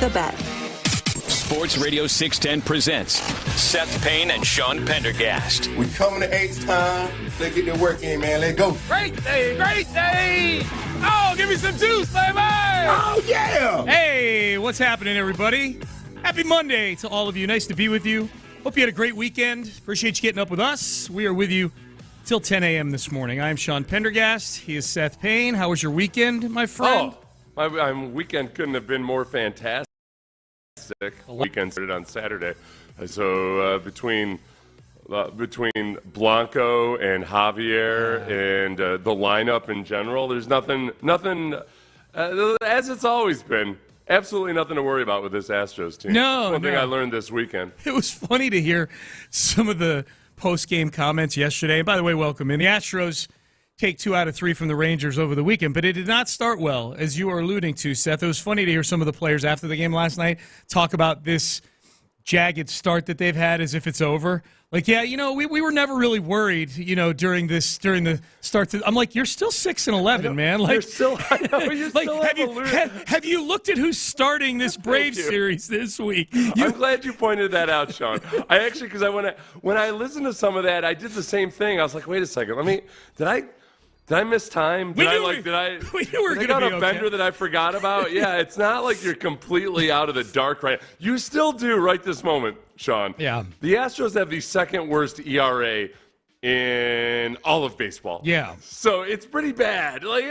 the bet. Sports Radio 610 presents Seth Payne and Sean Pendergast. We coming to H time. Let's get the work in, man. Let's go. Great day, great day. Oh, give me some juice, baby. Oh, yeah. Hey, what's happening, everybody? Happy Monday to all of you. Nice to be with you. Hope you had a great weekend. Appreciate you getting up with us. We are with you till 10 a.m. this morning. I'm Sean Pendergast. He is Seth Payne. How was your weekend, my friend? Oh, my weekend couldn't have been more fantastic. Weekend started on Saturday, so between Blanco and Javier and the lineup in general, there's nothing as it's always been. Absolutely nothing to worry about with this Astros team. One thing I learned this weekend. It was funny to hear some of the post-game comments yesterday. And by the way, welcome in. The Astros take 2 out of 3 from the Rangers over the weekend, but it did not start well, as you are alluding to, Seth. It was funny to hear some of the players after the game last night talk about this jagged start that they've had as if it's over. Like, yeah, we were never really worried, during the start. I'm like, you're still 6-11, man. Like, you're still have you looked at who's starting this Braves series this week? I'm glad you pointed that out, Sean. I actually, because when I listened to some of that, I did the same thing. I was like, wait a second, did I miss time? Did I get on a bender that I forgot about? Yeah, it's not like you're completely out of the dark right now. You still do right this moment, Sean. Yeah. The Astros have the second worst ERA in all of baseball. Yeah. So it's pretty bad. Like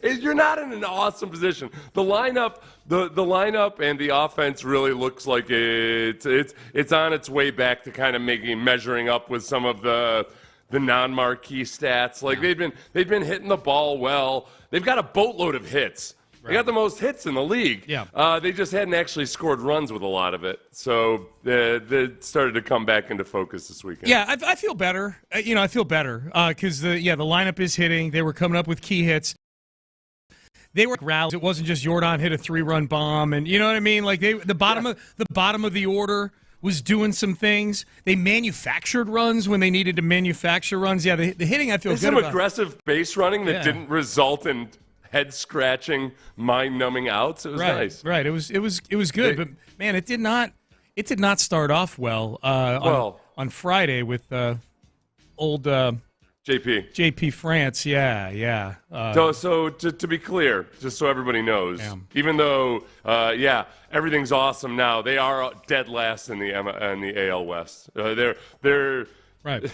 you're not in an awesome position. The lineup, the lineup and the offense really looks like it's on its way back to kind of measuring up with some of the non-marquee stats. Like they've been hitting the ball well. They've got a boatload of hits. Right. They got the most hits in the league. Yeah. They just hadn't actually scored runs with a lot of it. So they started to come back into focus this weekend. Yeah, I feel better. I feel better because the lineup is hitting. They were coming up with key hits. They were roused. It wasn't just Jordan hit a 3-run bomb, and you know what I mean. Like the bottom of the order was doing some things. They manufactured runs when they needed to manufacture runs. Yeah, the hitting I feel good about. Some aggressive base running that didn't result in head-scratching, mind-numbing outs. It was nice. Right. It was good, but man, it did not start off well. On Friday with old JP France. Yeah. So to be clear, just so everybody knows, even though everything's awesome now, they are dead last in the AL West. They're right.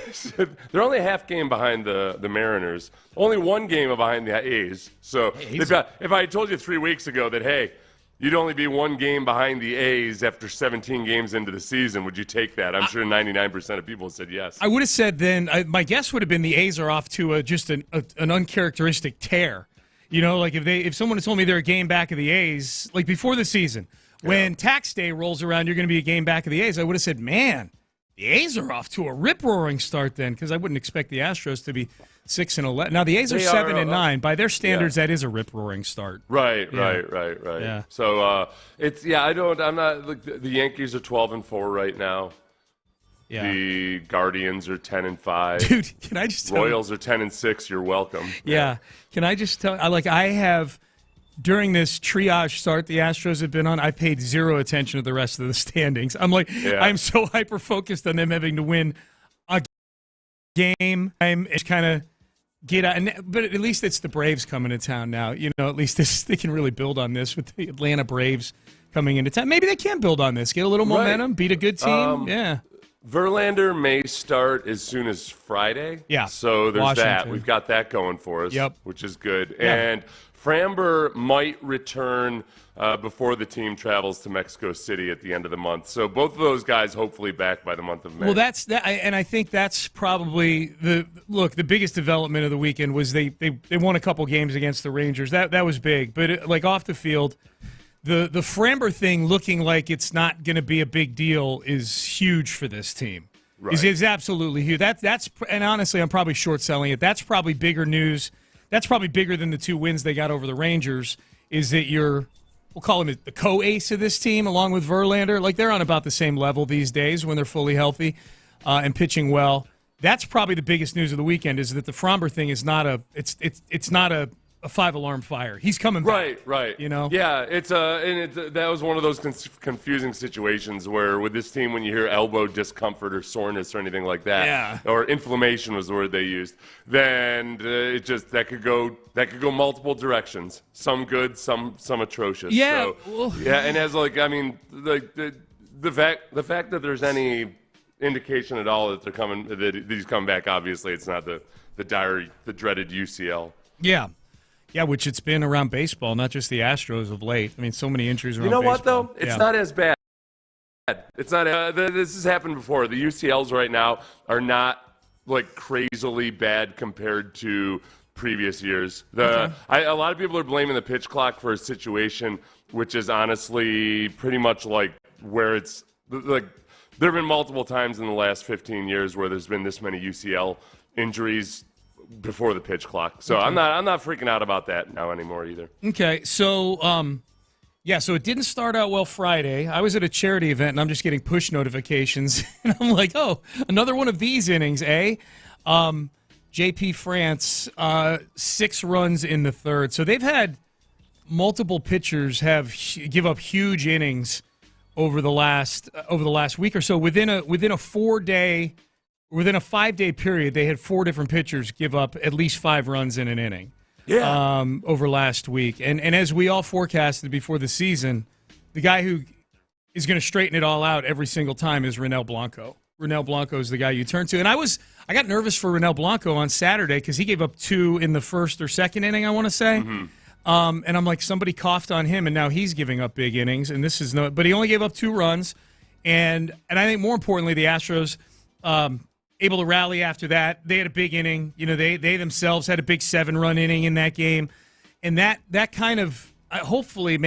They're only a half game behind the Mariners. Only 1 game behind the A's. So if I had told you 3 weeks ago that, hey, you'd only be 1 game behind the A's after 17 games into the season, would you take that? I'm sure 99% of people said yes. I would have said then, my guess would have been the A's are off to just an uncharacteristic tear. Like if someone had told me they're a game back of the A's, like before the season, when tax day rolls around, you're going to be a game back of the A's, I would have said, man, the A's are off to a rip-roaring start then, because I wouldn't expect the Astros to be 6-11. Now the A's are 7-9. By their standards, that is a rip-roaring start. Right. Yeah. So the Yankees are 12-4 right now. Yeah. The Guardians are 10-5. Dude, can I just tell Royals are 10-6. You're welcome. Yeah. Can I just tell? I have. During this triage start the Astros have been on, I paid zero attention to the rest of the standings. I'm like, I'm so hyper-focused on them having to win a game. I'm kind of get out. But at least it's the Braves coming to town now. At least they can really build on this with the Atlanta Braves coming into town. Maybe they can build on this, get a little momentum, beat a good team. Verlander may start as soon as Friday. Yeah. So there's Washington. that. We've got that going for us, which is good. Yeah. And Framber might return before the team travels to Mexico City at the end of the month. So both of those guys hopefully back by the month of May. Well, that's that, and I think that's probably the biggest development of the weekend was they won a couple games against the Rangers. That was big, but off the field, the Framber thing looking like it's not going to be a big deal is huge for this team. Right. Is absolutely huge. That's and honestly, I'm probably short selling it. That's probably bigger news. That's probably bigger than the 2 wins they got over the Rangers, is that we'll call him the co-ace of this team along with Verlander. Like, they're on about the same level these days when they're fully healthy and pitching well. That's probably the biggest news of the weekend, is that the Framber thing is not a a 5-alarm fire. He's coming back. Right. You know? Yeah, that was one of those confusing situations where with this team, when you hear elbow discomfort or soreness or anything like that, or inflammation was the word they used, then that could go multiple directions. Some good, some atrocious. Yeah. So, and as the fact that there's any indication at all that he's coming back, obviously it's not the dreaded UCL. Yeah, which it's been around baseball, not just the Astros of late. I mean, so many injuries around baseball. You know baseball. what, though? It's not as bad. It's not. This has happened before. The UCLs right now are not, like, crazily bad compared to previous years. A lot of people are blaming the pitch clock for a situation, which is honestly pretty much like where it's – like there have been multiple times in the last 15 years where there's been this many UCL injuries – before the pitch clock. So I'm not freaking out about that now anymore either. Okay. So so it didn't start out well Friday. I was at a charity event and I'm just getting push notifications and I'm like, "Oh, another one of these innings, eh?" JP France 6 runs in the third. So they've had multiple pitchers give up huge innings over the last week or so within a 4-day Within a 5-day period, they had 4 different pitchers give up at least 5 runs in an inning over last week. And as we all forecasted before the season, the guy who is going to straighten it all out every single time is Ronel Blanco. Ronel Blanco is the guy you turn to. And I got nervous for Ronel Blanco on Saturday because he gave up 2 in the first or second inning, I want to say. Mm-hmm. And I'm like, somebody coughed on him, and now he's giving up big innings. And this is but he only gave up 2 runs. And I think more importantly, the Astros able to rally after that. They had a big inning. You know, they themselves had a big 7-run inning in that game. And that kind of hopefully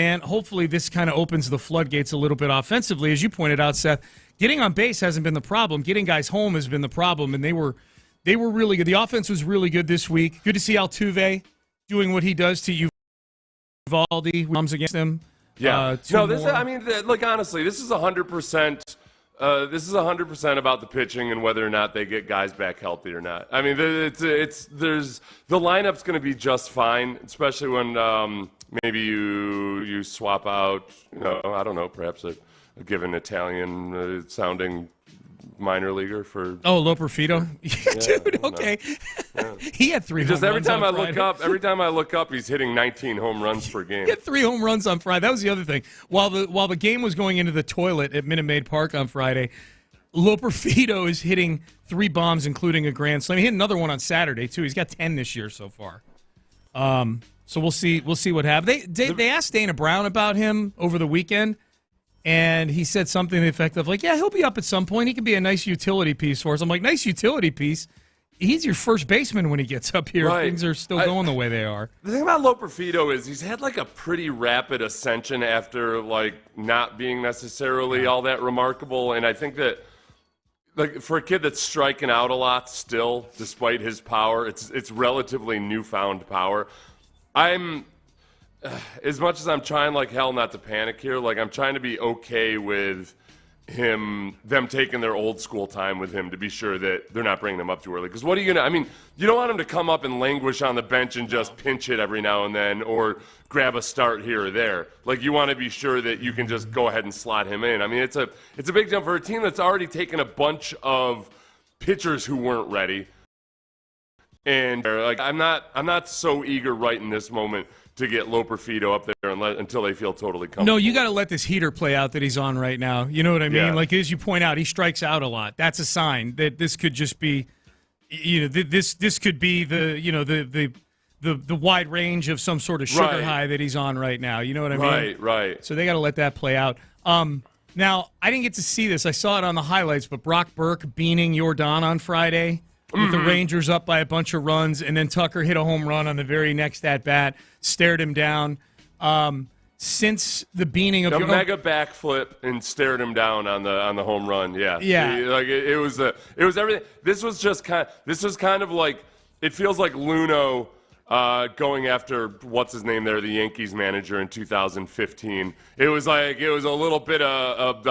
this kind of opens the floodgates a little bit offensively. As you pointed out, Seth, getting on base hasn't been the problem. Getting guys home has been the problem, and they were really good. The offense was really good this week. Good to see Altuve doing what he does to Uvalde. Comes against him. Yeah. Honestly, this is 100%. This is 100% about the pitching and whether or not they get guys back healthy or not. I mean, the lineup's going to be just fine, especially when maybe you swap out, I don't know, perhaps a given Italian sounding minor leaguer for Loperfido. Dude, okay. Yeah. He had 3 home runs. Every time I look up, he's hitting 19 home runs per game. He had 3 home runs on Friday. That was the other thing. While the game was going into the toilet at Minute Maid Park on Friday, Loperfido is hitting 3 bombs, including a grand slam. He hit another one on Saturday too. He's got 10 this year so far. So we'll see what happens. They asked Dana Brown about him over the weekend. And he said something to the effect of, like, yeah, he'll be up at some point. He can be a nice utility piece for us. I'm like, nice utility piece? He's your first baseman when he gets up here. Right. Things are still going the way they are. The thing about Loperfido is he's had, like, a pretty rapid ascension after, like, not being necessarily all that remarkable. And I think that, like, for a kid that's striking out a lot still, despite his power, it's relatively newfound power. As much as I'm trying like hell not to panic here, like I'm trying to be okay with them taking their old school time with him to be sure that they're not bringing him up too early. Because what are you going to – you don't want him to come up and languish on the bench and just pinch hit every now and then or grab a start here or there. Like you want to be sure that you can just go ahead and slot him in. I mean, it's a big jump for a team that's already taken a bunch of pitchers who weren't ready. And like I'm not so eager right in this moment to get Loperfido up there until they feel totally comfortable. No, you got to let this heater play out that he's on right now. You know what I mean? Yeah. Like as you point out, he strikes out a lot. That's a sign that this could just be, this could be the wide range of some sort of sugar high that he's on right now. You know what I mean? Right. So they got to let that play out. Now I didn't get to see this. I saw it on the highlights, but Brock Burke beaning Jordan on Friday. With the Rangers up by a bunch of runs, and then Tucker hit a home run on the very next at-bat, stared him down. Since the beaning of the mega backflip and stared him down on the home run, yeah. It was everything. This was kind of like it feels like Luno going after what's his name there, the Yankees manager in 2015. It was a little bit of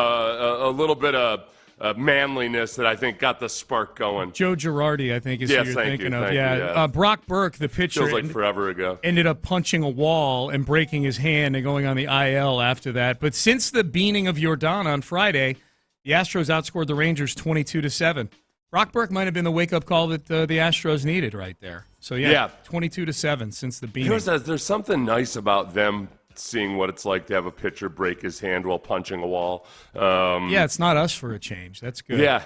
manliness that I think got the spark going. Joe Girardi, I think, is who you're thinking of. Thank you. Brock Burke, the pitcher, feels like forever ago, ended up punching a wall and breaking his hand and going on the IL after that. But since the beaning of Yordan on Friday, the Astros outscored the Rangers 22-7. Brock Burke might have been the wake-up call that the Astros needed right there. So, 22-7 since the beating. There's something nice about them seeing what it's like to have a pitcher break his hand while punching a wall. It's not us for a change. That's good. Yeah.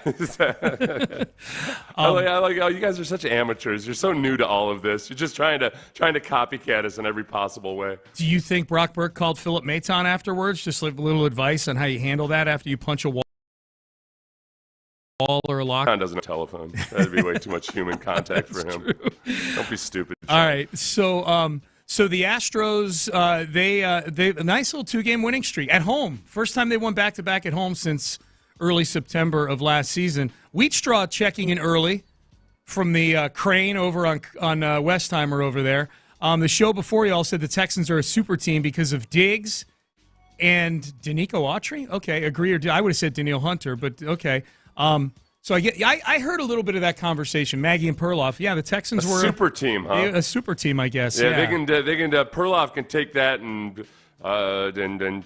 I like you guys are such amateurs. You're so new to all of this. You're just trying to copycat us in every possible way. Do you think Brock Burke called Philip Maton afterwards? Just like a little advice on how you handle that after you punch a wall or a lock? John doesn't have a telephone. That'd be way too much human contact for him. True. Don't be stupid, John. All right. So the Astros, they a nice little 2-game winning streak at home. First time they won back-to-back at home since early September of last season. Wheatstraw checking in early from the crane over on Westheimer over there. The show before y'all said the Texans are a super team because of Diggs and Danico Autry. Okay, agree or I would have said Daniil Hunter, but okay. So I heard a little bit of that conversation. Maggie and Perloff. Yeah, the Texans were a super team, huh? A super team, I guess. Yeah, they can. Perloff can take that and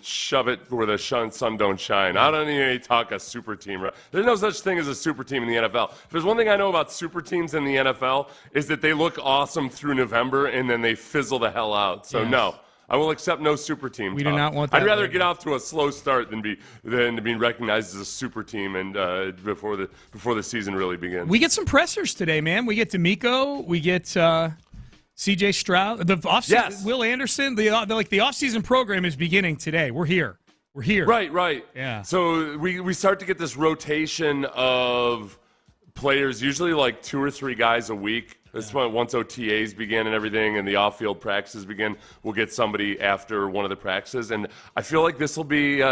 shove it where the sun don't shine. I don't even talk a super team. There's no such thing as a super team in the NFL. If there's one thing I know about super teams in the NFL is that they look awesome through November and then they fizzle the hell out. So no. I will accept no super team. We do not want that. I'd rather get off to a slow start than to be recognized as a super team and before the season really begins. We get some pressers today, man. We get D'Amico. We get C.J. Stroud. The off-season, Will Anderson. The off-season program is beginning today. We're here. Right. Yeah. So we start to get this rotation of players, usually like 2 or 3 guys a week. This one, once OTAs begin and everything and the off-field practices begin, we'll get somebody after one of the practices. And I feel like this will be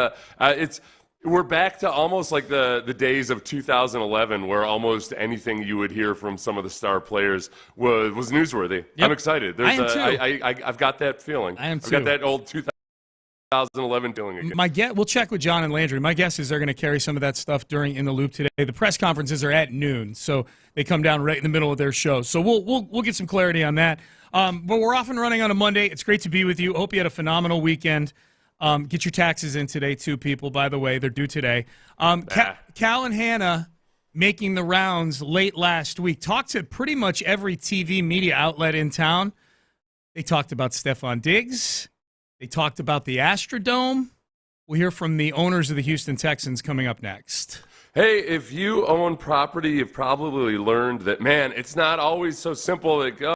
we're back to almost like the days of 2011 where almost anything you would hear from some of the star players was newsworthy. Yep. I'm excited. I am too. I've got that feeling. I am too. I've got that old 2011 feeling again. We'll check with John and Landry. My guess is they're going to carry some of that stuff during In the Loop today. The press conferences are at noon, so they come down right in the middle of their show. So we'll get some clarity on that. But we're off and running on a Monday. It's great to be with you. Hope you had a phenomenal weekend. Get your taxes in today, too, people, by the way. They're due today. Cal and Hannah making the rounds late last week. Talked to pretty much every TV media outlet in town. They talked about Stephon Diggs. They talked about the Astrodome. We'll hear from the owners of the Houston Texans coming up next. Hey, if you own property, you've probably learned that, man, it's not always so simple to go.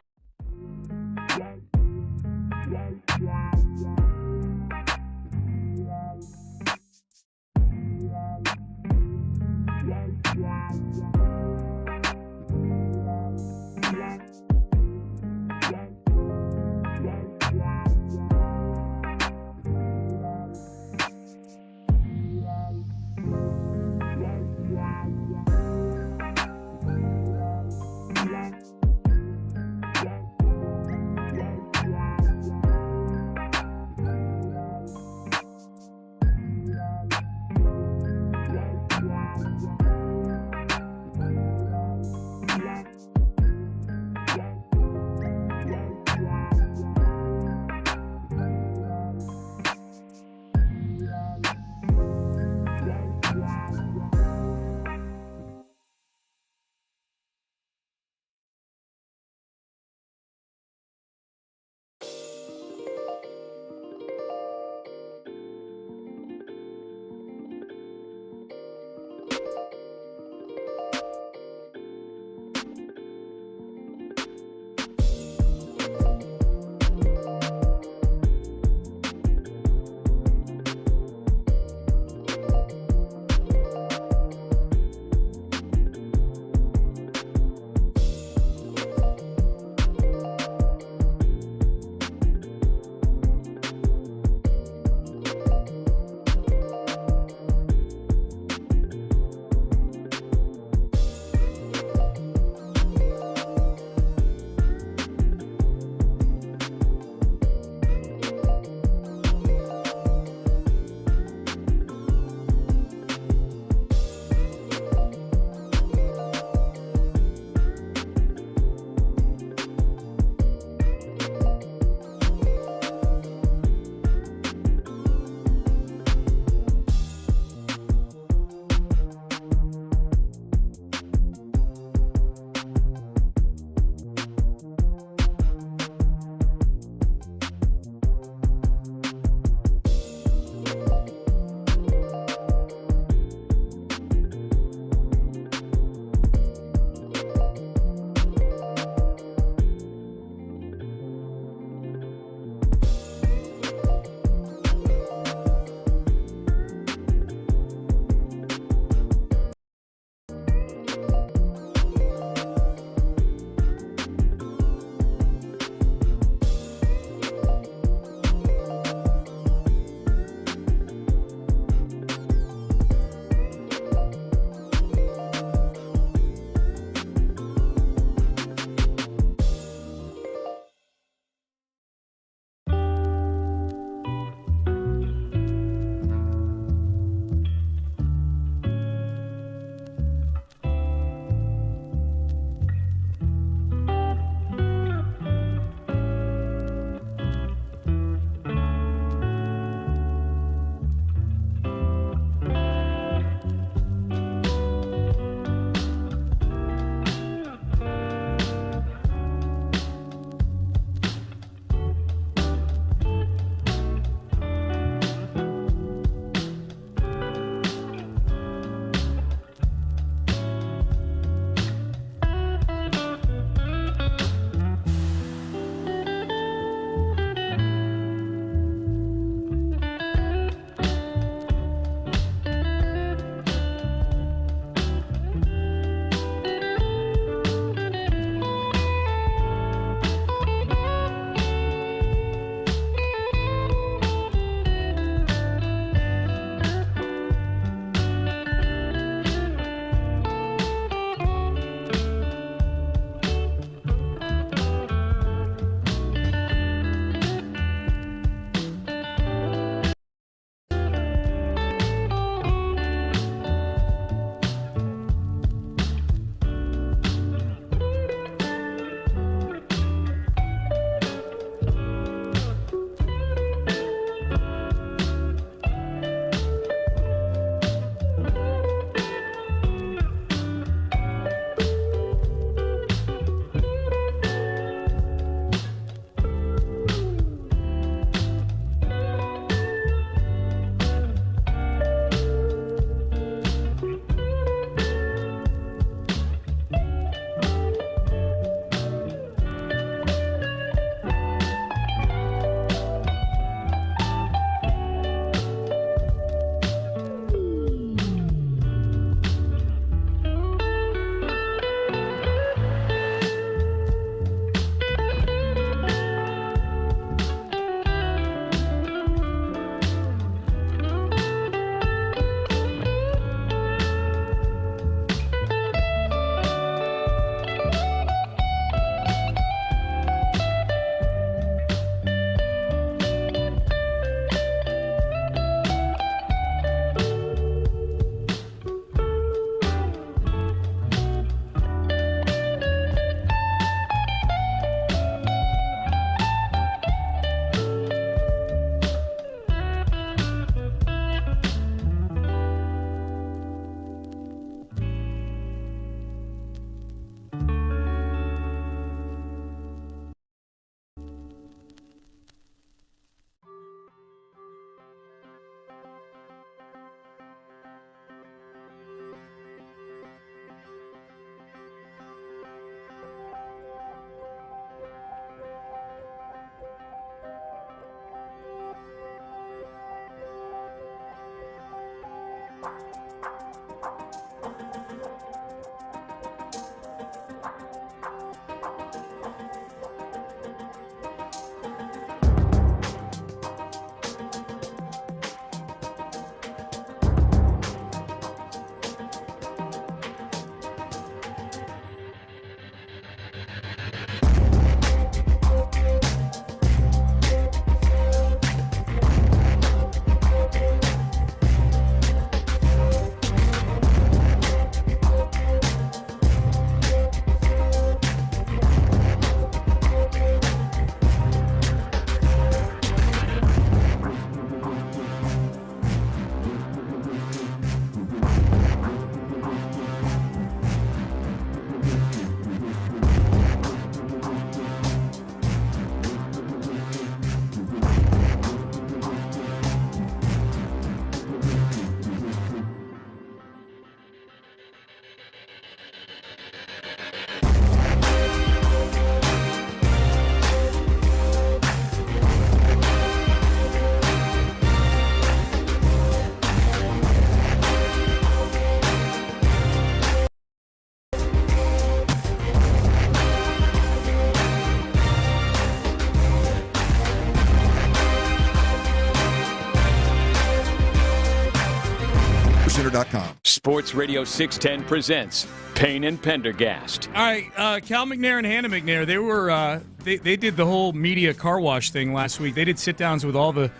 Sports Radio 610 presents Payne and Pendergast. All right, Cal McNair and Hannah McNair, they were they did the whole media car wash thing last week. They did sit-downs with all the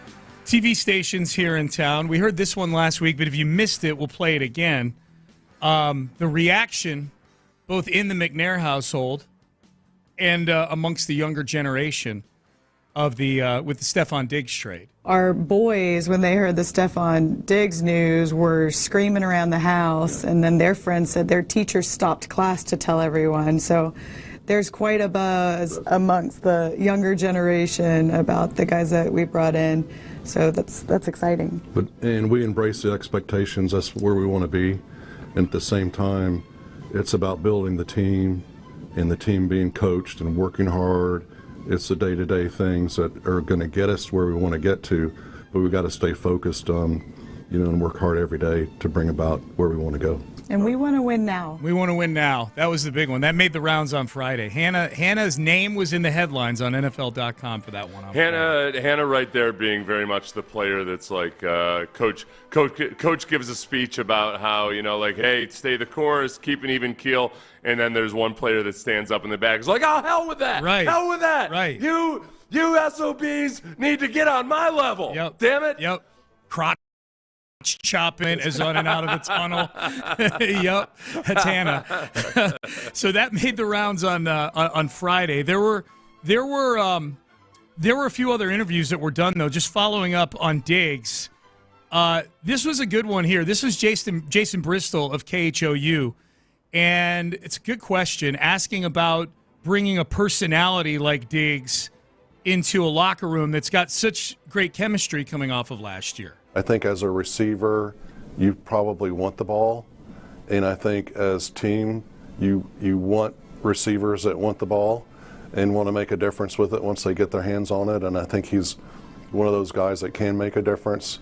TV stations here in town. We heard this one last week, but if you missed it, we'll play it again. The reaction, both in the McNair household and amongst the younger generation of the with the Stephon Diggs trade. Our boys, when they heard the Stephon Diggs news, were screaming around the house, and then their friends said their teacher stopped class to tell everyone. So there's quite a buzz amongst the younger generation about the guys that we brought in. So that's exciting. And we embrace the expectations. That's where we want to be. And at the same time, it's about building the team and the team being coached and working hard. It's the day-to-day things that are going to get us where we want to get to, but we've got to stay focused, and work hard every day to bring about where we want to go. And we want to win now. We want to win now. That was the big one. That made the rounds on Friday. Hannah's name was in the headlines on NFL.com for that one. Hannah right there being very much the player that's like, coach gives a speech about how, hey, stay the course, keep an even keel. And then there's one player that stands up in the back and is like, oh, hell with that. Right. Hell with that. Right. You SOBs need to get on my level. Yep. Damn it. Yep. Crotch chopping is on and out of the tunnel. Yep. That's Hannah. So that made the rounds on Friday. There were a few other interviews that were done, though, just following up on Diggs. This was a good one here. This was Jason Bristol of KHOU. And it's a good question, asking about bringing a personality like Diggs into a locker room that's got such great chemistry coming off of last year. I think as a receiver, you probably want the ball. And I think as team, you want receivers that want the ball and want to make a difference with it once they get their hands on it. And I think he's one of those guys that can make a difference.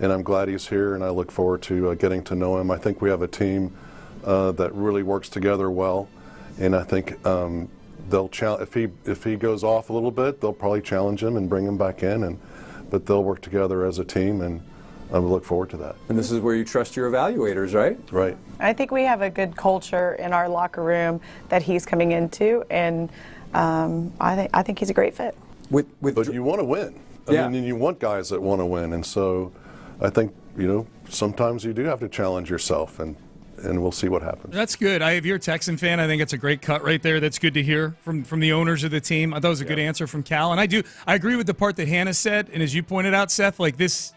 And I'm glad he's here, and I look forward to getting to know him. I think we have a team that really works together well, and I think they'll if he goes off a little bit, they'll probably challenge him and bring him back in, but they'll work together as a team, and I look forward to that. And this is where you trust your evaluators, right? Right. I think we have a good culture in our locker room that he's coming into, and I think he's a great fit. But you want to win. I mean, you want guys that want to win, and so I think sometimes you do have to challenge yourself, and we'll see what happens. That's good. If you're a Texan fan, I think it's a great cut right there. That's good to hear from the owners of the team. I thought it was a good answer from Cal. And I agree with the part that Hannah said. And as you pointed out, Seth, like this,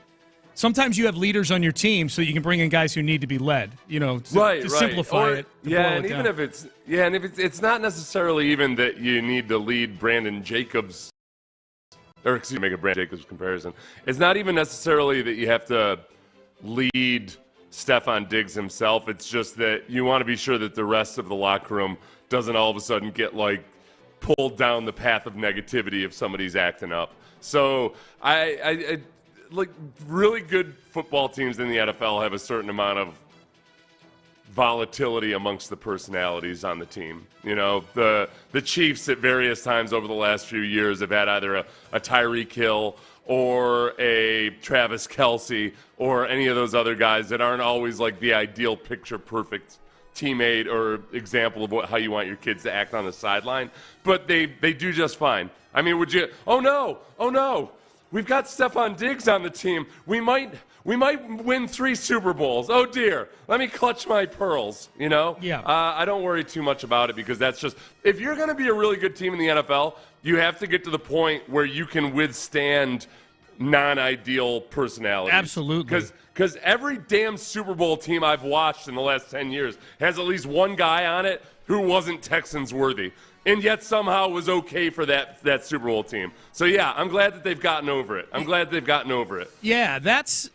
sometimes you have leaders on your team so you can bring in guys who need to be led, to simplify it. It's not necessarily even that you need to lead Brandon Jacobs, or make a Brandon Jacobs comparison. It's not even necessarily that you have to lead Stephon Diggs himself. It's just that you want to be sure that the rest of the locker room doesn't all of a sudden get pulled down the path of negativity if somebody's acting up. So I like really good football teams in the NFL have a certain amount of volatility amongst the personalities on the team. You know, the Chiefs at various times over the last few years have had either a Tyreek Hill or a Travis Kelce or any of those other guys that aren't always like the ideal picture perfect teammate or example of how you want your kids to act on the sideline, but they do just fine. I mean, would you? Oh no, we've got Stephon Diggs on the team. We might win 3 Super Bowls. Oh dear, let me clutch my pearls. You know? Yeah. I don't worry too much about it because that's just, if you're going to be a really good team in the NFL, you have to get to the point where you can withstand non-ideal personalities. Absolutely. Because every damn Super Bowl team I've watched in the last 10 years has at least one guy on it who wasn't Texans worthy, and yet somehow was okay for that Super Bowl team. So yeah, I'm glad that they've gotten over it. Yeah, it's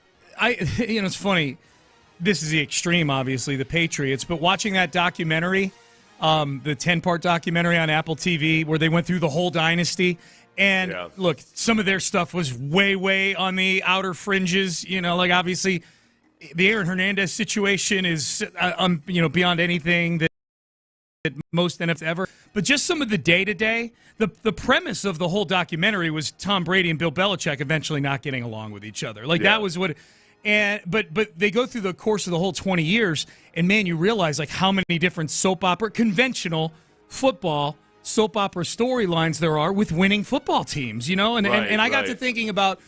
funny. This is the extreme, obviously, the Patriots, but watching that documentary, the 10-part documentary on Apple TV where they went through the whole dynasty. And look, some of their stuff was way, way on the outer fringes. You know, like obviously the Aaron Hernandez situation is, beyond anything that most NFL ever. But just some of the day-to-day, the premise of the whole documentary was Tom Brady and Bill Belichick eventually not getting along with each other. Like that was what. But they go through the course of the whole 20 years, and man, you realize like how many different conventional football soap opera storylines there are with winning football teams, you know? And I got to thinking about,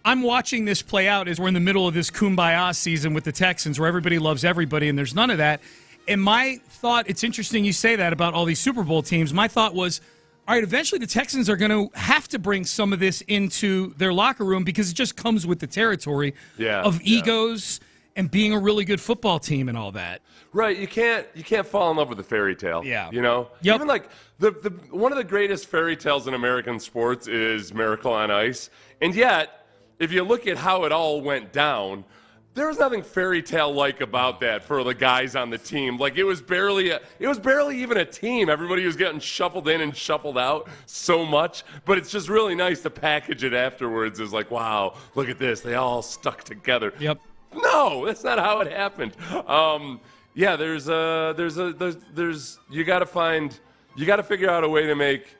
I'm watching this play out as we're in the middle of this kumbaya season with the Texans where everybody loves everybody and there's none of that. And my thought, it's interesting you say that about all these Super Bowl teams. My thought was, all right, eventually the Texans are going to have to bring some of this into their locker room because it just comes with the territory of egos and being a really good football team and all that. Right, you can't fall in love with a fairy tale. Yeah, you know. Yep. Even like the one of the greatest fairy tales in American sports is Miracle on Ice, and yet if you look at how it all went down, there was nothing fairy tale like about that for the guys on the team. Like it was barely even a team. Everybody was getting shuffled in and shuffled out so much, but it's just really nice to package it afterwards as like, wow, look at this, they all stuck together. Yep. No, that's not how it happened. Yeah, there's you got to figure out a way to make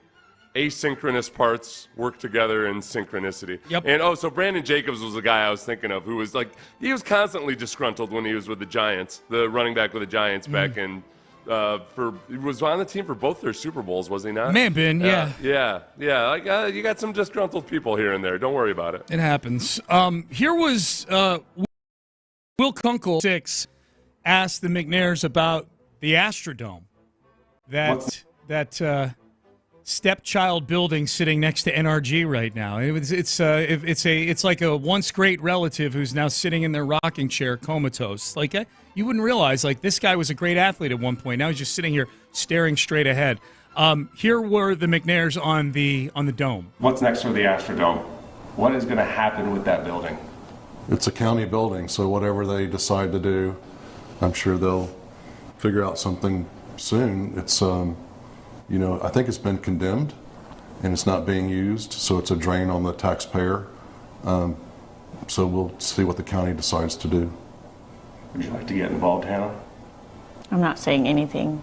asynchronous parts work together in synchronicity. Yep. And so Brandon Jacobs was the guy I was thinking of who was like, he was constantly disgruntled when he was with the Giants, the running back with the Giants back in he was on the team for both their Super Bowls, was he not? May have been, yeah. Yeah. Like, you got some disgruntled people here and there. Don't worry about it. It happens. Here was Will Kunkel, 6, asked the McNairs about the Astrodome, that stepchild building sitting next to NRG right now. It's like a once great relative who's now sitting in their rocking chair, comatose. Like you wouldn't realize like this guy was a great athlete at one point. Now he's just sitting here staring straight ahead. Here were the McNairs on the dome. What's next for the Astrodome? What is going to happen with that building? It's a county building, so whatever they decide to do, I'm sure they'll figure out something soon. It's, I think it's been condemned and it's not being used, so it's a drain on the taxpayer. So we'll see what the county decides to do. Would you like to get involved, Hannah? I'm not saying anything.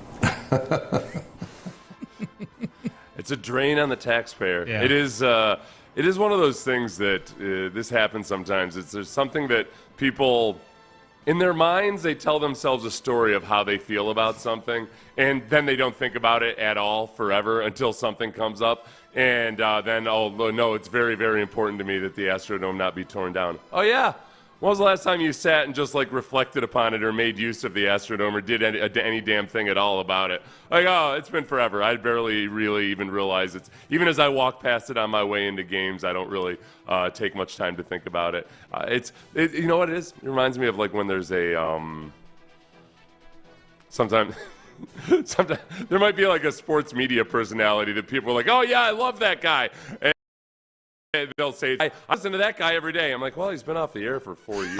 It's a drain on the taxpayer. Yeah. It is one of those things that this happens sometimes. There's something that people, in their minds, they tell themselves a story of how they feel about something, and then they don't think about it at all forever until something comes up. And then, oh, no, it's very, very important to me that the Astrodome not be torn down. Oh, yeah. When was the last time you sat and just, like, reflected upon it or made use of the Astrodome or did any damn thing at all about it? Like, oh, it's been forever. I barely really even realize it's... Even as I walk past it on my way into games, I don't really take much time to think about it. You know what it is? It reminds me of, like, when there's a... Sometimes there might be, like, a sports media personality that people are like, oh, yeah, I love that guy. they'll say, I listen to that guy every day. I'm like, well, he's been off the air for 4 years.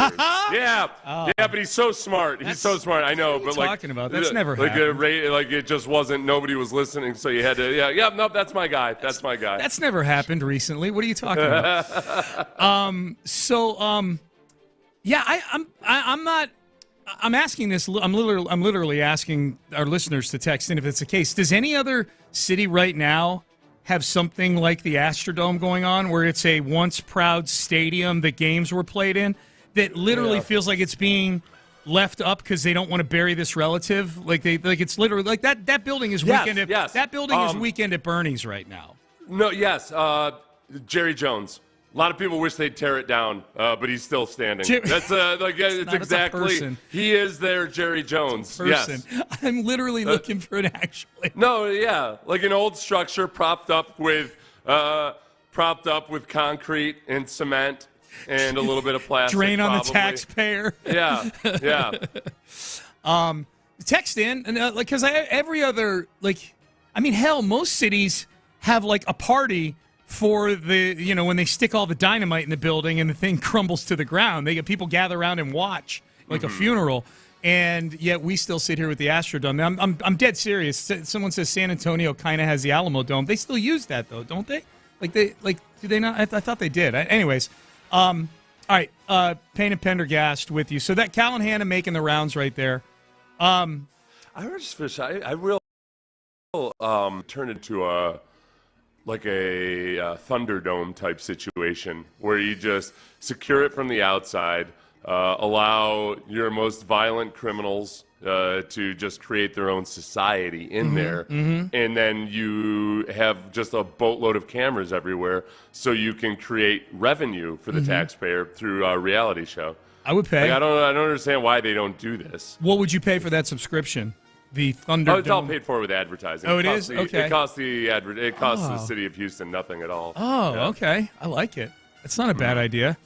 Yeah, but he's so smart. He's so smart. I know, but like, talking about that's never happened. Like it just wasn't. Nobody was listening, so you had to. Yeah. Nope, that's my guy. That's my guy. That's never happened recently. What are you talking about? I'm not. I'm asking this. I'm literally asking our listeners to text in if it's the case. Does any other city right now have something like the Astrodome going on, where it's a once proud stadium that games were played in, that literally feels like it's being left up because they don't want to bury this relative? Like it's literally like that building is weekend. That building is weekend at Bernie's right now. No, yes, Jerry Jones. A lot of people wish they'd tear it down, but he's still standing. That's it's exactly. He is there, Jerry Jones. Yes, I'm literally looking for an actual. No, yeah, like an old structure propped up with concrete and cement and a little bit of plastic. Drain on probably. The taxpayer. Yeah. Text in and because every other hell, most cities have like a party for the, when they stick all the dynamite in the building and the thing crumbles to the ground. They get people gather around and watch like a funeral. And yet we still sit here with the Astrodome. I'm dead serious. Someone says San Antonio kind of has the Alamo Dome. They still use that though, don't they? Do they not? I thought they did. Anyways, all right. Payne and Pendergast with you. So that Callahan making the rounds right there. I just wish I will turn it to a Thunderdome type situation where you just secure it from the outside, allow your most violent criminals to just create their own society in there, and then you have just a boatload of cameras everywhere so you can create revenue for the taxpayer through a reality show. I would pay. I don't understand why they don't do this. What would you pay for that subscription? The Thunderdome. Oh, it's all paid for with advertising. Oh, it is? Okay. It costs the city of Houston nothing at all. Oh, yeah. Okay. I like it. It's not a bad idea.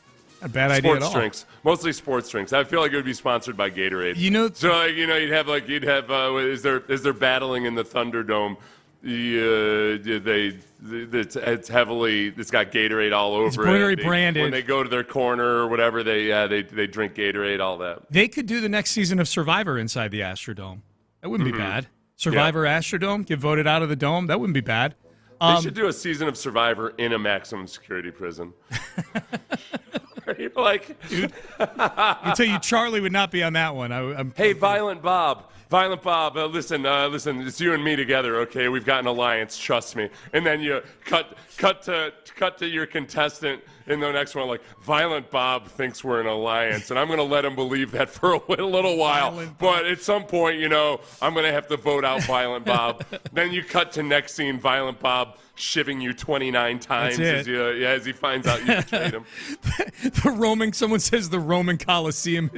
Not a bad idea at all. Sports drinks, mostly sports drinks. I feel like it would be sponsored by Gatorade. So you'd have is there battling in the Thunderdome? It's got Gatorade all over it. It's very branded. When they go to their corner or whatever, they drink Gatorade, all that. They could do the next season of Survivor inside the Astrodome. That wouldn't be bad. Survivor Astrodome, get voted out of the dome. That wouldn't be bad. They should do a season of Survivor in a maximum security prison. Dude, I tell you, Charlie would not be on that one. Hey, Violent Bob, listen, it's you and me together, okay? We've got an alliance, trust me. And then you cut to your contestant in the next one, like, Violent Bob thinks we're an alliance, and I'm going to let him believe that for a little while. But at some point, I'm going to have to vote out Violent Bob. Then you cut to next scene, Violent Bob shivving you 29 times as he finds out you betrayed him. Someone says the Roman Colosseum.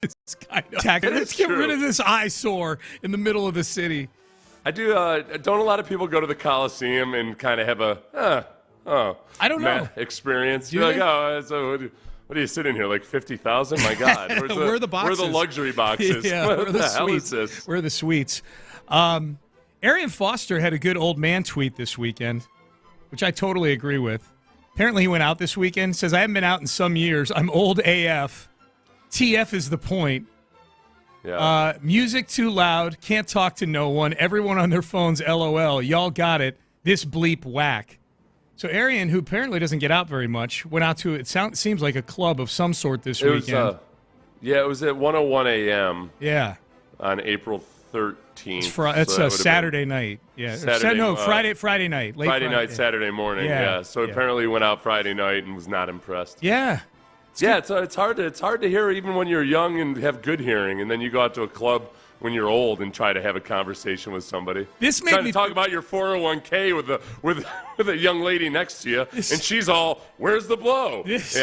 It's kind of let's get rid of this eyesore in the middle of the city. I do. Don't a lot of people go to the Coliseum and kind of have I don't know experience? You're like, so what are you sitting here, like 50,000? My God, where are the boxes? Where are the luxury boxes? Yeah, what where are the hell suites? Is this? Where are the suites? Arian Foster had a good old man tweet this weekend, which I totally agree with. Apparently he went out this weekend, says, I haven't been out in some years. I'm old AF. TF is the point. Yeah. Music too loud. Can't talk to no one. Everyone on their phones, LOL. Y'all got it. This bleep whack. So Arian, who apparently doesn't get out very much, went out to, seems like a club of some sort this weekend. It was at 1:01 a.m. Yeah. On April 13th. It's a Saturday night. Yeah. Friday night. Late Friday night, Saturday morning. Yeah. So apparently he went out Friday night and was not impressed. Yeah. It's hard to hear even when you're young and have good hearing, and then you go out to a club when you're old and try to have a conversation with somebody. This made me talk about your 401k with a young lady next to you, and she's all, "Where's the blow?" This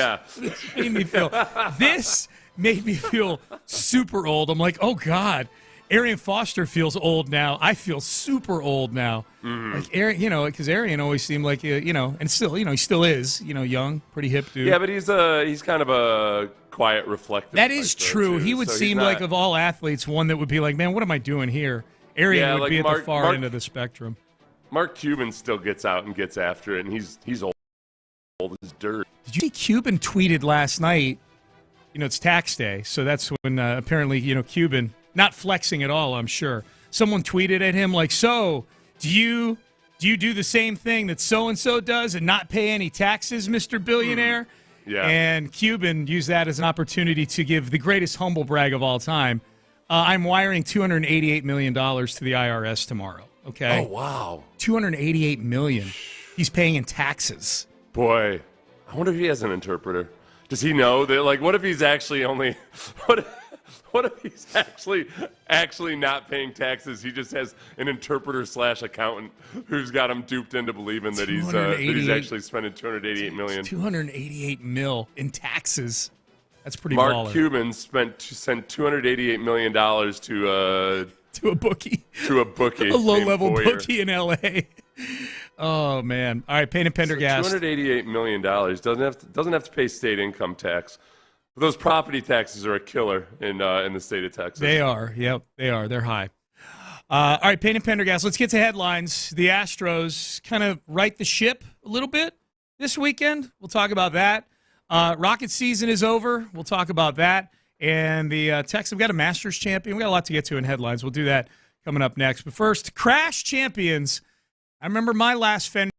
made me feel super old. I'm like, oh God. Arian Foster feels old now. I feel super old now. Like Arian, because Arian always seemed like, and still, he still is, young, pretty hip dude. Yeah, but he's kind of a quiet, reflective. That is true. He would seem like, of all athletes, one that would be like, man, what am I doing here? Arian would be at the far end of the spectrum. Mark Cuban still gets out and gets after it, and he's old as dirt. Did you see Cuban tweeted last night? It's tax day, so that's when apparently, Cuban, not flexing at all, I'm sure. Someone tweeted at him like, so, do you do the same thing that so-and-so does and not pay any taxes, Mr. Billionaire? Yeah. And Cuban used that as an opportunity to give the greatest humble brag of all time. I'm wiring $288 million to the IRS tomorrow, okay? Oh, wow. $288 million he's paying in taxes. Boy, I wonder if he has an interpreter. Does he know that? Like, what if he's actually only? What if he's actually not paying taxes? He just has an interpreter / accountant who's got him duped into believing that he's actually spending $288 million. $288 million in taxes. That's pretty. Mark baller. Cuban sent $288 million to a bookie. To a bookie. A low-level bookie in L.A. Oh man! All right, Payne and Pendergast. $288 million doesn't have to pay state income tax. But those property taxes are a killer in the state of Texas. They are. Yep, they are. They're high. All right, Payne and Pendergast. Let's get to headlines. The Astros kind of right the ship a little bit this weekend. We'll talk about that. Rocket season is over. We'll talk about that. And the Texans have got a Masters champion. We got a lot to get to in headlines. We'll do that coming up next. But first, Crash Champions. I remember my last Fender.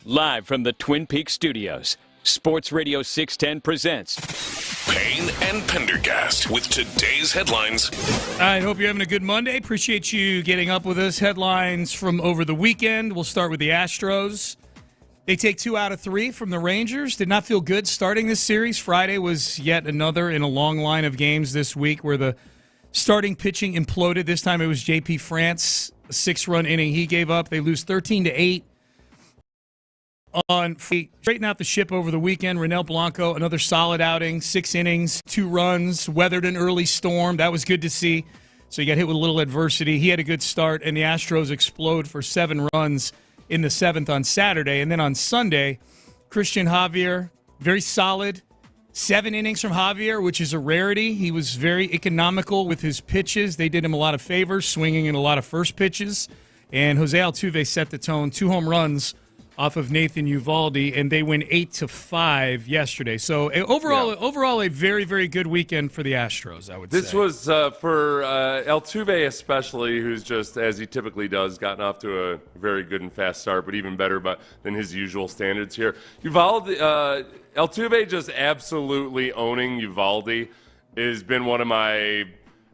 Live from the Twin Peaks studios, Sports Radio 610 presents Payne and Pendergast with today's headlines. I hope you're having a good Monday. Appreciate you getting up with us. Headlines from over the weekend. We'll start with the Astros. They take 2 out of 3 from the Rangers. Did not feel good starting this series. Friday was yet another in a long line of games this week where the starting pitching imploded. This time it was J.P. France, a 6-run inning he gave up. They lose 13-8. Straighten out the ship over the weekend. Ronel Blanco, another solid outing, 6 innings, 2 runs, weathered an early storm. That was good to see. So you got hit with a little adversity. He had a good start, and the Astros explode for 7 runs in the 7th on Saturday. And then on Sunday, Christian Javier, very solid. 7 innings from Javier, which is a rarity. He was very economical with his pitches. They did him a lot of favors, swinging in a lot of first pitches. And Jose Altuve set the tone. 2 home runs off of Nathan Eovaldi, and they win 8-5 yesterday. So overall, a very, very good weekend for the Astros, I would say. This was for Altuve especially, who's just, as he typically does, gotten off to a very good and fast start, but even better than his usual standards here. Altuve just absolutely owning Eovaldi has been one of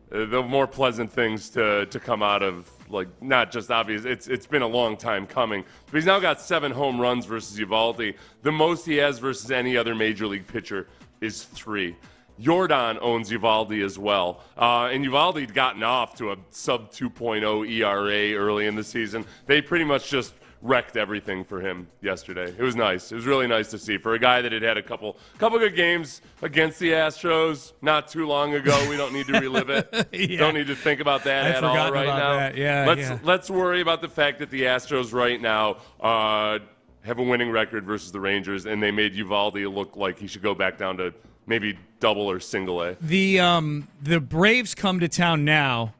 the more pleasant things to come out of, like, not just obvious. It's been a long time coming. But he's now got 7 home runs versus Eovaldi. The most he has versus any other major league pitcher is 3. Jordan owns Eovaldi as well. And Eovaldi had gotten off to a sub 2.0 ERA early in the season. They pretty much just wrecked everything for him yesterday. It was nice. It was really nice to see for a guy that had a couple good games against the Astros not too long ago. We don't need to relive it. Yeah. Don't need to think about that at all right now. That. Yeah, let's worry about the fact that the Astros right now have a winning record versus the Rangers, and they made Uvalde look like he should go back down to maybe double or single A. The Braves come to town now,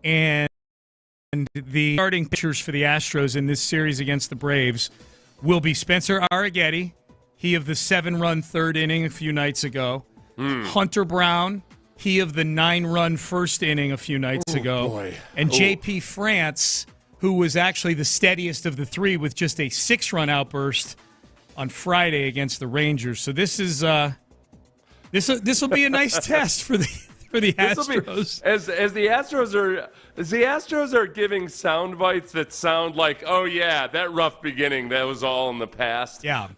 and the starting pitchers for the Astros in this series against the Braves will be Spencer Arrighetti, he of the 7-run third inning a few nights ago, Hunter Brown, he of the 9-run first inning a few nights ago, and J.P. France, who was actually the steadiest of the three with just a 6-run outburst on Friday against the Rangers. So this is this will be a nice test for the Astros. As the Astros are giving sound bites that sound like, oh yeah, that rough beginning, that was all in the past. Yeah,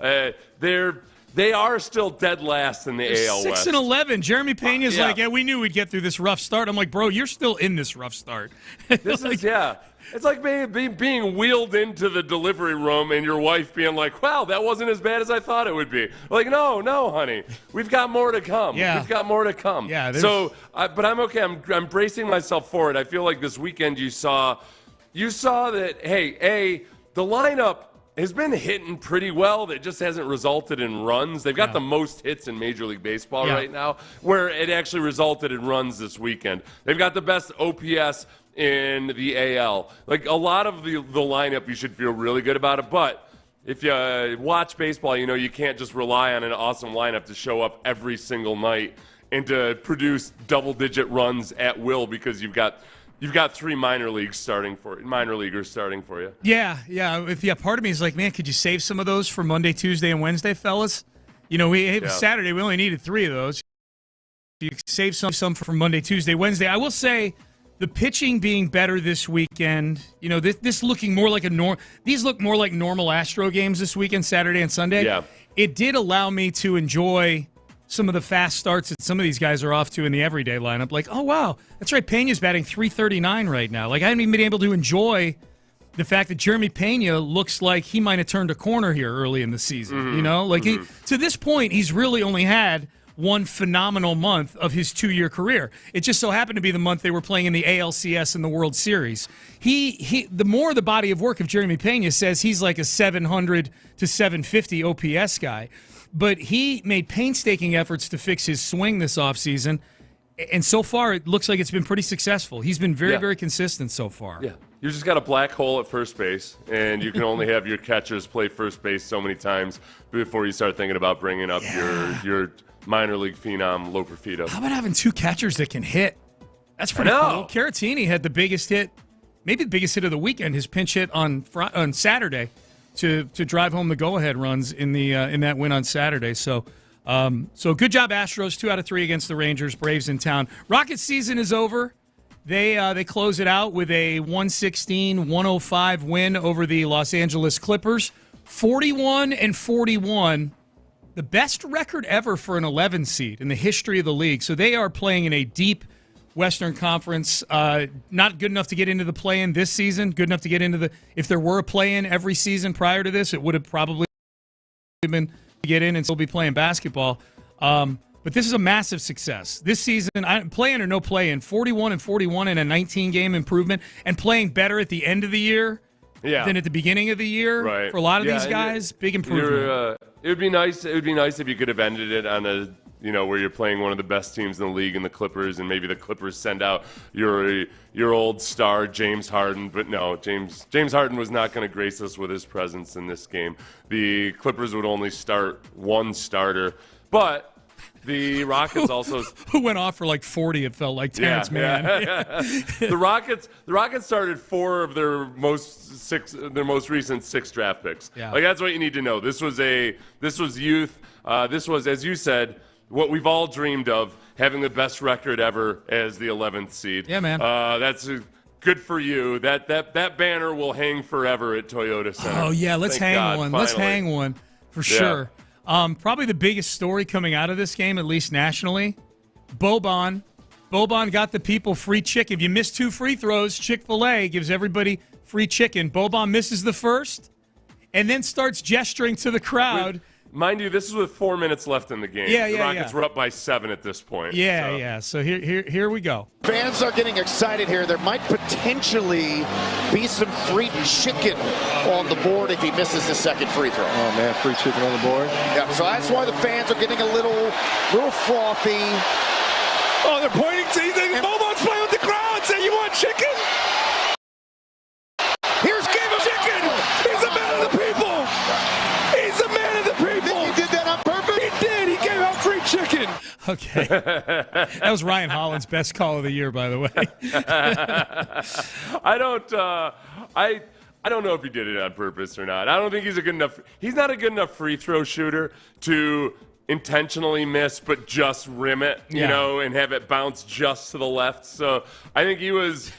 they are still dead last in the AL West. 6-11. Jeremy Pena's like, yeah, we knew we'd get through this rough start. I'm like, bro, you're still in this rough start. It's like being wheeled into the delivery room and your wife being like, wow, that wasn't as bad as I thought it would be. Like, no, honey. We've got more to come. Yeah. We've got more to come. Yeah, so, but I'm okay. I'm bracing myself for it. I feel like this weekend you saw that, hey, the lineup has been hitting pretty well. That just hasn't resulted in runs. They've got the most hits in Major League Baseball right now, where it actually resulted in runs this weekend. They've got the best OPS in the AL. Like, a lot of the lineup, you should feel really good about it. But if you watch baseball, you can't just rely on an awesome lineup to show up every single night and to produce double-digit runs at will, because you've got 3 minor leaguers starting for you. Yeah. Part of me is like, man, could you save some of those for Monday, Tuesday, and Wednesday, fellas? Saturday we only needed 3 of those. You save some for Monday, Tuesday, Wednesday. I will say, the pitching being better this weekend, this looking more like these look more like normal Astro games this weekend, Saturday and Sunday. Yeah. It did allow me to enjoy some of the fast starts that some of these guys are off to in the everyday lineup. Like, oh, wow, that's right, Pena's batting .339 right now. Like, I haven't even been able to enjoy the fact that Jeremy Pena looks like he might have turned a corner here early in the season. To this point, he's really only had one phenomenal month of his 2-year career. It just so happened to be the month they were playing in the ALCS and the World Series. The more the body of work of Jeremy Pena says he's like a 700 to 750 OPS guy, but he made painstaking efforts to fix his swing this offseason, and so far it looks like it's been pretty successful. He's been very consistent so far. Yeah. You just got a black hole at first base, and you can only have your catchers play first base so many times before you start thinking about bringing up your minor league phenom, Loper Fido. How about having 2 catchers that can hit? That's pretty cool. Caratini had the biggest hit, maybe the biggest hit of the weekend, his pinch hit on Saturday to drive home the go-ahead runs in that win on Saturday. So good job, Astros. 2 out of 3 against the Rangers. Braves in town. Rockets season is over. They close it out with a 116-105 win over the Los Angeles Clippers. 41-41. The best record ever for an 11 seed in the history of the league. So they are playing in a deep Western Conference. Not good enough to get into the play-in this season. Good enough to get into if there were a play-in every season prior to this, it would have probably been to get in and still be playing basketball. But this is a massive success. This season, play-in or no play-in, 41-41 and a 19-game improvement, and playing better at the end of the year than at the beginning of the year. Right. For a lot of these guys, big improvement. It would be nice. It would be nice if you could have ended it on where you're playing one of the best teams in the league, in the Clippers, and maybe the Clippers send out your old star James Harden. But no, James Harden was not going to grace us with his presence in this game. The Clippers would only start 1 starter, but the Rockets also who went off for like 40. It felt like Terrence Mann. The Rockets started 4 of their most recent 6 draft picks. Yeah. Like, that's what you need to know. This was youth. This was, as you said, what we've all dreamed of, having the best record ever as the 11th seed. Yeah, man. That's good for you. That banner will hang forever at Toyota Center. Oh yeah, let's hang one. Let's hang one for sure. Probably the biggest story coming out of this game, at least nationally, Boban got the people free chicken. If you miss 2 free throws, Chick-fil-A gives everybody free chicken. Boban misses the first, and then starts gesturing to the crowd. Mind you, this is with 4 minutes left in the game. Yeah, the Rockets were up by 7 at this point. So here we go. Fans are getting excited here. There might potentially be some free chicken on the board if he misses his second free throw. Oh, man, free chicken on the board. Yeah, so that's why the fans are getting a little frothy. Oh, they're pointing to Bobo's playing with the crowd, saying, you want chicken? Here's Game of Chicken! He's a man of the people! He's a man of the people! He did that on purpose? He did! He gave out free chicken! Okay. That was Ryan Holland's best call of the year, by the way. I don't know if he did it on purpose or not. I don't think he's not a good enough free throw shooter to intentionally miss, but just rim it, you know, and have it bounce just to the left. So I think he was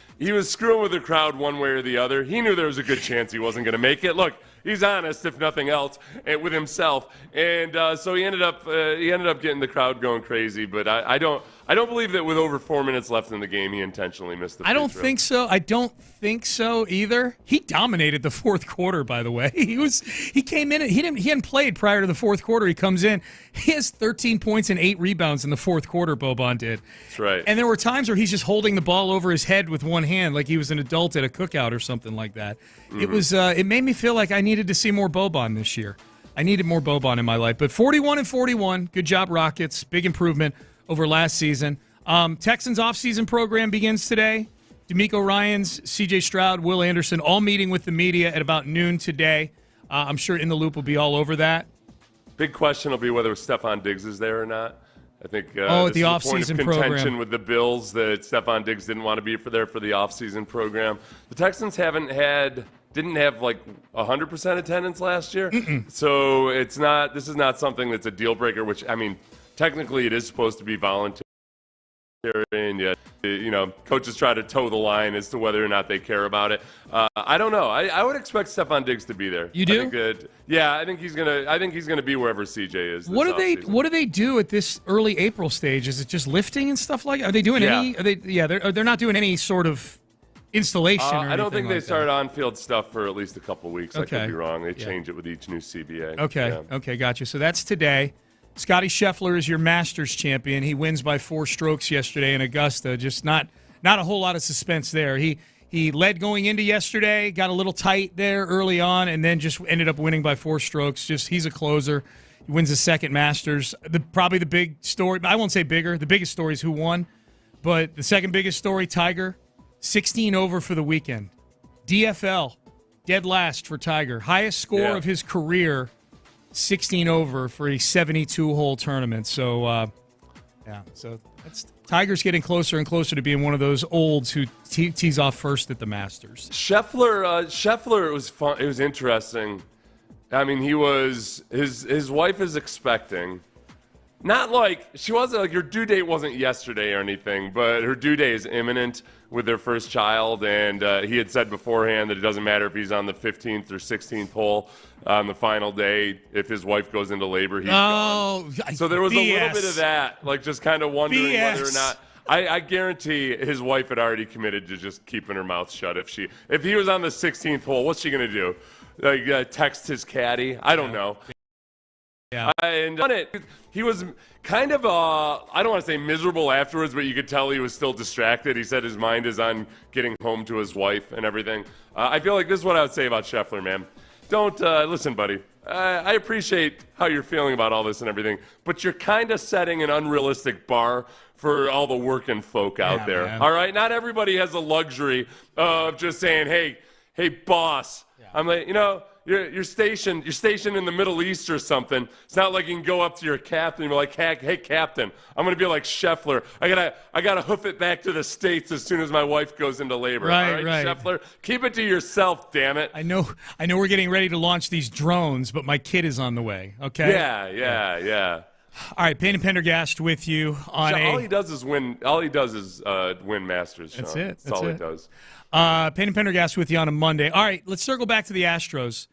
screwing with the crowd one way or the other. He knew there was a good chance he wasn't going to make it. Look, he's honest, if nothing else, with himself, and so he ended up getting the crowd going crazy. But I don't believe that with over 4 minutes left in the game, he intentionally missed the free throw. I don't think so either. He dominated the fourth quarter, by the way. He came in. He hadn't played prior to the fourth quarter. He comes in. He has 13 points and 8 rebounds in the fourth quarter. Boban did. That's right. And there were times where he's just holding the ball over his head with one hand, like he was an adult at a cookout or something like that. Mm-hmm. It made me feel like I needed to see more Boban this year. I needed more Boban in my life. But 41-41, good job, Rockets. Big improvement over last season. Texans offseason program begins today. D'Amico Ryans, C.J. Stroud, Will Anderson, all meeting with the media at about noon today. I'm sure In the Loop will be all over that. Big question will be whether Stephon Diggs is there or not. I think at the point offseason of contention program with the Bills that Stephon Diggs didn't want to be for the offseason program. The Texans didn't have like 100% attendance last year, so this is not something that's a deal breaker. Which, I mean, technically it is supposed to be voluntary, and yet, you know, coaches try to toe the line as to whether or not they care about it. I don't know. I would expect Stephon Diggs to be there. You do? I think he's gonna be wherever CJ is. What do they do at this early April stage? Is it just lifting and stuff like? Are they doing any? They're not doing any sort of installation. Or I don't think they like start on-field stuff for at least a couple weeks. Okay. I could be wrong. They change it with each new CBA. Okay, gotcha. So that's today. Scotty Scheffler is your Masters champion. He wins by 4 strokes yesterday in Augusta. Just not a whole lot of suspense there. He led going into yesterday, got a little tight there early on, and then just ended up winning by 4 strokes. He's a closer. He wins his second Masters. Probably the big story, I won't say bigger. The biggest story is who won. But the second biggest story, Tiger, 16 over for the weekend. DFL, dead last for Tiger. Highest score of his career, 16 over for a 72-hole tournament. So, so Tiger's getting closer and closer to being one of those olds who tees off first at the Masters. Scheffler, it was fun. It was interesting. I mean, his wife is expecting. Not like she wasn't like her due date wasn't yesterday or anything, but her due date is imminent with their first child, and he had said beforehand that it doesn't matter if he's on the 15th or 16th hole on the final day. If his wife goes into labor, he's gone. So there was a little bit of that, like just kind of wondering whether or not. I guarantee his wife had already committed to just keeping her mouth shut. If he was on the 16th hole, what's she gonna do? Like text his caddy? I don't know. Yeah. And on it, he was kind of, I don't want to say miserable afterwards, but you could tell he was still distracted. He said his mind is on getting home to his wife and everything. I feel like this is what I would say about Scheffler, man. Don't, listen, buddy. I appreciate how you're feeling about all this and everything, but you're kind of setting an unrealistic bar for all the working folk out there. Man. All right? Not everybody has the luxury of just saying, hey, boss. Yeah. I'm like, You're stationed in the Middle East or something. It's not like you can go up to your captain and be like, hey, captain, I'm going to be like Scheffler. I gotta hoof it back to the States as soon as my wife goes into labor. Right, all right, Scheffler, keep it to yourself, damn it. I know we're getting ready to launch these drones, but my kid is on the way, okay? Yeah. All right, Payne and Pendergast with you on all he does is win Masters, Sean. That's it. That's all he does. Payne and Pendergast with you on a Monday. All right, let's circle back to the Astros.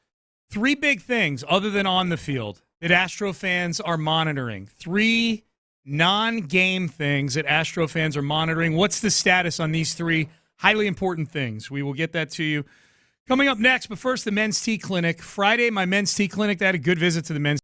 3 big things, other than on the field, that Astro fans are monitoring. 3 non-game things that Astro fans are monitoring. What's the status on these 3 highly important things? We will get that to you Coming up next, but first, the men's tea clinic. Friday, my men's tea clinic, they had a good visit to the men's.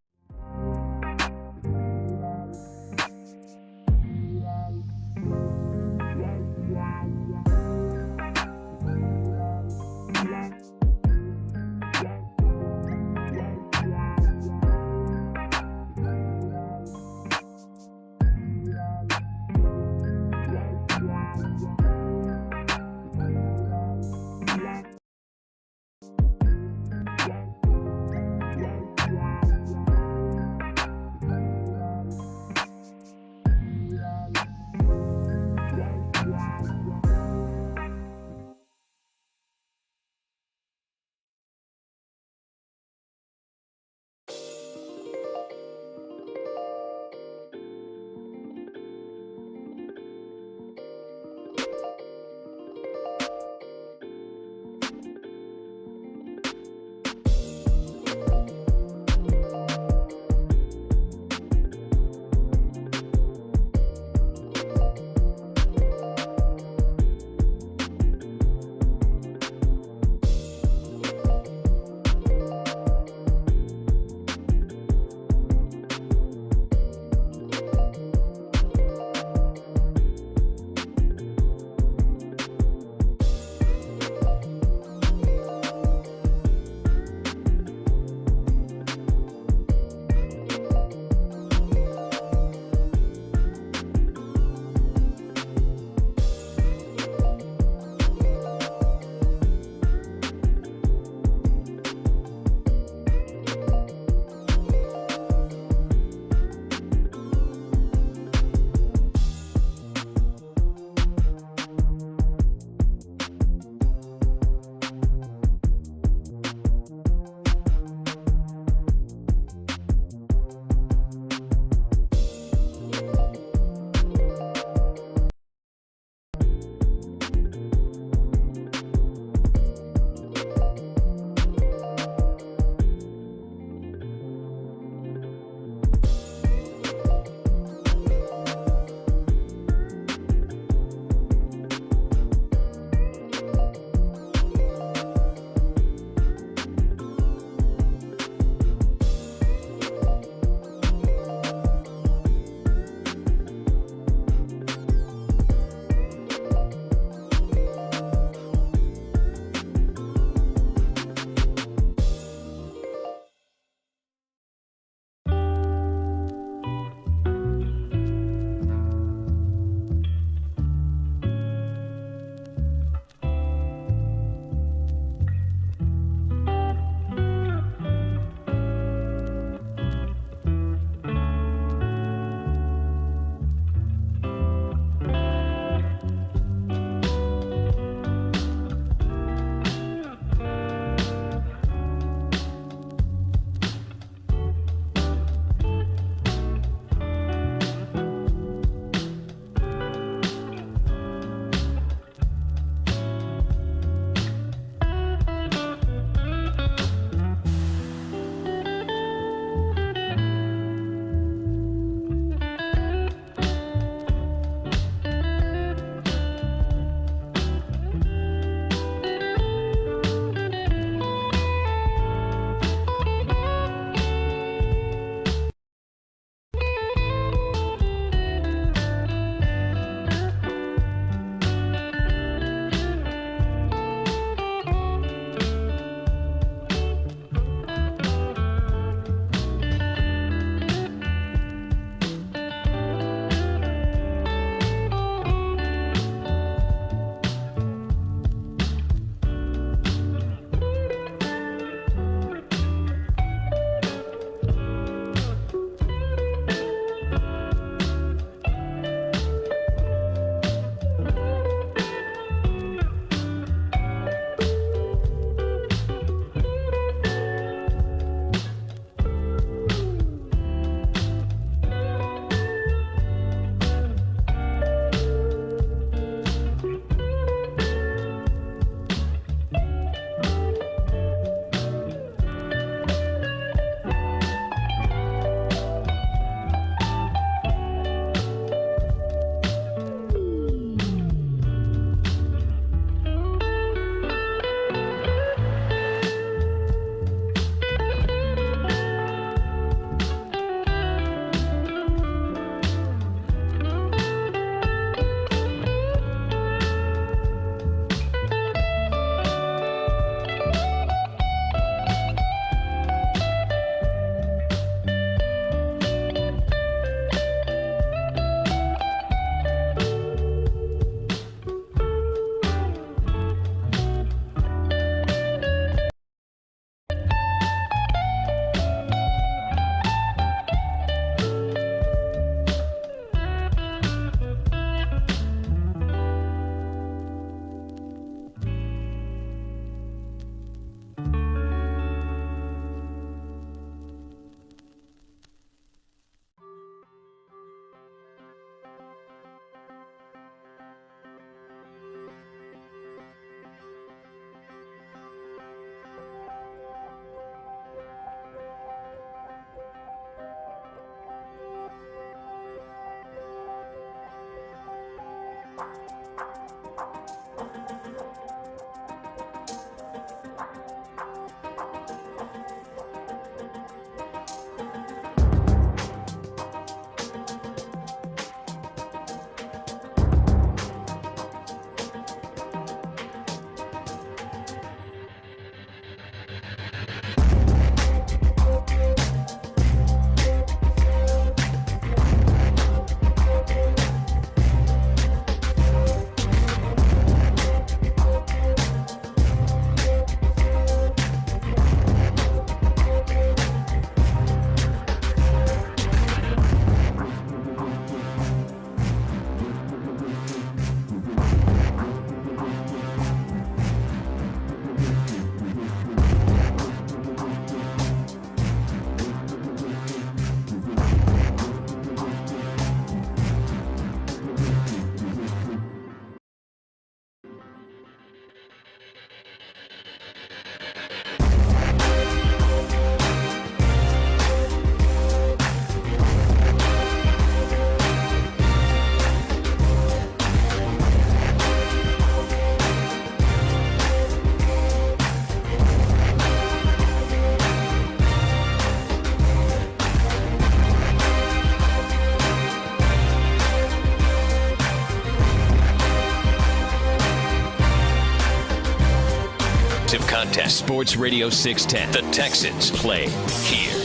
contest. Sports Radio 610. The Texans play here.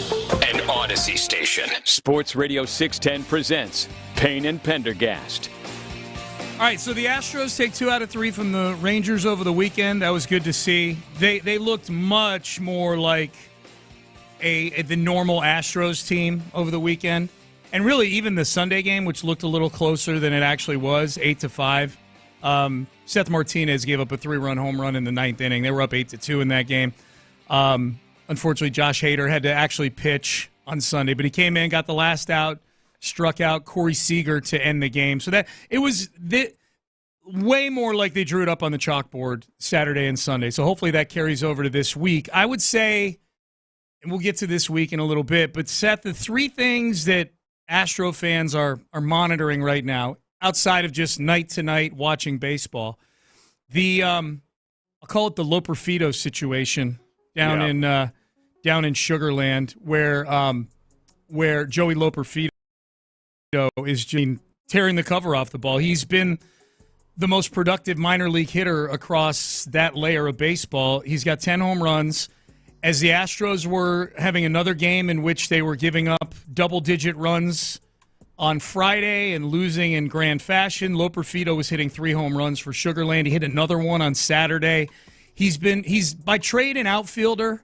An Odyssey station. Sports Radio 610 presents Payne and Pendergast. All right, so the Astros take 2 out of 3 from the Rangers over the weekend. That was good to see. They looked much more like the normal Astros team over the weekend. And really, even the Sunday game, which looked a little closer than it actually was, 8-5. Seth Martinez gave up a 3-run home run in the 9th inning. They were up 8-2 in that game. Unfortunately, Josh Hader had to actually pitch on Sunday, but he came in, got the last out, struck out Corey Seager to end the game. So that it was way more like they drew it up on the chalkboard Saturday and Sunday. So hopefully that carries over to this week. I would say, and we'll get to this week in a little bit, but Seth, the 3 things that Astro fans are monitoring right now, outside of just night to night watching baseball, I'll call it the Loperfido situation down in Sugarland, where Joey Loperfido is tearing the cover off the ball. He's been the most productive minor league hitter across that layer of baseball. He's got 10 home runs. As the Astros were having another game in which they were giving up double-digit runs on Friday and losing in grand fashion, Loperfido was hitting 3 home runs for Sugarland. He hit another one on Saturday. He's by trade an outfielder.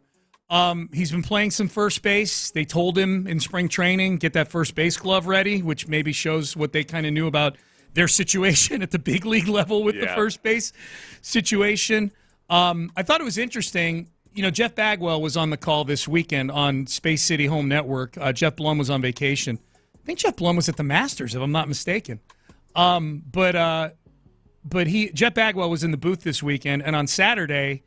He's been playing some first base. They told him in spring training, get that first base glove ready, which maybe shows what they kind of knew about their situation at the big league level with the first base situation. I thought it was interesting. You know, Jeff Bagwell was on the call this weekend on Space City Home Network. Jeff Blum was on vacation. I think Jeff Blum was at the Masters, if I'm not mistaken. But Jeff Bagwell was in the booth this weekend, and on Saturday,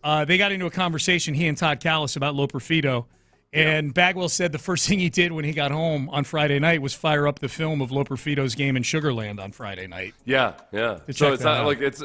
they got into a conversation, he and Todd Callis, about Loperfido. And Bagwell said the first thing he did when he got home on Friday night was fire up the film of Loperfido's game in Sugarland on Friday night. Yeah. So it's not like it's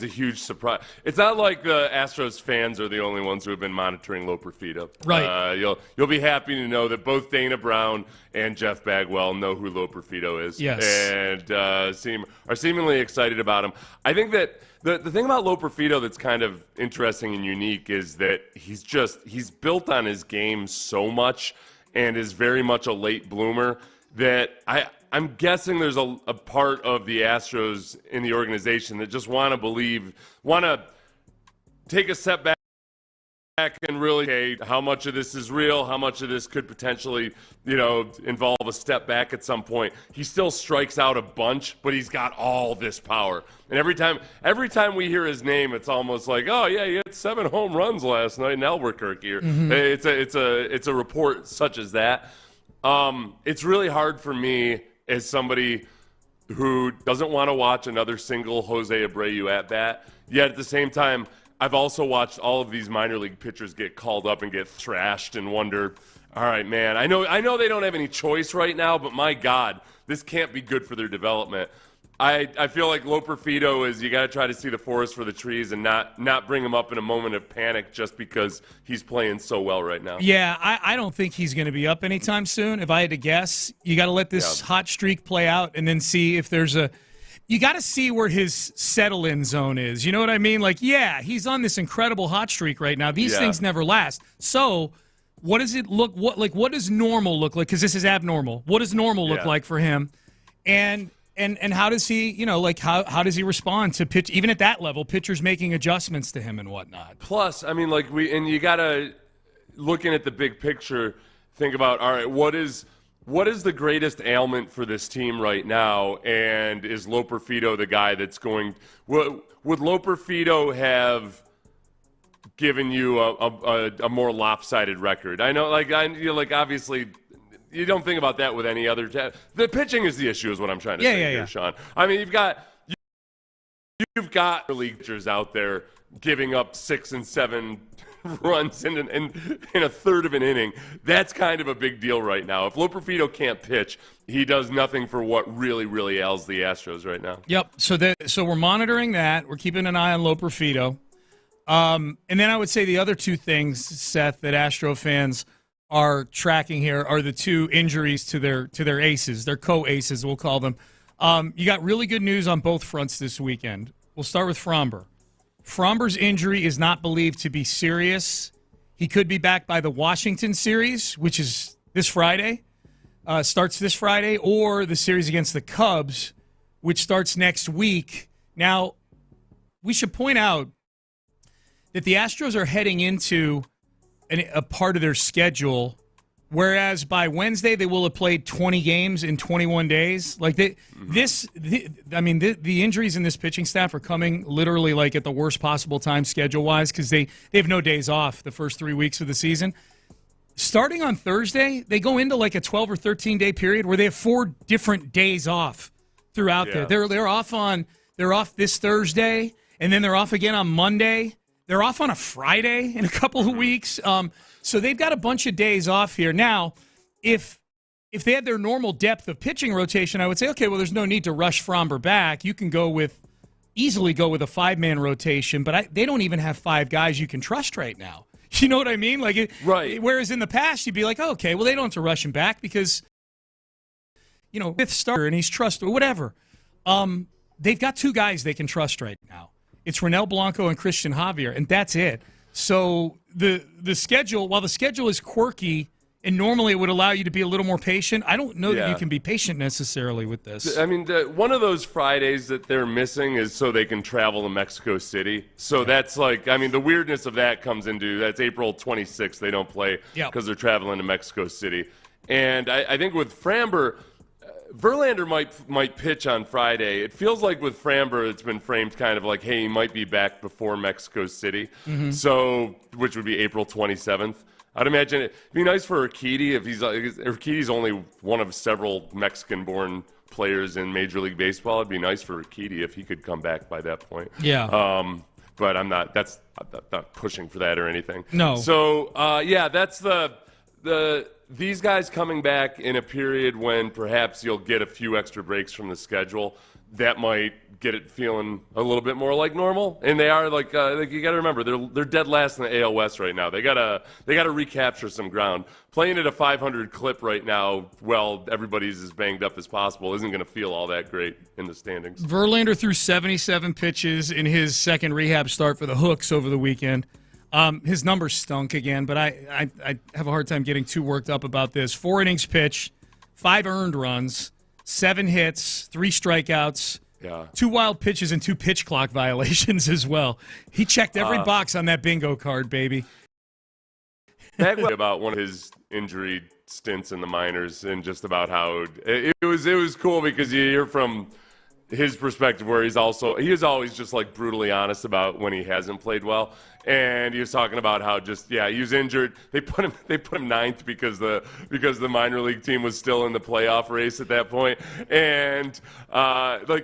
a huge surprise. It's not like the Astros fans are the only ones who have been monitoring Loperfido. Right. You'll be happy to know that both Dana Brown and Jeff Bagwell know who Loperfido is. Yes. And are seemingly excited about him. I think that the thing about Loperfido that's kind of interesting and unique is that he's built on his game so much and is very much a late bloomer that I'm guessing there's a part of the Astros in the organization that just want to take a step back and really, hey, how much of this is real? How much of this could potentially, involve a step back at some point? He still strikes out a bunch, but he's got all this power. And every time we hear his name, it's almost like, oh yeah, he had 7 home runs last night in Albuquerque. Mm-hmm. It's a report such as that. It's really hard for me as somebody who doesn't want to watch another single Jose Abreu at bat, yet at the same time, I've also watched all of these minor league pitchers get called up and get thrashed and wonder, all right, man, I know they don't have any choice right now, but my God, this can't be good for their development. I feel like Loperfido is, you got to try to see the forest for the trees and not bring him up in a moment of panic just because he's playing so well right now. Yeah, I don't think he's going to be up anytime soon. If I had to guess, you got to let this hot streak play out and then see if there's you got to see where his settle-in zone is. You know what I mean? Like, yeah, he's on this incredible hot streak right now. These things never last. So what does it look what does normal look like? Because this is abnormal. What does normal look like for him? And how does he, how does he respond to pitch, even at that level, pitchers making adjustments to him and whatnot? Plus, I mean, you got to, looking at the big picture, think about, all right, what is the greatest ailment for this team right now? And is Loperfido the guy that's going? Would Loperfido have given you a more lopsided record? I know, obviously, you don't think about that with any other. The pitching is the issue, is what I'm trying to say here, Sean. I mean, you've got league pitchers out there giving up 6 and 7 runs in a third of an inning. That's kind of a big deal right now. If Loperfido can't pitch, he does nothing for what really, really ails the Astros right now. Yep. So we're monitoring that. We're keeping an eye on Loperfido. And then I would say the other 2 things, Seth, that Astro fans are tracking here are the 2 injuries to their aces, their co-aces, we'll call them. You got really good news on both fronts this weekend. We'll start with Framber. Framber's injury is not believed to be serious. He could be back by the Washington series, which is this Friday, starts this Friday, or the series against the Cubs, which starts next week. Now, we should point out that the Astros are heading into a part of their schedule, whereas by Wednesday they will have played 20 games in 21 days. Like the injuries in this pitching staff are coming literally like at the worst possible time schedule-wise because they have no days off the first 3 weeks of the season. Starting on Thursday, they go into like a 12 or 13-day period where they have 4 different days off throughout there. They're off this Thursday, and then they're off again on Monday. They're off on a Friday in a couple of weeks. So they've got a bunch of days off here. Now, if they had their normal depth of pitching rotation, I would say, okay, well, there's no need to rush Framber back. You can easily go with a 5-man rotation, but they don't even have 5 guys you can trust right now. You know what I mean? Right. Whereas in the past, you'd be like, oh, okay, well, they don't have to rush him back because, fifth starter and he's trusted, whatever. They've got 2 guys they can trust right now. It's Ronel Blanco and Christian Javier, and that's it. So the schedule, while the schedule is quirky and normally it would allow you to be a little more patient, I don't know that you can be patient necessarily with this. I mean, one of those Fridays that they're missing is so they can travel to Mexico City. So that's the weirdness of that comes into, that's April 26th. They don't play because they're traveling to Mexico City. And I think with Framber, Verlander might pitch on Friday. It feels like with Framber, it's been framed kind of like, hey, he might be back before Mexico City, which would be April 27th. I'd imagine it'd be nice for Urquidy if Urquidy's only one of several Mexican-born players in Major League Baseball. It'd be nice for Urquidy if he could come back by that point. Yeah. But I'm not pushing for that or anything. No. So that's these guys coming back in a period when perhaps you'll get a few extra breaks from the schedule, that might get it feeling a little bit more like normal. And they are like you got to remember they're dead last in the AL West right now. They gotta recapture some ground. Playing at a 500 clip right now, while everybody's as banged up as possible, isn't going to feel all that great in the standings. Verlander threw 77 pitches in his second rehab start for the Hooks over the weekend. His numbers stunk again, but I have a hard time getting too worked up about this. 4 innings pitched, 5 earned runs, 7 hits, 3 strikeouts, 2 wild pitches, and 2 pitch clock violations as well. He checked every box on that bingo card, baby. That was about one of his injury stints in the minors and just about how it was cool because you hear from his perspective where he is always just like brutally honest about when he hasn't played well. And he was talking about how he was injured. They put him ninth because the minor league team was still in the playoff race at that point. And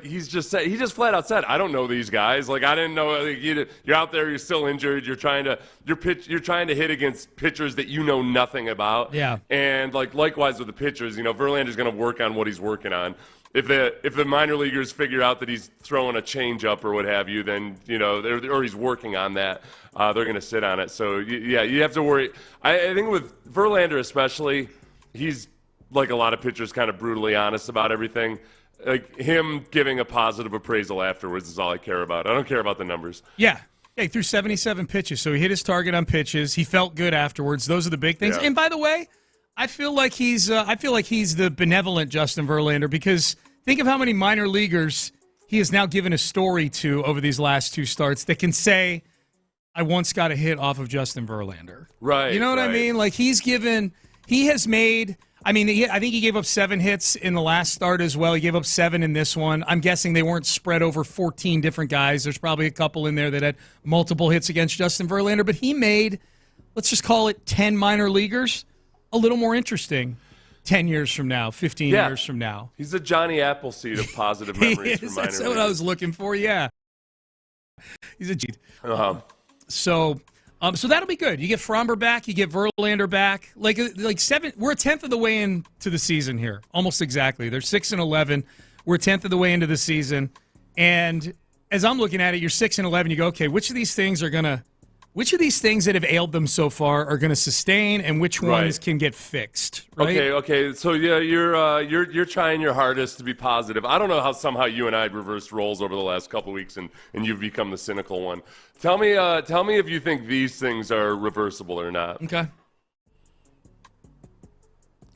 he just flat out said, I don't know these guys. Like I didn't know. You're out there. You're still injured. You're trying to hit against pitchers that you know nothing about. Yeah. And likewise with the pitchers, Verlander's going to work on what he's working on. If the minor leaguers figure out that he's throwing a changeup or what have you, then or he's working on that, they're going to sit on it. So you have to worry. I think with Verlander especially, he's like a lot of pitchers, kind of brutally honest about everything. Like him giving a positive appraisal afterwards is all I care about. I don't care about the numbers. Yeah, he threw 77 pitches, so he hit his target on pitches. He felt good afterwards. Those are the big things. Yeah. And by the way, I feel like he's the benevolent Justin Verlander because think of how many minor leaguers he has now given a story to over these last 2 starts that can say, I once got a hit off of Justin Verlander. Right. You know what I mean? Like I think he gave up 7 hits in the last start as well. He gave up 7 in this one. I'm guessing they weren't spread over 14 different guys. There's probably a couple in there that had multiple hits against Justin Verlander, but he made, let's just call it 10 minor leaguers a little more interesting 10 years from now, 15 years from now. He's the Johnny Appleseed of positive memories for minor leaguers. That's what I was looking for, yeah. He's a G. So that'll be good. You get Framber back, you get Verlander back. Like 7, we're a 10th of the way into the season here, almost exactly. They're 6-11. We're a 10th of the way into the season. And as I'm looking at it, you're 6-11. You go, okay, which of these things are gonna which of these things that have ailed them so far are going to sustain, and which ones can get fixed? Right? Okay. So yeah, you're trying your hardest to be positive. I don't know how somehow you and I reversed roles over the last couple of weeks, and you've become the cynical one. Tell me if you think these things are reversible or not. Okay.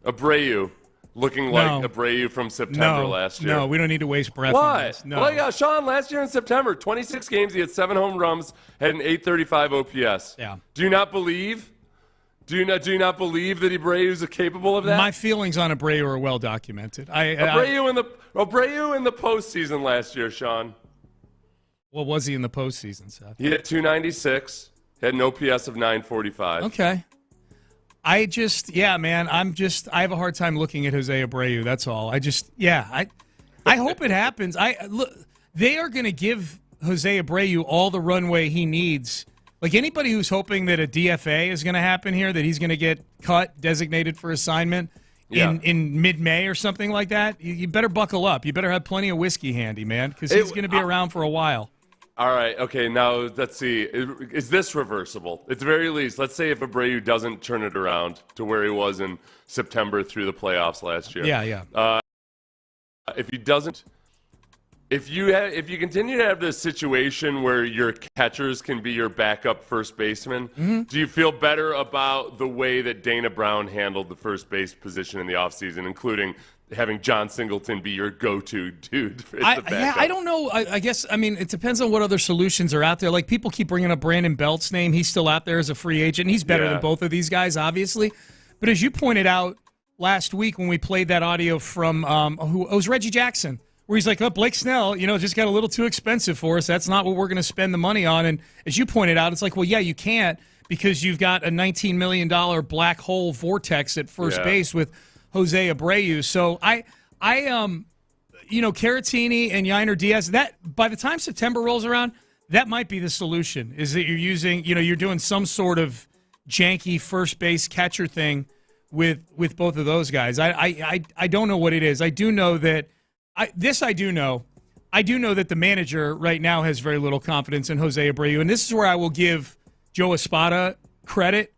Abreu. Looking like Abreu from September last year. No, we don't need to waste breath What? on this. No. Well, yeah, Sean, last year in September, 26 games, he had 7 home runs, had an 835 OPS. Yeah. Do you not believe? Do you not believe that Abreu is capable of that? My feelings on Abreu are well documented. Abreu in the postseason last year, Sean. What was he in the postseason, Seth? He hit 296, had an OPS of 945. Okay. I have a hard time looking at Jose Abreu. That's all. I hope it happens. They are going to give Jose Abreu all the runway he needs. Like anybody who's hoping that a DFA is going to happen here, that he's going to get cut, designated for assignment in mid-May or something like that, you better buckle up. You better have plenty of whiskey handy, man, because he's going to be around for a while. All right, okay, now let's see. Is this reversible? At the very least, let's say if Abreu doesn't turn it around to where he was in September through the playoffs last year. Yeah. If he doesn't, if you continue to have this situation where your catchers can be your backup first baseman, do you feel better about the way that Dana Brown handled the first base position in the offseason, including having John Singleton be your go-to dude? I don't know. I guess, it depends on what other solutions are out there. Like, people keep bringing up Brandon Belt's name. He's still out there as a free agent. He's better than both of these guys, obviously. But as you pointed out last week when we played that audio from it was Reggie Jackson, where he's like, Blake Snell, just got a little too expensive for us. That's not what we're going to spend the money on. And as you pointed out, it's like, well, yeah, you can't, because you've got a $19 million black hole vortex at first base with Jose Abreu. So Caratini and Yainer Diaz, that by the time September rolls around, that might be the solution, is that you're using, you're doing some sort of janky first base catcher thing with both of those guys. I don't know what it is. I do know that I do know that the manager right now has very little confidence in Jose Abreu, and this is where I will give Joe Espada credit.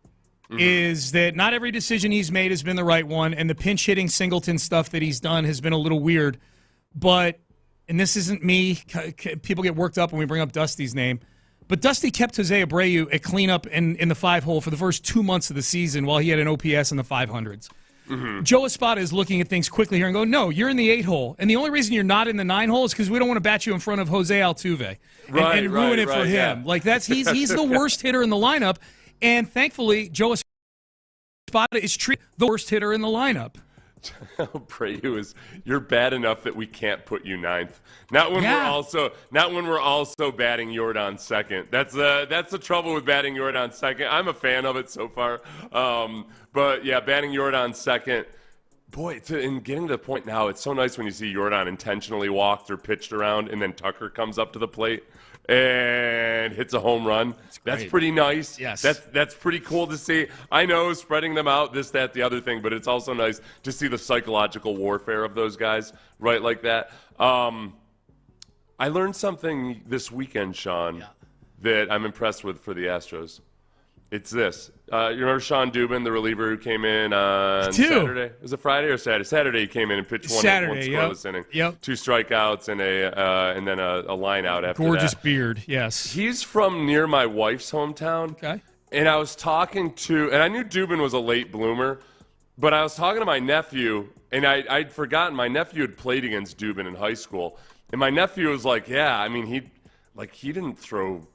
Is that not every decision he's made has been the right one, and the pinch-hitting Singleton stuff that he's done has been a little weird. But, and this isn't me, people get worked up when we bring up Dusty's name, but Dusty kept Jose Abreu at cleanup in the 5-hole for the first 2 months of the season while he had an OPS in the 500s. Joe Espada is looking at things quickly here and going, no, you're in the 8-hole. And the only reason you're not in the 9-hole is because we don't want to bat you in front of Jose Altuve and ruin it for him. Like, he's the worst hitter in the lineup. And thankfully, Joe Espada is treated the worst hitter in the lineup. Abreu you're bad enough that we can't put you 9th. Not when we're also batting Yordan second. That's the trouble with batting Yordan second. I'm a fan of it so far. But yeah, batting Yordan second. Boy, and getting to the point now, it's so nice when you see Yordan intentionally walked or pitched around, and then Tucker comes up to the plate and hits a home run. That's pretty nice. Yes. That's pretty cool to see. I know, spreading them out, this, that, the other thing, but it's also nice to see the psychological warfare of those guys, right, like that. I learned something this weekend, Sean, that I'm impressed with for the Astros. It's this. You remember Sean Dubin, the reliever who came in on Saturday? Was it Friday or Saturday? Saturday he came in and pitched one scoreless inning. 2 strikeouts and then a line out after Gorgeous that. beard, yes. He's from near my wife's hometown. Okay. And I was talking to, and I knew Dubin was a late bloomer, but I was talking to my nephew, and I'd forgotten my nephew had played against Dubin in high school. And my nephew was like, he didn't throw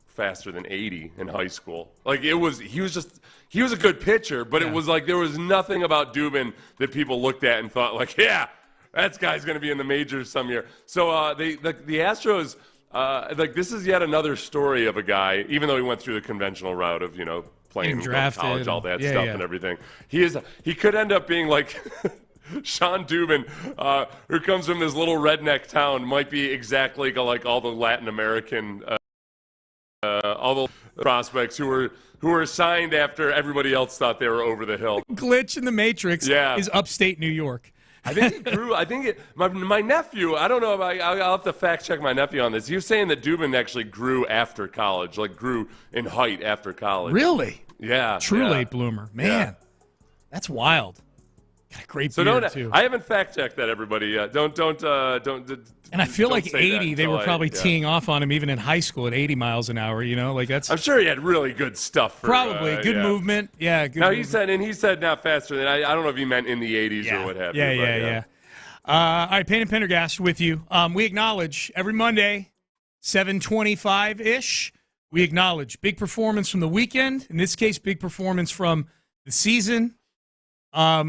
faster than 80 in high school. Like, he was a good pitcher, but it was like there was nothing about Dubin that people looked at and thought, like, yeah, that guy's going to be in the majors some year. So the Astros, this is yet another story of a guy, even though he went through the conventional route of, playing college, all that stuff and everything. He could end up being like Sean Dubin, who comes from this little redneck town, might be exactly like all the Latin American all the prospects who were signed after everybody else thought they were over the hill. Glitch in the Matrix is upstate New York. I think he grew. My nephew. I don't know if I'll have to fact check my nephew on this. He was saying that Dubin actually grew after college, like grew in height after college. Really? Yeah. True late bloomer. Man, that's wild. Got a great beard too. I haven't fact checked that, everybody. Don't. And I feel like 80, they were probably teeing off on him even in high school at 80 miles an hour. Like that's. I'm sure he had really good stuff. Probably good movement. Yeah. Good movement. He said not faster than I don't know if he meant in the 80s or what have you. Yeah. All right, Payne and Pendergast with you. We acknowledge every Monday, 7:25-ish. We acknowledge big performance from the weekend. In this case, big performance from the season.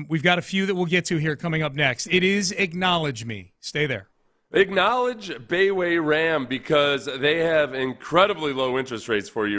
We've got a few that we'll get to here coming up next. It is Acknowledge Me. Stay there. Acknowledge Bayway Ram because they have incredibly low interest rates for you.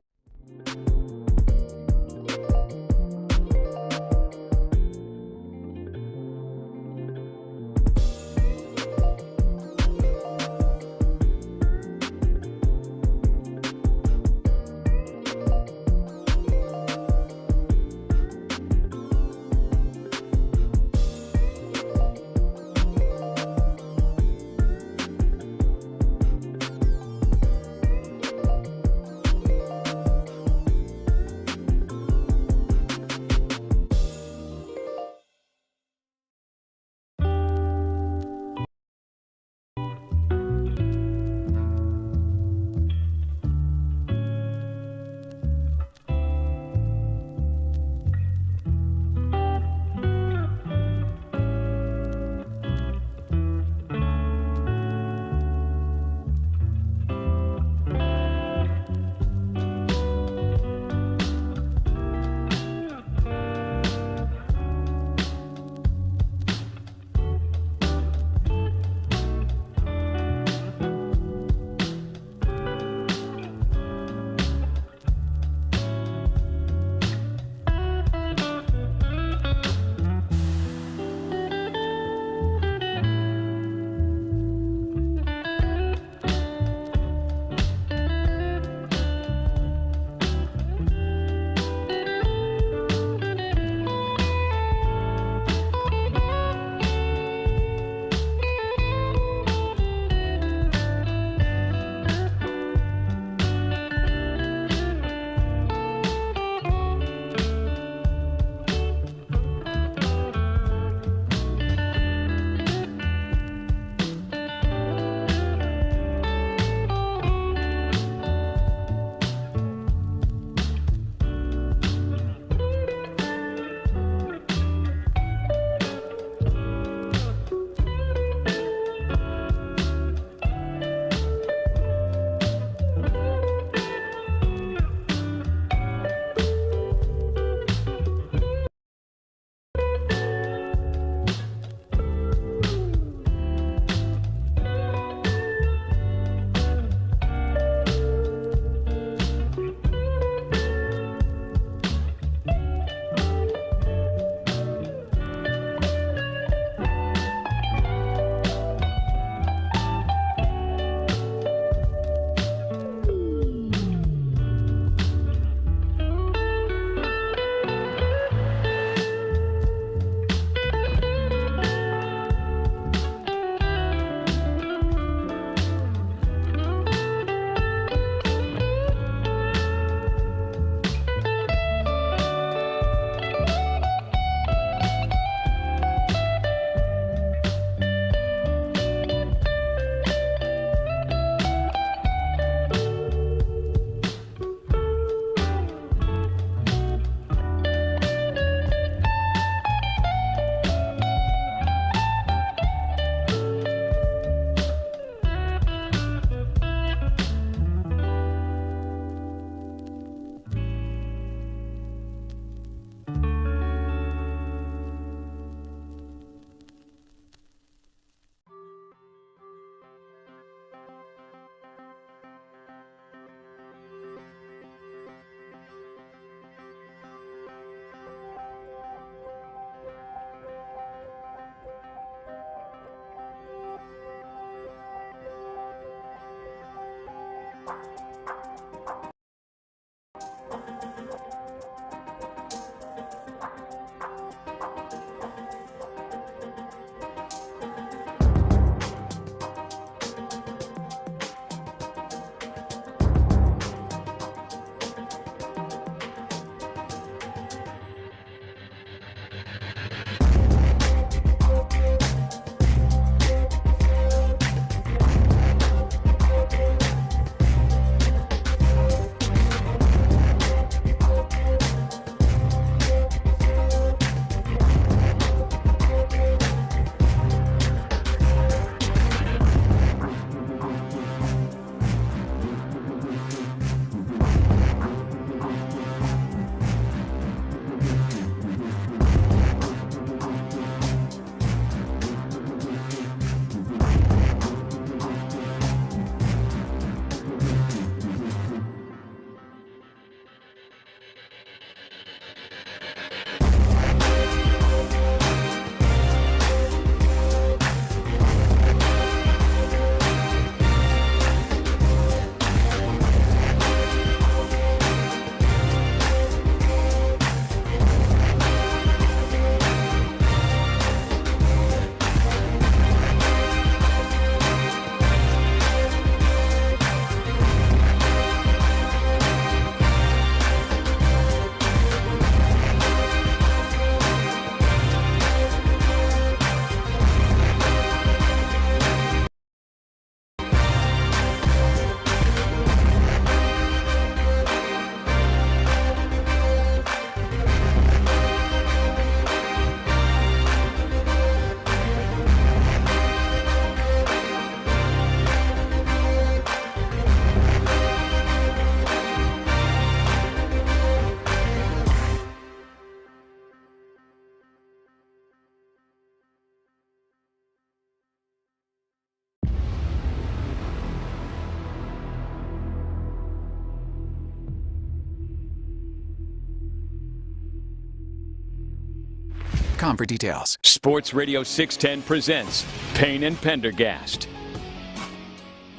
SportsRadio.com for details. Sports Radio 610 presents Payne and Pendergast.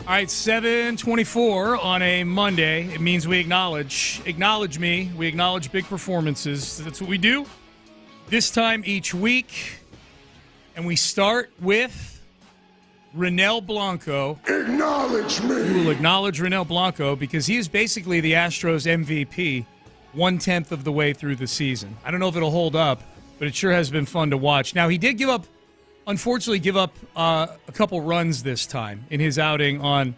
All right, 7:24 on a Monday. It means we acknowledge me. We acknowledge big performances. That's what we do this time each week. And we start with Ronel Blanco. Acknowledge me. We will acknowledge Ronel Blanco because he is basically the Astros MVP 1/10 of the way through the season. I don't know if it'll hold up, but it sure has been fun to watch. Now, he did unfortunately give up a couple runs this time in his outing on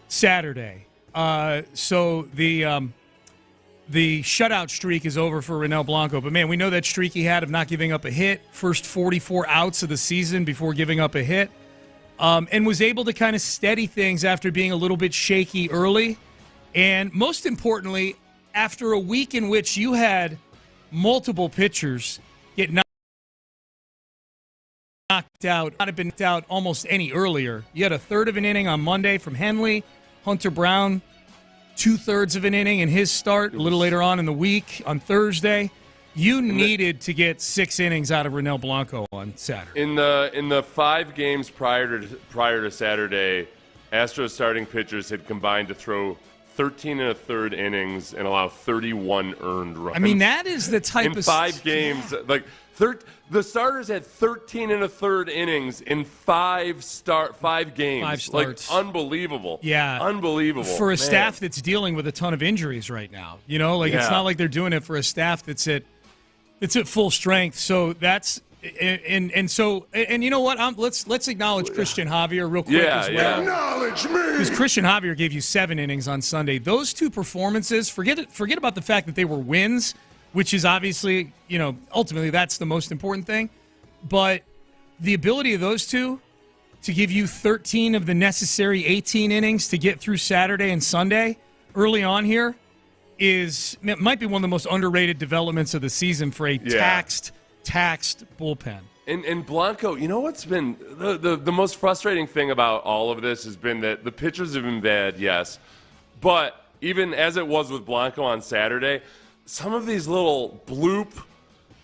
Saturday. So the shutout streak is over for Ronel Blanco. But, man, we know that streak he had of not giving up a hit, first 44 outs of the season before giving up a hit, and was able to kind of steady things after being a little bit shaky early. And most importantly, after a week in which you had multiple pitchers get knocked out, not have been knocked out almost any earlier. You had a third of an inning on Monday from Henley. Hunter Brown, 2/3 of an inning in his start a little later on in the week on Thursday. You needed to get 6 innings out of Ronel Blanco on Saturday. In the 5 games prior to Saturday, Astros starting pitchers had combined to throw 13 1/3 innings and allow 31 earned runs. I mean, that is the type of... In 5 games, like... The starters had 13 1/3 innings in 5 games. 5 starts. Like, unbelievable. Yeah. Unbelievable. For a staff that's dealing with a ton of injuries right now. You know, like it's not like they're doing it for a staff that's at full strength. So that's and you know what? Let's acknowledge Christian Javier real quick as well. Yeah. Acknowledge me. Because Christian Javier gave you 7 innings on Sunday. Those 2 performances, forget about the fact that they were wins, which is obviously, you know, ultimately that's the most important thing. But the ability of those 2 to give you 13 of the necessary 18 innings to get through Saturday and Sunday early on here might be one of the most underrated developments of the season for a taxed bullpen. And Blanco, you know what's been the most frustrating thing about all of this has been that the pitchers have been bad, yes. But even as it was with Blanco on Saturday, some of these little bloop,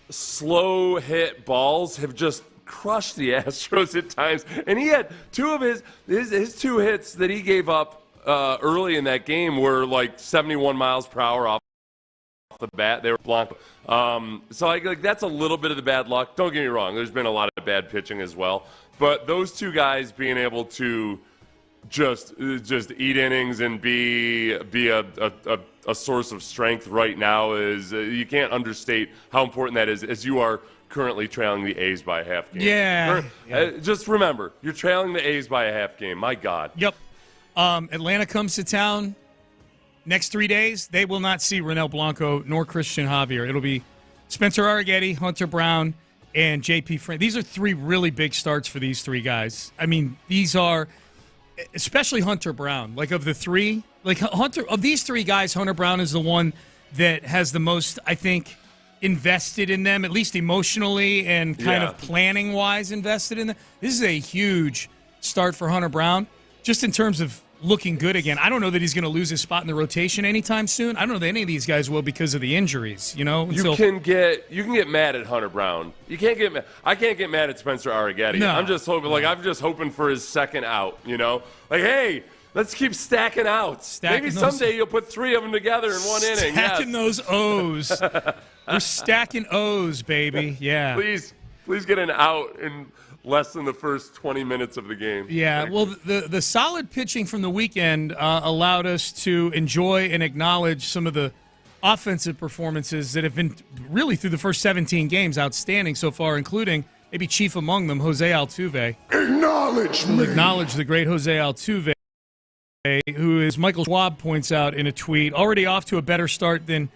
slow hit balls have just crushed the Astros at times. And he had 2 of his 2 hits that he gave up early in that game were like 71 miles per hour off the bat. They were Blanco. So like that's a little bit of the bad luck. Don't get me wrong. There's been a lot of bad pitching as well. But those 2 guys being able to just eat innings and be a source of strength right now is you can't understate how important that is as you are currently trailing the A's by a half game. Yeah. Just remember, you're trailing the A's by a half game. My God. Yep. Atlanta comes to town next 3 days. They will not see Ronel Blanco nor Christian Javier. It'll be Spencer Arrighetti, Hunter Brown, and J.P. Frank. These are 3 really big starts for these 3 guys. I mean, these are, especially Hunter Brown. Like of the 3, of these 3 guys, Hunter Brown is the one that has the most, I think, invested in them, at least emotionally and kind of planning-wise invested in them. This is a huge start for Hunter Brown, just in terms of looking good again. I don't know that he's going to lose his spot in the rotation anytime soon. I don't know that any of these guys will because of the injuries, you know? You can get mad at Hunter Brown. You can't get mad. I can't get mad at Spencer Arrighetti. No. I'm just hoping for his second out, you know? Like, hey, let's keep stacking outs. Maybe someday you'll put 3 of them together in one inning. Stacking those O's. We're stacking O's, baby. Yeah. Please get an out in less than the first 20 minutes of the game. Yeah, well, the solid pitching from the weekend allowed us to enjoy and acknowledge some of the offensive performances that have been really through the first 17 games outstanding so far, including maybe chief among them, Jose Altuve. Acknowledge me. We'll acknowledge the great Jose Altuve, who, as Michael Schwab points out in a tweet, already off to a better start than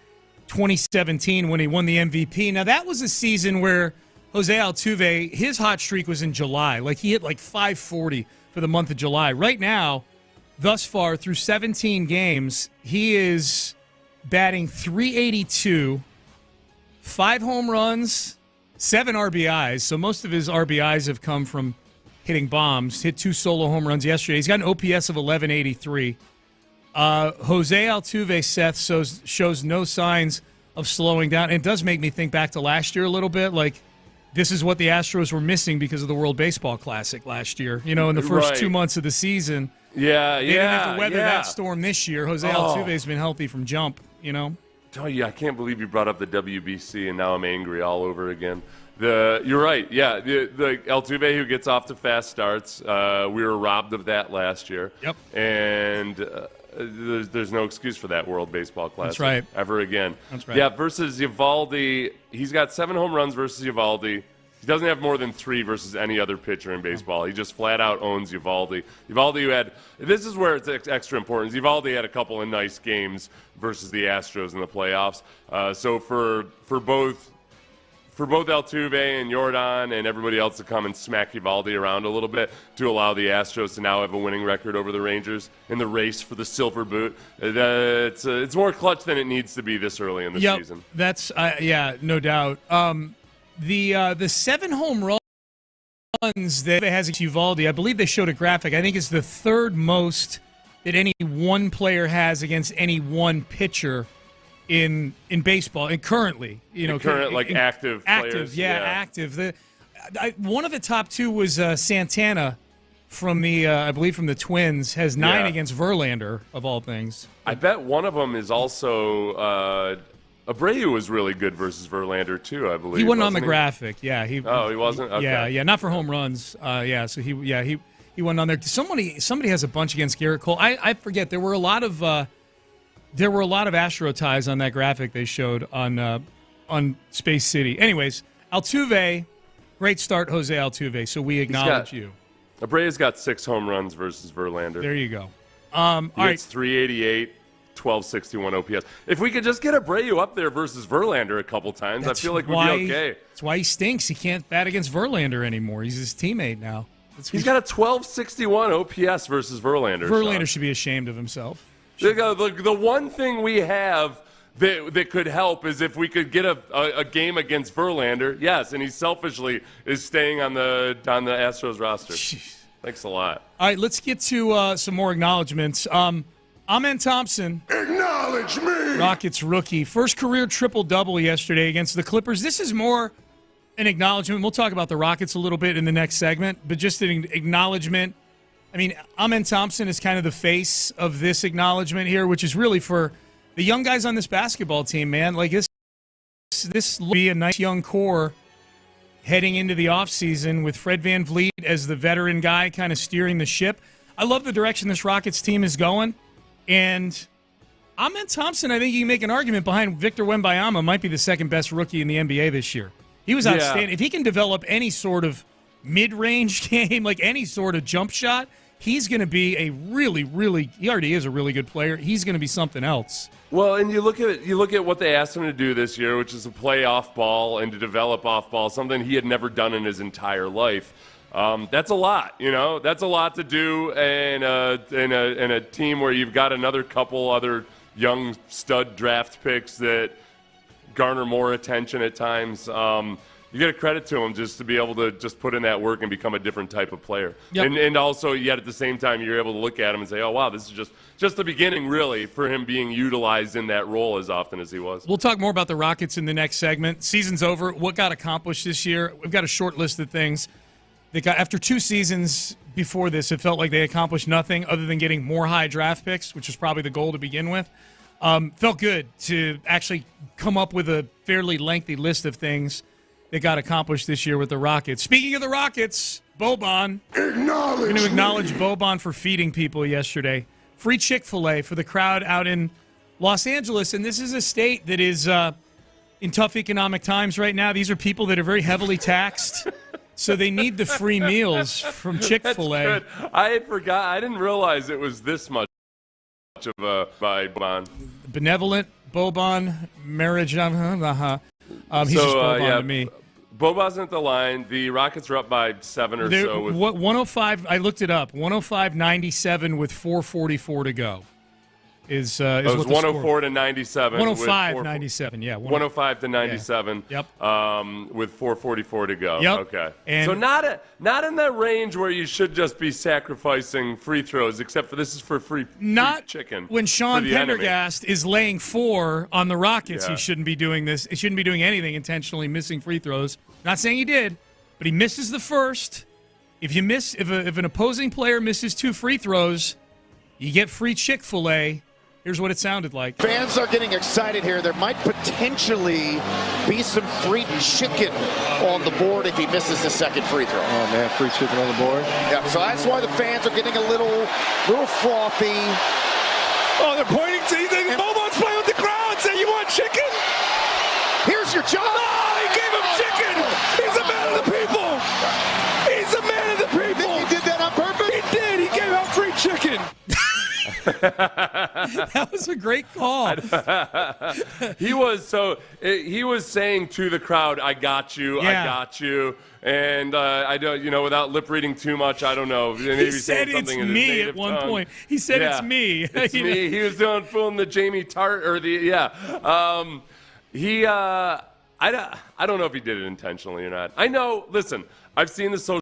2017 when he won the MVP. Now, that was a season where Jose Altuve, his hot streak was in July. Like, he hit like 540 for the month of July. Right now, thus far, through 17 games, he is batting .382, 5 home runs, 7 RBIs. So most of his RBIs have come from hitting bombs. Hit 2 solo home runs yesterday. He's got an OPS of 1183. Jose Altuve, Seth, shows no signs of slowing down. And it does make me think back to last year a little bit. Like, this is what the Astros were missing because of the World Baseball Classic last year. In the first 2 months of the season. Yeah, they didn't have to weather that storm this year. Jose Altuve's been healthy from jump, Oh, yeah, I can't believe you brought up the WBC, and now I'm angry all over again. You're right, yeah. The Altuve, who gets off to fast starts, we were robbed of that last year. Yep. And there's no excuse for that World Baseball Classic. That's right. Ever again. That's right. Yeah, versus Eovaldi, he's got 7 home runs versus Eovaldi. He doesn't have more than 3 versus any other pitcher in baseball. He just flat out owns Eovaldi. Eovaldi, who had – this is where it's extra important. Eovaldi had a couple of nice games versus the Astros in the playoffs. So for both Altuve and Jordan and everybody else to come and smack Eovaldi around a little bit to allow the Astros to now have a winning record over the Rangers in the race for the silver boot, it's more clutch than it needs to be this early in the season. That's no doubt. The 7 home runs that has Eovaldi, I believe they showed a graphic. I think it's the third most that any one player has against any one pitcher in baseball, and currently, active players. Active. One of the top 2 was Santana from the I believe from the Twins, has 9 against Verlander of all things. I bet one of them is also Abreu was really good versus Verlander too. I believe he wasn't on the graphic. Yeah, he wasn't. Okay. Yeah, not for home runs. So he wasn't on there. Somebody has a bunch against Garrett Cole. I forget there were a lot of Astro ties on that graphic they showed on Space City. Anyways, Altuve, great start, Jose Altuve. So we acknowledge you. Abreu's got 6 home runs versus Verlander. There you go. He gets 388, 1261 OPS. If we could just get Abreu up there versus Verlander a couple times, I feel like we'd be okay. That's why he stinks. He can't bat against Verlander anymore. He's his teammate now. He's got a 1261 OPS versus Verlander. Verlander should be ashamed of himself. The one thing we have that could help is if we could get a game against Verlander. Yes, and he selfishly is staying on the Astros roster. Jeez. Thanks a lot. All right, let's get to some more acknowledgments. Amen Thompson. Acknowledge me. Rockets rookie. First career triple-double yesterday against the Clippers. This is more an acknowledgement. We'll talk about the Rockets a little bit in the next segment, but just an acknowledgement. I mean, Amen Thompson is kind of the face of this acknowledgement here, which is really for the young guys on this basketball team, man. Like this will be a nice young core heading into the offseason with Fred VanVleet as the veteran guy kind of steering the ship. I love the direction this Rockets team is going. And Amen Thompson, I think you can make an argument behind Victor Wembanyama might be the second best rookie in the NBA this year. He was outstanding. If he can develop any sort of mid-range game, like any sort of jump shot, he's going to be a really, really – he already is a really good player. He's going to be something else. Well, and you look at what they asked him to do this year, which is to play off ball and to develop off ball, something he had never done in his entire life. That's a lot, That's a lot to do in a team where you've got another couple other young stud draft picks that garner more attention at times. You get a credit to him just to be able to just put in that work and become a different type of player. Yep. And also, yet at the same time, you're able to look at him and say, oh, wow, this is just the beginning, really, for him being utilized in that role as often as he was. We'll talk more about the Rockets in the next segment. Season's over. What got accomplished this year? We've got a short list of things. After 2 seasons before this, it felt like they accomplished nothing other than getting more high draft picks, which was probably the goal to begin with. Felt good to actually come up with a fairly lengthy list of things that got accomplished this year with the Rockets. Speaking of the Rockets, Boban. We're going to acknowledge Boban for feeding people yesterday. Free Chick-fil-A for the crowd out in Los Angeles. And this is a state that is in tough economic times right now. These are people that are very heavily taxed. So they need the free meals from Chick-fil-A. That's good. I had forgot. I didn't realize it was this much of a by Boban. Benevolent Boban marriage. He's just Boban to me. Boban's at the line. The Rockets are up by 7 or so. With 105. I looked it up. 105-97 with 4:44 to go. Is it was 104 to 97. 105-97, yeah. 105 to 97. Yeah. Yep. With 4:44 to go. Yep. Okay. And so not in that range where you should just be sacrificing free throws, except for this is for free chicken. When Sean Pendergast is laying 4 on the Rockets, he shouldn't be doing this. He shouldn't be doing anything intentionally missing free throws. Not saying he did, but he misses the first. If an opposing player misses 2 free throws, you get free Chick-fil-A. Here's what it sounded like. Fans are getting excited here. There might potentially be some free chicken on the board if he misses the second free throw. Oh, man, free chicken on the board. Yeah, so that's why the fans are getting a little frothy. Oh, they're pointing to Ethan. Boban's playing with the crowd. Say, you want chicken? Here's your job. Oh, he gave him chicken. He's a man of the people. He's a man of the people. You did that on purpose? He did. He gave out free chicken. That was a great call. He was saying to the crowd, I got you, I got you. And I don't, without lip reading too much, I don't know. Maybe he said it's me at one point. He said it's me. It's me. He was pulling the Jamie Tart or I don't know if he did it intentionally or not. I know, listen, I've seen the social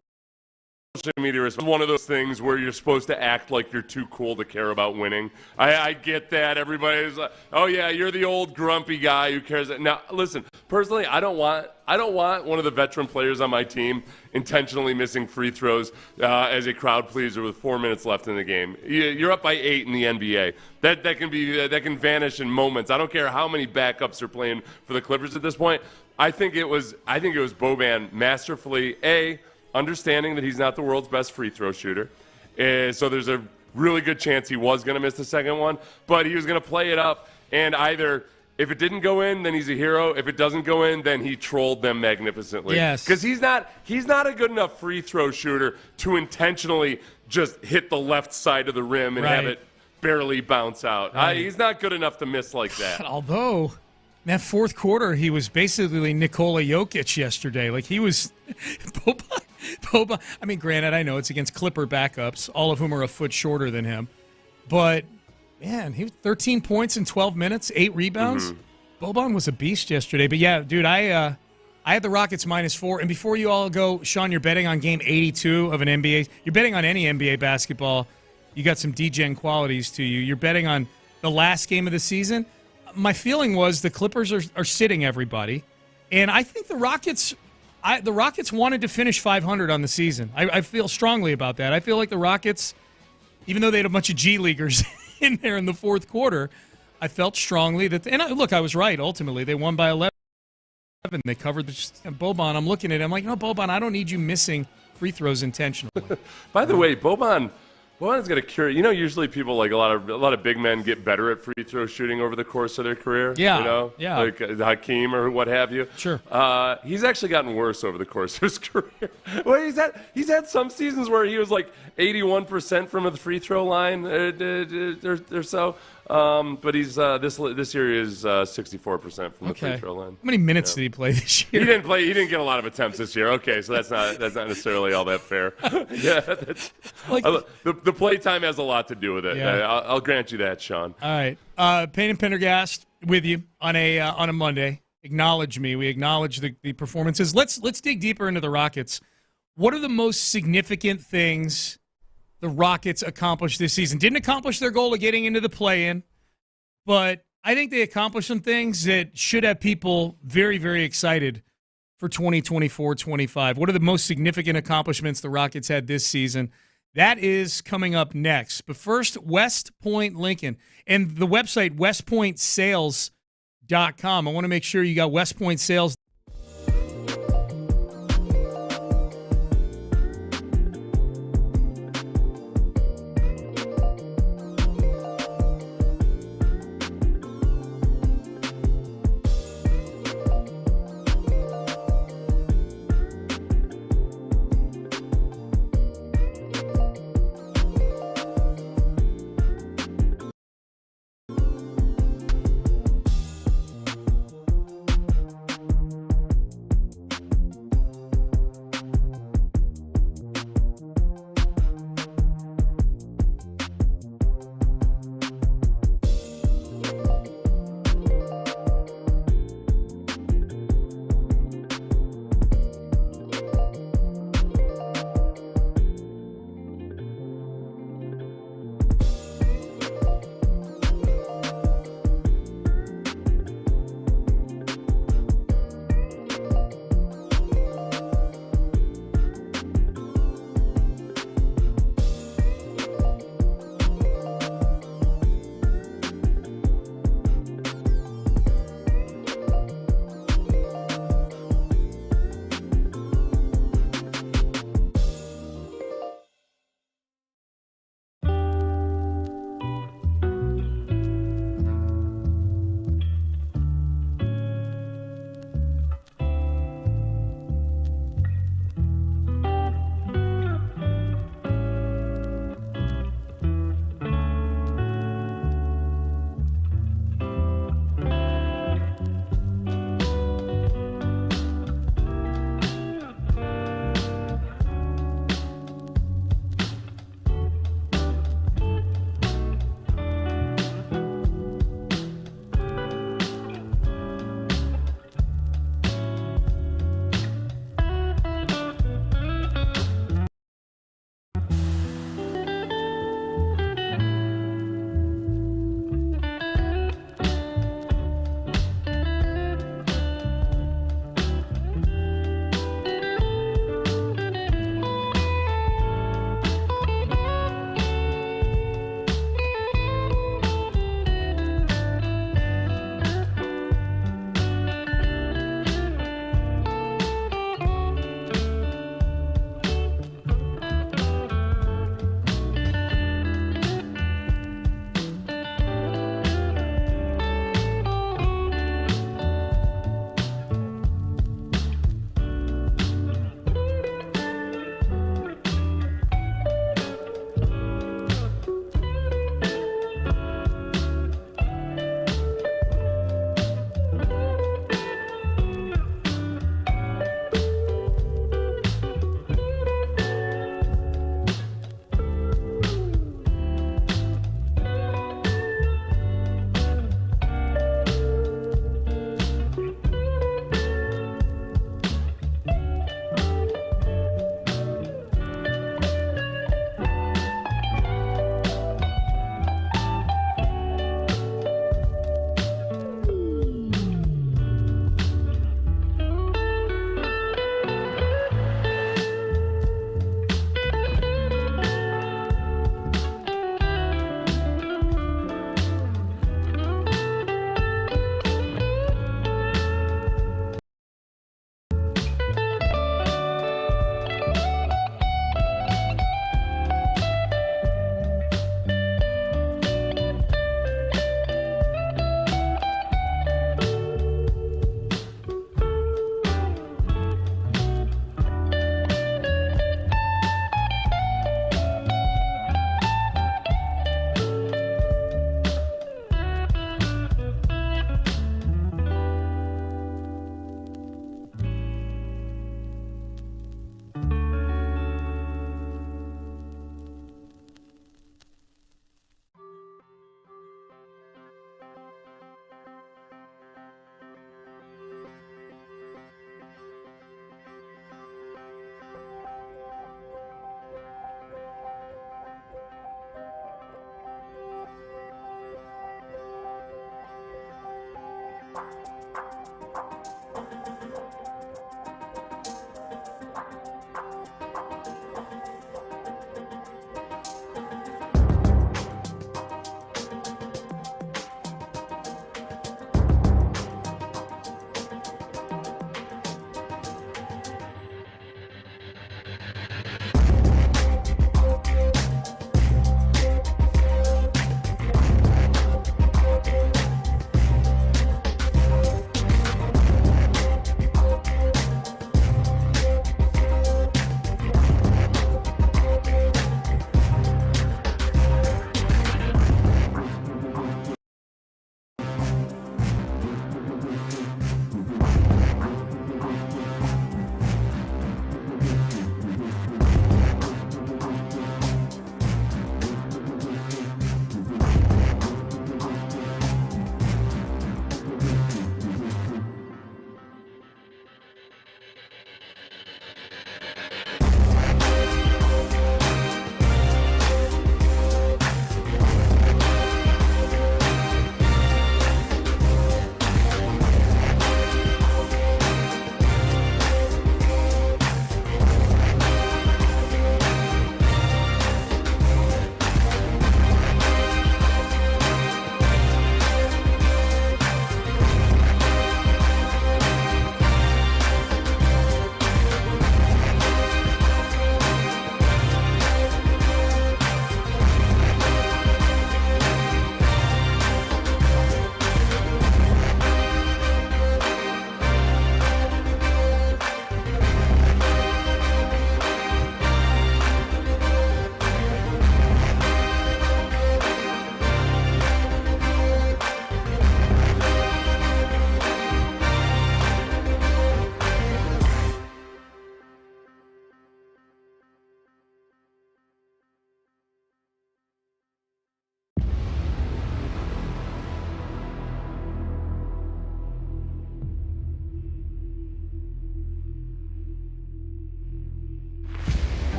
media is one of those things where you're supposed to act like you're too cool to care about winning. I get that. Everybody's like, oh yeah, you're the old grumpy guy who cares. Now, listen, personally, I don't want one of the veteran players on my team intentionally missing free throws as a crowd pleaser with 4 minutes left in the game. You're up by 8 in the NBA. That can vanish in moments. I don't care how many backups are playing for the Clippers at this point. I think it was Boban masterfully understanding that he's not the world's best free throw shooter. So there's a really good chance he was going to miss the second one, but he was going to play it up, and either if it didn't go in, then he's a hero. If it doesn't go in, then he trolled them magnificently. Yes. Because he's not a good enough free throw shooter to intentionally just hit the left side of the rim and have it barely bounce out. Right. He's not good enough to miss like that. Although, in that fourth quarter, he was basically Nikola Jokic yesterday. Like, he was Boban. I mean, granted, I know it's against Clipper backups, all of whom are a foot shorter than him. But, man, he was 13 points in 12 minutes, 8 rebounds. Mm-hmm. Boban was a beast yesterday. But, yeah, dude, I had the Rockets -4. And before you all go, Sean, you're betting on game 82 of an NBA. You're betting on any NBA basketball. You got some D-Gen qualities to you. You're betting on the last game of the season. My feeling was the Clippers are sitting everybody. And I think the Rockets wanted to finish 500 on the season. I feel strongly about that. I feel like the Rockets, even though they had a bunch of G-Leaguers in there in the fourth quarter, I felt strongly that – and I was right ultimately. They won by 11. They covered Boban. I'm looking at him like, no, Boban, I don't need you missing free throws intentionally. By the way, Boban's got a cure. Usually people, like a lot of big men, get better at free throw shooting over the course of their career. Yeah, like Hakeem or what have you. Sure. He's actually gotten worse over the course of his career. Well, he's had some seasons where he was like 81% from the free throw line or so. But he's this year is 64% from the free throw line. How many minutes did he play this year? He didn't play. He didn't get a lot of attempts this year. Okay, so that's not necessarily all that fair. Yeah, the play time has a lot to do with it. Yeah. I'll grant you that, Sean. All right, Payne and Pendergast with you on a Monday. Acknowledge me. We acknowledge the performances. Let's dig deeper into the Rockets. What are the most significant things the Rockets accomplished this season? Didn't accomplish their goal of getting into the play-in, but I think they accomplished some things that should have people very, very excited for 2024-25. What are the most significant accomplishments the Rockets had this season? That is coming up next. But first, West Point Lincoln and the website westpointsales.com. I want to make sure you got West Point Sales.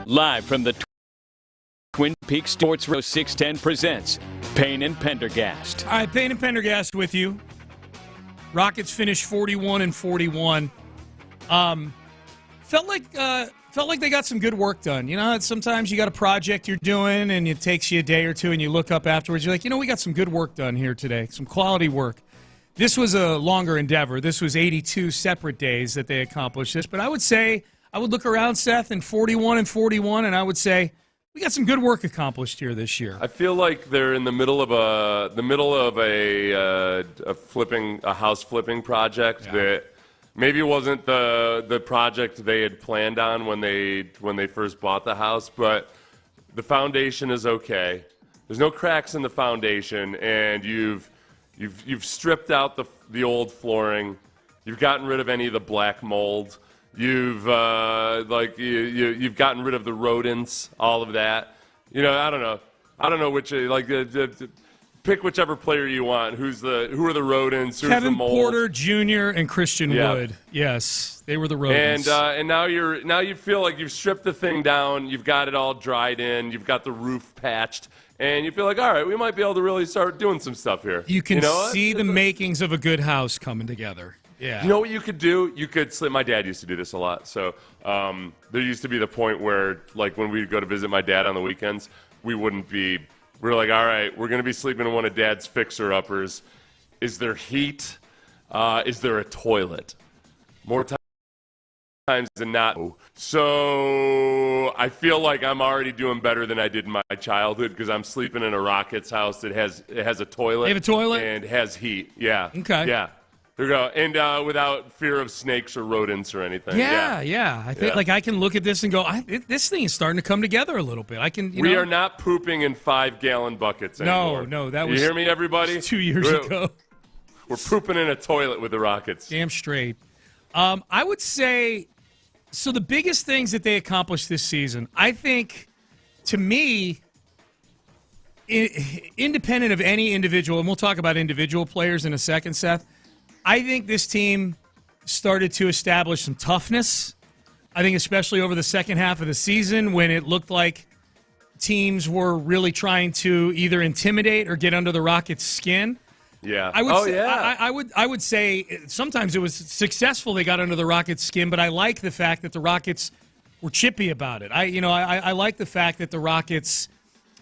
Live from the Twin Peaks Sports Radio 610 presents Payne and Pendergast. All right, Payne and Pendergast with you. Rockets finished 41-41. Felt like they got some good work done. You know, sometimes you got a project you're doing and it takes you a day or two and you look up afterwards. You're like, you know, we got some good work done here today, some quality work. This was a longer endeavor. This was 82 separate days that they accomplished this. But I would look around, Seth, and 41-41, and I would say we got some good work accomplished here this year. I feel like they're in the middle of a house flipping project that maybe wasn't the project they had planned on when they first bought the house, but the foundation is okay. There's no cracks in the foundation, and you've stripped out the old flooring. You've gotten rid of any of the black mold. You've gotten rid of the rodents, all of that. You know, I don't know which pick whichever player you want. Who are the rodents? Who's Kevin the mold? Porter Jr. and Christian Wood. Yes, they were the rodents. And now you feel like you've stripped the thing down. You've got it all dried in. You've got the roof patched. And you feel like, all right, we might be able to really start doing some stuff here. You can see the makings of a good house coming together. Yeah. You know what you could do? You could sleep. My dad used to do this a lot. So there used to be the point where, like, when we'd go to visit my dad on the weekends, we were like, all right, we're going to be sleeping in one of Dad's fixer-uppers. Is there heat? Is there a toilet? More times than not. So I feel like I'm already doing better than I did in my childhood because I'm sleeping in a Rockets house that has a toilet. They have a toilet? And has heat. Yeah. Okay. Yeah. There we go. And without fear of snakes or rodents or anything. Yeah. I think I can look at this and go, this thing is starting to come together a little bit. We are not pooping in 5-gallon buckets anymore. No, that was. You hear me, everybody? 2 years ago. We're pooping in a toilet with the Rockets. Damn straight. I would say, so the biggest things that they accomplished this season, I think, to me, independent of any individual, and we'll talk about individual players in a second, Seth, I think this team started to establish some toughness. I think especially over the second half of the season when it looked like teams were really trying to either intimidate or get under the Rockets' skin. Yeah. I would say sometimes it was successful they got under the Rockets' skin, but I like the fact that the Rockets were chippy about it. I like the fact that the Rockets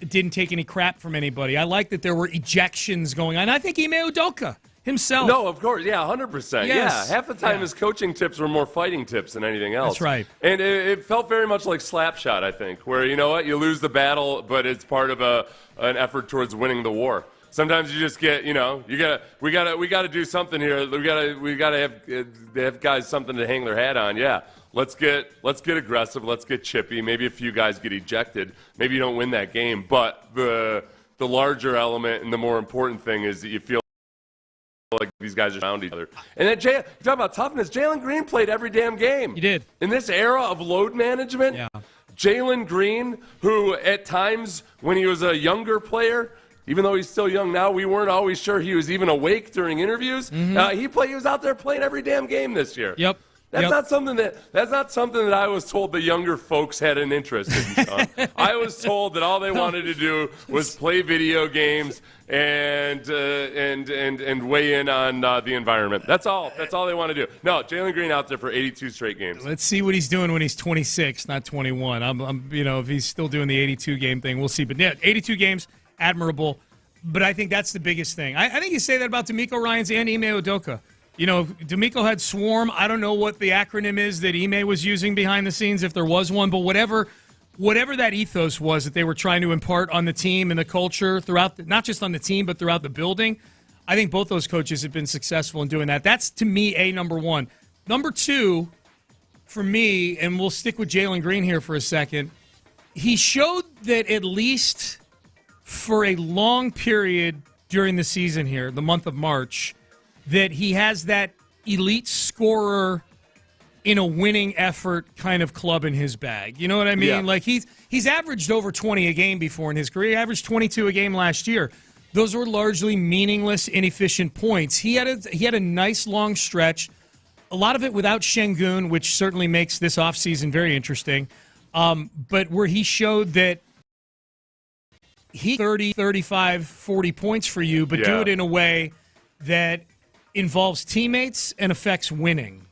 didn't take any crap from anybody. I like that there were ejections going on. I think Ime Udoka himself. No, of course. Yeah, 100%. Yes. Yeah. Half the time his coaching tips were more fighting tips than anything else. That's right. And it felt very much like Slapshot, I think, where, you know what, you lose the battle, but it's part of an effort towards winning the war. Sometimes you just get, we gotta do something here. We gotta have guys something to hang their hat on. Yeah. Let's get aggressive. Let's get chippy. Maybe a few guys get ejected. Maybe you don't win that game. But the larger element and the more important thing is that you feel like these guys are around each other. And then, you talk about toughness. Jalen Green played every damn game. He did. In this era of load management, Jalen Green, who at times when he was a younger player, even though he's still young now, we weren't always sure he was even awake during interviews. He was out there playing every damn game this year. Yep. That's not something that I was told the younger folks had an interest in, Sean. I was told that all they wanted to do was play video games and weigh in on the environment. That's all they want to do. No, Jalen Green out there for 82 straight games. Let's see what he's doing when he's 26, not 21. I'm if he's still doing the 82 game thing, we'll see. But yeah, 82 games, admirable. But I think that's the biggest thing. I think you say that about D'Amico Ryans and Ime Udoka. D'Amico had Swarm. I don't know what the acronym is that Ime was using behind the scenes, if there was one, but whatever that ethos was that they were trying to impart on the team and the culture throughout, not just on the team, but throughout the building, I think both those coaches have been successful in doing that. That's, to me, number one. Number two, for me, and we'll stick with Jalen Green here for a second, he showed that at least for a long period during the season here, the month of March, that he has that elite scorer in a winning effort kind of club in his bag. You know what I mean? Yeah. Like he's averaged over 20 a game before in his career. He averaged 22 a game last year. Those were largely meaningless, inefficient points. He had a nice long stretch, a lot of it without Şengün, which certainly makes this offseason very interesting. but where he showed that he 30, 35, 40 points for you, but do it in a way that involves teammates and affects winning.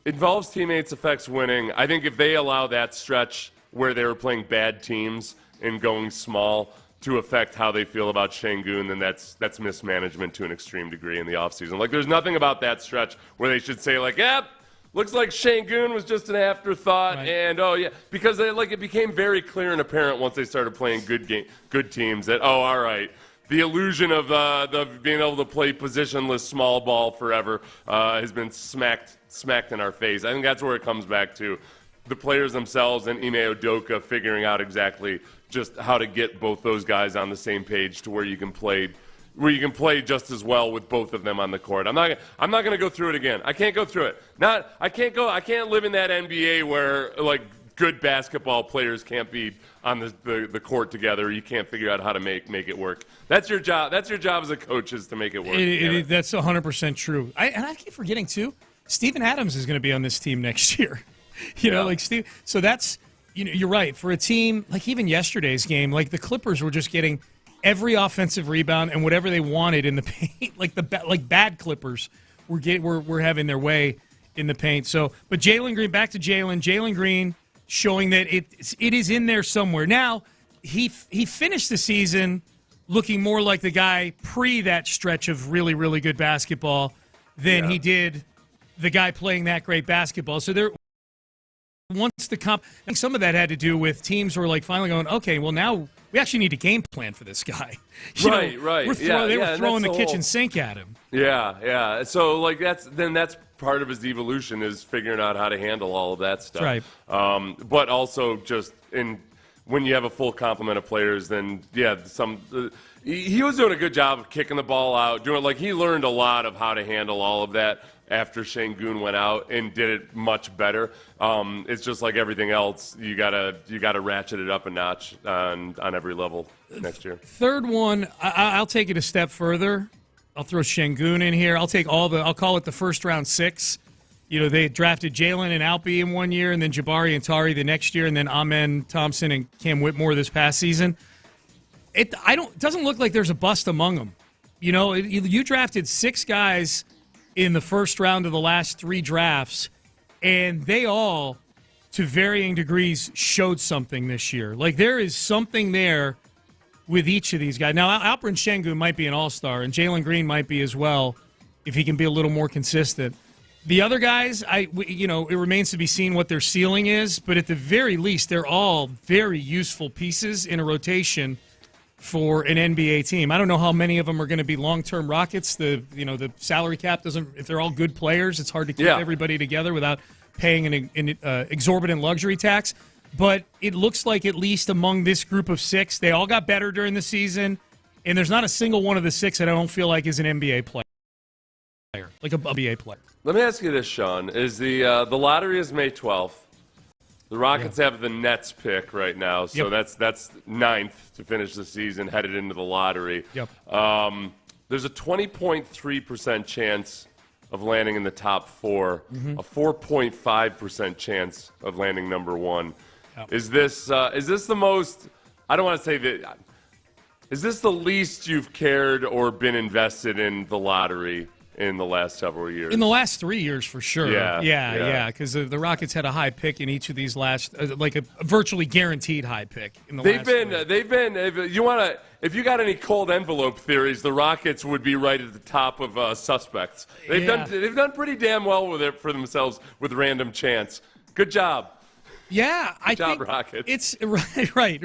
Involves teammates, affects winning. I think if they allow that stretch where they were playing bad teams and going small to affect how they feel about Şengün, then that's mismanagement to an extreme degree in the offseason. Like, there's nothing about that stretch where they should say, like, looks like Şengün was just an afterthought, right. And because it became very clear and apparent once they started playing good teams that all right, the illusion of being able to play positionless small ball forever has been smacked in our face. I think that's where it comes back to the players themselves and Ime Udoka figuring out exactly just how to get both those guys on the same page to where you can play just as well with both of them on the court. I'm not going to go through it again. I can't go through it. I can't live in that NBA where like good basketball players can't be on the court together. You can't figure out how to make it work. That's your job. That's your job as a coach, is to make it work. That's 100% true. And I keep forgetting too, Steven Adams is going to be on this team next year. You know, like Steve. So that's, you're right. For a team like even yesterday's game, like the Clippers were just getting every offensive rebound and whatever they wanted in the paint. Like bad Clippers were having their way in the paint. So, but Jalen Green, back to Jalen Green, showing that it is in there somewhere. Now he finished the season looking more like the guy pre that stretch of really, really good basketball than he did the guy playing that great basketball. So there. Once the I think some of that had to do with teams were like finally going, okay, well now we actually need a game plan for this guy. Right. They were throwing the kitchen sink at him. Yeah. So like that's part of his evolution, is figuring out how to handle all of that stuff. Right. But also just when you have a full complement of players, then he was doing a good job of kicking the ball out, he learned a lot of how to handle all of that after Şengün went out and did it much better. It's just like everything else, you gotta ratchet it up a notch on every level next year. Third one, I'll take it a step further. I'll throw Şengün in here. I'll call it the first round 6. They drafted Jalen and Alpi in one year, and then Jabari and Tari the next year, and then Amen Thompson and Cam Whitmore this past season. It doesn't look like there's a bust among them. You drafted 6 guys in the first round of the last 3 drafts, and they all, to varying degrees, showed something this year. Like, there is something there with each of these guys. Now, Alperen Şengün might be an all-star, and Jalen Green might be as well if he can be a little more consistent. The other guys, it remains to be seen what their ceiling is, but at the very least, they're all very useful pieces in a rotation for an NBA team. I don't know how many of them are going to be long-term Rockets. The salary cap doesn't. If they're all good players, it's hard to keep everybody together without paying an exorbitant luxury tax. But it looks like at least among this group of 6, they all got better during the season, and there's not a single one of the 6 that I don't feel like is an NBA player, like a NBA player. Let me ask you this, Sean: is the lottery is May 12th? The Rockets have the Nets pick right now, so that's 9th to finish the season, headed into the lottery. Yep. There's a 20.3% chance of landing in the top 4, a 4.5% chance of landing number 1. Yep. Is this the most? I don't want to say that. Is this the least you've cared or been invested in the lottery in the last several years? In the last 3 years, for sure. Yeah. Because the Rockets had a high pick in each of these last, like a virtually guaranteed high pick in the last. They've been. If you got any cold envelope theories, the Rockets would be right at the top of suspects. They've done pretty damn well with it for themselves with random chance. Good job. Yeah, Good job, Rockets. It's right.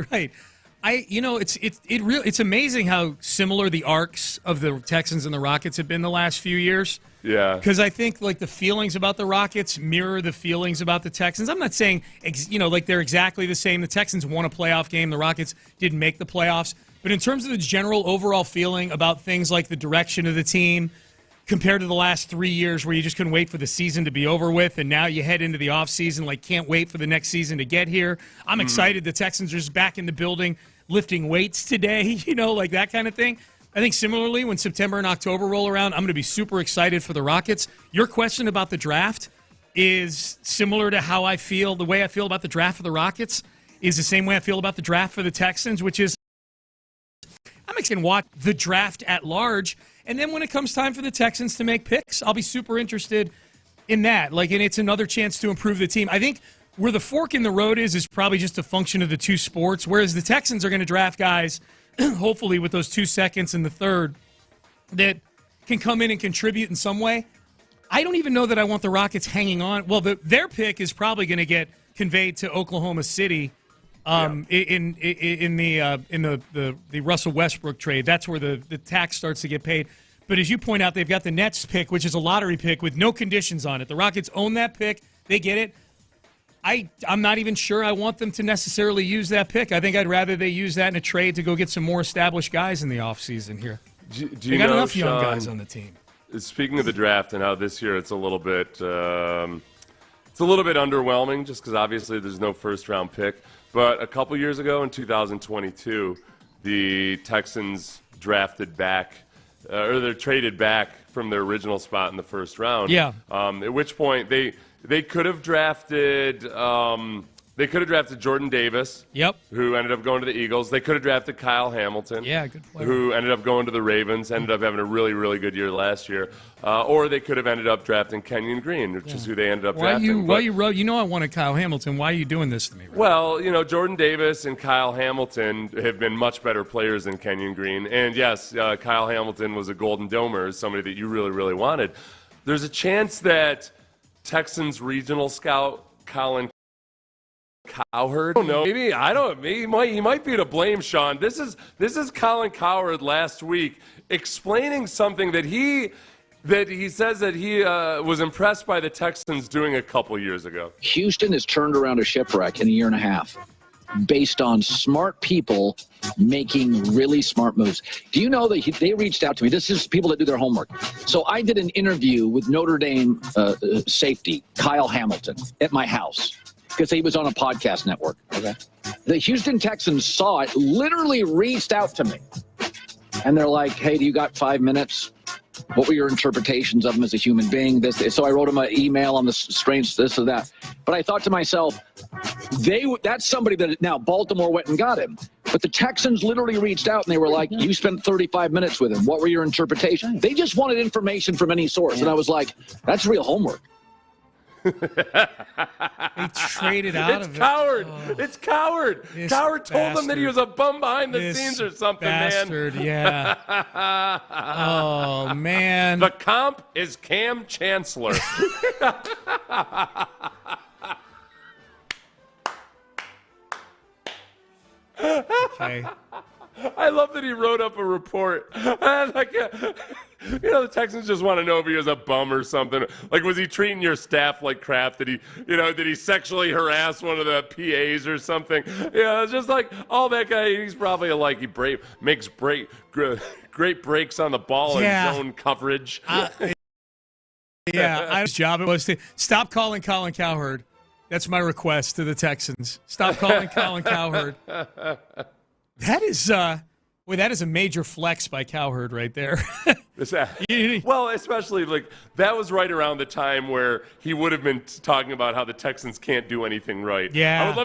It's amazing how similar the arcs of the Texans and the Rockets have been the last few years. Yeah. Because I think like the feelings about the Rockets mirror the feelings about the Texans. I'm not saying like they're exactly the same. The Texans won a playoff game. The Rockets didn't make the playoffs. But in terms of the general overall feeling about things like the direction of the team, compared to the last 3 years where you just couldn't wait for the season to be over with, and now you head into the offseason like can't wait for the next season to get here. I'm excited the Texans are just back in the building lifting weights today, like that kind of thing. I think similarly when September and October roll around, I'm going to be super excited for the Rockets. Your question about the draft, is similar to how I feel. The way I feel about the draft for the Rockets is the same way I feel about the draft for the Texans, which is I'm going to watch the draft at large, and then when it comes time for the Texans to make picks, I'll be super interested in that. And it's another chance to improve the team. I think where the fork in the road is probably just a function of the two sports, whereas the Texans are going to draft guys, hopefully with those 2 seconds in the third, that can come in and contribute in some way. I don't even know that I want the Rockets hanging on. Well, their pick is probably going to get conveyed to Oklahoma City in the Russell Westbrook trade. That's where the tax starts to get paid. But as you point out, they've got the Nets pick, which is a lottery pick with no conditions on it. The Rockets own that pick. They get it. I'm not even sure I want them to necessarily use that pick. I think I'd rather they use that in a trade to go get some more established guys in the offseason here. Do you they got know, enough young Sean, guys on the team. Speaking of the draft and how this year it's a little bit underwhelming just because obviously there's no first-round pick. But a couple years ago in 2022, the Texans drafted back or they're traded back from their original spot in the first round. Yeah. At which point they could have drafted Jordan Davis. Yep. Who ended up going to the Eagles. They could have drafted Kyle Hamilton. Yeah, good player. Who ended up going to the Ravens. Ended up having a really, really good year last year. Or they could have ended up drafting Kenyon Green, which is who they ended up drafting. You know I wanted Kyle Hamilton. Why are you doing this to me? Right? Well, Jordan Davis and Kyle Hamilton have been much better players than Kenyon Green. And yes, Kyle Hamilton was a Golden Domer, somebody that you really, really wanted. There's a chance that Texans regional scout Colin Cowherd. I don't know. Maybe he might be to blame, Sean. This is Colin Cowherd last week explaining something that he says that he was impressed by the Texans doing a couple years ago. Houston has turned around a shipwreck in a year and a half based on smart people making really smart moves. Do you know that they reached out to me? This is people that do their homework. So I did an interview with Notre Dame safety, Kyle Hamilton, at my house because he was on a podcast network. Okay. The Houston Texans saw it, literally reached out to me. And they're like, hey, do you got 5 minutes? What were your interpretations of him as a human being? So I wrote him an email on the strange this or that. But I thought to myself, that's somebody that now Baltimore went and got him. But the Texans literally reached out and they were like, you spent 35 minutes with him. What were your interpretations? They just wanted information from any source. And I was like, that's real homework. They traded out of it. It's Cowherd. Cowherd told them that he was a bum behind the scenes or something, bastard, man. Yeah. Oh, man. The comp is Cam Chancellor. Okay. I love that he wrote up a report. The Texans just want to know if he was a bum or something. Like, was he treating your staff like crap? Did he sexually harass one of the PAs or something? It's just like, that guy, he's probably makes great breaks on the ball and zone coverage. His job was to stop calling Colin Cowherd. That's my request to the Texans. Stop calling Colin Cowherd. That is a major flex by Cowherd right there. Well, especially that was right around the time where he would have been talking about how the Texans can't do anything right. Yeah. I would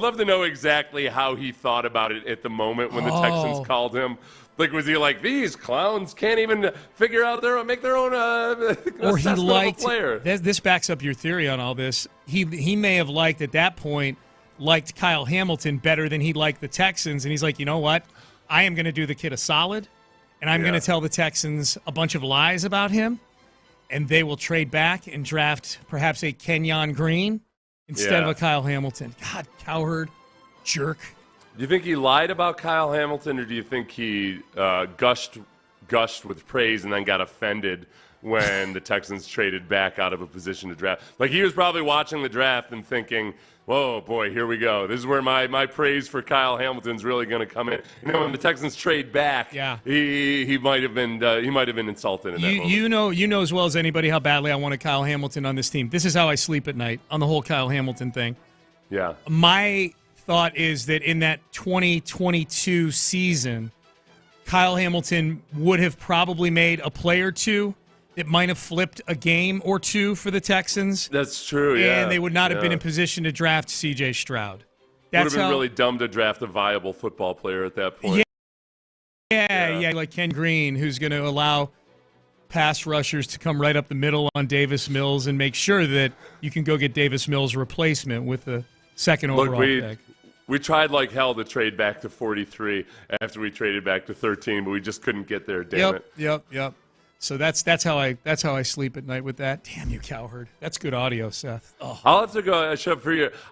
love to know exactly how he thought about it at the moment when the Texans called him. Was he like, these clowns can't even figure out make their own or he liked of a player? This backs up your theory on all this. He may have liked at that point Kyle Hamilton better than he liked the Texans, and he's like, you know what? I am going to do the kid a solid, and I'm going to tell the Texans a bunch of lies about him, and they will trade back and draft perhaps a Kenyon Green instead of a Kyle Hamilton. God, Cowherd, jerk. Do you think he lied about Kyle Hamilton, or do you think he gushed with praise and then got offended when the Texans traded back out of a position to draft? He was probably watching the draft and thinking, whoa, boy, here we go. This is where my praise for Kyle Hamilton's really going to come in. When the Texans trade back, he might have been insulted in that moment. You know as well as anybody how badly I wanted Kyle Hamilton on this team. This is how I sleep at night on the whole Kyle Hamilton thing. Yeah. My thought is that in that 2022 season, Kyle Hamilton would have probably made a play or two it might have flipped a game or two for the Texans. That's true, yeah. And they would not have been in position to draft C.J. Stroud. Would have been really dumb to draft a viable football player at that point. Yeah, like Ken Green, who's going to allow pass rushers to come right up the middle on Davis Mills and make sure that you can go get Davis Mills' replacement with the second overall pick. We tried like hell to trade back to 43 after we traded back to 13, but we just couldn't get there. Damn it. Yep. So that's how I sleep at night with that. Damn you, Cowherd. That's good audio, Seth. Oh. I'll have to go.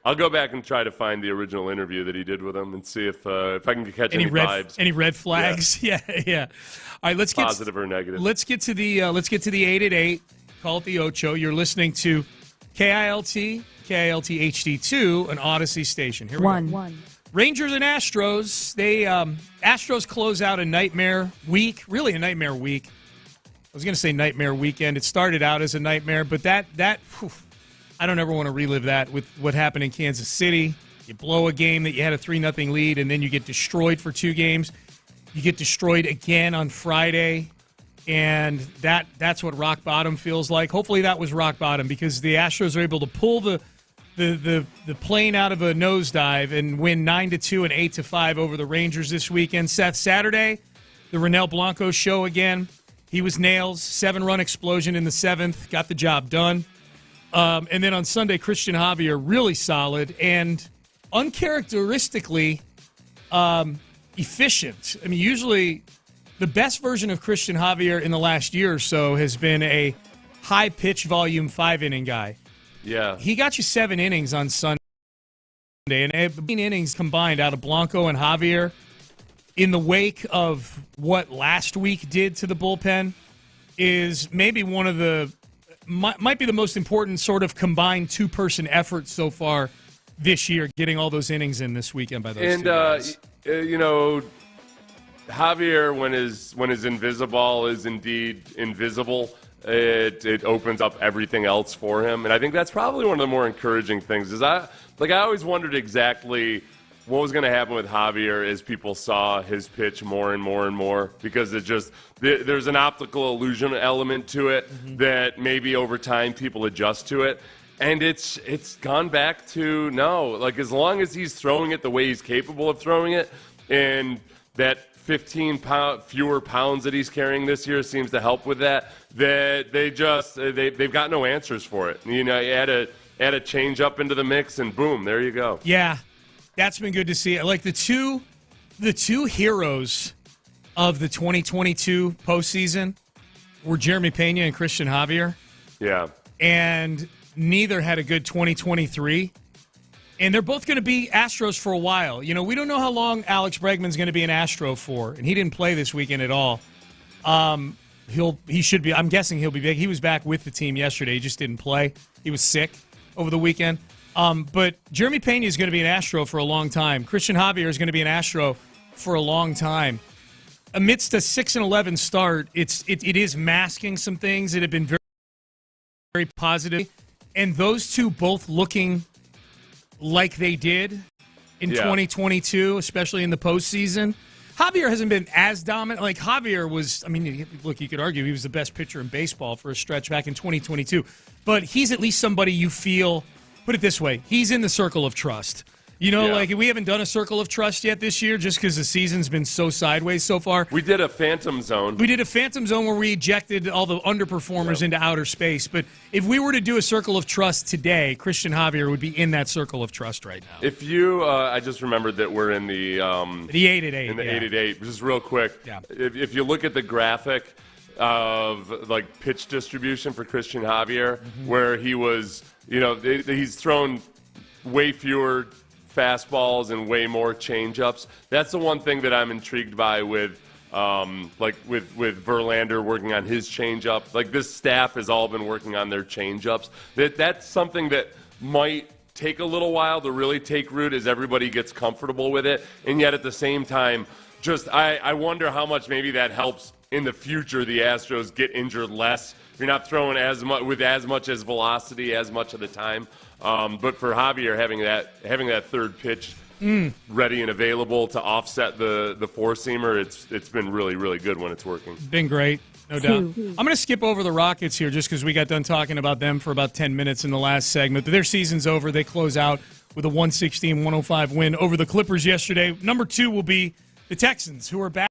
I'll go back and try to find the original interview that he did with him and see if I can catch any vibes. Any red flags? Yeah. All right, let's get positive or negative. Let's get to the 888. Call it the Ocho. You're listening to KILT HD2, an Odyssey station. Here we go. Rangers and Astros. Astros close out a nightmare week. Really a nightmare week. I was going to say nightmare weekend. It started out as a nightmare, but that I don't ever want to relive that with what happened in Kansas City. You blow a game that you had a 3-0 lead, and then you get destroyed for 2 games. You get destroyed again on Friday, and that's what rock bottom feels like. Hopefully that was rock bottom because the Astros are able to pull the plane out of a nosedive and win 9-2 and 8-5 over the Rangers this weekend. Seth, Saturday, the Ronel Blanco show again. He was nails, 7-run explosion in the 7th, got the job done. And then on Sunday, Christian Javier, really solid and uncharacteristically efficient. I mean, usually the best version of Christian Javier in the last year or so has been a high-pitch volume 5-inning guy. Yeah. He got you 7 innings on Sunday, and 18 innings combined out of Blanco and Javier. In the wake of what last week did to the bullpen is maybe one of the might be the most important sort of combined 2-person effort so far this year, getting all those innings in this weekend by those 2 guys. Javier, when his invisible is indeed invisible, it opens up everything else for him, and I think that's probably one of the more encouraging things. Is I always wondered exactly what was going to happen with Javier as people saw his pitch more and more and more, because there's an optical illusion element to it that maybe over time people adjust to it. And it's gone back to as long as he's throwing it the way he's capable of throwing it, and that 15 fewer pounds that he's carrying this year seems to help with that. That they've got no answers for it. You add a change up into the mix, and boom, there you go. Yeah. That's been good to see. Like the two heroes of the 2022 postseason were Jeremy Pena and Christian Javier. Yeah. And neither had a good 2023. And they're both going to be Astros for a while. We don't know how long Alex Bregman's going to be an Astro for, and he didn't play this weekend at all. He should be. I'm guessing he'll be back. He was back with the team yesterday. He just didn't play. He was sick over the weekend. But Jeremy Pena is going to be an Astro for a long time. Christian Javier is going to be an Astro for a long time. Amidst a 6-11 start, it is masking some things that have been very, very positive. And those two both looking like they did in 2022, especially in the postseason. Javier hasn't been as dominant. Like Javier was, look, you could argue he was the best pitcher in baseball for a stretch back in 2022. But he's at least somebody you feel. Put it this way, he's in the circle of trust. Like we haven't done a circle of trust yet this year just because the season's been so sideways so far. We did a phantom zone. Where we ejected all the underperformers into outer space. But if we were to do a circle of trust today, Christian Javier would be in that circle of trust right now. If you, I just remembered that we're in the 888. In the 888, just real quick. Yeah. If you look at the graphic of pitch distribution for Christian Javier, where he was, he's thrown way fewer fastballs and way more changeups. That's the one thing that I'm intrigued by with Verlander working on his changeup. Like this staff has all been working on their changeups. That's something that might take a little while to really take root as everybody gets comfortable with it. And yet at the same time, I wonder how much maybe that helps in the future the Astros get injured less. You're not throwing as much as velocity as much of the time. But for Javier, having that third pitch ready and available to offset the four-seamer, it's been really, really good when it's working. Been great. No doubt. I'm going to skip over the Rockets here just because we got done talking about them for about 10 minutes in the last segment. Their season's over. They close out with a 116-105 win over the Clippers yesterday. Number 2 will be the Texans, who are back.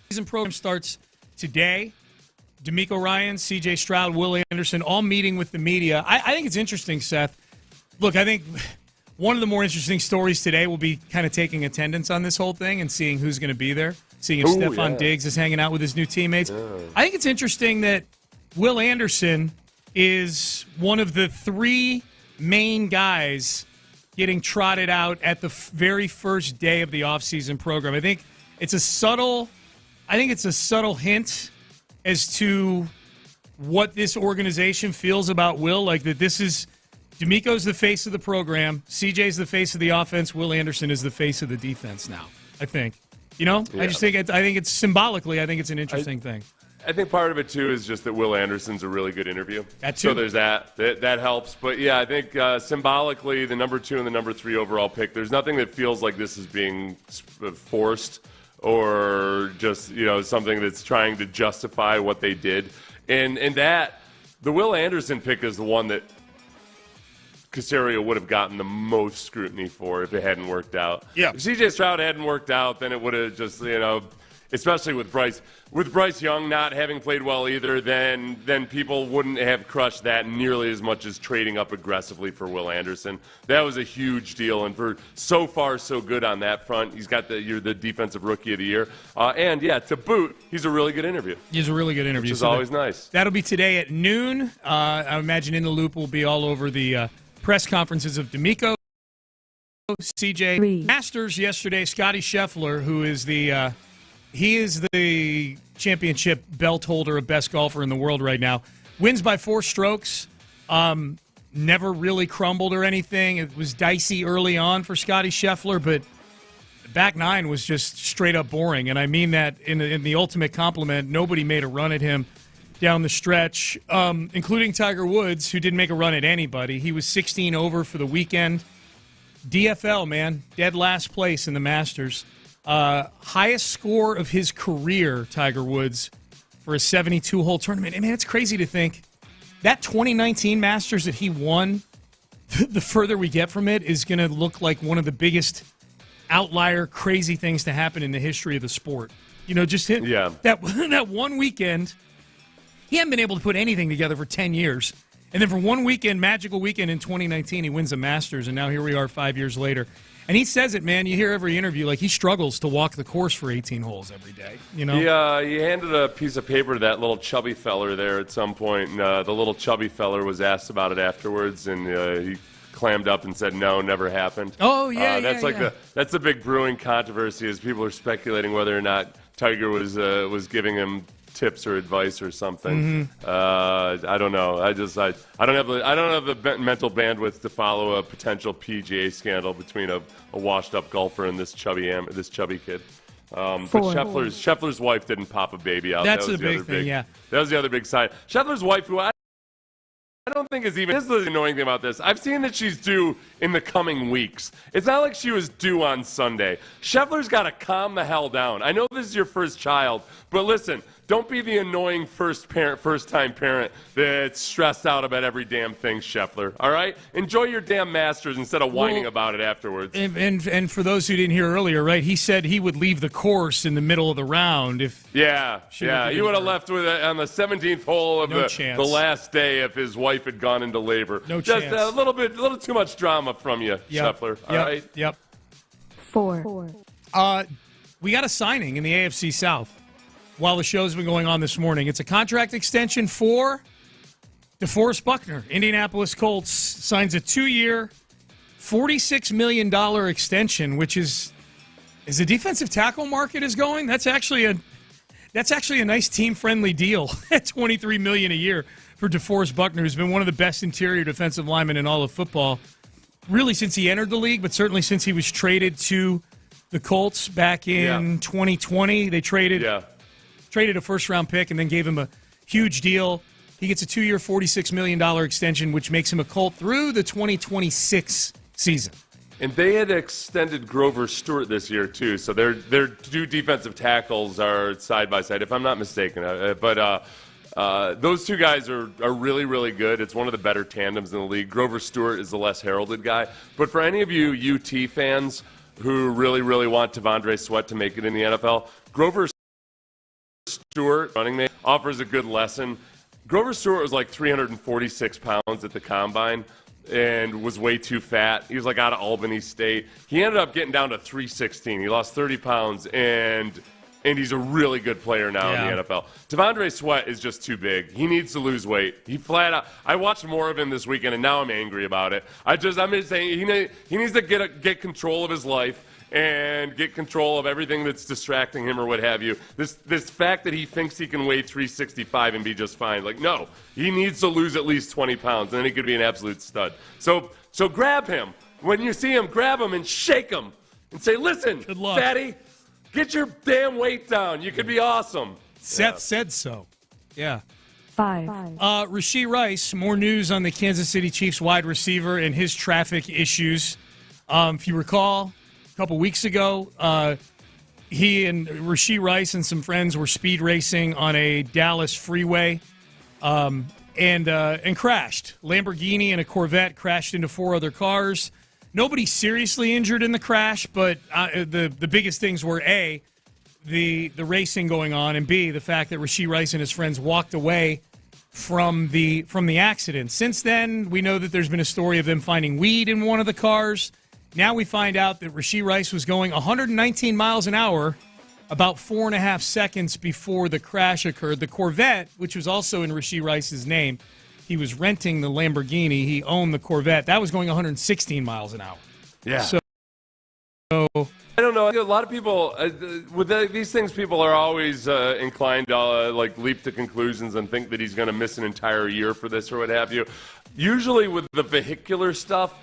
Season program starts today. D'Amico Ryans, C.J. Stroud, Will Anderson, all meeting with the media. I think it's interesting, Seth. Look, I think one of the more interesting stories today will be kind of taking attendance on this whole thing and seeing who's going to be there, seeing if Stephon Diggs is hanging out with his new teammates. I think it's interesting that Will Anderson is one of the 3 main guys getting trotted out at the very first day of the offseason program. I think it's a subtle hint as to what this organization feels about Will, like that this is D'Amico's the face of the program, CJ's the face of the offense, Will Anderson is the face of the defense now, I think. You know? Yeah. I think it's symbolically, I think it's an interesting thing. I think part of it, too, is just that Will Anderson's a really good interview. That too. So there's that helps. But, yeah, I think symbolically, the number 2 and the number 3 overall pick, there's nothing that feels like this is being forced or just, something that's trying to justify what they did. And that, the Will Anderson pick is the one that Caserio would have gotten the most scrutiny for if it hadn't worked out. Yeah. If C.J. Stroud hadn't worked out, then it would have just, especially with Bryce Young not having played well either, then people wouldn't have crushed that nearly as much as trading up aggressively for Will Anderson. That was a huge deal, and for so far so good on that front. He's got the defensive rookie of the year, and to boot, he's a really good interview. He's a really good interview, which is always nice. That'll be today at noon. I imagine In the Loop will be all over the press conferences of D'Amico, CJ. Masters yesterday. Scotty Scheffler, who is the championship belt holder of best golfer in the world right now, wins by 4 strokes. Never really crumbled or anything. It was dicey early on for Scotty Scheffler, but the back 9 was just straight up boring, and I mean that in the ultimate compliment. Nobody made a run at him down the stretch, including Tiger Woods, who didn't make a run at anybody. He was 16 over for the weekend. DFL, man, dead last place in the Masters. Highest score of his career, Tiger Woods, for a 72-hole tournament. And, man, it's crazy to think that 2019 Masters that he won, the further we get from it, is going to look like one of the biggest outlier, crazy things to happen in the history of the sport. Just him. Yeah. That one weekend, he hadn't been able to put anything together for 10 years. And then for one weekend, magical weekend in 2019, he wins the Masters, and now here we are 5 years later. And he says it, man. You hear every interview, like he struggles to walk the course for 18 holes every day. He handed a piece of paper to that little chubby feller there at some point, and the little chubby feller was asked about it afterwards, and he clammed up and said, "No, never happened." Oh yeah, that's the big brewing controversy, is people are speculating whether or not Tiger was giving him tips or advice or something. I don't know. I don't have the mental bandwidth to follow a potential PGA scandal between a washed up golfer and this chubby kid. But Scheffler's wife didn't pop a baby out. That's the big thing. Yeah, that was the other big sign. Scheffler's wife, who I don't think is even. This is the annoying thing about this. I've seen that she's due in the coming weeks. It's not like she was due on Sunday. Scheffler's got to calm the hell down. I know this is your first child, but listen. Don't be the annoying first-time parent that's stressed out about every damn thing, Scheffler. All right? Enjoy your damn Masters instead of whining about it afterwards. And for those who didn't hear earlier, right, he said he would leave the course in the middle of the round if. Yeah. He would have left with on the 17th hole of the last day if his wife had gone into labor. No chance. Just a little too much drama from you, Scheffler. All right? Yep. 4. We got a signing in the AFC South while the show's been going on this morning. It's a contract extension for DeForest Buckner. Indianapolis Colts signs a 2-year, $46 million extension, which is the defensive tackle market is going. That's actually a nice team-friendly deal at $23 million a year for DeForest Buckner, who's been one of the best interior defensive linemen in all of football, really since he entered the league, but certainly since he was traded to the Colts back in 2020. They traded a first-round pick and then gave him a huge deal. He gets a 2-year, $46 million extension, which makes him a Colt through the 2026 season. And they had extended Grover Stewart this year, too. So their two defensive tackles are side by side, if I'm not mistaken. But those two guys are really, really good. It's one of the better tandems in the league. Grover Stewart is the less heralded guy. But for any of you UT fans who really, really want T'Vondre Sweat to make it in the NFL, Grover Stewart, running mate, offers a good lesson. Grover Stewart was like 346 pounds at the combine and was way too fat. He was like out of Albany State. He ended up getting down to 316. He lost 30 pounds, and he's a really good player now in the NFL. T'Vondre Sweat is just too big. He needs to lose weight. He flat out. I watched more of him this weekend, and now I'm angry about it. I'm just saying he needs to get control of his life and get control of everything that's distracting him or what have you. This fact that he thinks he can weigh 365 and be just fine. Like, no, he needs to lose at least 20 pounds, and then he could be an absolute stud. So grab him. When you see him, grab him and shake him and say, listen, fatty, get your damn weight down. You could be awesome. Seth said so. Yeah. 5. Rashee Rice, more news on the Kansas City Chiefs wide receiver and his traffic issues. If you recall, a couple weeks ago, he and Rashee Rice and some friends were speed racing on a Dallas freeway and crashed. Lamborghini and a Corvette crashed into 4 other cars. Nobody seriously injured in the crash, but the biggest things were A, the racing going on, and B, the fact that Rashee Rice and his friends walked away from the accident. Since then, we know that there's been a story of them finding weed in one of the cars. Now we find out that Rashee Rice was going 119 miles an hour about 4.5 seconds before the crash occurred. The Corvette, which was also in Rashee Rice's name, he was renting the Lamborghini. He owned the Corvette. That was going 116 miles an hour. Yeah. So I don't know. A lot of people, with these things, people are always inclined to leap to conclusions and think that he's going to miss an entire year for this or what have you. Usually with the vehicular stuff,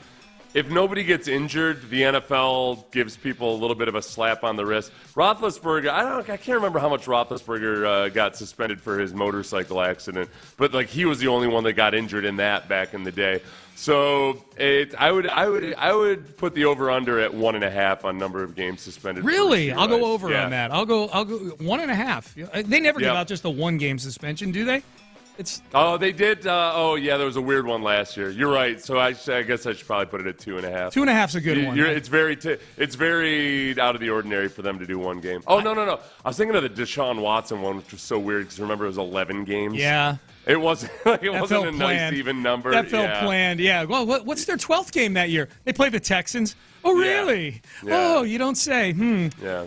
if nobody gets injured, the NFL gives people a little bit of a slap on the wrist. Roethlisberger, I can't remember how much Roethlisberger got suspended for his motorcycle accident, but he was the only one that got injured in that back in the day. So I would put the over under at 1.5 on number of games suspended. Really, I'll go over on that. I'll go 1.5. They never give out just a 1-game suspension, do they? They did. There was a weird one last year. You're right. So I guess I should probably put it at 2.5. 2.5's a good one. It's very out of the ordinary for them to do 1 game. Oh, no. I was thinking of the Deshaun Watson one, which was so weird because remember it was 11 games. Yeah. It wasn't a nice even number. That felt planned. Yeah. Well, what's their 12th game that year? They play the Texans. Oh, really? Yeah. Oh, you don't say. Yeah.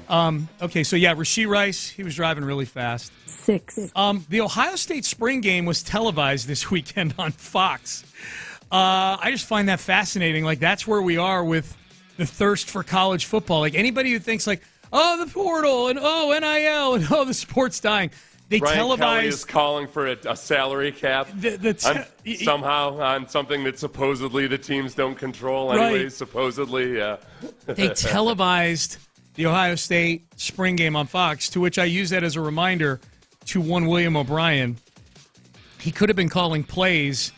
Okay, so Rashee Rice, he was driving really fast. 6. The Ohio State spring game was televised this weekend on Fox. I just find that fascinating. That's where we are with the thirst for college football. Anybody who thinks the portal and NIL and the sport's dying. They Brian televised. Kelly is calling for a salary cap somehow on something that supposedly the teams don't control. Anyways, right. Supposedly, yeah. They televised the Ohio State spring game on Fox, to which I use that as a reminder to one William O'Brien. He could have been calling plays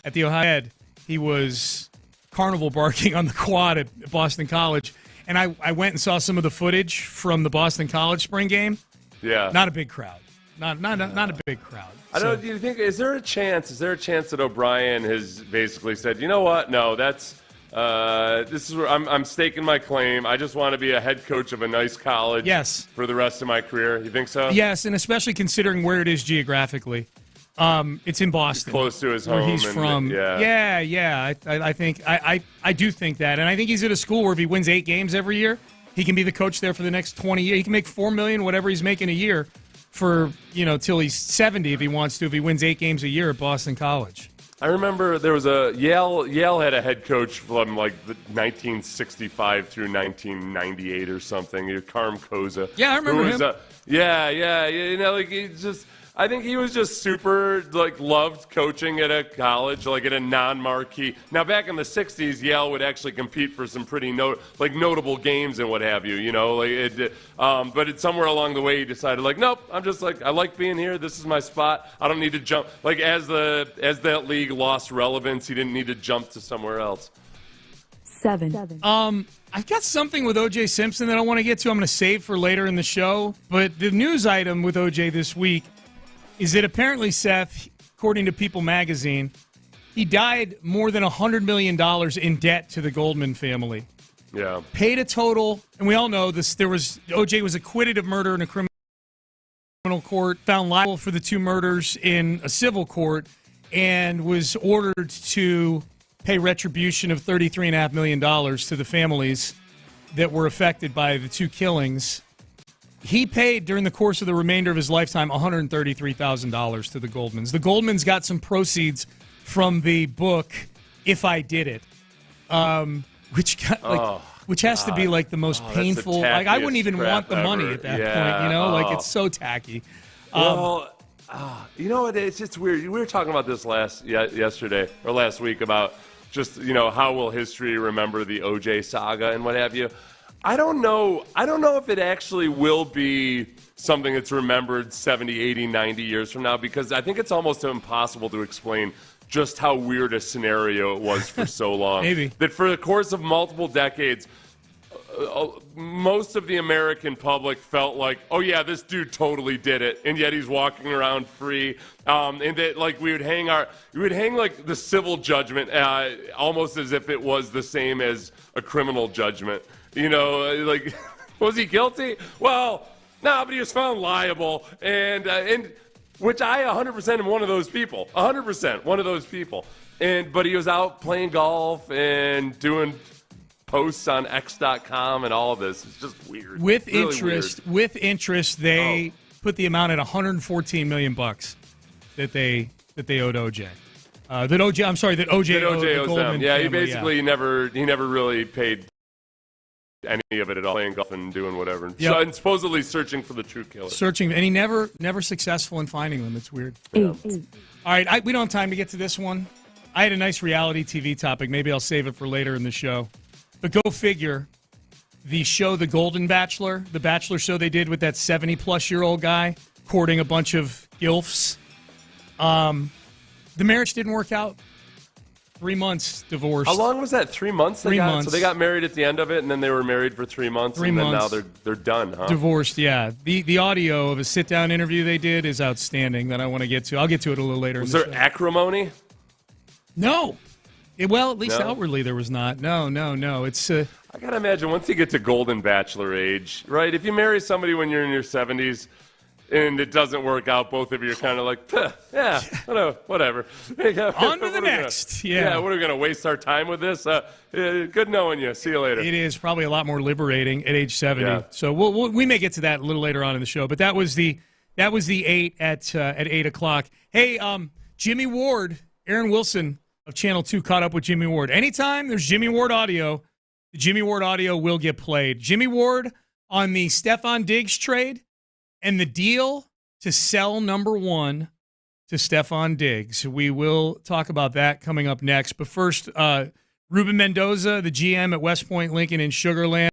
at the Ohio Ed. He was carnival barking on the quad at Boston College. And I went and saw some of the footage from the Boston College spring game. Yeah, not a big crowd. Not a big crowd. I don't. Do you think is there a chance that O'Brien has basically said, you know what? No, that's this is where I'm staking my claim. I just want to be a head coach of a nice college. Yes. For the rest of my career. You think so? Yes, and especially considering where it is geographically. It's in Boston, close to his home, where he's from. Yeah. I think I do think that, and I think he's at a school where if he wins 8 games every year, he can be the coach there for the next 20 years. He can make $4 million, whatever he's making a year, for till he's 70 if he wants to. If he wins 8 games a year at Boston College. I remember there was a Yale had a head coach from 1965 through 1998 or something. Carm Koza. Yeah, I remember him. He just. I think he was just super, loved coaching at a college, at a non-marquee. Now, back in the 60s, Yale would actually compete for some pretty notable games and what have you, but it's somewhere along the way he decided, nope, I'm just I like being here. This is my spot. I don't need to jump. As that league lost relevance, he didn't need to jump to somewhere else. 7. I've got something with O.J. Simpson that I want to get to. I'm going to save for later in the show. But the news item with O.J. this week is that apparently, Seth, according to People magazine, he died more than $100 million in debt to the Goldman family. Yeah. Paid a total, and we all know this. O.J. was acquitted of murder in a criminal court, found liable for the 2 murders in a civil court, and was ordered to pay retribution of $33.5 million to the families that were affected by the 2 killings. He paid, during the course of the remainder of his lifetime, $133,000 to the Goldmans. The Goldmans got some proceeds from the book "If I Did It," which has to be like the most painful. Like, I wouldn't even want the money at that point. You know, like, it's so tacky. You know what? It's just weird. We were talking about this last week about just, how will history remember the O.J. saga and what have you. I don't know if it actually will be something that's remembered 70, 80, 90 years from now, because I think it's almost impossible to explain just how weird a scenario it was for so long. Maybe. That for the course of multiple decades, most of the American public felt like, oh yeah, this dude totally did it, and yet he's walking around free. And that, like, we would hang like the civil judgment almost as if it was the same as a criminal judgment. Like, was he guilty? Well, no, but he was found liable, and which I 100% am one of those people. 100% one of those people. But he was out playing golf and doing posts on X.com and all of this. It's just weird. With really interest, they put the amount at $114 million that they owed OJ. That OJ owed the Goldman Yeah, family, he basically never really paid any of it at all, playing golf and doing whatever. Yep. So, and supposedly searching for the true killer. And he never successful in finding them. It's weird. Yeah. All right, we don't have time to get to this one. I had a nice reality TV topic. Maybe I'll save it for later in the show. But go figure, the show The Golden Bachelor, the Bachelor show they did with that 70-plus-year-old guy courting a bunch of gilfs, the marriage didn't work out. 3 months divorced. How long was that? 3 months? 3 months. So they got married at the end of it, and then they were married for 3 months, and then now they're done, huh? Divorced, yeah. The audio of a sit-down interview they did is outstanding that I want to get to. I'll get to it a little later. Was there acrimony? No. At least outwardly there was not. No. It's I got to imagine once you get to Golden Bachelor age, right? If you marry somebody when you're in your 70s and it doesn't work out, both of you are kind of like, yeah, whatever. On to the next. Yeah, what are we going to waste our time with this? Good knowing you. See you later. It is probably a lot more liberating at age 70. Yeah. So we may get to that a little later on in the show. But that was the 8 at 8 o'clock. Hey, Jimmy Ward, Aaron Wilson of Channel 2 caught up with Jimmy Ward. Anytime there's Jimmy Ward audio, the Jimmy Ward audio will get played. Jimmy Ward on the Stephon Diggs trade and the deal to sell number 1 to Stephon Diggs. We will talk about that coming up next. But first, Ruben Mendoza, the GM at West Point Lincoln in Sugar Land.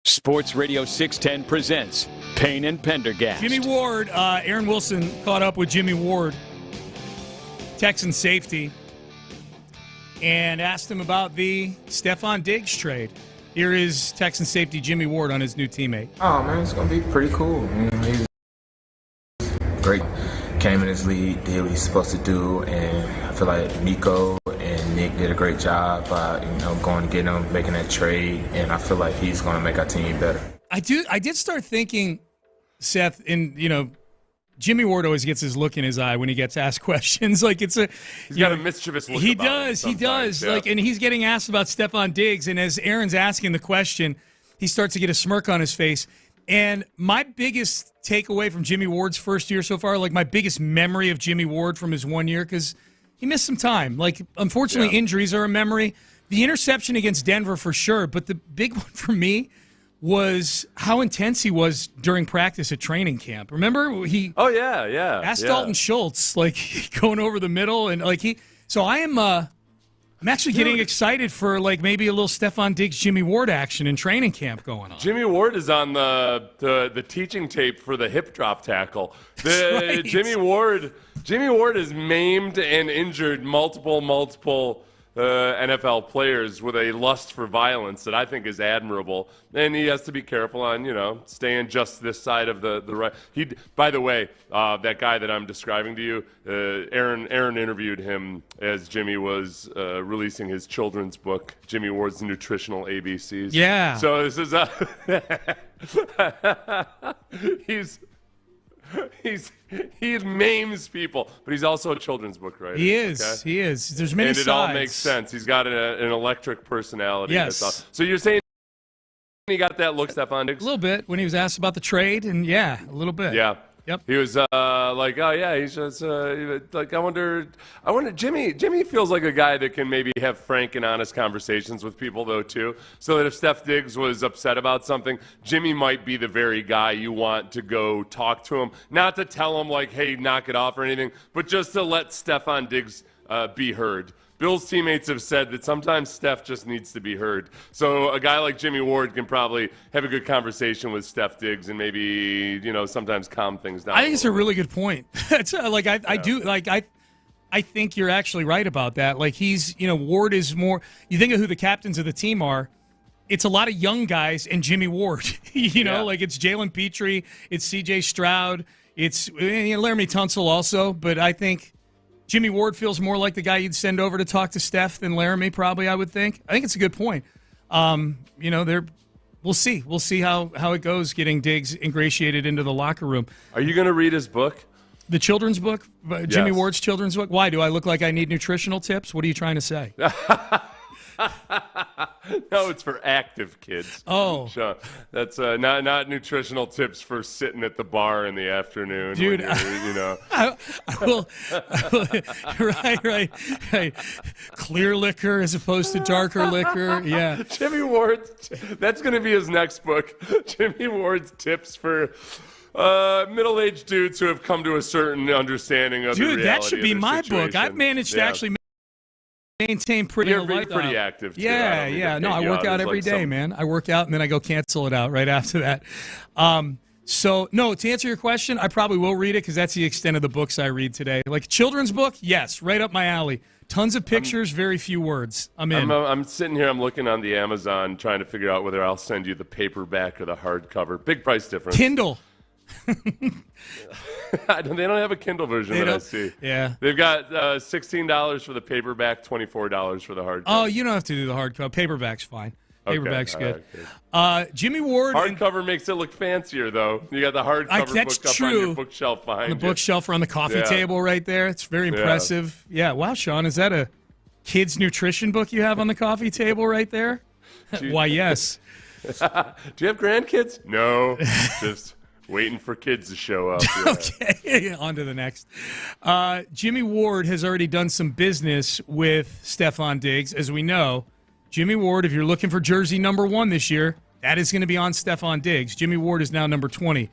Sports Radio 610 presents Payne and Pendergast. Jimmy Ward, Aaron Wilson caught up with Jimmy Ward, Texans safety, and asked him about the Stefon Diggs trade. Here is Texans safety Jimmy Ward on his new teammate. Oh, man, it's going to be pretty cool. He's great. Came in his league, did what he's supposed to do, and I feel like Nico and Nick did a great job going to get him, making that trade, and I feel like he's going to make our team better. I did start thinking, Seth, Jimmy Ward always gets his look in his eye when he gets asked questions. Like he's got a mischievous look. He does. Yeah. And he's getting asked about Stefon Diggs, and as Aaron's asking the question, he starts to get a smirk on his face. And my biggest takeaway from Jimmy Ward's first year so far, like my biggest memory of Jimmy Ward from his 1 year, because he missed some time. Like, unfortunately, injuries are a memory. The interception against Denver for sure, but the big one for me was how intense he was during practice at training camp. Remember he? Oh yeah. Asked Dalton Schultz, like going over the middle, and like he. So I'm actually getting excited for like maybe a little Stefon Diggs, Jimmy Ward action in training camp going on. Jimmy Ward is on the teaching tape for the hip drop tackle. Right. Jimmy Ward has maimed and injured multiple NFL players with a lust for violence that I think is admirable, and he has to be careful on staying just this side of the right. By the way, that guy that I'm describing to you, Aaron interviewed him as Jimmy was releasing his children's book, Jimmy Ward's Nutritional ABCs. Yeah. So this is he maims people, but he's also a children's book writer. He is. Okay? He is. There's many sides. And it all makes sense. He's got an electric personality. Yes. So you're saying he got that look, Stefon Diggs? A little bit when he was asked about the trade, and a little bit. Yeah. Yep. He was like, oh yeah, he's just like, I wonder. Jimmy feels like a guy that can maybe have frank and honest conversations with people though too. So that if Steph Diggs was upset about something, Jimmy might be the very guy you want to go talk to him, not to tell him like, hey, knock it off or anything, but just to let Stefon Diggs be heard. Bill's teammates have said that sometimes Steph just needs to be heard. So a guy like Jimmy Ward can probably have a good conversation with Steph Diggs and maybe, sometimes calm things down. I think it's a really good point. It's I think you're actually right about that. Like Ward is more, you think of who the captains of the team are, it's a lot of young guys and Jimmy Ward, like it's Jalen Petrie, it's CJ Stroud, it's Laramie Tunsil also, but I think Jimmy Ward feels more like the guy you'd send over to talk to Steph than Laramie, probably, I would think. I think it's a good point. We'll see. We'll see how it goes getting Diggs ingratiated into the locker room. Are you going to read his book? The children's book? Jimmy Ward's children's book? Why? Do I look like I need nutritional tips? What are you trying to say? No, it's for active kids. Oh. Sean, that's not nutritional tips for sitting at the bar in the afternoon. Dude, I will. Right. Clear liquor as opposed to darker liquor. Yeah. Jimmy Ward, that's going to be his next book. Jimmy Ward's tips for middle-aged dudes who have come to a certain understanding of the reality. Dude, that should be my situation. book. I've managed to actually maintain pretty active too. Yeah. No, I work out every day, man. I work out and then I go cancel it out right after that. So no, to answer your question, I probably will read it because that's the extent of the books I read today. Like children's book, yes, right up my alley. Tons of pictures, very few words. I'm in. I'm sitting here. I'm looking on the Amazon trying to figure out whether I'll send you the paperback or the hardcover. Big price difference. Kindle. They don't have a Kindle version that I see. Yeah. They've got $16 for the paperback, $24 for the hardcover. Oh, you don't have to do the hardcover. Paperback's fine. Paperback's good. Right, Jimmy Ward. Hardcover makes it look fancier, though. You got the hardcover book up on your bookshelf behind you. On the bookshelf or on the coffee table right there. It's very impressive. Yeah. Wow, Sean, is that a kid's nutrition book you have on the coffee table right there? Why, yes. Do you have grandkids? No. Just waiting for kids to show up. Yeah. Okay, on to the next. Jimmy Ward has already done some business with Stefon Diggs. As we know, Jimmy Ward, if you're looking for jersey number 1 this year, that is going to be on Stefon Diggs. Jimmy Ward is now number 20.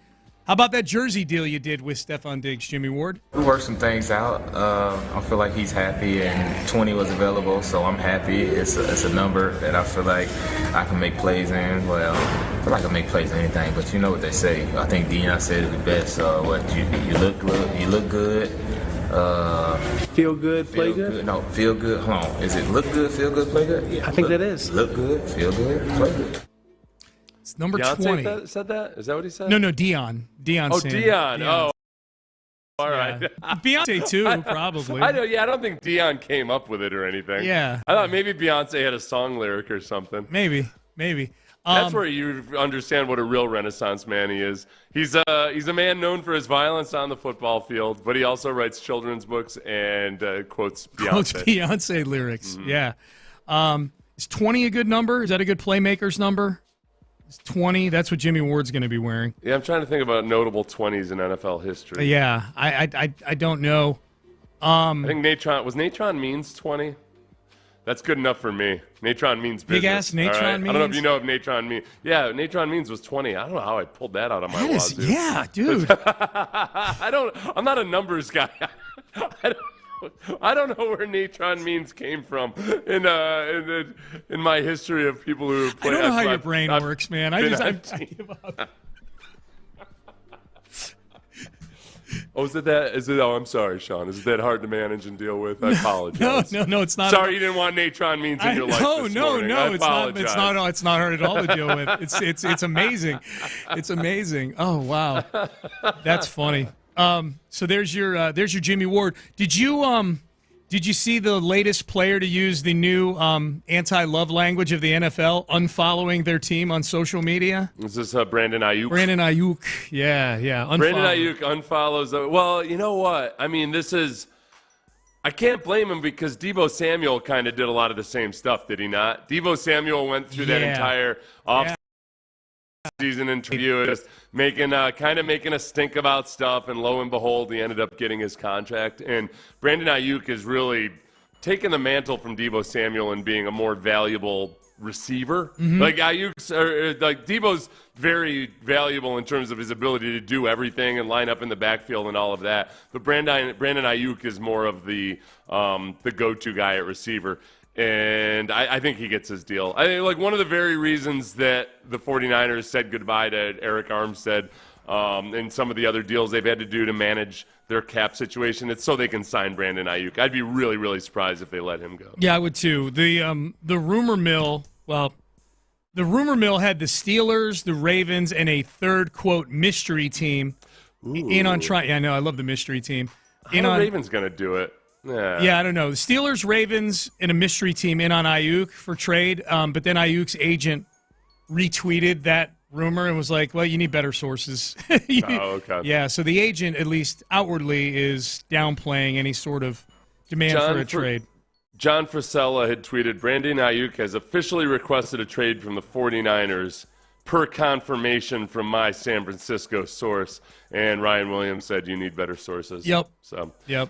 How about that jersey deal you did with Stephon Diggs, Jimmy Ward? We worked some things out. I feel like he's happy, and 20 was available, so I'm happy. It's a number that I feel like I can make plays in. Well, I feel like I can make plays in anything, but you know what they say. I think Deion said it the best. You look good. Feel good, play good? No, feel good. Hold on. Is it look good, feel good, play good? Yeah, I think that is. Look good, feel good, play good. It's number Beyonce 20. said that? Is that what he said? No, Deion. Oh, Deion. Oh. All right. Yeah. Beyonce, too, probably. I don't think Deion came up with it or anything. Yeah. I thought maybe Beyonce had a song lyric or something. Maybe. That's where you understand what a real Renaissance man he is. He's a man known for his violence on the football field, but he also writes children's books and quotes Beyonce. Quotes Beyonce lyrics, yeah. Is 20 a good number? Is that a good playmaker's number? Is 20? That's what Jimmy Ward's going to be wearing. Yeah, I'm trying to think about notable 20s in NFL history. Yeah, I don't know. I think Natron Means 20. That's good enough for me. Natron Means business. Big ass Natron Means? I don't know if you know of Natron Means. Yeah, Natron Means was 20. I don't know how I pulled that out of my wazoo. Yeah, dude. I'm not a numbers guy. I don't know where Natron Means came from in my history of people who play. I don't know how your brain works, man. I give up. Oh, oh, I'm sorry, Sean. Is it that hard to manage and deal with? I apologize. No, it's not. Sorry you didn't want Natron Means in your life this morning. I apologize. It's not hard at all to deal with. It's amazing. It's amazing. Oh, wow. That's funny. So there's your Jimmy Ward. Did you see the latest player to use the new anti-love language of the NFL, unfollowing their team on social media? Is this Brandon Ayuk? Brandon Ayuk, yeah. Brandon Ayuk unfollows. Well, you know what? I mean, I can't blame him because Deebo Samuel kind of did a lot of the same stuff, did he not? Deebo Samuel went through that entire off-season interview, just making a stink about stuff, and lo and behold, he ended up getting his contract. And Brandon Ayuk is really taking the mantle from Deebo Samuel and being a more valuable receiver. Mm-hmm. Like Deebo's very valuable in terms of his ability to do everything and line up in the backfield and all of that. But Brandon Ayuk is more of the go-to guy at receiver. And I think he gets his deal. I think, like, one of the very reasons that the 49ers said goodbye to Eric Armstead and some of the other deals they've had to do to manage their cap situation, it's so they can sign Brandon Ayuk. I'd be really, really surprised if they let him go. Yeah, I would too. The rumor mill, the rumor mill had the Steelers, the Ravens, and a third, quote, mystery team in on trying. Yeah, I know. I love the mystery team. How are the Ravens going to do it? Yeah, I don't know. The Steelers, Ravens, and a mystery team in on Ayuk for trade, but then Ayuk's agent retweeted that rumor and was like, well, you need better sources. Okay. Yeah, so the agent, at least outwardly, is downplaying any sort of demand for a trade. John Frisella had tweeted, Brandon Ayuk has officially requested a trade from the 49ers per confirmation from my San Francisco source. And Ryan Williams said, you need better sources. Yep. So, yep.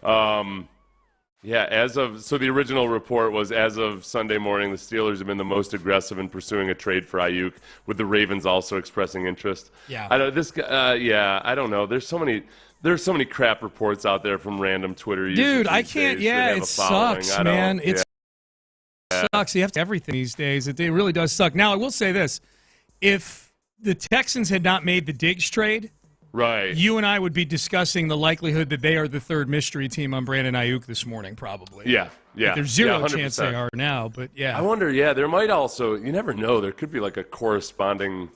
Yeah, so the original report was, as of Sunday morning, the Steelers have been the most aggressive in pursuing a trade for Ayuk, with the Ravens also expressing interest. Yeah. I don't know. There's so many crap reports out there from random Twitter users. Dude, I can't. Yeah, it sucks, man. It sucks. You have to everything these days. It really does suck. Now, I will say this: if the Texans had not made the Diggs trade, right, you and I would be discussing the likelihood that they are the third mystery team on Brandon Ayuk this morning, probably. Yeah. But there's zero chance they are now, but yeah. I wonder, there might also, you never know, there could be like a corresponding,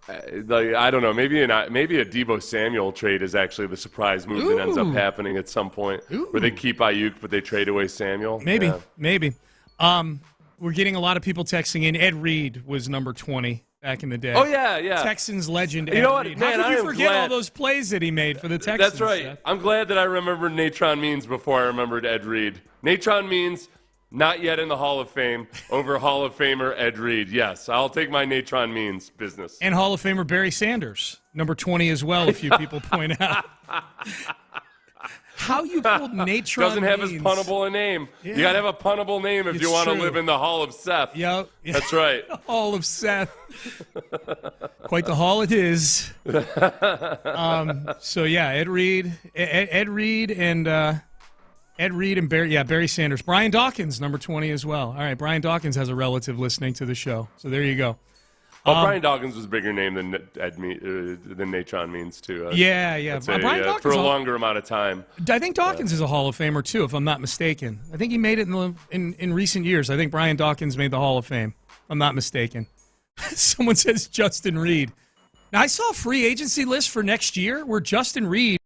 I don't know, maybe a Deebo Samuel trade is actually the surprise move that ends up happening at some point, where they keep Ayuk but they trade away Samuel. Maybe. We're getting a lot of people texting in. Ed Reed was number 20. Back in the day. Oh, yeah. Texans legend. You know what, Reed. man, How could you forget all those plays that he made for the Texans? That's right. Seth? I'm glad that I remembered Natron Means before I remembered Ed Reed. Natron Means, not yet in the Hall of Fame, over Hall of Famer Ed Reed. Yes, I'll take my Natron Means business. And Hall of Famer Barry Sanders, number 20 as well, a few people point out. how you pulled Natron Doesn't have as Means. punnable a name. Yeah. You got to have a punnable name if It's you want to true. live in the Hall of Seth. Yep. That's right. Hall of Seth. Quite the hall it is. So yeah, Ed Reed and Barry Sanders. Brian Dawkins, number 20 as well. All right, Brian Dawkins has a relative listening to the show. So there you go. Brian Dawkins was a bigger name than Natron Means, too. Yeah. Brian Dawkins for a longer amount of time. I think Dawkins is a Hall of Famer, too, if I'm not mistaken. I think he made it in recent years. I think Brian Dawkins made the Hall of Fame, if I'm not mistaken. Someone says Justin Reed. Now, I saw a free agency list for next year where Justin Reed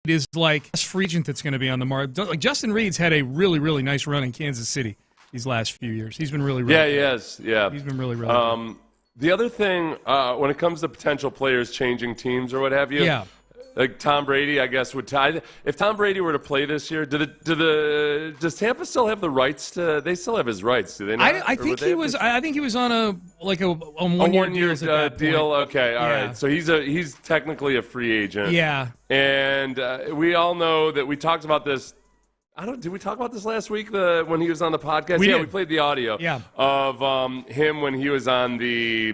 is like a free agent that's going to be on the market. Like Justin Reed's had a really, really nice run in Kansas City these last few years. He's been really good. Yeah, he has. Yeah. He's been really good. The other thing, when it comes to potential players changing teams or what have you, like Tom Brady, I guess, would tie. If Tom Brady were to play this year, does Tampa still have the rights to? They still have his rights, do they not? I think he was. I think he was on a one-year deal. Okay, all Yeah. right. So he's technically a free agent. Yeah. And we all know that we talked about this. Did we talk about this last week when he was on the podcast? We did. We played the audio of him when he was on this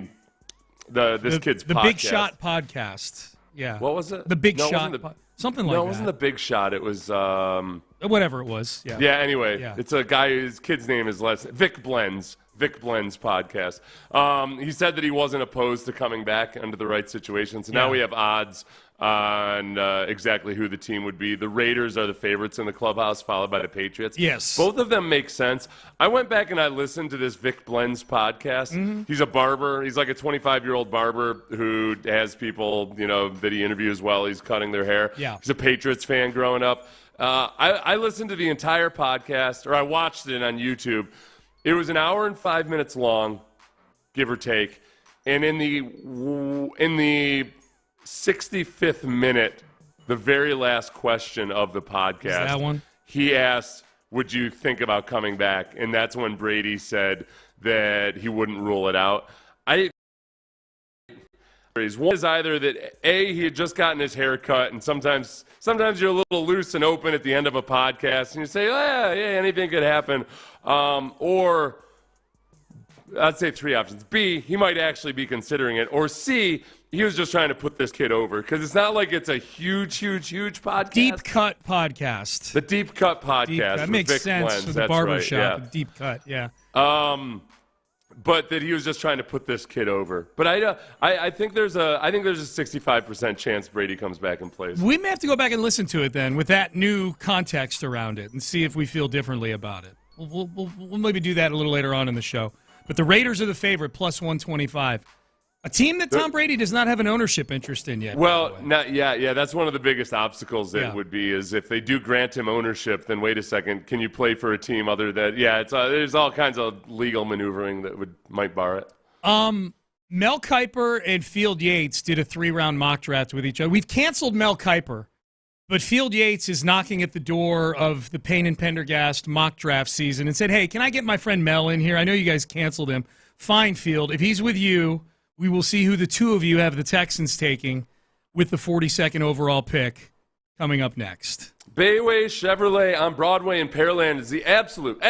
kid's podcast. The Big Shot podcast. Yeah. What was it? The Big Shot. Something like that. No, it wasn't the Big Shot. It was whatever it was. Yeah. Yeah. Anyway, it's a guy whose kid's name is Vic Blends. Vic Blends podcast. He said that he wasn't opposed to coming back under the right situation. So now we have odds on exactly who the team would be. The Raiders are the favorites in the clubhouse, followed by the Patriots. Yes. Both of them make sense. I went back and I listened to this Vic Blends podcast. Mm-hmm. He's a barber. He's like a 25-year-old barber who has people, that he interviews while he's cutting their hair. Yeah. He's a Patriots fan growing up. I listened to the entire podcast, or I watched it on YouTube. It was an hour and 5 minutes long, give or take. And in the 65th minute, the very last question of the podcast, is that one? He asked, would you think about coming back? And that's when Brady said that he wouldn't rule it out. One is either that, A, he had just gotten his hair cut, and sometimes you're a little loose and open at the end of a podcast, and you say, yeah, anything could happen. Or I'd say three options. B, he might actually be considering it. Or C, he was just trying to put this kid over, because it's not like it's a huge podcast. Deep Cut podcast. The Deep Cut podcast. That makes Vic sense Blends. for the That's barbershop. right, yeah. The Deep Cut, yeah. But that he was just trying to put this kid over. But I think there's a 65% chance Brady comes back and plays. We may have to go back and listen to it then with that new context around it and see if we feel differently about it. We'll maybe do that a little later on in the show. But the Raiders are the favorite, plus 125. A team that Tom Brady does not have an ownership interest in yet. Well, that's one of the biggest obstacles that would be is if they do grant him ownership, then wait a second, can you play for a team other than there's all kinds of legal maneuvering that might bar it. Mel Kiper and Field Yates did a 3-round mock draft with each other. We've canceled Mel Kiper, but Field Yates is knocking at the door of the Payne and Pendergast mock draft season and said, hey, can I get my friend Mel in here? I know you guys canceled him. Fine, Field. If he's with you, we will see who the two of you have the Texans taking with the 42nd overall pick coming up next. Bayway Chevrolet on Broadway in Pearland is the absolute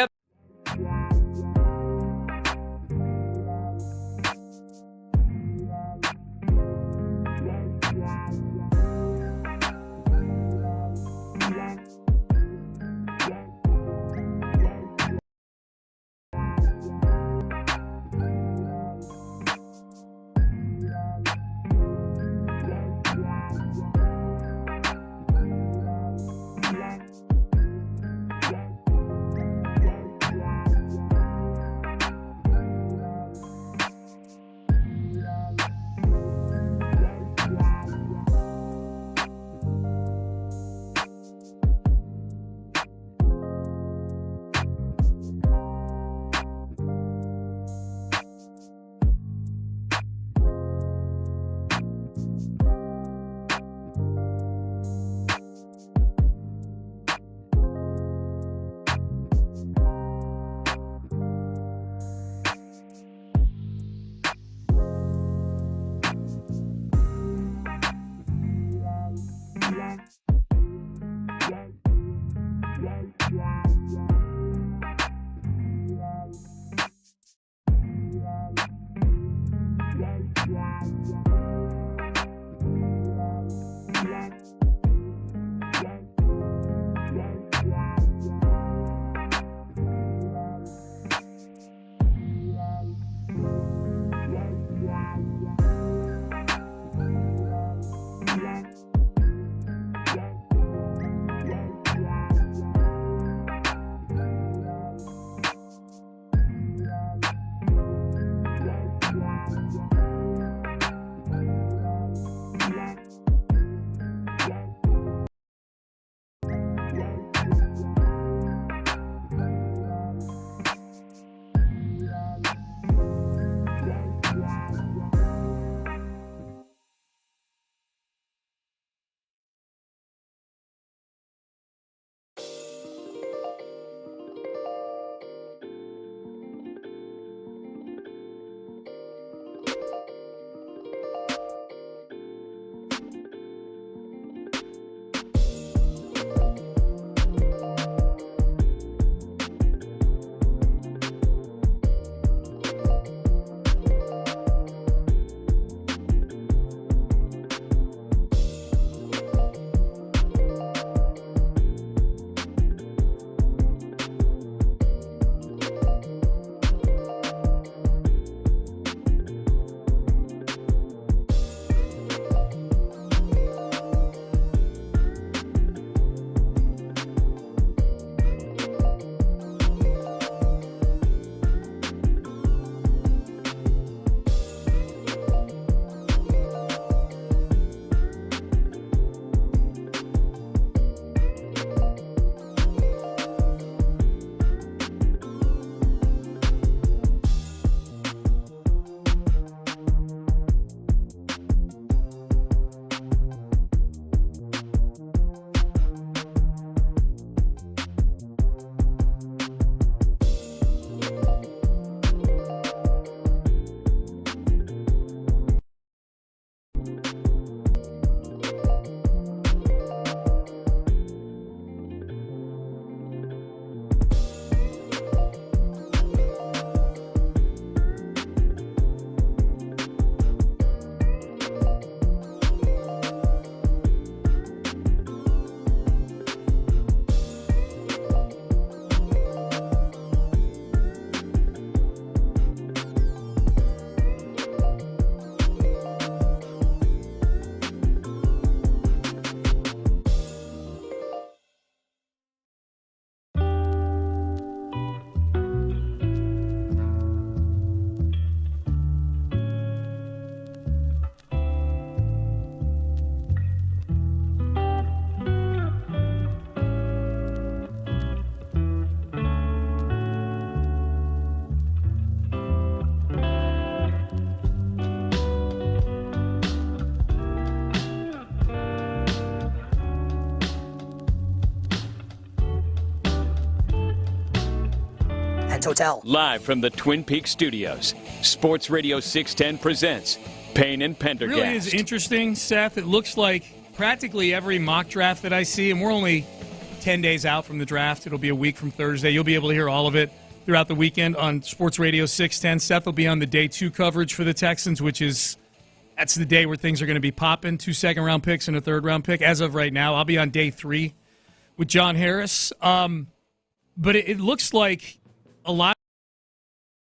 Hotel. Live from the Twin Peaks studios, Sports Radio 610 presents Payne and Pendergast. It really is interesting, Seth. It looks like practically every mock draft that I see, and we're only 10 days out from the draft. It'll be a week from Thursday. You'll be able to hear all of it throughout the weekend on Sports Radio 610. Seth will be on the day 2 coverage for the Texans, that's the day where things are going to be popping. 2 second-round picks and a third-round pick. As of right now, I'll be on day 3 with John Harris. But it looks like a lot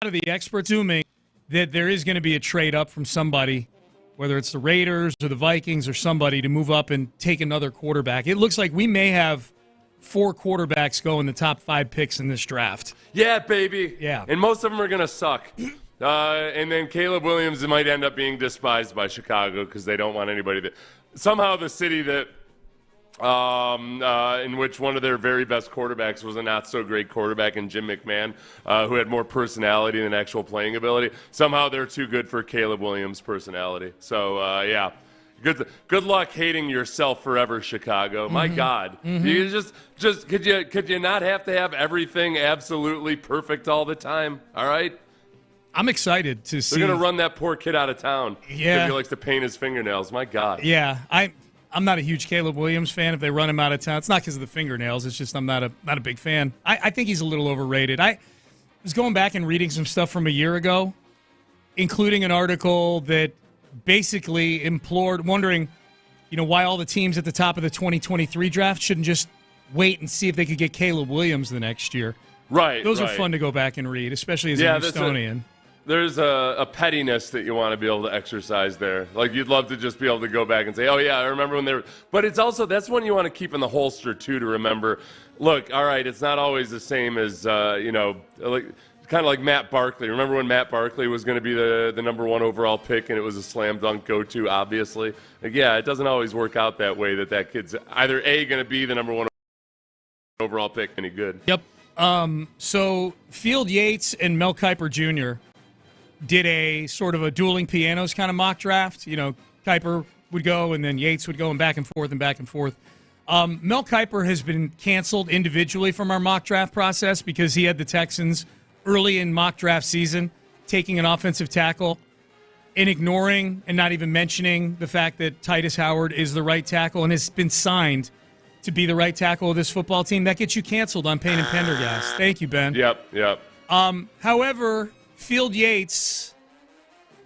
of the experts assuming that there is going to be a trade up from somebody, whether it's the Raiders or the Vikings or somebody, to move up and take another quarterback. It looks like we may have 4 quarterbacks go in the top 5 picks in this draft. Yeah, baby. Yeah. And most of them are going to suck. And then Caleb Williams might end up being despised by Chicago because they don't want anybody that somehow the city that in which one of their very best quarterbacks was a not-so-great quarterback in Jim McMahon, who had more personality than actual playing ability. Somehow they're too good for Caleb Williams' personality. So, yeah, good luck hating yourself forever, Chicago. Mm-hmm. My God. Mm-hmm. You just could you not have to have everything absolutely perfect all the time, all right? I'm excited to see. They're going to run that poor kid out of town. Yeah. Because he likes to paint his fingernails. My God. Yeah, I'm not a huge Caleb Williams fan. If they run him out of town, it's not because of the fingernails. It's just I'm not a big fan. I think he's a little overrated. I was going back and reading some stuff from a year ago, including an article that basically wondering, why all the teams at the top of the 2023 draft shouldn't just wait and see if they could get Caleb Williams the next year. Right. Those are fun to go back and read, especially as a Houstonian. There's a pettiness that you want to be able to exercise there. Like, you'd love to just be able to go back and say, oh, yeah, I remember when they were. But it's also, that's one you want to keep in the holster, too, to remember. Look, all right, it's not always the same as, kind of like Matt Barkley. Remember when Matt Barkley was going to be the number 1 overall pick and it was a slam dunk go-to, obviously? Like, yeah, it doesn't always work out that way that kid's either A, going to be the number 1 overall pick, any good. Yep. So Field Yates and Mel Kiper Jr. did a sort of a dueling pianos kind of mock draft. Kiper would go and then Yates would go and back and forth and back and forth. Mel Kiper has been canceled individually from our mock draft process because he had the Texans early in mock draft season taking an offensive tackle and ignoring and not even mentioning the fact that Titus Howard is the right tackle and has been signed to be the right tackle of this football team. That gets you canceled on Payne and Pendergast. Thank you, Ben. Yep. However, Field Yates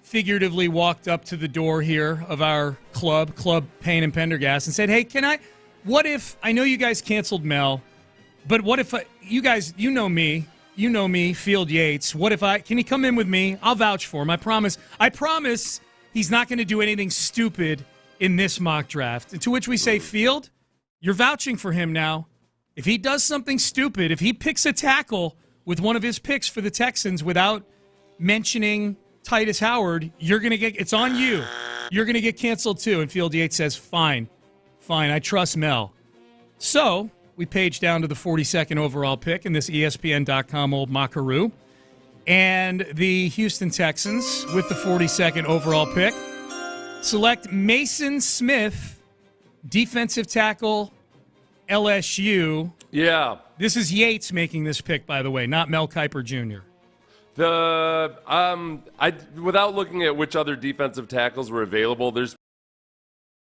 figuratively walked up to the door here of our club Payne and Pendergast, and said, hey, what if, I know you guys canceled Mel, but what if, you guys, you know me, Field Yates, can he come in with me? I'll vouch for him. I promise he's not going to do anything stupid in this mock draft. And to which we say, Field, you're vouching for him now. If he does something stupid, if he picks a tackle with one of his picks for the Texans without mentioning Titus Howard, it's on you. You're going to get canceled too. And Field Yates says, fine, I trust Mel. So we page down to the 42nd overall pick in this ESPN.com old Macaroo. And the Houston Texans, with the 42nd overall pick, select Mason Smith, defensive tackle, LSU. Yeah. This is Yates making this pick, by the way, not Mel Kiper Jr. Without looking at which other defensive tackles were available, there's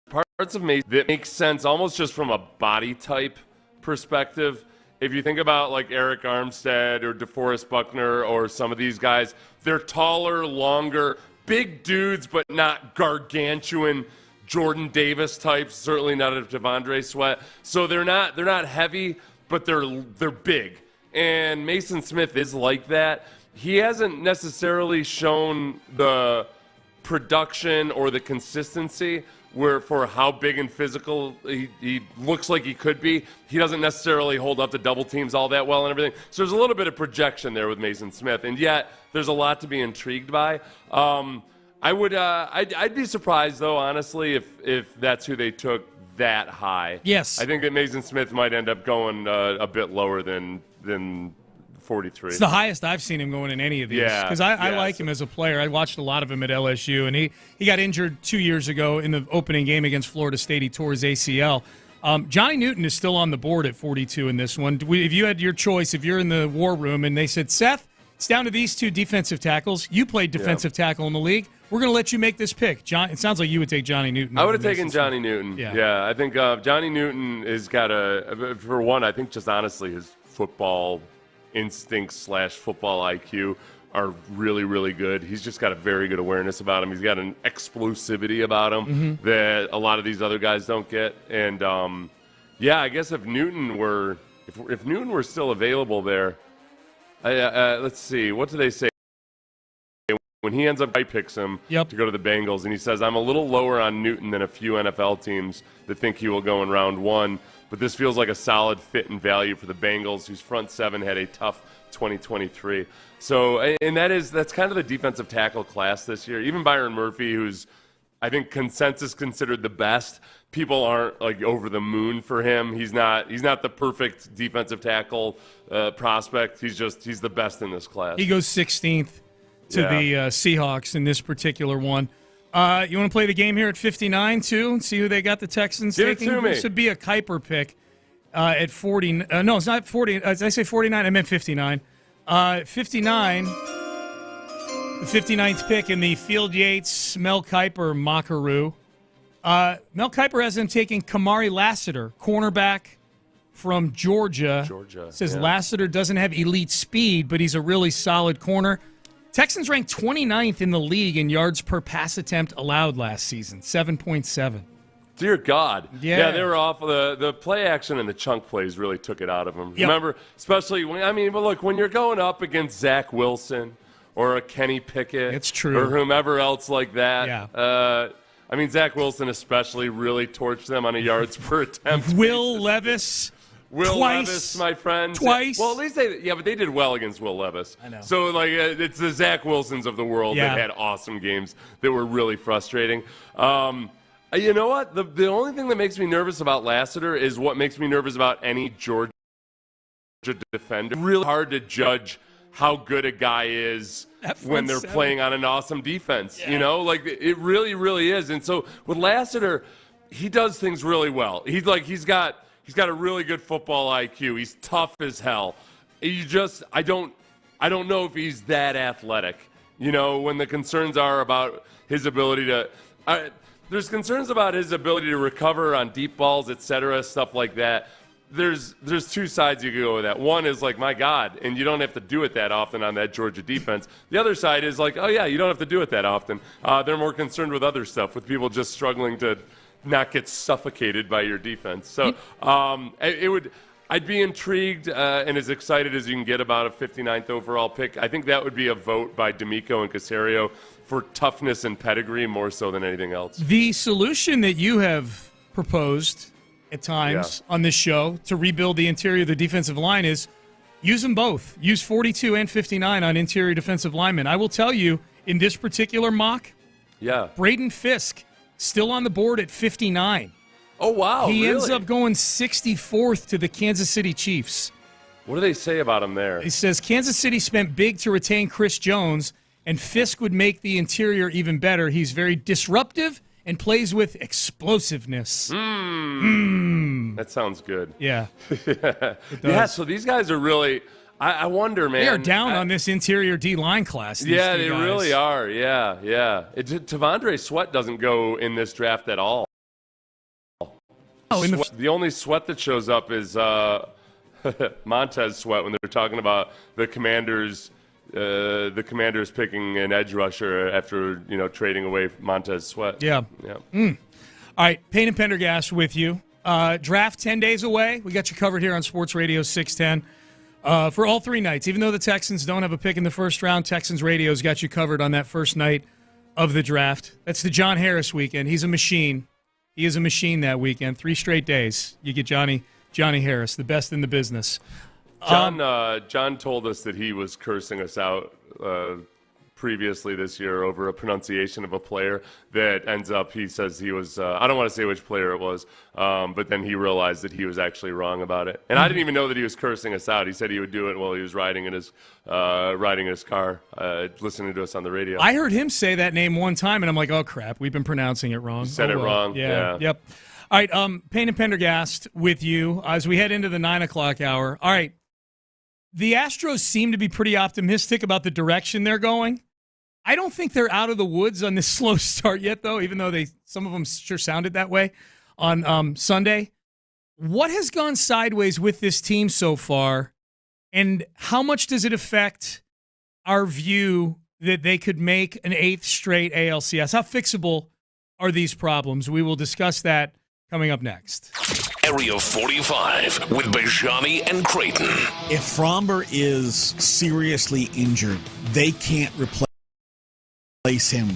parts of Mason that make sense almost just from a body type perspective. If you think about like Eric Armstead or DeForest Buckner or some of these guys, they're taller, longer, big dudes, but not gargantuan Jordan Davis types, certainly not a Devondre Sweat. So they're not heavy, but they're big. And Mason Smith is like that. He hasn't necessarily shown the production or the consistency for how big and physical he looks like he could be. He doesn't necessarily hold up to double teams all that well and everything. So there's a little bit of projection there with Mason Smith, and yet there's a lot to be intrigued by. I'd be surprised, though, honestly, if that's who they took that high. Yes. I think that Mason Smith might end up going a bit lower than 43. It's the highest I've seen him going in any of these. Because I like him as a player. I watched a lot of him at LSU, and he got injured 2 years ago in the opening game against Florida State. He tore his ACL. Johnny Newton is still on the board at 42 in this one. If you had your choice, if you're in the war room and they said, Seth, it's down to these two defensive tackles. You played defensive tackle in the league. We're going to let you make this pick. It sounds like you would take Johnny Newton. I would have taken Johnny Newton. Yeah, I think Johnny Newton has got for one, I think just honestly his football instincts / football IQ are really, really good. He's just got a very good awareness about him. He's got an explosivity about him that a lot of these other guys don't get. And I guess if Newton were still available there, let's see, what do they say? When he ends up, I picks him to go to the Bengals, and he says, I'm a little lower on Newton than a few NFL teams that think he will go in round 1, but this feels like a solid fit and value for the Bengals, whose front seven had a tough 2023. So, and that's kind of the defensive tackle class this year. Even Byron Murphy, who's I think consensus considered the best, people aren't like over the moon for him. He's not the perfect defensive tackle prospect. He's the best in this class. He goes 16th. To the Seahawks in this particular one. You want to play the game here at 59, too, and see who they got the Texans taking? Give it to me. This would be a Kiper pick at 40. No, it's not 40. Did I say 49? I meant 59. 59, the 59th pick in the Field Yates, Mel Kiper Macaroo. Mel Kiper has them taking Kamari Lassiter, cornerback from Georgia. Says Lassiter doesn't have elite speed, but he's a really solid corner. Texans ranked 29th in the league in yards per pass attempt allowed last season, 7.7. Dear God. Yeah. They were off. The play action and the chunk plays really took it out of them. Yep. Remember, especially when you're going up against Zach Wilson or a Kenny Pickett. It's true. Or whomever else like that. Yeah. Zach Wilson especially really torched them on a yards per attempt. Will Levis. Levis, my friend. Twice. Well, at least but they did well against Will Levis. I know. So, it's the Zach Wilsons of the world that had awesome games that were really frustrating. You know what? The only thing that makes me nervous about Lassiter is what makes me nervous about any Georgia defender. Really hard to judge how good a guy is when they're playing on an awesome defense. Yeah. It really, really is. And so with Lassiter, he does things really well. He's got a really good football IQ. He's tough as hell. I don't know if he's that athletic. When the concerns are about his ability to. There's concerns about his ability to recover on deep balls, etc., stuff like that. There's two sides you could go with that. One is my God, and you don't have to do it that often on that Georgia defense. The other side is oh yeah, you don't have to do it that often. They're more concerned with other stuff, with people just struggling to not get suffocated by your defense. So I'd be intrigued and as excited as you can get about a 59th overall pick. I think that would be a vote by D'Amico and Caserio for toughness and pedigree more so than anything else. The solution that you have proposed at times on this show to rebuild the interior of the defensive line is use them both. Use 42 and 59 on interior defensive linemen. I will tell you, in this particular mock, Braden Fisk still on the board at 59. Oh, wow. He really? ends up going 64th to the Kansas City Chiefs. What do they say about him there? It says Kansas City spent big to retain Chris Jones, and Fisk would make the interior even better. He's very disruptive and plays with explosiveness. That sounds good. Yeah. Yeah, so these guys are really... I wonder, man. They are down on this interior D-line class. Yeah, they really are. Yeah. Tavondre Sweat doesn't go in this draft at all. The only Sweat that shows up is Montez Sweat when they're talking about the Commanders picking an edge rusher after trading away Montez Sweat. Yeah. All right, Payne and Pendergast with you. Draft 10 days away. We got you covered here on Sports Radio 610 for all 3 nights. Even though the Texans don't have a pick in the first round, Texans Radio's got you covered on that first night of the draft. That's the John Harris weekend. He's a machine. He is a machine that weekend. 3 straight days. You get Johnny Harris, the best in the business. John told us that he was cursing us out previously this year over a pronunciation of a player that ends up, he says he was, I don't want to say which player it was, but then he realized that he was actually wrong about it. And I didn't even know that he was cursing us out. He said he would do it while he was riding in his car, listening to us on the radio. I heard him say that name one time, and I'm like, oh, crap, we've been pronouncing it wrong. You said it wrong. Yeah. Yep. All right, Payne and Pendergast with you as we head into the 9 o'clock hour. All right, the Astros seem to be pretty optimistic about the direction they're going. I don't think they're out of the woods on this slow start yet, though, even though some of them sure sounded that way on Sunday. What has gone sideways with this team so far, and how much does it affect our view that they could make an 8th straight ALCS? How fixable are these problems? We will discuss that coming up next. Area 45 with Bajani and Creighton. If Fromber is seriously injured, they can't replace him.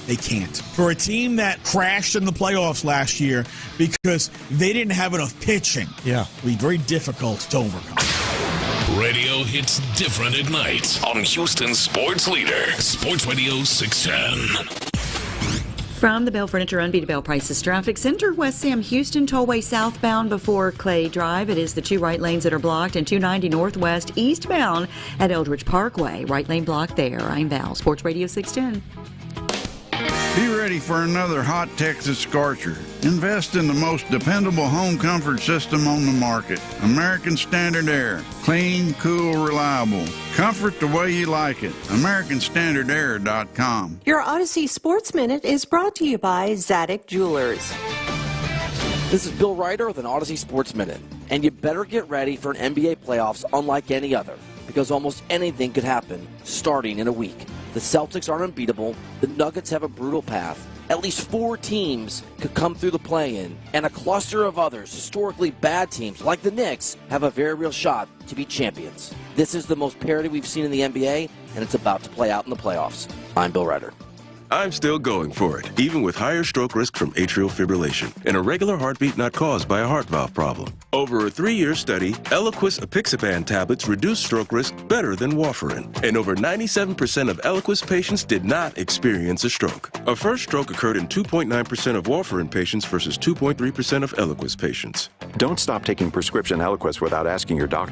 They can't. For a team that crashed in the playoffs last year because they didn't have enough pitching, it'll be very difficult to overcome. Radio hits different at night on Houston's sports leader, Sports Radio 610. From the Bell Furniture Unbeatable Bell Prices Traffic Center, West Sam Houston Tollway southbound before Clay Drive. It is the 2 right lanes that are blocked, and 290 northwest eastbound at Eldridge Parkway. Right lane blocked there. I'm Val, Sports Radio 610. Be ready for another hot Texas scorcher. Invest in the most dependable home comfort system on the market. American Standard Air. Clean, cool, reliable. Comfort the way you like it. AmericanStandardAir.com. Your Odyssey Sports Minute is brought to you by Zadig Jewelers. This is Bill Ryder with an Odyssey Sports Minute. And you better get ready for an NBA playoffs unlike any other, because almost anything could happen starting in a week. The Celtics aren't unbeatable. The Nuggets have a brutal path. At least 4 teams could come through the play-in, and a cluster of others, historically bad teams like the Knicks, have a very real shot to be champions. This is the most parity we've seen in the NBA, and it's about to play out in the playoffs. I'm Bill Ryder. I'm still going for it, even with higher stroke risk from atrial fibrillation, an irregular heartbeat not caused by a heart valve problem. Over a 3-year study, Eliquis apixaban tablets reduce stroke risk better than warfarin, and over 97% of Eliquis patients did not experience a stroke. A first stroke occurred in 2.9% of warfarin patients versus 2.3% of Eliquis patients. Don't stop taking prescription Eliquis without asking your doctor.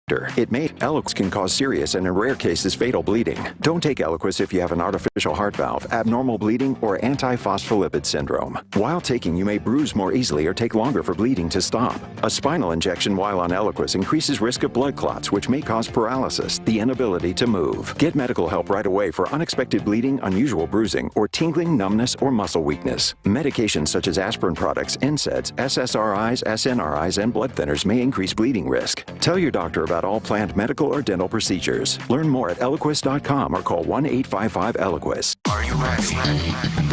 Eliquis can cause serious and in rare cases fatal bleeding. Don't take Eliquis if you have an artificial heart valve, abnormal bleeding, or antiphospholipid syndrome. While taking, you may bruise more easily or take longer for bleeding to stop. A spinal injection while on Eliquis increases risk of blood clots, which may cause paralysis, the inability to move. Get medical help right away for unexpected bleeding, unusual bruising, or tingling, numbness, or muscle weakness. Medications such as aspirin products, NSAIDs, SSRIs, SNRIs, and blood thinners may increase bleeding risk. Tell your doctor about all planned medical or dental procedures. Learn more at Eliquis.com or call 1-855-ELIQUIS. Are you ready?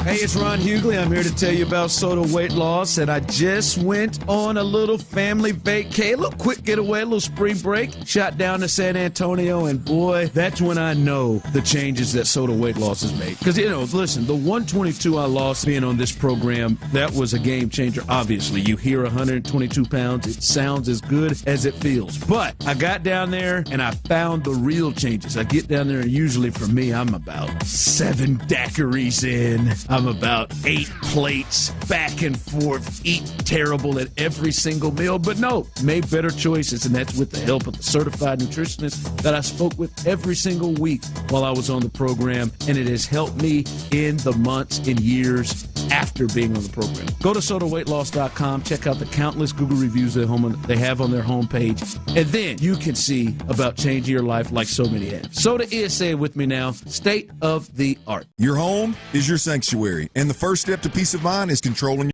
Hey, it's Ron Hughley. I'm here to tell you about Soda Weight Loss, and I just went on a little family vacay, a little quick getaway, a little spring break, shot down to San Antonio, and boy, that's when I know the changes that Soda Weight Loss has made. Because, listen, the 122 I lost being on this program, that was a game changer, obviously. You hear 122 pounds, it sounds as good as it feels. But I got down there and I found the real changes. I get down there and usually for me, I'm about 7 daiquiris in. I'm about 8 plates back and forth, eat terrible at every single meal. But no, made better choices, and that's with the help of the certified nutritionist that I spoke with every single week while I was on the program, and it has helped me in the months and years after being on the program. Go to sodaweightloss.com, check out the countless Google reviews they have on their homepage, and then you can see about changing your life like so many have. Soda is, say it with me now, state of the art. Your home is your sanctuary, and the first step to peace of mind is controlling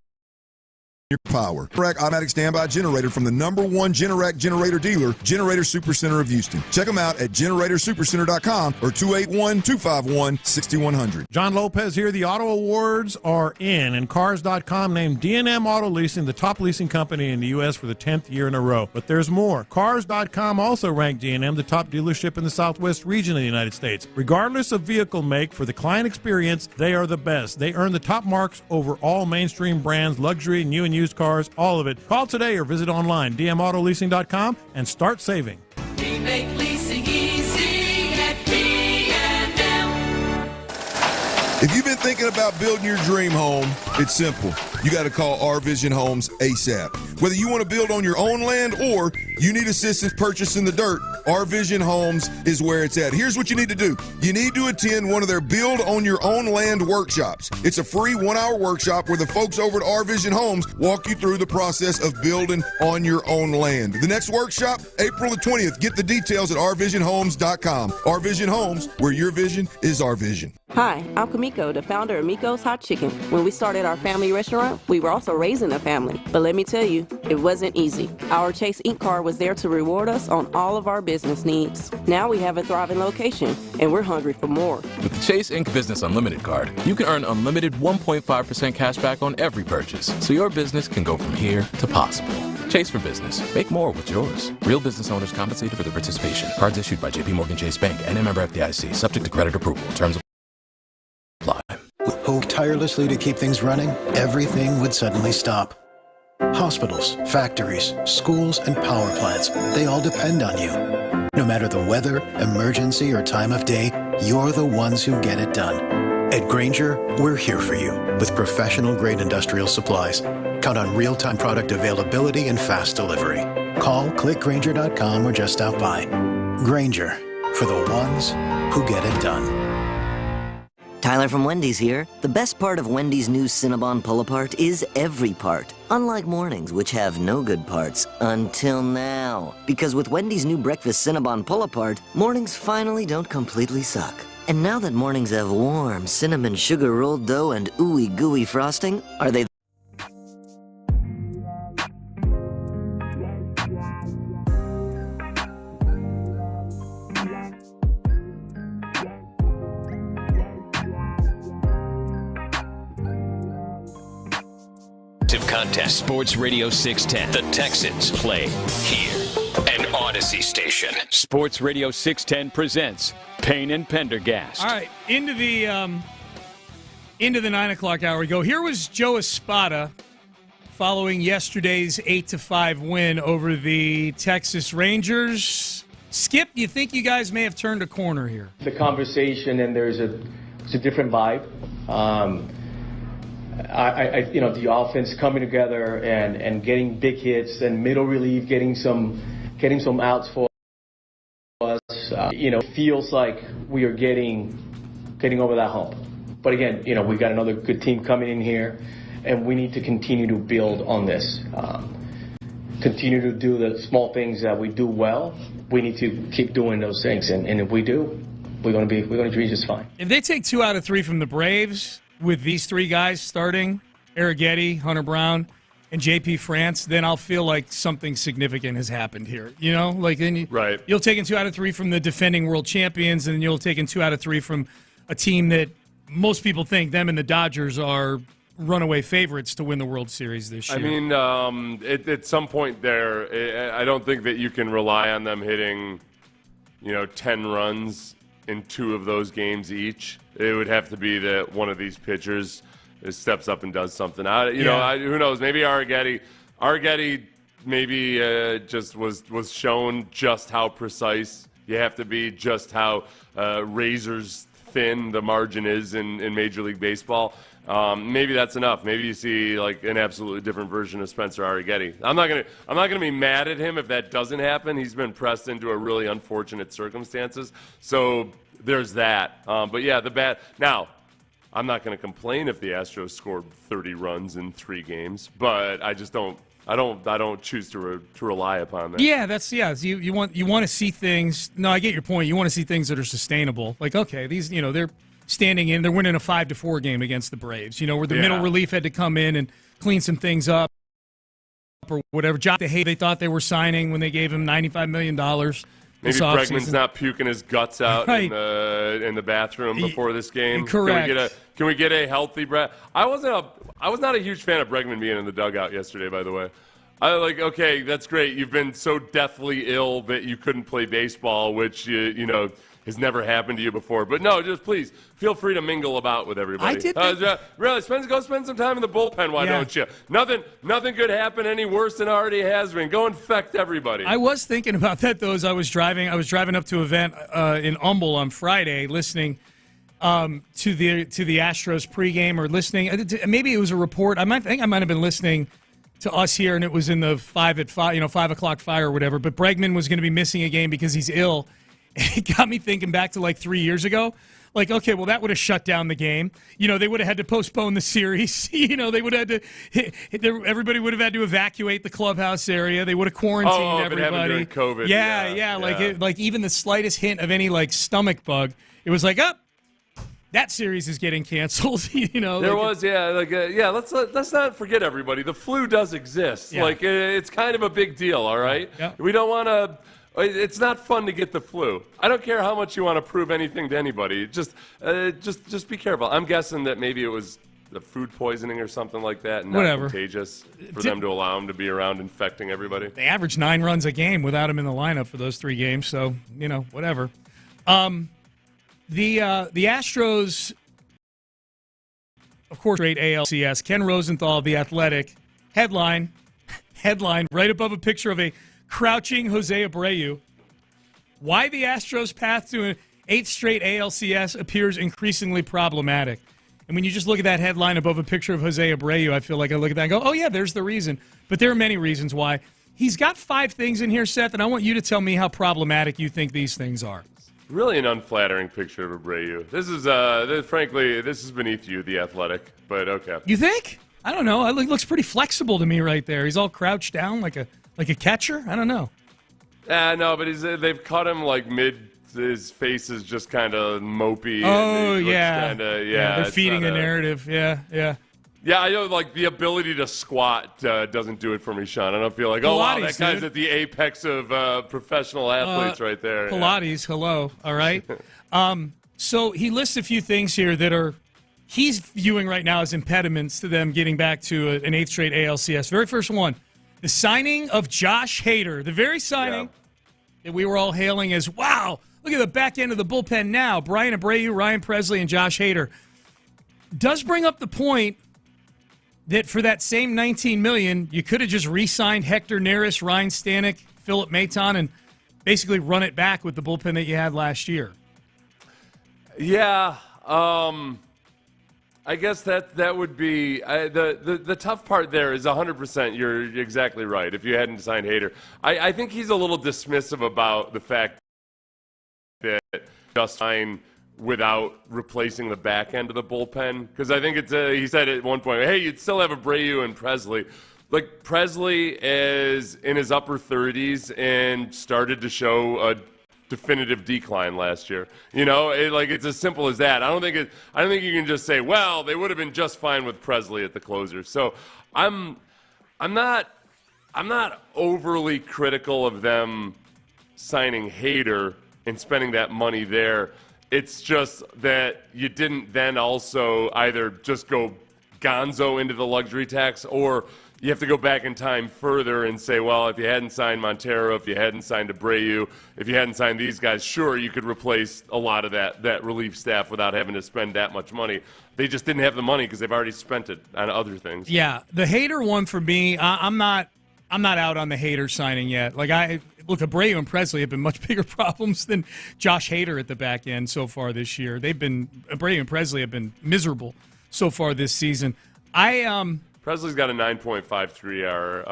your power. Generac automatic standby generator from the #1 Generac generator dealer, Generator Supercenter of Houston. Check them out at generatorsupercenter.com or 281-251-6100. John Lopez here. The Auto Awards are in, and Cars.com named D&M Auto Leasing the top leasing company in the U.S. for the 10th year in a row. But there's more. Cars.com also ranked D&M the top dealership in the Southwest region of the United States. Regardless of vehicle make, for the client experience, they are the best. They earn the top marks over all mainstream brands, luxury, new and used cars, all of it. Call today or visit online, dmautololeasing.com, and start saving. We make leasing easy at P&M. If you've been thinking about building your dream home, it's simple. You got to call Our Vision Homes ASAP. Whether you want to build on your own land or you need assistance purchasing the dirt, Our Vision Homes is where it's at. Here's what you need to do. You need to attend one of their Build on Your Own Land workshops. It's a free 1-hour workshop where the folks over at Our Vision Homes walk you through the process of building on your own land. The next workshop, April the 20th. Get the details at ourvisionhomes.com. Our Vision Homes, where your vision is our vision. Hi, I'm Kamiko, the founder of Miko's Hot Chicken. When we started our family restaurant, we were also raising a family. But let me tell you, it wasn't easy. Our Chase Ink card was there to reward us on all of our business needs. Now we have a thriving location, and we're hungry for more. With the Chase Ink Business Unlimited card, you can earn unlimited 1.5% cash back on every purchase, so your business can go from here to possible. Chase for business. Make more with yours. Real business owners compensated for their participation. Cards issued by JPMorgan Chase Bank and a member FDIC, subject to credit approval. Terms apply. Who tirelessly to keep things running, everything would suddenly stop. Hospitals, factories, schools, and power plants, they all depend on you. No matter the weather, emergency, or time of day, you're the ones who get it done. At Grainger, we're here for you with professional-grade industrial supplies. Count on real-time product availability and fast delivery. Call, click Grainger.com, or just stop by. Grainger, for the ones who get it done. Tyler from Wendy's here. The best part of Wendy's new Cinnabon Pull-Apart is every part. Unlike mornings, which have no good parts. Until now. Because with Wendy's new breakfast Cinnabon Pull-Apart, mornings finally don't completely suck. And now that mornings have warm cinnamon sugar rolled dough and ooey gooey frosting, are they contest. Sports Radio 610. The Texans play here. An Odyssey station. Sports Radio 610 presents Payne and Pendergast. All right, into the 9 o'clock hour we go. Here was Joe Espada following yesterday's 8-5 win over the Texas Rangers. Skip, do you think you guys may have turned a corner here? The conversation, and there's a different vibe. The offense coming together and getting big hits and middle relief, getting some outs for us. Feels like we are getting over that hump. But again, we got another good team coming in here, and we need to continue to build on this. Continue to do the small things that we do well. We need to keep doing those things, and if we do, we're going to do just fine. If they take 2 out of 3 from the Braves, with these 3 guys starting, Arrighetti, Hunter Brown, and J.P. France, then I'll feel like something significant has happened here. Then you'll take in 2 out of 3 from the defending world champions, and then you'll take in 2 out of 3 from a team that most people think them and the Dodgers are runaway favorites to win the World Series this year. I mean, at some point there, I don't think that you can rely on them hitting, 10 runs in 2 of those games each. It would have to be that one of these pitchers steps up and does something. Who knows? Maybe Arrighetti maybe just was shown just how precise you have to be, just how razors thin the margin is in Major League Baseball. Maybe that's enough. Maybe you see like an absolutely different version of Spencer Arrighetti. I'm not gonna be mad at him if that doesn't happen. He's been pressed into a really unfortunate circumstances. So there's that. But yeah, the bat. Now, I'm not going to complain if the Astros scored 30 runs in 3 games, but I just don't. I don't choose to rely upon that. Yeah, You want to see things. No, I get your point. You want to see things that are sustainable. Like, okay, these they're standing in. They're winning a 5-4 game against the Braves. Where the middle relief had to come in and clean some things up or whatever. Josh DeHay, they thought they were signing when they gave him $95 million. Maybe Bregman's not puking his guts out in the bathroom before this game. Correct. Can we get a healthy Brett? I was not a huge fan of Bregman being in the dugout yesterday, by the way. Okay, that's great. You've been so deathly ill that you couldn't play baseball, which has never happened to you before. But no, just please feel free to mingle about with everybody. I did really go spend some time in the bullpen. Why don't you? Nothing could happen any worse than already has been. Go infect everybody. I was thinking about that though as I was driving. I was driving up to an event in Humble on Friday, listening to the Astros pregame or listening. Maybe it was a report. I might have been listening to us here, and it was in the 5 o'clock fire or whatever. But Bregman was going to be missing a game because he's ill. It got me thinking back to like 3 years ago. Like, okay, well, that would have shut down the game. They would have had to postpone the series. They would have had to. Everybody would have had to evacuate the clubhouse area. They would have quarantined everybody. During COVID. Yeah. Like even the slightest hint of any like stomach bug, it was like, that series is getting canceled. Let's not forget everybody. The flu does exist. Yeah. It's kind of a big deal. All right. Yeah. We don't want to. It's not fun to get the flu. I don't care how much you want to prove anything to anybody. Just be careful. I'm guessing that maybe it was the food poisoning or something like that, and not contagious for them to allow him to be around infecting everybody. They averaged 9 runs a game without him in the lineup for those 3 games. So whatever. The Astros, of course, great ALCS. Ken Rosenthal of The Athletic, headline right above a picture of a crouching Jose Abreu. Why the Astros' path to an 8th straight ALCS appears increasingly problematic. And when you just look at that headline above a picture of Jose Abreu, I feel like I look at that and go, oh, yeah, there's the reason. But there are many reasons why. He's got 5 things in here, Seth, and I want you to tell me how problematic you think these things are. Really an unflattering picture of Abreu. This is, frankly, this is beneath you, the Athletic, but okay. You think? I don't know. It looks pretty flexible to me right there. He's all crouched down like a catcher. I don't know. No, but they've cut him like his face is just kind of mopey. Oh, and yeah. Kinda, They're feeding the narrative. Yeah. Yeah, I know, like, the ability to squat doesn't do it for me, Sean. I don't feel like, Pilates, that guy's dude. at the apex of professional athletes right there. Pilates, hello. All right. So he lists a few things here that he's viewing right now as impediments to them getting back to an 8th straight ALCS. Very first one, the signing of Josh Hader. The very signing that we were all hailing as, wow, look at the back end of the bullpen now. Brian Abreu, Ryan Presley, and Josh Hader. Does bring up the point that for that same $19 million, you could have just re-signed Hector Neris, Ryan Stanek, Philip Maton, and basically run it back with the bullpen that you had last year. Yeah, I guess that would be the tough part there is 100%. You're exactly right. If you hadn't signed Hader, I think he's a little dismissive about the fact that just signed without replacing the back end of the bullpen, because I think he said at one point, hey, you'd still have Abreu and Presley. Like, Presley is in his upper 30s and started to show a definitive decline last year. It's as simple as that. I don't think you can just say, well, they would have been just fine with Presley at the closer. So I'm not overly critical of them signing Hader and spending that money there. It's just that you didn't then also either just go gonzo into the luxury tax, or you have to go back in time further and say, well, if you hadn't signed Montero, if you hadn't signed Abreu, if you hadn't signed these guys, sure, you could replace a lot of that relief staff without having to spend that much money. They just didn't have the money because they've already spent it on other things. Yeah, the Hader one for me, I'm not out on the Hader signing yet. Look, Abreu and Presley have been much bigger problems than Josh Hader at the back end so far this year. Abreu and Presley have been miserable so far this season. Presley's got a 9.53 ERA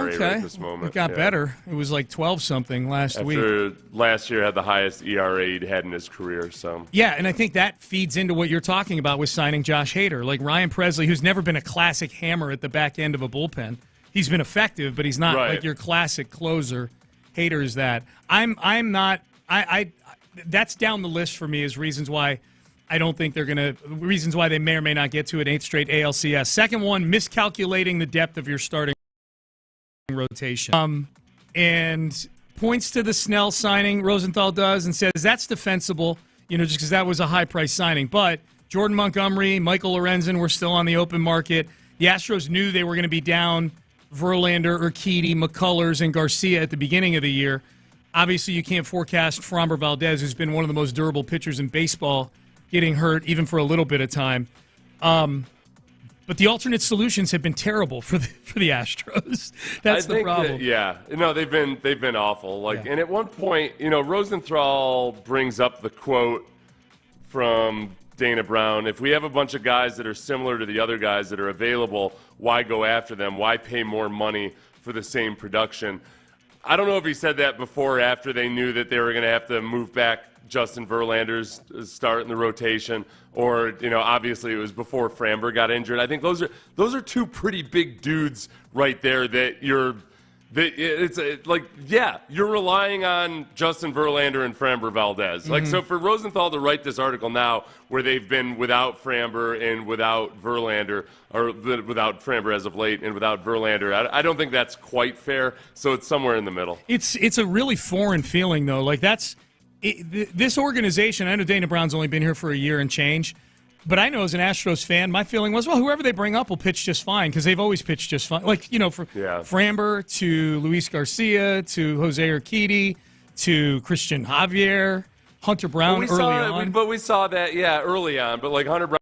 right at this moment. It got better. It was like 12-something last week. Last year had the highest ERA he'd had in his career. So yeah, and I think that feeds into what you're talking about with signing Josh Hader. Like Ryan Presley, who's never been a classic hammer at the back end of a bullpen. He's been effective, but he's not like your classic closer. Hader is that. I'm not. That's down the list for me as reasons why I don't think reasons why they may or may not get to an 8th straight ALCS. Second one, miscalculating the depth of your starting rotation. And points to the Snell signing, Rosenthal does, and says that's defensible, just because that was a high-price signing. But Jordan Montgomery, Michael Lorenzen were still on the open market. The Astros knew they were going to be down Verlander, Urquidy, McCullers, and Garcia at the beginning of the year. Obviously, you can't forecast Framber Valdez, who's been one of the most durable pitchers in baseball, getting hurt even for a little bit of time. But the alternate solutions have been terrible for the Astros. That's the problem. They've been awful. And at one point, Rosenthal brings up the quote from Dana Brown: if we have a bunch of guys that are similar to the other guys that are available, why go after them? Why pay more money for the same production? I don't know if he said that before or after they knew that they were going to have to move back Justin Verlander's start in the rotation, or obviously it was before Framber got injured. I think those are two pretty big dudes right there that you're relying on Justin Verlander and Framber Valdez. So for Rosenthal to write this article now where they've been without Framber and without Verlander, or without Framber as of late and without Verlander, I don't think that's quite fair. So it's somewhere in the middle. It's a really foreign feeling, though. This organization, I know Dana Brown's only been here for a year and change, but I know as an Astros fan, my feeling was, well, whoever they bring up will pitch just fine, because they've always pitched just fine. From Framber to Luis Garcia to Jose Urquidy to Christian Javier, Hunter Brown early on. But we saw that, early on. But Hunter Brown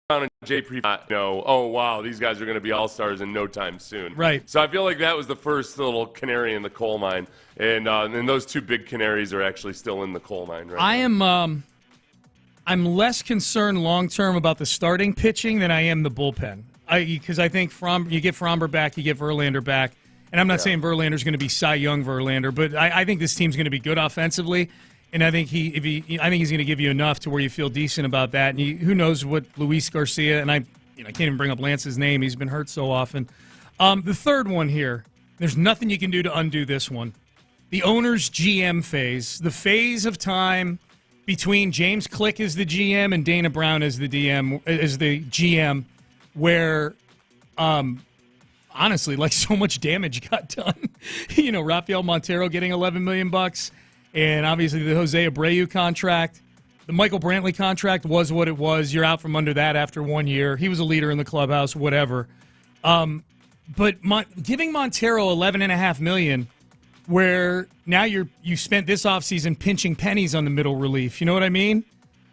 and Jay Previtt, oh, wow, these guys are going to be all-stars in no time soon. Right. So I feel like that was the first little canary in the coal mine. And those two big canaries are actually still in the coal mine right now. I'm less concerned long-term about the starting pitching than I am the bullpen. Because I think you get Framber back, you get Verlander back. And I'm not saying Verlander's going to be Cy Young Verlander, but I think this team's going to be good offensively. And I think I think he's going to give you enough to where you feel decent about that. And who knows what Luis Garcia, and I can't even bring up Lance's name. He's been hurt so often. The third one here, there's nothing you can do to undo this one. The owner's GM phase, the phase of time between James Click as the GM and Dana Brown as the GM, where honestly, like, so much damage got done. Rafael Montero getting $11 million, and obviously the Jose Abreu contract. The Michael Brantley contract was what it was. You're out from under that after 1 year. He was a leader in the clubhouse, whatever. But giving Montero $11.5 million, where now you spent this offseason pinching pennies on the middle relief. You know what I mean?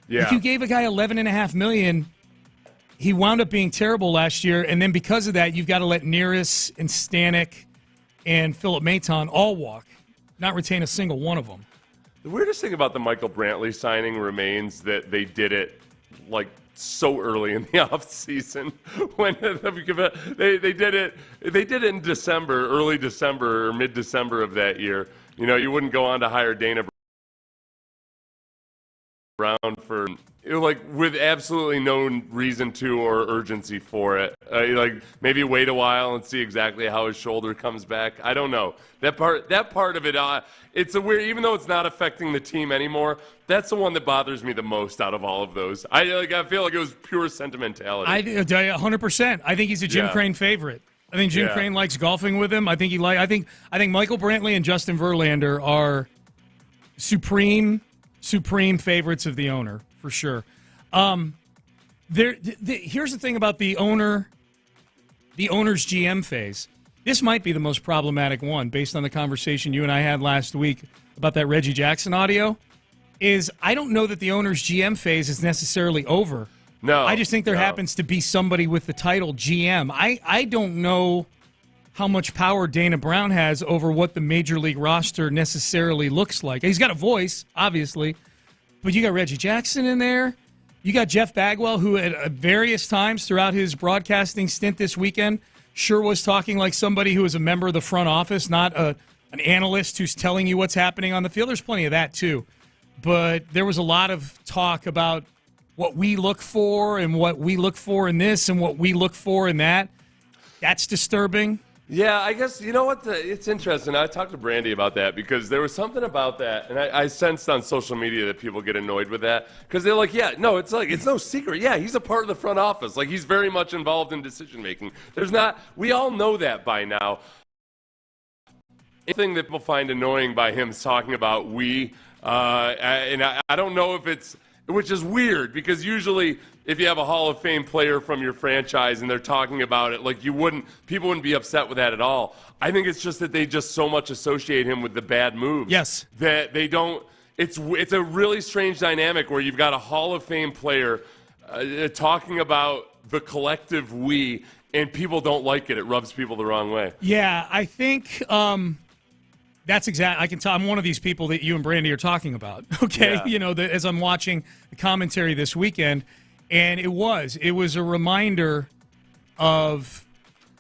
Yeah. If you gave a guy $11.5 million, he wound up being terrible last year, and then because of that, you've got to let Neris and Stanek and Philip Maton all walk, not retain a single one of them. The weirdest thing about the Michael Brantley signing remains that they did it like so early in the offseason. When they did it in December, early December or mid-December of that year. You wouldn't go on to hire Dana Brown for with absolutely no reason to or urgency for it. Maybe wait a while and see exactly how his shoulder comes back. I don't know. That part of it, it's a weird, even though it's not affecting the team anymore, that's the one that bothers me the most out of all of those. I feel like it was pure sentimentality. 100%. I think he's a Jim Crane favorite. I think Jim Crane likes golfing with him. I think Michael Brantley and Justin Verlander are supreme favorites of the owner, for sure. Here's the thing about the owner's GM phase. This might be the most problematic one, based on the conversation you and I had last week about that Reggie Jackson audio, is I don't know that the owner's GM phase is necessarily over. No. I just think there happens to be somebody with the title GM. I don't know how much power Dana Brown has over what the Major League roster necessarily looks like. He's got a voice, obviously, but you got Reggie Jackson in there. You got Jeff Bagwell, who at various times throughout his broadcasting stint this weekend sure was talking like somebody who is a member of the front office, not an analyst who's telling you what's happening on the field. There's plenty of that, too. But there was a lot of talk about what we look for and what we look for in this and what we look for in that. That's disturbing. Yeah, I guess, you know what, it's interesting. I talked to Brandy about that because there was something about that, and I sensed on social media that people get annoyed with that because they're like, it's no secret. Yeah, he's a part of the front office. Like, he's very much involved in decision-making. We all know that by now. Anything that people find annoying by him is talking about and I don't know if it's, which is weird because usually if you have a Hall of Fame player from your franchise and they're talking about it, people wouldn't be upset with that at all. I think it's just that they just so much associate him with the bad moves. Yes. That they don't, it's a really strange dynamic where you've got a Hall of Fame player talking about the collective we, and people don't like it. It rubs people the wrong way. Yeah, I think that's exactly. I can tell. I'm one of these people that you and Brandy are talking about. Okay, Yeah. As I'm watching the commentary this weekend, and it was a reminder of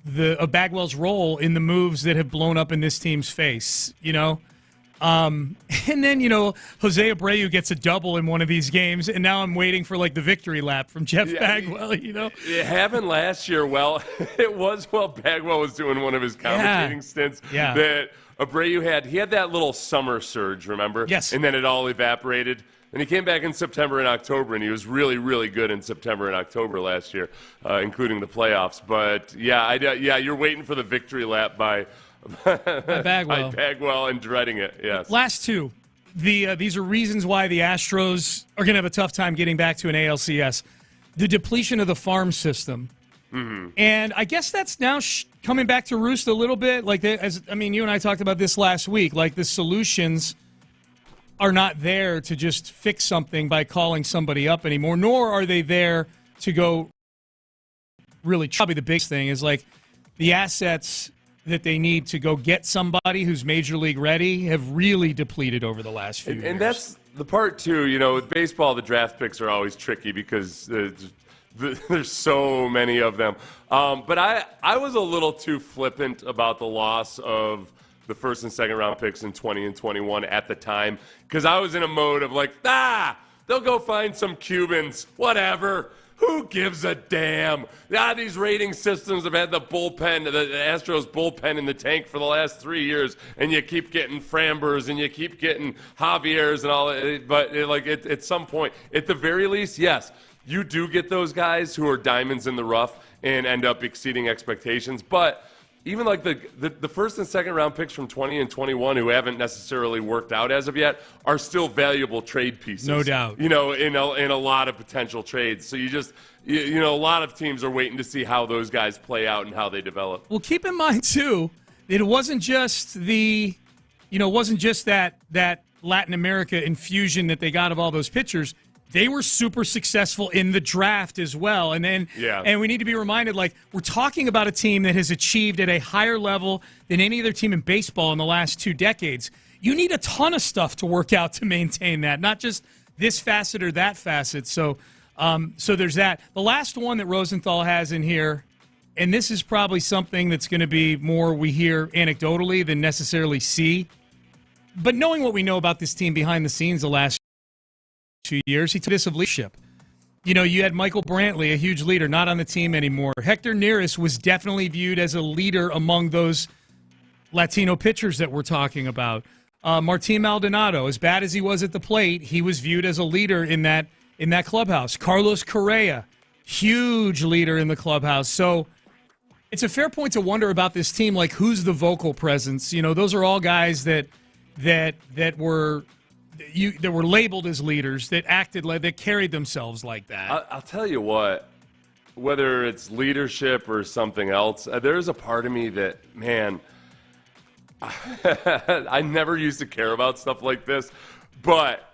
Bagwell's role in the moves that have blown up in this team's face. And then Jose Abreu gets a double in one of these games, and now I'm waiting for the victory lap from Jeff Bagwell. It happened last year. Well, it was while Bagwell was doing one of his commentating stints that Abreu had that little summer surge, remember? Yes. And then it all evaporated. And he came back in September and October, and he was really, really good in September and October last year, including the playoffs. But, you're waiting for the victory lap by Bagwell. By Bagwell and dreading it, yes. Last two. These are reasons why the Astros are going to have a tough time getting back to an ALCS. The depletion of the farm system. Mm-hmm. And I guess that's now coming back to roost a little bit. You and I talked about this last week. The solutions are not there to just fix something by calling somebody up anymore, nor are they there to go really. Probably the biggest thing is the assets that they need to go get somebody who's major league ready have really depleted over the last few years. And that's the part, too. With baseball, the draft picks are always tricky because there's so many of them. But I was a little too flippant about the loss of the first and second round picks in 20 and 21 at the time, because I was in a mode of like, they'll go find some Cubans, whatever. Who gives a damn? These rating systems have had the Astros bullpen in the tank for the last 3 years, and you keep getting Frambers and you keep getting Javier's and all that. But at some point, at the very least, yes, you do get those guys who are diamonds in the rough and end up exceeding expectations. But even like the first and second round picks from 20 and 21 who haven't necessarily worked out as of yet are still valuable trade pieces. No doubt. In a lot of potential trades. So a lot of teams are waiting to see how those guys play out and how they develop. Well, keep in mind too, it wasn't just that Latin America infusion that they got of all those pitchers. They were super successful in the draft as well. And we need to be reminded, we're talking about a team that has achieved at a higher level than any other team in baseball in the last 2 decades. You need a ton of stuff to work out to maintain that, not just this facet or that facet. So there's that. The last one that Rosenthal has in here, and this is probably something that's going to be more we hear anecdotally than necessarily see, but knowing what we know about this team behind the scenes the last 2 years, he took this of leadership. You had Michael Brantley, a huge leader, not on the team anymore. Hector Neris was definitely viewed as a leader among those Latino pitchers that we're talking about. Martin Maldonado, as bad as he was at the plate, he was viewed as a leader in that clubhouse. Carlos Correa, huge leader in the clubhouse. So it's a fair point to wonder about this team, who's the vocal presence? Those are all guys that were labeled as leaders, that acted like, that carried themselves like that. I'll tell you what, whether it's leadership or something else, there's a part of me that, man, I never used to care about stuff like this, but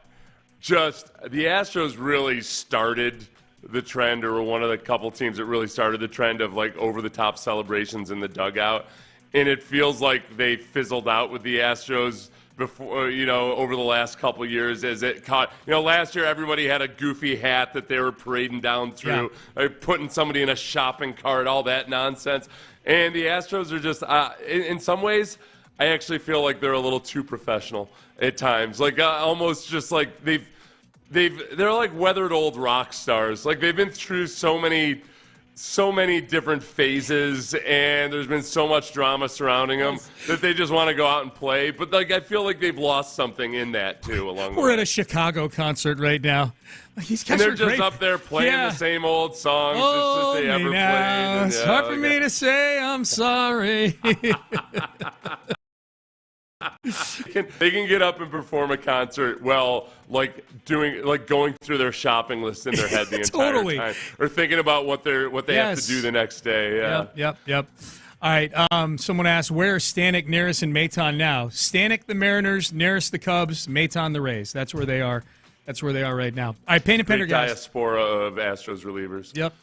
just the Astros really started the trend, or were one of the couple teams that really started the trend of over-the-top celebrations in the dugout, and it feels like they fizzled out with the Astros before, over the last couple of years as it caught. Last year everybody had a goofy hat that they were parading down through, putting somebody in a shopping cart, all that nonsense. And the Astros are just, in some ways, I actually feel like they're a little too professional at times. Almost just they're like weathered old rock stars. They've been through so many different phases, and there's been so much drama surrounding them that they just want to go out and play. But I feel like they've lost something in that too. We're at a Chicago concert right now. And they're just up there playing the same old songs as they ever played. It's hard for me to say I'm sorry. They can get up and perform a concert going through their shopping list in their head the entire time, or thinking about what they have to do the next day. Yep. All right. Someone asked, where are Stanek, Neris, and Maton now? Stanek the Mariners, Neris the Cubs, Maton the Rays. That's where they are. That's where they are right now. All right, Payne and Pendergast. Diaspora of Astros relievers. Yep.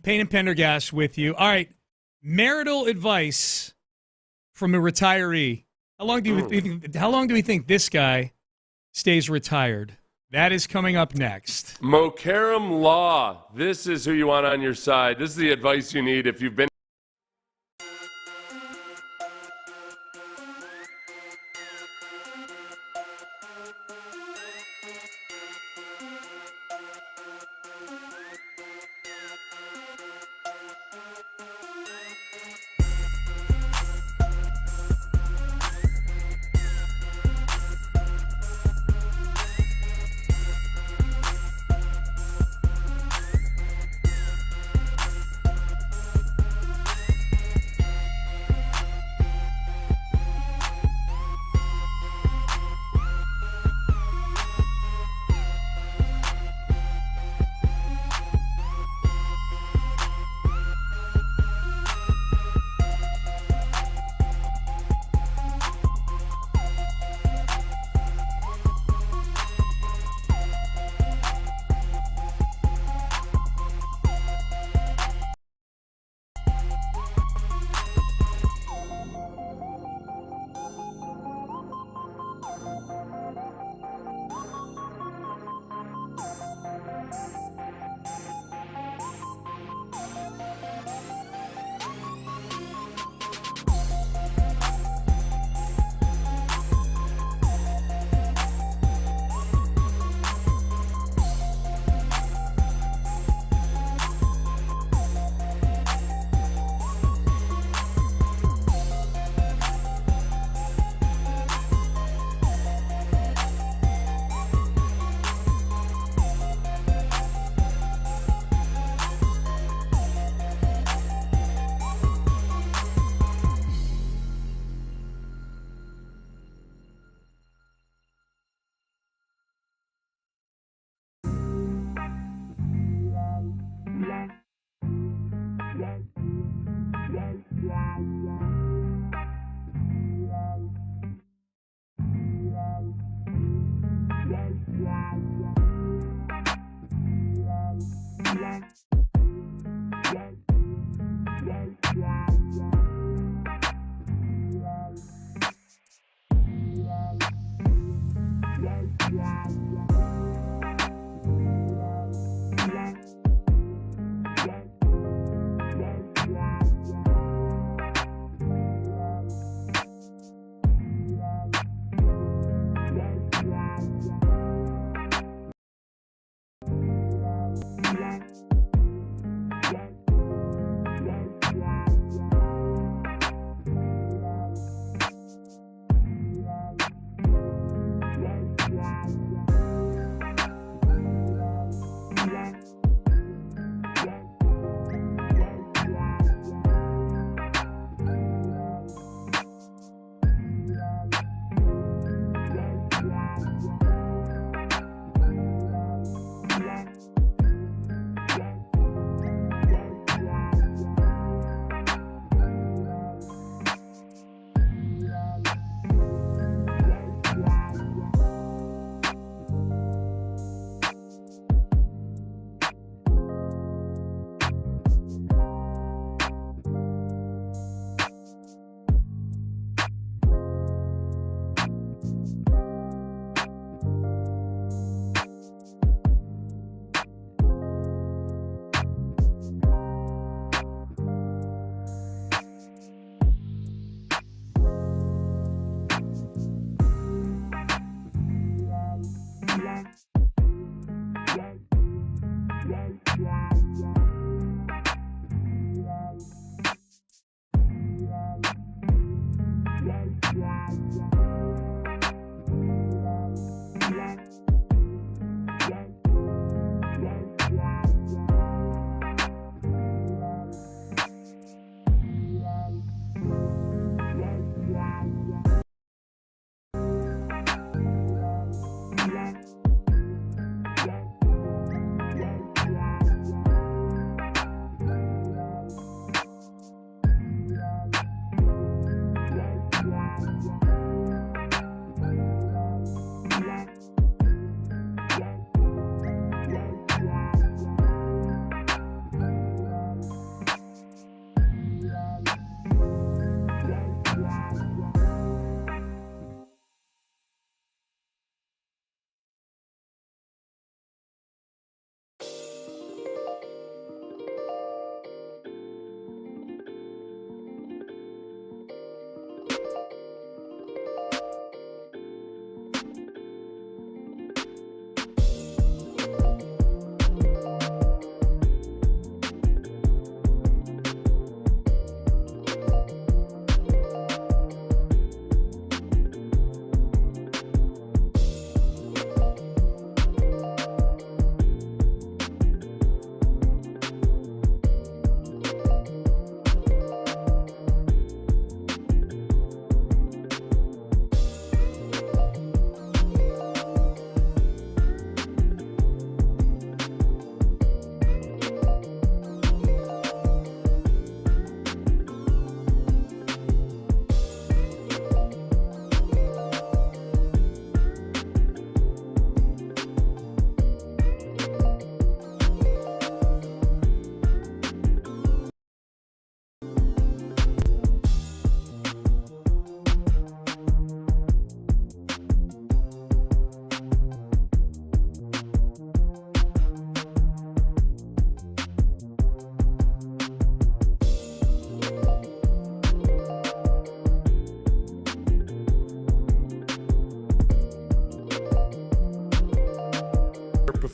Payne and Pendergast with you. All right. Marital advice from a retiree. How long do we think this guy stays retired? That is coming up next. Mokaram Law. This is who you want on your side. This is the advice you need if you've been.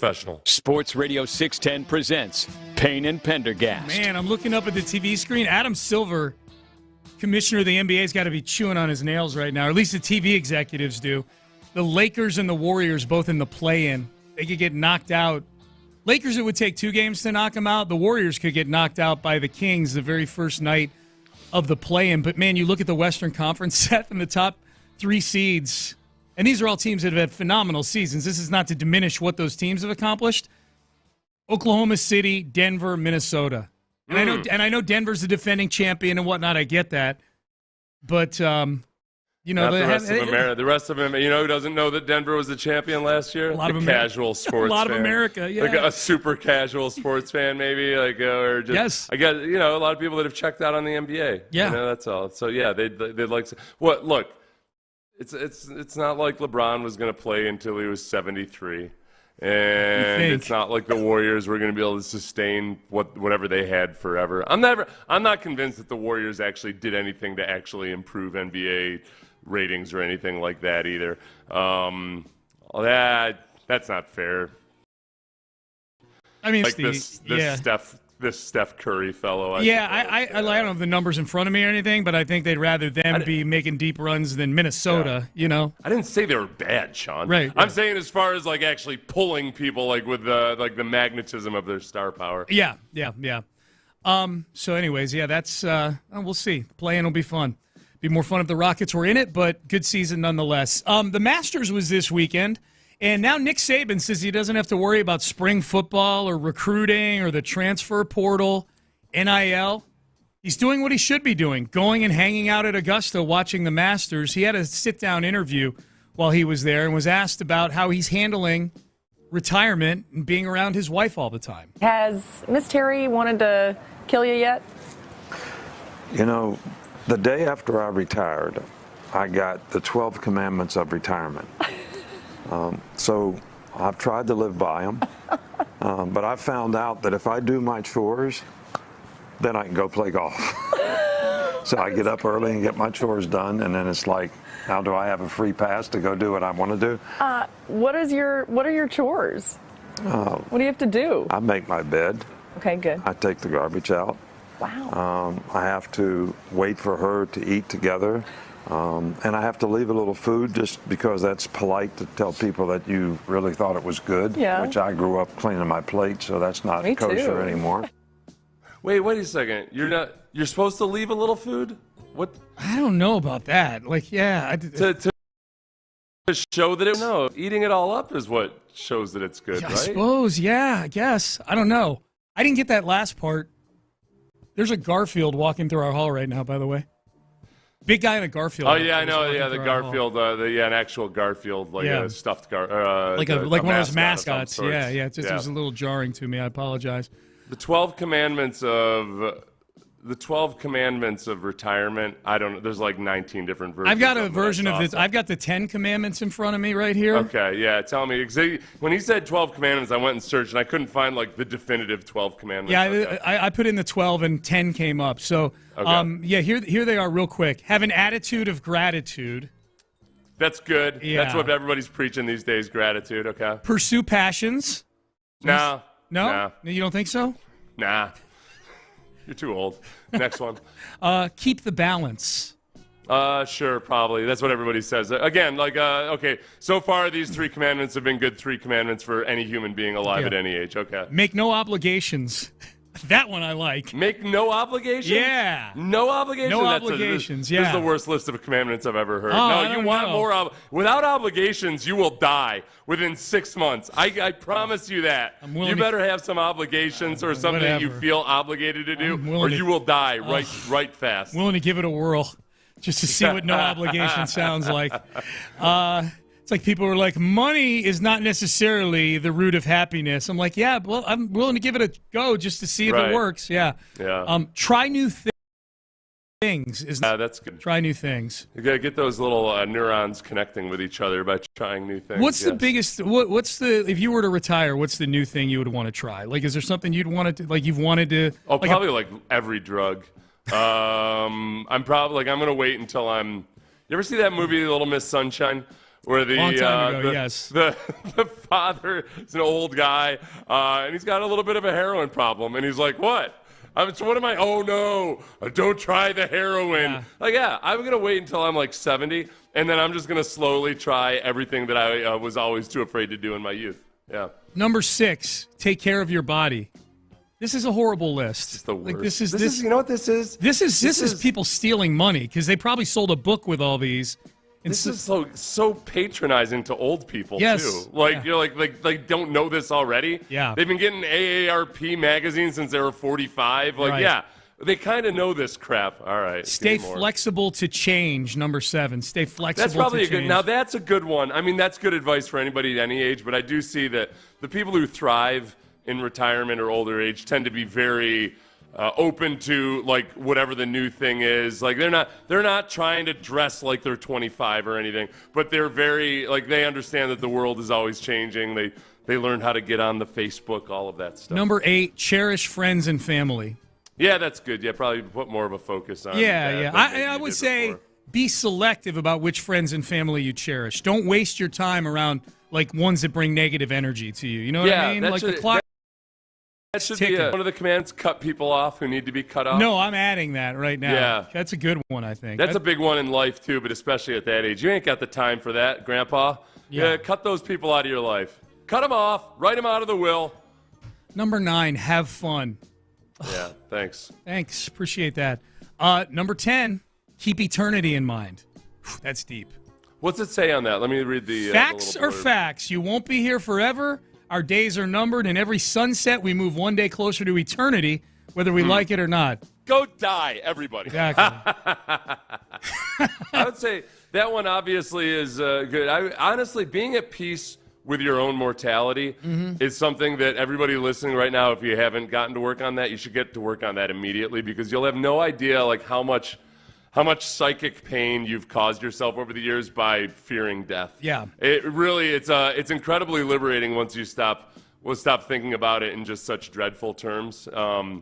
Professional. Sports Radio 610 presents Payne and Pendergast. Man, I'm looking up at the TV screen. Adam Silver, commissioner of the NBA, has got to be chewing on his nails right now, or at least the TV executives do. The Lakers and the Warriors both in the play-in. They could get knocked out. Lakers, it would take 2 games to knock them out. The Warriors could get knocked out by the Kings the very first night of the play-in. But, man, you look at the Western Conference set from the top 3 seeds, and these are all teams that have had phenomenal seasons. This is not to diminish what those teams have accomplished. Oklahoma City, Denver, Minnesota. And I know Denver's the defending champion and whatnot. I get that. But You know, Not the rest of America. The rest of them, you know, who doesn't know that Denver was the champion last year? A lot of casual sports. A lot fan. of America, yeah. Like a super casual sports fan, maybe, or just. Yes. I guess a lot of people that have checked out on the NBA. Yeah. You know, that's all. So yeah, they'd like. What? Look, it's not like LeBron was going to play until he was 73. And it's not like the Warriors were going to be able to sustain whatever they had forever. I'm not convinced that the Warriors actually did anything to actually improve NBA ratings or anything like that either. That's not fair. I mean, like this Steph Curry fellow. I don't have the numbers in front of me or anything, but I think they'd rather them be making deep runs than Minnesota. Yeah. You know, I didn't say they were bad, Sean. Right. I'm saying as far as like actually pulling people, like with the magnetism of their star power. Yeah. So, anyways, that's we'll see. Playing will be fun. Be more fun if the Rockets were in it, but good season nonetheless. The Masters was this weekend, and now Nick Saban says he doesn't have to worry about spring football or recruiting or the transfer portal, NIL. He's doing what he should be doing, going and hanging out at Augusta watching the Masters. He had a sit-down interview while he was there and was asked about how he's handling retirement and being around his wife all the time. Has Miss Terry wanted to kill you yet? You know, the day after I retired, I got the 12 commandments of retirement. So I've tried to live by them, but I found out that if I do my chores, then I can go play golf. So I get up early and get my chores done, and then it's like, now do I have a free pass to go do what I want to do? What are your chores? What do you have to do? I make my bed. Okay, good. I take the garbage out. Wow. I have to wait for her to eat together. And I have to leave a little food just because that's polite to tell people that you really thought it was good, which I grew up cleaning my plate, so that's not kosher anymore. Wait a second. You're supposed to leave a little food? What? I don't know about that. To show that eating it all up is what shows that it's good, right? I suppose, I guess. I don't know. I didn't get that last part. There's a Garfield walking through our hall right now, by the way. Big guy in a Garfield. Oh yeah, I know. Yeah, the Garfield. An actual Garfield, a stuffed like one of those mascots. Yeah. It was a little jarring to me. I apologize. The 12 commandments of retirement. I don't know. There's like 19 different versions. I've got a version of this. I've got the 10 commandments in front of me right here. Okay, yeah. Tell me. When he said 12 commandments, I went and searched, and I couldn't find like the definitive 12 commandments. Yeah, okay. I put in the 12 and 10 came up. So, here they are real quick. Have an attitude of gratitude. That's good. Yeah. That's what everybody's preaching these days, gratitude, okay? Pursue passions. No? You don't think so? Nah. You're too old. Next one. Keep the balance. Sure, probably. That's what everybody says. Again, okay, so far these 3 commandments have been good 3 commandments for any human being alive at any age. Okay. Make no obligations. That one I like. Make no obligations? Yeah. No obligations? No obligations, This is the worst list of commandments I've ever heard. Oh, no, you want more. Without obligations, you will die within 6 months. I promise you that. You better have some obligations or something that you feel obligated to do, or you will die right fast. I'm willing to give it a whirle just to see what no obligation sounds like. It's like people are like, money is not necessarily the root of happiness. I'm like, yeah, well, I'm willing to give it a go just to see if it works. Yeah. Try new things. That's good. Try new things. You got to get those little neurons connecting with each other by trying new things. What's the biggest? If you were to retire, what's the new thing you would want to try? Like, is there something you'd want to you've wanted to? Oh, probably every drug. I'm going to wait until I'm. You ever see that movie, Little Miss Sunshine? Where long time ago, yes. The father is an old guy, and he's got a little bit of a heroin problem, and he's like, "What? What am I? Oh no! Don't try the heroin." I'm gonna wait until I'm like 70, and then I'm just gonna slowly try everything that I was always too afraid to do in my youth. Yeah. Number 6, take care of your body. This is a horrible list. It's the worst. This is you know what this is? This is people stealing money because they probably sold a book with all these. This is so patronizing to old people too. You're like don't know this already. Yeah. They've been getting AARP magazine since they were 45. They kind of know this crap. All right. Stay flexible to change, number 7. Stay flexible That's probably to a good. change. Now that's a good one. I mean, that's good advice for anybody at any age. But I do see that the people who thrive in retirement or older age tend to be very open to like whatever the new thing is. Like they're not trying to dress like they're 25 or anything. But they're very like they understand that the world is always changing. They learn how to get on the Facebook, all of that stuff. Number 8, cherish friends and family. Yeah, that's good. Yeah, probably put more of a focus on that. Yeah. I would say be selective about which friends and family you cherish. Don't waste your time around like ones that bring negative energy to you. You know what I mean? Like the clock. That should be one of the commands, cut people off who need to be cut off. No, I'm adding that right now. Yeah. That's a good one, I think. That's a big one in life, too, but especially at that age. You ain't got the time for that, Grandpa. Yeah, cut those people out of your life. Cut them off. Write them out of the will. Number 9, have fun. Yeah, thanks. Thanks. Appreciate that. Number 10, keep eternity in mind. That's deep. What's it say on that? Let me read the facts the are facts. You won't be here forever. Our days are numbered, and every sunset we move one day closer to eternity, whether we like it or not. Go die, everybody. Exactly. I would say that one obviously is good. Honestly, being at peace with your own mortality is something that everybody listening right now, if you haven't gotten to work on that, you should get to work on that immediately, because you'll have no idea like how much psychic pain you've caused yourself over the years by fearing death. Yeah. It really, it's incredibly liberating once you stop thinking about it in just such dreadful terms.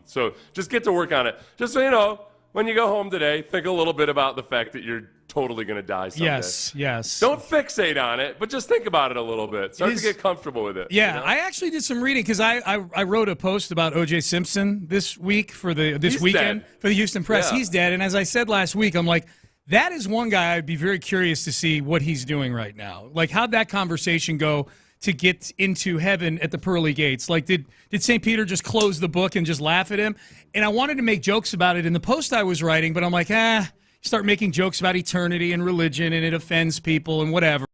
So just get to work on it. Just so you know, when you go home today, think a little bit about the fact that you're totally going to die someday. Yes. Don't fixate on it, but just think about it a little bit. Start to get comfortable with it. Yeah, you know? I actually did some reading because I wrote a post about O.J. Simpson this week for this weekend for the Houston Press. Yeah. He's dead, and as I said last week, I'm like, that is one guy I'd be very curious to see what he's doing right now. Like, how'd that conversation go to get into heaven at the pearly gates? Like, did St. Peter just close the book and just laugh at him? And I wanted to make jokes about it in the post I was writing, but I'm like, start making jokes about eternity and religion, and it offends people and whatever.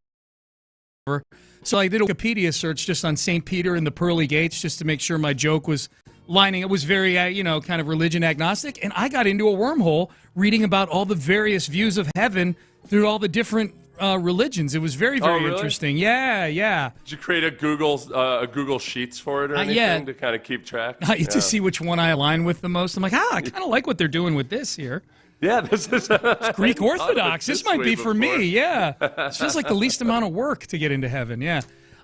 So I did a Wikipedia search just on St. Peter and the pearly gates just to make sure my joke was lining. It was very, kind of religion agnostic, and I got into a wormhole reading about all the various views of heaven through all the different religions. It was very, very interesting. Yeah. Did you create a Google Sheets for it or anything to kind of keep track? To see which one I align with the most. I'm like, I kind of like what they're doing with this here. Yeah, this is Greek Orthodox. This might be for me. Yeah, this feels like the least amount of work to get into heaven. Yeah,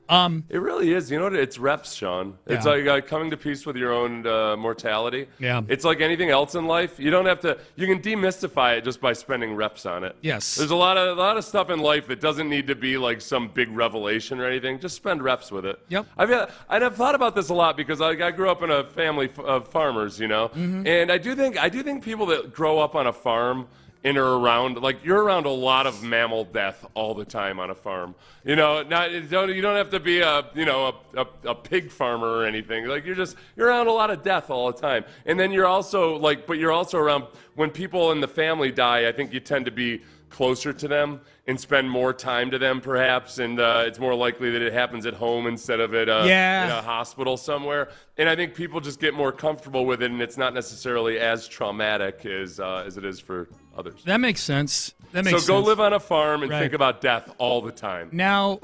it really is. You know what? It's reps, Sean. It's like coming to peace with your own mortality. Yeah, it's like anything else in life. You don't have to. You can demystify it just by spending reps on it. Yes, there's a lot of stuff in life that doesn't need to be like some big revelation or anything. Just spend reps with it. Yep. I've thought about this a lot because I grew up in a family of farmers, and I do think people that grow up on a farm and are around, like, you're around a lot of mammal death all the time on a farm. You don't have to be a pig farmer or anything. Like, you're around a lot of death all the time. And then you're also around when people in the family die. I think you tend to be closer to them and spend more time to them, perhaps, and it's more likely that it happens at home instead of at in a hospital somewhere. And I think people just get more comfortable with it, and it's not necessarily as traumatic as it is for others. That makes sense. So go live on a farm and think about death all the time. Now,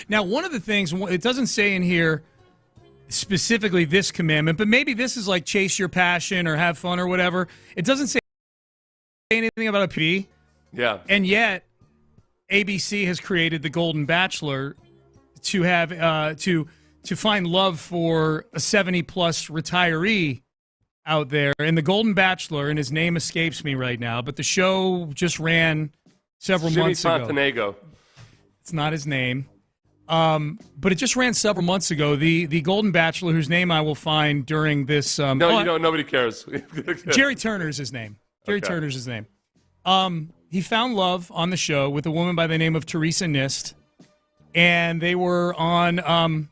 one of the things, it doesn't say in here specifically this commandment, but maybe this is like chase your passion or have fun or whatever. It doesn't say anything about a P. Yeah. And yet, ABC has created The Golden Bachelor to have to find love for a 70-plus retiree out there. And The Golden Bachelor, and his name escapes me right now, but the show just ran several months ago. Jimmy Fontenego. It's not his name. But it just ran several months ago. The Golden Bachelor, whose name I will find during this. Nobody cares. Jerry Turner's his name. Turner's his name. He found love on the show with a woman by the name of Teresa Nist, and they were on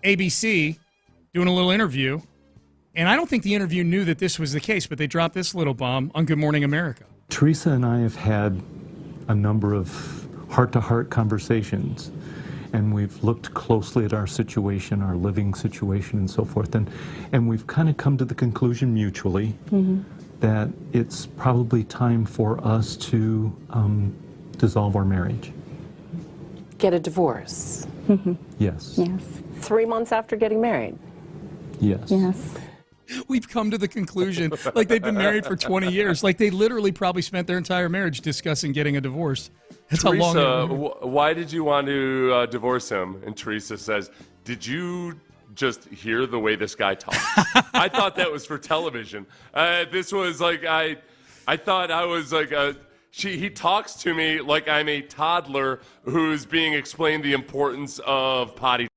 ABC doing a little interview. And I don't think the interview knew that this was the case, but they dropped this little bomb on Good Morning America. Teresa and I have had a number of heart-to-heart conversations, and we've looked closely at our situation, our living situation and so forth, and we've kind of come to the conclusion mutually that it's probably time for us to dissolve our marriage. Get a divorce. Yes. Yes. 3 months after getting married. Yes. Yes. We've come to the conclusion, like they've been married for 20 years. Like they literally probably spent their entire marriage discussing getting a divorce. That's Teresa, how long. why did you want to divorce him? And Teresa says, did you just hear the way this guy talks? I thought that was for television. This was like, I thought I was like he talks to me like I'm a toddler who's being explained the importance of potty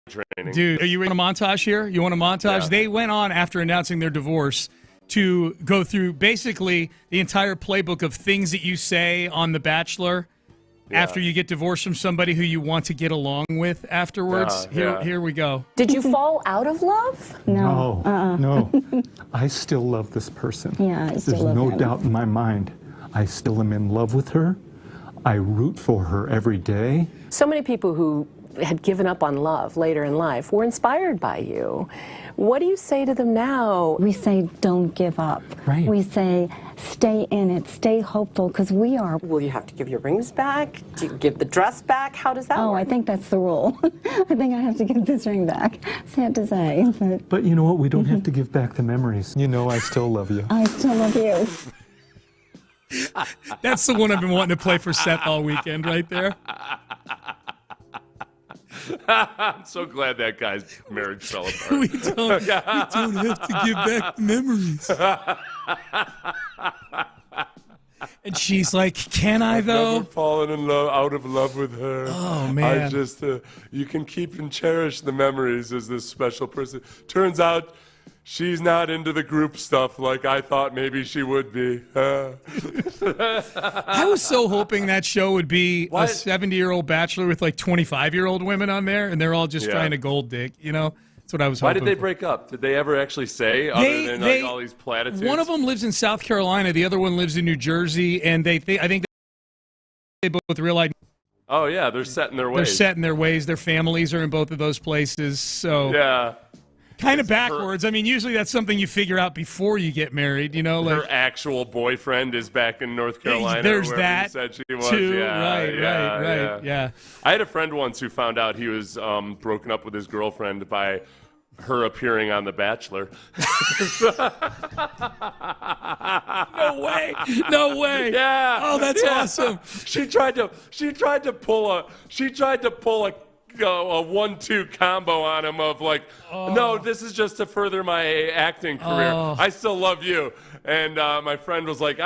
training. Dude, are you in a montage here? You want a montage? Yeah. They went on after announcing their divorce to go through basically the entire playbook of things that you say on The Bachelor after you get divorced from somebody who you want to get along with afterwards. Here we go. Did you fall out of love? No. No. I still love this person. Yeah, I still There's love no him. doubt in my mind. I still am in love with her. I root for her every day. So many people who had given up on love later in life were inspired by you. What do you say to them now? We say, don't give up. Right. We say, stay in it, stay hopeful, because we are. Will you have to give your rings back? Do you give the dress back? How does that work? I think that's the rule. I think I have to give this ring back. Sad to say. But you know what? We don't have to give back the memories. You know I still love you. I still love you. That's the one I've been wanting to play for Seth all weekend right there. I'm so glad that guy's marriage fell apart. we don't have to give back the memories. And she's like, can I, though? I've never fallen in love, out of love with her. Oh, man. I just, you can keep and cherish the memories as this special person. Turns out she's not into the group stuff like I thought maybe she would be. I was so hoping that show would be a 70-year-old bachelor with like 25-year-old women on there, and they're all just trying to gold dig, you know? That's what I was Why hoping did they for. break up? Did they ever actually say, other than like all these platitudes? One of them lives in South Carolina, the other one lives in New Jersey, and I think they both realized. Oh, yeah, they're set in their ways. They're set in their ways. Their families are in both of those places, so yeah. Kind of backwards. I mean, usually that's something you figure out before you get married, you know? Like, her actual boyfriend is back in North Carolina. There's wherever that you said she was. too. Yeah, Right. Yeah. I had a friend once who found out he was broken up with his girlfriend by her appearing on The Bachelor. No way. Yeah. Oh, that's awesome. She tried to pull a 1-2 combo on him of like, no, this is just to further my acting career. I still love you. And my friend was like,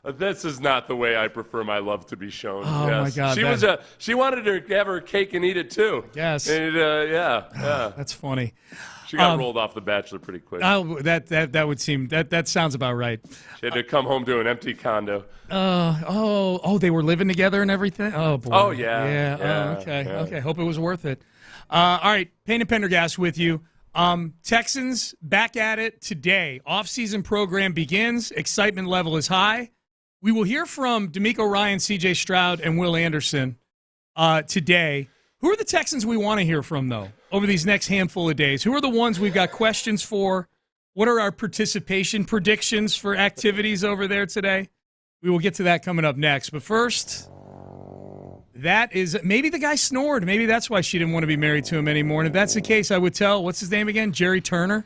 this is not the way I prefer my love to be shown. Oh, my God. She wanted to have her cake and eat it too. Yes. And, yeah. That's funny. She got rolled off The Bachelor pretty quick. That would seem that sounds about right. She had to come home to an empty condo. They were living together and everything. Oh boy. Oh yeah. Okay. Hope it was worth it. All right, Payne and Pendergast with you. Texans back at it today. Off-season program begins. Excitement level is high. We will hear from D'Amico Ryan, C.J. Stroud, and Will Anderson today. Who are the Texans we want to hear from, though, over these next handful of days? Who are the ones we've got questions for? What are our participation predictions for activities over there today? We will get to that coming up next. But first, that is maybe the guy snored. Maybe that's why she didn't want to be married to him anymore. And if that's the case, I would tell, what's his name again? Jerry Turner?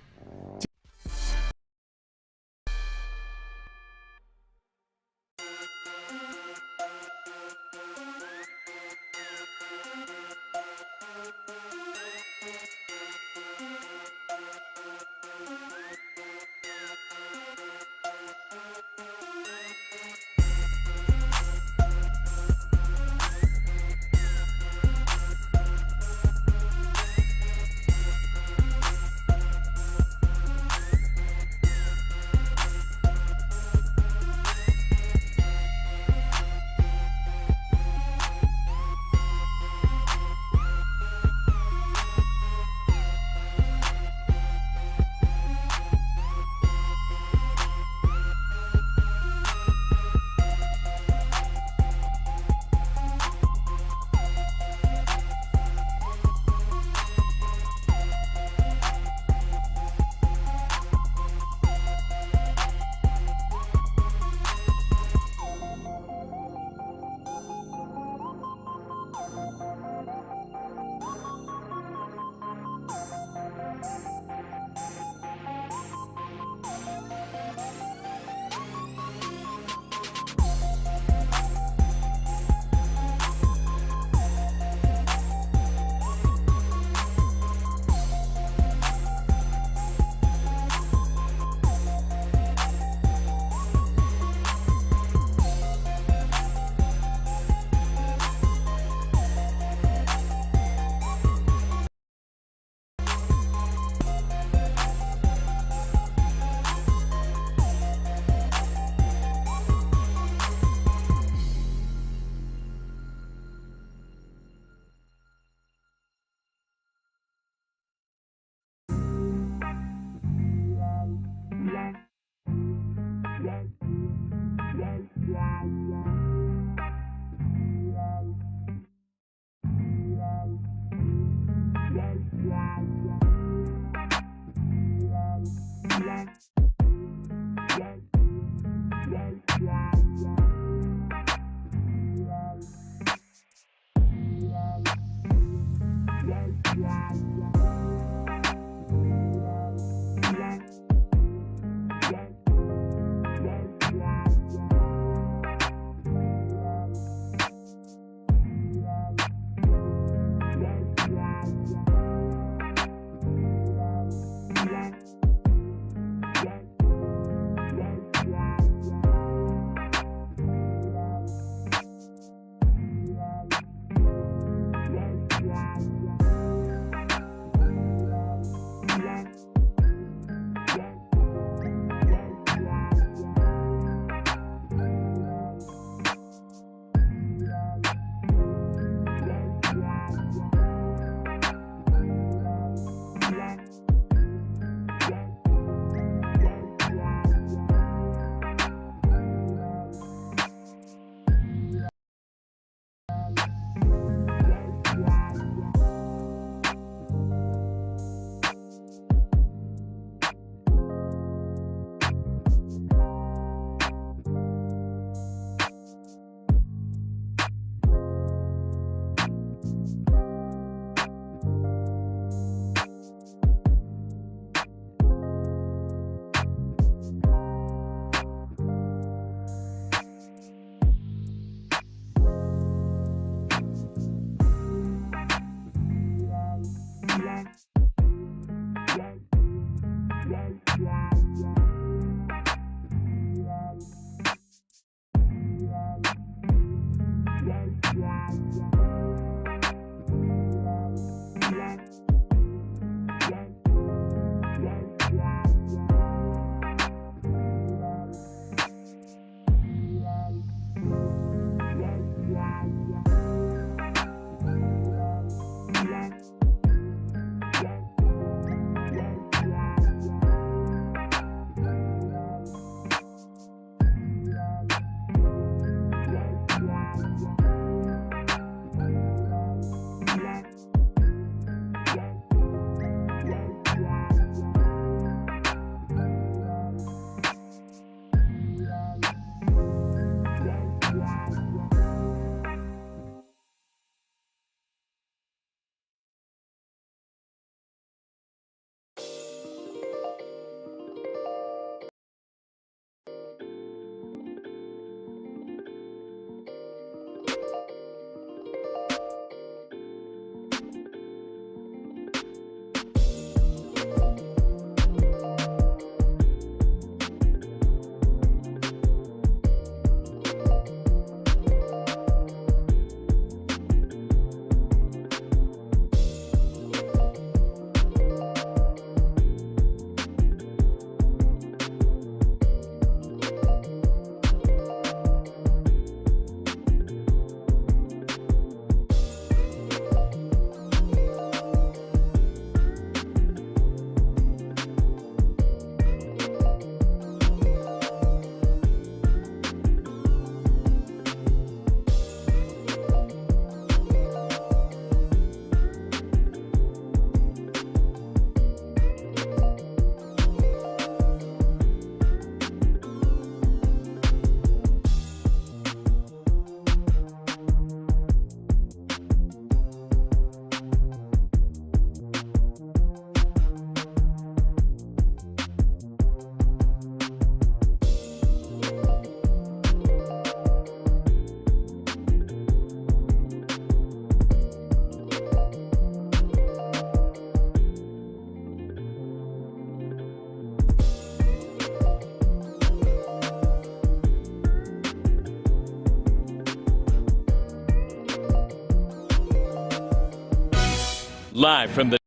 Live from the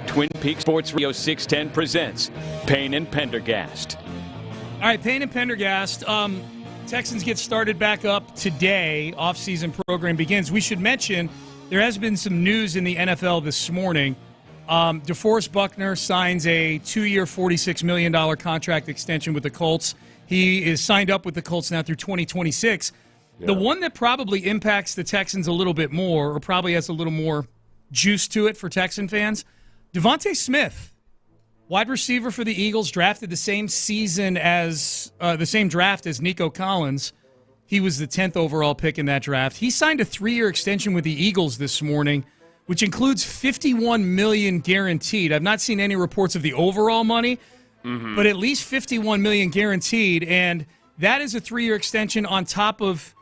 Twin Peaks, Sports Radio 610 presents Payne and Pendergast. All right, Payne and Pendergast. Texans get started back up today. Off-season program begins. We should mention there has been some news in the NFL this morning. DeForest Buckner signs a 2-year, $46 million contract extension with the Colts. He is signed up with the Colts now through 2026. Yeah. The one that probably impacts the Texans a little bit more, or probably has a little more juice to it for Texan fans, Devontae Smith, wide receiver for the Eagles, drafted the same season as the same draft as Nico Collins. He was the 10th overall pick in that draft. He signed a 3-year extension with the Eagles this morning, which includes $51 million guaranteed. I've not seen any reports of the overall money, but at least $51 million guaranteed, and that is a 3-year extension on top of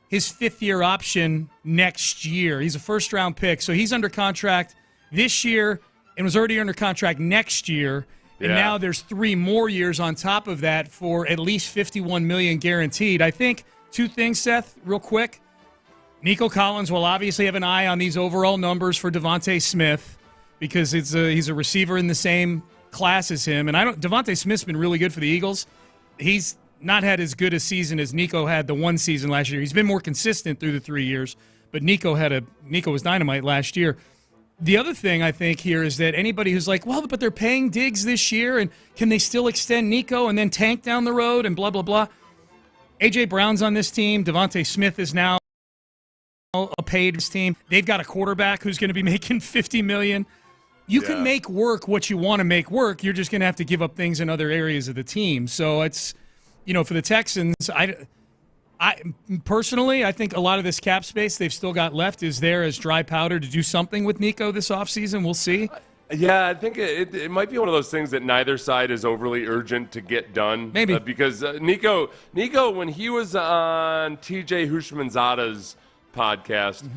his 5th-year option next year. He's a first-round pick, so he's under contract this year and was already under contract next year, and now there's 3 more years on top of that for at least $51 million guaranteed. I think 2 things, Seth, real quick. Nico Collins will obviously have an eye on these overall numbers for Devontae Smith because he's a receiver in the same class as him. And Devontae Smith's been really good for the Eagles. He's not had as good a season as Nico had the one season last year. He's been more consistent through the 3 years, but Nico was dynamite last year. The other thing I think here is that anybody who's like, well, but they're paying Diggs this year, and can they still extend Nico and then tank down the road and blah, blah, blah. A.J. Brown's on this team. Devontae Smith is now a paid team. They've got a quarterback who's going to be making $50 million. You can make work what you want to make work. You're just going to have to give up things in other areas of the team. So it's, for the Texans, I personally, I think a lot of this cap space they've still got left is there as dry powder to do something with Nico this offseason. We'll see. Yeah, I think it might be one of those things that neither side is overly urgent to get done. Maybe. Because Nico, when he was on TJ Hushmanzada's podcast,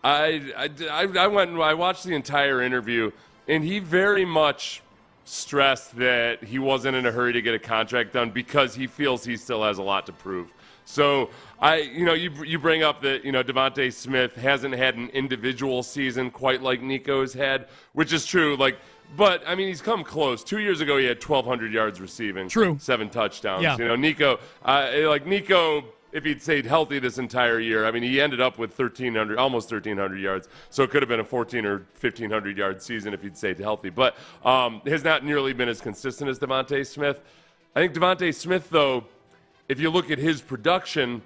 I went and I watched the entire interview, and he very much stressed that he wasn't in a hurry to get a contract done because he feels he still has a lot to prove. So you bring up that Devontae Smith hasn't had an individual season quite like Nico's had, which is true. But I mean he's come close. 2 years ago he had 1,200 yards receiving, 7 touchdowns. Yeah. Nico, if he'd stayed healthy this entire year, I mean he ended up with almost 1,300 yards. So it could have been a 1,400 or 1,500 yard season if he'd stayed healthy. But has not nearly been as consistent as Devontae Smith. I think Devontae Smith though, if you look at his production,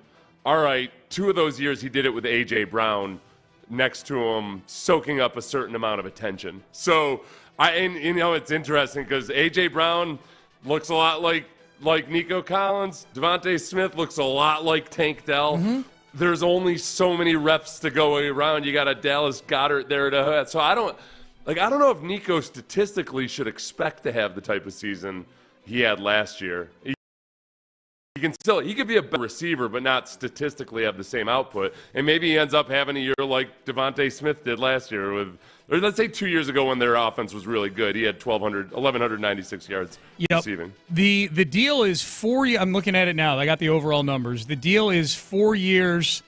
all right, 2 of those years he did it with A.J. Brown next to him, soaking up a certain amount of attention. So, it's interesting because A.J. Brown looks a lot like Nico Collins. Devontae Smith looks a lot like Tank Dell. There's only so many reps to go around. You got a Dallas Goedert there so I don't know if Nico statistically should expect to have the type of season he had last year. He could be a better receiver, but not statistically have the same output. And maybe he ends up having a year like Devontae Smith did last year or let's say 2 years ago when their offense was really good. He had 1,196 yards receiving. The deal is 4 years. I'm looking at it now. I got the overall numbers. The deal is 4 years.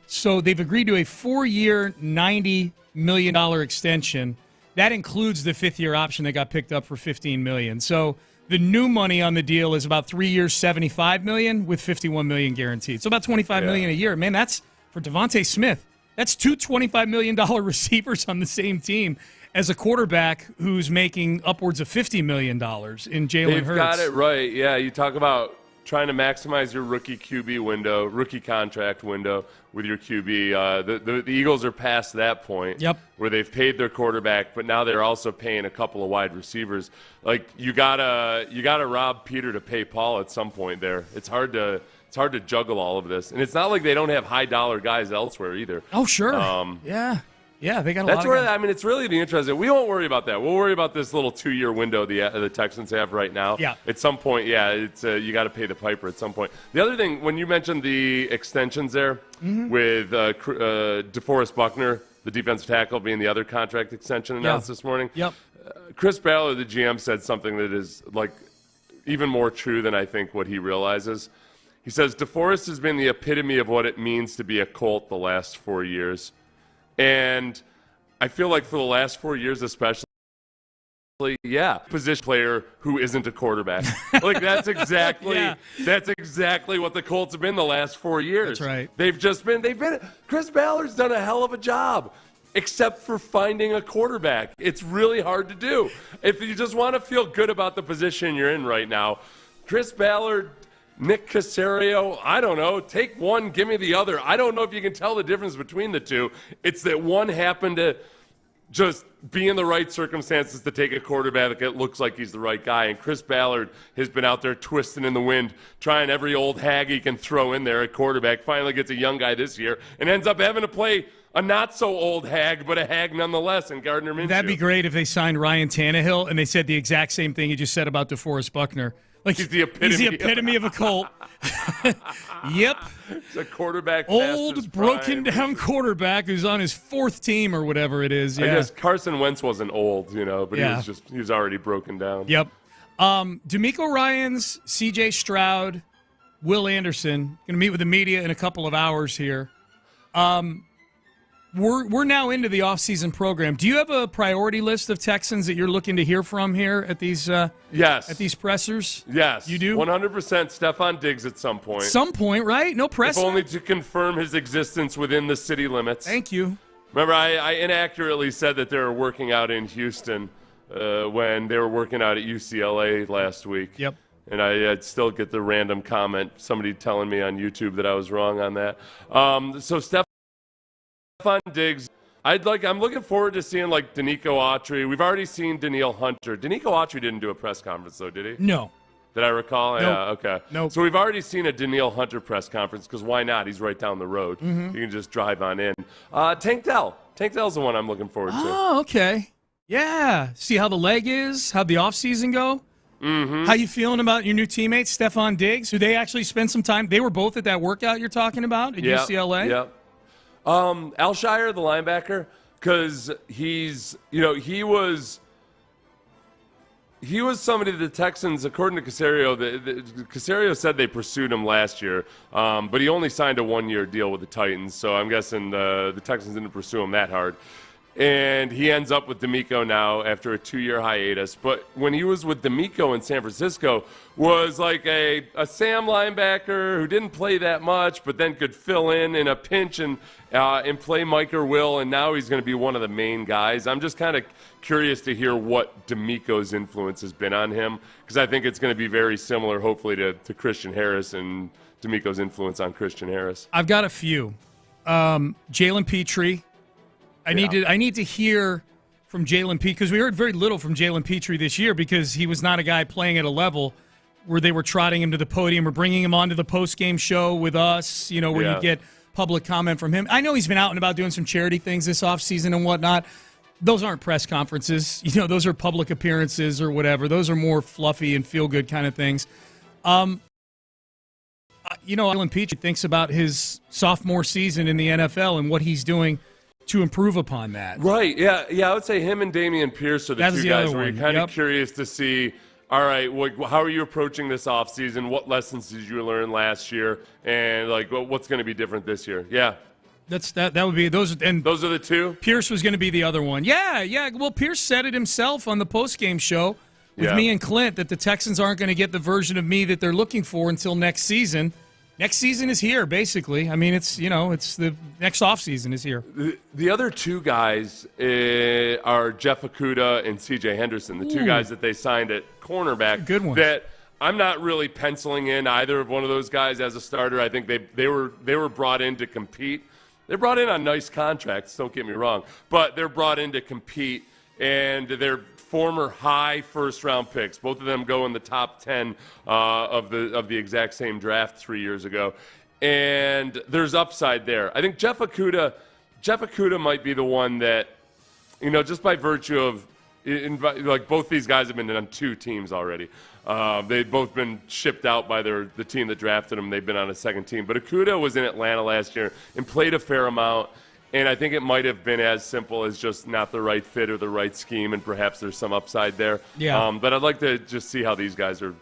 So they've agreed to a 4-year, $90 million extension. That includes the 5th-year option that got picked up for $15 million. So the new money on the deal is about 3 years, $75 million with $51 million guaranteed. So about $25 million a year. Man, that's for Devontae Smith. That's 2 $25 million receivers on the same team as a quarterback who's making upwards of $50 million in Jalen Hurts. They've got it right. Yeah, you talk about trying to maximize your rookie QB window, rookie contract window with your QB. The Eagles are past that point where they've paid their quarterback, but now they're also paying a couple of wide receivers. You gotta rob Peter to pay Paul at some point there. It's hard to juggle all of this. And it's not like they don't have high dollar guys elsewhere either. Oh, sure. Yeah, they got a lot of guys. I mean, it's really the interesting. We won't worry about that. We'll worry about this little 2-year window the Texans have right now. Yeah. At some point, it's you got to pay the piper at some point. The other thing, when you mentioned the extensions there with DeForest Buckner, the defensive tackle, being the other contract extension announced this morning. Yep. Chris Ballard, the GM, said something that is even more true than I think what he realizes. He says, DeForest has been the epitome of what it means to be a Colt the last 4 years. And I feel like for the last 4 years especially, position player who isn't a quarterback. Like that's exactly what the Colts have been the last 4 years. That's right. They've been Chris Ballard's done a hell of a job, except for finding a quarterback. It's really hard to do. If you just want to feel good about the position you're in right now, Chris Ballard, Nick Caserio, I don't know. Take one, give me the other. I don't know if you can tell the difference between the two. It's that one happened to just be in the right circumstances to take a quarterback that looks like he's the right guy. And Chris Ballard has been out there twisting in the wind, trying every old hag he can throw in there at quarterback. Finally gets a young guy this year and ends up having to play a not-so-old hag, but a hag nonetheless in Gardner Minshew. That'd be great if they signed Ryan Tannehill and they said the exact same thing you just said about DeForest Buckner. Like he's the epitome of a Colt. Yep. It's a quarterback. Old, broken-down quarterback who's on his fourth team or whatever it is. Yeah. I guess Carson Wentz wasn't old, but he was already broken down. Yep. DeMeco Ryans, C.J. Stroud, Will Anderson going to meet with the media in a couple of hours here. We're now into the off-season program. Do you have a priority list of Texans that you're looking to hear from here at these yes. at these pressers? Yes. You do? 100% Stephon Diggs at some point. Some point, right? No pressure? If only to confirm his existence within the city limits. Thank you. Remember, I inaccurately said that they were working out in Houston when they were working out at UCLA last week. Yep. And I'd still get the random comment, somebody telling me on YouTube that I was wrong on that. So Stephon Diggs, I'm looking forward to seeing like Danico Autry. We've already seen Danielle Hunter. Danico Autry didn't do a press conference though, did he? No. Did I recall? Nope. Yeah, okay. Nope. So we've already seen a Danielle Hunter press conference because why not? He's right down the road. Mm-hmm. You can just drive on in. Tank Dell. Tank Dell's the one I'm looking forward to. Oh, okay. Yeah. See how the leg is, how the offseason go. Mm-hmm. How you feeling about your new teammate, Stephon Diggs, who they actually spent some time. They were both at that workout you're talking about at UCLA? Yeah. Alshire, the linebacker, because he was somebody that the Texans, according to Caserio, Caserio said they pursued him last year, but he only signed a one-year deal with the Titans, so I'm guessing the Texans didn't pursue him that hard. And he ends up with DeMeco now after a 2-year hiatus. But when he was with DeMeco in San Francisco, was like a Sam linebacker who didn't play that much, but then could fill in a pinch and play Mike or Will. And now he's going to be one of the main guys. I'm just kind of curious to hear what DeMeco's influence has been on him, because I think it's going to be very similar, hopefully, to Christian Harris and DeMeco's influence on Christian Harris. I've got a few. Jalen Petrie. I need to hear from Jalen Petrie, because we heard very little from Jalen Petrie this year because he was not a guy playing at a level where they were trotting him to the podium or bringing him onto the post-game show with us, where you get public comment from him. I know he's been out and about doing some charity things this offseason and whatnot. Those aren't press conferences. Those are public appearances or whatever. Those are more fluffy and feel-good kind of things. Jalen Petrie thinks about his sophomore season in the NFL and what he's doing to improve upon that. Right, yeah, I would say him and Dameon Pierce are the two guys where you're kind of curious to see, all right, how are you approaching this offseason? What lessons did you learn last year? And, what's going to be different this year? Yeah. That would be those. And those are the two? Pierce was going to be the other one. Yeah. Well, Pierce said it himself on the postgame show with me and Clint that the Texans aren't going to get the version of me that they're looking for until next season. Next season is here, basically. I mean, it's the next offseason is here. The other two guys are Jeff Okudah and C.J. Henderson, the two guys that they signed at cornerback. Good ones. That I'm not really penciling in either of one of those guys as a starter. I think they were brought in to compete. They're brought in on nice contracts, don't get me wrong, but they're brought in to compete, and they're former high first-round picks. Both of them go in the top 10 of the exact same draft 3 years ago. And there's upside there. I think Jeff Okudah might be the one that, just by virtue of, both these guys have been on two teams already. They've both been shipped out by the team that drafted them. They've been on a second team. But Okudah was in Atlanta last year and played a fair amount. And I think it might have been as simple as just not the right fit or the right scheme, and perhaps there's some upside there. Yeah. But I'd like to just see how these guys are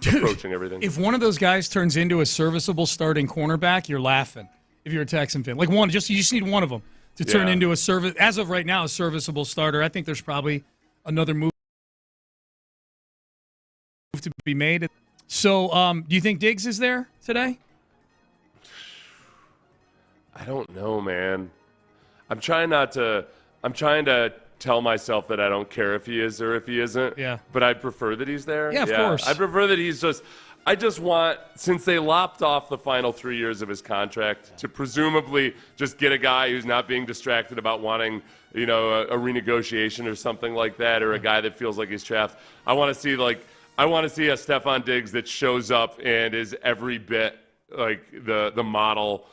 approaching everything. If one of those guys turns into a serviceable starting cornerback, you're laughing if you're a Texan fan. You just need one of them to turn into as of right now, a serviceable starter. I think there's probably another move to be made. So, do you think Diggs is there today? I don't know, man. I'm trying to tell myself that I don't care if he is or if he isn't. Yeah. But I'd prefer that he's there. Yeah, of course. I prefer that he's just. I just want, since they lopped off the final 3 years of his contract, to presumably just get a guy who's not being distracted about wanting, a renegotiation or something like that, or a guy that feels like he's trapped. I want to see a Stephon Diggs that shows up and is every bit like the model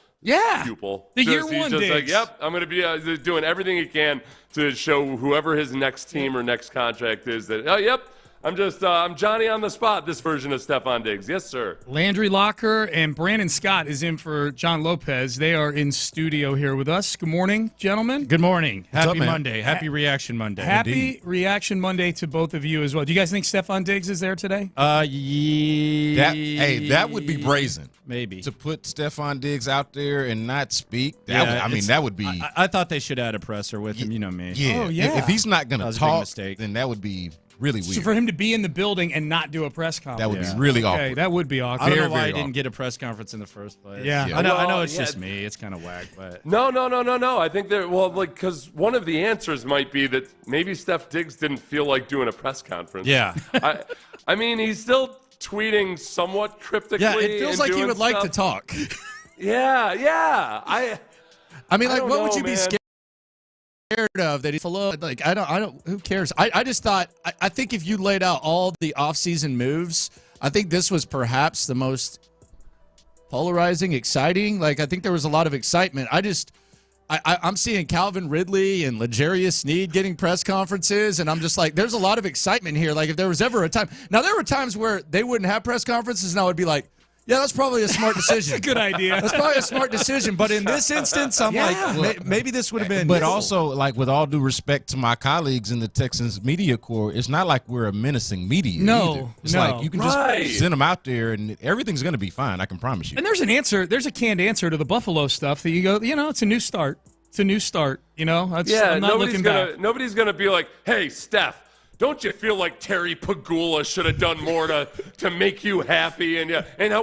pupil. The year he's one just Diggs. like, yep, I'm going to be doing everything he can to show whoever his next team or next contract is that, I'm Johnny on the spot, this version of Stephon Diggs. Yes, sir. Landry Locker and Brandon Scott is in for John Lopez. They are in studio here with us. Good morning, gentlemen. Good morning. What's Happy up, man? Monday. Happy Reaction Monday. Happy Reaction Monday to both of you as well. Do you guys think Stephon Diggs is there today? That would be brazen. Maybe. To put Stephon Diggs out there and not speak, that would be. I thought they should add a presser with him, you know me. Yeah. Oh, yeah. If he's not going to That was a big talk, mistake. then that would be really weird. So for him to be in the building and not do a press conference. That would be really awkward. Okay, that would be awkward. I don't know Very, why very he didn't awkward. get a press conference in the first place. Yeah. I know Well, it's just me. It's kind of whack, but No. I think because one of the answers might be that maybe Steph Diggs didn't feel like doing a press conference. yeah. I mean, he's still tweeting somewhat cryptically. Yeah, it feels and like he doing would like to stuff. talk. Yeah. I mean, I like, don't what would know, you be man. scared of that he's full of? Like, I don't, who cares? I just thought, I think if you laid out all the offseason moves, I think this was perhaps the most polarizing, exciting. Like, I think there was a lot of excitement. I'm seeing Calvin Ridley and L'Jarius Sneed getting press conferences, and I'm just like, there's a lot of excitement here. Like, if there was ever a time. Now, there were times where they wouldn't have press conferences, and I would be like, yeah, that's probably a smart decision. That's a good idea. That's probably a smart decision. But in this instance, I'm like, maybe this would have been. But also, like, with all due respect to my colleagues in the Texans media corps, it's not like we're a menacing media. either. It's like you can just send them out there, and everything's going to be fine. I can promise you. And there's an answer. There's a canned answer to the Buffalo stuff that you go, it's a new start. It's a new start. I'm not looking back. Nobody's gonna be like, hey, Steph, don't you feel like Terry Pagula should have done more to make you happy? And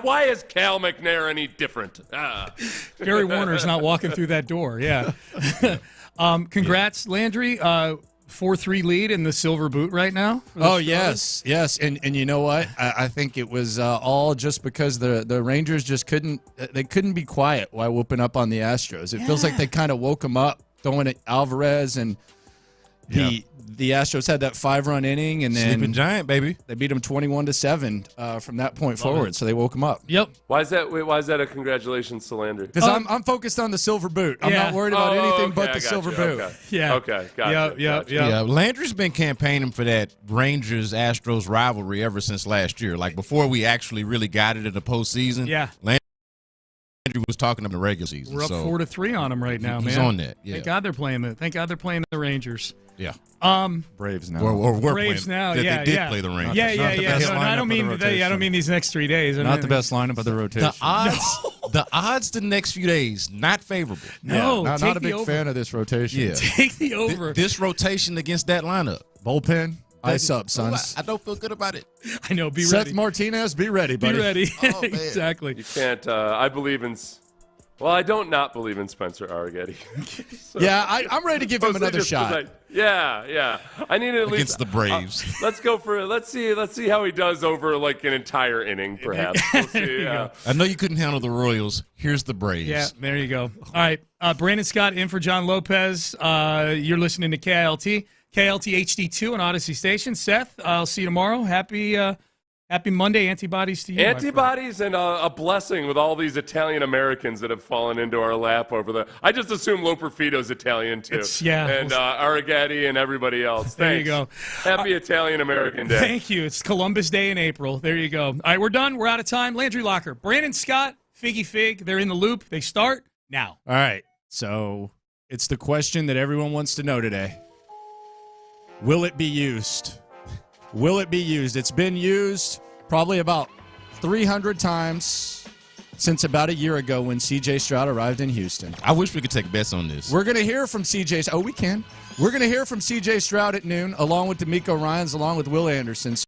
why is Cal McNair any different? Gary Warner's not walking through that door. Yeah. Congrats, Landry. 4-3 lead in the silver boot right now. Oh, yes. And you know what? I think it was all just because the Rangers just couldn't be quiet while whooping up on the Astros. It feels like they kind of woke them up, throwing at Alvarez, and the Astros had that 5-run inning, and then Sleeping Giant, baby. They beat them 21-7 from that point forward. So they woke them up. Yep. Why is that a congratulations to Landry? Because I'm focused on the silver boot. I'm not worried about anything but the silver boot. Okay. Yeah. Okay. Gotcha. Yeah. Landry's been campaigning for that Rangers-Astros rivalry ever since last year. Like, before we actually really got it in the postseason. Yeah. Landry was talking up in the regular season. We're up 4-3 on them right now, man. He's on that. Yeah. Thank God they're playing it. Thank God they're playing the Rangers. Yeah. Braves now. Or we're Braves playing, now. that Yeah. they did play the Rangers. Yeah. best No, I don't mean today. I don't mean these next 3 days. Not the best lineup of the rotation. The odds the next few days, not favorable. No, not a big fan of this rotation. Yeah. Take the over. This rotation against that lineup. Bullpen. Ice up, sons. I don't feel good about it. I know. Be Seth ready. Martinez, be ready, buddy. Be ready. Oh, man. Exactly. You can't. I believe in. Well, I don't not believe in Spencer Arrighetti. So, yeah, I'm ready to give him another shot. Yeah. I need at least against the Braves. Let's go for. Let's see how he does over like an entire inning, perhaps. We'll see. I know you couldn't handle the Royals. Here's the Braves. Yeah, there you go. All right, Brandon Scott in for John Lopez. You're listening to KLT HD2 on Odyssey Station. Seth, I'll see you tomorrow. Happy Monday. Antibodies to you. Antibodies and a blessing with all these Italian Americans that have fallen into our lap over the. I just assume Loperfito's Italian too. And Arrighetti and everybody else. There you Thanks. go. Happy Italian American Day. Thank you. It's Columbus Day in April. There you go. All right, we're done. We're out of time. Landry Locker, Brandon Scott, Figgy Fig. They're in the loop. They start now. All right. So it's the question that everyone wants to know today. Will it be used? Will it be used? It's been used probably about 300 times. since about a year ago when C.J. Stroud arrived in Houston. I wish we could take bets on this. We're going to hear from C.J. Oh, we can. We're going to hear from C.J. Stroud at noon, along with D'Amico Ryans, along with Will Anderson. So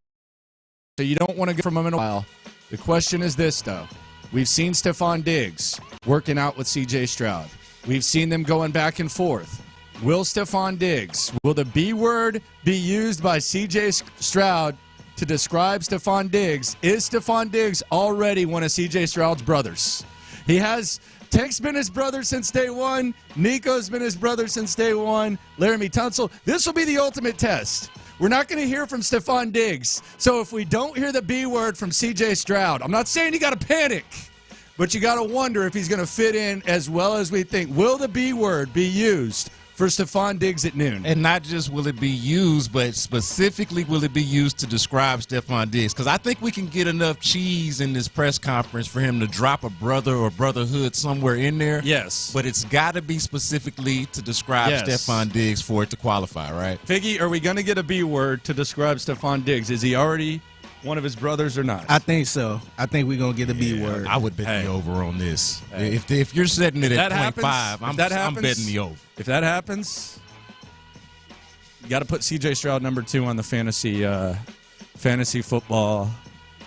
you don't want to go from him in a while. The question is this, though. We've seen Stephon Diggs working out with C.J. Stroud. We've seen them going back and forth. Will the B word be used by C.J. Stroud to describe Stephon Diggs? Is Stephon Diggs already one of C.J. Stroud's brothers? Tech's been his brother since day one. Nico's been his brother since day one. Laramie Tunsil. This will be the ultimate test. We're not going to hear from Stephon Diggs. So if we don't hear the B word from C.J. Stroud, I'm not saying you got to panic, but you got to wonder if he's going to fit in as well as we think. Will the B word be used for Stephon Diggs at noon? And not just will it be used, but specifically will it be used to describe Stephon Diggs? Because I think we can get enough cheese in this press conference for him to drop a brother or brotherhood somewhere in there. Yes. But it's got to be specifically to describe Stephon Diggs for it to qualify, right? Figgy, are we going to get a B word to describe Stephon Diggs? Is he already one of his brothers or not? I think so. I think we're going to get a B word. I would bet the over on this. If you're setting it at 0.5, I'm betting the over. If that happens, you got to put C.J. Stroud number 2 on the fantasy football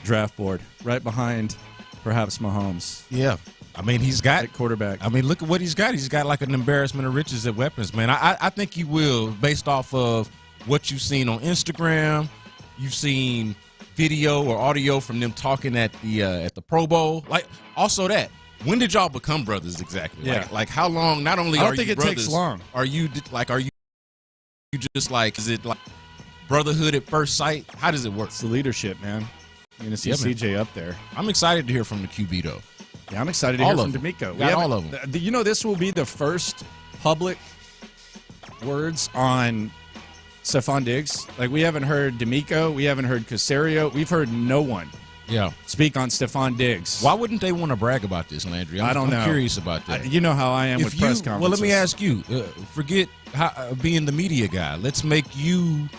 draft board, right behind perhaps Mahomes. Yeah. I mean, he's got at quarterback. I mean, look at what he's got. He's got like an embarrassment of riches at weapons, man. I think he will, based off of what you've seen on Instagram. You've seen video or audio from them talking at the Pro Bowl. Like, also that. When did y'all become brothers exactly? Yeah. Like how long? Not only I don't are think you it brothers, takes long. Are you just like, is it like brotherhood at first sight? How does it work? It's the leadership, man. You're going to see CJ up there. I'm excited to hear from the QB, though. Yeah, I'm excited to hear from D'Amico. We got all of them. You know, this will be the first public words on Stephon Diggs. Like, we haven't heard D'Amico. We haven't heard Caserio. We've heard no one speak on Stephon Diggs. Why wouldn't they want to brag about this, Landry? I don't know. I'm curious about that. You know how I am with press conferences. Well, let me ask you. Forget being the media guy. Let's make you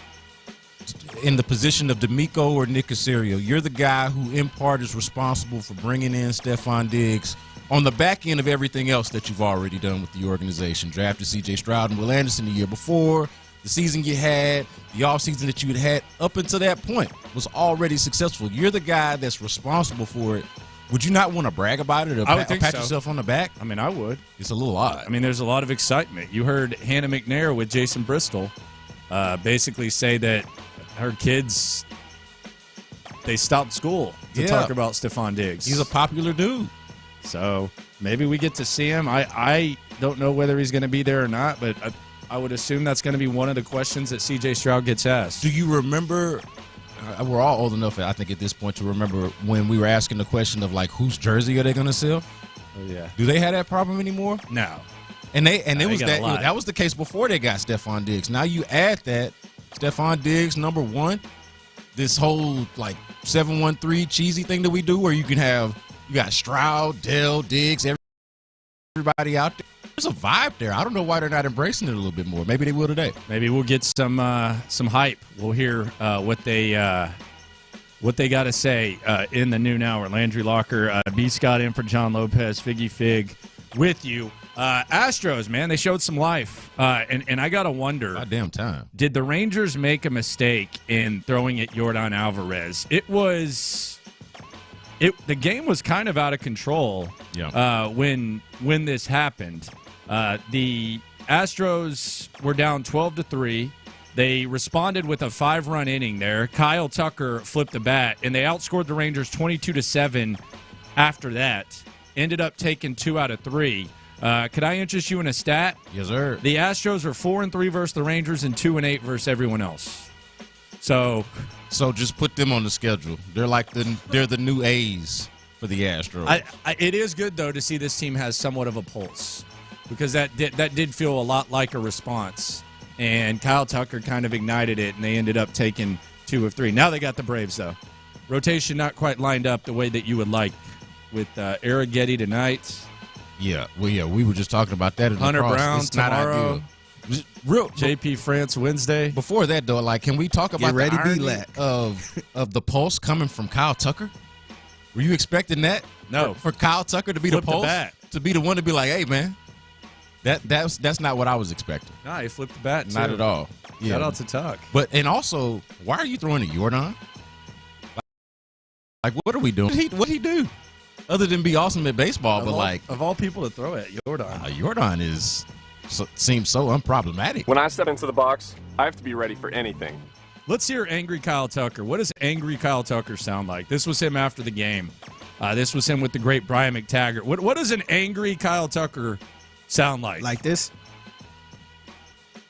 in the position of D'Amico or Nick Caserio. You're the guy who, in part, is responsible for bringing in Stephon Diggs on the back end of everything else that you've already done with the organization. Drafted C.J. Stroud and Will Anderson the year before. The season you had, the offseason that you had up until that point was already successful. You're the guy that's responsible for it. Would you not want to brag about it or pat yourself on the back? I mean, I would. It's a little odd. I mean, there's a lot of excitement. You heard Hannah McNair with Jason Bristol basically say that her kids, they stopped school to talk about Stephon Diggs. He's a popular dude. So maybe we get to see him. I don't know whether he's going to be there or not, but I would assume that's going to be one of the questions that C.J. Stroud gets asked. Do you remember, we're all old enough, I think, at this point to remember when we were asking the question of, like, whose jersey are they going to sell? Oh, yeah. Do they have that problem anymore? No. And that was the case before they got Stephon Diggs. Now you add that, Stephon Diggs, number 1, this whole, like, 7-1-3 cheesy thing that we do where you got Stroud, Dell, Diggs, everybody out there. There's a vibe there. I don't know why they're not embracing it a little bit more. Maybe they will today. Maybe we'll get some hype. We'll hear what they got to say in the noon hour. Landry Locker, B. Scott in for John Lopez, Figgy Fig with you. Astros, man, they showed some life. And I got to wonder. Goddamn time. Did the Rangers make a mistake in throwing at Yordan Alvarez? The game was kind of out of control when this happened. The Astros were down 12-3. They responded with a 5-run inning there. Kyle Tucker flipped the bat, and they outscored the Rangers 22-7 after that. Ended up taking 2 out of 3. Could I interest you in a stat? Yes, sir. The Astros are 4-3 versus the Rangers and 2-8 versus everyone else. So just put them on the schedule. They're like they're the new A's for the Astros. It is good, though, to see this team has somewhat of a pulse because that did feel a lot like a response. And Kyle Tucker kind of ignited it, and they ended up taking 2 of 3. Now they got the Braves, though. Rotation not quite lined up the way that you would like with Arrighetti tonight. Yeah, we were just talking about that. Hunter Brown tomorrow. Real JP France Wednesday. Before that, though, like, can we talk about the irony of the pulse coming from Kyle Tucker? Were you expecting that? No. For Kyle Tucker to be Flipped the the pulse? bat. To be the one to be like, hey, man, that's not what I was expecting. Nah, he flipped the bat, too. Not at all. Yeah. Shout out to Tuck. But, and also, why are you throwing to Jordan? Like, what are we doing? What'd he do? Other than be awesome at baseball, Of all people to throw at, Jordan. Jordan seems so unproblematic. When I step into the box, I have to be ready for anything. Let's hear angry Kyle Tucker. What does angry Kyle Tucker sound like? This was him after the game. This was him with the great Brian McTaggart. What does an angry Kyle Tucker sound like? Like this?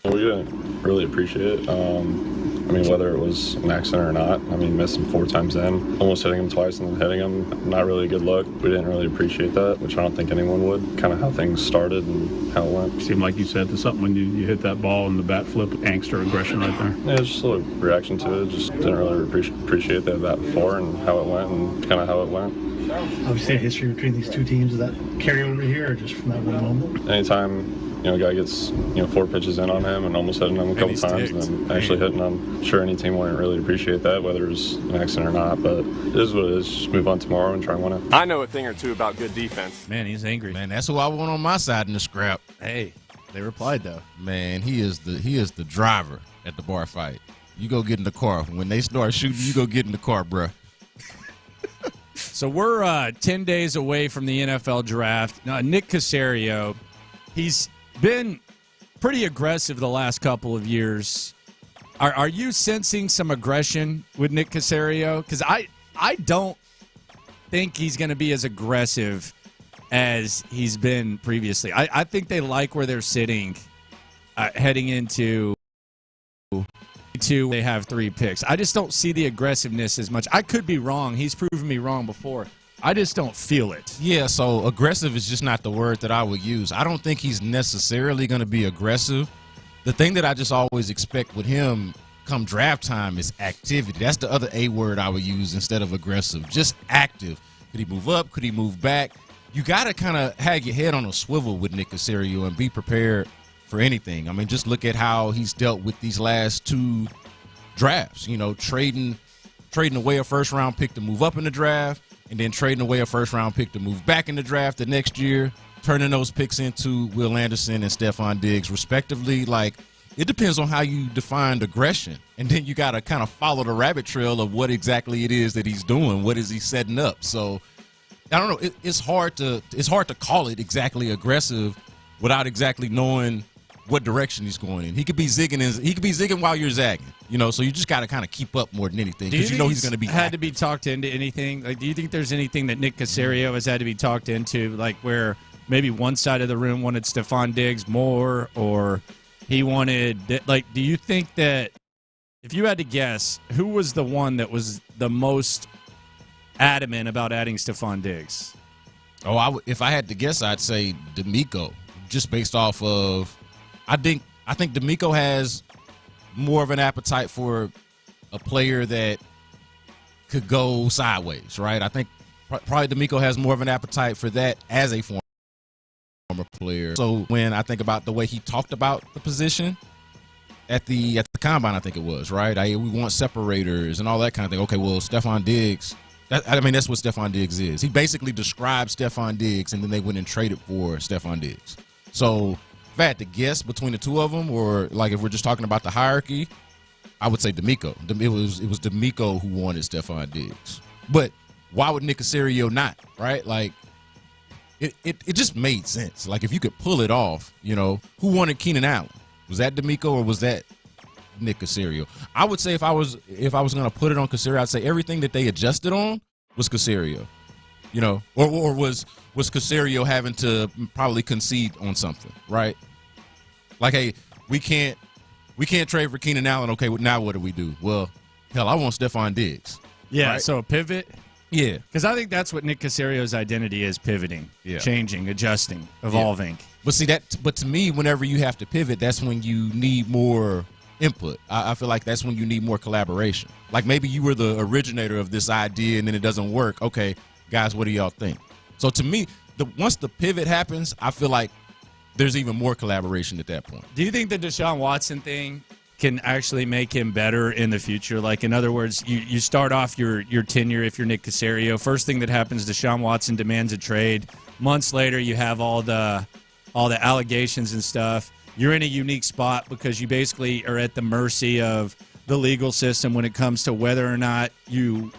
We didn't really appreciate it. I mean, whether it was an accident or not. I mean, missed him 4 times in, almost hitting him twice and then hitting him. Not really a good look. We didn't really appreciate that, which I don't think anyone would. Kind of how things started and how it went. Seemed like you said to something when you hit that ball and the bat flip, angst or aggression right there. Yeah, just a little reaction to it. Just didn't really appreciate that before and how it went and kind of how it went. Obviously, a history between these two teams. Does that carry over here or just from that one moment? Anytime, a guy gets, 4 pitches in on him and almost hitting him a couple times and then actually hitting him. Sure, any team wouldn't really appreciate that, whether it was an accident or not, but it is what it is. Just move on tomorrow and try and win it. I know a thing or two about good defense. Man, he's angry. Man, that's who I want on my side in the scrap. Hey, they replied, though. Man, he is the driver at the bar fight. You go get in the car. When they start shooting, you go get in the car, bruh. So we're 10 days away from the NFL draft. Nick Caserio, he's been pretty aggressive the last couple of years. Are you sensing some aggression with Nick Caserio? Because I don't think he's going to be as aggressive as he's been previously. I think they like where they're sitting heading into they have 3 picks. I just don't see the aggressiveness as much. I could be wrong. He's proven me wrong before. I just don't feel it. Yeah, so aggressive is just not the word that I would use. I don't think he's necessarily going to be aggressive. The thing that I just always expect with him come draft time is activity. That's the other A word I would use instead of aggressive. Just active. Could he move up? Could he move back? You got to kind of have your head on a swivel with Nick Caserio and be prepared for anything. I mean, just look at how he's dealt with these last 2 drafts. Trading away a first-round pick to move up in the draft, and then trading away a first-round pick to move back in the draft the next year, turning those picks into Will Anderson and Stephon Diggs, respectively. Like, it depends on how you define aggression, and then you got to kind of follow the rabbit trail of what exactly it is that he's doing. What is he setting up? So, I don't know. It's hard to call it exactly aggressive without exactly knowing what direction he's going in. He could be zigging while you're zagging, so you just got to kind of keep up more than anything because he's going to be had to be talked into anything. Like, do you think there's anything that Nick Caserio has had to be talked into, like where maybe one side of the room wanted Stephon Diggs more or he wanted, like, do you think that if you had to guess, who was the one that was the most adamant about adding Stephon Diggs? Oh, if I had to guess, I'd say DeMeco, just based off of I think DeMeco has more of an appetite for a player that could go sideways, right? I think probably DeMeco has more of an appetite for that as a former player. So when I think about the way he talked about the position at the combine, I think it was, right? We want separators and all that kind of thing. Okay, well, Stephon Diggs, that's what Stephon Diggs is. He basically described Stephon Diggs, and then they went and traded for Stephon Diggs. So if I had to guess between the 2 of them, or like if we're just talking about the hierarchy, I would say DeMeco. It was DeMeco who wanted Stephon Diggs. But why would Nick Caserio not, right? Like, it just made sense. Like, if you could pull it off, who wanted Keenan Allen? Was that DeMeco or was that Nick Caserio? I would say if I was going to put it on Caserio, I'd say everything that they adjusted on was Caserio. Or was Caserio having to probably concede on something, right? Like, hey, we can't trade for Keenan Allen. Okay, now what do we do? Well, hell, I want Stephon Diggs. Yeah, right? So a pivot. Yeah. Because I think that's what Nick Caserio's identity is, pivoting, changing, adjusting, evolving. Yeah. But to me, whenever you have to pivot, that's when you need more input. I feel like that's when you need more collaboration. Like, maybe you were the originator of this idea and then it doesn't work. Okay, guys, what do y'all think? So to me, once the pivot happens, I feel like there's even more collaboration at that point. Do you think the Deshaun Watson thing can actually make him better in the future? Like, in other words, you start off your tenure if you're Nick Caserio. First thing that happens, Deshaun Watson demands a trade. Months later, you have all the allegations and stuff. You're in a unique spot because you basically are at the mercy of the legal system when it comes to whether or not you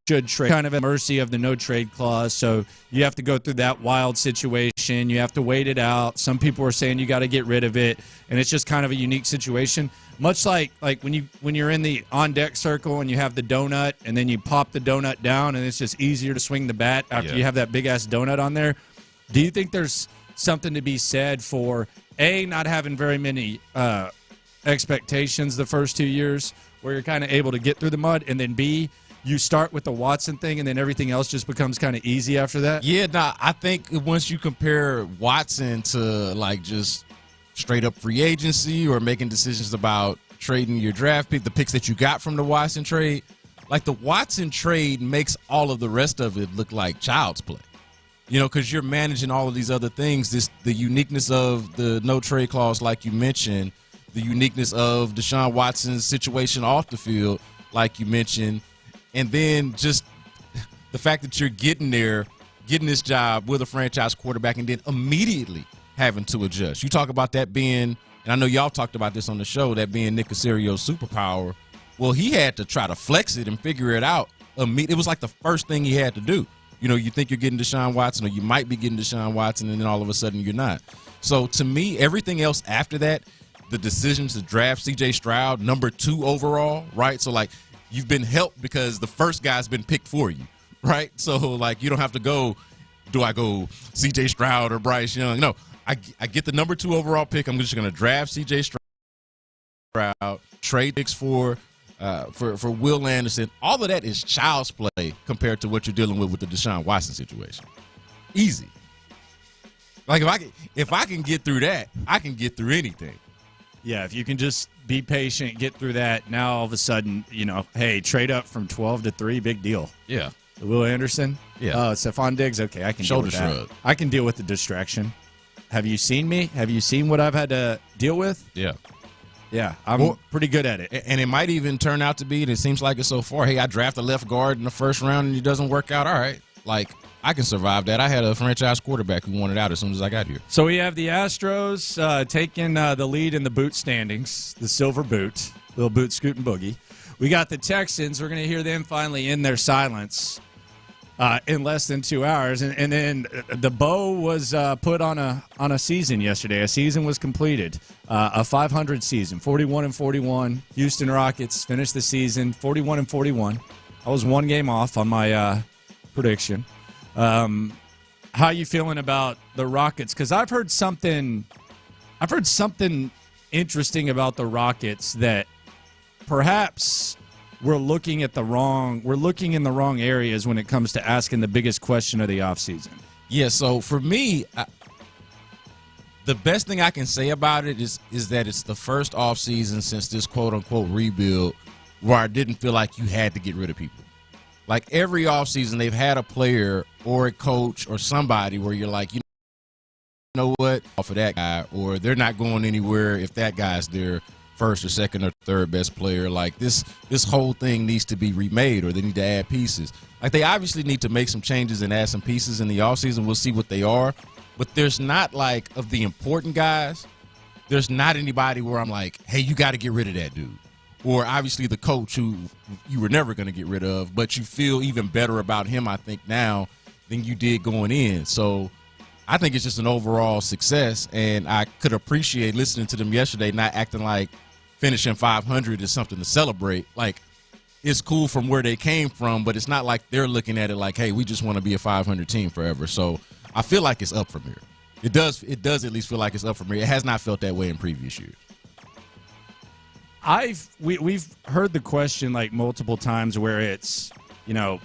should trade. Kind of at mercy of the no trade clause. So you have to go through that wild situation. You have to wait it out. Some people are saying you got to get rid of it, and it's just kind of a unique situation. Much like when you're in the on deck circle and you have the donut, and then you pop the donut down, and it's just easier to swing the bat after you have that big ass donut on there. Do you think there's something to be said for not having very many expectations the first 2 years, where you're kind of able to get through the mud, and then B, you start with the Watson thing, and then everything else just becomes kind of easy after that? Yeah, I think once you compare Watson to like just straight up free agency or making decisions about trading your draft pick, the picks that you got from the Watson trade, like the Watson trade makes all of the rest of it look like child's play. You know, because you're managing all of these other things, the uniqueness of the no trade clause, like you mentioned, the uniqueness of Deshaun Watson's situation off the field, like you mentioned, and then just the fact that you're getting this job with a franchise quarterback and then immediately having to adjust. You talk about that being, and I know y'all talked about this on the show, that being Nick Caserio's superpower. Well, he had to try to flex it and figure it out. It was like the first thing he had to do. You know, you think you're getting Deshaun Watson, or you might be getting Deshaun Watson, and then all of a sudden you're not. So to me, everything else after that, the decision to draft C.J. Stroud, number 2 overall, right? So, like, you've been helped because the first guy's been picked for you, right? So, like, you don't have to go, do I go C.J. Stroud or Bryce Young? No, I get the number 2 overall pick. I'm just going to draft C.J. Stroud, trade picks for Will Anderson. All of that is child's play compared to what you're dealing with the Deshaun Watson situation. Easy. Like, if I can get through that, I can get through anything. Yeah, if you can just be patient, get through that, now all of a sudden, you know, hey, trade up from 12 to 3, big deal. Yeah. Will Anderson? Yeah. Stephon Diggs? Okay, I can Shoulder deal with shrug. that. I can deal with the distraction. Have you seen me? Have you seen what I've had to deal with? Yeah. Yeah, I'm pretty good at it. And it might even turn out to be, and it seems like it so far, hey, I draft a left guard in the first round and it doesn't work out. All right. Like, I can survive that. I had a franchise quarterback who wanted out as soon as I got here. So we have the Astros taking the lead in the boot standings, the silver boot, little boot scootin' boogie. We got the Texans. We're going to hear them finally in their silence in less than 2 hours. And then the bow was put on a season yesterday. A season was completed, a 500 season, 41-41. Houston Rockets finished the season 41-41. I was one game off on my prediction. How you feeling about the Rockets? Because I've heard something interesting about the Rockets that perhaps we're looking in the wrong areas when it comes to asking the biggest question of the offseason. Yeah, so for me, the best thing I can say about it is that it's the first offseason since this quote-unquote rebuild where I didn't feel like you had to get rid of people. Like every offseason, they've had a player or a coach or somebody where you're like, you know what, off of that guy, or they're not going anywhere if that guy's their first or second or third best player. Like this whole thing needs to be remade, or they need to add pieces. Like they obviously need to make some changes and add some pieces in the offseason. We'll see what they are. But there's not, like, of the important guys, there's not anybody where I'm like, hey, you got to get rid of that dude. Or obviously the coach who you were never going to get rid of, but you feel even better about him, I think, now than you did going in. So I think it's just an overall success, and I could appreciate listening to them yesterday not acting like finishing 500 is something to celebrate. Like, it's cool from where they came from, but it's not like they're looking at it like, hey, we just want to be a 500 team forever. So I feel like it's up from here. It does at least feel like it's up from here. It has not felt that way in previous years. We've heard the question like multiple times where it's, you know,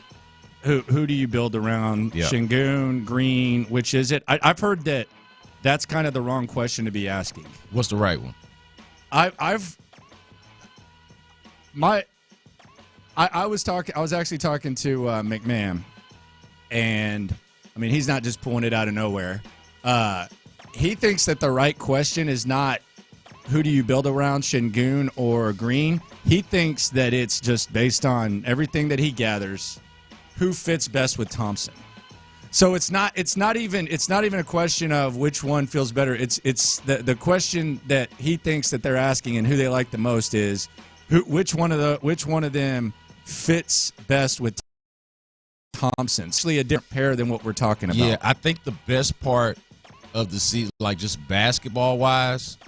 who do you build around? Yeah. Şengün, Green, which is it? I've heard that's kind of the wrong question to be asking. What's the right one? I was actually talking to McMahon, and I mean, he's not just pulling it out of nowhere. He thinks that the right question is not who do you build around, Şengün or Green? He thinks that it's just based on everything that he gathers, who fits best with Thompson. So it's not even a question of which one feels better. It's the question that he thinks that they're asking and who they like the most is which one of them fits best with Thompson. It's actually a different pair than what we're talking about. Yeah, I think the best part of the season, like just basketball-wise,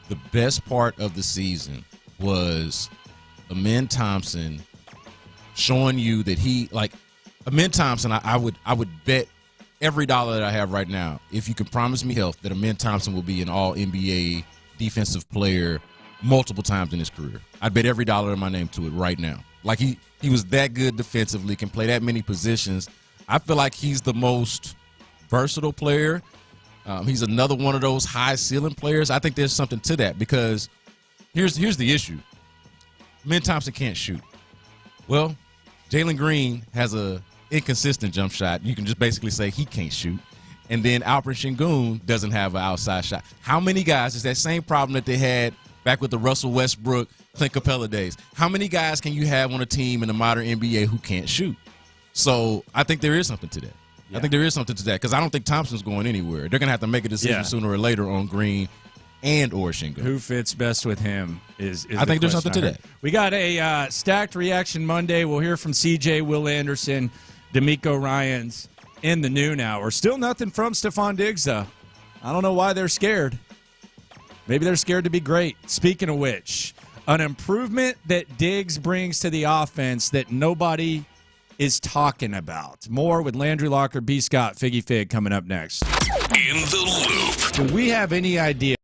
the best part of the season was Amen Thompson showing you that he, like, Amen Thompson, I would bet every dollar that I have right now, if you can promise me health, that Amen Thompson will be an all-NBA defensive player multiple times in his career. I'd bet every dollar in my name to it right now. Like, he was that good defensively, can play that many positions. I feel like he's the most versatile player. He's another one of those high-ceiling players. I think there's something to that because here's the issue. Amen Thompson can't shoot. Well, Jalen Green has a inconsistent jump shot. You can just basically say he can't shoot. And then Alperen Şengün doesn't have an outside shot. How many guys is that same problem that they had back with the Russell Westbrook, Clint Capella days? How many guys can you have on a team in the modern NBA who can't shoot? So I think there is something to that. Yeah. I think there is something to that because I don't think Thompson's going anywhere. They're going to have to make a decision sooner or later on Green and or Şengün. Who fits best with him is I think there's something to that. We got a stacked reaction Monday. We'll hear from CJ, Will Anderson, D'Amico Ryans in the noon hour. Still nothing from Stephon Diggs, though. I don't know why they're scared. Maybe they're scared to be great. Speaking of which, an improvement that Diggs brings to the offense that nobody is talking about. More with Landry Locker, B. Scott, Figgy Fig coming up next. In the Loop. Do we have any idea?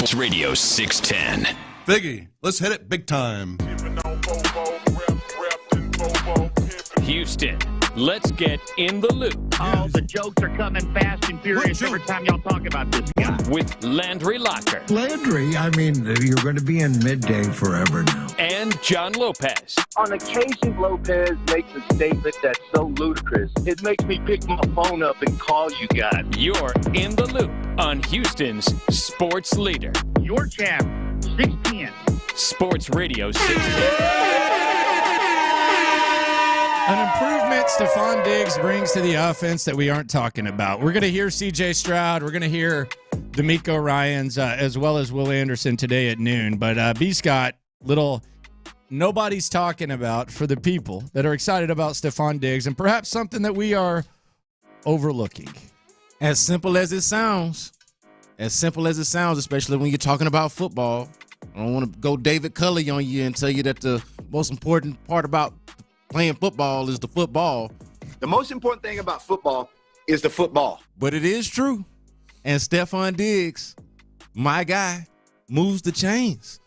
Sports Radio 610. Biggie, let's hit it big time. Houston, let's get in the loop. Oh, the jokes are coming fast and furious every time y'all talk about this guy. With Landry Locker. Landry, I mean, you're going to be in midday forever now. And John Lopez. On occasion, Lopez makes a statement that's so ludicrous, it makes me pick my phone up and call you guys. You're in the loop on Houston's sports leader. Your champ, 610. Sports Radio 610. An improvement Stephon Diggs brings to the offense that we aren't talking about. We're going to hear C.J. Stroud. We're going to hear D'Amico Ryans as well as Will Anderson today at noon. But B. Scott, little nobody's talking about for the people that are excited about Stephon Diggs and perhaps something that we are overlooking. As simple as it sounds, especially when you're talking about football. I don't want to go David Culley on you and tell you that the most important part about playing football is the football. The most important thing about football is the football. But it is true. And Stephon Diggs, my guy, moves the chains.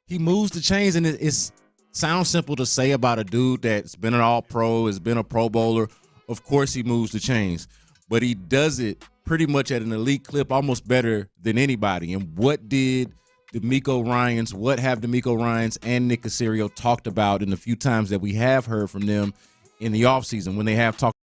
He moves the chains, and it sounds simple to say about a dude that's been an all-pro, has been a Pro Bowler. Of course he moves the chains. But he does it pretty much at an elite clip, almost better than anybody. And what have D'Amico Ryans and Nick Caserio talked about in the few times that we have heard from them in the offseason when they have talked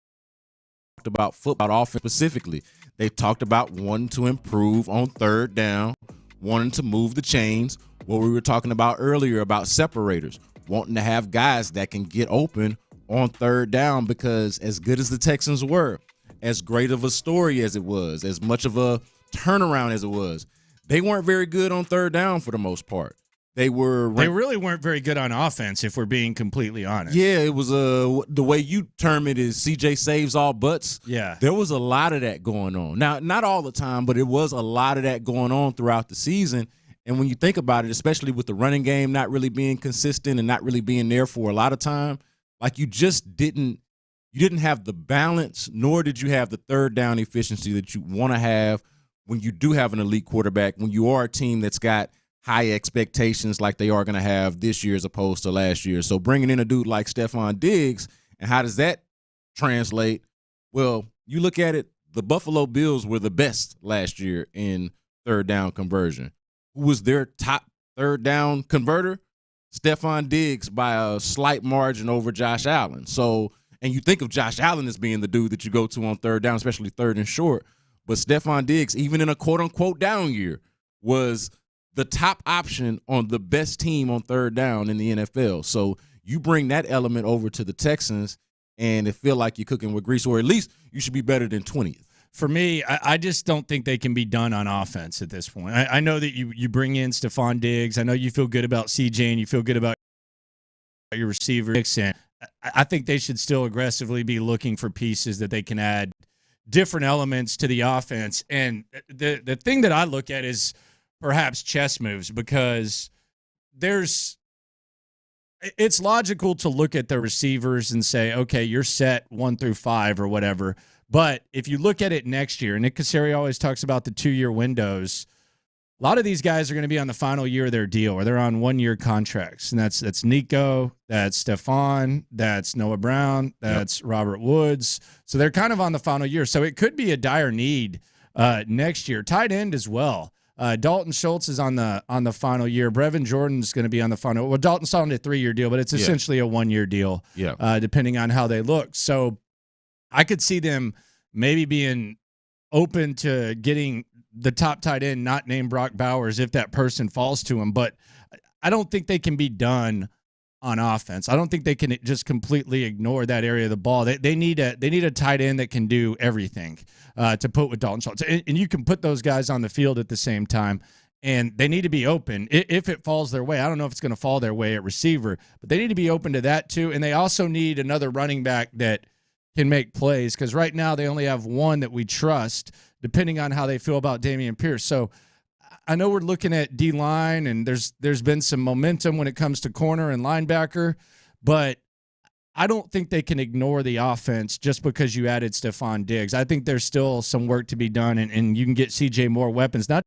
about football offense specifically? They've talked about wanting to improve on third down, wanting to move the chains, what we were talking about earlier about separators, wanting to have guys that can get open on third down because as good as the Texans were, as great of a story as it was, as much of a turnaround as it was, they weren't very good on third down for the most part. They really weren't very good on offense, if we're being completely honest. Yeah, it was the way you term it is CJ saves all butts. Yeah. There was a lot of that going on. Now, not all the time, but it was a lot of that going on throughout the season. And when you think about it, especially with the running game not really being consistent and not really being there for a lot of time, like you didn't have the balance, nor did you have the third down efficiency that you want to have when you do have an elite quarterback, when you are a team that's got high expectations like they are going to have this year as opposed to last year. So bringing in a dude like Stephon Diggs, and how does that translate? Well, you look at it, the Buffalo Bills were the best last year in third down conversion. Who was their top third down converter? Stephon Diggs by a slight margin over Josh Allen. So, and you think of Josh Allen as being the dude that you go to on third down, especially third and short. But Stephon Diggs, even in a quote-unquote down year, was the top option on the best team on third down in the NFL. So you bring that element over to the Texans, and it feel like you're cooking with grease, or at least you should be better than 20th. For me, I just don't think they can be done on offense at this point. I know that you bring in Stephon Diggs. I know you feel good about CJ and you feel good about your receiver. And I think they should still aggressively be looking for pieces that they can add different elements to the offense. And the thing that I look at is perhaps chess moves, because it's logical to look at the receivers and say, okay, you're set 1 through 5 or whatever. But if you look at it next year, and Nick Caserio always talks about the 2-year windows, a lot of these guys are going to be on the final year of their deal, or they're on 1-year contracts. And that's Nico, that's Stephon, that's Noah Brown, that's Robert Woods. So they're kind of on the final year. So it could be a dire need next year. Tight end as well. Dalton Schultz is on the final year. Brevin Jordan's going to be on the final. Well, Dalton's on a 3-year deal, but it's essentially a 1-year deal, depending on how they look. So I could see them maybe being open to getting the top tight end not named Brock Bowers if that person falls to him. But I don't think they can be done on offense. I don't think they can just completely ignore that area of the ball. They need a tight end that can do everything to put with Dalton Schultz. And you can put those guys on the field at the same time, and they need to be open. If it falls their way, I don't know if it's going to fall their way at receiver, but they need to be open to that too. And they also need another running back that can make plays, because right now they only have one that we trust, depending on how they feel about Dameon Pierce. So I know we're looking at D-line, and there's been some momentum when it comes to corner and linebacker, but I don't think they can ignore the offense just because you added Stephon Diggs. I think there's still some work to be done, and you can get C.J. more weapons, not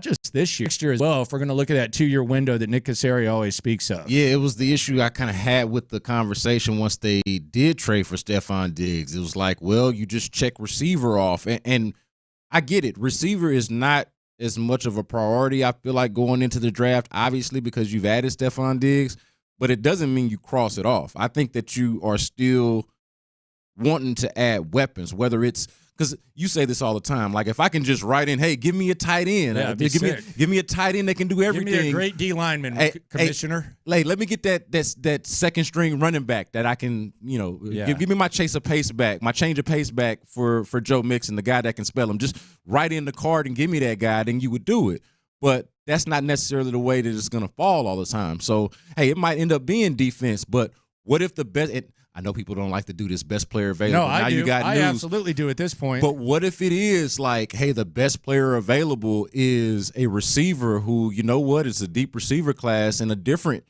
just this year, next year as well, if we're going to look at that 2-year window that Nick Caserio always speaks of. Yeah, it was the issue I kind of had with the conversation once they did trade for Stephon Diggs. It was like, well, you just check receiver off. And I get it. Receiver is not as much of a priority, I feel like, going into the draft, obviously, because you've added Stephon Diggs, but it doesn't mean you cross it off. I think that you are still wanting to add weapons, whether it's because you say this all the time. Like, if I can just write in, hey, give me a tight end. Give me a tight end that can do everything. Give me a great D lineman, commissioner. Hey, let me get that second string running back that I can, give me my chase of pace back, my change of pace back for Joe Mixon, the guy that can spell him. Just write in the card and give me that guy, then you would do it. But that's not necessarily the way that it's going to fall all the time. So, hey, it might end up being defense, but what if the best – I know people don't like to do this best player available. No, I now do. You got I news. absolutely do at this point. But what if it is like, hey, the best player available is a receiver who, you know what, is a deep receiver class in a different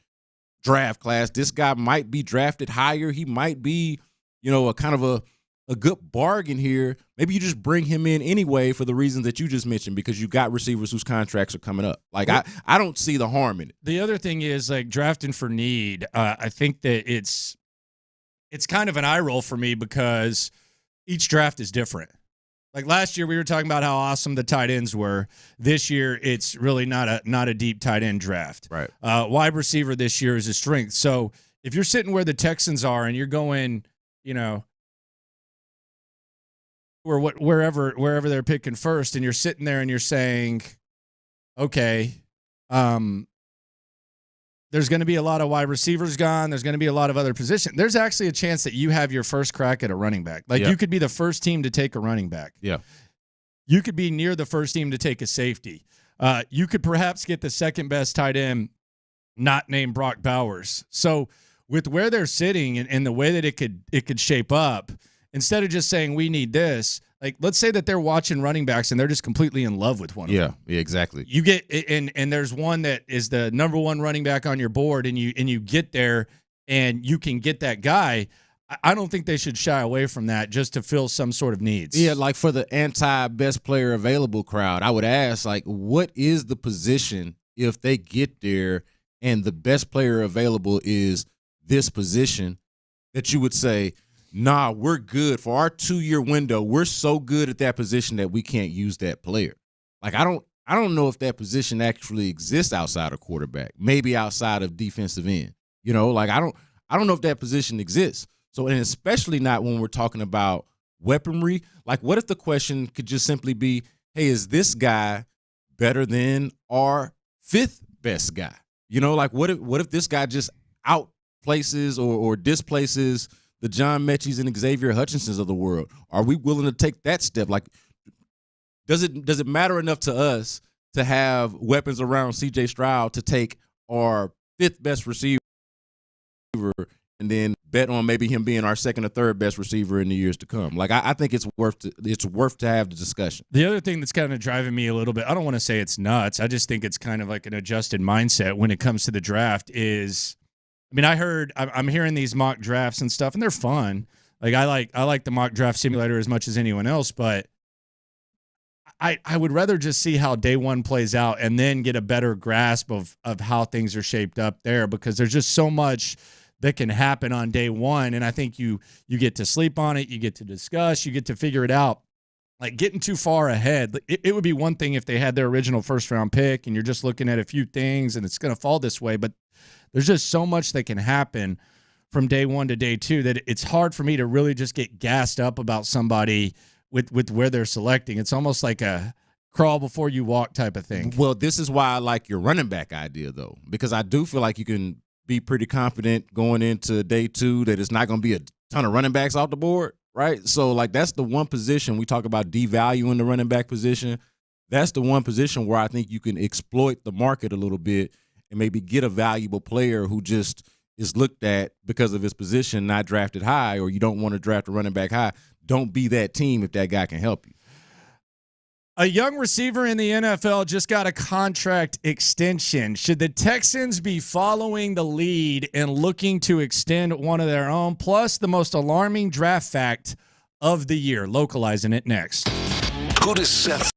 draft class. This guy might be drafted higher. He might be, a kind of a good bargain here. Maybe you just bring him in anyway for the reasons that you just mentioned, because you got receivers whose contracts are coming up. Like, I don't see the harm in it. The other thing is, like, drafting for need. I think that it's kind of an eye roll for me because each draft is different. Like last year, we were talking about how awesome the tight ends were. This year, it's really not a deep tight end draft. Right. Wide receiver this year is a strength. So if you're sitting where the Texans are and you're going, or wherever they're picking first, and you're sitting there and you're saying, okay, there's going to be a lot of wide receivers gone. There's going to be a lot of other positions. There's actually a chance that you have your first crack at a running back. Like, you could be the first team to take a running back. Yeah. You could be near the first team to take a safety. You could perhaps get the second best tight end not named Brock Bowers. So with where they're sitting and the way that it could shape up, instead of just saying we need this, like, let's say that they're watching running backs and they're just completely in love with one of them. Yeah, exactly. You get and there's one that is the number one running back on your board, and you get there and you can get that guy. I don't think they should shy away from that just to fill some sort of needs. Yeah, like for the anti-best player available crowd, I would ask, like, what is the position if they get there and the best player available is this position that you would say, nah, we're good for our 2-year window. We're so good at that position that we can't use that player. Like, I don't know if that position actually exists outside of quarterback, maybe outside of defensive end. Like, I don't know if that position exists. So, and especially not when we're talking about weaponry. Like, what if the question could just simply be, hey, is this guy better than our 5th best guy? Like, what if this guy just outplaces or displaces the John Mechie's and Xavier Hutchinsons of the world? Are we willing to take that step? Like, does it matter enough to us to have weapons around C.J. Stroud to take our 5th best receiver and then bet on maybe him being our 2nd or 3rd best receiver in the years to come? Like, I think it's worth to have the discussion. The other thing that's kind of driving me a little bit, I don't want to say it's nuts, I just think it's kind of like an adjusted mindset when it comes to the draft is, I mean, I'm hearing these mock drafts and stuff, and they're fun. Like, I like the mock draft simulator as much as anyone else, but I would rather just see how day one plays out and then get a better grasp of how things are shaped up there, because there's just so much that can happen on day one, and I think you get to sleep on it, you get to discuss, you get to figure it out. Like, getting too far ahead, it would be one thing if they had their original first-round pick and you're just looking at a few things and it's going to fall this way, but there's just so much that can happen from day one to day two that it's hard for me to really just get gassed up about somebody with where they're selecting. It's almost like a crawl before you walk type of thing. Well, this is why I like your running back idea, though, because I do feel like you can be pretty confident going into day 2 that it's not going to be a ton of running backs off the board, right? So, like, that's the one position we talk about devaluing the running back position. That's the one position where I think you can exploit the market a little bit and maybe get a valuable player who just is looked at because of his position, not drafted high, or you don't want to draft a running back high. Don't be that team if that guy can help you. A young receiver in the NFL just got a contract extension. Should the Texans be following the lead and looking to extend one of their own? Plus, the most alarming draft fact of the year. Localizing it next. Who does Seth?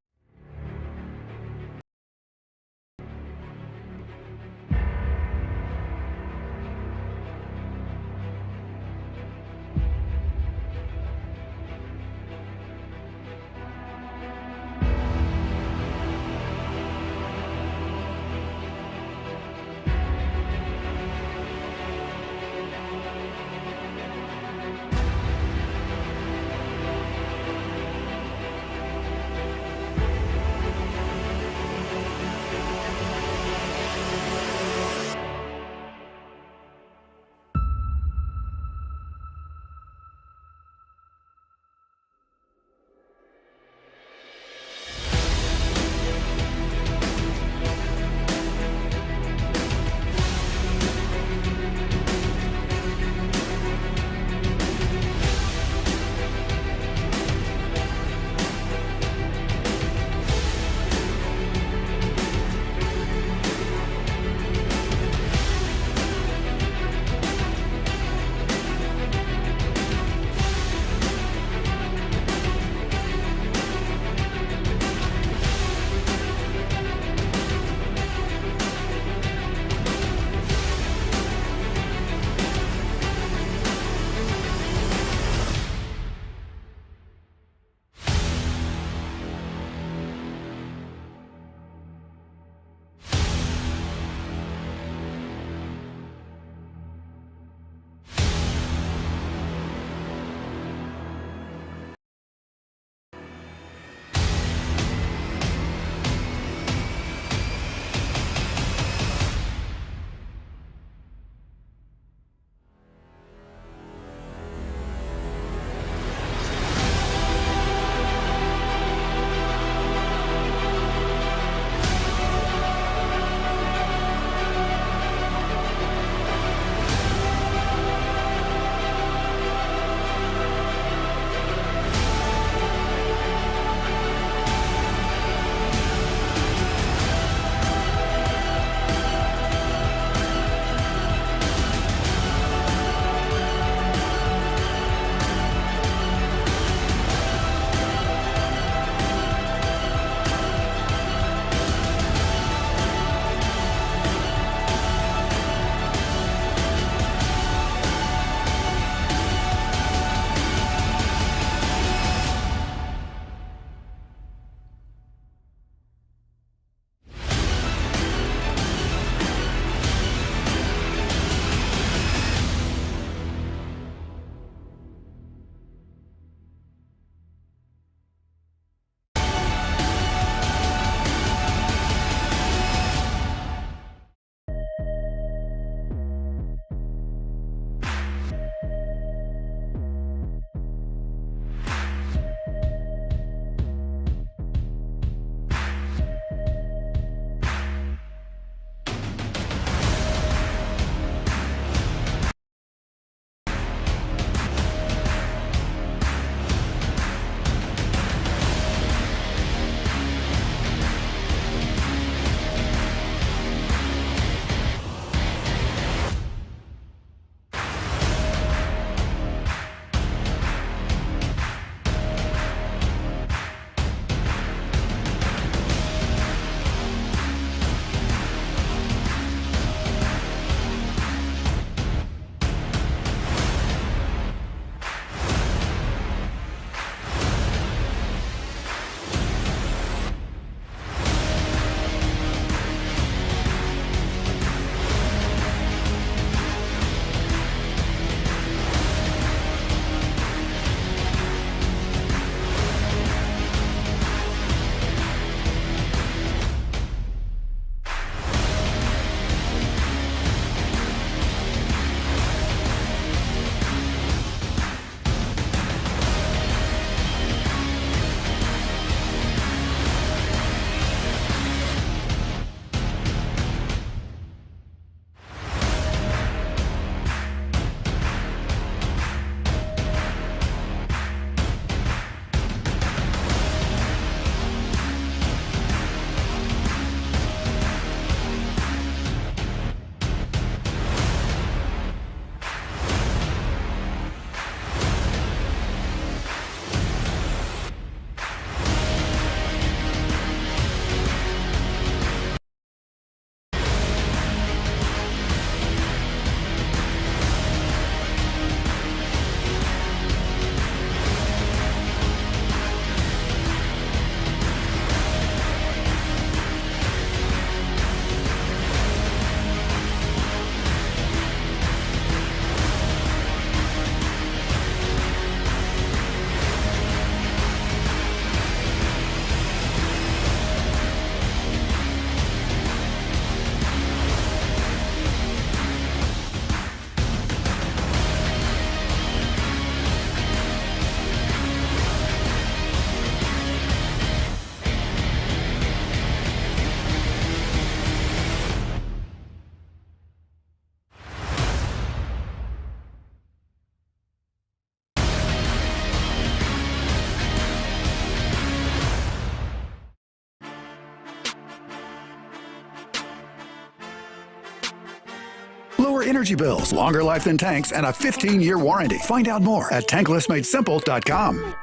energy bills, longer life than tanks, and a 15-year warranty. Find out more at tanklessmadesimple.com.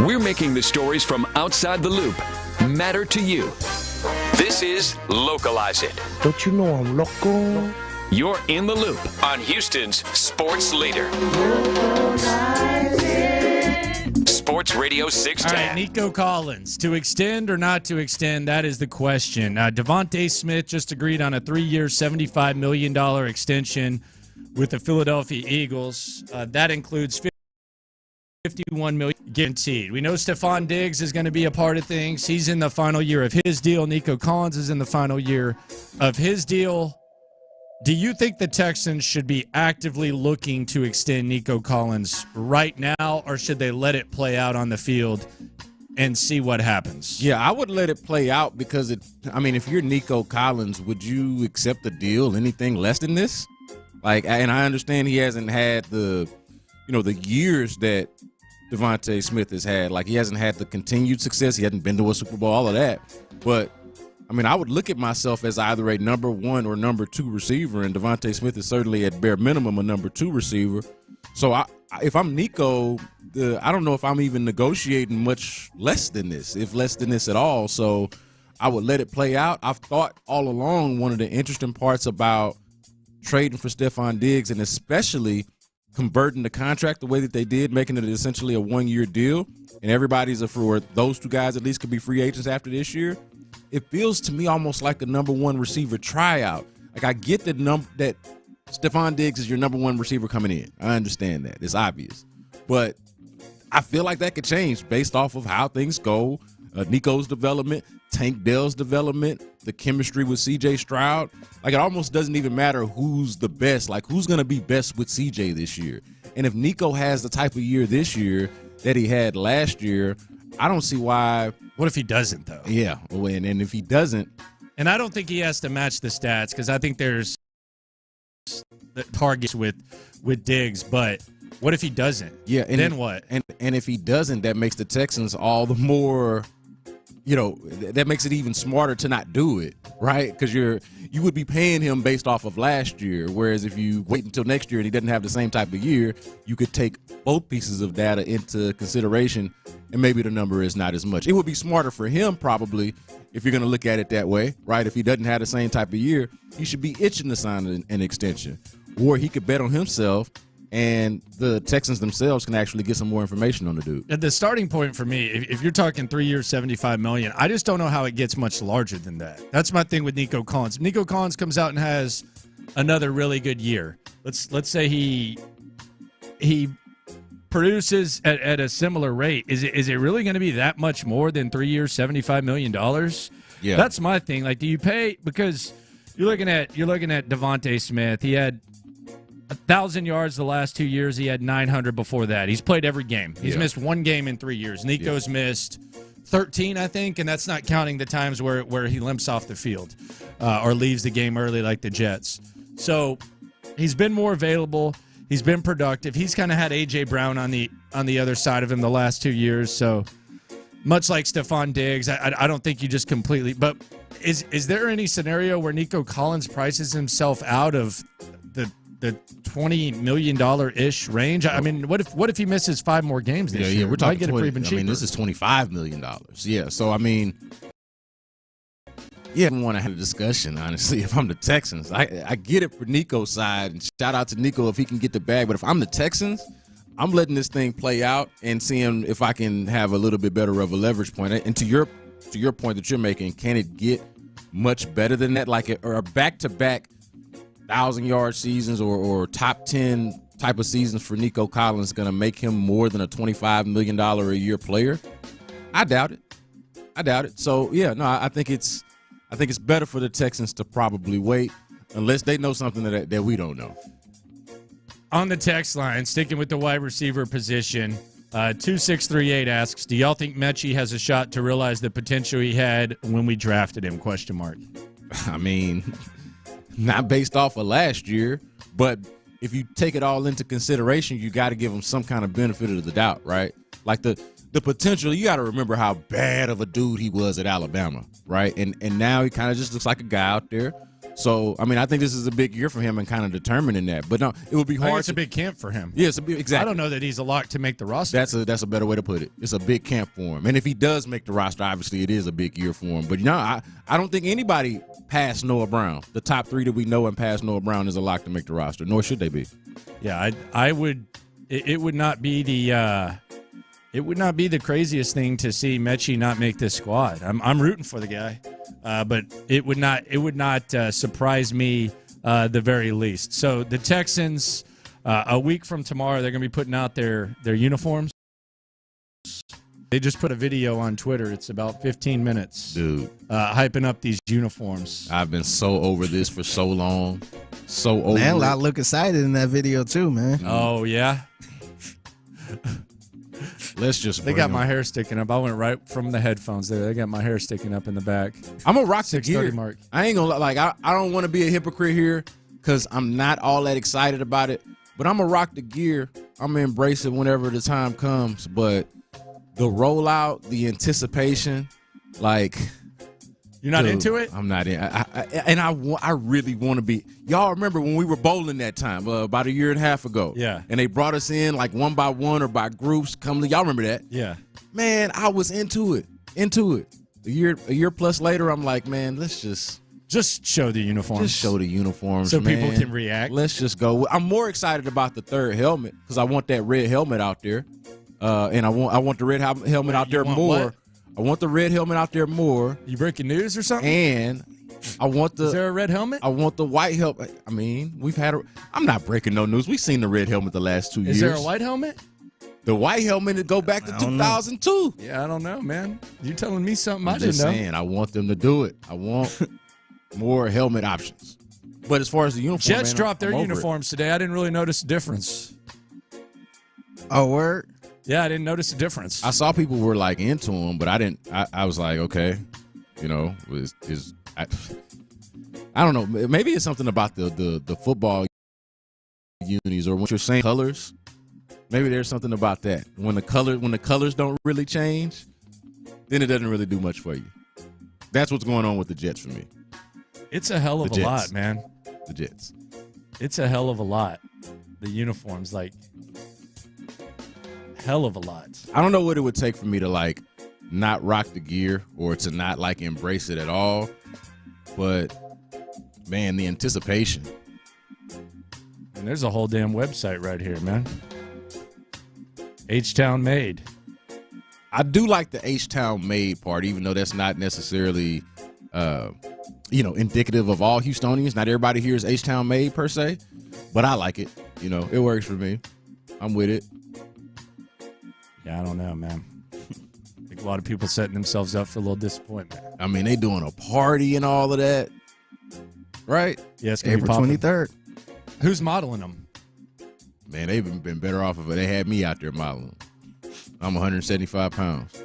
We're making the stories from outside the loop matter to you. This is Localize It. Don't you know I'm local? You're in the loop on Houston's sports leader. Sports Radio 610. All right, Nico Collins, to extend or not to extend, that is the question. Devontae Smith just agreed on a 3-year, $75 million extension with the Philadelphia Eagles. That includes $51 million guaranteed. We know Stephon Diggs is going to be a part of things. He's in the final year of his deal. Nico Collins is in the final year of his deal. Do you think the Texans should be actively looking to extend Nico Collins right now, or should they let it play out on the field and see what happens? Yeah, I would let it play out because if you're Nico Collins, would you accept the deal, anything less than this? And I understand he hasn't had the years that Devontae Smith has had. He hasn't had the continued success. He hasn't been to a Super Bowl, all of that. But I would look at myself as either a number 1 or number 2 receiver, and Devontae Smith is certainly at bare minimum a number 2 receiver. So if I'm Nico, I don't know if I'm even negotiating much less than this, if less than this at all. So I would let it play out. I've thought all along one of the interesting parts about trading for Stephon Diggs, and especially converting the contract the way that they did, making it essentially a 1-year deal, and everybody's for those two guys at least could be free agents after this year. It feels to me almost like a number 1 receiver tryout. I get that Stephon Diggs is your number 1 receiver coming in. I understand that. It's obvious. But I feel like that could change based off of how things go. Nico's development, Tank Dell's development, the chemistry with C.J. Stroud. It almost doesn't even matter who's the best. Who's going to be best with C.J. this year? And if Nico has the type of year this year that he had last year, I don't see why. What if he doesn't, though? Yeah, and if he doesn't. And I don't think he has to match the stats because I think there's the targets with Diggs, but what if he doesn't? Yeah, and then what? And if he doesn't, that makes the Texans all the more, that makes it even smarter to not do it, right? Because you would be paying him based off of last year, whereas if you wait until next year and he doesn't have the same type of year, you could take both pieces of data into consideration, and maybe the number is not as much. It would be smarter for him probably if you're going to look at it that way, right? If he doesn't have the same type of year, he should be itching to sign an extension, or he could bet on himself, and the Texans themselves can actually get some more information on the dude. At the starting point for me, if you're talking 3 years, $75 million, I just don't know how it gets much larger than that. That's my thing with Nico Collins. Nico Collins comes out and has another really good year. Let's say he produces at a similar rate. Is it really going to be that much more than 3 years, $75 million? Yeah, that's my thing. Do you pay because you're looking at Devontae Smith. He had 1,000 yards the last 2 years. He had 900 before that. He's played every game. He's missed one game in 3 years. Nico's missed 13, I think, and that's not counting the times where he limps off the field or leaves the game early like the Jets. So he's been more available. He's been productive. He's kind of had A.J. Brown on the other side of him the last 2 years. So much like Stephon Diggs, I don't think you just completely – but is there any scenario where Nico Collins prices himself out of the $20 million-ish range? I mean, what if he misses 5 more games this year? Yeah, we're talking get 20, it for even cheaper. this is $25 million. Yeah, so I want to have a discussion, honestly, if I'm the Texans. I get it for Nico's side, and shout out to Nico if he can get the bag, but if I'm the Texans, I'm letting this thing play out and seeing if I can have a little bit better of a leverage point. And to your point that you're making, can it get much better than that? Or a back-to-back 1,000-yard seasons or top 10 type of seasons for Nico Collins going to make him more than a $25 million a year player? I doubt it. So, yeah, no, I think it's better for the Texans to probably wait unless they know something that we don't know. On the text line, sticking with the wide receiver position, 2638 asks, do y'all think Mechie has a shot to realize the potential he had when we drafted him? ? I mean, not based off of last year, but if you take it all into consideration, you got to give him some kind of benefit of the doubt, right? The potential, you got to remember how bad of a dude he was at Alabama, right? And now he kind of just looks like a guy out there So, I mean, I think this is a big year for him and kind of determining that. But no, it would be I think hard. it's a big camp for him. Yeah, exactly. I don't know that he's a lock to make the roster. That's a better way to put it. It's a big camp for him. And if he does make the roster, obviously it is a big year for him. But, I don't think anybody past Noah Brown, the top 3 that we know and past Noah Brown, is a lock to make the roster, nor should they be. Yeah, I would – it would not be the it would not be the craziest thing to see Mechie not make this squad. I'm rooting for the guy. But it would not surprise me the very least. So the Texans, a week from tomorrow, they're going to be putting out their uniforms. They just put a video on Twitter. It's about 15 minutes. Dude. Hyping up these uniforms. I've been so over this for so long. So over Man, it. I look excited in that video too, man. Oh, yeah? Let's just They got my hair sticking up. I went right from the headphones there. They got my hair sticking up in the back. I'm going to rock the 6:30 gear. mark. I ain't going to like, I don't want to be a hypocrite here because I'm not all that excited about it. But I'm going to rock the gear. I'm going to embrace it whenever the time comes. But the rollout, the anticipation, like... You're not into it? I'm not in. I really want to be. Y'all remember when we were bowling that time about a year and a half ago? Yeah. And they brought us in like one by one or by groups. Y'all remember that? Yeah. Man, I was into it. A year plus later, I'm like, man, let's just show the uniforms. Just show the uniforms, so man. people can react. Let's just go. I'm more excited about the third helmet because I want that red helmet out there, and I want the red helmet out there more. What? I want the red helmet out there more. You breaking news or something? And I want the. Is there a red helmet? I want the white helmet. I mean, I'm not breaking no news. We've seen the red helmet the last 2 years. Is there a white helmet? The white helmet to go back to 2002. Yeah, I don't know, man. You telling me something I I'm didn't just know. saying, I want them to do it. I want more helmet options. But as far as the uniform, Jets man, dropped their I'm over it. uniforms today. I didn't really notice a difference. Oh, word? Yeah, I didn't notice a difference. I saw people were like into them, but I didn't. I was like, okay, I don't know. Maybe it's something about the football unis or what you're saying colors. Maybe there's something about that. When the colors don't really change, then it doesn't really do much for you. That's what's going on with the Jets for me. It's a hell of a lot, man. The Jets. It's a hell of a lot. The uniforms, like, hell of a lot. I don't know what it would take for me to like not rock the gear or to not like embrace it at all. But man, the anticipation. And there's a whole damn website right here, man. H-Town made. I do like the H-Town made part, even though that's not necessarily, indicative of all Houstonians. Not everybody here is H-Town made per se, but I like it. It works for me. I'm with it. Yeah, I don't know, man. I think a lot of people setting themselves up for a little disappointment. I mean, they doing a party and all of that, right? Yeah, it's gonna April 23rd. Who's modeling them? Man, they've been better off of it. They had me out there modeling. I'm 175 pounds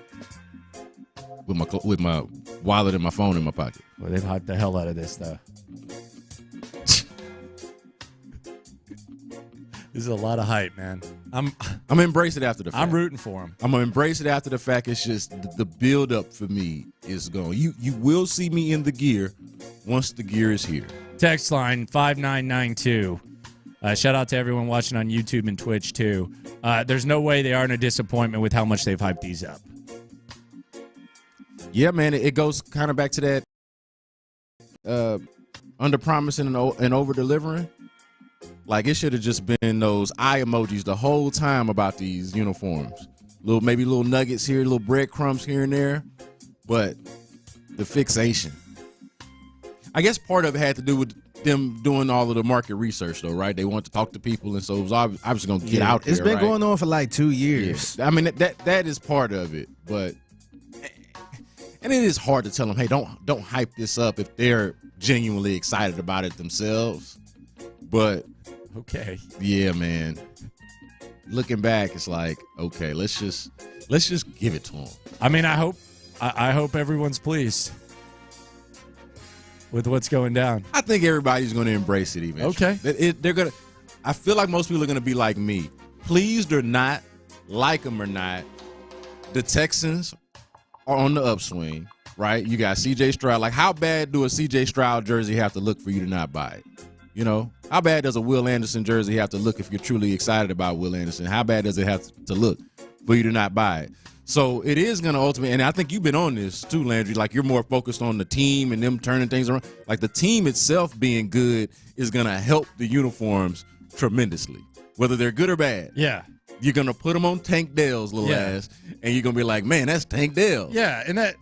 with my wallet and my phone in my pocket. Well, they've hyped the hell out of this, though. This is a lot of hype, man. I'm embrace it after the fact. I'm rooting for him. I'm gonna embrace it after the fact. It's just the build up for me is going. You will see me in the gear once the gear is here. Text line 5992. Shout out to everyone watching on YouTube and Twitch too. There's no way they aren't a disappointment with how much they've hyped these up. Yeah, man, it goes kind of back to that under promising and over delivering. Like it should have just been those eye emojis the whole time about these uniforms. Maybe little nuggets here, little breadcrumbs here and there, but the fixation. I guess part of it had to do with them doing all of the market research, though, right? They want to talk to people, and so it was obviously going to get out there. It's been right? going on for like 2 years. Yeah. I mean, that is part of it, but and it is hard to tell them, hey, don't hype this up if they're genuinely excited about it themselves. But okay, yeah, man. Looking back, it's like, okay, let's just give it to them. I mean, I hope everyone's pleased with what's going down. I think everybody's going to embrace it eventually. Okay. They're going to. I feel like most people are going to be like me. Pleased or not, like them or not, the Texans are on the upswing. right? You got C.J. Stroud. Like, how bad do a C.J. Stroud jersey have to look for you to not buy it? You know, how bad does a Will Anderson jersey have to look if you're truly excited about Will Anderson? How bad does it have to look for you to not buy it? So it is going to ultimately, and I think you've been on this too, Landry, like you're more focused on the team and them turning things around. Like the team itself being good is going to help the uniforms tremendously, whether they're good or bad. Yeah. You're going to put them on Tank Dell's little ass, and you're going to be like, man, that's Tank Dell. Yeah, and that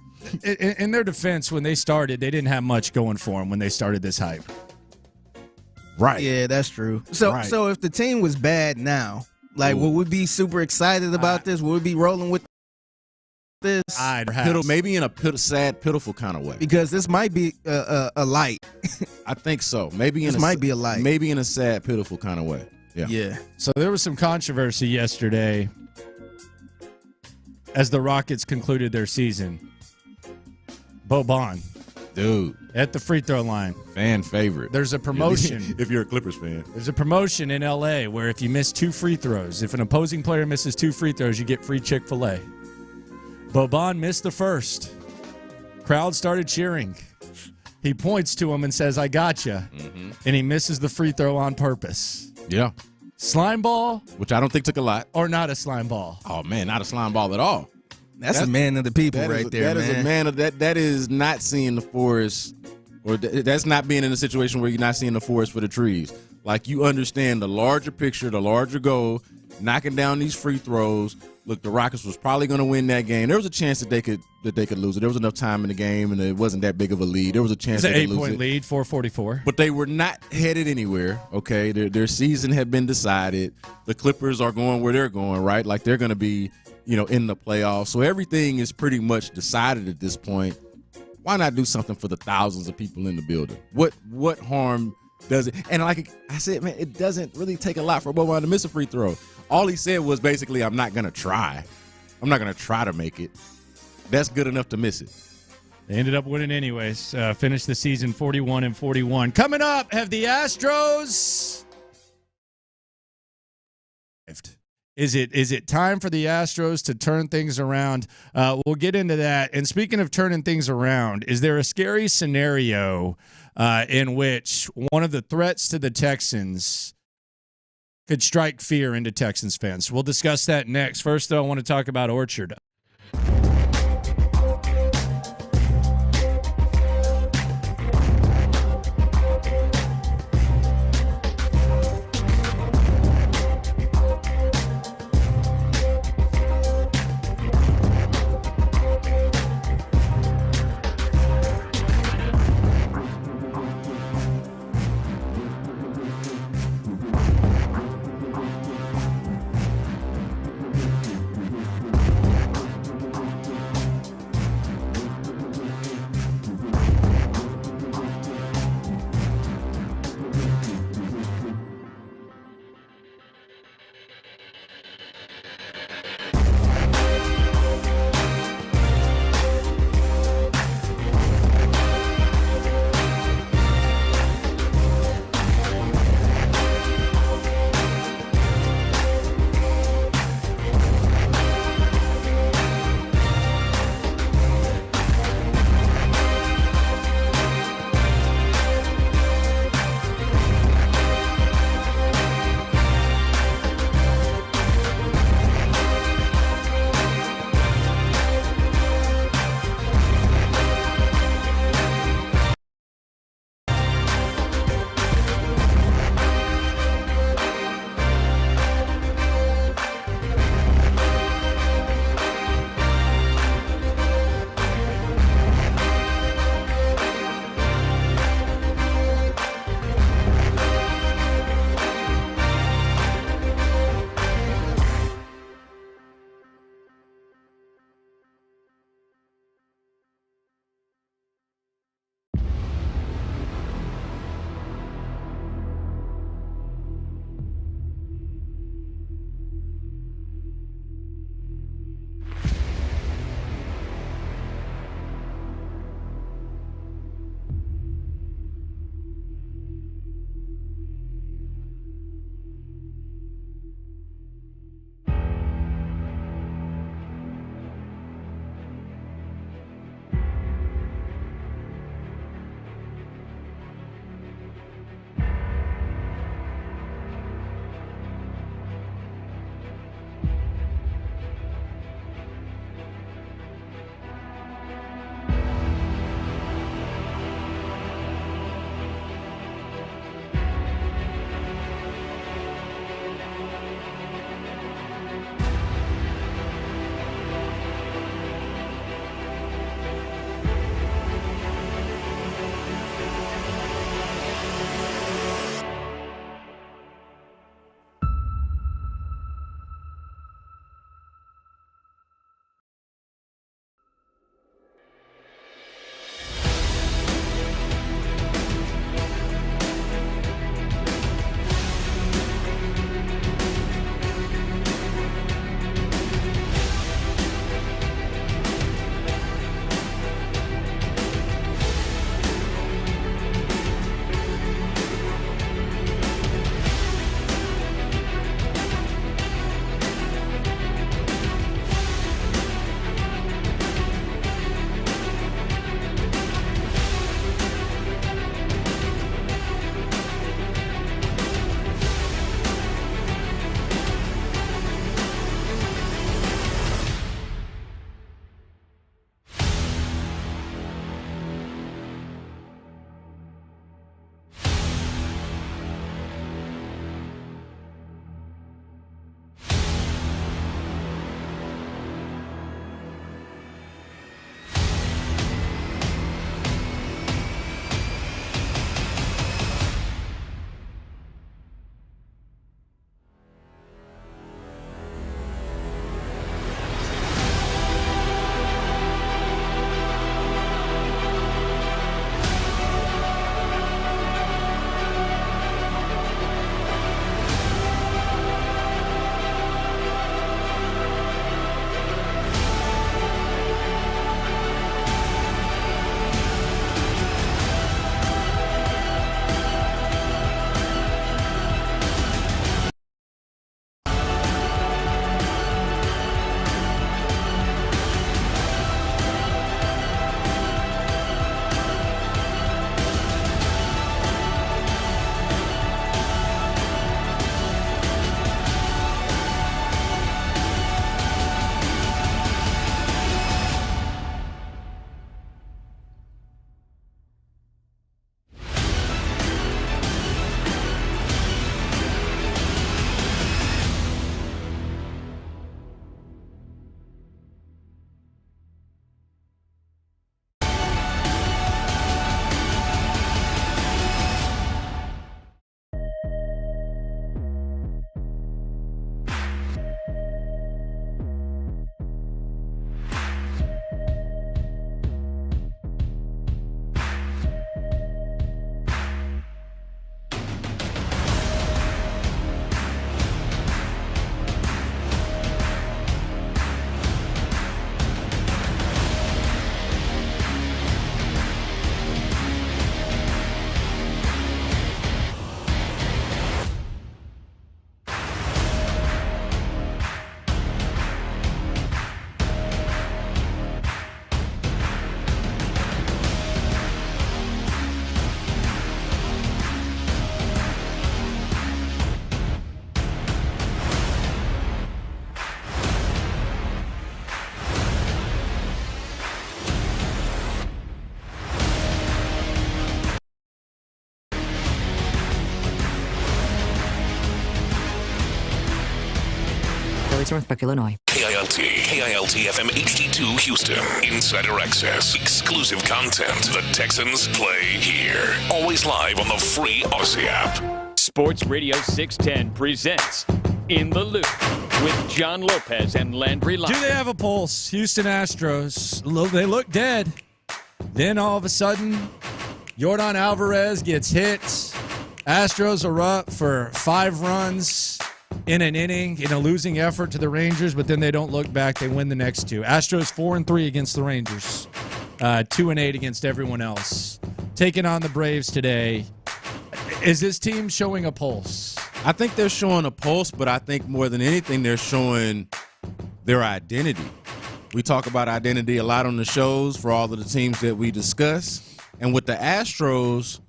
in their defense, when they started, they didn't have much going for them when they started this hype. Right. Yeah, that's true. So so if the team was bad now, like, would we be super excited about this? Would we be rolling with this? Maybe in a sad, pitiful kind of way. Because this might be a light. I think so. Maybe in might be a light. Maybe in a sad, pitiful kind of way. Yeah. Yeah. So there was some controversy yesterday as the Rockets concluded their season. Boban. Dude. At the free throw line. Fan favorite. There's a promotion. If you're a Clippers fan. There's a promotion in L.A. where if you miss 2 free throws, if an opposing player misses 2 free throws, you get free Chick-fil-A. Boban missed the first. Crowd started cheering. He points to him and says, I gotcha. Mm-hmm. And he misses the free throw on purpose. Yeah. Slime ball? Which I don't think took a lot. Or not a slime ball? Oh, man, not a slime ball at all. That's a man of the people there, That is a man of that. That is not seeing the forest, or that's not being in a situation where you're not seeing the forest for the trees. Like, you understand the larger picture, the larger goal, knocking down these free throws. Look, the Rockets was probably going to win that game. There was a chance that they could lose it. There was enough time in the game, and it wasn't that big of a lead. There was a chance they could lose it. It's an 8-point lead, 4:44. But they were not headed anywhere, okay? Their season had been decided. The Clippers are going where they're going, right? Like, they're going to be, in the playoffs. So everything is pretty much decided at this point. Why not do something for the thousands of people in the building? What harm does it? And like I said, man, it doesn't really take a lot for Boban to miss a free throw. All he said was basically, I'm not going to try. I'm not going to try to make it. That's good enough to miss it. They ended up winning anyways. Finished the season 41-41. Coming up, have the Astros... Is it time for the Astros to turn things around? We'll get into that. And speaking of turning things around, is there a scary scenario in which one of the threats to the Texans could strike fear into Texans fans? We'll discuss that next. First, though, I want to talk about Orchard. Northwest Northbrook, Illinois. KILT FM HD2 Houston. Insider access. Exclusive content. The Texans play here. Always live on the free Odyssey app. Sports Radio 610 presents In the Loop with John Lopez and Landry Lyons. Do they have a pulse? Houston Astros. They look dead. Then all of a sudden, Yordan Alvarez gets hit. Astros are up for 5 runs in an inning in a losing effort to the Rangers, but then they don't look back. They win the next 2. Astros 4-3 against the Rangers, 2-8 against everyone else. Taking on the Braves today. Is this team showing a pulse? I think they're showing a pulse, but I think more than anything, they're showing their identity. We talk about identity a lot on the shows for all of the teams that we discuss. And with the Astros,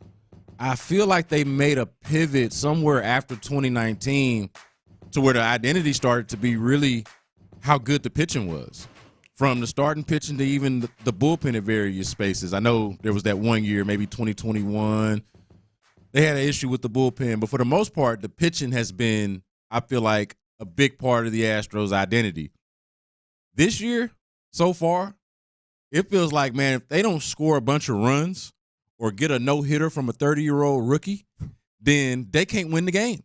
I feel like they made a pivot somewhere after 2019 to where the identity started to be really how good the pitching was. From the starting pitching to even the bullpen at various spaces. I know there was that one year, maybe 2021, they had an issue with the bullpen. But for the most part, the pitching has been, I feel like, a big part of the Astros' identity. This year, so far, it feels like, man, if they don't score a bunch of runs or get a no-hitter from a 30-year-old rookie, then they can't win the game.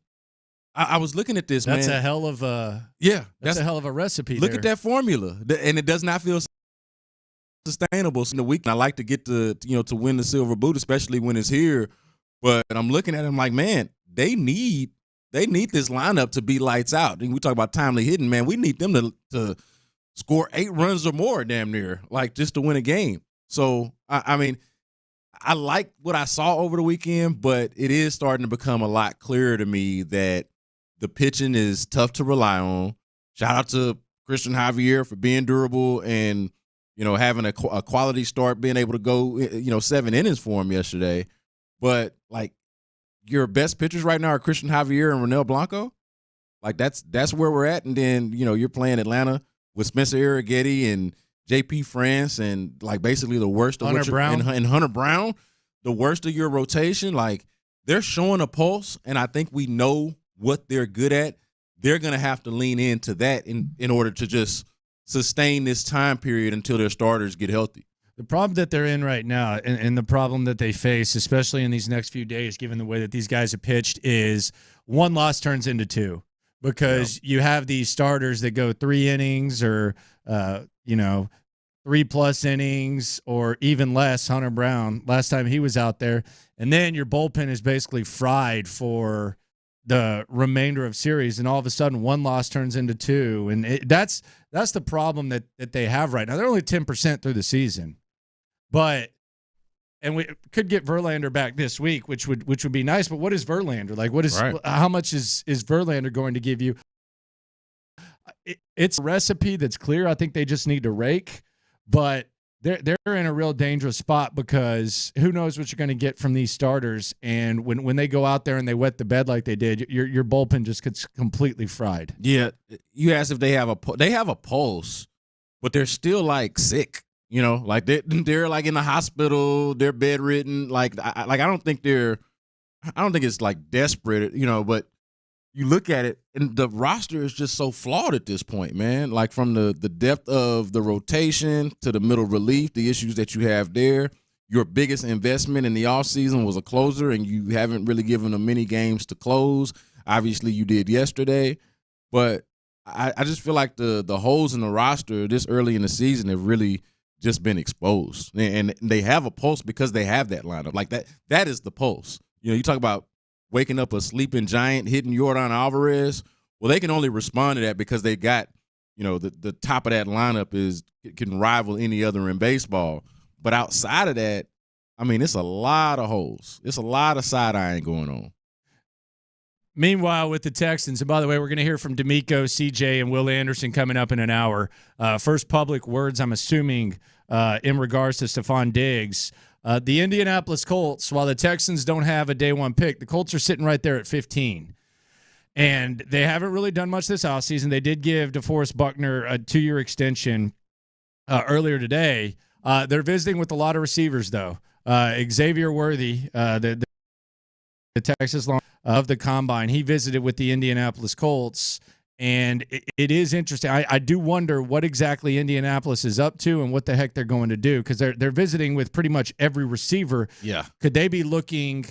I was looking at this, that's man. A hell of a That's a hell of a recipe. Look at that formula, and it does not feel sustainable. So in the week, I like to get to win the silver boot, especially when it's here. But I'm looking at them like, man, they need this lineup to be lights out. And we talk about timely hitting, man. We need them to score 8 runs or more, damn near, like just to win a game. So I mean, I like what I saw over the weekend, but it is starting to become a lot clearer to me that the pitching is tough to rely on. Shout out to Christian Javier for being durable and, having a quality start, being able to go, 7 innings for him yesterday. But, like, your best pitchers right now are Christian Javier and Ronel Blanco. Like, that's where we're at. And then, you're playing Atlanta with Spencer Arrighetti and J.P. France and, like, basically the worst of Hunter Brown. And Hunter Brown, the worst of your rotation. Like, they're showing a pulse, and I think we know what they're good at. They're going to have to lean into that in order to just sustain this time period until their starters get healthy. The problem that they're in right now and the problem that they face, especially in these next few days, given the way that these guys have pitched, is 1 loss turns into 2 because you have these starters that go 3 innings or, 3+ innings or even less. Hunter Brown, last time he was out there. And then your bullpen is basically fried for the remainder of series, and all of a sudden 1 loss turns into 2. And that's the problem that they have right now. They're only 10% through the season. And we could get Verlander back this week, which would be nice. But what is Verlander like? How much is Verlander going to give you? It's a recipe that's clear. I think they just need to rake, but they're in a real dangerous spot because who knows what you're going to get from these starters. And when they go out there and they wet the bed like they did, your bullpen just gets completely fried. Yeah, you asked if they have a pulse, but they're still like sick. Like they're like in the hospital, they're bedridden. I don't think it's like desperate, but you look at it and the roster is just so flawed at this point, man. Like from the depth of the rotation to the middle relief, the issues that you have there. Your biggest investment in the offseason was a closer, and you haven't really given them many games to close. Obviously, you did yesterday, but I just feel like the holes in the roster this early in the season have really just been exposed, and they have a pulse because they have that lineup. Like that is the pulse. You talk about waking up a sleeping giant, hitting Yordan Alvarez. Well, they can only respond to that because they got, the top of that lineup can rival any other in baseball. But outside of that, I mean, it's a lot of holes. It's a lot of side-eyeing going on. Meanwhile, with the Texans, and by the way, we're going to hear from D'Amico, CJ, and Will Anderson coming up in an hour. First public words, I'm assuming, in regards to Stephon Diggs. The Indianapolis Colts, while the Texans don't have a day 1 pick, the Colts are sitting right there at 15. And they haven't really done much this offseason. They did give DeForest Buckner a 2-year extension earlier today. They're visiting with a lot of receivers, though. Xavier Worthy, the Texas long of the combine, he visited with the Indianapolis Colts, And it is interesting. I do wonder what exactly Indianapolis is up to and what the heck they're going to do, because they're visiting with pretty much every receiver. Yeah. Could they be looking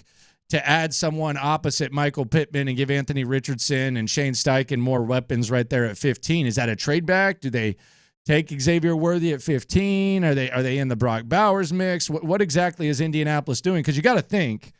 to add someone opposite Michael Pittman and give Anthony Richardson and Shane Steichen more weapons right there at 15? Is that a trade back? Do they take Xavier Worthy at 15? Are they in the Brock Bowers mix? What exactly is Indianapolis doing? Because you got to think,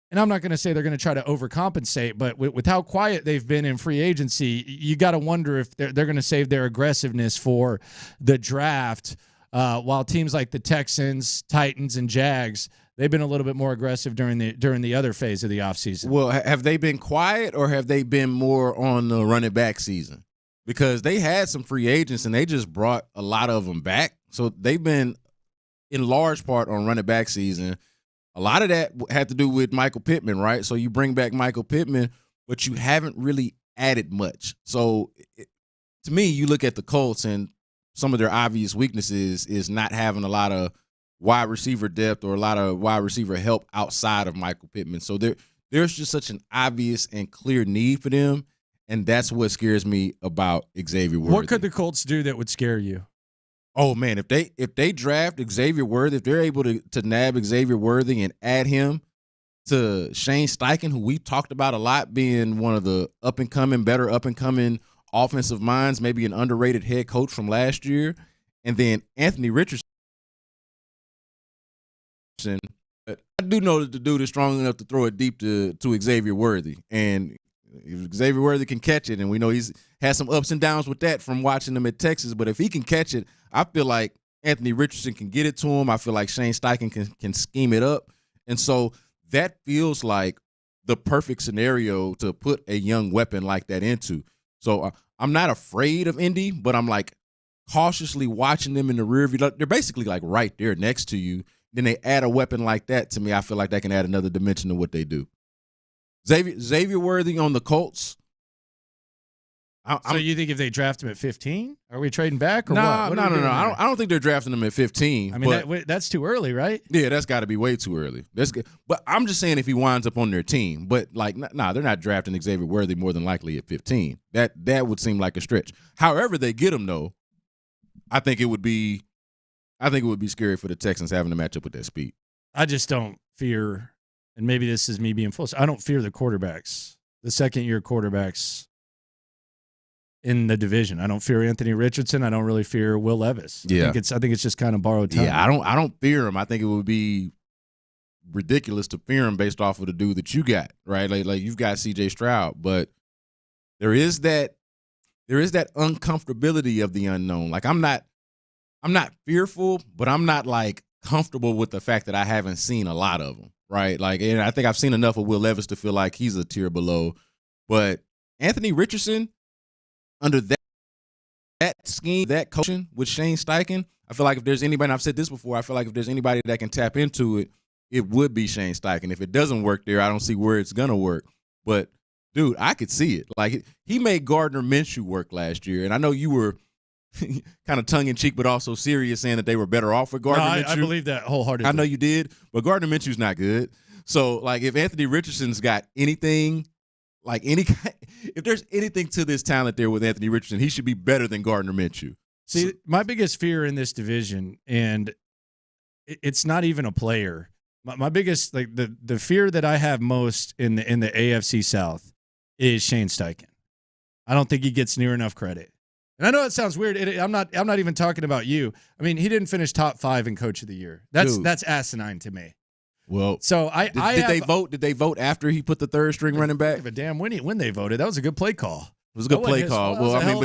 and I'm not going to say they're going to try to overcompensate, but with how quiet they've been in free agency, you got to wonder if they're going to save their aggressiveness for the draft, while teams like the Texans, Titans, and Jags, they've been a little bit more aggressive during the other phase of the offseason. Well, have they been quiet, or have they been more on the running back season? Because they had some free agents, and they just brought a lot of them back. So they've been, in large part, on running back season. A lot of that had to do with Michael Pittman, right? So you bring back Michael Pittman, but you haven't really added much. So to me, you look at the Colts, and some of their obvious weaknesses is not having a lot of wide receiver depth or a lot of wide receiver help outside of Michael Pittman. So there's just such an obvious and clear need for them, and that's what scares me about Xavier Worthy. What could the Colts do that would scare you? Oh, man, if they draft Xavier Worthy, if they're able to nab Xavier Worthy and add him to Shane Steichen, who we talked about a lot being one of the better up-and-coming offensive minds, maybe an underrated head coach from last year, and then Anthony Richardson. I do know that the dude is strong enough to throw it deep to Xavier Worthy, and if Xavier Worthy can catch it, and we know he's had some ups and downs with that from watching him at Texas, but if he can catch it, I feel like Anthony Richardson can get it to him. I feel like Shane Steichen can scheme it up. And so that feels like the perfect scenario to put a young weapon like that into. So I'm not afraid of Indy, but I'm like cautiously watching them in the rear view. They're basically like right there next to you. Then they add a weapon like that. To me, I feel like that can add another dimension to what they do. Xavier Worthy on the Colts. So you think if they draft him at 15, are we trading back or no, what? No. I don't think they're drafting him at 15. I mean, that's too early, right? Yeah, that's got to be way too early. That's good. But I'm just saying if he winds up on their team. But like, they're not drafting Xavier Worthy more than likely at 15. That would seem like a stretch. However they get him, though, I think it would be scary for the Texans having to match up with that speed. I just don't fear, and maybe this is me being false, I don't fear the quarterbacks, the second-year quarterbacks in the division. I don't fear Anthony Richardson. I don't really fear Will Levis. Yeah. I think it's just kind of borrowed time. Yeah, I don't fear him. I think it would be ridiculous to fear him based off of the dude that you got, right? Like you've got CJ Stroud, but there is that uncomfortability of the unknown. Like I'm not fearful, but I'm not like comfortable with the fact that I haven't seen a lot of them, right? Like, and I think I've seen enough of Will Levis to feel like he's a tier below. But Anthony Richardson, under that scheme, that coaching with Shane Steichen, I feel like if there's anybody, and I've said this before, I feel like if there's anybody that can tap into it, it would be Shane Steichen. If it doesn't work there, I don't see where it's going to work. But, dude, I could see it. Like, he made Gardner Minshew work last year, and I know you were kind of tongue-in-cheek but also serious saying that they were better off with Gardner Minshew. I believe that wholeheartedly. I know you did, but Gardner Minshew's not good. So, like, if Anthony Richardson's got anything – like if there's anything to this talent there with Anthony Richardson, he should be better than Gardner Minshew. See, my biggest fear in this division, and it's not even a player. My biggest, like the fear that I have most in the AFC South is Shane Steichen. I don't think he gets near enough credit. And I know it sounds weird. I'm not even talking about you. I mean, he didn't finish top 5 in Coach of the Year. That's asinine to me. Well, so did they vote? Did they vote after he put the third string running back? Give a damn when they voted. That was a good play call. It was a good play call. Well, I mean,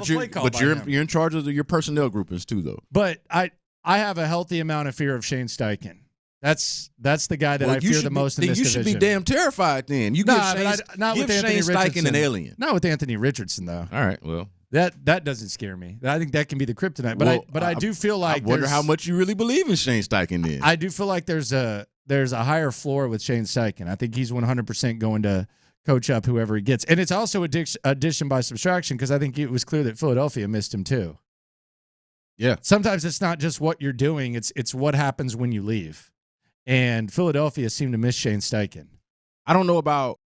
you're in charge of your personnel groupings too, though. But I have a healthy amount of fear of Shane Steichen. That's the guy that I fear the most in this division. You should be damn terrified then. You give Shane Steichen an alien. Not with Anthony Richardson though. All right, well. That doesn't scare me. I think that can be the kryptonite. But I do feel like I wonder how much you really believe in Shane Steichen then. I do feel like there's a higher floor with Shane Steichen. I think he's 100% going to coach up whoever he gets. And it's also addition by subtraction because I think it was clear that Philadelphia missed him too. Yeah. Sometimes it's not just what you're doing, it's what happens when you leave. And Philadelphia seemed to miss Shane Steichen. I don't know about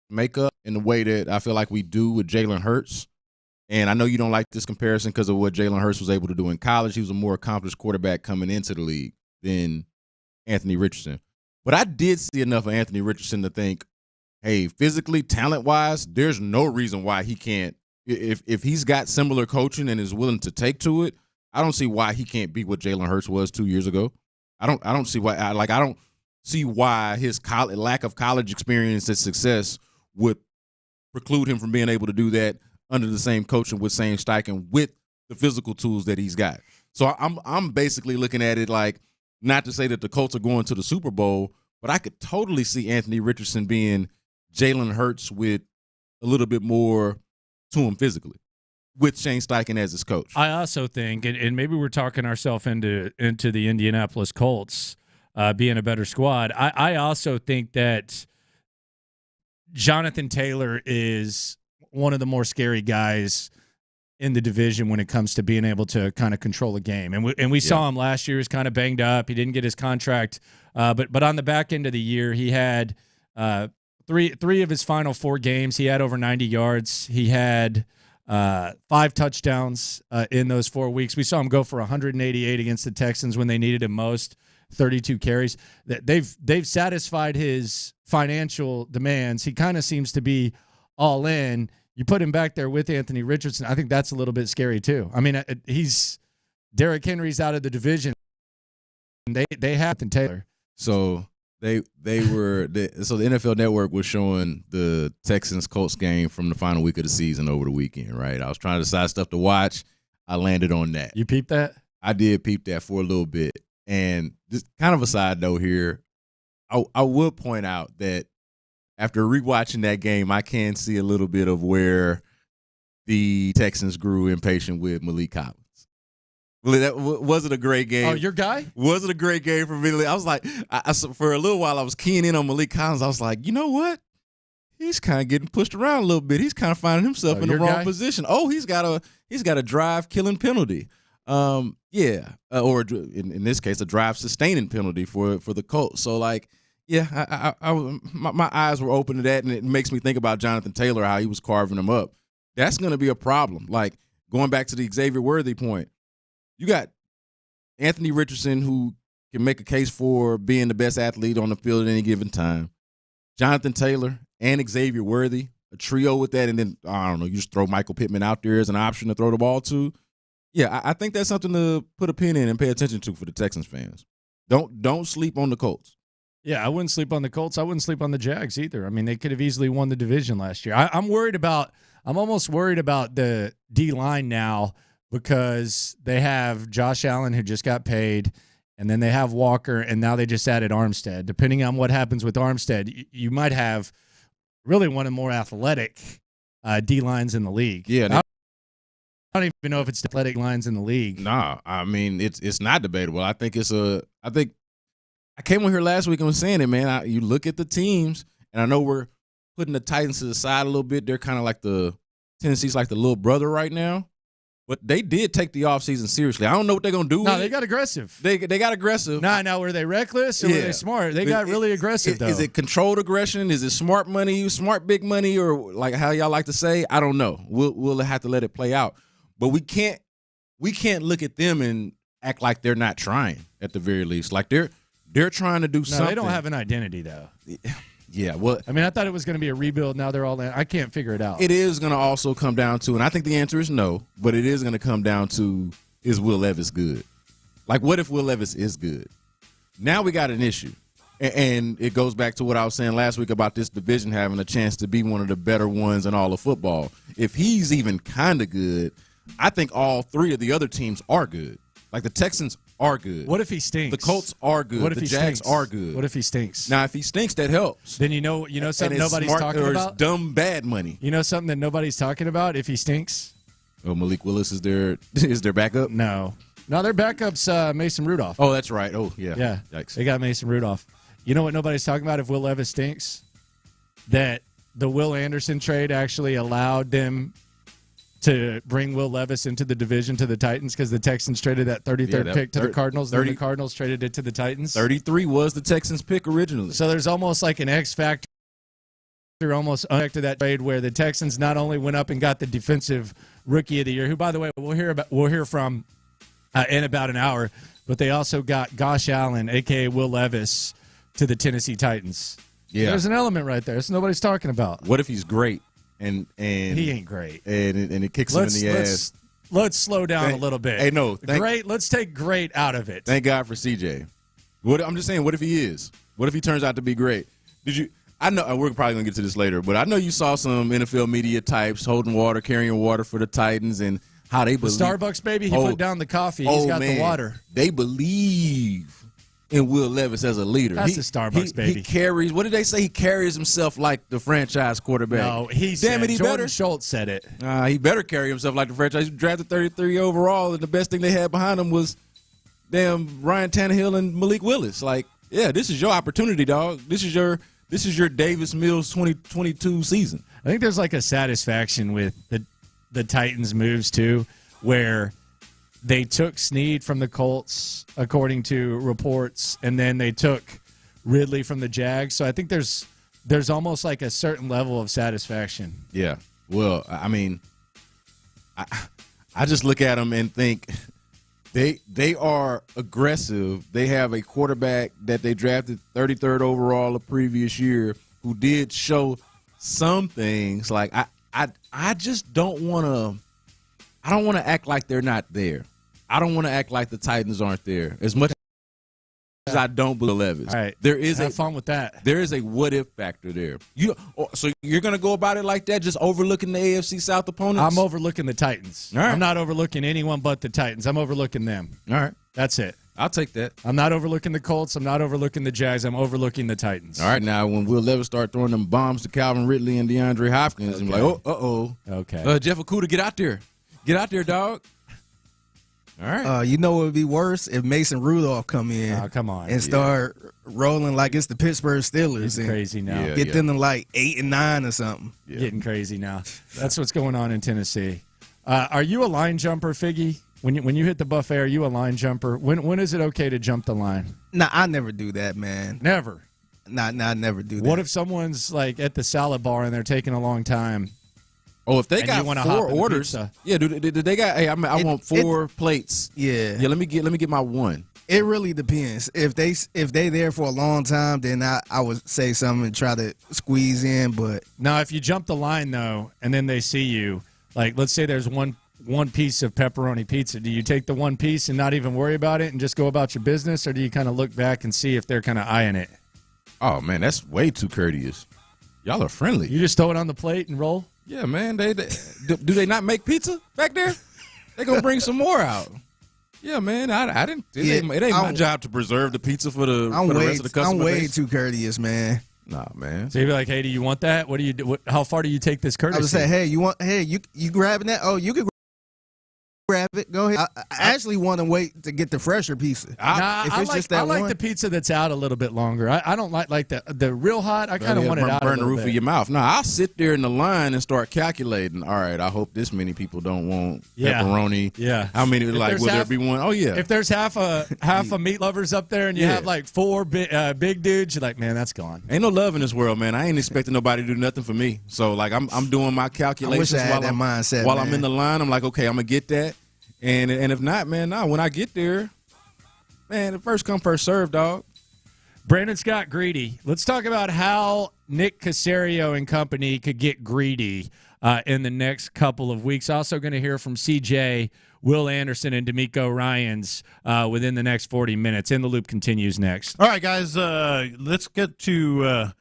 makeup, in the way that I feel like we do with Jalen Hurts. And I know you don't like this comparison because of what Jalen Hurts was able to do in college. He was a more accomplished quarterback coming into the league than Anthony Richardson. But I did see enough of Anthony Richardson to think, hey, physically, talent-wise, there's no reason why he can't. If he's got similar coaching and is willing to take to it, I don't see why he can't be what Jalen Hurts was 2 years ago. I don't see why. I don't see why his lack of college experience and success would preclude him from being able to do that under the same coaching with same Steichen with the physical tools that he's got. So I'm basically looking at it like, not to say that the Colts are going to the Super Bowl, but I could totally see Anthony Richardson being Jalen Hurts with a little bit more to him physically, with Shane Steichen as his coach. I also think, and maybe we're talking ourselves into the Indianapolis Colts being a better squad. I also think that Jonathan Taylor is one of the more scary guys in the division when it comes to being able to kind of control a game. And we saw him last year. He was kind of banged up. He didn't get his contract. But on the back end of the year, he had three of his final 4 games. He had over 90 yards. He had 5 touchdowns in those 4 weeks. We saw him go for 188 against the Texans when they needed him most, 32 carries. They've satisfied his financial demands. He kind of seems to be all in. You put him back there with Anthony Richardson, I think that's a little bit scary too. I mean, Derrick Henry's out of the division. They have Taylor. So so the NFL Network was showing the Texans-Colts game from the final week of the season over the weekend, right? I was trying to decide stuff to watch. I landed on that. You peeped that? I did peep that for a little bit. And just kind of a side note here, I would point out that after rewatching that game, I can see a little bit of where the Texans grew impatient with Malik Collins. Was it a great game? Oh, your guy? Was it a great game for me? I was like, for a little while, I was keying in on Malik Collins. I was like, you know what? He's kind of getting pushed around a little bit. He's kind of finding himself in the wrong position. Oh, he's got a drive killing penalty. Or in this case, a drive sustaining penalty for the Colts. So like, yeah, my eyes were open to that, and it makes me think about Jonathan Taylor, how he was carving him up. That's going to be a problem. Like, going back to the Xavier Worthy point, you got Anthony Richardson, who can make a case for being the best athlete on the field at any given time. Jonathan Taylor and Xavier Worthy, a trio with that, and then, I don't know, you just throw Michael Pittman out there as an option to throw the ball to. Yeah, I think that's something to put a pin in and pay attention to for the Texans fans. Don't sleep on the Colts. Yeah, I wouldn't sleep on the Colts. I wouldn't sleep on the Jags either. I mean, they could have easily won the division last year. I'm almost worried about the D-line now because they have Josh Allen, who just got paid, and then they have Walker, and now they just added Armstead. Depending on what happens with Armstead, you might have really one of the more athletic D-lines in the league. Yeah, I don't even know if it's the athletic lines in the league. Nah, I mean, it's not debatable. I think I came on here last week and was saying it, man. You look at the teams, and I know we're putting the Titans to the side a little bit. They're kind of like Tennessee's like the little brother right now. But they did take the offseason seriously. I don't know what they're going to do. No, they got aggressive. They got aggressive. Now, were they reckless or were they smart? They got really aggressive, though. Is it controlled aggression? Is it smart money, smart big money, or like how y'all like to say? I don't know. We'll have to let it play out. But we can't look at them and act like they're not trying at the very least. Like they're trying to do something. They don't have an identity, though. Yeah, well, I mean, I thought it was going to be a rebuild. Now they're all in. I can't figure it out. It is going to also come down to, and I think the answer is no, but it is going to come down to, is Will Levis good? Like, what if Will Levis is good? Now we got an issue. And it goes back to what I was saying last week about this division having a chance to be one of the better ones in all of football. If he's even kind of good, I think all 3 of the other teams are good. Like the Texans are good. What if he stinks? The Colts are good. What if the he Jags stinks? are good. What if he stinks? Now, if he stinks, that helps. Then you know something nobody's smart, talking about? It's dumb, bad money. You know something that nobody's talking about if he stinks? Oh, Malik Willis is their backup? No, their backup's Mason Rudolph. Oh, that's right. Oh, yeah. Yeah. Yikes. They got Mason Rudolph. You know what nobody's talking about if Will Levis stinks? That the Will Anderson trade actually allowed them to bring Will Levis into the division to the Titans because the Texans traded that 33rd pick to the Cardinals. Then the Cardinals traded it to the Titans. 33 was the Texans' pick originally. So there's almost like an X factor almost to that trade where the Texans not only went up and got the defensive rookie of the year, who, by the way, we'll hear from in about an hour, but they also got Gosh Allen, a.k.a. Will Levis, to the Tennessee Titans. Yeah. There's an element right there. That's nobody's talking about. What if he's great and he ain't great, and it kicks him in the ass? Let's slow down a little bit. Hey, no, great. Let's take great out of it. Thank God for CJ. I'm just saying, what if he is? What if he turns out to be great? I know, and we're probably going to get to this later, but I know you saw some NFL media types holding water, carrying water for the Titans, and how they believe. Starbucks, baby, he put down the coffee. He's got the water. They believe in Will Levis as a leader. That's the Starbucks, baby. He carries, what did they say? He carries himself like the franchise quarterback. No, he Jordan Schultz said it. He better carry himself like the franchise. He drafted 33 overall, and the best thing they had behind him was damn Ryan Tannehill and Malik Willis. Like, yeah, this is your opportunity, dog. This is your Davis Mills 2022 season. I think there's like a satisfaction with the Titans' moves too, where they took Snead from the Colts, according to reports, and then they took Ridley from the Jags. So I think there's almost like a certain level of satisfaction. Yeah. Well, I mean, I just look at them and think they are aggressive. They have a quarterback that they drafted 33rd overall the previous year who did show some things. Like I just don't want to. I don't want to act like they're not there. I don't want to act like the Titans aren't there as much as I don't believe Levis. All right, there is have fun with that. There is a what if factor there. So you're going to go about it like that, just overlooking the AFC South opponents? I'm overlooking the Titans. All right. I'm not overlooking anyone but the Titans. I'm overlooking them. All right, that's it. I'll take that. I'm not overlooking the Colts. I'm not overlooking the Jags. I'm overlooking the Titans. All right, now when Will Levis start throwing them bombs to Calvin Ridley and DeAndre Hopkins, I'm like, okay. Jeff Okudah, get out there. Get out there, dog. All right. You know what would be worse if Mason Rudolph come in. Oh, come on. And start rolling like it's the Pittsburgh Steelers. It's crazy now. Get them to like 8 and 9 or something. Yeah. Getting crazy now. That's what's going on in Tennessee. Are you a line jumper, Figgy? When you hit the buffet, are you a line jumper? When is it okay to jump the line? Nah, I never do that, man. Never. Nah, I never do that. What if someone's like at the salad bar and they're taking a long time? Oh, if they got 4 orders, yeah, dude, they got. Hey, I want 4 plates. Yeah. Let me get my 1. It really depends. If they there for a long time, then I would say something and try to squeeze in. But now, if you jump the line though, and then they see you, like let's say there's one piece of pepperoni pizza, do you take the 1 piece and not even worry about it and just go about your business, or do you kind of look back and see if they're kind of eyeing it? Oh man, that's way too courteous. Y'all are friendly. You just throw it on the plate and roll. Yeah, man. Do they not make pizza back there? They gonna bring some more out. Yeah, man. I didn't. It ain't my job to preserve the pizza for the rest of the customer I'm way base. too courteous, man. Nah, man. So you'd be like, "Hey, do you want that? What do you do? How far do you take this courtesy?" I would say, "Hey, you grabbing that? Oh, you can grab it. Go ahead." I actually want to wait to get the fresher pizza. I like the pizza that's out a little bit longer. I don't like the real hot. I kind of want it out. Burn the roof of your mouth. No, I'll sit there in the line and start calculating. All right, I hope this many people don't want pepperoni. Yeah. How many? Like, will there be one? Oh yeah. If there's half a meat lovers up there and you have like 4 big dudes, you're like, man, that's gone. Ain't no love in this world, man. I ain't expecting nobody to do nothing for me. So like, I'm doing my calculations while I'm in the line. I'm like, okay, I'm gonna get that. And if not, man, when I get there, man, the first come, first serve, dog. Brandon Scott greedy. Let's talk about how Nick Caserio and company could get greedy in the next couple of weeks. Also going to hear from CJ, Will Anderson, and D'Amico Ryans within the next 40 minutes. In the Loop continues next. All right, guys, let's get to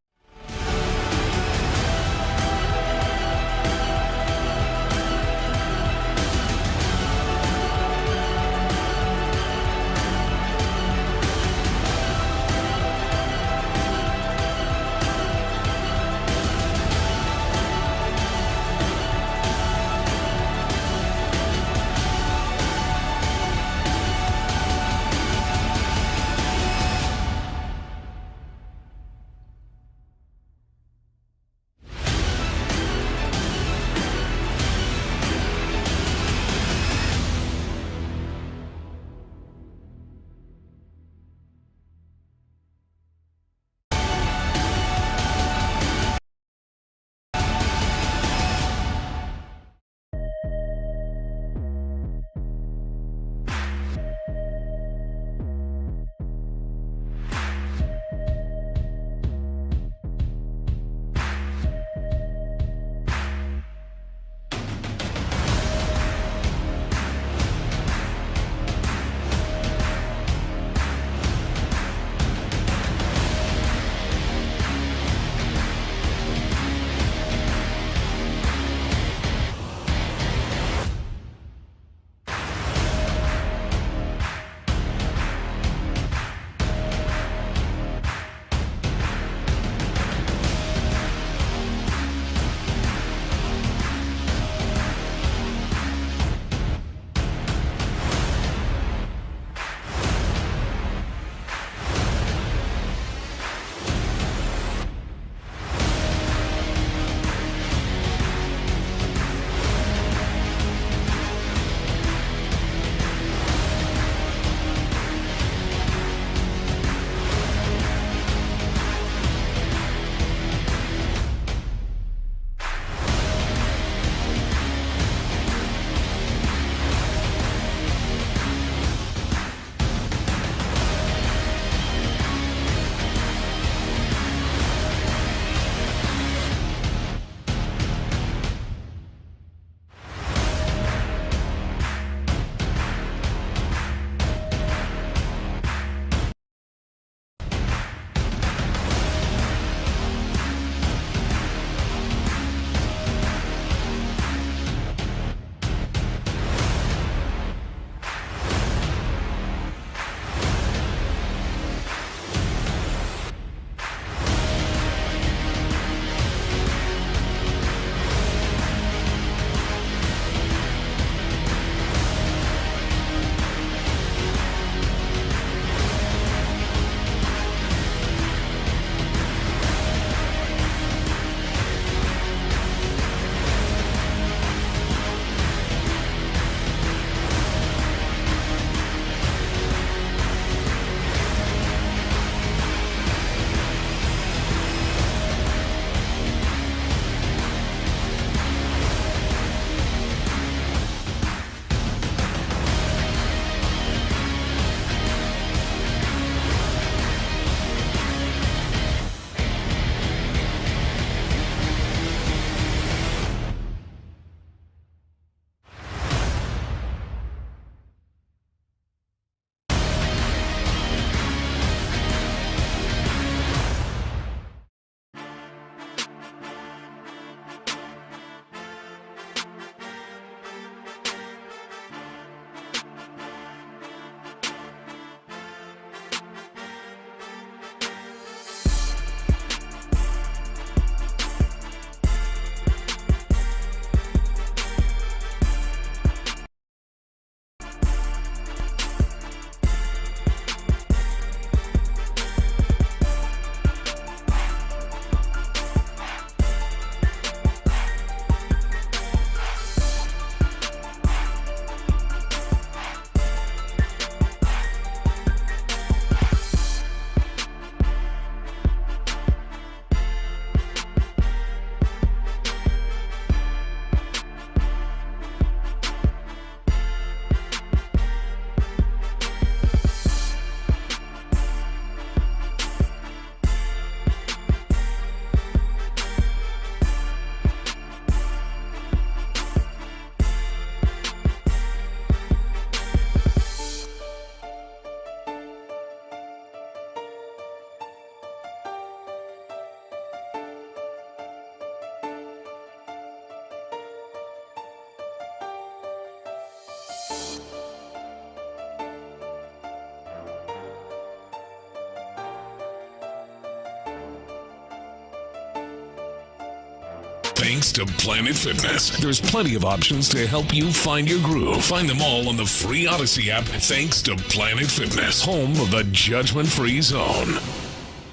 Thanks to Planet Fitness, there's plenty of options to help you find your groove. Find them all on the free Odyssey app, thanks to Planet Fitness, home of the judgment-free zone.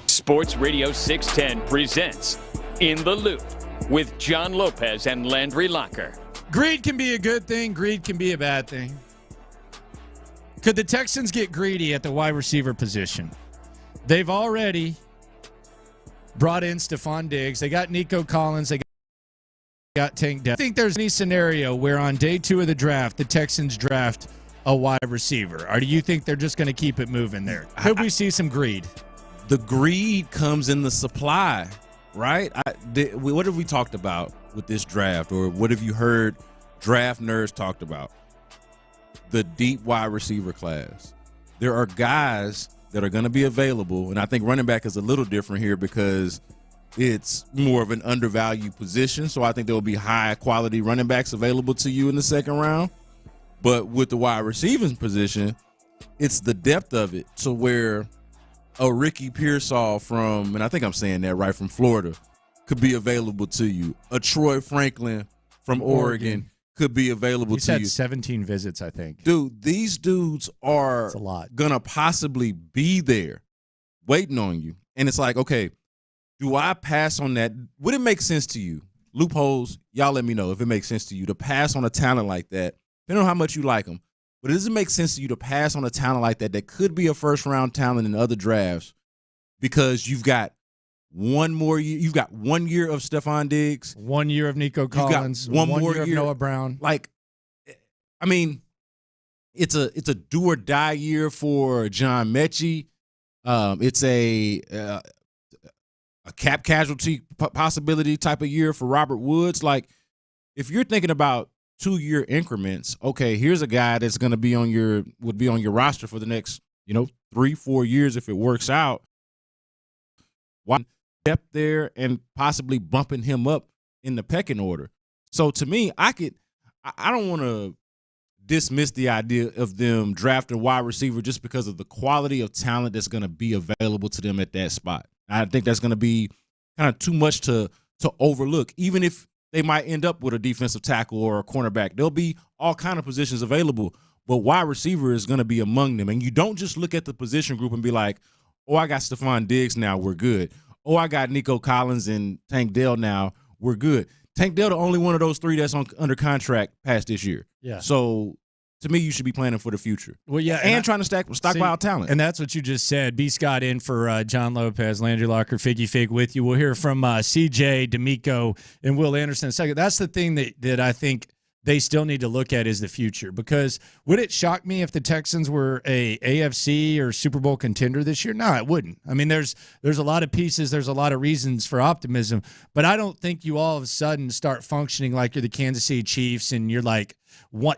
Sports Radio 610 presents In the Loop with John Lopez and Landry Locker. Greed can be a good thing. Greed can be a bad thing. Could the Texans get greedy at the wide receiver position? They've already brought in Stephon Diggs. They got Nico Collins. They got Tank Dell. I think there's any scenario where on day 2 of the draft, the Texans draft a wide receiver. Or do you think they're just going to keep it moving there? Could we see some greed? The greed comes in the supply, right? What have we talked about with this draft, or what have you heard draft nerds talked about? The deep wide receiver class. There are guys that are going to be available, and I think running back is a little different here because it's more of an undervalued position, so I think there will be high-quality running backs available to you in the second round. But with the wide receiving position, it's the depth of it to where a Ricky Pearsall from, and I think I'm saying that right, from Florida, could be available to you. A Troy Franklin from Oregon could be available to you. He's had 17 visits, I think. Dude, these dudes are going to possibly be there waiting on you. And it's like, okay, do I pass on that? Would it make sense to you? Loopholes, y'all let me know if it makes sense to you to pass on a talent like that, depending on how much you like them. But does it make sense to you to pass on a talent like that could be a first-round talent in other drafts because you've got one more year? You've got 1 year of Stephon Diggs. 1 year of Nico Collins. One more year of Noah Brown. Like, I mean, it's a do or die year for John Mechie. It's a cap casualty possibility type of year for Robert Woods. Like, if you're thinking about 2-year increments, okay, here's a guy that's going to be on your roster for the next, 3-4 years if it works out. Why depth there and possibly bumping him up in the pecking order? So to me, I don't want to dismiss the idea of them drafting wide receiver just because of the quality of talent that's going to be available to them at that spot. I think that's going to be kind of too much to overlook, even if they might end up with a defensive tackle or a cornerback. There'll be all kind of positions available, but wide receiver is going to be among them. And you don't just look at the position group and be like, oh, I got Stephon Diggs now, we're good. Oh, I got Nico Collins and Tank Dell now, we're good. Tank Dell, the only one of those three that's under contract past this year. Yeah. So to me, you should be planning for the future. Well, yeah, and trying to stockpile talent. And that's what you just said. B. Scott in for John Lopez, Landry Locker, Figgy Fig with you. We'll hear from CJ, D'Amico, and Will Anderson in a second. That's the thing that I think they still need to look at is the future. Because would it shock me if the Texans were a AFC or Super Bowl contender this year? No, it wouldn't. I mean, there's a lot of pieces. There's a lot of reasons for optimism. But I don't think you all of a sudden start functioning like you're the Kansas City Chiefs and you're like,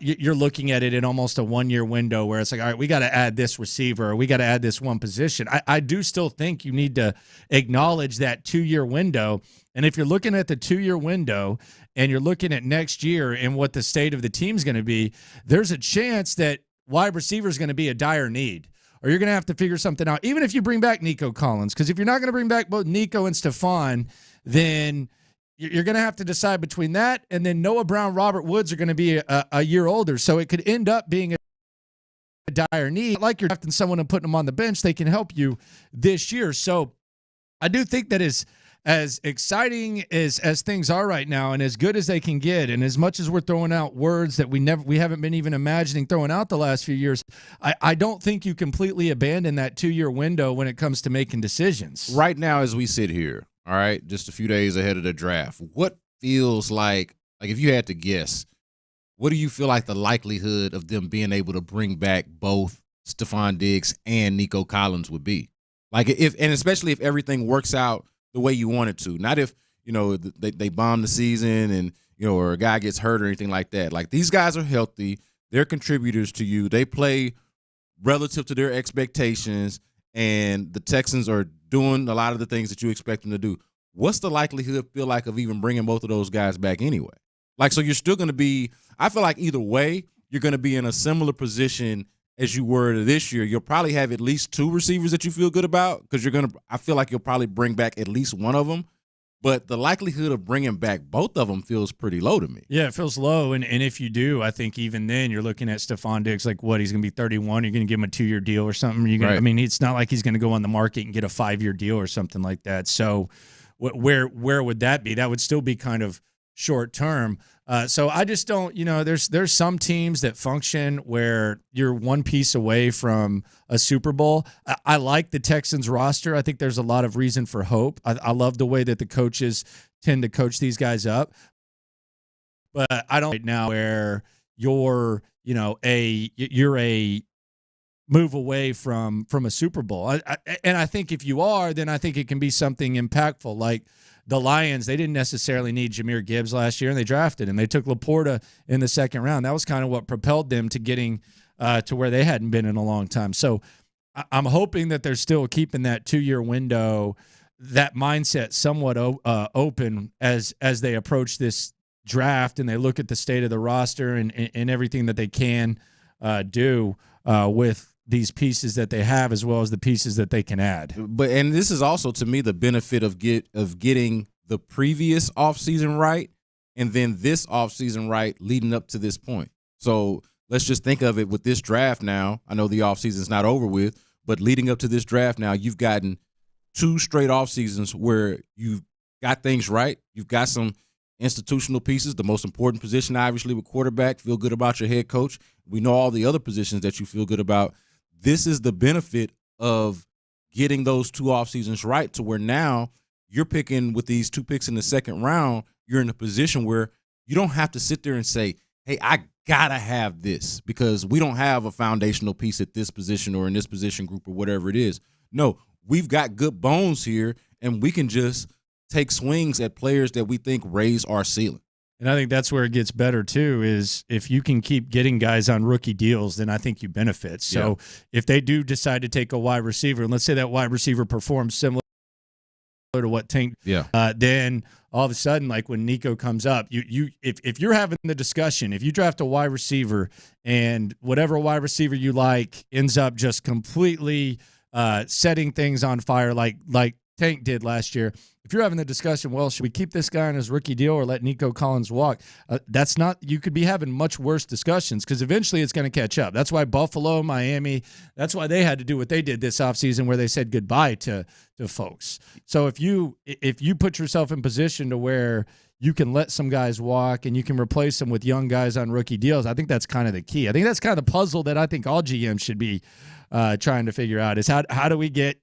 you're looking at it in almost a 1 year window where it's like, all right, we got to add this receiver or we got to add this one position. I do still think you need to acknowledge that 2 year window. And if you're looking at the 2 year window and you're looking at next year and what the state of the team's going to be, there's a chance that wide receiver is going to be a dire need. Or you're going to have to figure something out, even if you bring back Nico Collins. Because if you're not going to bring back both Nico and Stephon, then you're going to have to decide between that and then Noah Brown, Robert Woods are going to be a year older. So it could end up being a dire need. Like you're drafting someone and putting them on the bench, they can help you this year. So I do think that is as exciting as things are right now and as good as they can get, and as much as we're throwing out words that we haven't been even imagining throwing out the last few years, I don't think you completely abandon that 2 year window when it comes to making decisions. Right now as we sit here, all right, just a few days ahead of the draft, what feels like if you had to guess, what do you feel like the likelihood of them being able to bring back both Stephon Diggs and Nico Collins would be? Like and especially if everything works out the way you want it to. Not if, they bomb the season and, or a guy gets hurt or anything like that. Like, these guys are healthy. They're contributors to you. They play relative to their expectations, and the Texans are doing a lot of the things that you expect them to do. What's the likelihood feel like of even bringing both of those guys back anyway? Like, so you're still going to be – I feel like either way, you're going to be in a similar position as you were this year. You'll probably have at least two receivers that you feel good about because I feel like you'll probably bring back at least one of them. But the likelihood of bringing back both of them feels pretty low to me. Yeah, it feels low. And if you do, I think even then you're looking at Stephon Diggs like, what, he's going to be 31. You're going to give him a 2-year deal or something. You're gonna, Right. I mean, it's not like he's going to go on the market and get a 5-year deal or something like that. So where would that be? That would still be kind of short term. So I just don't, there's some teams that function where you're one piece away from a Super Bowl. I like the Texans roster. I think there's a lot of reason for hope. I love the way that the coaches tend to coach these guys up. But I don't right now where you're a move away from a Super Bowl. And I think if you are, then I think it can be something impactful. Like the Lions, they didn't necessarily need Jahmyr Gibbs last year, and they drafted him. They took Laporta in the second round. That was kind of what propelled them to getting to where they hadn't been in a long time. So I'm hoping that they're still keeping that 2-year window, that mindset somewhat open as they approach this draft and they look at the state of the roster and everything that they can do with these pieces that they have, as well as the pieces that they can add. And this is also, to me, the benefit of getting the previous offseason right and then this offseason right leading up to this point. So let's just think of it with this draft now. I know the offseason's not over with, but leading up to this draft now, you've gotten 2 straight off seasons where you've got things right. You've got some institutional pieces, the most important position, obviously, with quarterback. Feel good about your head coach. We know all the other positions that you feel good about. This is the benefit of getting those 2 off seasons right, to where now you're picking with these 2 picks in the second round. You're in a position where you don't have to sit there and say, hey, I gotta have this because we don't have a foundational piece at this position or in this position group or whatever it is. No, we've got good bones here, and we can just take swings at players that we think raise our ceiling. And I think that's where it gets better, too, is if you can keep getting guys on rookie deals, then I think you benefit. So if they do decide to take a wide receiver, and let's say that wide receiver performs similar to what Tank, then all of a sudden, like when Nico comes up, if you're having the discussion, if you draft a wide receiver and whatever wide receiver you like ends up just completely setting things on fire like Tank did last year, if you're having the discussion, well, should we keep this guy on his rookie deal or let Nico Collins walk? That's not, you could be having much worse discussions because eventually it's going to catch up. That's why Buffalo, Miami, that's why they had to do what they did this offseason where they said goodbye to folks. So if you put yourself in position to where you can let some guys walk and you can replace them with young guys on rookie deals, I think that's kind of the key. I think that's kind of the puzzle that I think all GMs should be trying to figure out is how do we get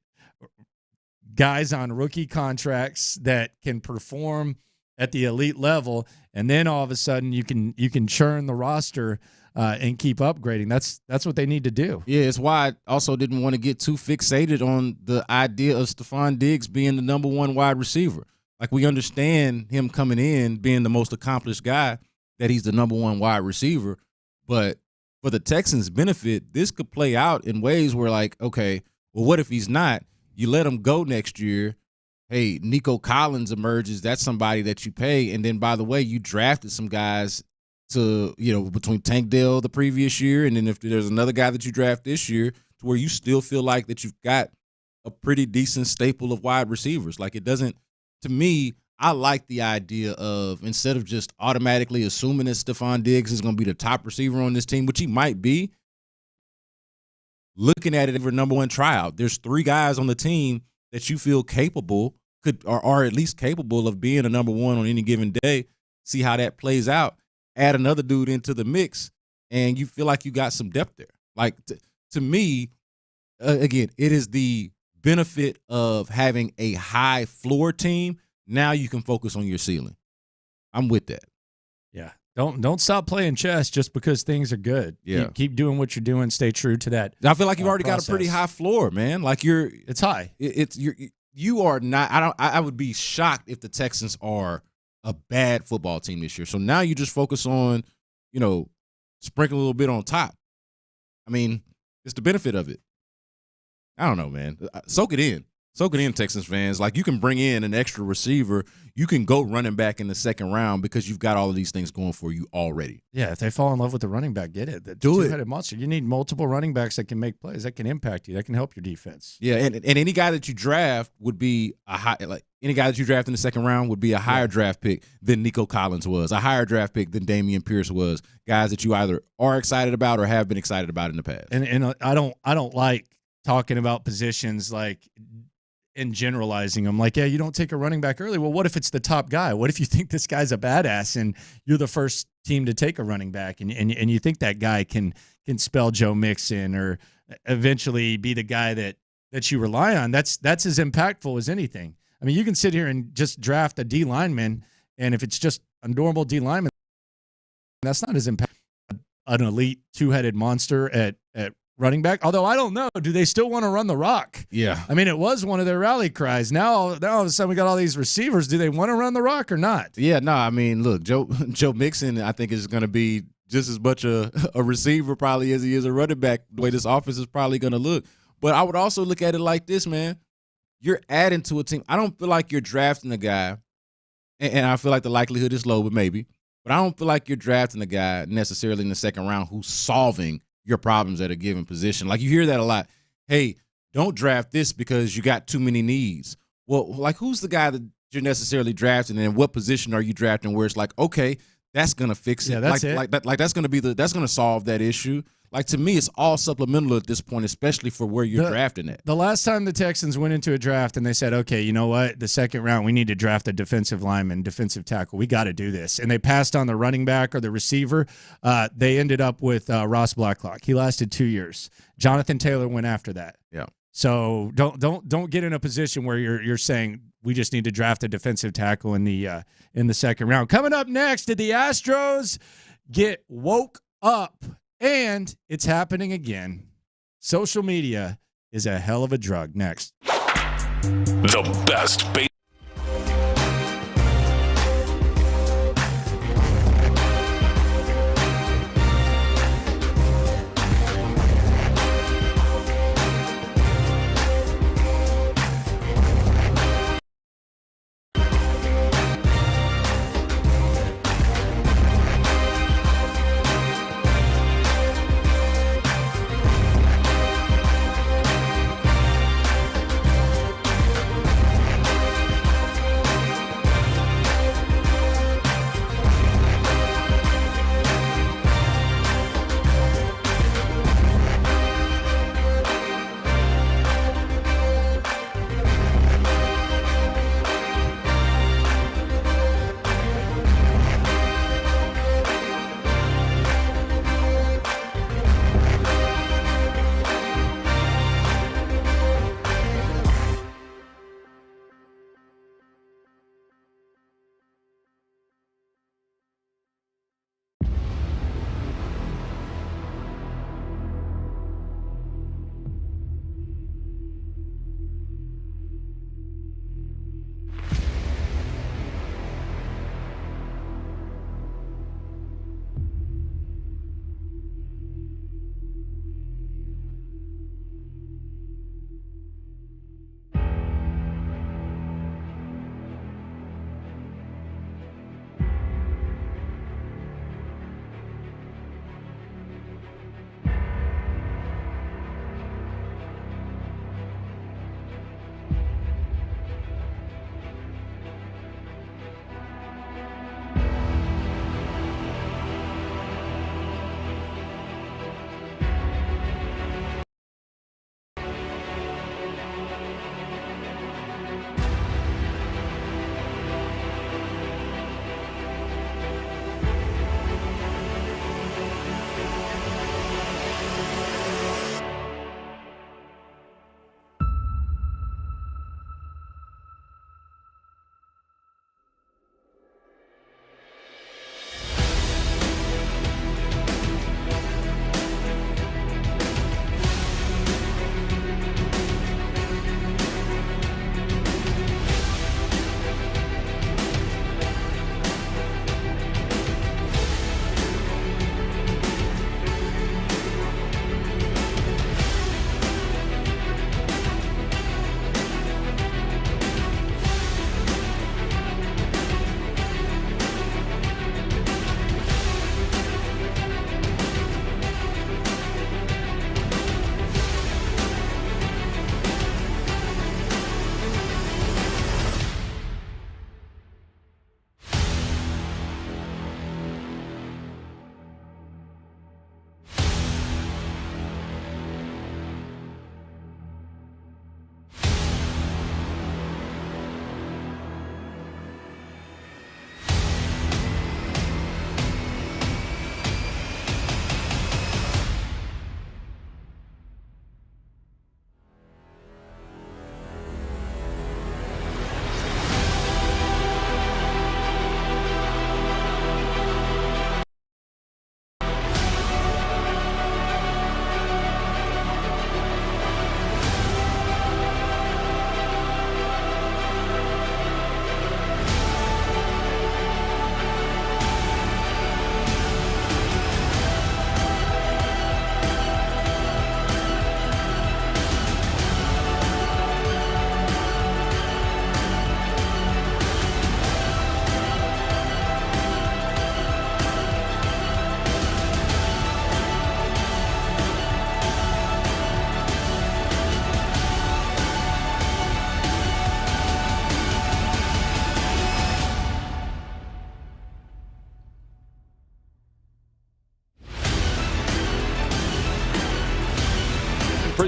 guys on rookie contracts that can perform at the elite level, and then all of a sudden you can churn the roster and keep upgrading. That's what they need to do. Yeah, it's why I also didn't want to get too fixated on the idea of Stephon Diggs being the number 1 wide receiver. Like, we understand him coming in being the most accomplished guy, that he's the number 1 wide receiver, but for the Texans' benefit, this could play out in ways where, like, okay, well, what if he's not? You let him go next year. Hey, Nico Collins emerges. That's somebody that you pay. And then, by the way, you drafted some guys to, between Tank Dell the previous year, and then if there's another guy that you draft this year, to where you still feel like that you've got a pretty decent staple of wide receivers. Like, it doesn't, to me, I like the idea of, instead of just automatically assuming that Stephon Diggs is going to be the top receiver on this team, which he might be, looking at it for number 1 tryout. There's 3 guys on the team that you feel capable are at least capable of being a number 1 on any given day. See how that plays out. Add another dude into the mix, and you feel like you got some depth there. Like, to me, again, it is the benefit of having a high floor team. Now you can focus on your ceiling. I'm with that. Yeah. Don't stop playing chess just because things are good. Yeah. Keep doing what you're doing. Stay true to that. I feel like you've already got a pretty high floor, man. Like, it's high. You are not. I would be shocked if the Texans are a bad football team this year. So now you just focus on, sprinkle a little bit on top. I mean, it's the benefit of it. I don't know, man. Soak it in. Soak it in, Texans fans. Like, you can bring in an extra receiver. You can go running back in the second round because you've got all of these things going for you already. Yeah, if they fall in love with the running back, get it. The two-headed monster. You need multiple running backs that can make plays, that can impact you, that can help your defense. Yeah, and any guy that you draft would be a high, like, any guy that you draft in the second round would be a higher draft pick than Nico Collins was, a higher draft pick than Damian Pierce was, guys that you either are excited about or have been excited about in the past. And I don't like talking about positions like and generalizing them. Like, yeah, you don't take a running back early. Well, what if it's the top guy? What if you think this guy's a badass and you're the first team to take a running back and you think that guy can spell Joe Mixon or eventually be the guy that you rely on? That's as impactful as anything. I mean, you can sit here and just draft a D lineman, and if it's just a normal D lineman, that's not as impactful. An elite two-headed monster at running back. Although I don't know, do they still want to run the rock? Yeah. I mean, it was one of their rally cries. Now all of a sudden we got all these receivers. Do they want to run the rock or not? Yeah, no, I mean, look, Joe Mixon, I think, is going to be just as much a receiver probably as he is a running back, the way this offense is probably going to look. But I would also look at it like this, man. You're adding to a team. I don't feel like you're drafting a guy, and I feel like the likelihood is low, but maybe. But I don't feel like you're drafting a guy necessarily in the second round who's solving your problems at a given position. Like, you hear that a lot. Hey, don't draft this because you got too many needs. Well, like, who's the guy that you're necessarily drafting, and what position are you drafting where it's like, okay, that's gonna fix it. Yeah, that's it. Like that's gonna solve that issue. Like, to me, it's all supplemental at this point, especially for where you're drafting it. The last time the Texans went into a draft and they said, okay, you know what? The second round, we need to draft a defensive lineman, defensive tackle. We got to do this. And they passed on the running back or the receiver. They ended up with Ross Blacklock. He lasted 2 years. Jonathan Taylor went after that. Yeah. So don't get in a position where you're saying we just need to draft a defensive tackle in the second round. Coming up next, did the Astros get woke up? And it's happening again. Social media is a hell of a drug. Next. The best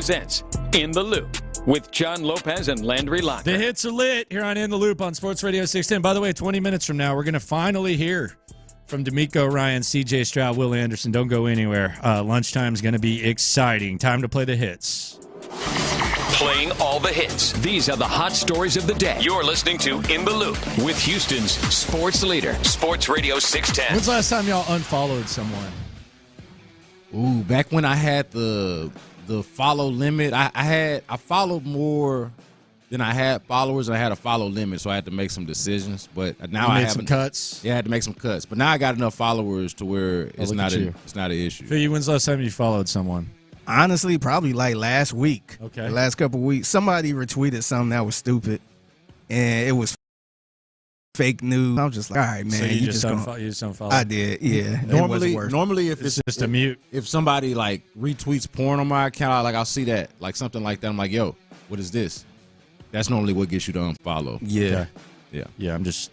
presents In the Loop with John Lopez and Landry Locker. The hits are lit here on In the Loop on Sports Radio 610. By the way, 20 minutes from now, we're going to finally hear from D'Amico Ryan, CJ Stroud, Will Anderson. Don't go anywhere. Lunchtime is going to be exciting. Time to play the hits. Playing all the hits. These are the hot stories of the day. You're listening to In the Loop with Houston's sports leader, Sports Radio 610. When's the last time y'all unfollowed someone? Ooh, back when I had the follow limit, I followed more than I had followers. I had a follow limit, so I had to make some decisions. But now I have some cuts. Yeah, I had to make some cuts. But now I got enough followers to where it's not an issue. Phil, when's the last time you followed someone? Honestly, probably like last week. Okay. The last couple of weeks. Somebody retweeted something that was stupid, and it was fake news. I was just like, all right, man. So you just unfollowed? I did, yeah. Normally, if it's just a mute. If somebody like retweets porn on my account, I'll see that, like something like that. I'm like, yo, what is this? That's normally what gets you to unfollow. Yeah. Okay. Yeah, I'm just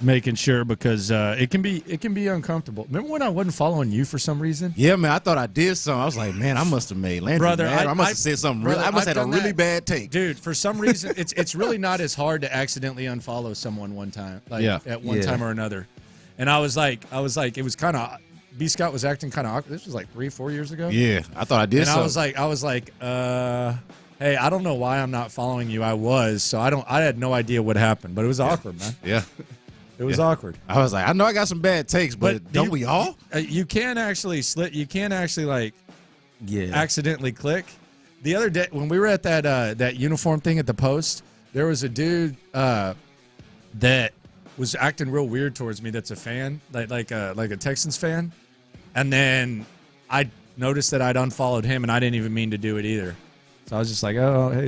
making sure because it can be uncomfortable. Remember when I wasn't following you for some reason? Yeah, man, I thought I did something. I was like, man, I must have made Landry mad. I must have said something really. I must have had a really bad take. Dude, for some reason, it's really not as hard to accidentally unfollow someone one time, at one time or another. And I was like, it was kind of, B. Scott was acting kind of awkward. This was like 3-4 years ago. Yeah, I thought I did something. And I was like, hey, I don't know why I'm not following you. I had no idea what happened, but it was awkward, man. Yeah. It was awkward. I was like, I know I got some bad takes, but don't we all? You can actually accidentally click. The other day when we were at that uniform thing at the Post, there was a dude that was acting real weird towards me. That's a fan, like a Texans fan, and then I noticed that I'd unfollowed him, and I didn't even mean to do it either. So I was just like, oh, hey,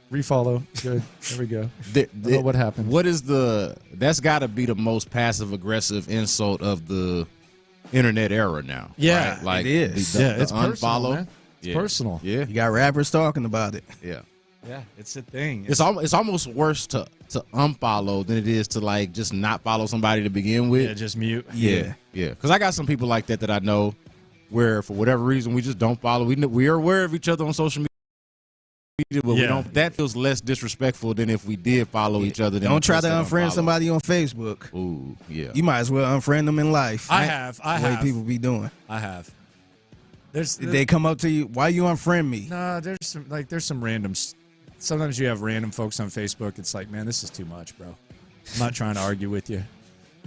refollow. Good. There we go. I don't know what happened. That's got to be the most passive-aggressive insult of the internet era now. Yeah, right? Like, it is. It's unfollow. personal, man. It's personal. Yeah. You got rappers talking about it. Yeah. Yeah, it's a thing. It's almost worse to unfollow than it is to like just not follow somebody to begin with. Yeah, just mute. Yeah. Because I got some people like that I know where for whatever reason we just don't follow. We are aware of each other on social media. But we don't. That feels less disrespectful than if we did follow each other. Don't try to unfriend somebody on Facebook. Ooh, yeah. You might as well unfriend them in life. I have. The way people be doing. I have. Did they come up to you? Why you unfriend me? Nah, there's some randoms. Sometimes you have random folks on Facebook. It's like, man, this is too much, bro. I'm not trying to argue with you.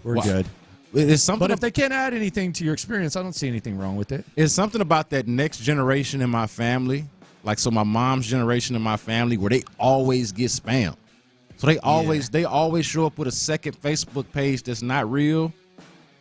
We're good. It's something. But if they can't add anything to your experience, I don't see anything wrong with it. It's something about that next generation in my family. Like, so my mom's generation in my family where they always get spammed. So they always show up with a second Facebook page that's not real.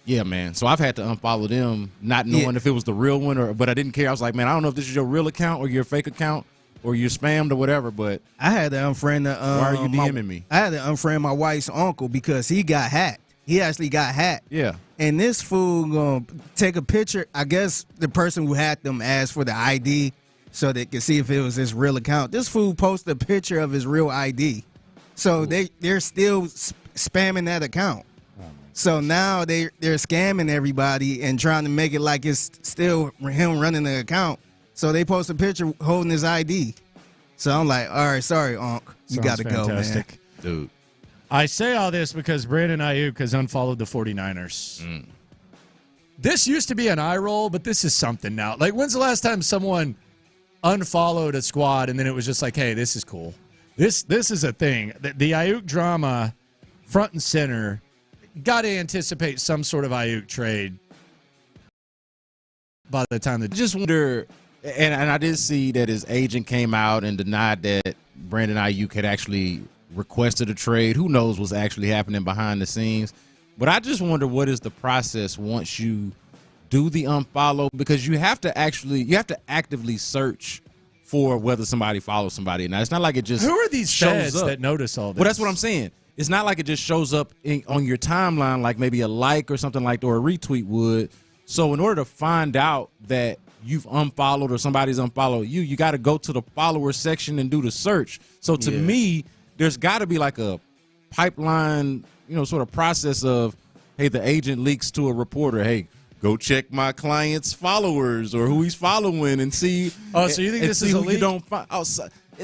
Yeah, man. So I've had to unfollow them, not knowing if it was the real one but I didn't care. I was like, man, I don't know if this is your real account or your fake account or you're spammed or whatever, but I had to unfriend why are you DMing me? I had to unfriend my wife's uncle because he got hacked. He actually got hacked. Yeah. And this fool gonna take a picture. I guess the person who hacked him asked for the ID so they could see if it was his real account. This fool posted a picture of his real ID. So they're still spamming that account. So now they're scamming everybody and trying to make it like it's still him running the account. So they post a picture holding his ID. So I'm like, all right, sorry, Unc. You got to go, man. Dude. I say all this because Brandon Ayuk has unfollowed the 49ers. This used to be an eye roll, but this is something now. Like, when's the last time someone unfollowed a squad and then it was just like, hey, this is cool. This is a thing. The Ayuk drama, front and center, got to anticipate some sort of Ayuk trade by the time. I just wonder, and I did see that his agent came out and denied that Brandon Ayuk had actually requested a trade. Who knows what's actually happening behind the scenes? But I just wonder what is the process once you do the unfollow, because you have to actively search for whether somebody follows somebody. Now, it's not like it just Who are these shows feds up. that notice all this? Well, that's what I'm saying. It's not like it just shows up on your timeline like maybe a like or something like that, or a retweet would. So in order to find out that you've unfollowed or somebody's unfollowed you got to go to the follower section and do the search. So to me, there's got to be like a pipeline, sort of process of, hey, the agent leaks to a reporter, hey, go check my client's followers or who he's following and see. Oh, so you think this is a league?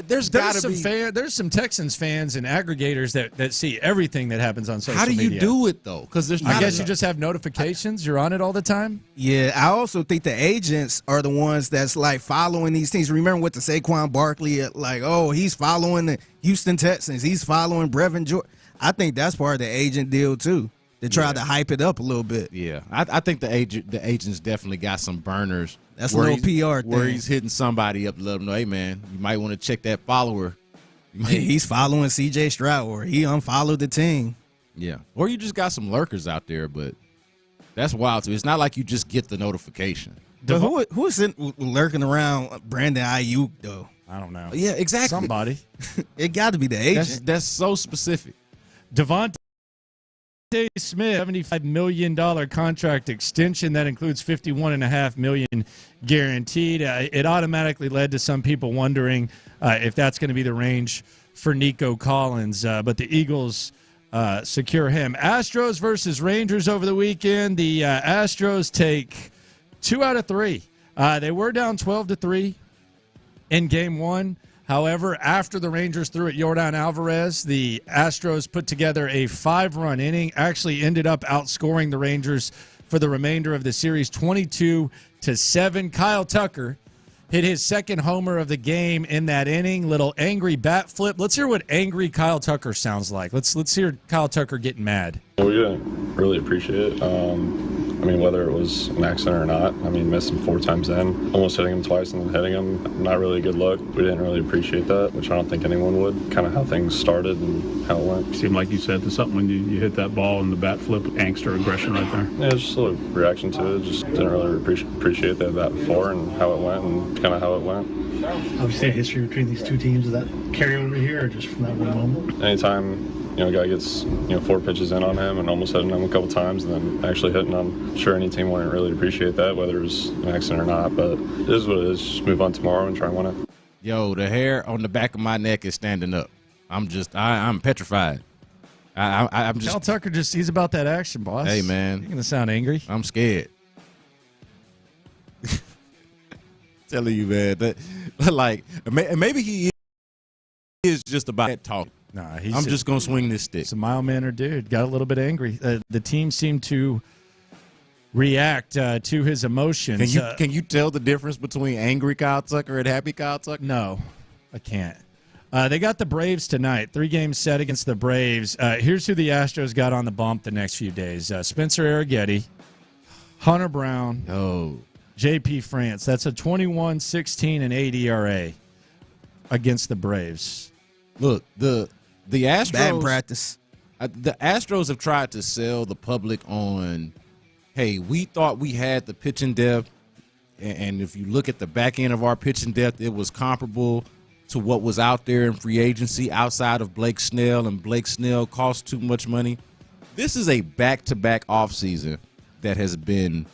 There's got to be. There's some Texans fans and aggregators that see everything that happens on social media. How do you do it though? Because there's. I guess you just have notifications. You're on it all the time. Yeah, I also think the agents are the ones that's like following these things. Remember what the Saquon Barkley, like, oh, he's following the Houston Texans. He's following Brevin Jordan. I think that's part of the agent deal too. To try to hype it up a little bit. Yeah, I think the agents definitely got some burners. That's a little PR thing. Where he's hitting somebody up to let them know, hey, man, you might want to check that follower. Yeah, he's following C.J. Stroud, or he unfollowed the team. Yeah, or you just got some lurkers out there, but that's wild, too. It's not like you just get the notification. But who's lurking around Brandon Ayuk, though? I don't know. Yeah, exactly. Somebody. It got to be the agent. That's so specific. Devontae Smith, $75 million contract extension that includes $51.5 million guaranteed. It automatically led to some people wondering if that's going to be the range for Nico Collins, but the Eagles secure him. Astros versus Rangers over the weekend. The Astros take 2 out of 3. They were down 12-3 in Game 1. However, after the Rangers threw at Yordan Alvarez, the Astros put together a 5-run inning, actually ended up outscoring the Rangers for the remainder of the series 22-7. Kyle Tucker hit his second homer of the game in that inning. Little angry bat flip. Let's hear what angry Kyle Tucker sounds like. Let's hear Kyle Tucker getting mad. Well, yeah, really appreciate it. I mean, whether it was an accident or not, I mean, missed him 4 times in, almost hitting him twice and then hitting him. Not really a good look. We didn't really appreciate that, which I don't think anyone would. Kind of how things started and how it went. Seemed like you said there's something when you hit that ball and the bat flip, angst or aggression right there. Yeah, just a little reaction to it. Just didn't really appreciate that bat before and how it went and kind of how it went. Obviously, a history between these two teams. Does that carry over here or just from that one moment? Anytime, a guy gets, 4 pitches in on him and almost hitting him a couple times and then actually hitting him, I'm sure any team wouldn't really appreciate that, whether it was an accident or not, but it is what it is. Just move on tomorrow and try and win it. Yo, the hair on the back of my neck is standing up. I'm petrified. I'm just. Kyle Tucker he's about that action, boss. Hey, man. You're going to sound angry. I'm scared. Telling you, man, that like maybe he is just about that talk. Nah, I'm just gonna swing this stick. He's a mild-mannered dude. Got a little bit angry. The team seemed to react to his emotions. Can you tell the difference between angry Kyle Tucker and happy Kyle Tucker? No, I can't. They got the Braves tonight. 3-game set against the Braves. Here's who the Astros got on the bump the next few days: Spencer Arrighetti, Hunter Brown, J.P. France. That's a 21, 16, and 8 ERA against the Braves. Look, the Astros. Bad practice. The Astros have tried to sell the public on, hey, we thought we had the pitching depth, and if you look at the back end of our pitching depth, it was comparable to what was out there in free agency outside of Blake Snell, and Blake Snell cost too much money. This is a back-to-back offseason that has been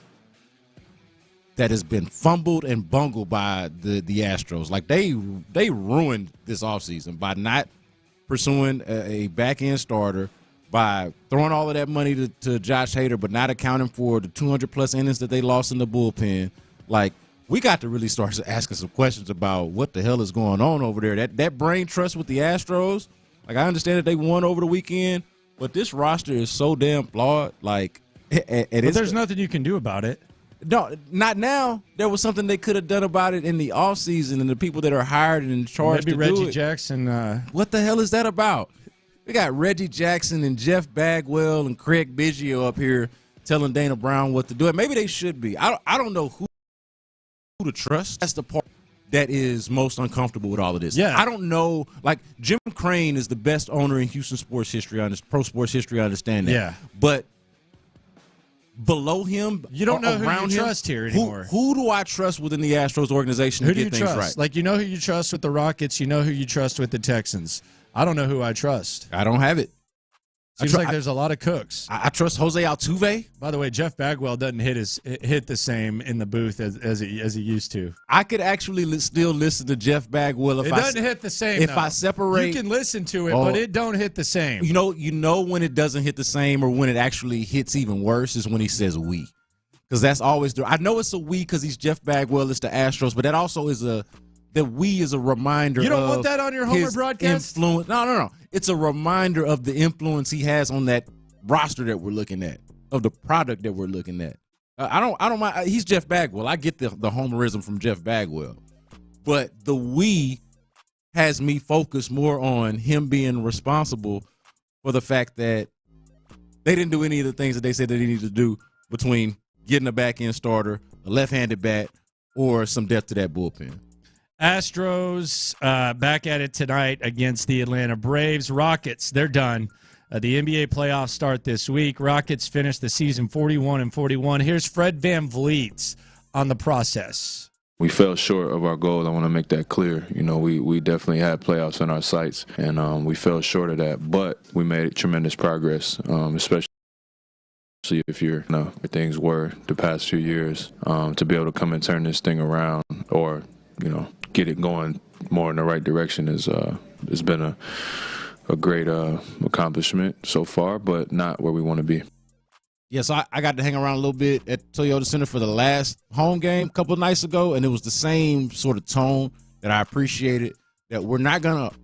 fumbled and bungled by the Astros. Like they ruined this offseason by not pursuing a back-end starter, by throwing all of that money to Josh Hader, but not accounting for the 200-plus innings that they lost in the bullpen. Like, we got to really start asking some questions about what the hell is going on over there. That brain trust with the Astros, like, I understand that they won over the weekend, but this roster is so damn flawed. Like, but there's nothing you can do about it. No, not now. There was something they could have done about it in the offseason, and the people that are hired and in charge Maybe to Reggie do it. Jackson. What the hell is that about? We got Reggie Jackson and Jeff Bagwell and Craig Biggio up here telling Dana Brown what to do. And maybe they should be. I don't know who to trust. That's the part that is most uncomfortable with all of this. Yeah. I don't know. Like, Jim Crane is the best owner in Houston sports history, pro sports history. I understand that. Yeah. But below him, you don't know who you him, trust here anymore. Who do I trust within the Astros organization Who to do you get things trust? right? Like, you know who you trust with the Rockets. You know who you trust with the Texans. I don't know who I trust. I don't have it. Seems like there's a lot of cooks. I trust Jose Altuve. By the way, Jeff Bagwell doesn't hit the same in the booth as he used to. I could actually still listen to Jeff Bagwell. It doesn't hit the same. If I separate, you can listen to it, but it don't hit the same. You know when it doesn't hit the same, or when it actually hits even worse, is when he says "we." because that's always I know it's a we because he's Jeff Bagwell, it's the Astros, but that also is that we is a reminder. You don't of want that on your Homer his broadcast? Influence. No. It's a reminder of the influence he has on that roster that we're looking at, of the product that we're looking at. I don't mind. He's Jeff Bagwell. I get the homerism from Jeff Bagwell, but the we has me focused more on him being responsible for the fact that they didn't do any of the things that they said they needed to do between getting a back-end starter, a left-handed bat, or some depth to that bullpen. Astros back at it tonight against the Atlanta Braves. Rockets, they're done. The NBA playoffs start this week. Rockets finished the season 41-41. Here's Fred VanVleet on the process. We fell short of our goal. I want to make that clear. You know, we definitely had playoffs in our sights, and we fell short of that. But we made tremendous progress, especially if you're, where things were the past few years, to be able to come and turn this thing around, or get it going more in the right direction has been a great accomplishment so far, but not where we want to be. Yeah, so I got to hang around a little bit at Toyota Center for the last home game a couple of nights ago, and it was the same sort of tone that I appreciated, that we're not going to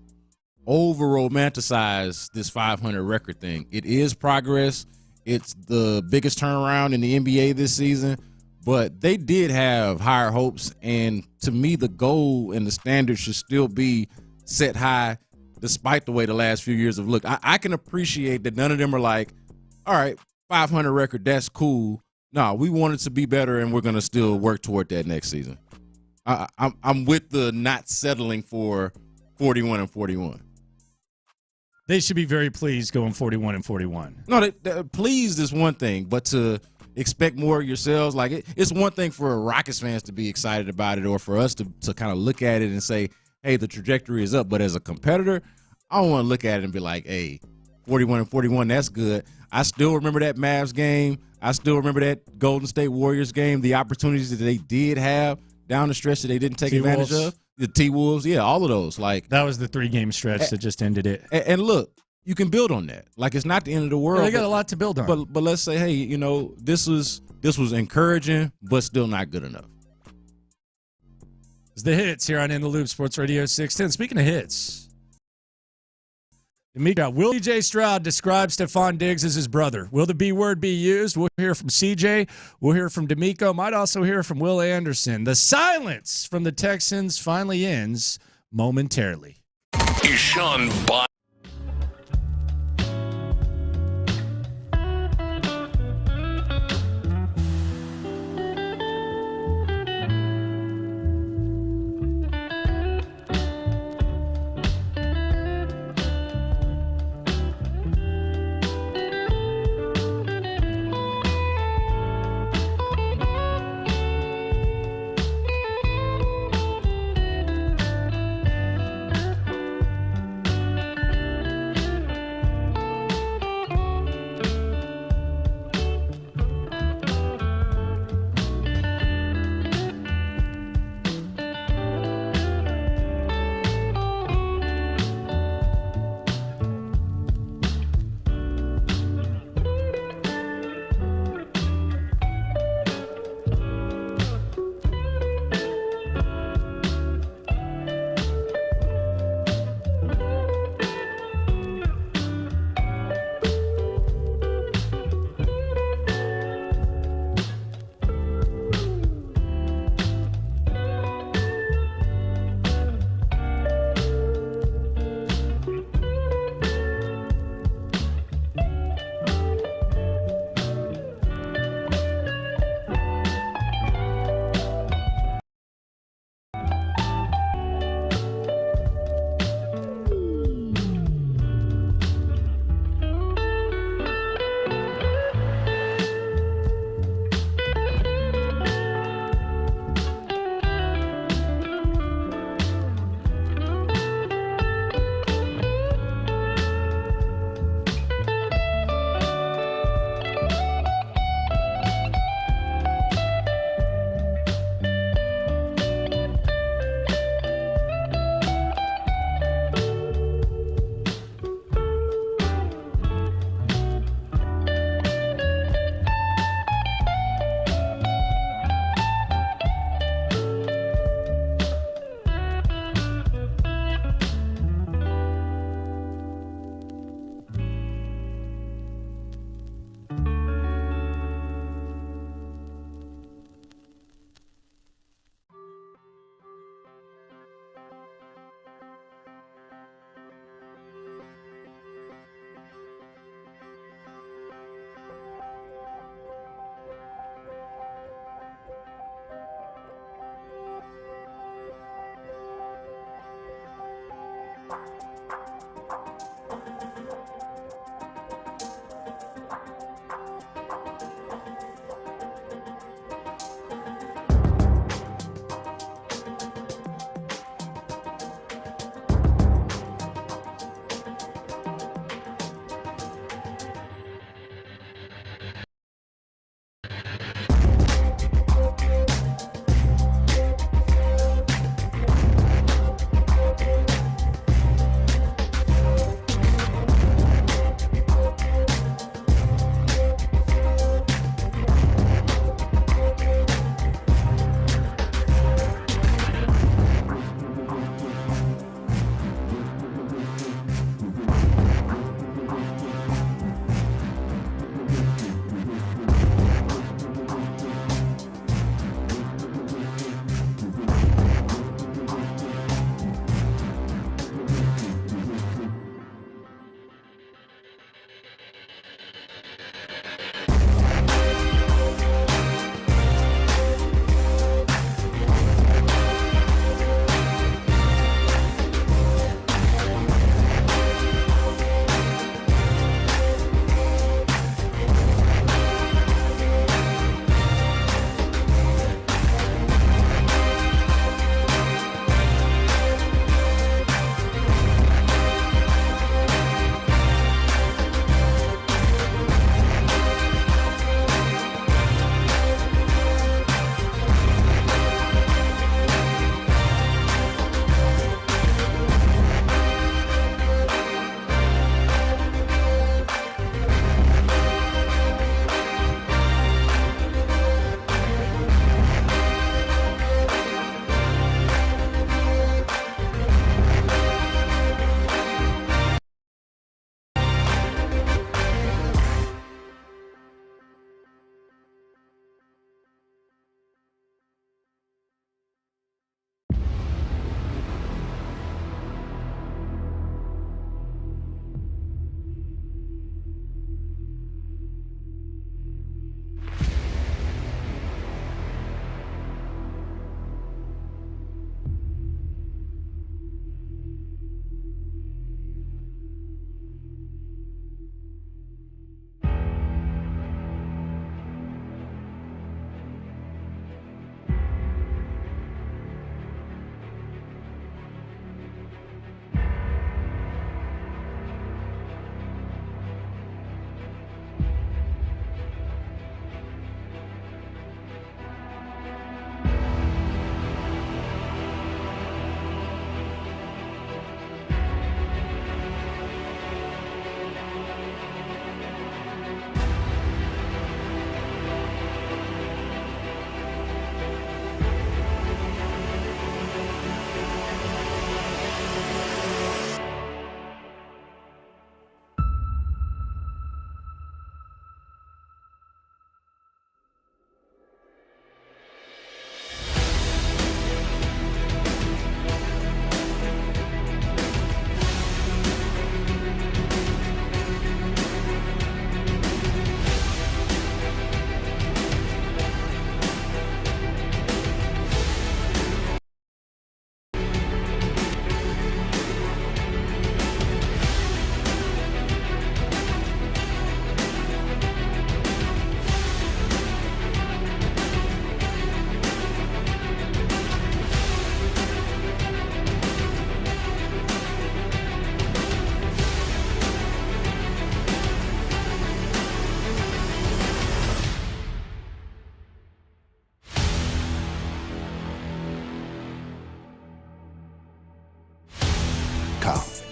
over-romanticize this 500 record thing. It is progress. It's the biggest turnaround in the NBA this season, but they did have higher hopes, and to me, the goal and the standard should still be set high despite the way the last few years have looked. I can appreciate that none of them are like, all right, 500 record, that's cool. No, we want it to be better, and we're going to still work toward that next season. I'm with the not settling for 41-41. They should be very pleased going 41-41. No, pleased is one thing, but to expect more of yourselves, like it's one thing for Rockets fans to be excited about it, or for us to kind of look at it and say, hey, the trajectory is up. But as a competitor, I don't want to look at it and be like, hey, 41-41, that's good. I still remember that Mavs game. I still remember that Golden State Warriors game, the opportunities that they did have down the stretch that they didn't take advantage of. The T-Wolves, yeah, all of those. Like that was the 3-game stretch that just ended it. And look, you can build on that. Like, it's not the end of the world. Yeah, they got a lot to build on. But let's say, hey, this was encouraging, but still not good enough. It's the hits here on In the Loop, Sports Radio 610. Speaking of hits, Will C.J. Stroud describe Stephon Diggs as his brother? Will the B word be used? We'll hear from C.J. We'll hear from D'Amico. Might also hear from Will Anderson. The silence from the Texans finally ends momentarily. Sean Bond.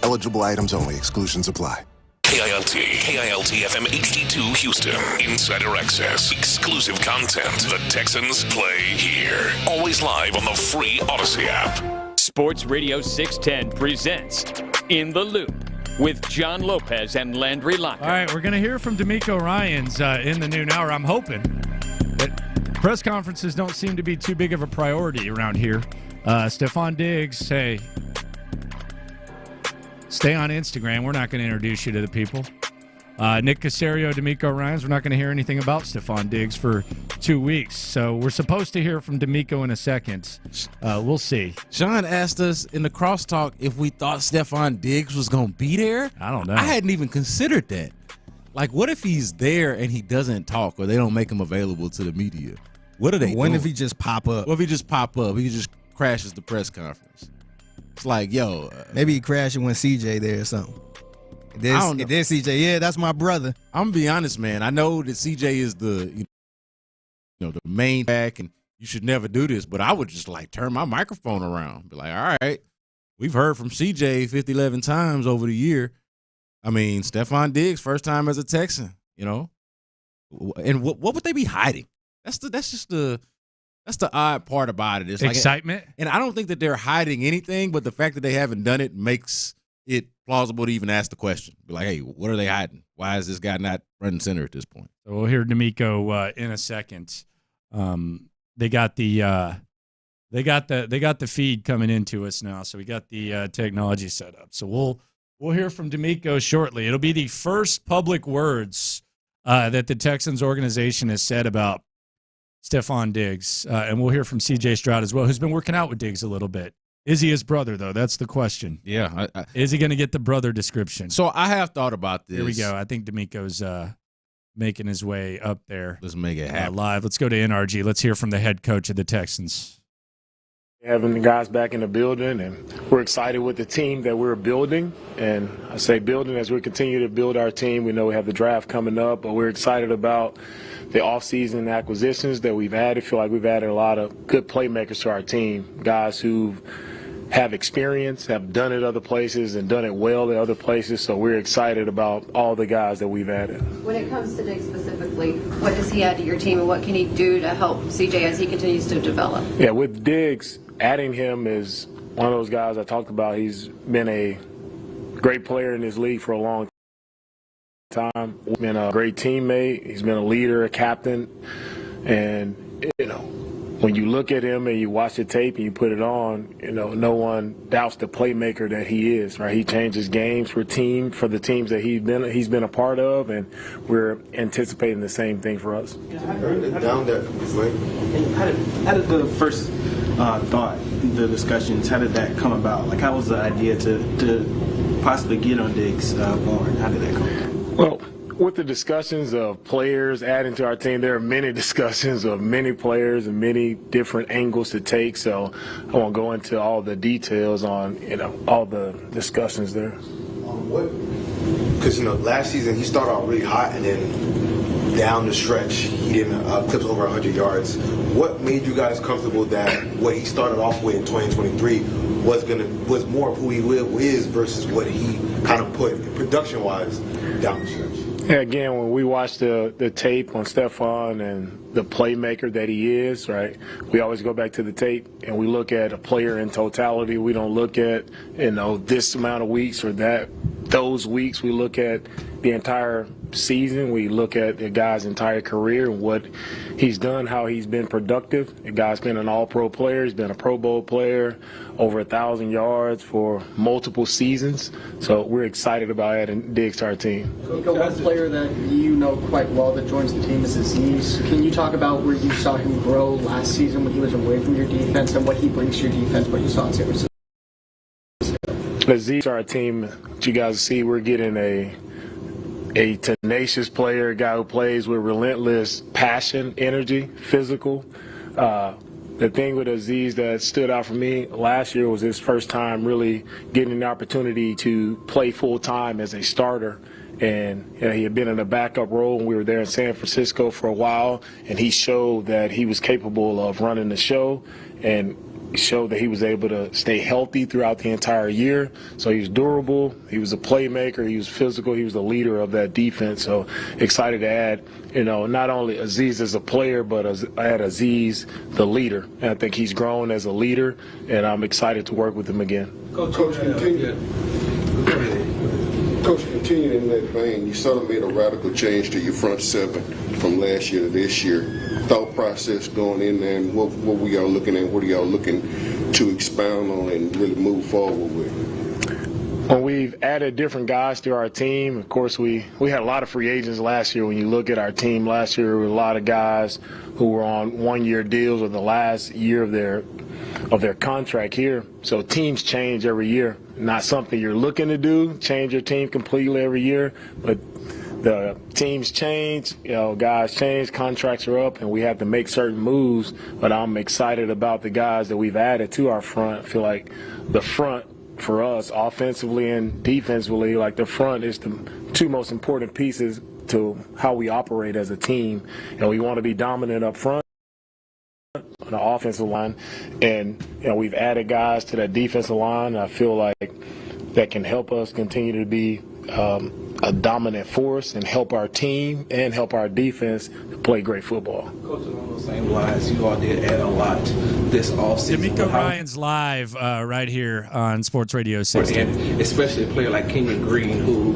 Eligible items only. Exclusions apply. KILT-FM HD2 Houston. Insider access. Exclusive content. The Texans play here. Always live on the free Odyssey app. Sports Radio 610 presents In the Loop with John Lopez and Landry Locker. All right, we're going to hear from D'Amico Ryans in the noon hour. I'm hoping that press conferences don't seem to be too big of a priority around here. Stephon Diggs, hey, stay on Instagram. We're not going to introduce you to the people. Nick Caserio, D'Amico Ryans. We're not going to hear anything about Stephon Diggs for 2 weeks. So we're supposed to hear from D'Amico in a second. We'll see. Sean asked us in the crosstalk if we thought Stephon Diggs was going to be there. I don't know. I hadn't even considered that. Like, what if he's there and he doesn't talk or they don't make him available to the media? What are they doing? When if he just pop up? What if he just pop up? He just crashes the press conference. It's like, yo. Maybe he crashed when CJ there or something. And then CJ, yeah, that's my brother. I'm going to be honest, man. I know that CJ is the main back and you should never do this, but I would just like turn my microphone around. Be like, all right, we've heard from CJ 11 times over the year. I mean, Stephon Diggs, first time as a Texan, and what would they be hiding? That's the odd part about it. It's excitement. And I don't think that they're hiding anything, but the fact that they haven't done it makes it plausible to even ask the question. Be like, hey, what are they hiding? Why is this guy not front and center at this point? So we'll hear D'Amico in a second. They got the feed coming into us now, so we got the technology set up. So we'll hear from D'Amico shortly. It'll be the first public words that the Texans organization has said about Stephon Diggs, and we'll hear from C.J. Stroud as well, who's been working out with Diggs a little bit. Is he his brother, though? That's the question. Yeah. Is he going to get the brother description? So I have thought about this. Here we go. I think D'Amico's making his way up there. Let's make it happen. Live. Let's go to NRG. Let's hear from the head coach of the Texans. Having the guys back in the building, and we're excited with the team that we're building. And I say building as we continue to build our team. We know we have the draft coming up, but we're excited about the offseason acquisitions that we've added. I feel like we've added a lot of good playmakers to our team, guys who have experience, have done it other places and done it well at other places. So we're excited about all the guys that we've added. When it comes to Diggs specifically, what does he add to your team and what can he do to help CJ as he continues to develop? Yeah, with Diggs, adding him is one of those guys I talked about. He's been a great player in this league for a long time. He's been a great teammate. He's been a leader, a captain. And, when you look at him and you watch the tape and you put it on, no one doubts the playmaker that he is, right? He changes games for the teams that he's been a part of, and we're anticipating the same thing for us. How did the first thought, the discussions, how did that come about? Like, how was the idea to possibly get on Diggs born? How did that come about? Well, with the discussions of players adding to our team, there are many discussions of many players and many different angles to take. So I won't go into all the details on, all the discussions there. Because, last season he started out really hot and then down the stretch he didn't clips over 100 yards. What made you guys comfortable that what he started off with in 2023 was more of who he is versus what he kind of put production-wise down the stretch? Yeah, again, when we watch the tape on Stephon and the playmaker that he is, right, we always go back to the tape and we look at a player in totality. We don't look at, this amount of weeks or those weeks. We look at the entire season. We look at the guy's entire career and what he's done, how he's been productive. The guy's been an all-pro player. He's been a Pro Bowl player, over 1,000 yards for multiple seasons. So we're excited about adding Diggs to our team. One player that you know quite well that joins the team is Aziz. Can you talk about where you saw him grow last season when he was away from your defense and what he brings to your defense, what you saw in San Francisco? Aziz, our team, that you guys see, we're getting a tenacious player, a guy who plays with relentless passion, energy, physical. The thing with Aziz that stood out for me last year was his first time really getting the opportunity to play full-time as a starter. And he had been in a backup role when we were there in San Francisco for a while, and he showed that he was capable of running the show and showed that he was able to stay healthy throughout the entire year. So he was durable, he was a playmaker, he was physical, he was the leader of that defense. So excited to add, not only Aziz as a player, but add Aziz the leader. And I think he's grown as a leader, and I'm excited to work with him again. Coach, continuing in that vein, you sort of made a radical change to your front seven from last year to this year. Thought process going in there, and what were y'all looking at? What are y'all looking to expound on and really move forward with? When we've added different guys to our team, of course, we had a lot of free agents last year. When you look at our team last year, there were a lot of guys who were on one-year deals or the last year of their contract here. So teams change every year. Not something you're looking to do, change your team completely every year, but the teams change, guys change, contracts are up, and we have to make certain moves. But I'm excited about the guys that we've added to our front. I feel like the front for us, offensively and defensively, like the front is the two most important pieces to how we operate as a team. We want to be dominant up front on the offensive line, and we've added guys to that defensive line. I feel like that can help us continue to be a dominant force and help our team and help our defense to play great football. Coach, along those same lines, you all did add a lot this offseason. D'Amico Ryan's live right here on Sports Radio 60. And especially a player like Kenyon Green, who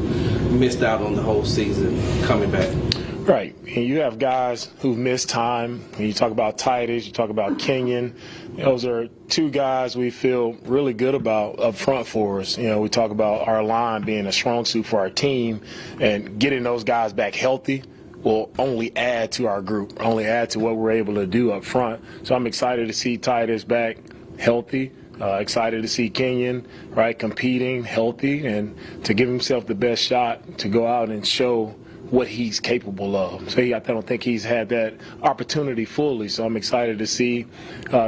missed out on the whole season coming back. Right. And you have guys who've missed time. When you talk about Titus, you talk about Kenyon. Those are two guys we feel really good about up front for us. We talk about our line being a strong suit for our team, and getting those guys back healthy will only add to our group, only add to what we're able to do up front. So I'm excited to see Titus back healthy. Excited to see Kenyon, competing healthy, and to give himself the best shot to go out and show what he's capable of. So I don't think he's had that opportunity fully. So I'm excited to see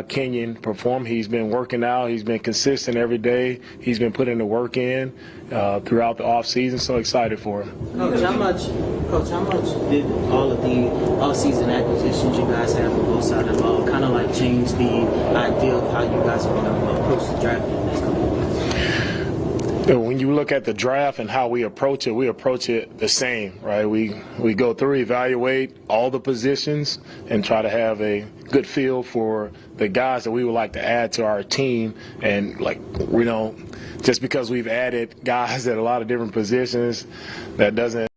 Kenyon perform. He's been working out. He's been consistent every day. He's been putting the work in throughout the offseason. So excited for him. Coach, how much did all of the off-season acquisitions you guys have on both sides of the ball kind of like change the idea of how you guys are going to approach the draft in the next couple of weeks? When you look at the draft and how we approach it the same, right? We go through, evaluate all the positions, and try to have a good feel for the guys that we would like to add to our team. And we don't, just because we've added guys at a lot of different positions, that doesn't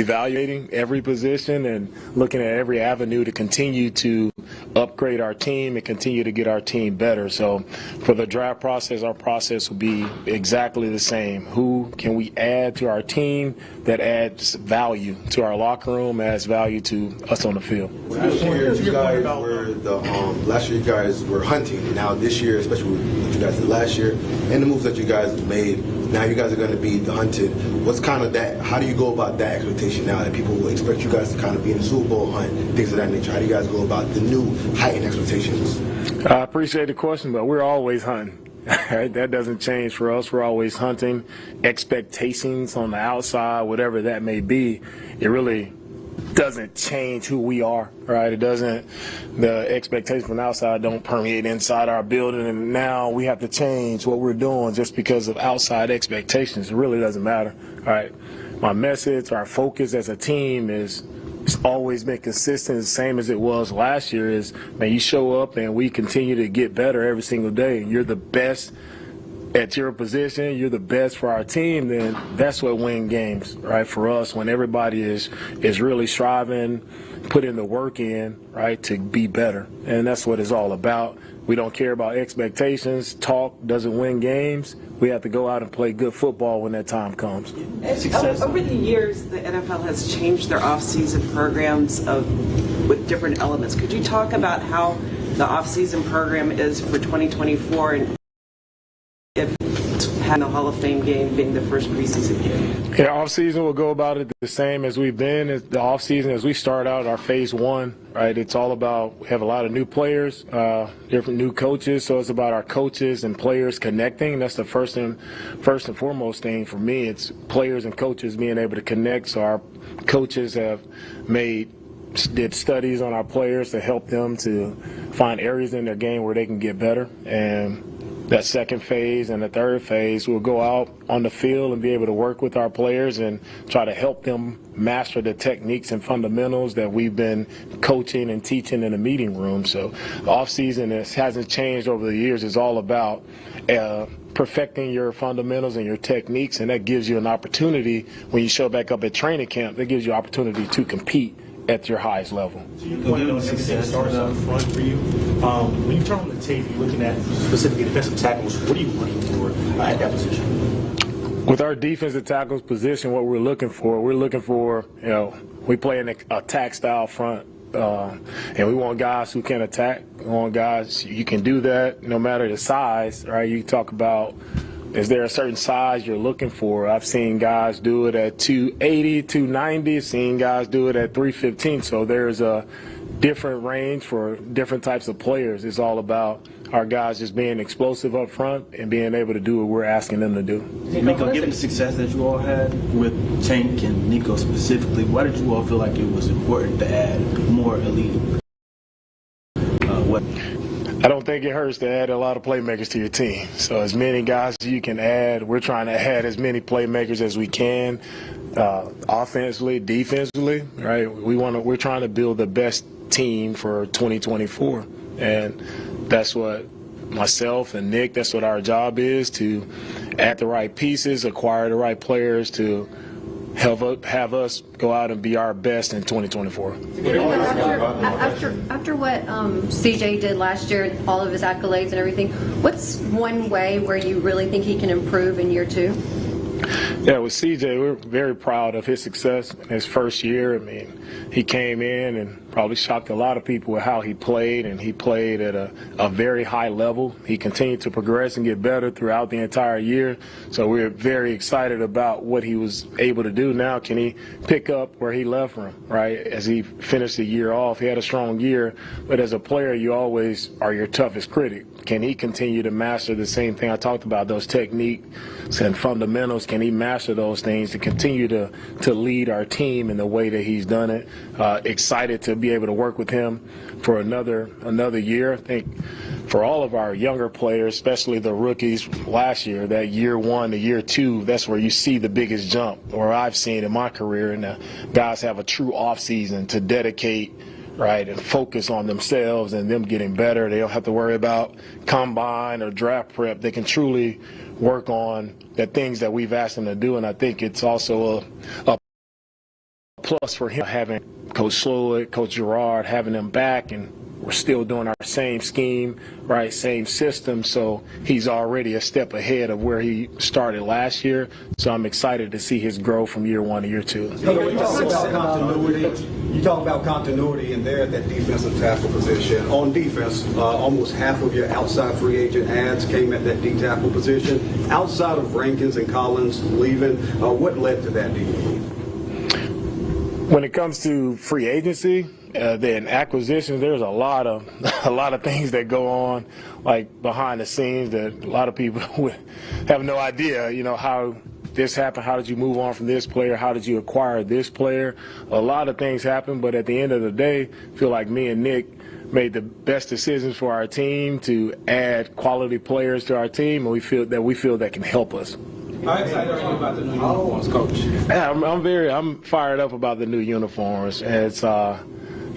evaluating every position and looking at every avenue to continue to upgrade our team and continue to get our team better. So for the draft process, our process will be exactly the same. Who can we add to our team that adds value to our locker room, adds value to us on the field? Last year you guys were hunting. Now this year, especially what you guys did last year and the moves that you guys made, now you guys are going to be the hunted. What's kind of that? How do you go about that expectation now that people will expect you guys to kind of be in the Super Bowl hunt, things of that nature? How do you guys go about the new heightened expectations? I appreciate the question, but we're always hunting. That doesn't change for us. We're always hunting. Expectations on the outside, whatever that may be, it really doesn't change who we are, right? It doesn't, the expectations from the outside don't permeate inside our building, and now we have to change what we're doing just because of outside expectations. It really doesn't matter, right? My message, our focus as a team it's always been consistent, the same as it was last year, is, man, you show up and we continue to get better every single day, and you're the best at your position, you're the best for our team, then that's what wins games, right? For us, when everybody is really striving, putting the work in, right, to be better. And that's what it's all about. We don't care about expectations. Talk doesn't win games. We have to go out and play good football when that time comes. Over the years, the NFL has changed their off-season programs with different elements. Could you talk about how the off-season program is for 2024 and if having the Hall of Fame game being the first preseason game? Yeah, off-season will go about it the same as we've been. The off-season, as we start out our phase one, right, it's all about, we have a lot of new players, different new coaches, so it's about our coaches and players connecting. That's the first and foremost thing for me. It's players and coaches being able to connect. So our coaches have did studies on our players to help them to find areas in their game where they can get better. And that second phase and the third phase, we'll go out on the field and be able to work with our players and try to help them master the techniques and fundamentals that we've been coaching and teaching in the meeting room. So the off-season hasn't changed over the years. It's all about perfecting your fundamentals and your techniques, and that gives you an opportunity when you show back up at training camp. That gives you an opportunity to compete at your highest level. So you pointed out everything starts up front for you. When you turn on the tape, you're looking at specifically defensive tackles. What are you looking for at that position? With our defensive tackles position, what we're looking for, we play an attack style front. And we want guys who can attack. We want guys, you can do that no matter the size, right? You talk about, is there a certain size you're looking for? I've seen guys do it at 280, 290, seen guys do it at 315. So there's a different range for different types of players. It's all about our guys just being explosive up front and being able to do what we're asking them to do. Nico, given the success that you all had with Tank and Nico specifically, why did you all feel like it was important to add more elite? I don't think it hurts to add a lot of playmakers to your team. So as many guys as you can add, we're trying to add as many playmakers as we can, offensively, defensively, right? We're trying to build the best team for 2024, and that's what myself and Nick, that's what our job is, to add the right pieces, acquire the right players to have us go out and be our best in 2024. After what CJ did last year, all of his accolades and everything, what's one way where you really think he can improve in year two? Yeah, with CJ, we're very proud of his success in his first year. I mean, he came in and probably shocked a lot of people with how he played, and he played at a very high level. He continued to progress and get better throughout the entire year. So we're very excited about what he was able to do. Now, can he pick up where he left from, right, as he finished the year off? He had a strong year, but as a player, you always are your toughest critic. Can he continue to master the same thing I talked about, those techniques and fundamentals? Can he master those things to continue to lead our team in the way that he's done it? Excited to be able to work with him for another year. I think for all of our younger players, especially the rookies last year, that year one to year two, that's where you see the biggest jump, or I've seen in my career, and the guys have a true off season to dedicate, right, and focus on themselves and them getting better. They don't have to worry about combine or draft prep. They can truly work on the things that we've asked them to do, and I think it's also a plus for him having Coach Slowick, Coach Gerard, having them back, and we're still doing our same scheme, right, same system, so he's already a step ahead of where he started last year. So I'm excited to see his growth from year one to year two. You talk about continuity in there at that defensive tackle position. On defense, almost half of your outside free agent ads came at that D tackle position. Outside of Rankins and Collins leaving, what led to that, do you believe? When it comes to free agency, then acquisitions, there's a lot of things that go on, like behind the scenes, that a lot of people have no idea, how this happened. How did you move on from this player? How did you acquire this player? A lot of things happen, but at the end of the day, I feel like me and Nick made the best decisions for our team to add quality players to our team, and we feel that can help us. How excited are you about the new uniforms, Coach? Yeah, I'm fired up about the new uniforms. It's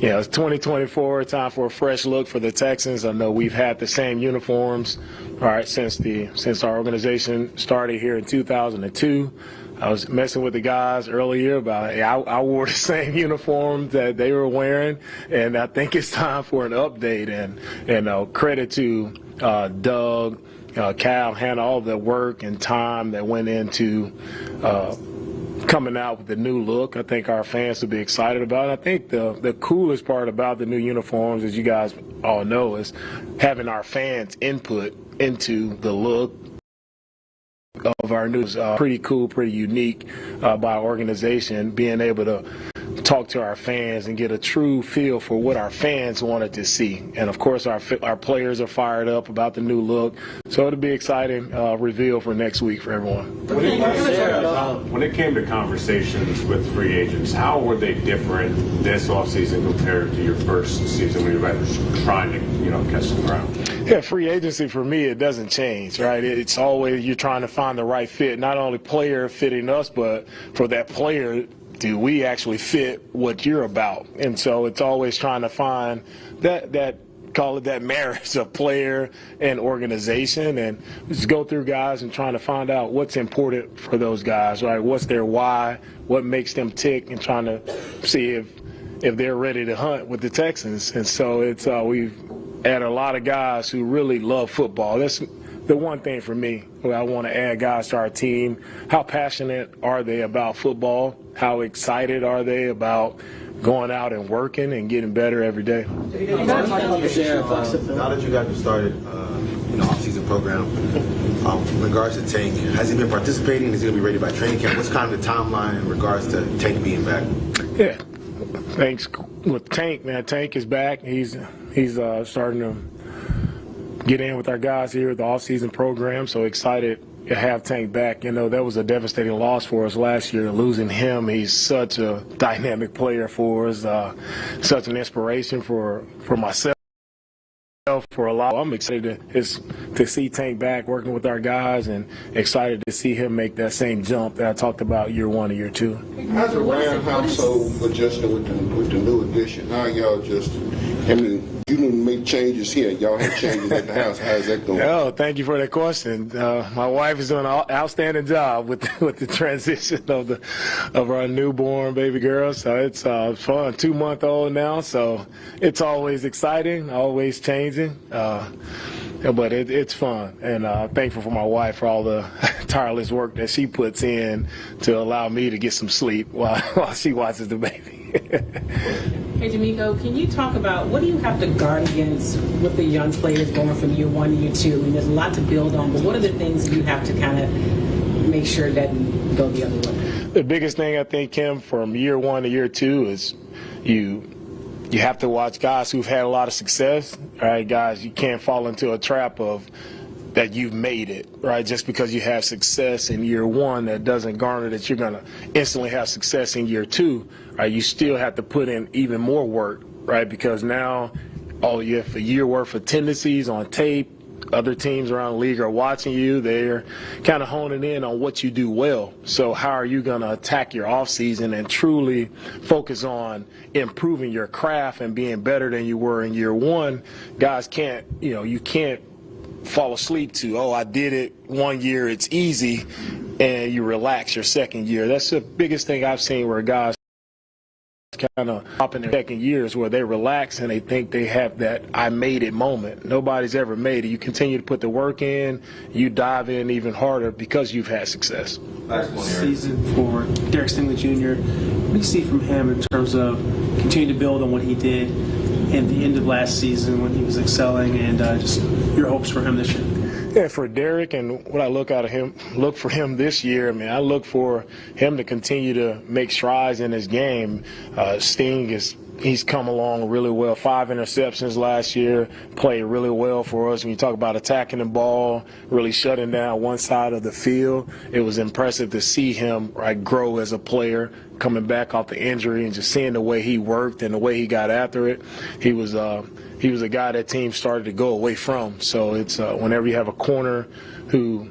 it's 2024, time for a fresh look for the Texans. I know we've had the same uniforms, all right, since our organization started here in 2002. I was messing with the guys earlier about I wore the same uniform that they were wearing, and I think it's time for an update. And credit to Doug, Cal, Hannah, all the work and time that went into coming out with the new look. I think our fans will be excited about it. I think the coolest part about the new uniforms, as you guys all know, is having our fans input into the look of our news. Pretty cool, pretty unique by our organization, being able to talk to our fans and get a true feel for what our fans wanted to see. And of course, our players are fired up about the new look. So it'll be exciting reveal for next week for everyone. When it came to conversations with free agents, how were they different this offseason compared to your first season when you were trying to catch the ground? Yeah, free agency for me, it doesn't change, right? It's always you're trying to find the right fit, not only player fitting us, but for that player, do we actually fit what you're about? And so it's always trying to find that call it that marriage of player and organization, and just go through guys and trying to find out what's important for those guys, right? What's their why, what makes them tick, and trying to see if they're ready to hunt with the Texans. And so it's we've added a lot of guys who really love football. That's the one thing for me where I want to add guys to our team. How passionate are they about football? How excited are they about going out and working and getting better every day? Now that you guys have started, off-season program, in regards to Tank, has he been participating? Is he going to be ready by training camp? What's kind of the timeline in regards to Tank being back? Yeah, thanks. With Tank, man, Tank is back. He's starting to get in with our guys here at the off-season program. So excited to have Tank back. You know, that was a devastating loss for us last year, losing him. He's such a dynamic player for us, such an inspiration for myself. For a lot, I'm excited to see Tank back working with our guys, and excited to see him make that same jump that I talked about year 1 and year 2. How's the Ryan household adjusting with the new addition? How y'all adjusting? I mean, you didn't make changes here. Y'all had changes at the house. How's that going? Oh, thank you for that question. My wife is doing an outstanding job with the transition of our newborn baby girl. So it's fun. 2-month-old now, so it's always exciting, always changing. But it's fun, and thankful for my wife for all the tireless work that she puts in to allow me to get some sleep while she watches the baby. Hey, D'Amico, can you talk about what do you have to guard against with the young players going from year 1 to year 2? I mean, there's a lot to build on, but what are the things you have to kind of make sure it doesn't go the other way? The biggest thing I think, Kim, from year 1 to year 2 is you have to watch guys who've had a lot of success. All right, guys, you can't fall into a trap of that you've made it, right? Just because you have success in year 1, that doesn't garner that you're going to instantly have success in year 2, right? You still have to put in even more work, right? Because now you have a year worth of tendencies on tape. Other teams around the league are watching you. They're kind of honing in on what you do well. So how are you going to attack your offseason and truly focus on improving your craft and being better than you were in year 1? Guys can't, you can't fall asleep to, I did it 1 year, it's easy, and you relax your second year. That's the biggest thing I've seen where guys kind of up in their second years where they relax and they think they have that I made it moment. Nobody's ever made it. You continue to put the work in, you dive in even harder because you've had success. Last season for Derek Stingley Jr., what do you see from him in terms of continuing to build on what he did at the end of last season when he was excelling, and just your hopes for him this year? Yeah, for Derek and what I look for him this year, I mean, I look for him to continue to make strides in his game. He's come along really well. 5 interceptions last year, played really well for us. When you talk about attacking the ball, really shutting down one side of the field, it was impressive to see him grow as a player, coming back off the injury and just seeing the way he worked and the way he got after it. He was a guy that teams started to go away from. So it's whenever you have a corner who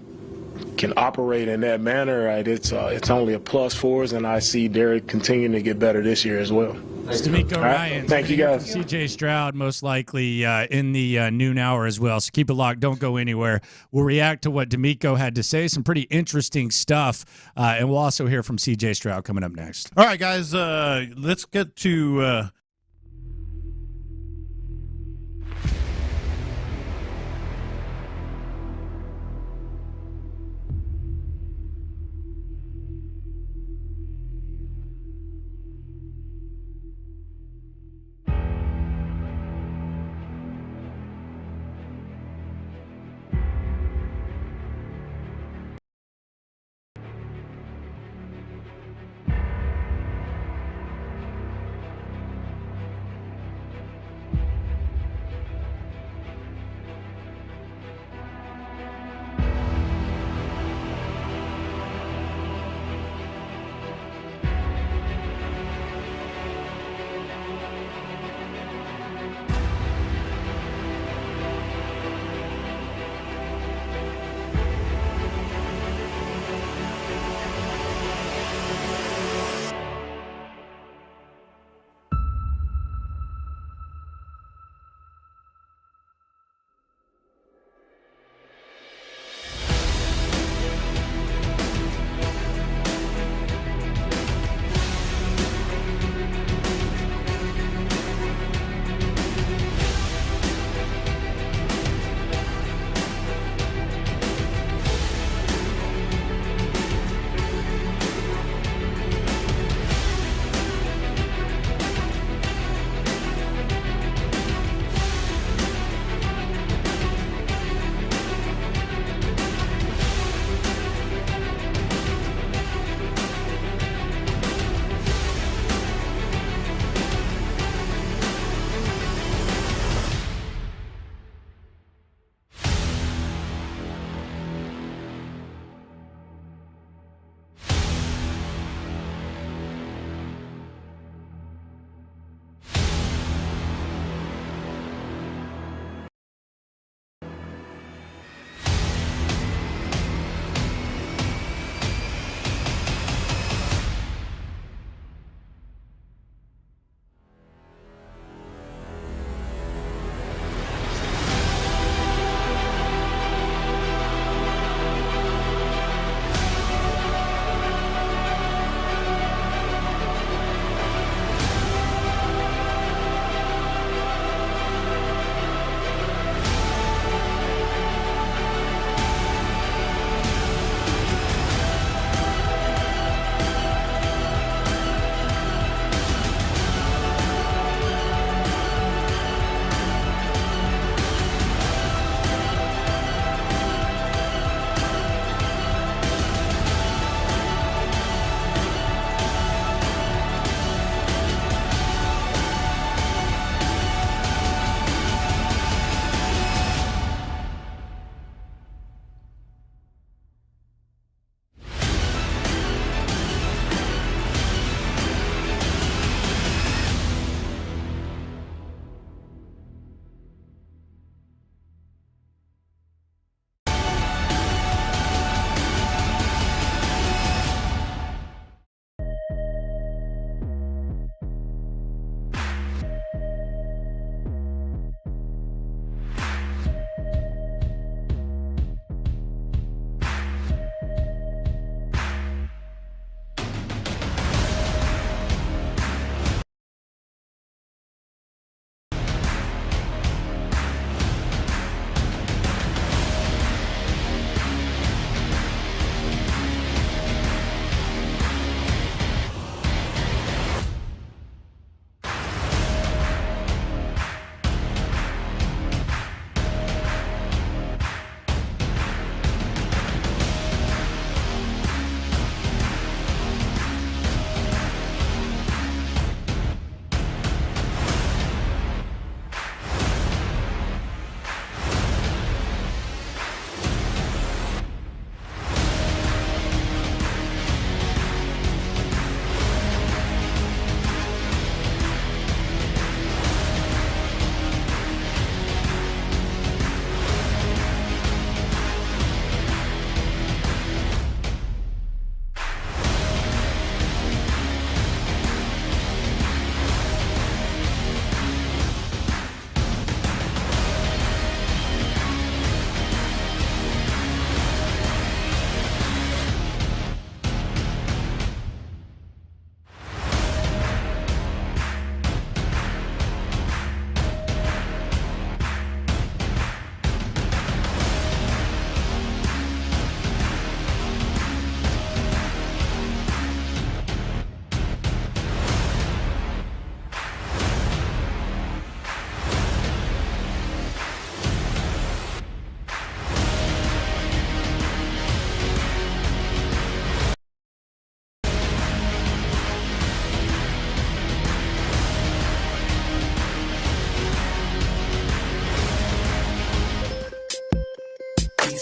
can operate in that manner, it's only a plus for us, and I see Derek continuing to get better this year as well. It's D'Amico Ryan. Thank you, guys. CJ Stroud, most likely in the noon hour as well. So keep it locked. Don't go anywhere. We'll react to what D'Amico had to say. Some pretty interesting stuff. And we'll also hear from CJ Stroud coming up next. All right, guys. Let's get to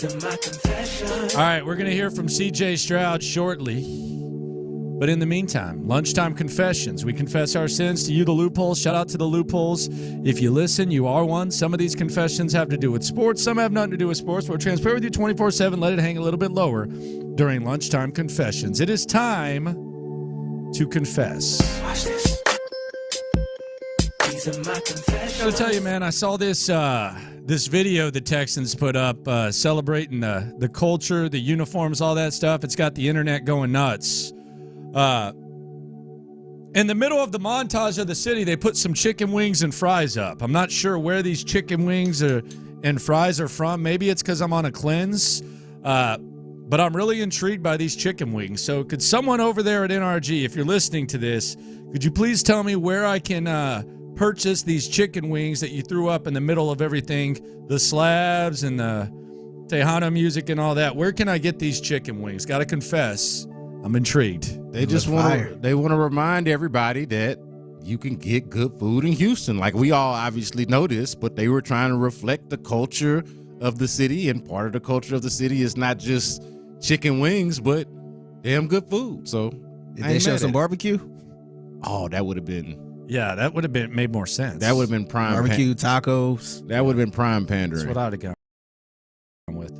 All right, we're going to hear from C.J. Stroud shortly. But in the meantime, lunchtime confessions. We confess our sins to you, the loopholes. Shout out to the loopholes. If you listen, you are one. Some of these confessions have to do with sports. Some have nothing to do with sports. We're transparent with you 24/7. Let it hang a little bit lower during lunchtime confessions. It is time to confess. Watch this. These are my confessions. I gotta tell you, man, I saw this this video the Texans put up celebrating the culture, the uniforms, all that stuff. It's got the internet going nuts. In the middle of the montage of the city, they put some chicken wings and fries up. I'm not sure where these chicken wings and fries are from. Maybe it's because I'm on a cleanse. But I'm really intrigued by these chicken wings. So could someone over there at NRG, if you're listening to this, could you please tell me where I can purchase these chicken wings that you threw up in the middle of everything, the slabs and the Tejano music and all that? Where can I get these chicken wings? Got to confess, I'm intrigued. They just want to remind everybody that you can get good food in Houston. Like, we all obviously know this, but they were trying to reflect the culture of the city, and part of the culture of the city is not just chicken wings, but damn good food. So did they show some barbecue? Oh, that would have been. Yeah, that would have been made more sense. That would have been prime barbecue tacos. That would have been prime pandering. That's what I'd have gone with.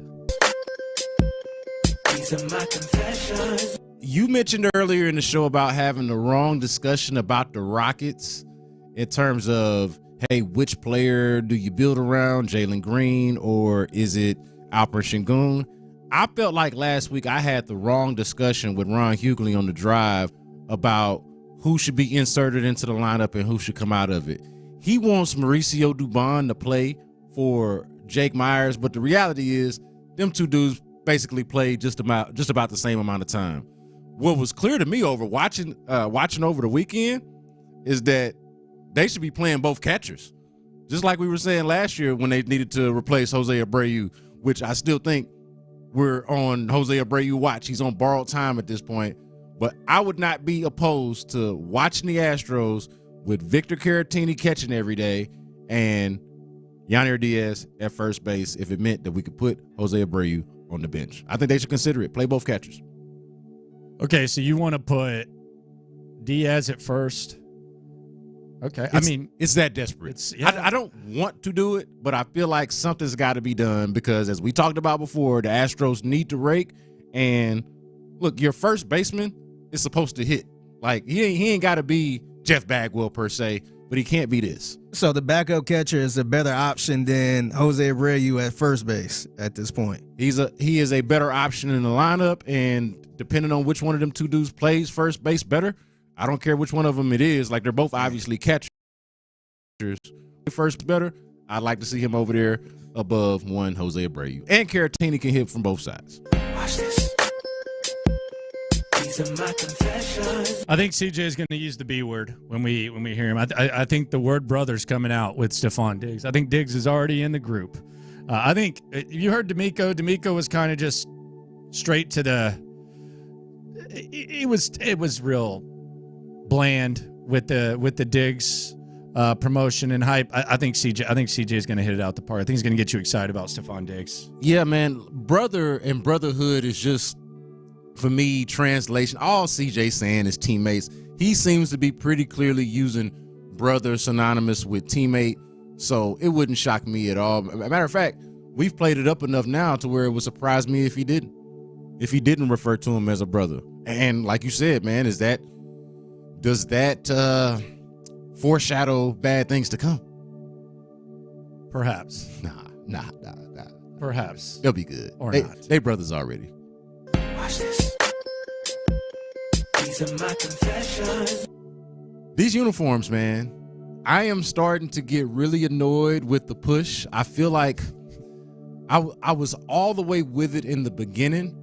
These are my confessions. You mentioned earlier in the show about having the wrong discussion about the Rockets in terms of, hey, which player do you build around, Jalen Green, or is it Alper Sengun? I felt like last week I had the wrong discussion with Ron Hughley on the drive about who should be inserted into the lineup and who should come out of it. He wants Mauricio Dubon to play for Jake Myers, but the reality is them two dudes basically played just about the same amount of time. What was clear to me over watching over the weekend is that they should be playing both catchers. Just like we were saying last year when they needed to replace Jose Abreu, which I still think we're on Jose Abreu watch. He's on borrowed time at this point. But I would not be opposed to watching the Astros with Victor Caratini catching every day and Yanier Diaz at first base if it meant that we could put Jose Abreu on the bench. I think they should consider it. Play both catchers. Okay, so you want to put Diaz at first? Okay, it's that desperate. I don't want to do it, but I feel like something's got to be done because, as we talked about before, the Astros need to rake. And look, your first baseman is supposed to hit. Like, he ain't got to be Jeff Bagwell per se, but he can't be this. So the backup catcher is a better option than Jose Abreu at first base at this point. He is a better option in the lineup, and depending on which one of them two dudes plays first base better, I don't care which one of them it is. Like, they're both obviously catchers. First better, I'd like to see him over there above one Jose Abreu. And Caratini can hit from both sides. Watch this. These are my confessions. I think CJ is going to use the B word when we hear him. I think the word brother's coming out with Stephon Diggs. I think Diggs is already in the group. I think you heard D'Amico. D'Amico was kind of just straight to the. It was real bland with the Diggs promotion and hype. I think CJ is going to hit it out the park. I think he's going to get you excited about Stephon Diggs. Yeah, man. Brother and brotherhood is just, for me, translation. All CJ's saying is teammates. He seems to be pretty clearly using brother synonymous with teammate, so it wouldn't shock me at all. Matter of fact, we've played it up enough now to where it would surprise me if he didn't refer to him as a brother. And like you said, man, does that foreshadow bad things to come? Perhaps. Nah. Perhaps. They'll be good. Or not. They brothers already. Watch this. These are my confessions. These uniforms, man, I am starting to get really annoyed with the push. I feel like I was all the way with it in the beginning,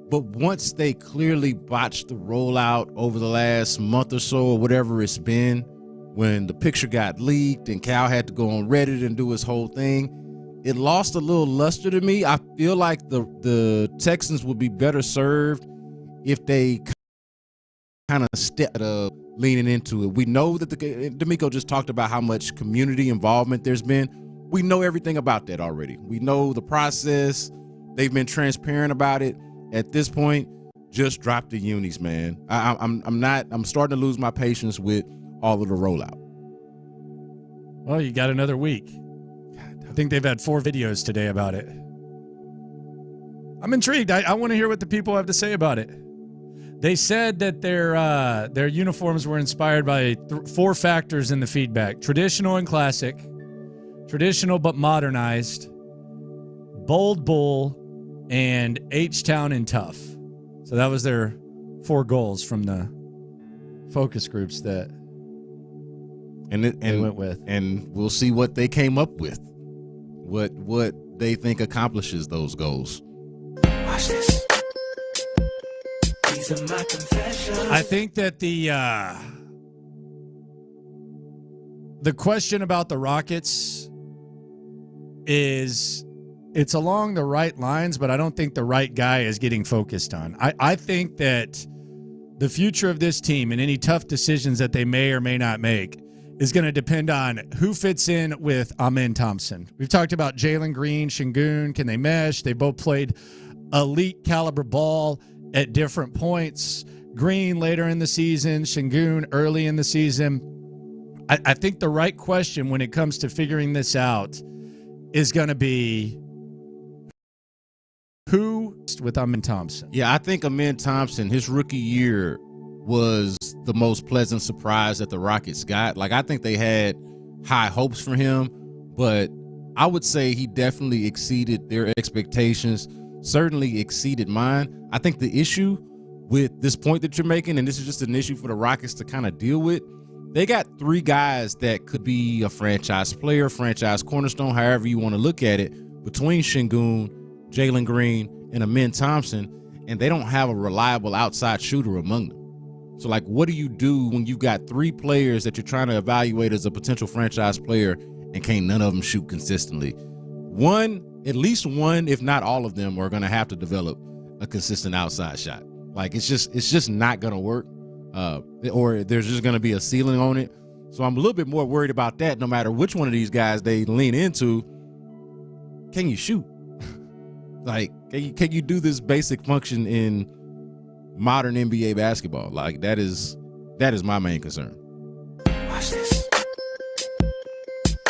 but once they clearly botched the rollout over the last month or so or whatever it's been, when the picture got leaked and Cal had to go on Reddit and do his whole thing, it lost a little luster to me. I feel like the Texans would be better served if they kind of stepped up leaning into it. We know that D'Amico just talked about how much community involvement there's been. We know everything about that already. We know the process. They've been transparent about it. At this point, just drop the unis, man. I'm starting to lose my patience with all of the rollout. Well, you got another week. I think they've had 4 videos today about it. I'm intrigued. I want to hear what the people have to say about it. They said that their uniforms were inspired by 4 factors in the feedback: traditional and classic, traditional but modernized, bold bull, and H-Town and tough. So that was their 4 goals from the focus groups that they went with. And we'll see what they came up with, what they think accomplishes those goals. Watch this. These are my confessions. I think that the question about the Rockets is, it's along the right lines, but I don't think the right guy is getting focused on. I think that the future of this team and any tough decisions that they may or may not make is going to depend on who fits in with Amen Thompson. We've talked about Jalen Green, Şengün. Can they mesh? They both played elite caliber ball at different points. Green later in the season, Şengün early in the season. I think the right question when it comes to figuring this out is going to be who with Amen Thompson. Yeah, I think Amen Thompson, his rookie year was the most pleasant surprise that the Rockets got. Like, I think they had high hopes for him, but I would say he definitely exceeded their expectations, certainly exceeded mine. I think the issue with this point that you're making, and this is just an issue for the Rockets to kind of deal with, they got 3 guys that could be a franchise player, franchise cornerstone, however you want to look at it, between Şengün, Jalen Green, and Amen Thompson, and they don't have a reliable outside shooter among them. So, like, what do you do when you've got 3 players that you're trying to evaluate as a potential franchise player and can't none of them shoot consistently? At least one, if not all of them, are going to have to develop a consistent outside shot. Like, it's just not going to work, or there's just going to be a ceiling on it. So I'm a little bit more worried about that. No matter which one of these guys they lean into, can you shoot? Like, can you do this basic function in modern NBA basketball? Like, that is my main concern. Watch this.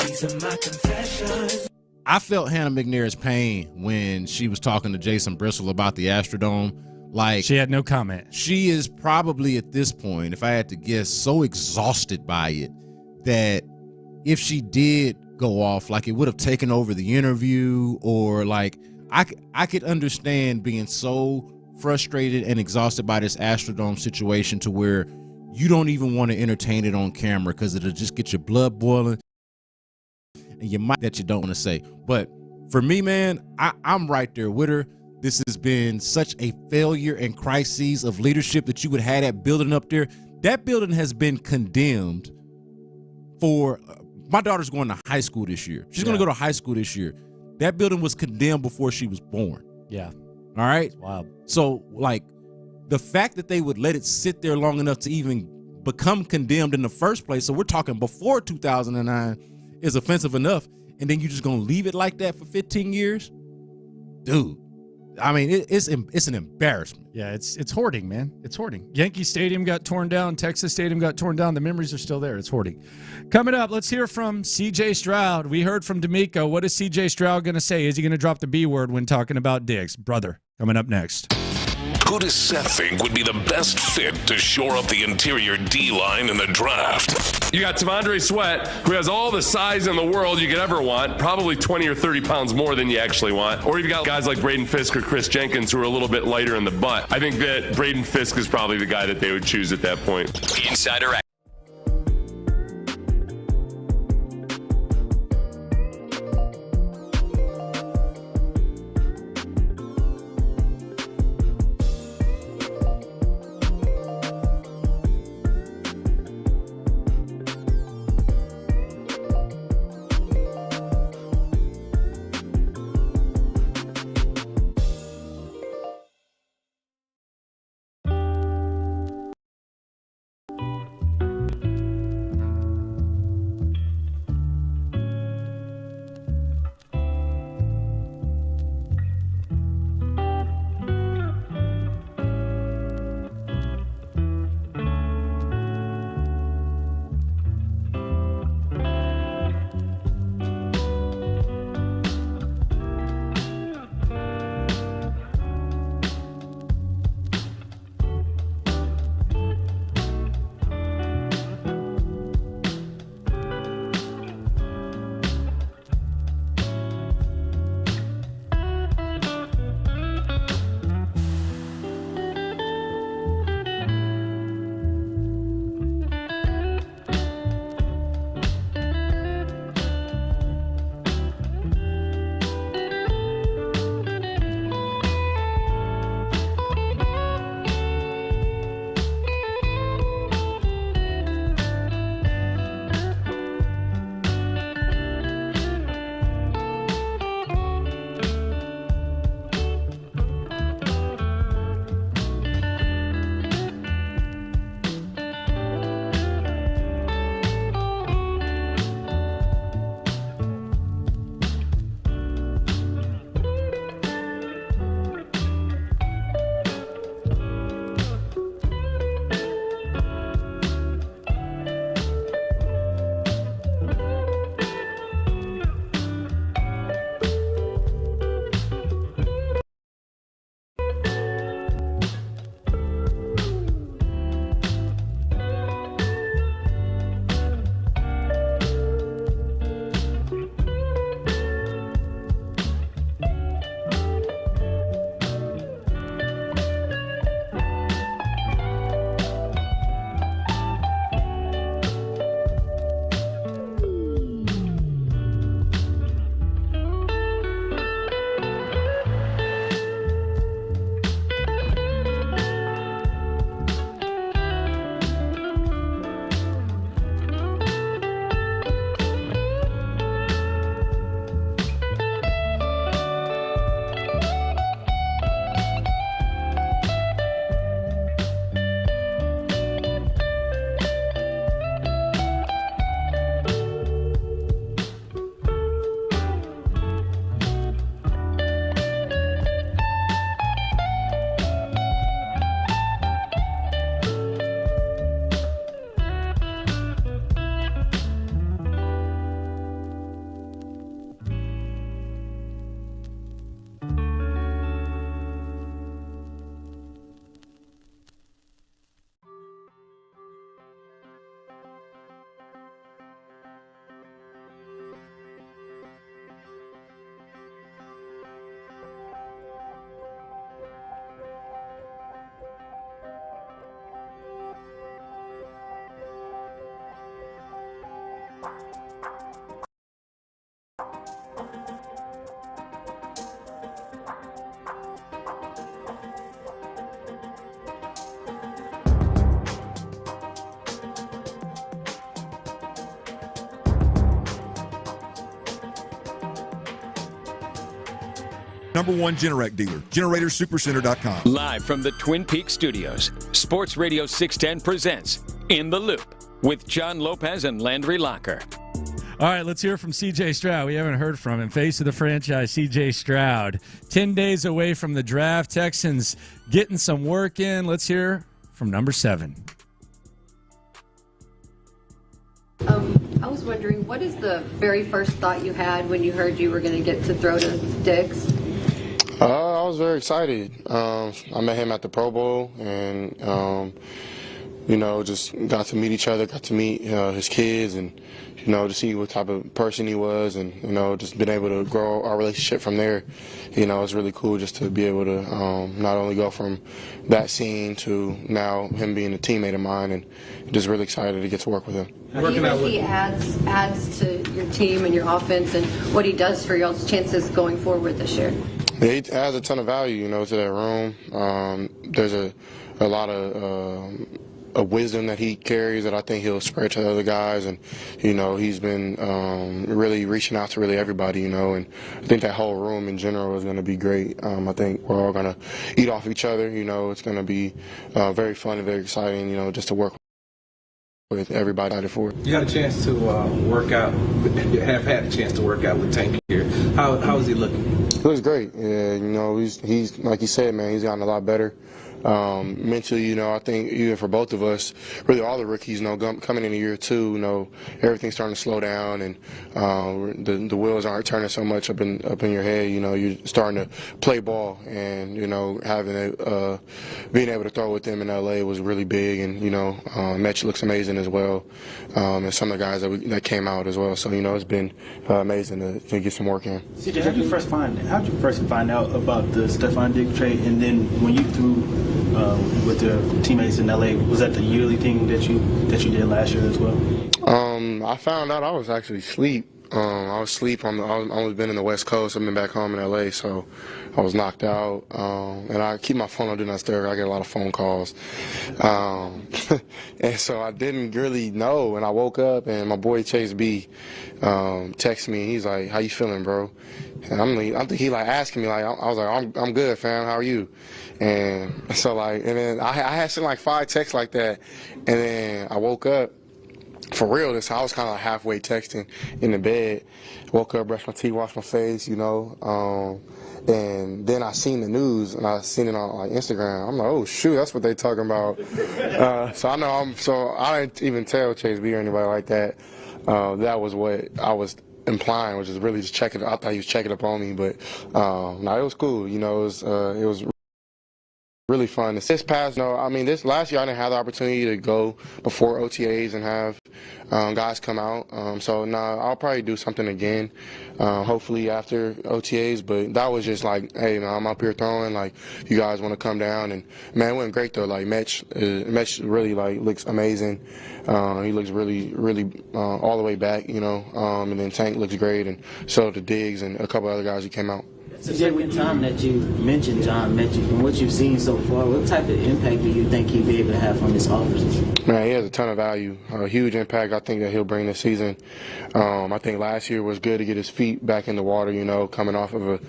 These are my confessions. I felt Hannah McNair's pain when she was talking to Jason Bristol about the Astrodome. Like, she had no comment. She is probably at this point, if I had to guess, so exhausted by it that if she did go off, like, it would have taken over the interview, or like, I could understand being so frustrated and exhausted by this Astrodome situation to where you don't even want to entertain it on camera because it'll just get your blood boiling and you might that you don't want to say. But for me, man, I'm right there with her. This has been such a failure and crises of leadership that you would have that building up there. That building has been condemned for my daughter's going to high school this year. She's going to go to high school this year. That building was condemned before she was born. Yeah. All right. Wow. So, like, the fact that they would let it sit there long enough to even become condemned in the first place, so we're talking before 2009, is offensive enough. And then you're just going to leave it like that for 15 years? Dude. I mean, it's an embarrassment. Yeah, it's hoarding, man. It's hoarding. Yankee Stadium got torn down. Texas Stadium got torn down. The memories are still there. It's hoarding. Coming up, let's hear from C.J. Stroud. We heard from D'Amico. What is C.J. Stroud going to say? Is he going to drop the B word when talking about Diggs? Brother, coming up next. Who does Seth think would be the best fit to shore up the interior D-line in the draft? You got T'Vondre Sweat, who has all the size in the world you could ever want, probably 20 or 30 pounds more than you actually want. Or you've got guys like Braden Fisk or Chris Jenkins, who are a little bit lighter in the butt. I think that Braden Fisk is probably the guy that they would choose at that point. Insider #1 Generac dealer, GeneratorSuperCenter.com. Live from the Twin Peaks studios, Sports Radio 610 presents In the Loop with John Lopez and Landry Locker. All right, let's hear from C.J. Stroud. We haven't heard from him. Face of the franchise, C.J. Stroud. 10 days away from the draft. Texans getting some work in. Let's hear from number 7. I was wondering, what is the very first thought you had when you heard you were going to get to throw to Diggs? I was very excited. I met him at the Pro Bowl, and just got to meet each other, got to meet his kids, and to see what type of person he was, and just been able to grow our relationship from there. It's really cool just to be able to not only go from that scene to now him being a teammate of mine, and just really excited to get to work with him. Do you think he adds to your team and your offense, and what he does for y'all's chances going forward this year? Yeah, he adds a ton of value, to that room. There's a lot of wisdom that he carries that I think he'll spread to the other guys, and he's been really reaching out to really everybody, and I think that whole room in general is going to be great. I think we're all going to eat off each other. It's going to be very fun and very exciting, just to work with everybody for it. You had a chance to work out, have had a chance to work out with Tank here. How is he looking? He looks great. Yeah, he's like you said, man, he's gotten a lot better. Mentally, I think even for both of us, really all the rookies, coming in year 2, everything's starting to slow down, and the wheels aren't turning so much up in your head. You're starting to play ball, and having being able to throw with them in LA was really big, and Mitch looks amazing as well, and some of the guys that came out as well. So it's been amazing to get some work in. CJ, how'd you first find out about the Stephon Diggs trade, and then when you threw with the teammates in LA, was that the yearly thing that you did last year as well? I found out I was actually asleep. I was asleep. I've always been in the West Coast. I've been back home in LA, so I was knocked out. And I keep my phone on Do Not Disturb. I get a lot of phone calls. And so I didn't really know. And I woke up, and my boy Chase B texted me. He's like, "How you feeling, bro?" And I think he asking me, I was like, I'm good, fam. How are you? And so and then I had sent 5 texts like that, and then I woke up. For real, I was kind of halfway texting in the bed. Woke up, brushed my teeth, washed my face, and then I seen the news, and I seen it on Instagram. I'm like, oh shoot, that's what they talking about. So I know I didn't even tell Chase B or anybody like that. That was what I was implying, which is really just checking. I thought he was checking up on me, but no, it was cool. It was really fun. This past, this last year I didn't have the opportunity to go before OTAs and have guys come out. So I'll probably do something again, hopefully after OTAs. But that was just hey man, I'm up here throwing. You guys want to come down? And man, it went great though. Mitch really looks amazing. He looks really, really all the way back. And then Tank looks great, and so did Diggs and a couple other guys who came out. It's the second time that you mentioned John Metchie. From what you've seen so far, what type of impact do you think he'll be able to have on this offense? Man, he has a ton of value, a huge impact I think that he'll bring this season. I think last year was good to get his feet back in the water, coming off of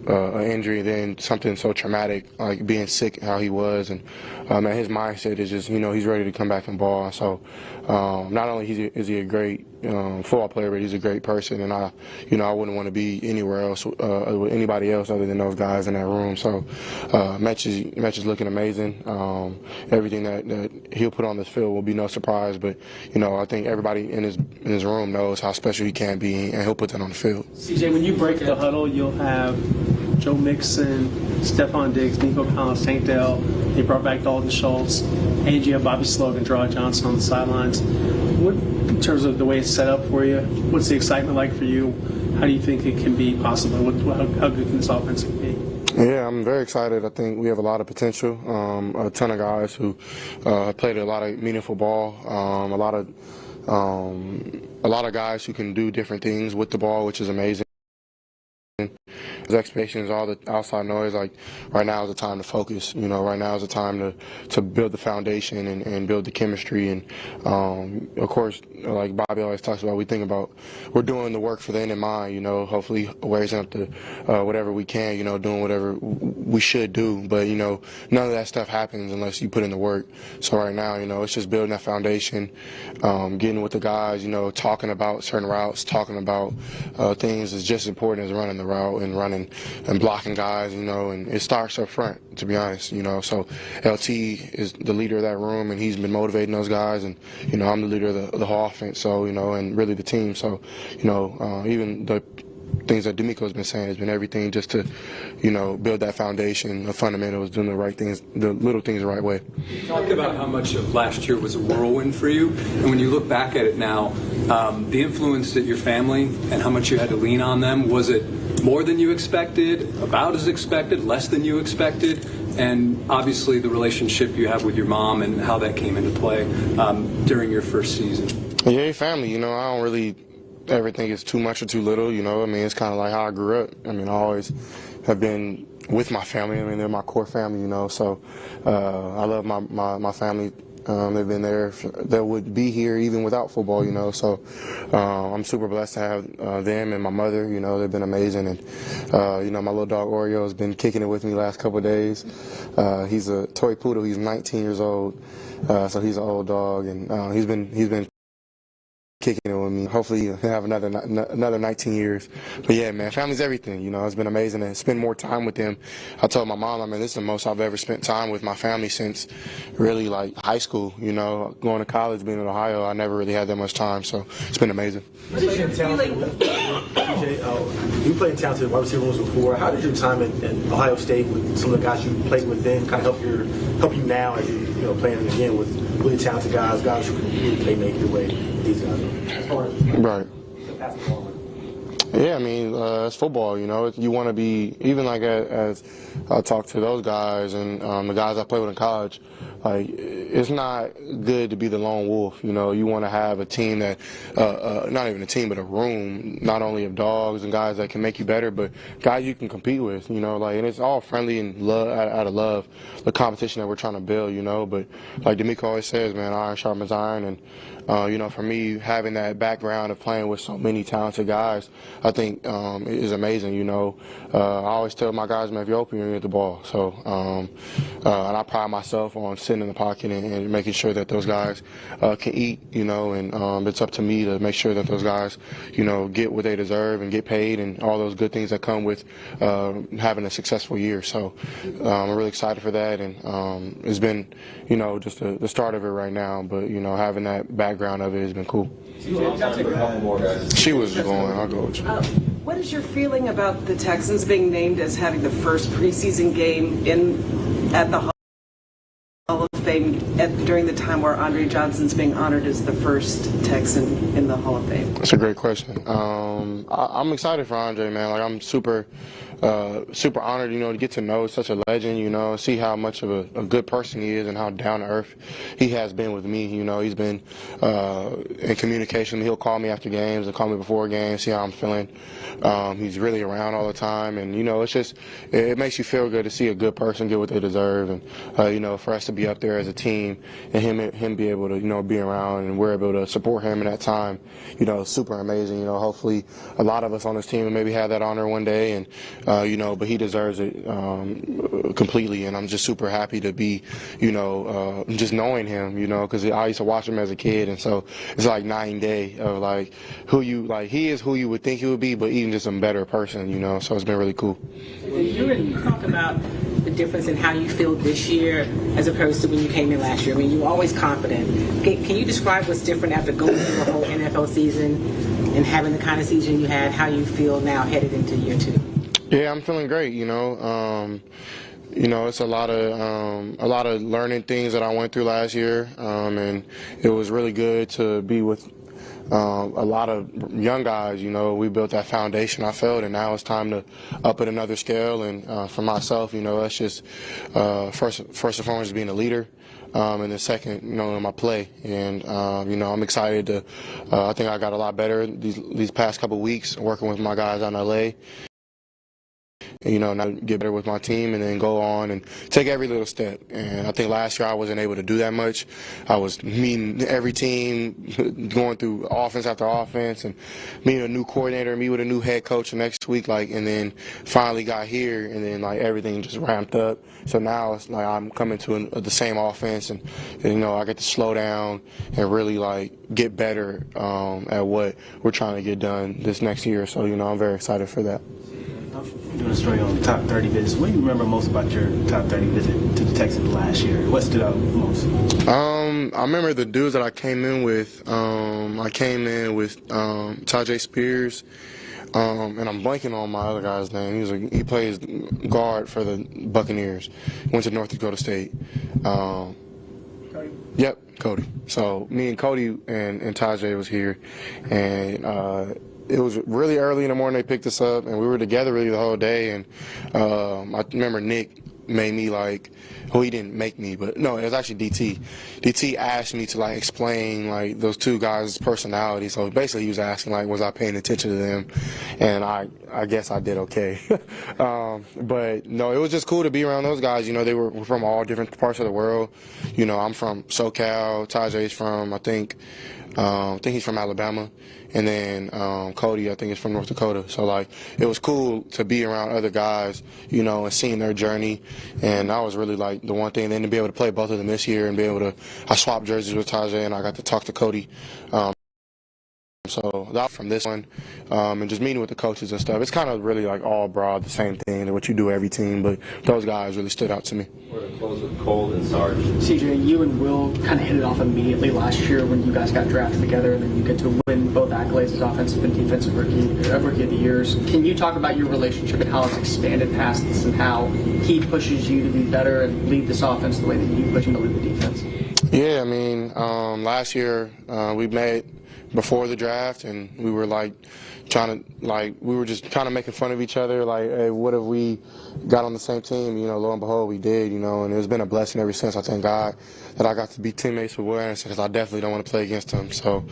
an injury, then something so traumatic like being sick, how he was. And man, his mindset is just, he's ready to come back and ball. So not only is he a great football player, but he's a great person, and I wouldn't want to be anywhere else with anybody else other than those guys in that room. So Mitch is looking amazing. Everything that he'll put on this field will be no surprise, but I think everybody in his room knows how special he can be, and he'll put that on the field. CJ, when you break the huddle, you'll have Joe Mixon, Stephon Diggs, Nico Collins, Tank Dell. They brought back Dalton Schultz, and you have Bobby Slogan, Gerard Johnson on the sidelines. What, in terms of the way it's set up for you, what's the excitement like for you? How do you think it can be possible? How good can this offense be? Yeah, I'm very excited. I think we have a lot of potential. A ton of guys who played a lot of meaningful ball. A lot of guys who can do different things with the ball, which is amazing. expectations, all the outside noise, like right now is the time to focus. Right now is the time to build the foundation and build the chemistry. And of course, like Bobby always talks about, we're doing the work for the end in mind. Hopefully raising up to whatever we can. Doing whatever we should do. But none of that stuff happens unless you put in the work. So right now, it's just building that foundation, getting with the guys. Talking about certain routes, talking about things is just as important as running the route and running and blocking guys, and it starts up front, to be honest, so LT is the leader of that room, and he's been motivating those guys, and, I'm the leader of the whole offense, so, and really the team, so, even the things that D'Amico's been saying has been everything just to, build that foundation of fundamentals, doing the right things, the little things the right way. You talked about how much of last year was a whirlwind for you, and when you look back at it now, the influence that your family and how much you had to lean on them, was it more than you expected, about as expected, less than you expected? And obviously the relationship you have with your mom and how that came into play during your first season. Yeah, family, I don't really ever think it's too much or too little, it's kind of like how I grew up. I always have been with my family. They're my core family, so I love my family. They've been there. They would be here even without football, so I'm super blessed to have them and my mother. They've been amazing, and my little dog Oreo has been kicking it with me the last couple of days. He's a toy poodle. He's 19 years old, so he's an old dog, and he's been kicking it with me. Hopefully he'll have another 19 years. But yeah, man, family's everything. It's been amazing to spend more time with them. I told my mom, this is the most I've ever spent time with my family since really like high school. Going to college, being in Ohio, I never really had that much time, so it's been amazing. You played talented wide receiver roles before. How did your time at Ohio State with some of the guys you played with then kind of help you now as you playing again with really talented guys who can really play make your way? These guys as far as right. The basketball. Yeah, it's football, you want to be, even like as I talk to those guys and the guys I play with in college, like, it's not good to be the lone wolf, you want to have a team that, not even a team, but a room, not only of dogs and guys that can make you better, but guys you can compete with, and it's all friendly and love, out of love, the competition that we're trying to build, but like D'Amico always says, man, iron sharpens iron, and for me, having that background of playing with so many talented guys, I think is amazing. I always tell my guys, man, if you're open, you're going to get the ball. So, and I pride myself on sitting in the pocket and making sure that those guys can eat, and it's up to me to make sure that those guys, get what they deserve and get paid and all those good things that come with having a successful year. So I'm really excited for that, and it's been, just the start of it right now, but, having that background of it has been cool. She was going, I'll go with you. What is your feeling about the Texans being named as having the first preseason game at the Hall of Fame during the time where Andre Johnson's being honored as the first Texan in the Hall of Fame? That's a great question. I'm excited for Andre, man. Like, I'm super honored, to get to know such a legend, see how much of a good person he is and how down to earth he has been with me. He's been in communication. He'll call me after games and call me before games, see how I'm feeling. He's really around all the time, and it's just, it makes you feel good to see a good person get what they deserve, and for us to be up there as a team and him be able to be around, and we're able to support him in that time, super amazing. Hopefully a lot of us on this team will maybe have that honor one day, and but he deserves it completely, and I'm just super happy to be, just knowing him, because I used to watch him as a kid, and so it's like night and day of like he is who you would think he would be, but even just a better person, so it's been really cool. You talk about the difference in how you feel this year as opposed to when you came in last year. You were always confident. Can you describe what's different after going through the whole NFL season and having the kind of season you had, how you feel now headed into year 2? Yeah, I'm feeling great, it's a lot of learning things that I went through last year, and it was really good to be with a lot of young guys. We built that foundation, I felt, and now it's time to up it another scale. And for myself, that's just first and foremost being a leader. And then second, in my play. And, I'm excited to, I think I got a lot better these past couple of weeks working with my guys out in LA. now get better with my team and then go on and take every little step. And I think last year I wasn't able to do that much. I was meeting every team, going through offense after offense, and meeting a new coordinator, meet with a new head coach next week, and then finally got here, and then everything just ramped up. So now it's I'm coming to the same offense, and I get to slow down and really get better at what we're trying to get done this next year. So I'm very excited for that. Doing a story on top 30 visits. What do you remember most about your top 30 visit to the Texans last year? What stood out most? I remember the dudes that I came in with. I came in with Tajay Spears, and I'm blanking on my other guy's name. He plays guard for the Buccaneers. Went to North Dakota State. Cody? Yep, Cody. So me and Cody and Tajay was here, and it was really early in the morning they picked us up, and we were together really the whole day. And I remember Nick made me he didn't make me, but no, it was actually DT. DT asked me to explain those two guys' personalities. So basically he was asking was I paying attention to them, and I guess I did okay. But no, it was just cool to be around those guys. They were from all different parts of the world. I'm from SoCal. Tajay's from I think he's from Alabama. And then Cody, I think, is from North Dakota. So, it was cool to be around other guys, and seeing their journey. And that was really, the one thing. And then to be able to play both of them this year and be able to – I swapped jerseys with Tajay, and I got to talk to Cody. So that from this one, and just meeting with the coaches and stuff. It's kind of really all broad, the same thing, what you do every team. But those guys really stood out to me. We're going to close with Cole and Sarge. CJ, you and Will kind of hit it off immediately last year when you guys got drafted together, and then you get to win both accolades as offensive and defensive rookie of the years. Can you talk about your relationship and how it's expanded past this, and how he pushes you to be better and lead this offense the way that you push him to lead the defense? Yeah, last year we met before the draft, and we were we were just kind of making fun of each other, hey, what if we got on the same team? Lo and behold, we did, and it's been a blessing ever since. I thank God that I got to be teammates with Will Anderson, because I definitely don't want to play against him. So,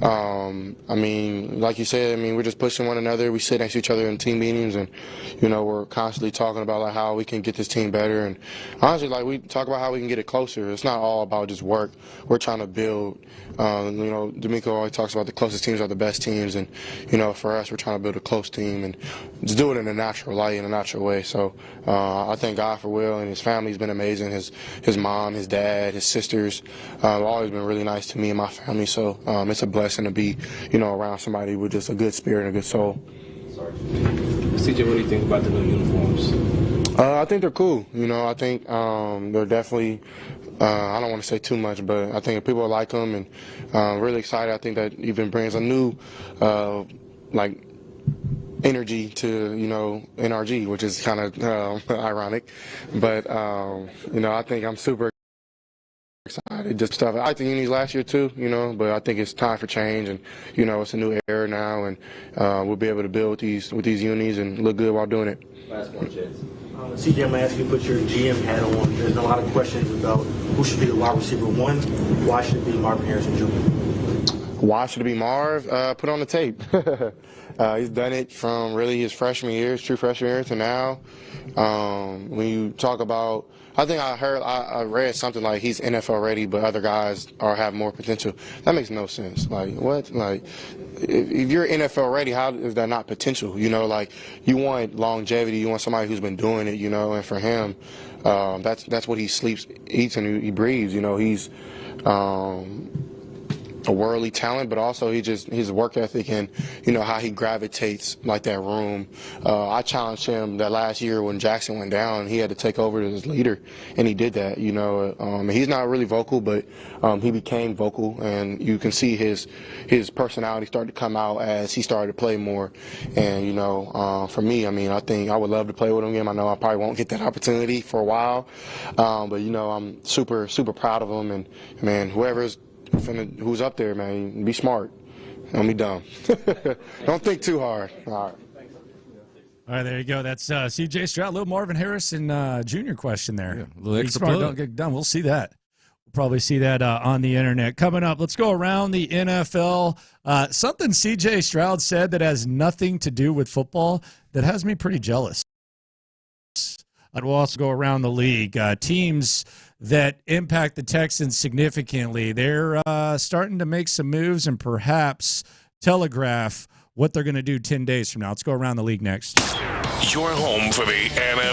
like you said, we're just pushing one another. We sit next to each other in team meetings, and, we're constantly talking about how we can get this team better. And honestly, we talk about how we can get it closer. It's not all about just work. We're trying to build. D'Amico always talks about the closest teams are the best teams, and for us, we're trying to build a close team and just do it in a natural light, in a natural way. So I thank God for Will, and his family's been amazing. His mom, his dad, his sisters have always been really nice to me and my family. So it's a blessing to be around somebody with just a good spirit and a good soul. Sorry. CJ, what do you think about the new uniforms? I think they're cool. I think they're definitely. I don't want to say too much, but I think people like them, and really excited. I think that even brings a new energy to NRG, which is kind of ironic. But I think I'm super excited. Just stuff. I liked the unis last year too, but I think it's time for change, and it's a new era now, and we'll be able to build with these unis and look good while doing it. Last one, Chance. CJ, I'm going to ask you to put your GM hat on. There's been a lot of questions about who should be the wide receiver one. Why should it be Marvin Harrison Jr.? Why should it be Marv? Put on the tape. He's done it from really his freshman year, his true freshman year, to now. When you talk about, I think I read something like he's NFL ready, but other guys have more potential. That makes no sense. What? If you're NFL ready, how is that not potential? You want longevity. You want somebody who's been doing it. And for him, that's what he sleeps, eats, and he breathes. He's a worldly talent, but also his work ethic and how he gravitates that room. I challenged him that last year when Jackson went down. He had to take over as leader, and he did that. He's not really vocal, but he became vocal, and you can see his personality start to come out as he started to play more. And for me, I think I would love to play with him again. I know I probably won't get that opportunity for a while, but I'm super proud of him, and man, who's up there, man, be smart. Don't be dumb. Don't think too hard. All right, there you go. That's C.J. Stroud, little Marvin Harrison Jr. question there. Yeah, a little extra smart, plug. don't get done. We'll see that. We'll probably see that on the internet. Coming up, let's go around the NFL. Something C.J. Stroud said that has nothing to do with football that has me pretty jealous. We'll also go around the league. Teams that impact the Texans significantly, they're starting to make some moves and perhaps telegraph what they're going to do 10 days from now. Let's go around the league next. Your home for the NFL.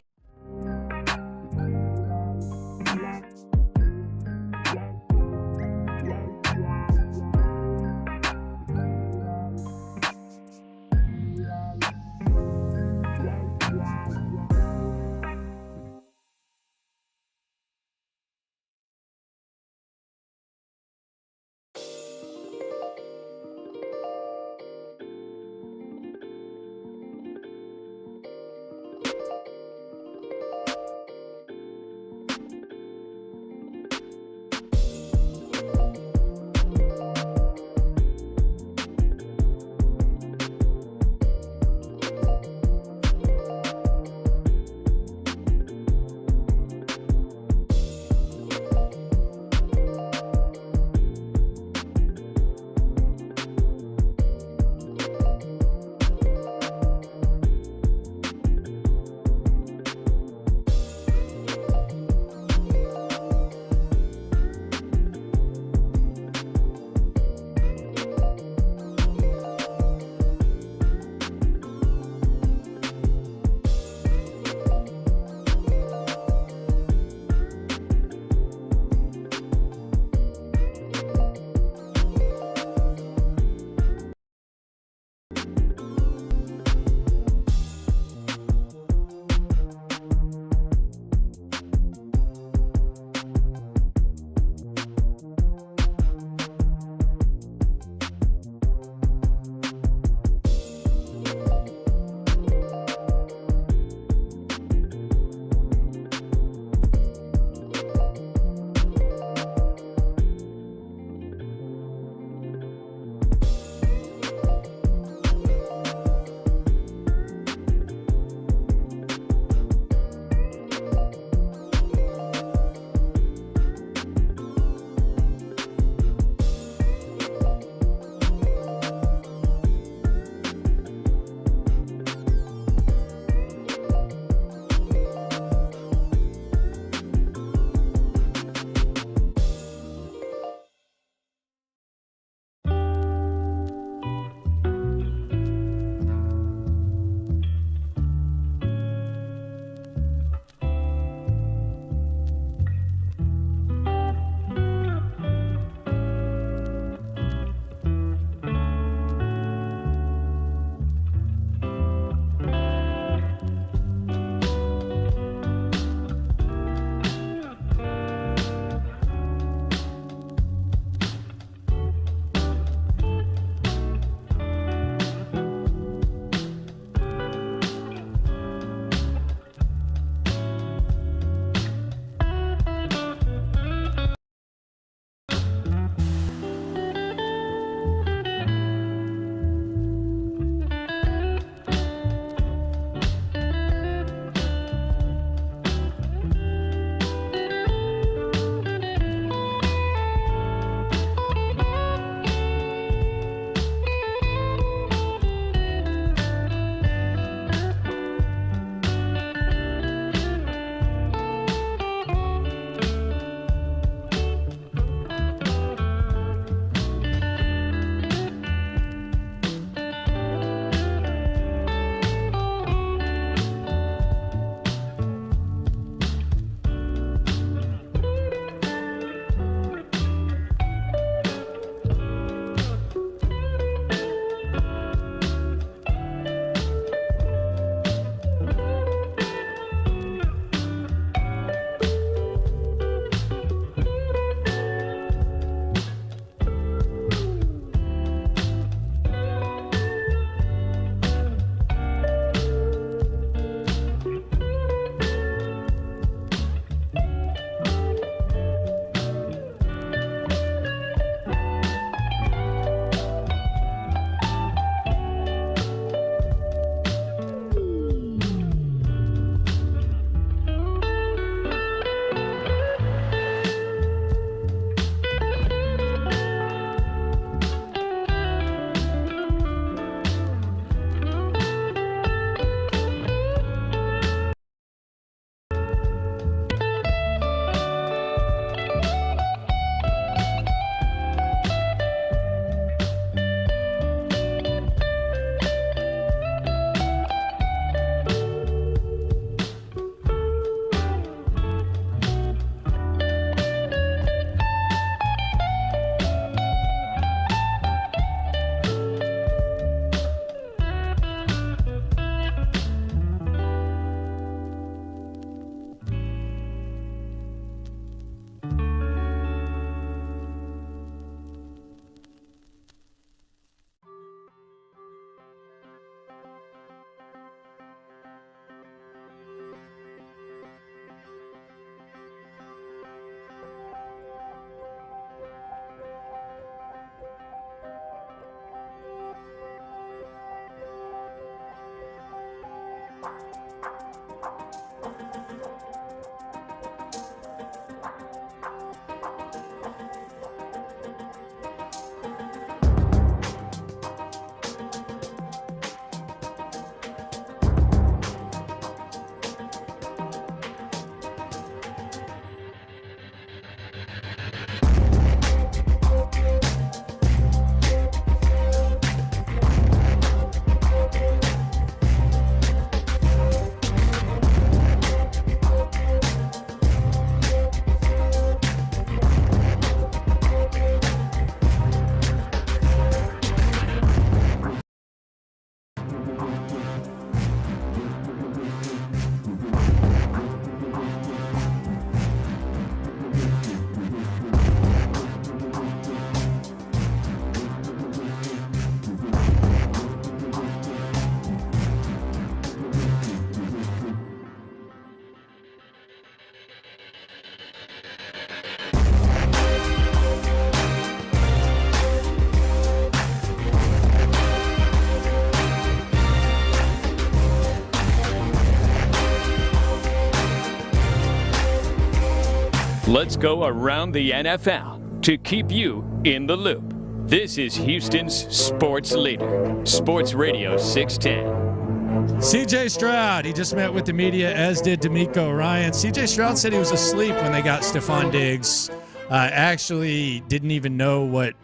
Let's go around the NFL to keep you in the loop. This is Houston's sports leader, Sports Radio 610. C.J. Stroud, he just met with the media, as did D'Amico Ryan. C.J. Stroud said he was asleep when they got Stephon Diggs. Actually didn't even know what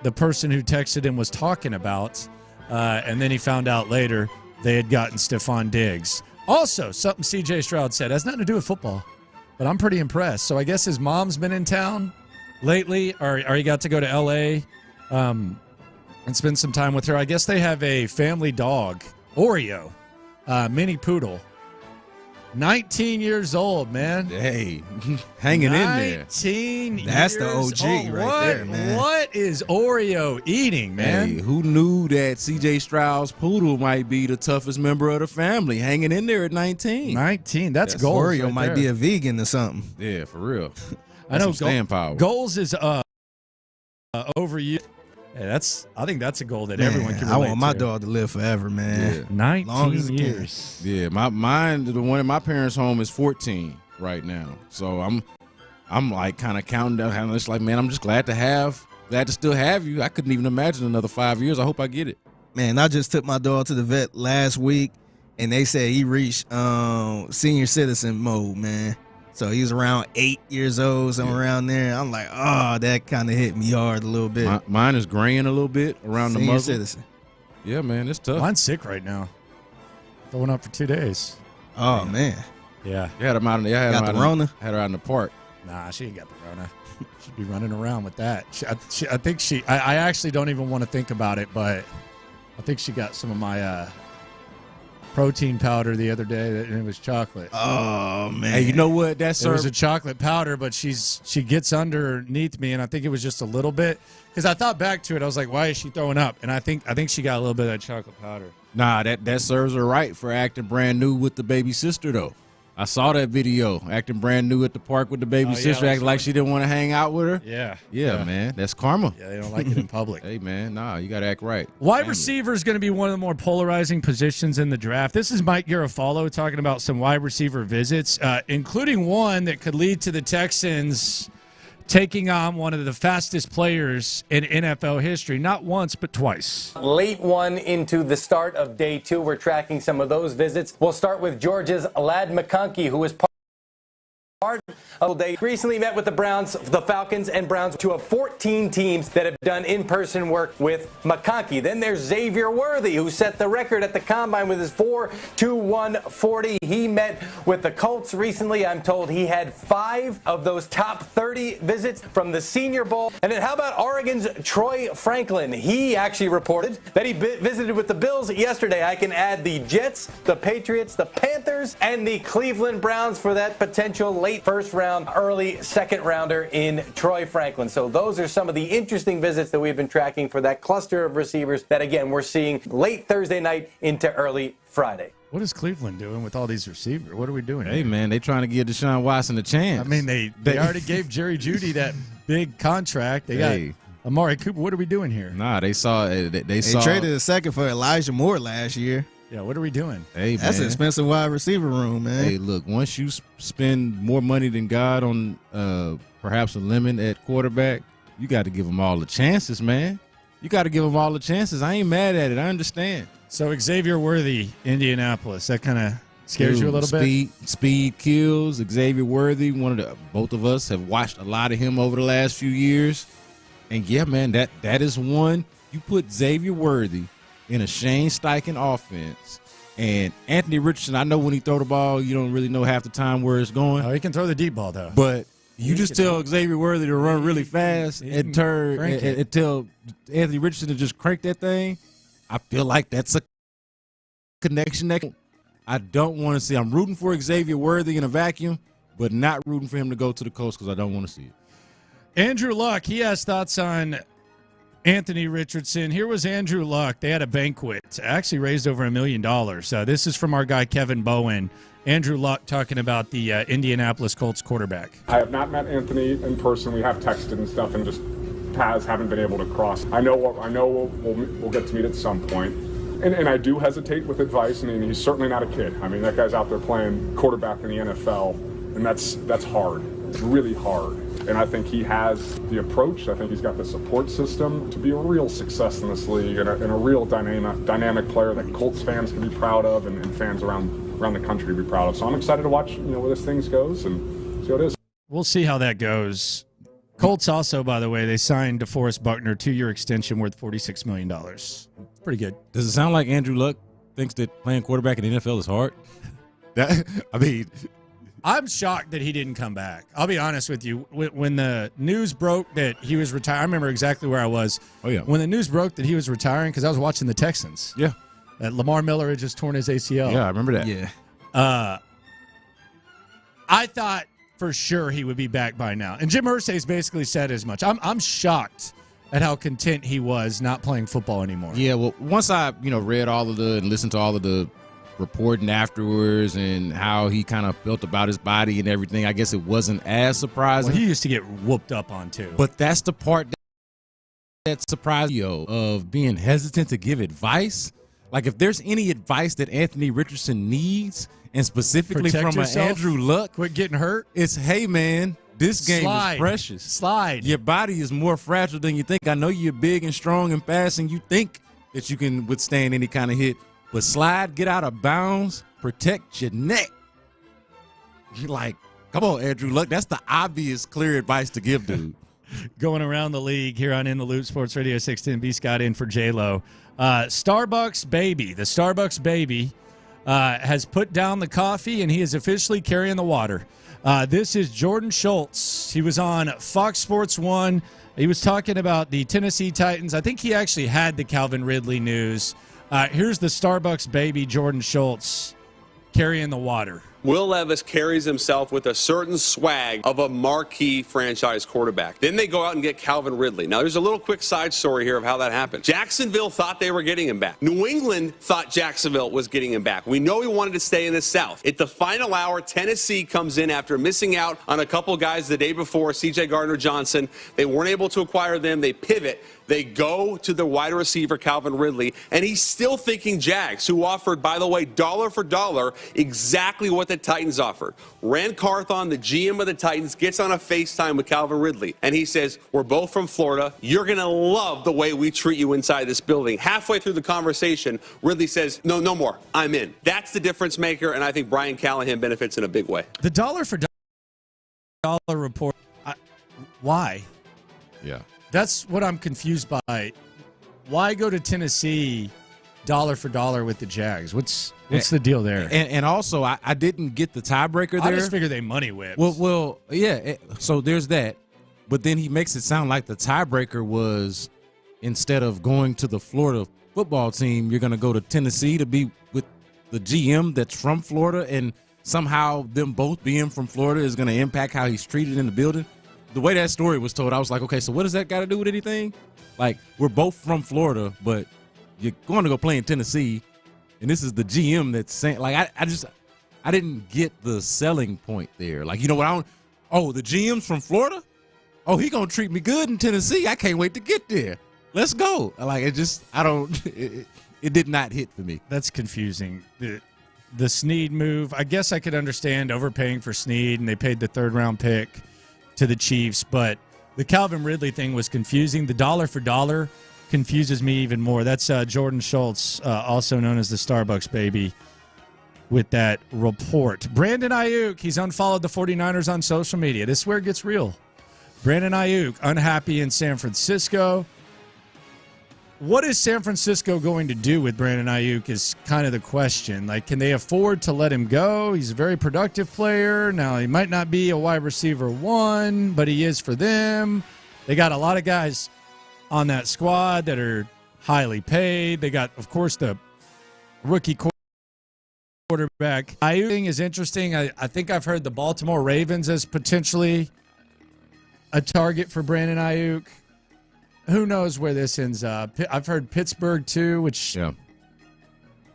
the person who texted him was talking about. And then he found out later they had gotten Stephon Diggs. Also, something C.J. Stroud said has nothing to do with football, but I'm pretty impressed. So I guess his mom's been in town lately, or he got to go to L.A. And spend some time with her. I guess they have a family dog, Oreo, mini poodle. 19 years old, man. Hey, hanging in there. 19 That's the years OG old. right there, man. What is Oreo eating, man? Hey, who knew that C.J. Stroud's poodle might be the toughest member of the family, hanging in there at 19? 19, that's goals. Oreo right might there. be a vegan or something. Yeah, for real. I know. Stand power. Goals is over you. Yeah, I think that's a goal that everyone can relate I want my to. dog to live forever, man. Yeah. 19 years. Yeah, the one in my parents' home is 14 right now. So I'm like kind of counting down. Kind of just like, man, I'm just glad to still have you. I couldn't even imagine another 5 years. I hope I get it. Man, I just took my dog to the vet last week, and they said he reached senior citizen mode, man. So he was around 8 years old, somewhere around there. I'm like, oh, that kind of hit me hard a little bit. Mine is graying a little bit around the Senior muzzle. citizen. Yeah, man, it's tough. Mine's sick right now. Throwing up for 2 days. Oh, man. Yeah. You had him out in the Got the Rona? Had her out in the park. Nah, she ain't got the Rona. She'd be running around with that. I actually don't even want to think about it, but I think she got some of my protein powder the other day, and it was chocolate. Oh, man. Hey, you know what? It was a chocolate powder, but she gets underneath me, and I think it was just a little bit. Because I thought back to it, I was like, why is she throwing up? And I think she got a little bit of that chocolate powder. Nah, that serves her right for acting brand new with the baby sister, though. I saw that video, acting brand new at the park with the baby sister, acting like she didn't want to hang out with her. Yeah, man, that's karma. Yeah, they don't like it in public. Hey, man, nah, you got to act right. Wide receiver is going to be one of the more polarizing positions in the draft. This is Mike Garafolo talking about some wide receiver visits, including one that could lead to the Texans taking on one of the fastest players in NFL history, not once, but twice. Late one into the start of day two. We're tracking some of those visits. We'll start with Georgia's Ladd McConkey, who was part of they recently met with the Browns, the Falcons, and Browns, two of 14 teams that have done in-person work with McConkey. Then there's Xavier Worthy, who set the record at the Combine with his 4.21 40. He met with the Colts recently. I'm told he had 5 of those top 30 visits from the Senior Bowl. And then how about Oregon's Troy Franklin? He actually reported that he visited with the Bills yesterday. I can add the Jets, the Patriots, the Panthers, and the Cleveland Browns for that potential late first round, early second rounder in Troy Franklin. So those are some of the interesting visits that we've been tracking for that cluster of receivers that, again, we're seeing late Thursday night into early Friday. What is Cleveland doing with all these receivers? What are we doing Hey, here? man, they trying to give Deshaun Watson a chance. I mean, they already gave Jerry Jeudy that big contract. They got Amari Cooper. What are we doing here? Nah, they saw. They traded a second for Elijah Moore last year. Yeah, what are we doing? Hey, That's man. an expensive wide receiver room, man. Hey, look, once you spend more money than God on perhaps a lemon at quarterback, you got to give them all the chances, man. You got to give them all the chances. I ain't mad at it. I understand. So Xavier Worthy, Indianapolis, that kind of scares you a little bit? Speed kills. Xavier Worthy, both of us have watched a lot of him over the last few years. And yeah, man, that is one. You put Xavier Worthy in a Shane Steichen offense, and Anthony Richardson, I know when he throw the ball, you don't really know half the time where it's going. Oh, he can throw the deep ball, though. But you just tell Xavier Worthy to run really fast and tell Anthony Richardson to just crank that thing. I feel like that's a connection that I don't want to see. I'm rooting for Xavier Worthy in a vacuum, but not rooting for him to go to the coast because I don't want to see it. Andrew Luck, he has thoughts on Anthony Richardson. Here was Andrew Luck. They had a banquet. Actually raised over $1 million. This is from our guy Kevin Bowen. Andrew Luck talking about the Indianapolis Colts quarterback. I have not met Anthony in person. We have texted and stuff, and just paths haven't been able to cross. I know we'll get to meet at some point. And I do hesitate with advice. I mean, he's certainly not a kid. I mean, that guy's out there playing quarterback in the NFL, and that's hard. It's really hard. And I think he has the approach. I think he's got the support system to be a real success in this league and a real dynamic player that Colts fans can be proud of and fans around the country be proud of. So I'm excited to watch where this thing goes and see what it is. We'll see how that goes. Colts also, by the way, they signed DeForest Buckner 2-year extension worth $46 million. Pretty good. Does it sound like Andrew Luck thinks that playing quarterback in the NFL is hard? I'm shocked that he didn't come back. I'll be honest with you. When the news broke that he was retiring, I remember exactly where I was. Oh, yeah. When the news broke that he was retiring, because I was watching the Texans. Yeah. That Lamar Miller had just torn his ACL. Yeah, I remember that. Yeah. I thought for sure he would be back by now. And Jim Irsay's basically said as much. I'm shocked at how content he was not playing football anymore. Yeah, well, once I, read all of and listened to all of the reporting afterwards and how he kind of felt about his body and everything, I guess it wasn't as surprising. Well, he used to get whooped up on too. But that's the part that surprised me of being hesitant to give advice. Like, if there's any advice that Anthony Richardson needs, and specifically Protect from yourself. Andrew Luck, Quit getting hurt. It's, hey, man, this game Slide. is precious. Slide. Your body is more fragile than you think. I know you're big and strong and fast, and you think that you can withstand any kind of hit. But slide, get out of bounds, protect your neck. You're like, come on, Andrew Luck. That's the obvious, clear advice to give, dude. Going around the league here on In the Loop, Sports Radio 610. B. Scott in for J-Lo. Starbucks Baby. The Starbucks Baby has put down the coffee, and he is officially carrying the water. This is Jordan Schultz. He was on Fox Sports 1. He was talking about the Tennessee Titans. I think he actually had the Calvin Ridley news. Here's the Starbucks Baby, Jordan Schultz, carrying the water. Will Levis carries himself with a certain swag of a marquee franchise quarterback. Then they go out and get Calvin Ridley. Now, there's a little quick side story here of how that happened. Jacksonville thought they were getting him back. New England thought Jacksonville was getting him back. We know he wanted to stay in the South. At the final hour, Tennessee comes in after missing out on a couple guys the day before, C.J. Gardner-Johnson. They weren't able to acquire them. They pivot. They go to the wide receiver, Calvin Ridley, and he's still thinking Jags, who offered, by the way, dollar for dollar, exactly what the Titans offered. Rand Carthon, the GM of the Titans, gets on a FaceTime with Calvin Ridley, and he says, we're both from Florida. You're going to love the way we treat you inside this building. Halfway through the conversation, Ridley says, no more. I'm in. That's the difference maker, and I think Brian Callahan benefits in a big way. The dollar for dollar report, why? Yeah. That's what I'm confused by. Why go to Tennessee dollar for dollar with the Jags? What's the deal there? And also, I didn't get the tiebreaker there. I just figured they money whipped. Well, yeah. So there's that. But then he makes it sound like the tiebreaker was, instead of going to the Florida football team, you're going to go to Tennessee to be with the GM that's from Florida, and somehow them both being from Florida is going to impact how he's treated in the building. The way that story was told, I was like, okay, so what does that got to do with anything? Like, we're both from Florida, but you're going to go play in Tennessee, and this is the GM that's saying, like, I didn't get the selling point there. Like, you know what? The GM's from Florida? Oh, he going to treat me good in Tennessee. I can't wait to get there. Let's go. Like, it did not hit for me. That's confusing. The Snead move, I guess I could understand overpaying for Snead, and they paid the third-round pick to the Chiefs, but the Calvin Ridley thing was confusing. The dollar for dollar confuses me even more. That's Jordan Schultz, also known as the Starbucks baby, with that report. Brandon Ayuk, he's unfollowed the 49ers on social media. This is where it gets real. Brandon Ayuk, unhappy in San Francisco. What is San Francisco going to do with Brandon Ayuk is kind of the question. Like, can they afford to let him go? He's a very productive player. Now, he might not be a wide receiver one, but he is for them. They got a lot of guys on that squad that are highly paid. They got, of course, the rookie quarterback. Ayuk thing is interesting. I think I've heard the Baltimore Ravens as potentially a target for Brandon Ayuk. Who knows where this ends up? I've heard Pittsburgh too, which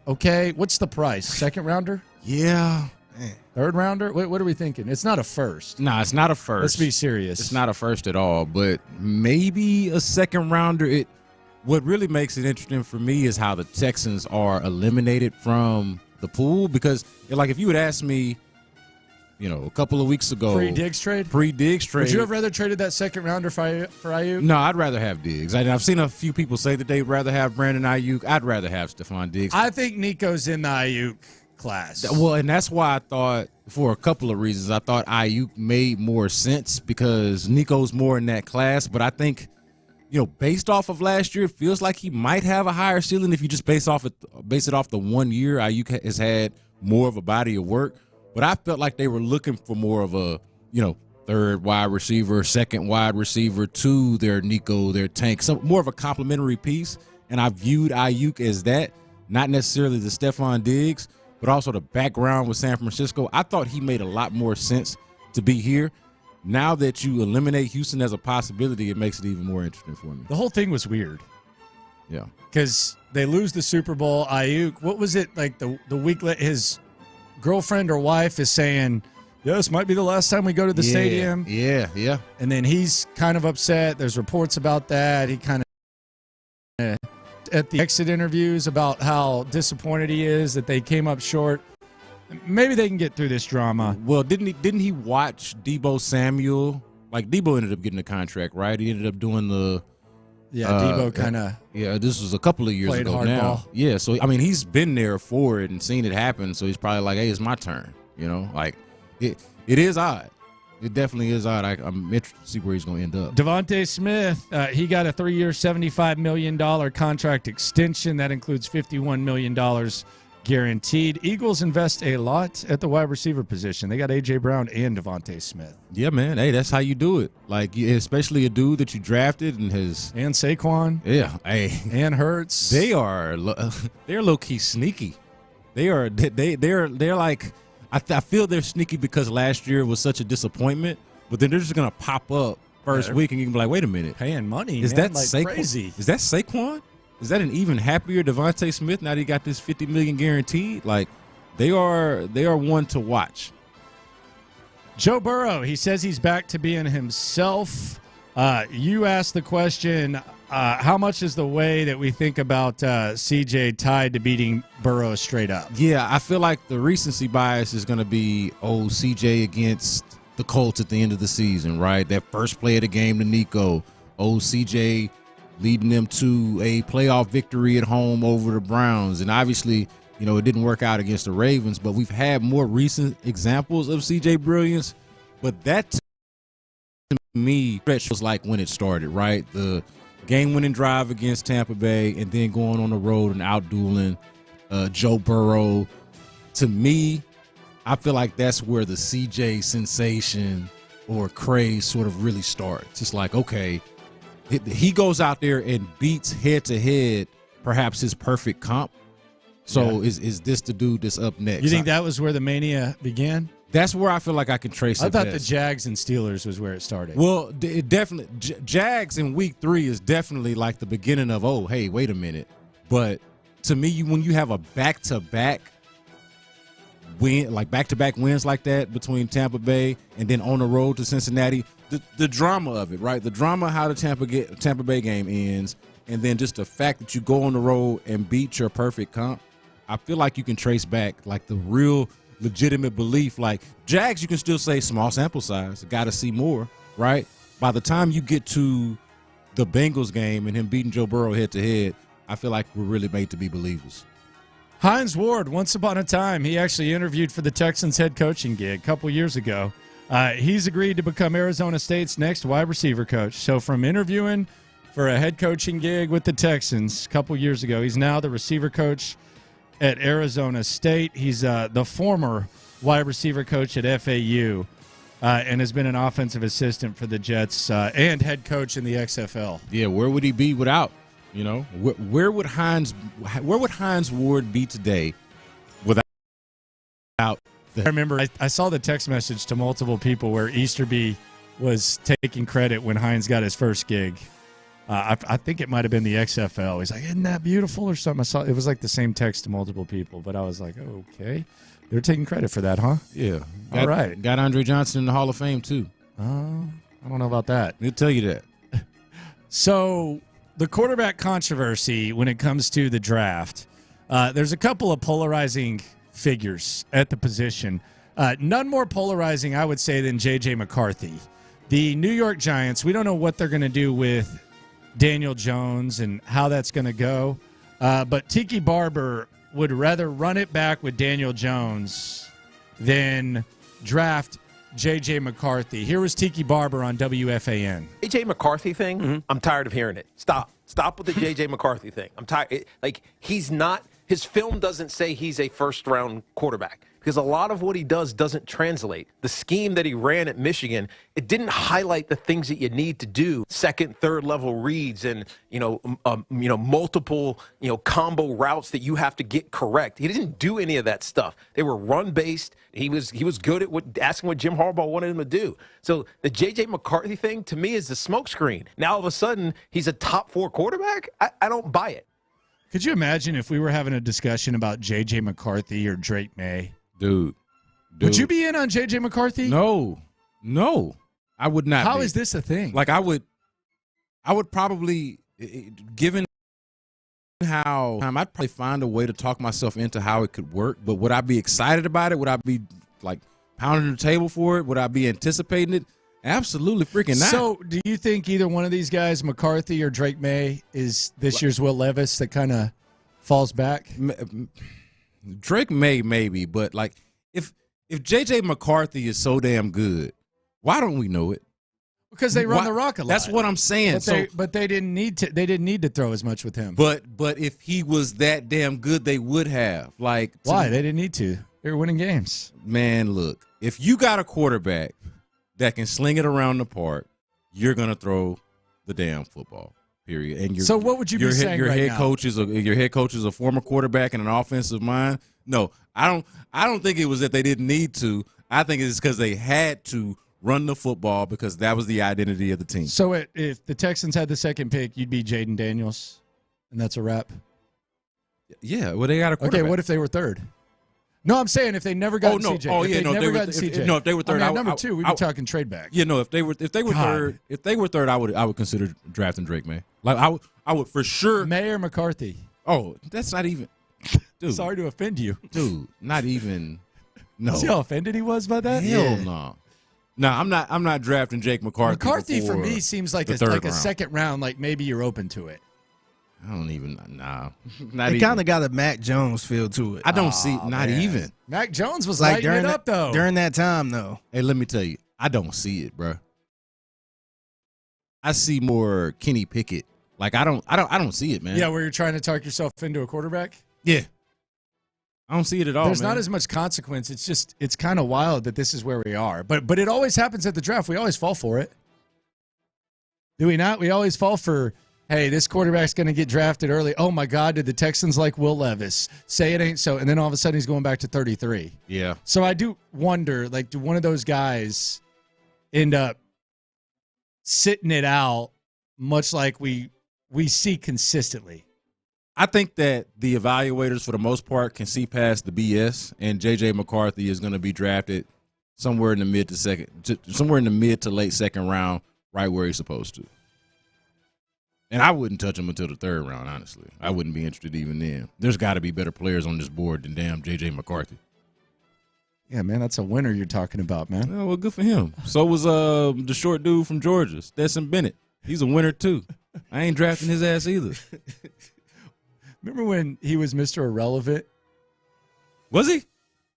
okay. What's the price? Second rounder? Yeah. Third rounder? What are we thinking? It's not a first. No, it's not a first. Let's be serious. It's not a first at all, but maybe a second rounder. What really makes it interesting for me is how the Texans are eliminated from the pool, because like if you had asked me, a couple of weeks ago, Pre-Diggs trade. Would you have rather traded that second rounder for Ayuk? No, I'd rather have Diggs. I've seen a few people say that they'd rather have Brandon Ayuk. I'd rather have Stephon Diggs. I think Nico's in the Ayuk class. Well, and that's why I thought, for a couple of reasons, I thought Ayuk made more sense because Nico's more in that class. But I think, based off of last year, it feels like he might have a higher ceiling if you just base it off the 1 year. Ayuk has had more of a body of work. But I felt like they were looking for more of a, third wide receiver, second wide receiver to their Nico, their Tank, more of a complementary piece. And I viewed Ayuk as that, not necessarily the Stephon Diggs, but also the background with San Francisco. I thought he made a lot more sense to be here. Now that you eliminate Houston as a possibility, it makes it even more interesting for me. The whole thing was weird. Yeah. Because they lose the Super Bowl. Ayuk, what was it, like the week his girlfriend or wife is saying, this might be the last time we go to the stadium. Yeah. And then he's kind of upset. There's reports about that. He kind of at the exit interviews about how disappointed he is that they came up short. Maybe they can get through this drama. Well, didn't he watch Deebo Samuel? Like, Deebo ended up getting a contract, right? He ended up doing the Deebo kind of. Yeah, this was a couple of years ago hardball. now. Yeah, so I mean, he's been there for it and seen it happen. So he's probably like, "Hey, it's my turn." Like it is odd. It definitely is odd. I'm interested to see where he's going to end up. Devontae Smith, he got a 3-year, $75 million contract extension that includes $51 million guaranteed. Eagles invest a lot at the wide receiver position. They got A.J. Brown and Devontae Smith. Yeah, man. Hey, that's how you do it. Like, especially a dude that you drafted and Saquon. Yeah. Hey. And Hurts. They're low key sneaky. They're like, I feel they're sneaky because last year was such a disappointment, but then they're just gonna pop up first week and you can be like, wait a minute, paying money. Is man, that like Saquon? Crazy? Is that Saquon? Is that an even happier Devontae Smith now that he got this $50 million guaranteed? Like, they are one to watch. Joe Burrow, he says he's back to being himself. You asked the question, how much is the way that we think about CJ tied to beating Burrow straight up? Yeah, I feel like the recency bias is going to be, CJ against the Colts at the end of the season, right? That first play of the game to Nico. CJ leading them to a playoff victory at home over the Browns. And obviously, it didn't work out against the Ravens, but we've had more recent examples of CJ brilliance. But that, to me, was like when it started, right? The game-winning drive against Tampa Bay and then going on the road and out-dueling Joe Burrow. To me, I feel like that's where the CJ sensation or craze sort of really starts. It's like, okay, he goes out there and beats head-to-head perhaps his perfect comp. So is this the dude that's up next? You think that was where the mania began? That's where I feel like I can trace it. I thought best. the Jags and Steelers was where it started. Well, it definitely Jags in week 3 is definitely like the beginning of, oh, hey, wait a minute. But to me, when you have a back-to-back win, like back-to-back wins like that between Tampa Bay and then on the road to Cincinnati, the drama of it, right? The drama how the Tampa Bay game ends, and then just the fact that you go on the road and beat your perfect comp. I feel like you can trace back like the real legitimate belief. Like Jags, you can still say small sample size, got to see more, right? By the time you get to the Bengals game and him beating Joe Burrow head to head, I feel like we're really made to be believers. Hines Ward, once upon a time, he actually interviewed for the Texans head coaching gig a couple years ago. He's agreed to become Arizona State's next wide receiver coach. So from interviewing for a head coaching gig with the Texans a couple years ago, he's now the receiver coach at Arizona State. He's the former wide receiver coach at FAU and has been an offensive assistant for the Jets and head coach in the XFL. Yeah, where would he be without? You know, where would Hines Ward be today without? I remember I saw the text message to multiple people where Easterby was taking credit when Hines got his first gig. I think it might have been the XFL. He's like, "Isn't that beautiful?" or something. I saw it was like the same text to multiple people, but I was like, oh, "Okay, they're taking credit for that, huh?" Yeah. All right. Got Andre Johnson in the Hall of Fame too. I don't know about that. They'll tell you that. So the quarterback controversy when it comes to the draft, there's a couple of polarizing figures at the position. None more polarizing, I would say, than J.J. McCarthy. The New York Giants, we don't know what they're going to do with Daniel Jones and how that's going to go. But Tiki Barber would rather run it back with Daniel Jones than draft J.J. McCarthy. Here was Tiki Barber on WFAN. J.J. McCarthy thing, I'm tired of hearing it. Stop with the J.J. McCarthy thing. I'm tired. He's not – his film doesn't say he's a first-round quarterback because a lot of what he does doesn't translate. The scheme that he ran at Michigan, it didn't highlight the things that you need to do, second, third-level reads and, multiple, combo routes that you have to get correct. He didn't do any of that stuff. They were run-based. He was good at asking what Jim Harbaugh wanted him to do. So the J.J. McCarthy thing, to me, is the smokescreen. Now, all of a sudden, he's a top-4 quarterback? I don't buy it. Could you imagine if we were having a discussion about J.J. McCarthy or Drake May? Dude. Would you be in on J.J. McCarthy? No, I would not. How is this a thing? Like I would probably, given how I'd probably find a way to talk myself into how it could work. But would I be excited about it? Would I be like pounding the table for it? Would I be anticipating it? Absolutely freaking not. So do you think either one of these guys, McCarthy or Drake May, is this year's Will Levis that kind of falls back? Drake May, maybe, but like if J.J. McCarthy is so damn good, why don't we know it? Because they run the rock a lot. That's what I'm saying. But they didn't need to. They didn't need to throw as much with him. But if he was that damn good, they would have. Like why? They didn't need to. They were winning games. Man, look, if you got a quarterback that can sling it around the park, you're gonna throw the damn football. Period. And so what would you be saying your right head now? Your head coach is a former quarterback and an offensive mind. No, I don't think it was that they didn't need to. I think it's because they had to run the football because that was the identity of the team. So if the Texans had the second pick, you'd be Jaden Daniels, and that's a wrap. Yeah, well they got a quarterback. Okay, what if they were third? No, I'm saying if they never got CJ. If they were third, number two, we'd be talking trade back. Yeah, no, if they were third, I would consider drafting Drake May. Like I would for sure. May or McCarthy. Oh, that's not even. Dude, sorry to offend you, dude. Not even. No. See how offended he was by that? Hell no. No, I'm not drafting Jake McCarthy. McCarthy for me seems like a second round. Like maybe you're open to it. I don't even know. It kind of got a Mac Jones feel to it. I don't see not even. Mac Jones was like lighting it up though. During that time though. Hey, let me tell you, I don't see it, bro. I see more Kenny Pickett. Like I don't see it, man. Yeah, where you're trying to talk yourself into a quarterback? Yeah. I don't see it at all. There's not as much consequence. It's kind of wild that this is where we are. But it always happens at the draft. We always fall for it. Do we not? We always fall for, hey, this quarterback's going to get drafted early. Oh, my God, did the Texans like Will Levis? Say it ain't so. And then all of a sudden he's going back to 33. Yeah. So I do wonder, like, do one of those guys end up sitting it out much like we see consistently? I think that the evaluators, for the most part, can see past the BS, and J.J. McCarthy is going to be drafted somewhere in the mid to late second round, right where he's supposed to. And I wouldn't touch him until the third round, honestly. I wouldn't be interested even then. There's got to be better players on this board than damn J.J. McCarthy. Yeah, man, that's a winner you're talking about, man. Yeah, well, good for him. So was the short dude from Georgia, Stetson Bennett. He's a winner, too. I ain't drafting his ass either. Remember when he was Mr. Irrelevant? Was he?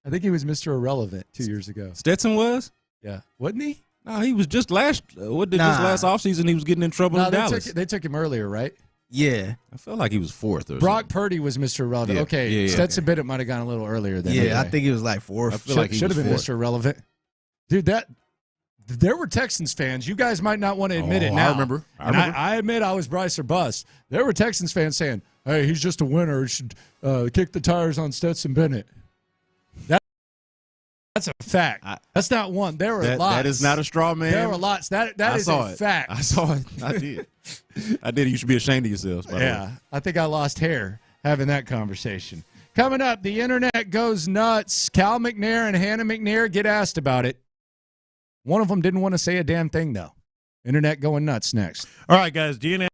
I think he was Mr. Irrelevant 2 years ago. Stetson was? Yeah. Wasn't he? No, he was just last offseason he was getting in trouble in Dallas. They took him earlier, right? Yeah. I felt like he was fourth. Brock Purdy was Mr. Irrelevant. Yeah, okay, yeah. Stetson Bennett might have gone a little earlier than Yeah, I think he was like fourth. I feel like he should have was been fourth. Mr. Irrelevant. Dude, there were Texans fans. You guys might not want to admit it now. I remember. I admit I was Bryce or bust. There were Texans fans saying, hey, he's just a winner. He should kick the tires on Stetson Bennett. That's a fact. That's not one. There were lots. That is not a straw man. There were lots. That is a fact. I saw it. I did. I did. You should be ashamed of yourselves. By the way. I think I lost hair having that conversation. Coming up, the internet goes nuts. Cal McNair and Hannah McNair get asked about it. One of them didn't want to say a damn thing, though. Internet going nuts next. All right, guys. DNA.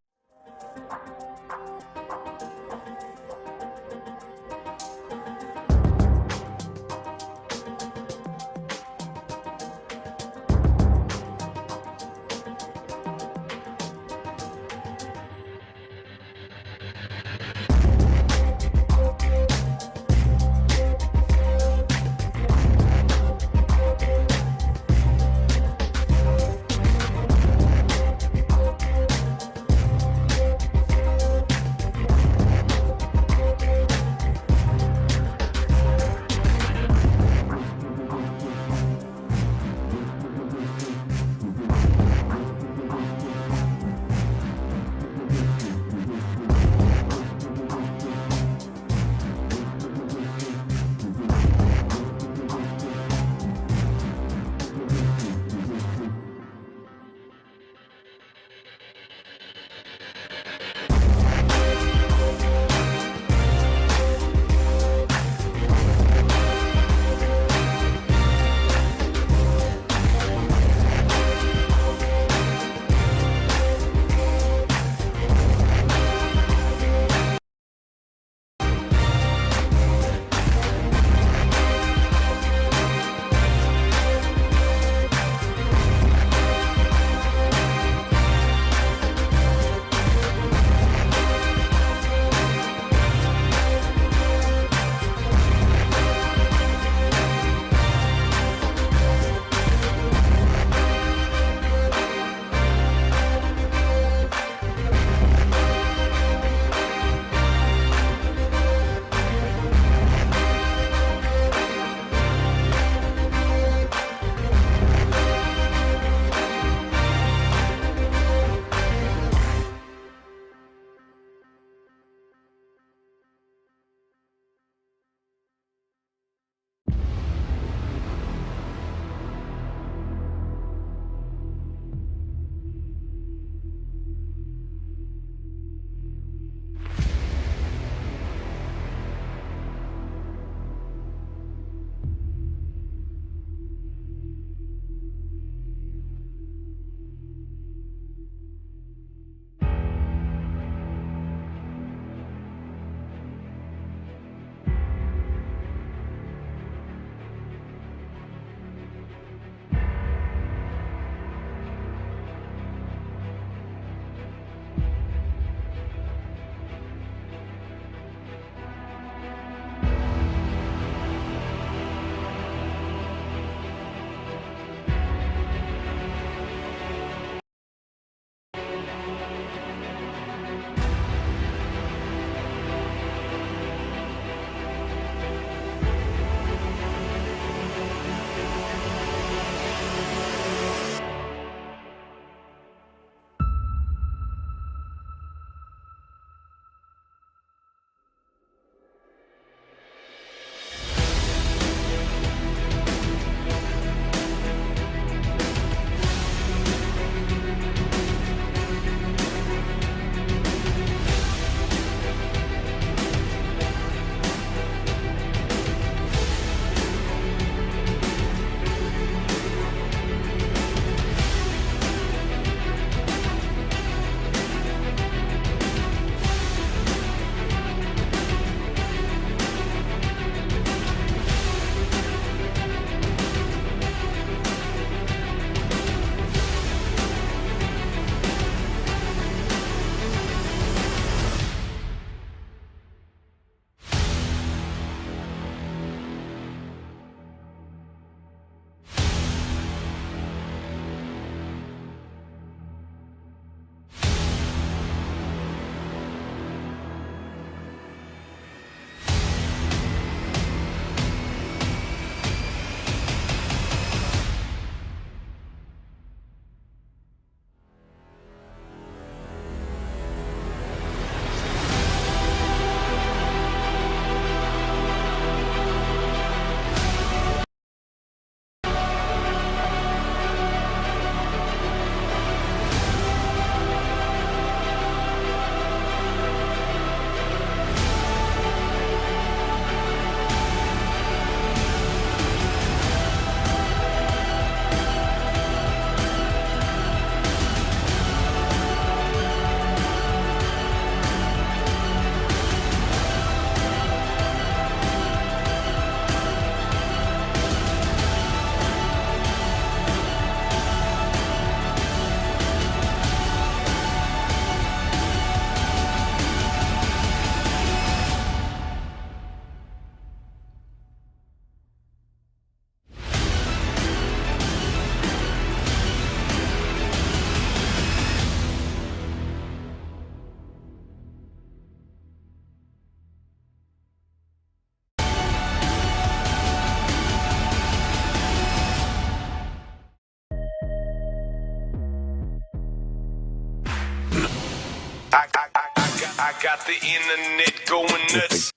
I got the internet going nuts.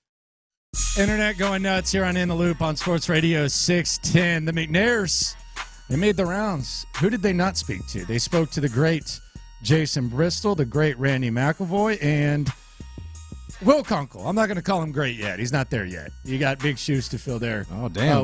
Internet going nuts here on In the Loop on Sports Radio 610. The McNairs, they made the rounds. Who did they not speak to? They spoke to the great Jason Bristol, the great Randy McIlvoy, and Will Kunkel. I'm not going to call him great yet. He's not there yet. You got big shoes to fill there. Oh, damn.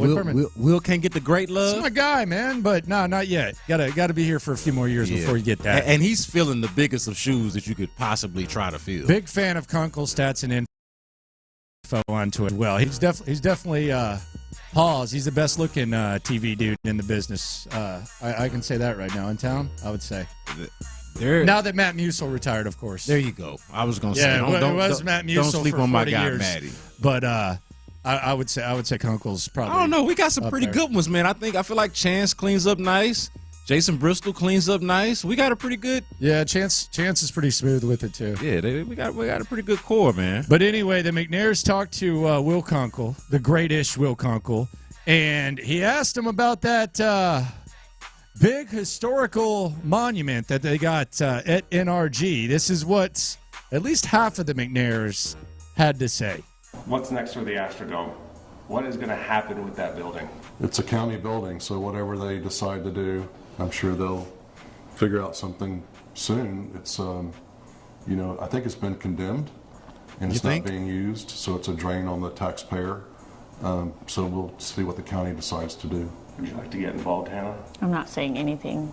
Will can't get the great love? He's my guy, man, but no, not yet. Got to be here for a few more years before you get that. And he's filling the biggest of shoes that you could possibly try to fill. Big fan of Kunkel stats and info onto it. Well, he's definitely Paul's. He's the best looking TV dude in the business. I can say that right now in town. I would say. Now that Matt Musil retired, of course. There you go. I was going to say, Matt Musil don't sleep for on my 40 guy, years. Matty. But I would say Kunkel's probably. I don't know. We got some pretty good ones, man. I feel like Chance cleans up nice. Jason Bristol cleans up nice. We got a pretty good. Yeah, Chance is pretty smooth with it too. Yeah, we got a pretty good core, man. But anyway, the McNairs talked to Will Kunkel, the great-ish Will Kunkel, and he asked him about that big historical monument that they got at NRG. This is what at least half of the McNairs had to say. What's next for the Astrodome? What is going to happen with that building? It's a county building, so whatever they decide to do, I'm sure they'll figure out something soon. It's, I think it's been condemned, and it's not being used, so it's a drain on the taxpayer. So we'll see what the county decides to do. Would you like to get involved, Hannah? I'm not saying anything.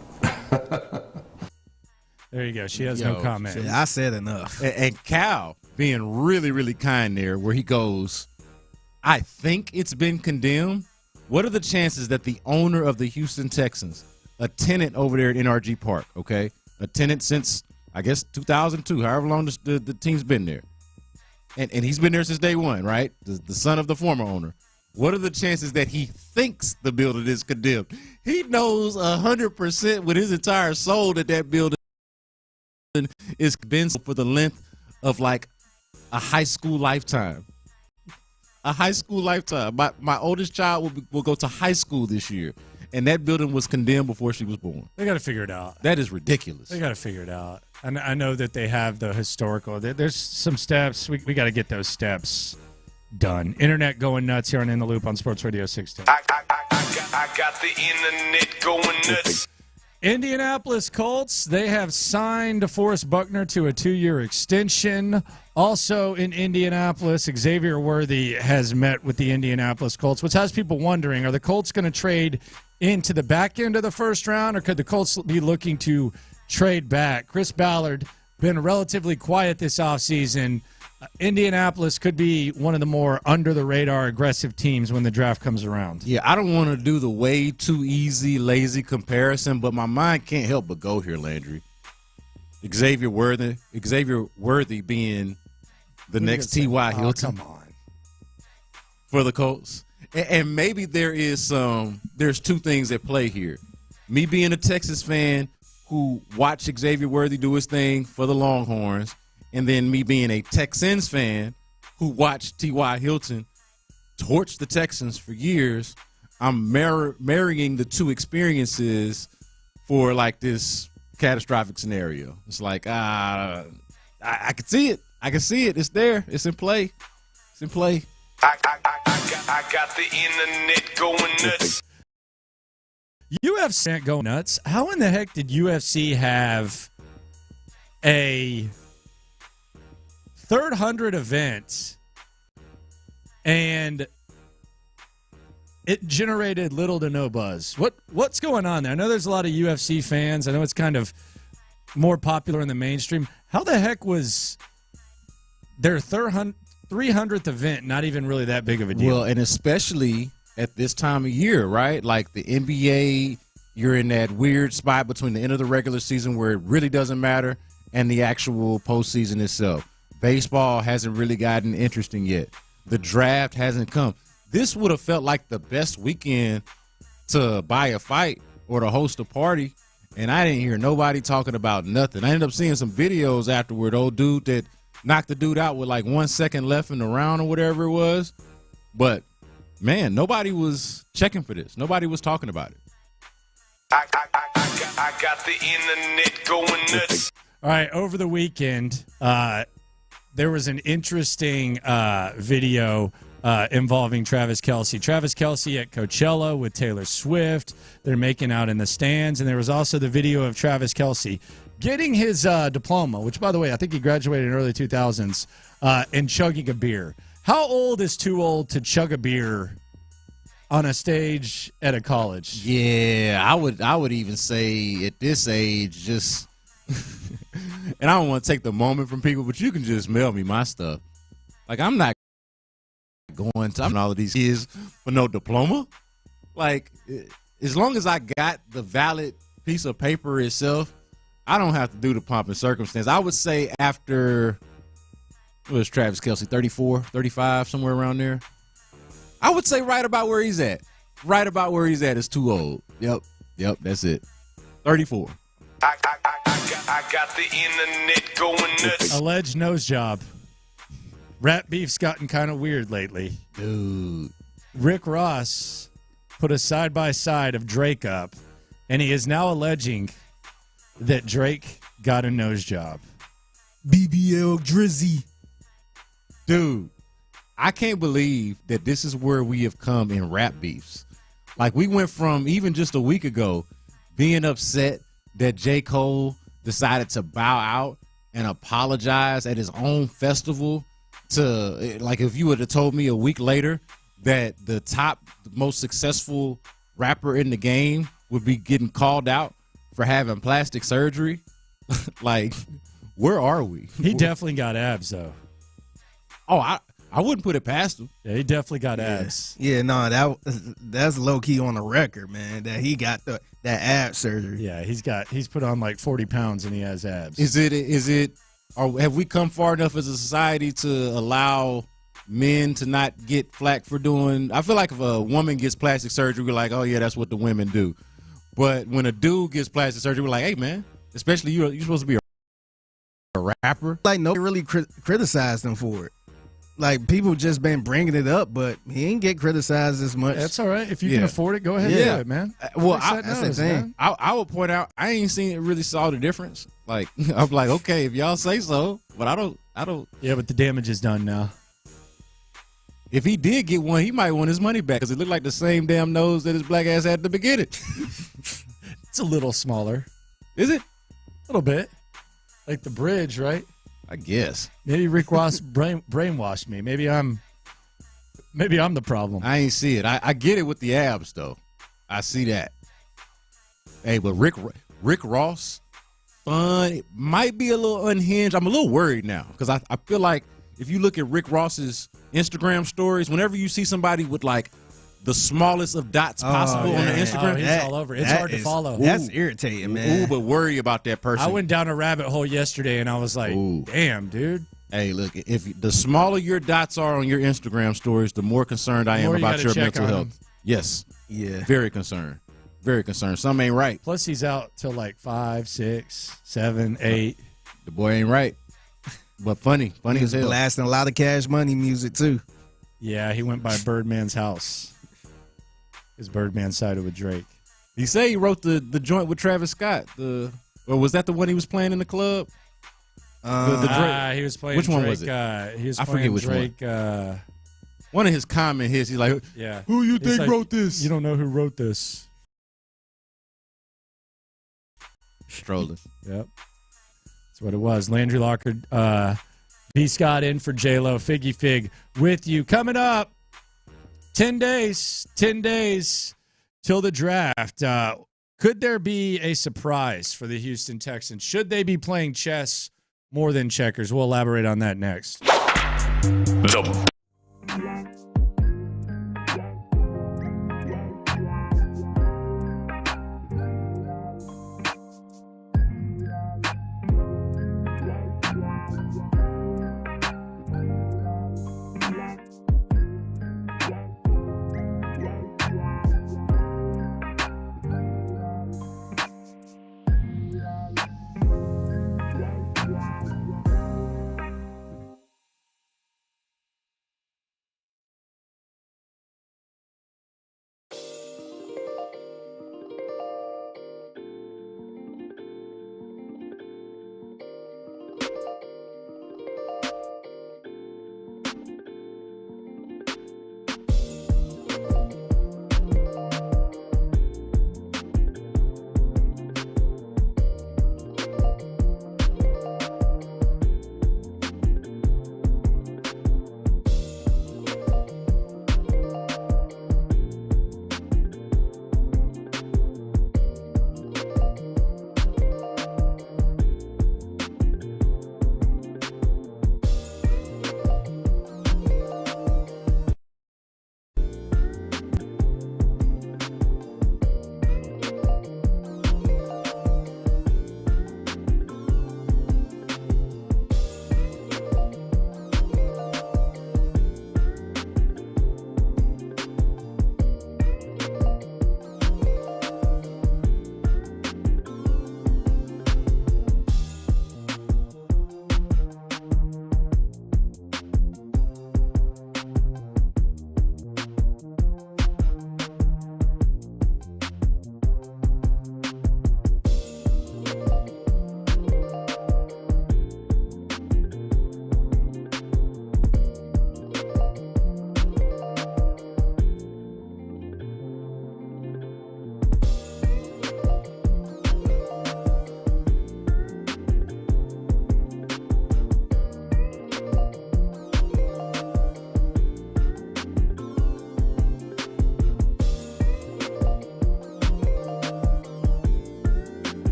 There you go. She has no comment. I said enough. And Cal being really, really kind there, where he goes, I think it's been condemned. What are the chances that the owner of the Houston Texans, a tenant over there at NRG Park, okay, a tenant since, I guess, 2002, however long the team's been there, and he's been there since day one, right, the son of the former owner, what are the chances that he thinks the building is condemned? He knows 100% with his entire soul that building is been for the length of like a high school lifetime. A high school lifetime. My oldest child will go to high school this year, and that building was condemned before she was born. They got to figure it out. That is ridiculous. They got to figure it out. And I know that they have the historical. There's some steps. We got to get those steps done. Internet going nuts here on In the Loop on Sports Radio 610. I got the internet going nuts. Indianapolis Colts, they have signed DeForest Buckner to a 2-year extension. Also in Indianapolis, Xavier Worthy has met with the Indianapolis Colts, which has people wondering, are the Colts going to trade into the back end of the first round, or could the Colts be looking to trade back? Chris Ballard been relatively quiet this offseason. Indianapolis could be one of the more under-the-radar aggressive teams when the draft comes around. Yeah, I don't want to do the way too easy, lazy comparison, but my mind can't help but go here, Landry. Xavier Worthy being the next T.Y. Hilton. Come on. For the Colts. And maybe there's two things at play here. Me being a Texas fan who watched Xavier Worthy do his thing for the Longhorns, and then me being a Texans fan who watched T.Y. Hilton torch the Texans for years, I'm marrying the two experiences for like this catastrophic scenario. It's like, I can see it. I can see it. It's there. It's in play. It's in play. I got the internet going nuts. UFC going nuts. How in the heck did UFC have a 300 event and it generated little to no buzz? What's going on there? I know there's a lot of UFC fans. I know it's kind of more popular in the mainstream. How the heck was their 300th event not even really that big of a deal? Well, and especially at this time of year, right? Like the NBA, you're in that weird spot between the end of the regular season where it really doesn't matter and the actual postseason itself. Baseball hasn't really gotten interesting yet. The draft hasn't come. This would have felt like the best weekend to buy a fight or to host a party, and I didn't hear nobody talking about nothing. I ended up seeing some videos afterward. Old dude that knocked the dude out with like 1 second left in the round or whatever it was. But, man, nobody was checking for this. Nobody was talking about it. I got the internet going nuts. All right, over the weekend, there was an interesting video involving Travis Kelce. Travis Kelce at Coachella with Taylor Swift. They're making out in the stands. And there was also the video of Travis Kelce getting his diploma, which, by the way, I think he graduated in early 2000s, and chugging a beer. How old is too old to chug a beer on a stage at a college? Yeah, I would even say at this age, just and I don't want to take the moment from people, but you can just mail me my stuff. Like, I'm not going to all of these kids for no diploma. Like, as long as I got the valid piece of paper itself, I don't have to do the pomp and circumstance. I would say after, what was Travis Kelce, 34, 35, somewhere around there? I would say right about where he's at. Right about where he's at is too old. Yep, that's it. 34. I got the internet going nuts. Alleged nose job. Rap beef's gotten kind of weird lately. Dude. Rick Ross put a side-by-side of Drake up, and he is now alleging that Drake got a nose job. BBL Drizzy. Dude, I can't believe that this is where we have come in rap beefs. Like, we went from, even just a week ago, being upset that J. Cole decided to bow out and apologize at his own festival to, like, if you would have told me a week later that the top, most successful rapper in the game would be getting called out for having plastic surgery, like, where are we? He definitely got abs, though. Oh, I wouldn't put it past him. Yeah, he definitely got abs. Yeah, no, that's low key on the record, man. That he got that ab surgery. Yeah, he's put on like 40 pounds and he has abs. Is it? Or have we come far enough as a society to allow men to not get flack for doing? I feel like if a woman gets plastic surgery, we're like, oh yeah, that's what the women do. But when a dude gets plastic surgery, we're like, hey man, especially you're supposed to be a rapper. Like, nobody really criticized him for it. Like, people just been bringing it up, but he ain't get criticized as much. That's all right. If you can afford it, go ahead and do it, man. Well, that's the thing. I would point out, I ain't really saw the difference. Like, I'm like, okay, if y'all say so, but I don't. Yeah, but the damage is done now. If he did get one, he might want his money back because it looked like the same damn nose that his black ass had at the beginning. It's a little smaller. Is it? A little bit. Like the bridge, right? I guess. Maybe Rick Ross brainwashed me. Maybe I'm the problem. I ain't see it. I get it with the abs though. I see that. Hey, but Rick Ross, fun. It might be a little unhinged. I'm a little worried now because I feel like if you look at Rick Ross's Instagram stories, whenever you see somebody with like the smallest of dots possible on the Instagram, he's all over. It's hard to follow. That's irritating, man. Ooh, but worry about that person. I went down a rabbit hole yesterday, and I was like, damn, dude. Hey, look, if the smaller your dots are on your Instagram stories, the more concerned I am about your mental health. Yes. Yeah. Very concerned. Very concerned. Something ain't right. Plus, he's out till like 5, 6, 7, 8. The boy ain't right. But funny as hell. Blasting a lot of Cash Money music, too. Yeah, he went by Birdman's house. His Birdman sided with Drake. He said he wrote the joint with Travis Scott. Or was that the one he was playing in the club? The Drake. He was playing. Which Drake, one was it? He was I forget which Drake, one. One of his comment hits. He's like, "Yeah, who you He's think like, wrote this? You don't know who wrote this." Strolling. Yep, that's what it was. Landry Locker, B. Scott in for J-Lo. Figgy Fig with you. Coming up, 10 days till the draft. Could there be a surprise for the Houston Texans? Should they be playing chess more than checkers? We'll elaborate on that next.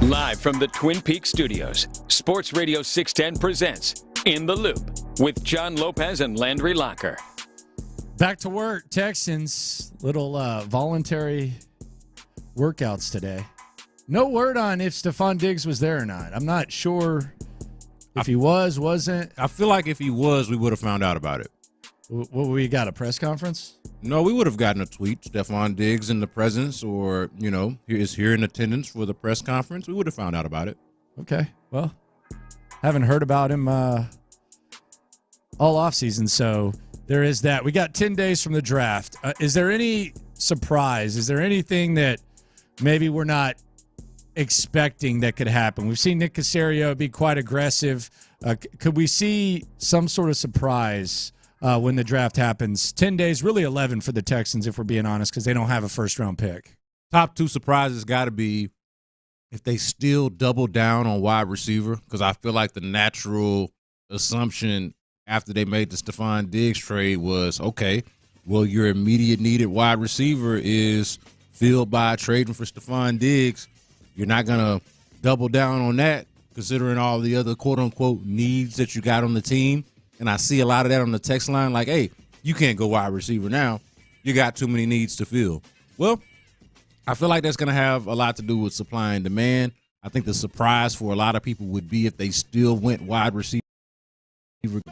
Live from the Twin Peaks studios, Sports Radio 610 presents In the Loop with John Lopez and Landry Locker. Back to work, Texans. Little voluntary workouts today. No word on if Stephon Diggs was there or not. I'm not sure if he wasn't. I feel like if he was, we would have found out about it. What we got, a press conference? No, we would have gotten a tweet. Stephon Diggs in the presence, or is here in attendance for the press conference. We would have found out about it. Okay, well, haven't heard about him all offseason, so there is that. We got 10 days from the draft. Is there any surprise? Is there anything that maybe we're not expecting that could happen? We've seen Nick Caserio be quite aggressive. Could we see some sort of surprise when the draft happens? 10 days, really 11 for the Texans, if we're being honest, because they don't have a first-round pick. Top two surprises got to be if they still double down on wide receiver, because I feel like the natural assumption after they made the Stephon Diggs trade was, okay, well, your immediate needed wide receiver is filled by trading for Stephon Diggs. You're not going to double down on that, considering all the other quote-unquote needs that you got on the team. And I see a lot of that on the text line, like, hey, you can't go wide receiver now. You got too many needs to fill. Well, I feel like that's going to have a lot to do with supply and demand. I think the surprise for a lot of people would be if they still went wide receiver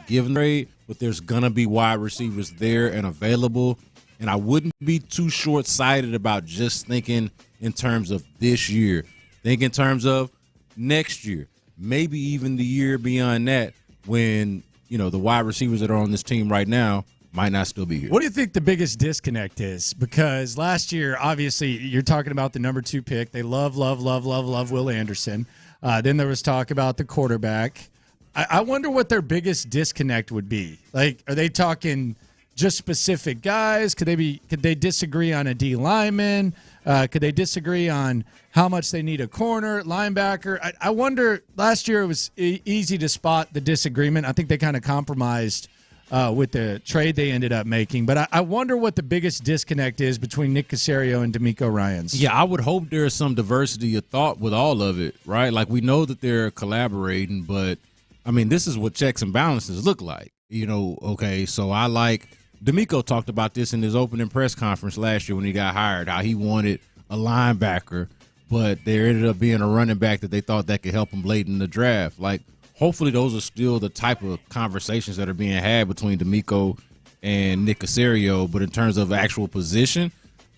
given trade, but there's going to be wide receivers there and available. And I wouldn't be too short-sighted about just thinking in terms of this year. Think in terms of next year, maybe even the year beyond that, when the wide receivers that are on this team right now might not still be here. What do you think the biggest disconnect is? Because last year, obviously, you're talking about the number 2 pick. They love Will Anderson. Then there was talk about the quarterback. I wonder what their biggest disconnect would be. Like, are they talking just specific guys? Could they disagree on a D lineman? Could they disagree on how much they need a corner, linebacker? I wonder, last year it was easy to spot the disagreement. I think they kind of compromised with the trade they ended up making. But I wonder what the biggest disconnect is between Nick Caserio and DeMeco Ryans. Yeah, I would hope there's some diversity of thought with all of it, right? Like, we know that they're collaborating, but, I mean, this is what checks and balances look like. Okay, so I like – DeMeco talked about this in his opening press conference last year when he got hired, how he wanted a linebacker, but there ended up being a running back that they thought that could help him late in the draft. Like, hopefully those are still the type of conversations that are being had between DeMeco and Nick Caserio, but in terms of actual position,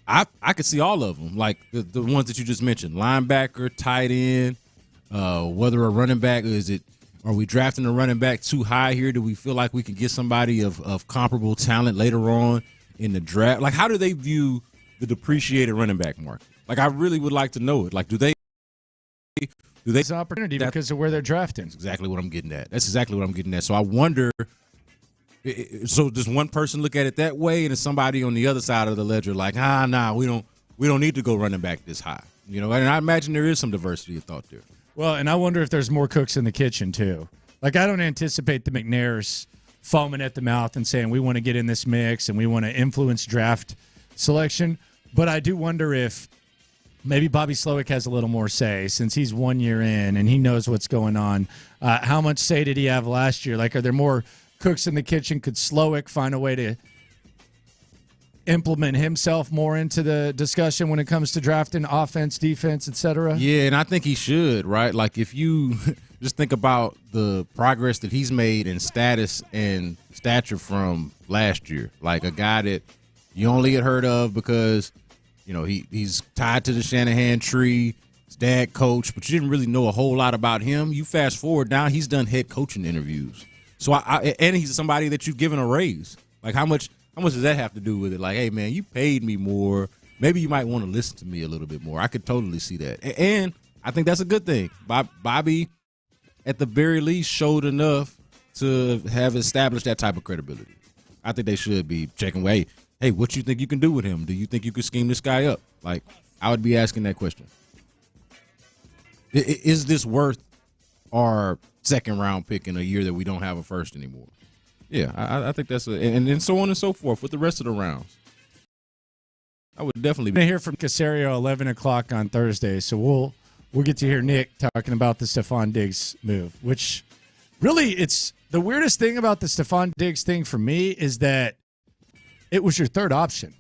I could see all of them, like the ones that you just mentioned, linebacker, tight end, whether a running back, are we drafting a running back too high here? Do we feel like we can get somebody of comparable talent later on in the draft? Like, how do they view the depreciated running back market? Like, I really would like to know it. Like, do they It's an opportunity because of where they're drafting. That's exactly what I'm getting at. So I wonder, so does one person look at it that way, and is somebody on the other side of the ledger like, we don't need to go running back this high? And I imagine there is some diversity of thought there. Well, and I wonder if there's more cooks in the kitchen, too. Like, I don't anticipate the McNairs foaming at the mouth and saying we want to get in this mix and we want to influence draft selection. But I do wonder if maybe Bobby Slowick has a little more say since he's 1 year in and he knows what's going on. How much say did he have last year? Like, are there more cooks in the kitchen? Could Slowick find a way to implement himself more into the discussion when it comes to drafting offense, defense, etc.? Yeah, and I think he should, right? Like, if you just think about the progress that he's made in status and stature from last year, like a guy that you only had heard of because, he's tied to the Shanahan tree, his dad coach, but you didn't really know a whole lot about him. You fast forward now, he's done head coaching interviews. So and he's somebody that you've given a raise. Like, how much does that have to do with it? Like, hey, man, you paid me more. Maybe you might want to listen to me a little bit more. I could totally see that. And I think that's a good thing. Bobby, at the very least showed enough to have established that type of credibility. I think they should be checking, hey, what you think you can do with him? Do you think you could scheme this guy up? Like, I would be asking that question. Is this worth our second-round pick in a year that we don't have a first anymore? Yeah, I think that's and so on and so forth with the rest of the rounds. I would definitely be. Hear from Caserio 11 o'clock on Thursday, so we'll get to hear Nick talking about the Stephon Diggs move, which really it's the weirdest thing about the Stephon Diggs thing for me is that it was your third option.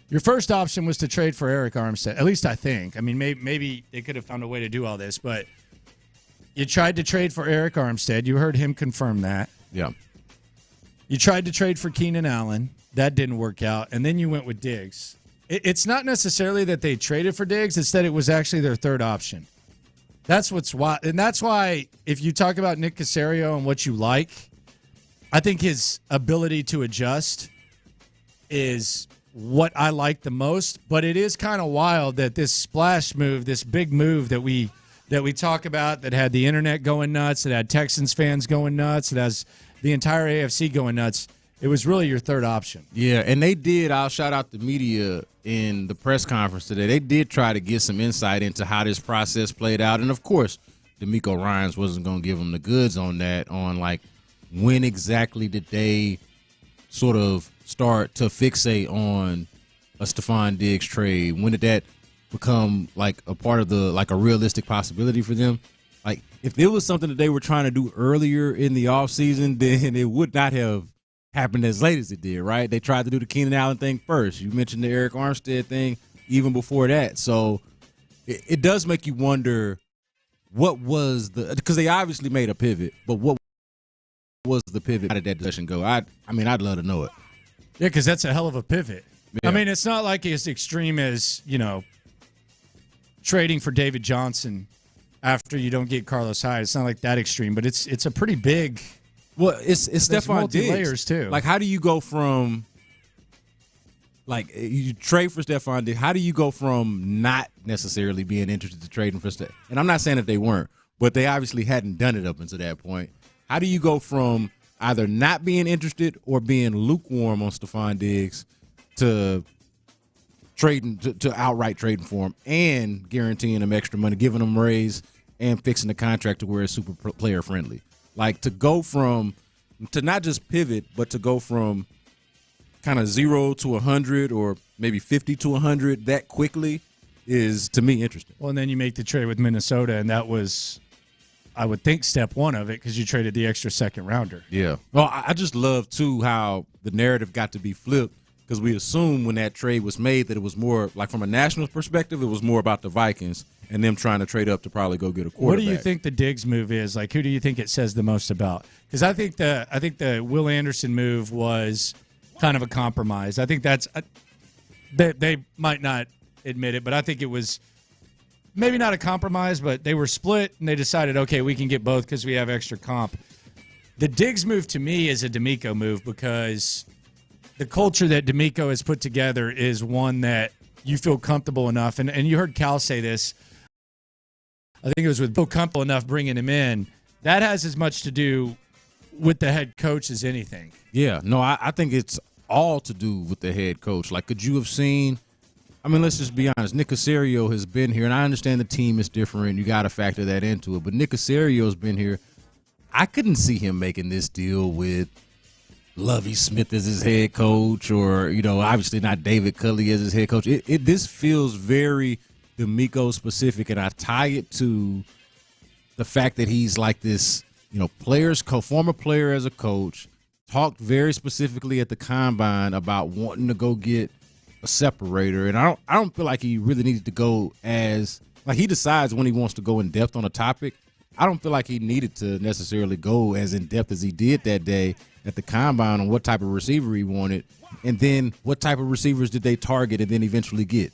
Your first option was to trade for Eric Armstead, at least I think. I mean, maybe they could have found a way to do all this, but you tried to trade for Eric Armstead. You heard him confirm that. Yeah. You tried to trade for Keenan Allen. That didn't work out. And then you went with Diggs. It's not necessarily that they traded for Diggs. It's that it was actually their third option. That's why. And that's why if you talk about Nick Caserio and what you like, I think his ability to adjust is what I like the most. But it is kind of wild that this splash move, this big move that we talk about that had the internet going nuts, that had Texans fans going nuts, that has the entire AFC going nuts, it was really your third option. Yeah, and they did. I'll shout out the media in the press conference today. They did try to get some insight into how this process played out. And, of course, DeMeco Ryans wasn't going to give them the goods on that, on, like, when exactly did they sort of start to fixate on a Stephon Diggs trade? When did that become, like, a part of the, like, a realistic possibility for them? Like, if it was something that they were trying to do earlier in the offseason, then it would not have happened as late as it did, right? They tried to do the Keenan Allen thing first. You mentioned the Eric Armstead thing even before that. So it does make you wonder what was because they obviously made a pivot, but what was the pivot? How did that discussion go? I mean, I'd love to know it. Yeah, because that's a hell of a pivot. Yeah. I mean, it's not like as extreme as, trading for David Johnson after you don't get Carlos Hyde. It's not like that extreme, but it's a pretty big. Well, it's Stephon Diggs. Layers too. Like, how do you go from, like, you trade for Stephon Diggs? How do you go from not necessarily being interested to trading for Stephon? And I'm not saying that they weren't, but they obviously hadn't done it up until that point. How do you go from either not being interested or being lukewarm on Stephon Diggs to trading to outright trading for him and guaranteeing him extra money, giving him a raise, and fixing the contract to where it's super player friendly? Like, to not just pivot, but to go from kind of 0 to 100 or maybe 50 to 100 that quickly is, to me, interesting. Well, and then you make the trade with Minnesota, and that was, I would think, step one of it because you traded the extra second rounder. Yeah. Well, I just love, too, how the narrative got to be flipped because we assumed when that trade was made that it was more, like, from a national perspective, it was more about the Vikings and them trying to trade up to probably go get a quarterback. What do you think the Diggs move is? Like, who do you think it says the most about? Because I think the Will Anderson move was kind of a compromise. I think that's they might not admit it, but I think it was maybe not a compromise, but they were split and they decided, okay, we can get both because we have extra comp. The Diggs move to me is a DeMeco move because the culture that DeMeco has put together is one that you feel comfortable enough. And you heard Cal say this. I think it was with Bill comfortable enough bringing him in. That has as much to do with the head coach as anything. Yeah, no, I think it's all to do with the head coach. Like, could you have seen, I mean, let's just be honest, Nick Caserio has been here, and I understand the team is different. You got to factor that into it. But Nick Caserio's been here. I couldn't see him making this deal with Lovie Smith as his head coach or, obviously not David Culley as his head coach. This feels very DeMeco specific, and I tie it to the fact that he's like this, former player as a coach, talked very specifically at the combine about wanting to go get a separator, and I don't feel like he really needed to go as like he decides when he wants to go in depth on a topic. I don't feel like he needed to necessarily go as in depth as he did that day at the combine on what type of receiver he wanted, and then what type of receivers did they target and then eventually get.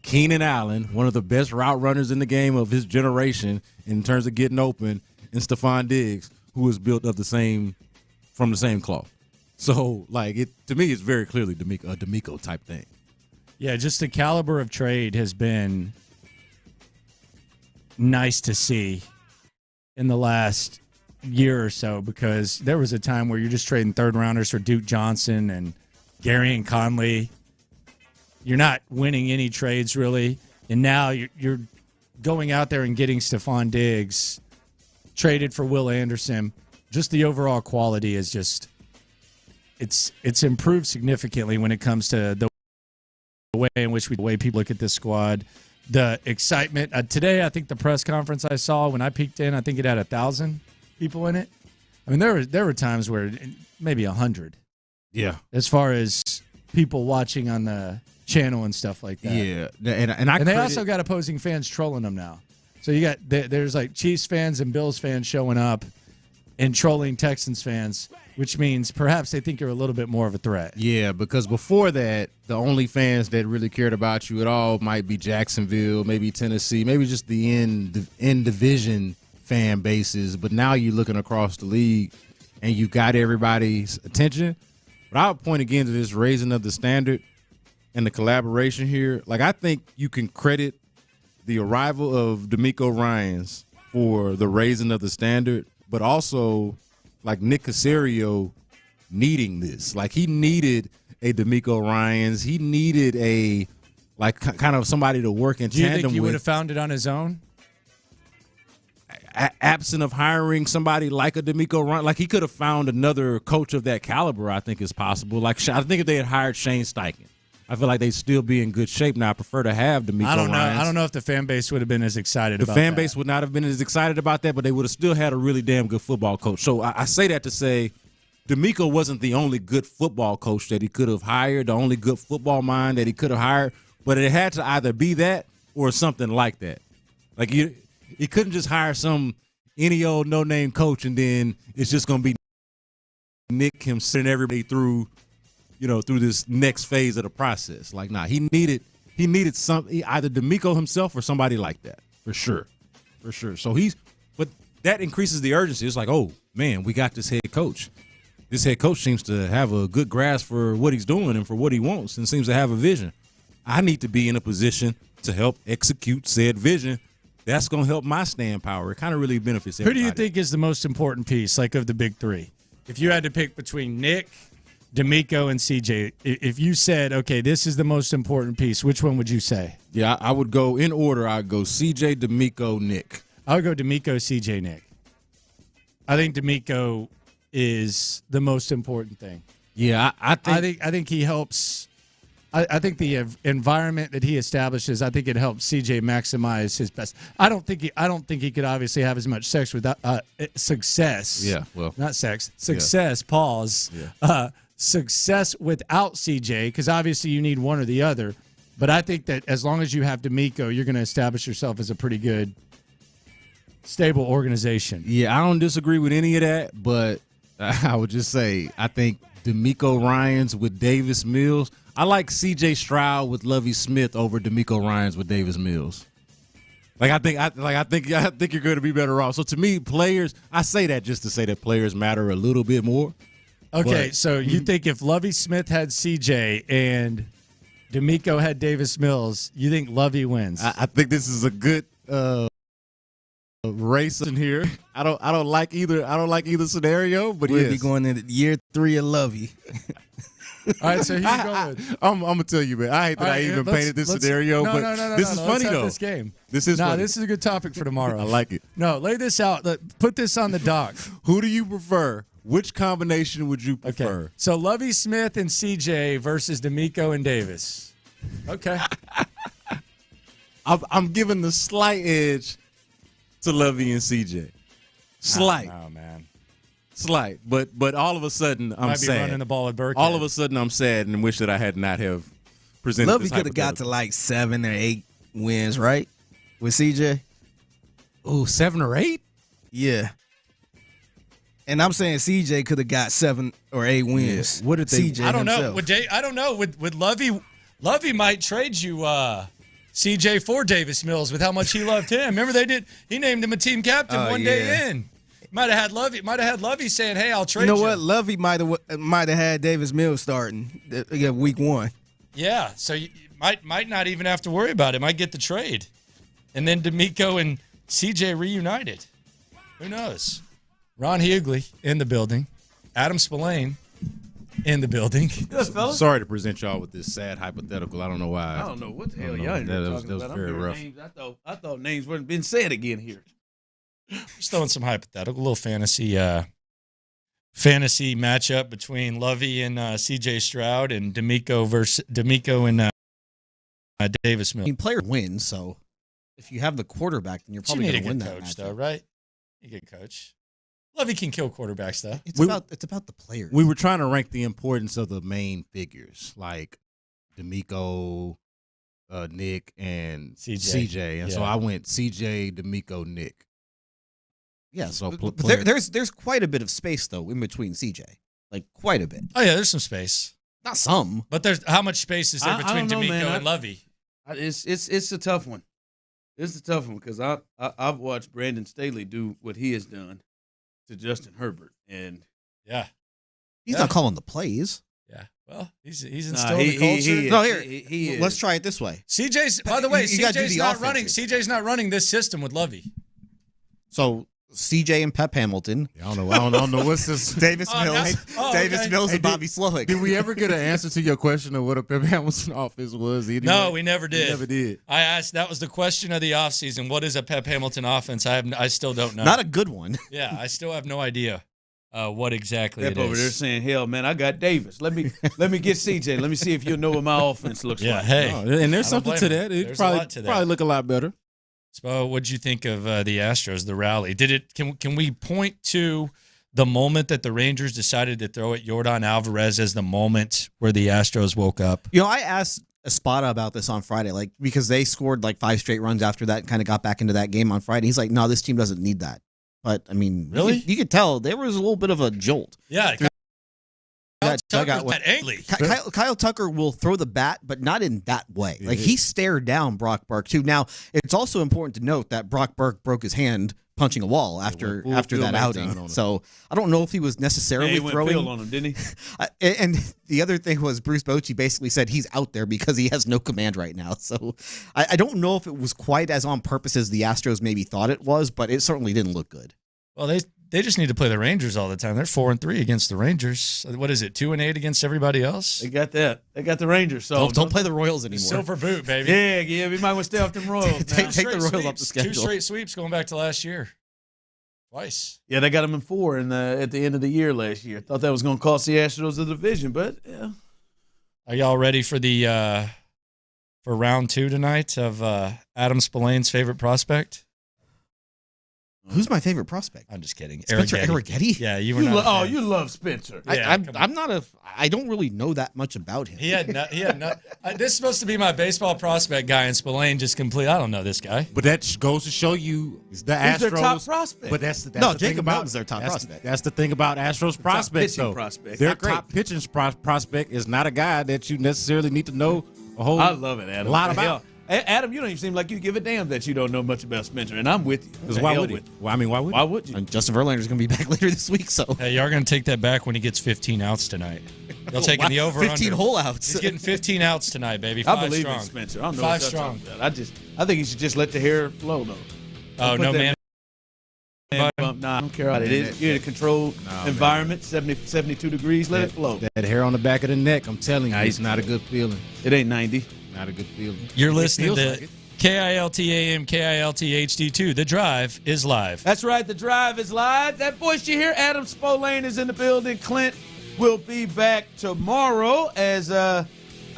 Keenan Allen, one of the best route runners in the game of his generation in terms of getting open, and Stephon Diggs, who is built of from the same cloth. So, to me, it's very clearly a DeMeco type thing. Yeah, just the caliber of trade has been nice to see. in the last year or so, because there was a time where you're just trading third rounders for Duke Johnson and Gary and Conley. You're not winning any trades really, and now you're going out there and getting Stephon Diggs, traded for Will Anderson. Just the overall quality is just it's improved significantly when it comes to the way in which the way people look at this squad. The excitement today, I think the press conference I saw when I peeked in, I think it had 1,000 people in it. I mean, there were times where maybe 100. Yeah, as far as people watching on the channel and stuff like that. Yeah, and they also got opposing fans trolling them now. So you got there's like Chiefs fans and Bills fans showing up and trolling Texans fans, which means perhaps they think you're a little bit more of a threat. Yeah, because before that, the only fans that really cared about you at all might be Jacksonville, maybe Tennessee, maybe just the in division fan bases. But now you're looking across the league, and you got everybody's attention. But I'll point again to this raising of the standard and the collaboration here. Like, I think you can credit the arrival of D'Amico Ryans for the raising of the standard, but also like Nick Caserio needing this. Like, he needed a D'Amico Ryans. He needed a kind of somebody to work in tandem with. Do you think he would have found it on his own? Absent of hiring somebody like a D'Amico Ryan, like he could have found another coach of that caliber. I think is possible. Like, I think if they had hired Shane Steichen, I feel like they'd still be in good shape. Now, I prefer to have D'Amico Ryans. I don't know if the fan base would have been as excited about that. The fan base would not have been as excited about that, but they would have still had a really damn good football coach. So I say that to say D'Amico wasn't the only good football coach that he could have hired, the only good football mind that he could have hired, but it had to either be that or something like that. Like, he couldn't just hire any old no-name coach and then it's just going to be Nick him sending everybody through this next phase of the process. Like, nah, he needed either D'Amico himself or somebody like that, for sure. So but that increases the urgency. It's like, oh man, we got this head coach. This head coach seems to have a good grasp for what he's doing and for what he wants and seems to have a vision. I need to be in a position to help execute said vision. That's going to help my staying power. It kind of really benefits everybody. Who do you think is the most important piece, like, of the big three? If you had to pick between Nick, D'Amico, and CJ, if you said, okay, this is the most important piece, which one would you say? Yeah, I would go in order. I'd go CJ, D'Amico, Nick. I would go D'Amico, CJ, Nick. I think D'Amico is the most important thing. Yeah, I think he helps. I think the environment that he establishes, I think it helps CJ maximize his best. I don't think he could obviously have as much sex without success. Yeah, well, not sex. Success. Yeah. Pause. Yeah. Success without CJ, because obviously you need one or the other. But I think that as long as you have D'Amico, you're going to establish yourself as a pretty good, stable organization. Yeah, I don't disagree with any of that, but I would just say I think D'Amico Ryans with Davis Mills. I like C.J. Stroud with Lovie Smith over D'Amico Ryans with Davis Mills. I think you're going to be better off. So to me, players, I say that just to say that players matter a little bit more. Okay, so you think if Lovie Smith had C.J. and D'Amico had Davis Mills, you think Lovie wins? I think this is a good race in here. I don't like either scenario, but we'll be going into year 3 of Lovie. All right, so here you go with. I'm gonna tell you, man. I hate that I even painted this scenario, but this is funny though. This game. This is funny. This is a good topic for tomorrow. I like it. No, lay this out. Put this on the dock. Who do you prefer? Which combination would you prefer? Okay. So Lovie Smith and CJ versus D'Amico and Davis. Okay. I'm giving the slight edge to Lovie and CJ. Slight. Oh man. Slight, but all of a sudden I'm sad. Running the ball at Burkhead. All of a sudden I'm sad and wish that I had not have presented. Lovie could have got to like 7 or 8 wins, right? With CJ. Oh, 7 or 8? Yeah. And I'm saying CJ could have got 7 or 8 wins. Yeah. What did they? CJ I don't himself. know. I don't know. With Lovie, Lovie might trade you CJ for Davis Mills with how much he loved him. Remember he named him a team captain one day in. Might have had Lovie saying, "Hey, I'll trade you." You know what? Lovie might have had Davis Mills starting week 1. Yeah, so you might not even have to worry about it. Might get the trade, and then D'Amico and CJ reunited. Who knows? Ron Hughley in the building. Adam Spillane in the building. Good, fellas. Sorry to present y'all with this sad hypothetical. I don't know why. I don't know what the hell y'all are talking that was about. very rough. Names. I thought names weren't being said again here. Just throwing some hypothetical, little fantasy matchup between Lovey and C.J. Stroud and D'Amico and Davis Mills. I mean, player wins, so if you have the quarterback, then you're probably going to win that coach, matchup. though, right? You get coach. Lovey can kill quarterbacks, though. It's about the players. We were trying to rank the importance of the main figures, like D'Amico, Nick, and CJ. And so I went CJ, D'Amico, Nick. Yeah, so but there's quite a bit of space though in between CJ, like quite a bit. Oh yeah, there's some space. Not some, but there's how much space is there between D'Amico and Lovey? It's a tough one. It's a tough one because I've watched Brandon Staley do what he has done to Justin Herbert, and he's not calling the plays. Yeah, well, he's instilled the culture. No, here, let's try it this way. CJ's, by the way, CJ's not offensive. running. CJ's not running this system with Lovey. So CJ and Pep Hamilton. I don't know what's this. Davis Mills. Davis Mills and Bobby Slowick. Did we ever get an answer to your question of what a Pep Hamilton offense was? Anyway? No, we never did. We never did. I asked. That was the question of the offseason. What is a Pep Hamilton offense? I still don't know. Not a good one. Yeah, I still have no idea what exactly Pep it is. over there saying, "Hell, man, I got Davis. Let me get CJ. Let me see if you'll know what my offense looks like." Hey, and there's something to that. It probably look a lot better. So, what'd you think of the Astros, the rally? Can we point to the moment that the Rangers decided to throw at Yordan Alvarez as the moment where the Astros woke up? You know, I asked Espada about this on Friday, like because they scored like 5 straight runs after that and kind of got back into that game on Friday. He's like, no, this team doesn't need that. But, I mean, really? You could tell there was a little bit of a jolt. Yeah. Kyle Tucker will throw the bat, but not in that way. Like, he stared down Brock Burke, too. Now, it's also important to note that Brock Burke broke his hand punching a wall after that outing. So, I don't know if he was necessarily throwing. Field on him, didn't he? And the other thing was Bruce Bochy basically said he's out there because he has no command right now. So, I don't know if it was quite as on purpose as the Astros maybe thought it was, but it certainly didn't look good. Well, they just need to play the Rangers all the time. They're 4-3 against the Rangers. What is it, 2-8 against everybody else? They got that. They got the Rangers. So don't play the Royals anymore. Silver boot, baby. Yeah. We might want to stay off them Royals. take the Royals off the schedule. 2 straight sweeps going back to last year. Twice. Yeah, they got them in 4 at the end of the year last year. Thought that was going to cost the Astros the division, but yeah. Are y'all ready for the for round 2 tonight of Adam Spillane's favorite prospect? Who's my favorite prospect? I'm just kidding. Spencer Arrighetti? Yeah, you were not. You love Spencer. Yeah, I'm not I don't really know that much about him. He had no. This is supposed to be my baseball prospect guy, and Spillane just I don't know this guy. But that goes to show you the Astros. Who's their top prospect? But that's the Jacob thing about Melton's their top prospect. That's the thing about Astros prospects, though. Prospect. Their top pitching prospect is not a guy that you necessarily need to know a whole. I love it, Adam. A lot about. Adam, you don't even seem like you give a damn that you don't know much about Spencer, and I'm with you. Because why would he? Well, I mean, why would you? And Justin Verlander's going to be back later this week, so. Hey, y'all going to take that back when he gets 15 outs tonight. They'll take the over 15 whole outs. He's getting 15 outs tonight, baby. 5 I believe strong. in Spencer. I don't know 5 strong. I think he should just let the hair flow, though. Oh, no, man. Nah, I don't care how it is. You're in a controlled environment, 72 degrees. Let it flow. That hair on the back of the neck, I'm telling you, it's not a good feeling. It ain't 90. Not a good feeling. You're listening to KILT AM, KILT HD2. The Drive is live. That's right. The Drive is live. That voice you hear, Adam Spillane, is in the building. Clint will be back tomorrow. As I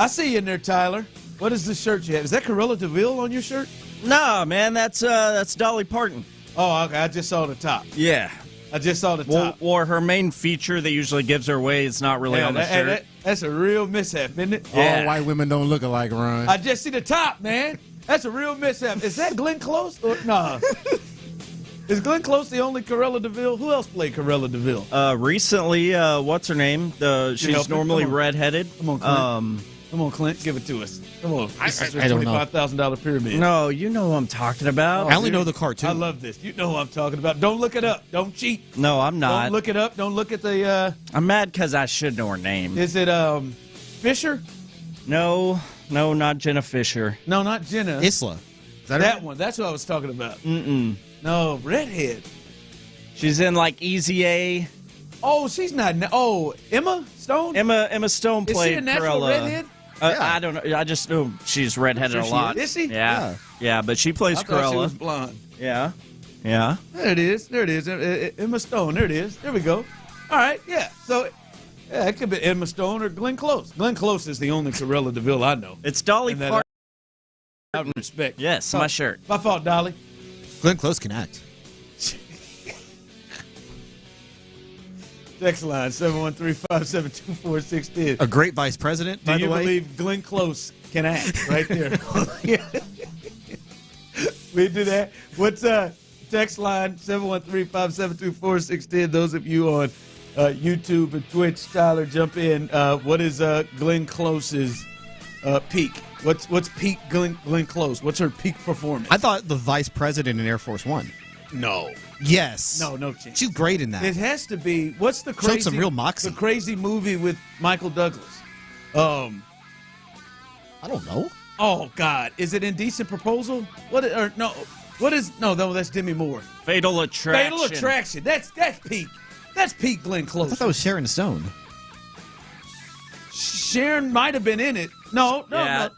see you in there, Tyler. What is the shirt you have? Is that Corella DeVille on your shirt? Nah, man. That's Dolly Parton. Oh, okay. I just saw the top. Yeah. I just saw the top. Or her main feature that usually gives her away is not really on the shirt. That's a real mishap, isn't it? Yeah. All white women don't look alike, Ron. I just see the top, man. That's a real mishap. Is that Glenn Close? Nah. Is Glenn Close the only Corella DeVille? Who else played Corella DeVille? Recently, what's her name? She's normally redheaded. Come on, Clint. Come on, Clint. Give it to us. Come on. This is I don't know. $25,000 pyramid. No, you know who I'm talking about. I only know the cartoon. I love this. You know who I'm talking about. Don't look it up. Don't cheat. No, I'm not. Don't look it up. Don't look at the... I'm mad because I should know her name. Is it Fisher? No, not Jenna Fisher. No, not Jenna. Isla. That one. That's what I was talking about. Mm-mm. No, redhead. She's in like Easy A. Oh, she's not. Oh, Emma Stone. Emma Stone played Is she a natural Cruella. redhead? I don't know. I just know she's redheaded a lot. Is she? Yeah, but she plays I thought Cruella. she was blonde. Yeah. There it is. Emma Stone. There it is. There we go. All right. Yeah. So, yeah, it could be Emma Stone or Glenn Close. Glenn Close is the only Cruella DeVille I know. It's Dolly Parton. Out of respect. Yes, my shirt. My fault, Dolly. Glenn Close can act. Text line 713-572-4610. A great vice president, by the way. Do you believe Glenn Close can act? Right there. We do that. What's text line 713-572-4610. Those of you on YouTube and Twitch, Tyler, jump in. What is Glenn Close's peak? What's peak Glenn Close? What's her peak performance? I thought the vice president in Air Force One. No. Yes. No chance. She's great in that. It has to be. What's the crazy? Showed some real moxie. The crazy movie with Michael Douglas. I don't know. Oh God, is it Indecent Proposal? What? Or no? What is? No, that's Demi Moore. Fatal Attraction. Fatal Attraction. That's peak. That's peak Glenn Close. I thought that was Sharon Stone. Sharon might have been in it. No.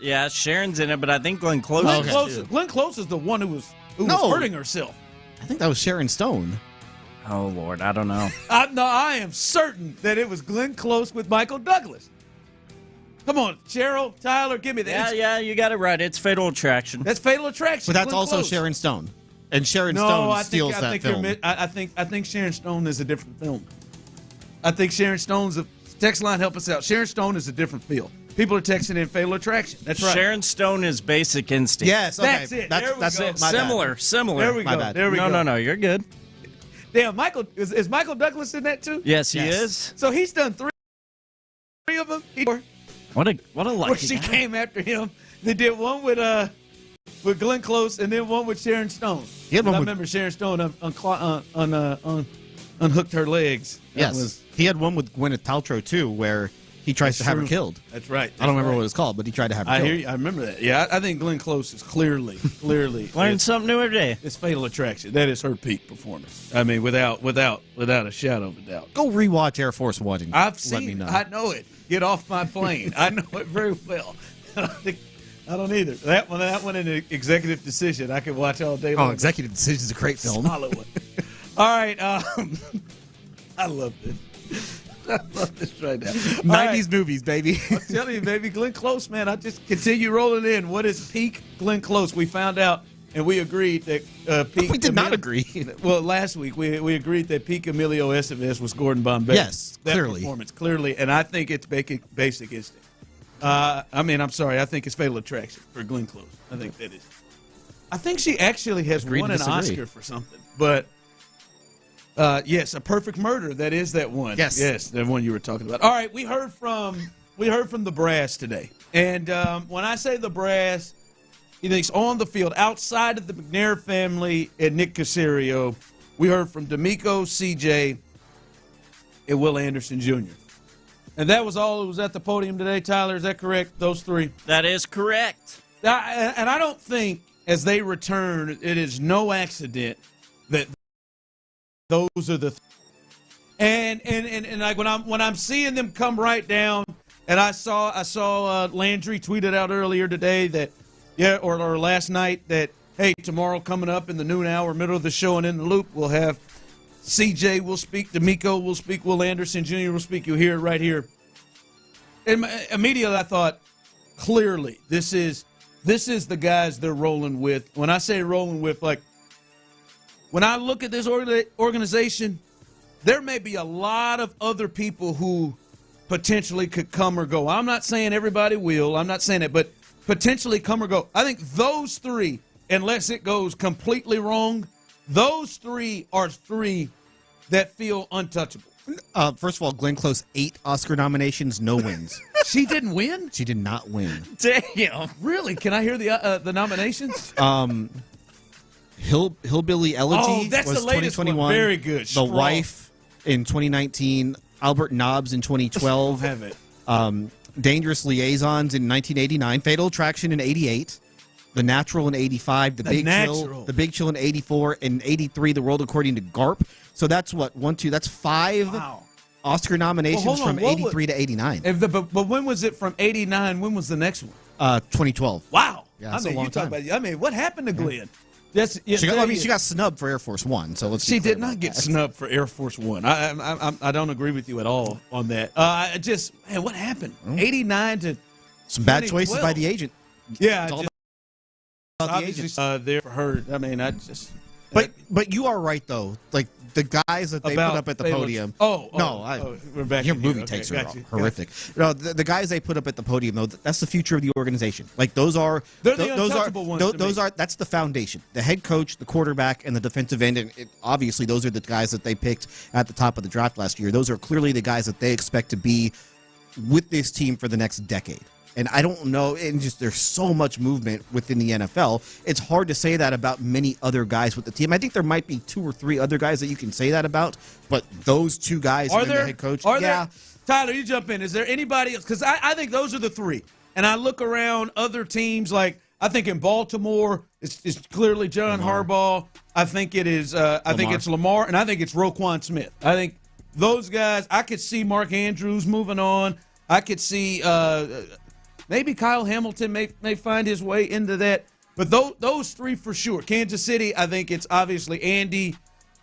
Yeah, Sharon's in it, but I think Glenn Close. Glenn Close is the one who was hurting herself. I think that was Sharon Stone. Oh Lord, I don't know. I am certain that it was Glenn Close with Michael Douglas. Come on, Cheryl, Tyler, give me that. Yeah, you got it right. It's Fatal Attraction. That's Fatal Attraction. But that's Glenn also Close. Sharon Stone. And Sharon Stone steals that film. I think Sharon Stone is a different film. I think Sharon Stone's text line, help us out. Sharon Stone is a different film. People are texting in Fatal Attraction. That's right. Sharon Stone is Basic Instinct. Yes, okay. That's it. That's there we it. Similar. There we go. There we go. No, you're good. Damn, Michael is Michael Douglas in that too? Yes, he is. So he's done three of them. What a lucky Where she came after him. They did one with Glenn Close and then one with Sharon Stone. I remember Sharon Stone unhooked her legs. Yes. He had one with Gwyneth Paltrow too, where he tries to have her killed. That's right. I don't remember what it's called, but he tried to have her killed. I hear you. I remember that. Yeah, I think Glenn Close is clearly learn something new every day. It's Fatal Attraction. That is her peak performance. I mean, without a shadow of a doubt. Go rewatch Air Force One. I've seen it. I know it. Get off my plane. I know it very well. I don't either. That one in Executive Decision, I could watch all day long. Oh, Executive Decision is a great film. Solid one. All right. I love this. I love this right now. 90s movies, baby. I'm telling you, baby. Glenn Close, man. I just continue rolling in. What is peak Glenn Close? We found out, and we agreed that peak. We did not agree. Well, last week we agreed that peak Emilio Estevez was Gordon Bombay. Yes, clearly. Performance, clearly. And I think it's Basic Instinct. I'm sorry. I think it's Fatal Attraction for Glenn Close. I think that is. I think she actually has won an Oscar for something. But, yes, A Perfect Murder. That is that one. Yes. Yes, the one you were talking about. All right, we heard from the brass today. And when I say the brass, he thinks on the field, outside of the McNair family and Nick Caserio, we heard from D'Amico, CJ, and Will Anderson Jr. And that was all who was at the podium today, Tyler. Is that correct? Those three? That is correct. And I don't think, as they return, it is no accident that those are the and like when I'm seeing them come right down, and I saw Landry tweeted out earlier today that or last night that, hey, tomorrow coming up in the noon hour, middle of the show and in the loop, we'll have CJ will speak, D'Amico will speak, Will Anderson Jr. will speak. You'll hear it right here. And immediately I thought, clearly, this is the guys they're rolling with. When I say rolling with, like, when I look at this organization, there may be a lot of other people who potentially could come or go. I'm not saying everybody will. I'm not saying it, but potentially come or go. I think those three, unless it goes completely wrong, those three are three that feel untouchable. First of all, Glenn Close, 8 Oscar nominations, no wins. She didn't win? She did not win. Damn. Really? Can I hear the nominations? Hillbilly Elegy that's was the latest 2021. One. Very good. The Wife in 2019. Albert Nobbs in 2012. Have it. Dangerous Liaisons in 1989. Fatal Attraction in 88. The Natural in 85. The Big Chill in 84. And 83, The World According to Garp. So that's what, 1, 2, that's 5 Oscar nominations from 83 to 89. But when was it from 89? When was the next one? 2012. Wow. Yeah, that's a long time. What happened to Glenn? She got snubbed for Air Force One, so let's. She did not get snubbed for Air Force One. I don't agree with you at all on that. What happened? 89 to some bad choices by the agent. Yeah, it's all about the agent. There for her. But you are right though. Like the guys that they put up at the podium. We're back. Your movie takes are horrific. No, the guys they put up at the podium though. That's the future of the organization. Like those are the untouchable ones. Those are that's the foundation. The head coach, the quarterback, and the defensive end. And obviously, those are the guys that they picked at the top of the draft last year. Those are clearly the guys that they expect to be with this team for the next decade. And I don't know, and just there's so much movement within the NFL. It's hard to say that about many other guys with the team. I think there might be 2 or 3 other guys that you can say that about, but those 2 guys and the head coach. Are there? Tyler, you jump in. Is there anybody else? Because I think those are the 3. And I look around other teams, like I think in Baltimore, it's clearly John Harbaugh. I think it is. I think it's Lamar, and I think it's Roquan Smith. I think those guys. I could see Mark Andrews moving on. I could see. Maybe Kyle Hamilton may find his way into that. But those 3 for sure. Kansas City, I think it's obviously Andy,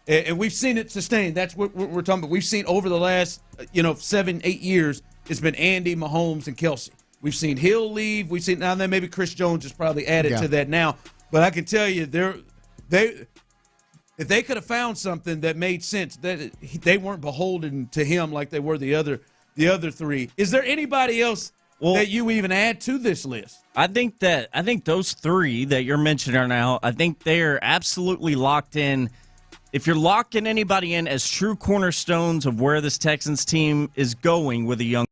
and we've seen it sustain. That's what we're talking about. We've seen over the last 7-8 years, it's been Andy, Mahomes, and Kelsey. We've seen Hill leave. We've seen now then maybe Chris Jones is probably added to that now. But I can tell you, if they could have found something that made sense, that they weren't beholden to him like they were the other 3. Is there anybody else that you even add to this list? I think those 3 that you're mentioning are now, I think they're absolutely locked in. If you're locking anybody in as true cornerstones of where this Texans team is going with a young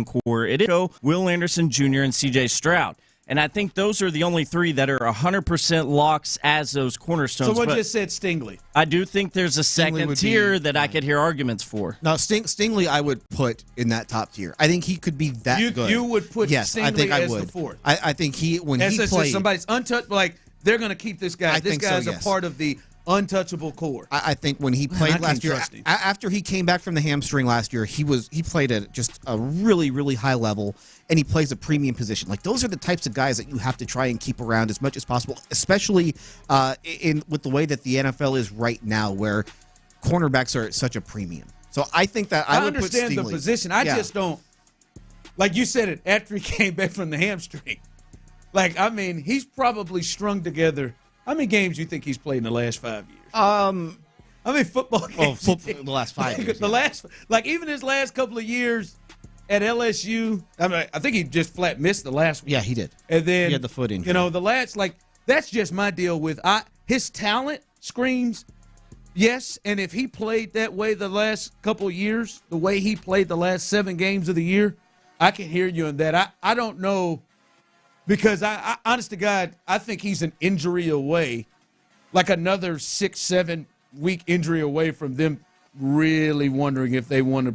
core, it is Will Anderson Jr. and C.J. Stroud. And I think those are the only 3 that are 100% locks as those cornerstones. Someone just said Stingley. I do think there's a second tier that I could hear arguments for. No, Stingley I would put in that top tier. I think he could be that good. You would put Stingley I think I as would. the 4th. I think he played. Somebody's untouched, like they're going to keep this guy. This guy's a part of the untouchable core. I think when he played last year, after he came back from the hamstring last year, he played at just a really, really high level, and he plays a premium position. Like those are the types of guys that you have to try and keep around as much as possible, especially with the way that the NFL is right now, where cornerbacks are at such a premium. So I think that I would understand put the position. I just don't. Like you said it after he came back from the hamstring. Like he's probably strung together. How many games do you think he's played in the last 5 years? How many football games? The last 5 years. Even his last couple of years at LSU. I think he just flat missed the last one. Yeah, he did. And then he had the foot injury. The last that's just my deal with his talent screams yes. And if he played that way the last couple of years, the way he played the last 7 games of the year, I can hear you in that. I don't know. Because I honest to God, I think he's an injury away, like another 6-7 week injury away from them really wondering if they want to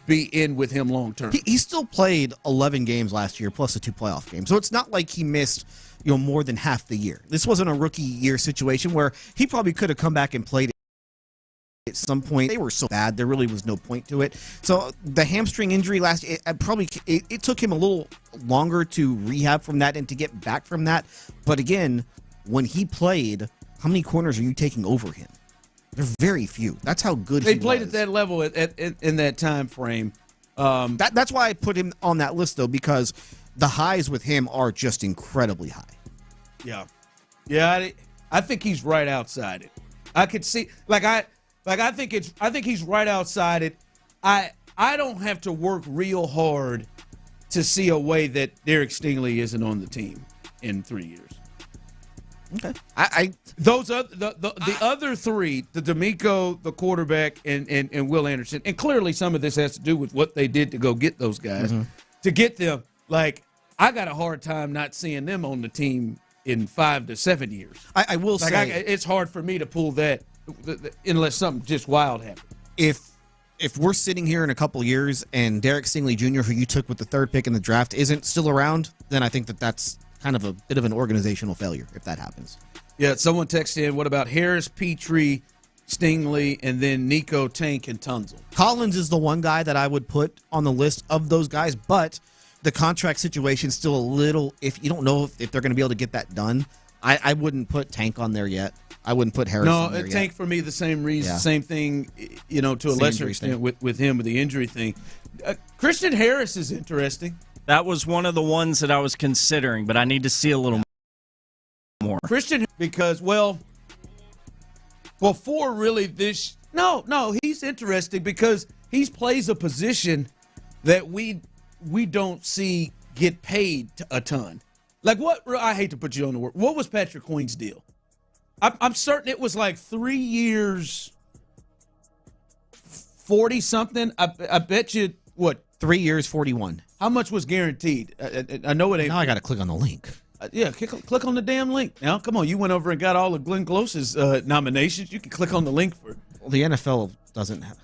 be in with him long term. He still played 11 games last year, plus the 2 playoff games. So it's not like he missed more than half the year. This wasn't a rookie year situation where he probably could have come back and played at some point. They were so bad, there really was no point to it. So the hamstring injury it took him a little longer to rehab from that and to get back from that. But again, when he played, how many corners are you taking over him? They're very few. That's how good he was. They played at that level in that time frame. That's why I put him on that list, though, because the highs with him are just incredibly high. Yeah. I think he's right outside it. I could see, I think he's right outside it. I don't have to work real hard to see a way that Derek Stingley isn't on the team in 3 years. Okay. The other 3, the D'Amico, the quarterback, and Will Anderson, and clearly some of this has to do with what they did to go get those guys. Mm-hmm. To get them, I got a hard time not seeing them on the team in 5 to 7 years. I will say it's hard for me to pull that unless something just wild happens. If we're sitting here in a couple years and Derek Stingley Jr., who you took with the 3rd pick in the draft, isn't still around, then I think that's kind of a bit of an organizational failure if that happens. Yeah, someone texted in, what about Harris, Petrie, Stingley, and then Nico, Tank, and Tunzel. Collins is the one guy that I would put on the list of those guys, but the contract situation is still a little, if you don't know if they're going to be able to get that done, I wouldn't put Tank on there yet. I wouldn't put Harris on there yet. Tank for me, the same reason, same thing, to a lesser extent with him with the injury thing. Christian Harris is interesting. That was one of the ones that I was considering, but I need to see a little more. Christian, because, for really this, no, he's interesting because he plays a position that we don't see get paid a ton. Like what? I hate to put you on the word. What was Patrick Queen's deal? I'm certain it was like 3 years, 40-something. I bet you, what? 3 years, 41. How much was guaranteed? I know it ain't. Now I got to click on the link. Click on the damn link. Now, come on. You went over and got all of Glenn Close's nominations. You can click on the link for. Well, the NFL doesn't have.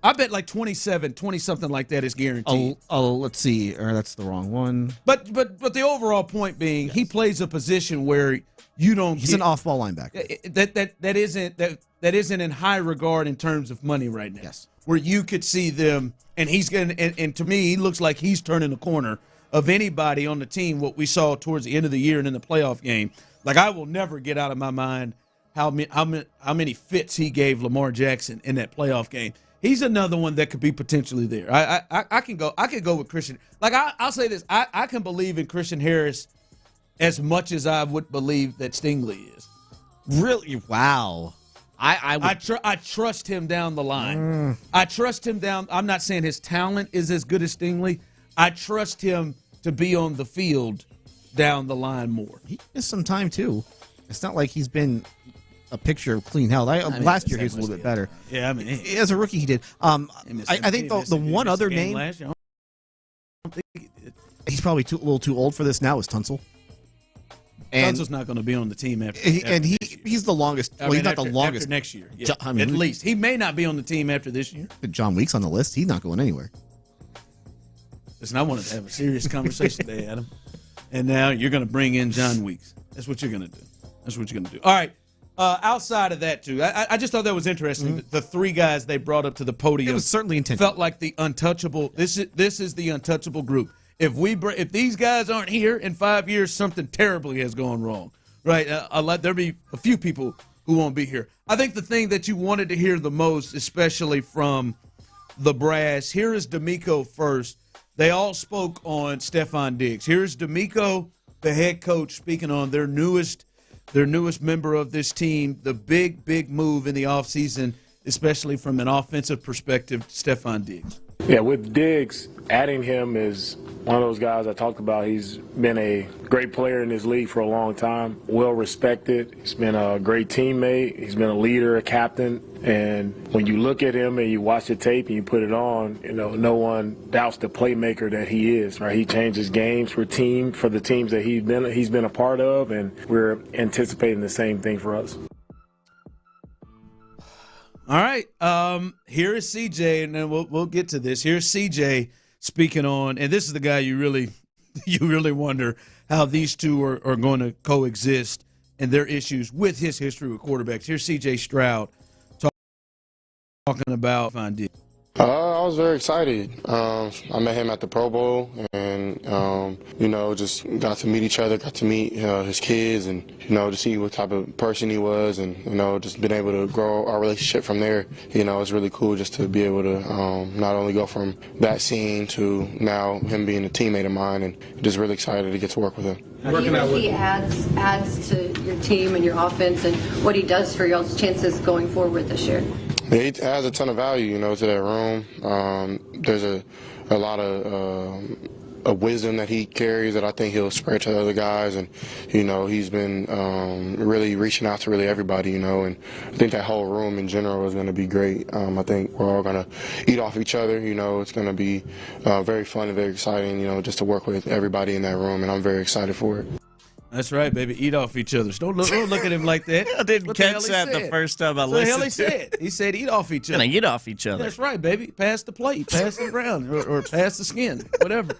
I bet like 20-something like that is guaranteed. Let's see. Or that's the wrong one. But the overall point being, he plays a position where you don't. He's an off-ball linebacker. That isn't in high regard in terms of money right now. Yes. Where you could see them, and he's going and to me, he looks like he's turning the corner of anybody on the team. What we saw towards the end of the year and in the playoff game, like I will never get out of my mind how many fits he gave Lamar Jackson in that playoff game. He's another one that could be potentially there. I can go with Christian. Like I'll say this, I can believe in Christian Harris as much as I would believe that Stingley is. Really? Wow. I trust him down the line. I trust him down. I'm not saying his talent is as good as Stingley. I trust him to be on the field down the line more. He missed some time too. It's not like he's been a picture of clean health. Last year he was a little bit better. Yeah, I mean, as a rookie he did. I think the one other name. He's probably a little too old for this now. Is Tunsil. And Tunsil's not going to be on the team after he's the longest. Well, he's not the longest. After next year, yeah. At least. He may not be on the team after this year. John Weeks on the list. He's not going anywhere. Listen, I wanted to have a serious conversation today, Adam. And now you're going to bring in John Weeks. That's what you're going to do. All right. Outside of that, too, I just thought that was interesting. The three guys they brought up to the podium. It was certainly intentional. Felt like the untouchable. This is the untouchable group. If these guys aren't here in 5 years, something terribly has gone wrong, right? There'll be a few people who won't be here. I think the thing that you wanted to hear the most, especially from the brass, here is D'Amico first. They all spoke on Stephon Diggs. Here's D'Amico, the head coach, speaking on their newest member of this team, the big move in the offseason, especially from an offensive perspective, Stephon Diggs. Yeah, with Diggs, adding him is one of those guys I talked about. He's been a great player in this league for a long time, well respected. He's been a great teammate. He's been a leader, a captain. And when you look at him and you watch the tape and you put it on, no one doubts the playmaker that he is. Right? He changes games for the teams that he's been a part of, and we're anticipating the same thing for us. All right. Here is CJ, and then we'll get to this. Here's CJ speaking on, and this is the guy you really wonder how these two are going to coexist and their issues with his history with quarterbacks. Here's CJ Stroud talking about Stephon Diggs. I was very excited. I met him at the Pro Bowl, and just got to meet each other, got to meet his kids, and to see what type of person he was, and just been able to grow our relationship from there. It's really cool just to be able to not only go from that scene to now him being a teammate of mine, and just really excited to get to work with him. What do you think he adds to your team and your offense, and what he does for y'all's chances going forward this year? He adds a ton of value, to that room. There's a lot of wisdom that he carries that I think he'll spread to other guys, and he's been really reaching out to really everybody, and I think that whole room in general is going to be great. I think we're all going to eat off each other. It's going to be very fun and very exciting, just to work with everybody in that room, and I'm very excited for it. That's right, baby. Eat off each other. Don't look at him like that. I didn't catch that the first time I listened to it. He said eat off each other. Gonna eat off each other. That's right, baby. Pass the plate. Pass it around. Or pass the skin. Whatever.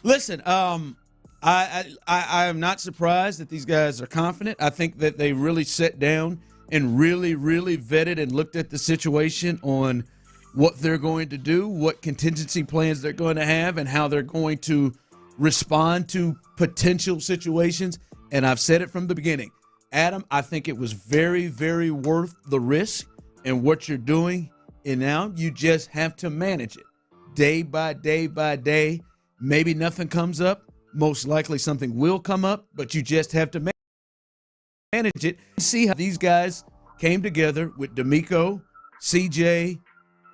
Listen, I am not surprised that these guys are confident. I think that they really sat down and really, really vetted and looked at the situation on what they're going to do, what contingency plans they're going to have, and how they're going to respond to potential situations. And I've said it from the beginning. Adam, I think it was very, very worth the risk and what you're doing. And now you just have to manage it day by day by day. Maybe nothing comes up. Most likely something will come up, but you just have to manage it. See how these guys came together with D'Amico, CJ,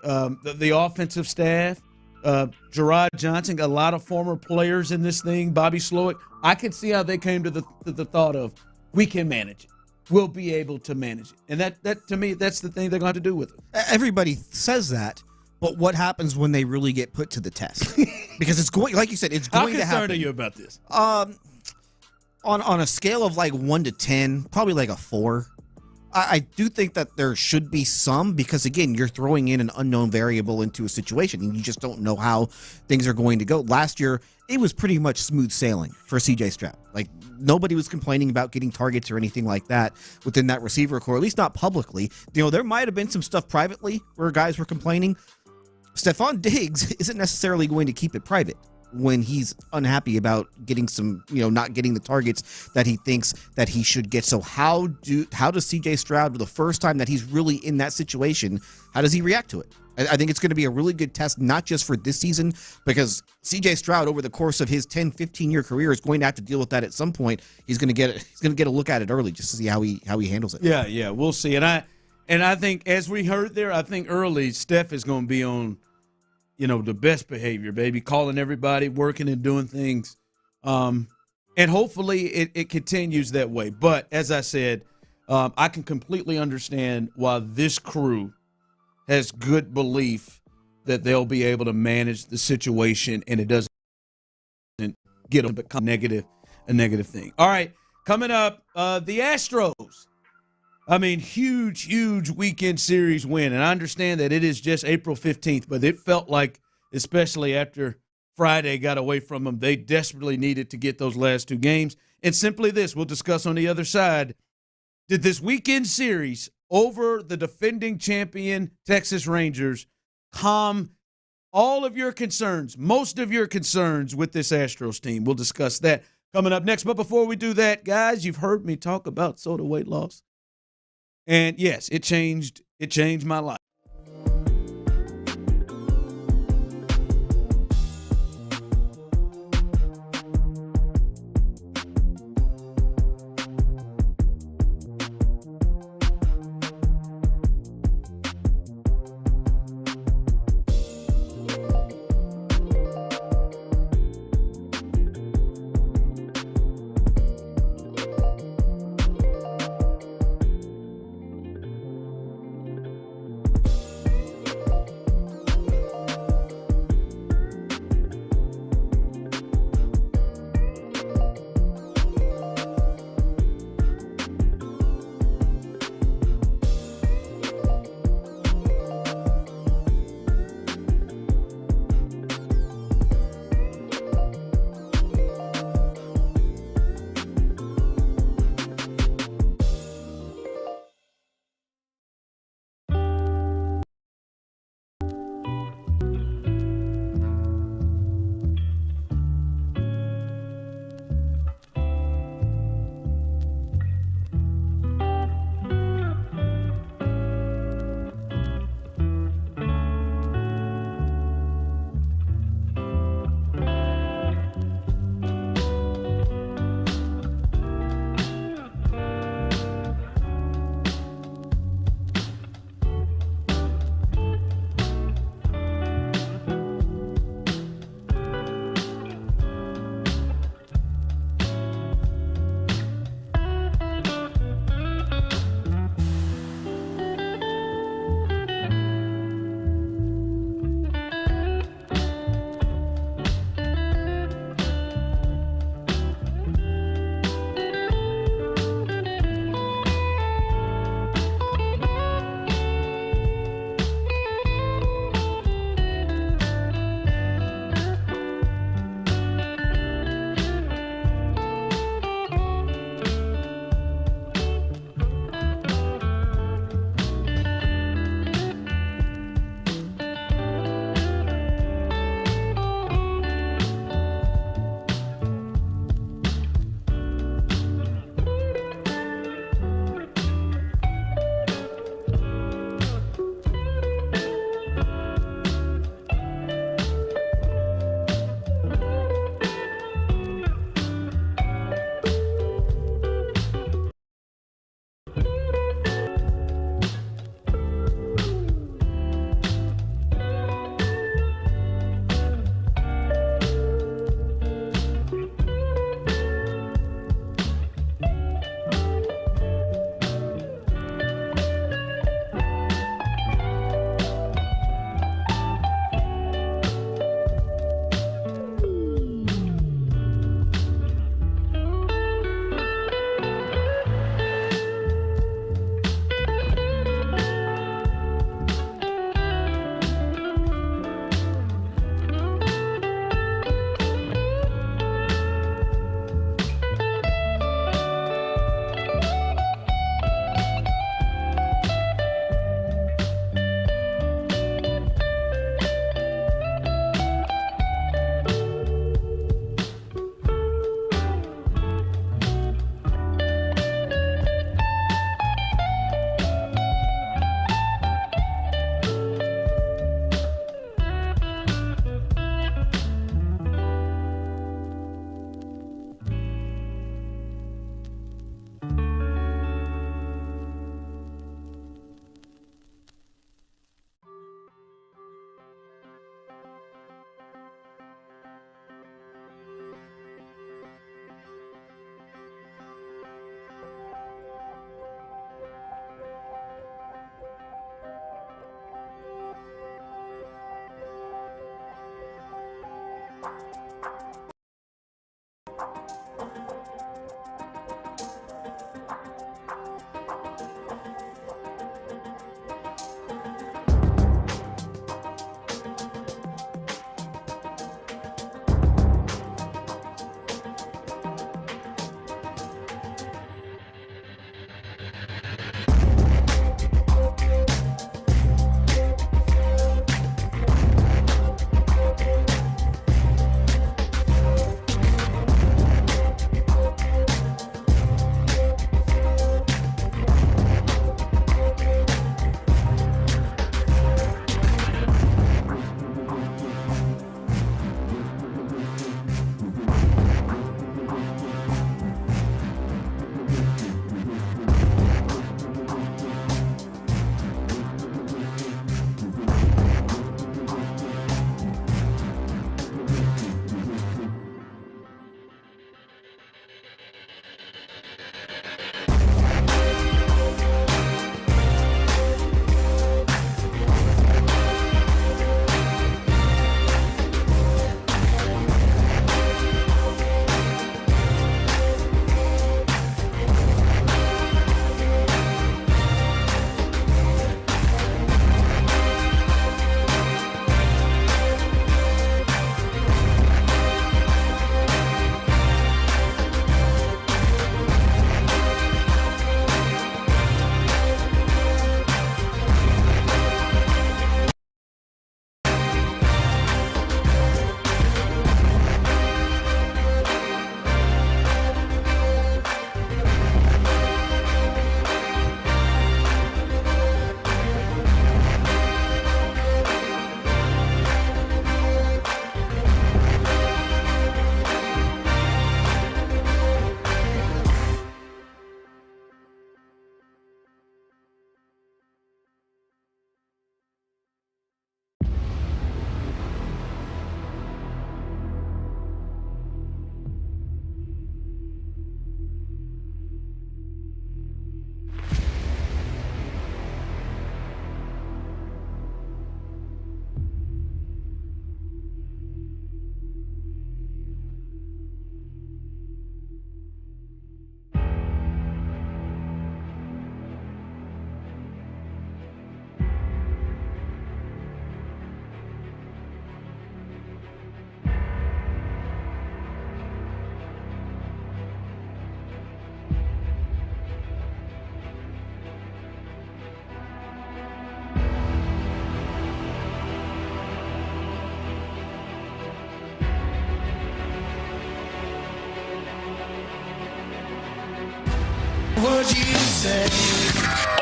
the offensive staff, Gerard Johnson, a lot of former players in this thing, Bobby Slowick. I can see how they came to the thought of, we can manage it. We'll be able to manage it. And that to me, that's the thing they're going to have to do with it. Everybody says that, but what happens when they really get put to the test? Because it's going, like you said, it's going to happen. How concerned are you about this? On a scale of like 1 to 10, probably like a 4. I do think that there should be some, because again, you're throwing in an unknown variable into a situation and you just don't know how things are going to go. Last year, it was pretty much smooth sailing for CJ Stroud. Like, nobody was complaining about getting targets or anything like that within that receiver core, at least not publicly. You know, there might have been some stuff privately where guys were complaining. Stephon Diggs isn't necessarily going to keep it private when he's unhappy about getting some, not getting the targets that he thinks that he should get. So how does CJ Stroud, the first time that he's really in that situation, how does he react to it? I think it's going to be a really good test, not just for this season, because CJ Stroud, over the course of his 10, 15-year career, is going to have to deal with that at some point. He's going to get a look at it early just to see how he handles it. Yeah, we'll see. And I think, as we heard there, I think early Steph is going to be on, the best behavior, baby, calling everybody, working and doing things. And hopefully it continues that way. But as I said, I can completely understand why this crew has good belief that they'll be able to manage the situation and it doesn't get them to become a negative thing. All right, coming up, the Astros. I mean, huge weekend series win. And I understand that it is just April 15th, but it felt like, especially after Friday got away from them, they desperately needed to get those last 2 games. And simply this, we'll discuss on the other side. Did this weekend series over the defending champion Texas Rangers calm all of your concerns, most of your concerns with this Astros team? We'll discuss that coming up next. But before we do that, guys, you've heard me talk about soda weight loss. And yes, it changed my life.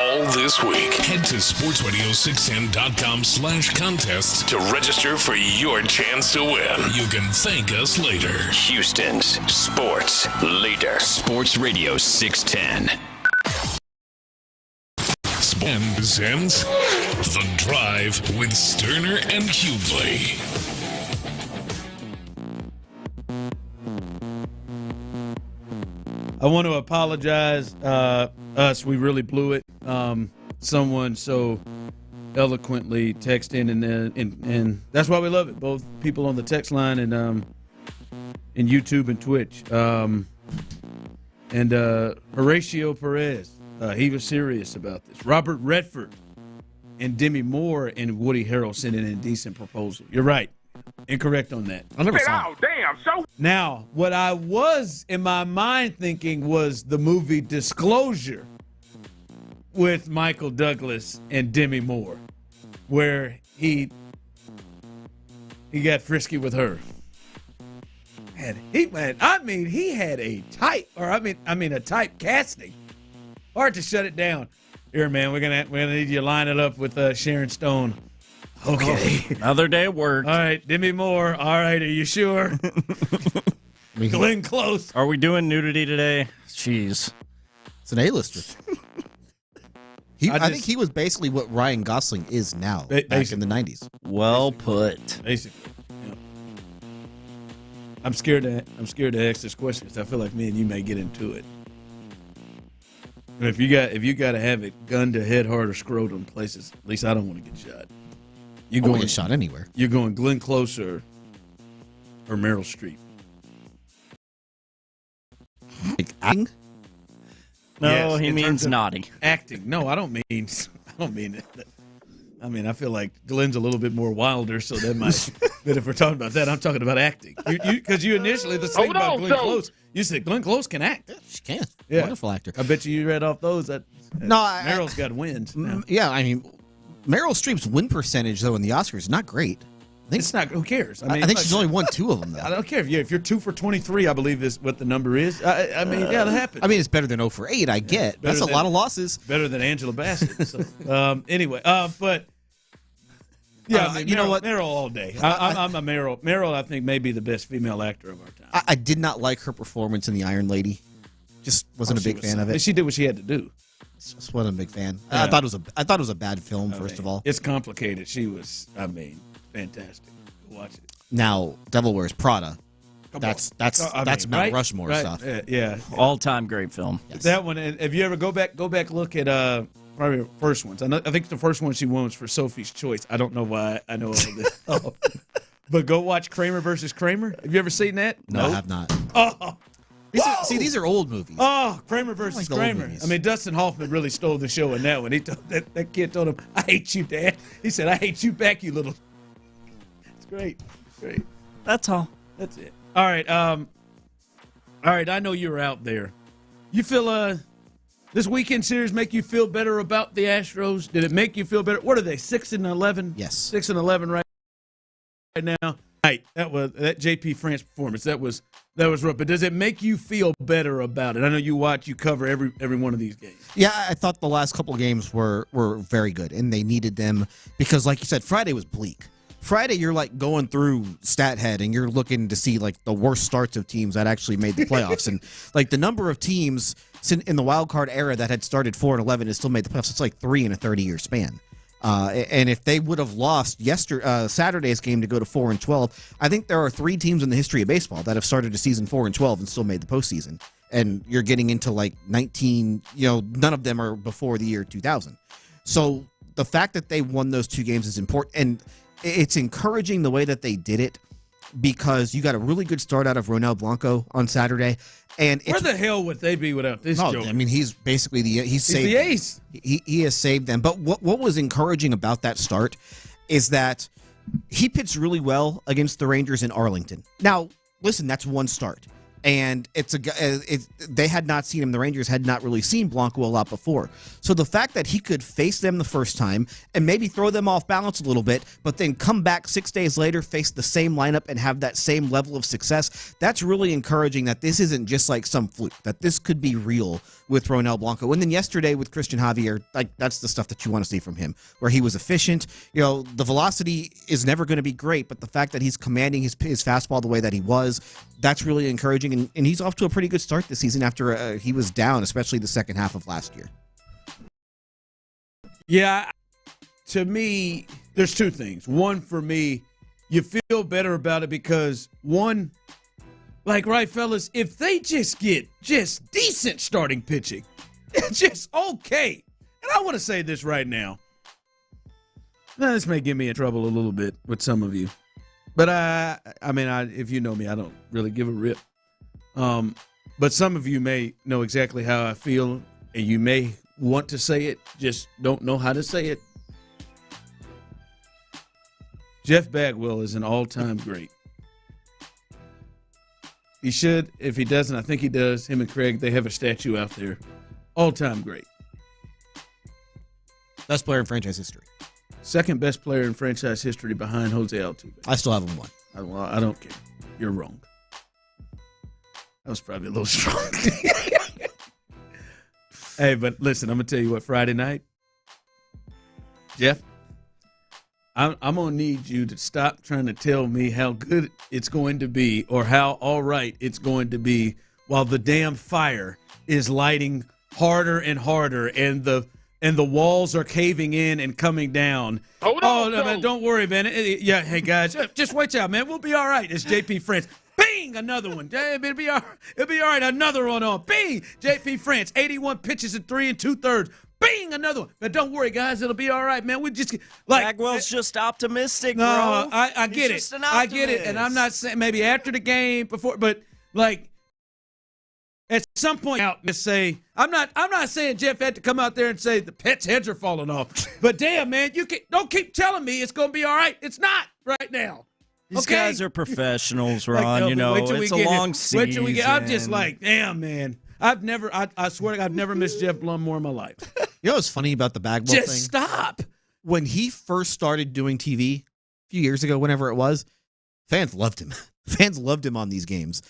All this week, head to sportsradio610.com/contests to register for your chance to win. You can thank us later. Houston's sports leader. Sports Radio 610. Presents The Drive with Stoerner and Hughley. I want to apologize. We really blew it. Someone so eloquently text in, and that's why we love it. Both people on the text line and YouTube and Twitch. And Horatio Perez, he was serious about this. Robert Redford and Demi Moore and Woody Harrell sent in an indecent proposal. You're right. Incorrect on that. I never saw it. Damn, so Now, what I was in my mind thinking was the movie Disclosure with Michael Douglas and Demi Moore, where he got frisky with her. And he had a type, a type casting. Hard to shut it down. Here, man, we're gonna need you to line it up with Sharon Stone. Okay. Another day at work. All right, Demi Moore. All right, are you sure? Glenn Close. Are we doing nudity today? Jeez. It's an A-lister. I think he was basically what Ryan Gosling is now, back in the 90s. Well put. Basically. Yeah. I'm scared to ask this question because I feel like me and you may get into it. And if you got to have it gun to head, heart, or scrotum places, at least I don't want to get shot. You going get shot anywhere? You're going Glenn Close or Meryl Streep. Like acting? No, Yes, he means naughty. Acting. No, I don't mean it. I mean, I feel like Glenn's a little bit more wilder, so that might. But if we're talking about that, I'm talking about acting. Because you initially the thing about Glenn Close, you said Glenn Close can act. Yeah, she can. Yeah. Wonderful actor. I bet you read off those. Meryl's got wins. Now. Yeah, I mean, Meryl Streep's win percentage though in the Oscars is not great. It's not. Who cares? I think she's only won 2 of them though. I don't care if you're 2 for 23. I believe is what the number is. I mean, yeah, that happens. I mean, it's better than 0 for 8. I get that's a lot of losses. Better than Angela Bassett. So, anyway, but yeah, I mean, you know what? Meryl all day. I'm a Meryl. Meryl, I think, may be the best female actor of our time. I did not like her performance in The Iron Lady. Just wasn't a big fan of it. She did what she had to do. Just wasn't a big fan. Yeah. I thought it was a bad film. First of all, it's complicated. She was, fantastic. Watch it. Now, Devil Wears Prada. That's Mount right? Rushmore stuff. Yeah. All-time great film. Yes. That one. And if you ever go back, look at probably the first ones. I think the first one she won was for Sophie's Choice. I don't know why I know all of this. But go watch Kramer versus Kramer. Have you ever seen that? No, I have not. Oh. These are old movies. Oh, Kramer versus Kramer. I mean, Dustin Hoffman really stole the show in that one. He told that kid told him, "I hate you, Dad." He said, "I hate you back, you little." It's great. Great. That's all. That's it. All right. All right. I know you're out there. You feel this weekend series make you feel better about the Astros? Did it make you feel better? What are they? 6-11. Yes. 6-11 right now. Right. That JP France performance. That was rough. But does it make you feel better about it? I know you cover every one of these games. Yeah, I thought the last couple of games were very good, and they needed them because, like you said, Friday was bleak. Friday, you're like going through StatHead and you're looking to see like the worst starts of teams that actually made the playoffs, and like the number of teams in the wild card era that had started 4-11 and still made the playoffs. It's like 3 in a 30-year span. And if they would have lost Saturday's game to go to 4-12, I think there are 3 teams in the history of baseball that have started a season 4-12 and still made the postseason. And you're getting into like 19. None of them are before the year 2000. So the fact that they won those 2 games is important, and it's encouraging the way that they did it because you got a really good start out of Ronel Blanco on Saturday. And where the hell would they be without this joke? I mean, he's basically he's the ace. He has saved them. But what was encouraging about that start is that he pitched really well against the Rangers in Arlington. Now, listen, that's one start. And they had not seen him. The Rangers had not really seen Blanco a lot before. So the fact that he could face them the first time and maybe throw them off balance a little bit, but then come back 6 days later, face the same lineup, and have that same level of success, that's really encouraging that this isn't just like some fluke, that this could be real with Ronel Blanco. And then yesterday with Christian Javier, like that's the stuff that you want to see from him, where he was efficient. The velocity is never going to be great, but the fact that he's commanding his fastball the way that he was, that's really encouraging. And he's off to a pretty good start this season after he was down, especially the second half of last year. Yeah, to me, there's two things. One, for me, you feel better about it because, one, like, right, fellas, if they just get just decent starting pitching, just okay. And I want to say this right now. Now, this may get me in trouble a little bit with some of you. But, if you know me, I don't really give a rip. But some of you may know exactly how I feel, and you may want to say it, just don't know how to say it. Jeff Bagwell is an all-time great. He should. If he doesn't, I think he does. Him and Craig, they have a statue out there. All-time great. Best player in franchise history. Second best player in franchise history behind Jose Altuve. I still have him one. I don't care. You're wrong. That was probably a little strong. Hey, but listen, I'm going to tell you what, Friday night, Jeff, I'm going to need you to stop trying to tell me how good it's going to be or how all right it's going to be while the damn fire is lighting harder and harder and the walls are caving in and coming down. No, man, don't worry, man. Yeah, hey, guys, just watch out, man. We'll be all right. It's JP France. Bing, another one. It'll be all right. Another one on. Bing, JP France, 81 pitches in 3 2/3. Bing, another one. But don't worry, guys. It'll be all right, man. We just Bagwell's just optimistic, bro. No, I get it. I get it. And I'm not saying maybe after the game, before, but like at some point out and say, I'm not saying Jeff had to come out there and say the Pets' heads are falling off. But damn, man, don't keep telling me it's going to be all right. It's not right now. These guys are professionals, Ron. It's a long season. Wait till we get. I'm just like, damn, man. I swear to God, I've never missed Jeff Blum more in my life. You know what's funny about the Bagwell thing? Just stop. When he first started doing TV a few years ago, whenever it was, fans loved him. Fans loved him on these games.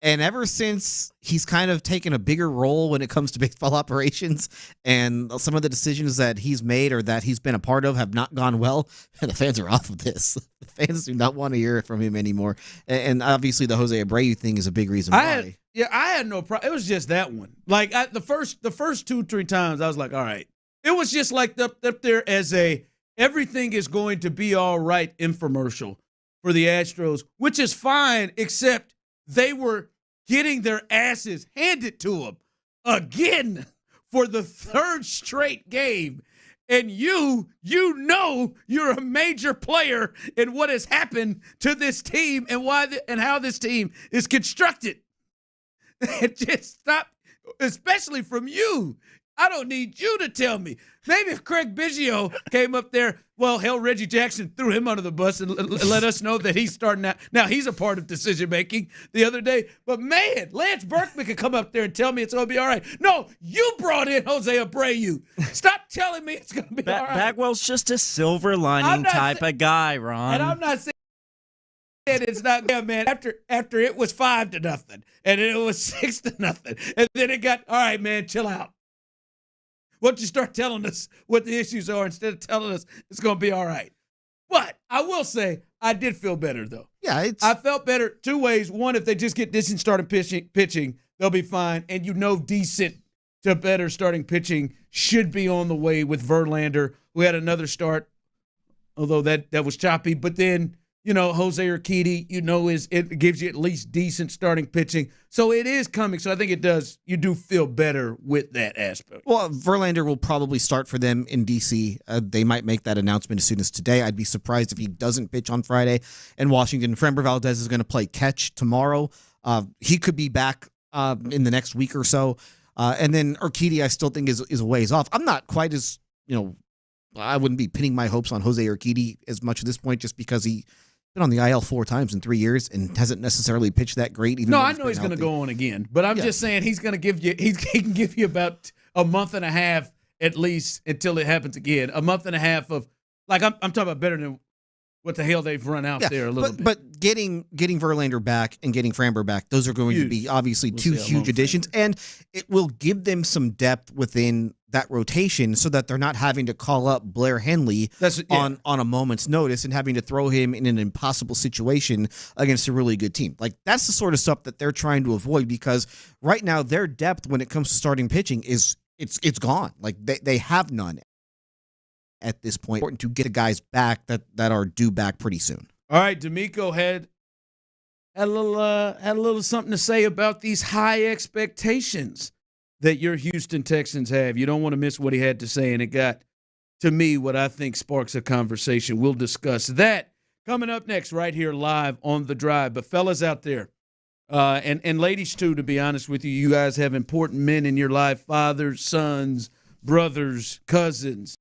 And ever since, he's kind of taken a bigger role when it comes to baseball operations, and some of the decisions that he's made or that he's been a part of have not gone well, and the fans are off of this. The fans do not want to hear it from him anymore. And obviously the Jose Abreu thing is a big reason why. I had no problem. It was just that one. Like the first 2-3 times, I was like, all right. It was just like up there as a everything is going to be all right infomercial for the Astros, which is fine, except they were getting their asses handed to them again for the third straight game. And you know you're a major player in what has happened to this team and why and how this team is constructed. And just stop, especially from you. I don't need you to tell me. Maybe if Craig Biggio came up there, well, hell, Reggie Jackson threw him under the bus and let us know that he's starting out. Now he's a part of decision-making the other day. But, man, Lance Berkman could come up there and tell me it's going to be all right. No, you brought in Jose Abreu. Stop telling me it's going to be all right. Bagwell's just a silver lining type of guy, Ron. And I'm not saying it's not good, man. After it was 5-0, and then it was 6-0, and then it got, all right, man, chill out. Why don't you start telling us what the issues are instead of telling us it's going to be all right? But I will say I did feel better, though. Yeah, I felt better two ways. One, if they just get decent starting pitching, they'll be fine. And decent to better starting pitching should be on the way with Verlander, who had another start, although that was choppy. But then, Jose Urquidy, it gives you at least decent starting pitching. So it is coming. So I think it does. You do feel better with that aspect. Well, Verlander will probably start for them in D.C. They might make that announcement as soon as today. I'd be surprised if he doesn't pitch on Friday. And Washington, Framber Valdez is going to play catch tomorrow. He could be back in the next week or so. And then Urquidy, I still think is a ways off. I'm not quite as, I wouldn't be pinning my hopes on Jose Urquidy as much at this point just because he been on the IL 4 times in 3 years and hasn't necessarily pitched that great. Even no, I know he's going to go on again, but I'm just saying he's going to give you. He can give you about a month and a half at least until it happens again. A month and a half of I'm talking about better than what the hell they've run out there a little bit. But getting Verlander back and getting Framber back, those are going to be obviously two huge additions, and it will give them some depth within that rotation so that they're not having to call up Blair Henley on a moment's notice and having to throw him in an impossible situation against a really good team. Like, that's the sort of stuff that they're trying to avoid, because right now their depth when it comes to starting pitching is it's gone. Like, they have none at this point. Important to get the guys back that are due back pretty soon. All right, D'Amico had a little something to say about these high expectations that your Houston Texans have. You don't want to miss what he had to say, and it got, to me, what I think sparks a conversation. We'll discuss that coming up next right here live on The Drive. But fellas out there, and ladies too, to be honest with you, you guys have important men in your life, fathers, sons, brothers, cousins.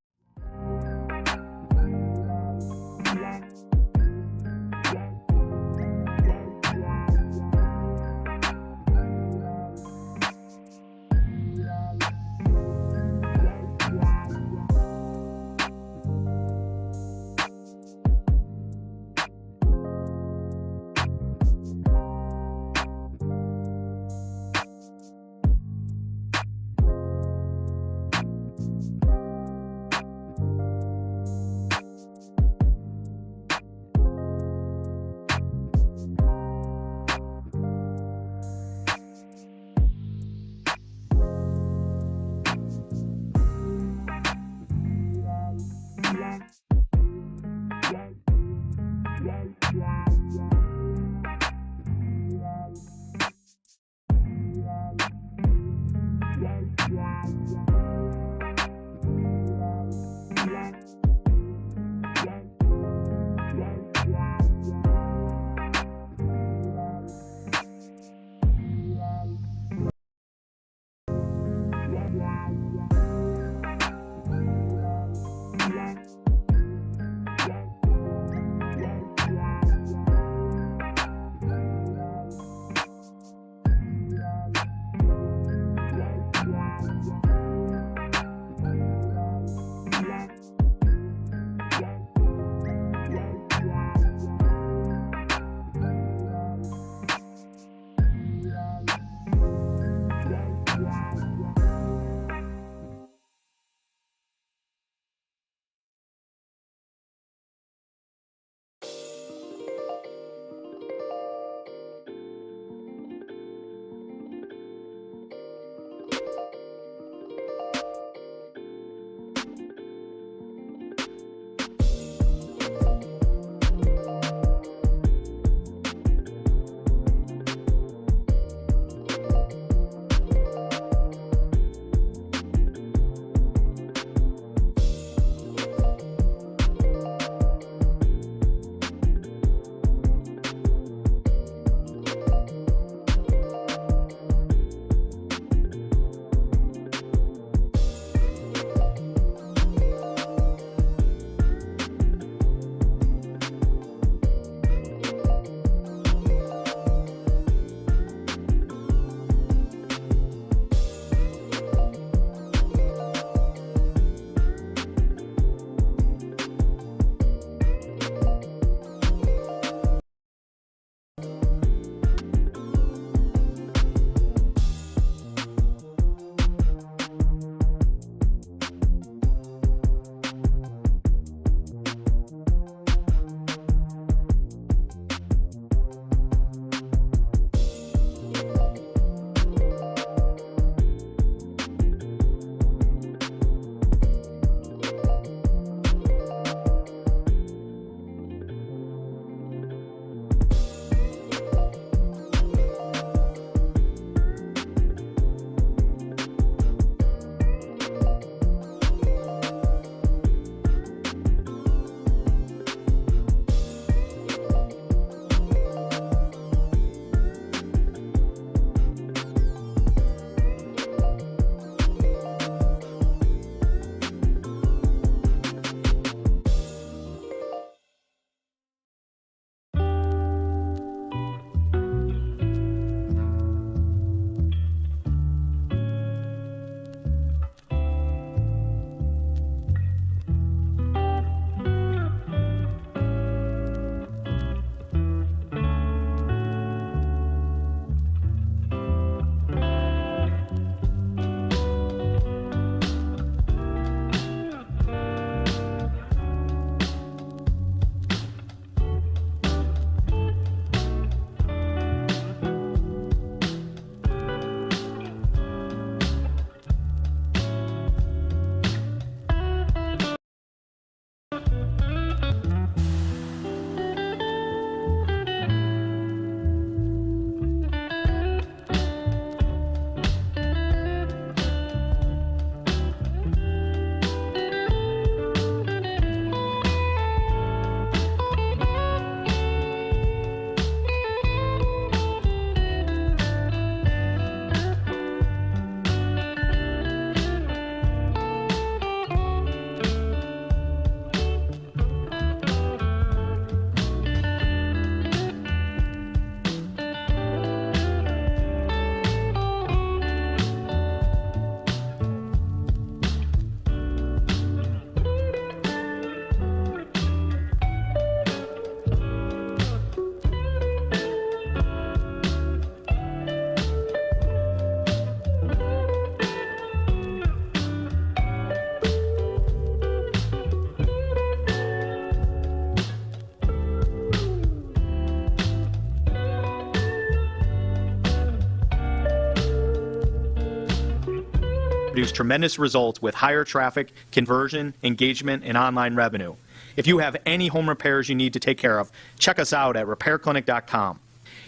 produce tremendous results with higher traffic, conversion, engagement, and online revenue. If you have any home repairs you need to take care of, check us out at repairclinic.com.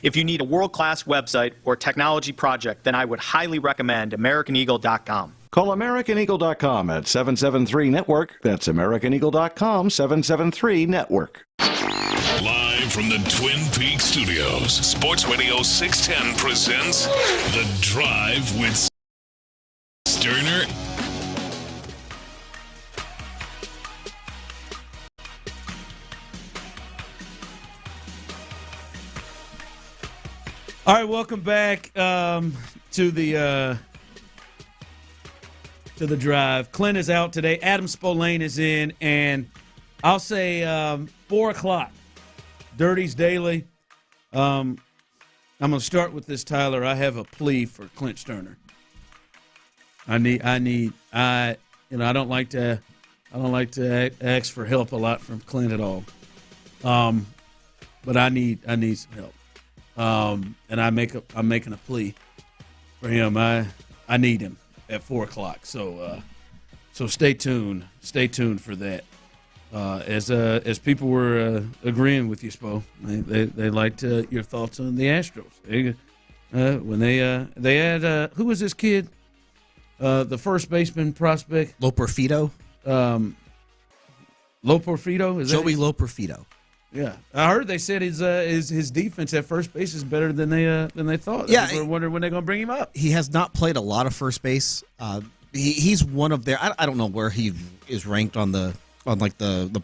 If you need a world-class website or technology project, then I would highly recommend AmericanEagle.com. Call AmericanEagle.com at 773-NETWORK. That's AmericanEagle.com, 773-NETWORK. Live from the Twin Peaks Studios, Sports Radio 610 presents The Drive with Stoerner. All right, welcome back to the drive. Clint is out today. Adam Spolane is in, and I'll say 4 o'clock. Dirty's Daily. I'm going to start with this, Tyler. I have a plea for Clint Stoerner. I don't like to ask for help a lot from Clint at all. But I need some help. And I'm making a plea for him. I need him at 4 o'clock. So stay tuned. Stay tuned for that. As people were agreeing with you, Spo, they liked your thoughts on the Astros. When they had who was this kid? The first baseman prospect, Loperfido. Loperfido, is Joey that Loperfido? Yeah, I heard they said his defense at first base is better than they thought. Yeah, I wonder when they're going to bring him up. He has not played a lot of first base. He's one of their. I don't know where he is ranked on the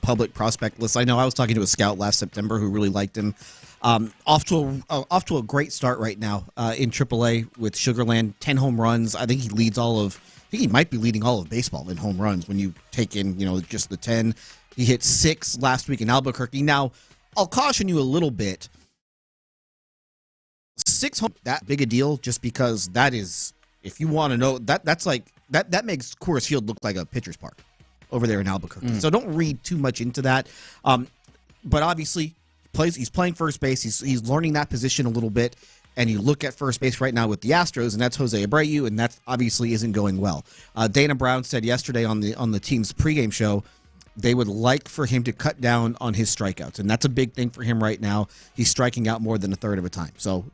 public prospect list. I know I was talking to a scout last September who really liked him. Off to a great start right now in AAA with Sugarland. 10 home runs. I think he leads I think he might be leading all of baseball in home runs when you take in just the 10. He hit 6 last week in Albuquerque. Now, I'll caution you a little bit. 6 home, that big a deal just because that is, if you want to know, that's like, that makes Coors Field look like a pitcher's park over there in Albuquerque. So don't read too much into that. But obviously, he's playing first base. He's learning that position a little bit. And you look at first base right now with the Astros, and that's Jose Abreu, and that obviously isn't going well. Dana Brown said yesterday on the team's pregame show they would like for him to cut down on his strikeouts, and that's a big thing for him right now. He's striking out more than a third of a time. So,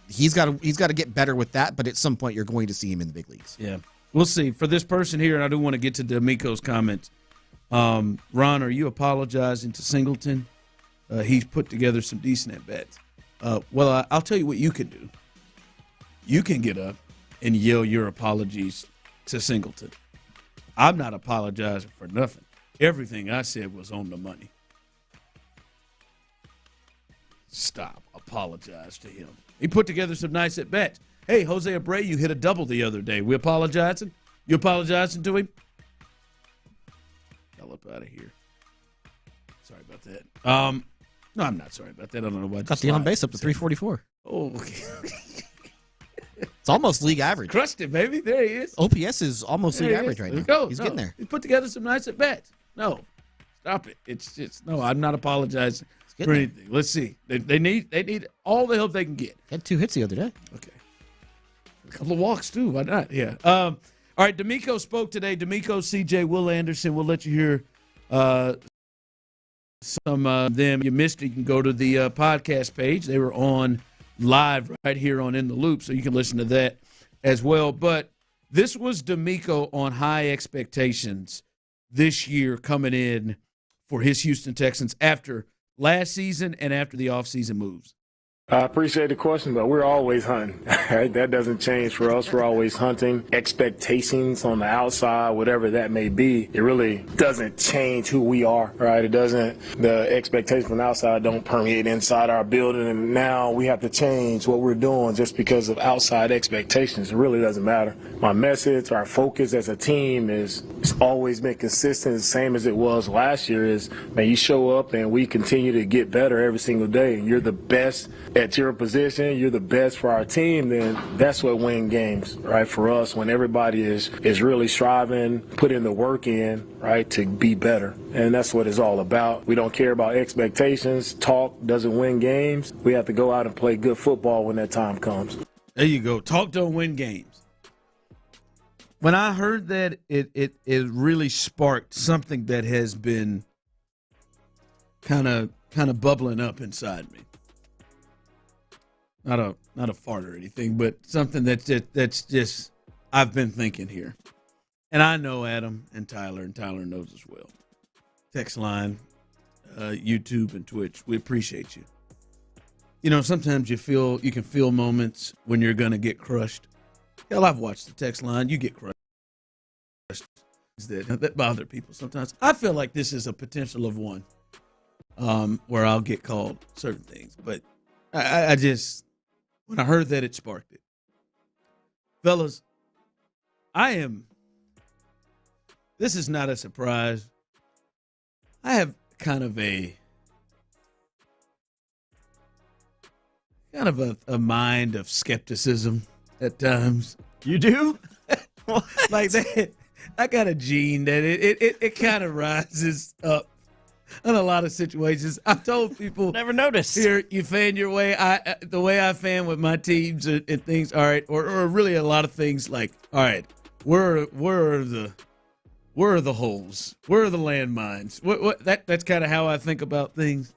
he's got to get better with that, but at some point you're going to see him in the big leagues. Yeah. We'll see. For this person here, and I do want to get to D'Amico's comments. Ron, are you apologizing to Singleton? He's put together some decent at-bats. Well, I'll tell you what you can do. You can get up and yell your apologies to Singleton. I'm not apologizing for nothing. Everything I said was on the money. Stop. Apologize to him. He put together some nice at-bats. Hey, Jose Abreu hit a double the other day. We apologizing? You apologizing to him? Hell up out of here. Sorry about that. No, I'm not sorry about that. I don't know why. Got the on base up to 344. Oh, okay. It's almost league average. Crushed it, baby. There he is. OPS is almost league average right now. He's getting there. He put together some nice at-bats. No, stop it. It's no. I'm not apologizing for anything. Let's see. They need all the help they can get. Had 2 hits the other day. Okay. A couple of walks too. Why not? Yeah. All right. D'Amico spoke today. D'Amico, CJ, Will Anderson. We'll let you hear some of them. You missed it. You can go to the podcast page. They were on live right here on In the Loop, so you can listen to that as well. But this was D'Amico on high expectations this year coming in for his Houston Texans after last season and after the offseason moves. I appreciate the question, but we're always hunting. That doesn't change for us. We're always hunting. Expectations on the outside, whatever that may be, it really doesn't change who we are, right? It doesn't. The expectations from the outside don't permeate inside our building, and now we have to change what we're doing just because of outside expectations. It really doesn't matter. My message, our focus as a team it's always been consistent, the same as it was last year, is, man, you show up and we continue to get better every single day, and you're the best at your position, you're the best for our team, then that's what wins games, right? For us, when everybody is really striving, putting the work in, right, to be better. And that's what it's all about. We don't care about expectations. Talk doesn't win games. We have to go out and play good football when that time comes. There you go. Talk don't win games. when I heard that, it really sparked something that has been kind of bubbling up inside me. Not a fart or anything, but something that's just I've been thinking here. And I know Adam and Tyler knows as well. Text line, YouTube and Twitch, we appreciate you. You know, sometimes you can feel moments when you're going to get crushed. Hell, I've watched the text line. You get crushed. That bother people sometimes. I feel like this is a potential of one where I'll get called certain things. But I just, when I heard that, it sparked it. Fellas, this is not a surprise. I have kind of a mind of skepticism at times. You do? Like that. I got a gene that it kind of rises up in a lot of situations. I've told people, never noticed. Here, you fan your way. The way I fan with my teams and things. All right, or really a lot of things like, all right, where are the holes? Where are the landmines? That's kind of how I think about things.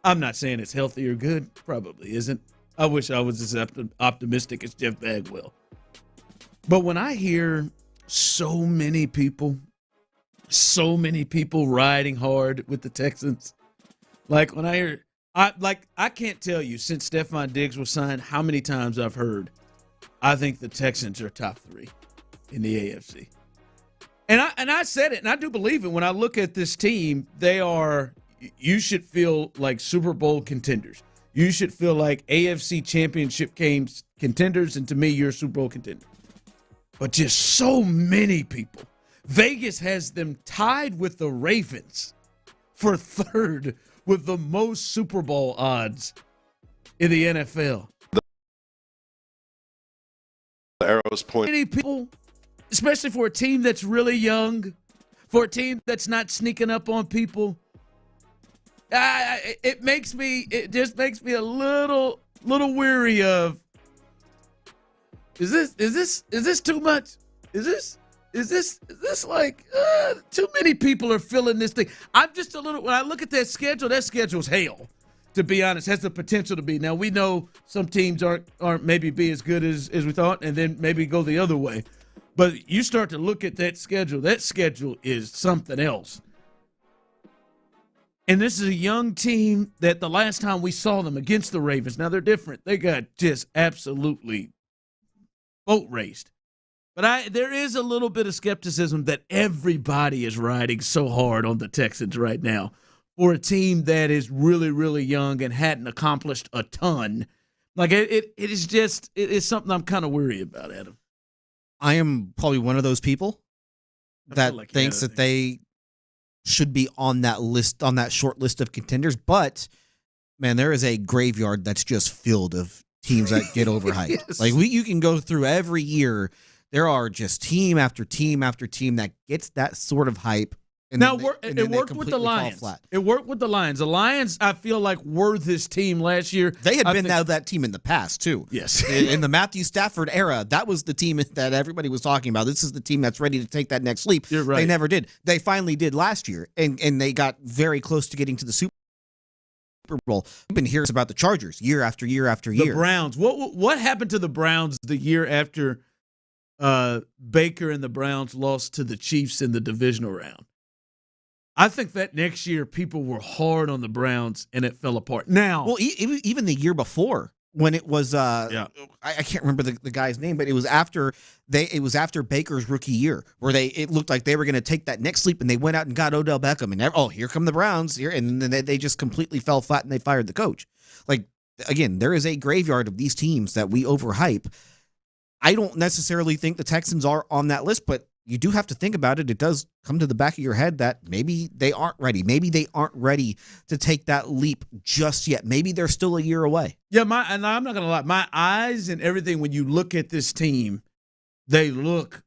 I'm not saying it's healthy or good. Probably isn't. I wish I was as optimistic as Jeff Bagwell. But when I hear so many people riding hard with the Texans, like when I hear, I can't tell you since Stephon Diggs was signed how many times I've heard, I think the Texans are top 3 in the AFC. And I said it, and I do believe it. When I look at this team, you should feel like Super Bowl contenders. You should feel like AFC championship games contenders, and to me, you're a Super Bowl contender. But just so many people. Vegas has them tied with the Ravens for 3rd with the most Super Bowl odds in the NFL. The arrows point. Many people, especially for a team that's really young, for a team that's not sneaking up on people, it just makes me a little weary of. Is this too much? Is this like too many people are feeling this thing? I'm just a little. When I look at that schedule's hell. To be honest, has the potential to be. Now we know some teams aren't maybe be as good as we thought, and then maybe go the other way. But you start to look at that schedule. That schedule is something else. And this is a young team that the last time we saw them against the Ravens, now they're different. They got just absolutely boat raced. But there is a little bit of skepticism that everybody is riding so hard on the Texans right now for a team that is really, really young and hadn't accomplished a ton. Like it is something I'm kind of weary about, Adam. I am probably one of those people that thinks that they should be on that list, on that short list of contenders. But man, there is a graveyard that's just filled of teams that get overhyped. Yes. Like you can go through every year. There are just team after team after team that gets that sort of hype. And it worked with the Lions. It worked with the Lions. The Lions, I feel like, were this team last year. They had been that team in the past, too. Yes. In the Matthew Stafford era, that was the team that everybody was talking about. This is the team that's ready to take that next leap. You're right. They never did. They finally did last year, and they got very close to getting to the Super Bowl. We've been hearing about the Chargers year after year after year. The Browns. What happened to the Browns the year after Baker and the Browns lost to the Chiefs in the divisional round? I think that next year people were hard on the Browns and it fell apart. Now, well, even the year before when it was, I can't remember the guy's name, but it was after Baker's rookie year where it looked like they were going to take that next leap and they went out and got Odell Beckham and here come the Browns here, and then they just completely fell flat and they fired the coach. Like again, there is a graveyard of these teams that we overhype. I don't necessarily think the Texans are on that list, but you do have to think about it. It does come to the back of your head that maybe they aren't ready. Maybe they aren't ready to take that leap just yet. Maybe they're still a year away. Yeah, and I'm not going to lie. My eyes and everything, when you look at this team, they look,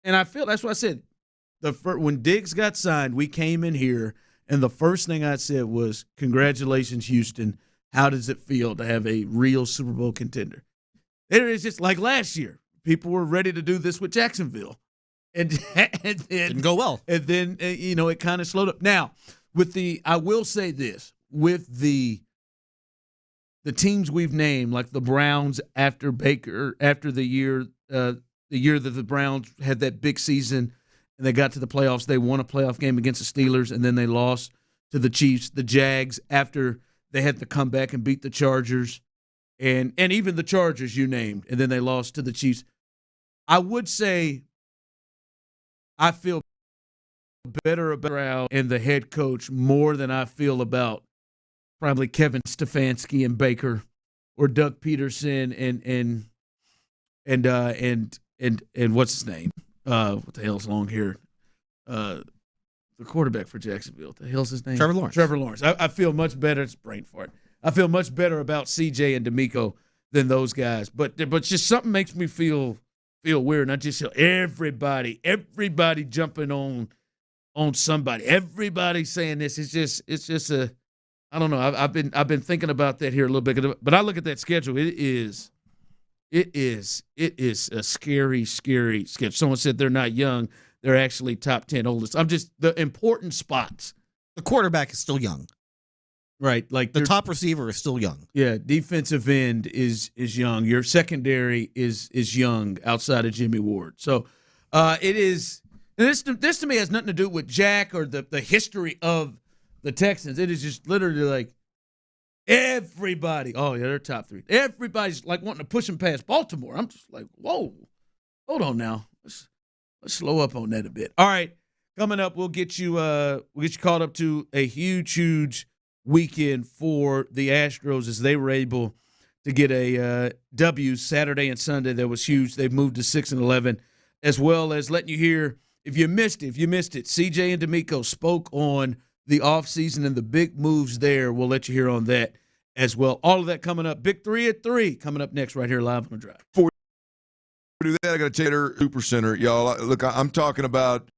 and I feel that's what I said. When Diggs got signed, we came in here, and the first thing I said was, congratulations, Houston. How does it feel to have a real Super Bowl contender? It is just like last year. People were ready to do this with Jacksonville. and then didn't go well. And then it kind of slowed up. Now, I will say this, with the teams we've named, like the Browns after Baker, after the year that the Browns had that big season and they got to the playoffs, they won a playoff game against the Steelers, and then they lost to the Chiefs. The Jags, after they had to come back and beat the Chargers, and even the Chargers you named, and then they lost to the Chiefs. I would say I feel better about and the head coach more than I feel about probably Kevin Stefanski and Baker, or Doug Peterson and what's his name? What the hell's long here? The quarterback for Jacksonville. What the hell's his name? Trevor Lawrence. Trevor Lawrence. I feel much better. It's brain fart. I feel much better about CJ and D'Amico than those guys. But just something makes me feel weird. And I just feel everybody jumping on somebody. Everybody saying this. It's just a, I don't know. I've been thinking about that here a little bit. But I look at that schedule. It is a scary schedule. Someone said they're not young. They're actually top 10 oldest. The important spots. The quarterback is still young. Right. Like the top receiver is still young. Yeah. Defensive end is young. Your secondary is young outside of Jimmy Ward. So it is. And this to me has nothing to do with Jack or the history of the Texans. It is just literally like everybody. Oh, yeah, they're top 3. Everybody's like wanting to push them past Baltimore. I'm just like, whoa, hold on now. Let's slow up on that a bit. All right, coming up, we'll get you caught up to a huge weekend for the Astros as they were able to get a W Saturday and Sunday that was huge. They've moved to 6-11, as well as letting you hear, if you missed it, CJ and D'Amico spoke on the offseason and the big moves there. We'll let you hear on that as well. All of that coming up. Big 3 at 3 coming up next right here live on The Drive. Before we do that, I got to tell you, Super Center, y'all. Look, I'm talking about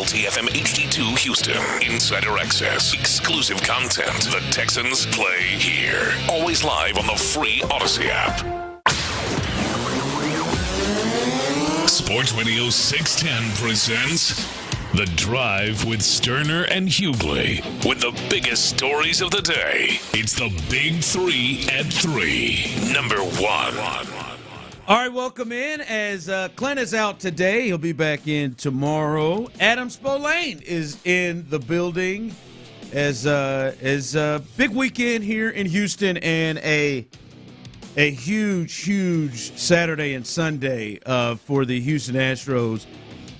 WILT-FM HD2 Houston. Insider access. Exclusive content. The Texans play here. Always live on the free Odyssey app. Sports Radio 610 presents The Drive with Stoerner and Hughley. With the biggest stories of the day. It's the Big 3 at 3. Number 1. All right, welcome in. As Clint is out today, he'll be back in tomorrow. Adam Spolane is in the building as big weekend here in Houston and a huge Saturday and Sunday for the Houston Astros.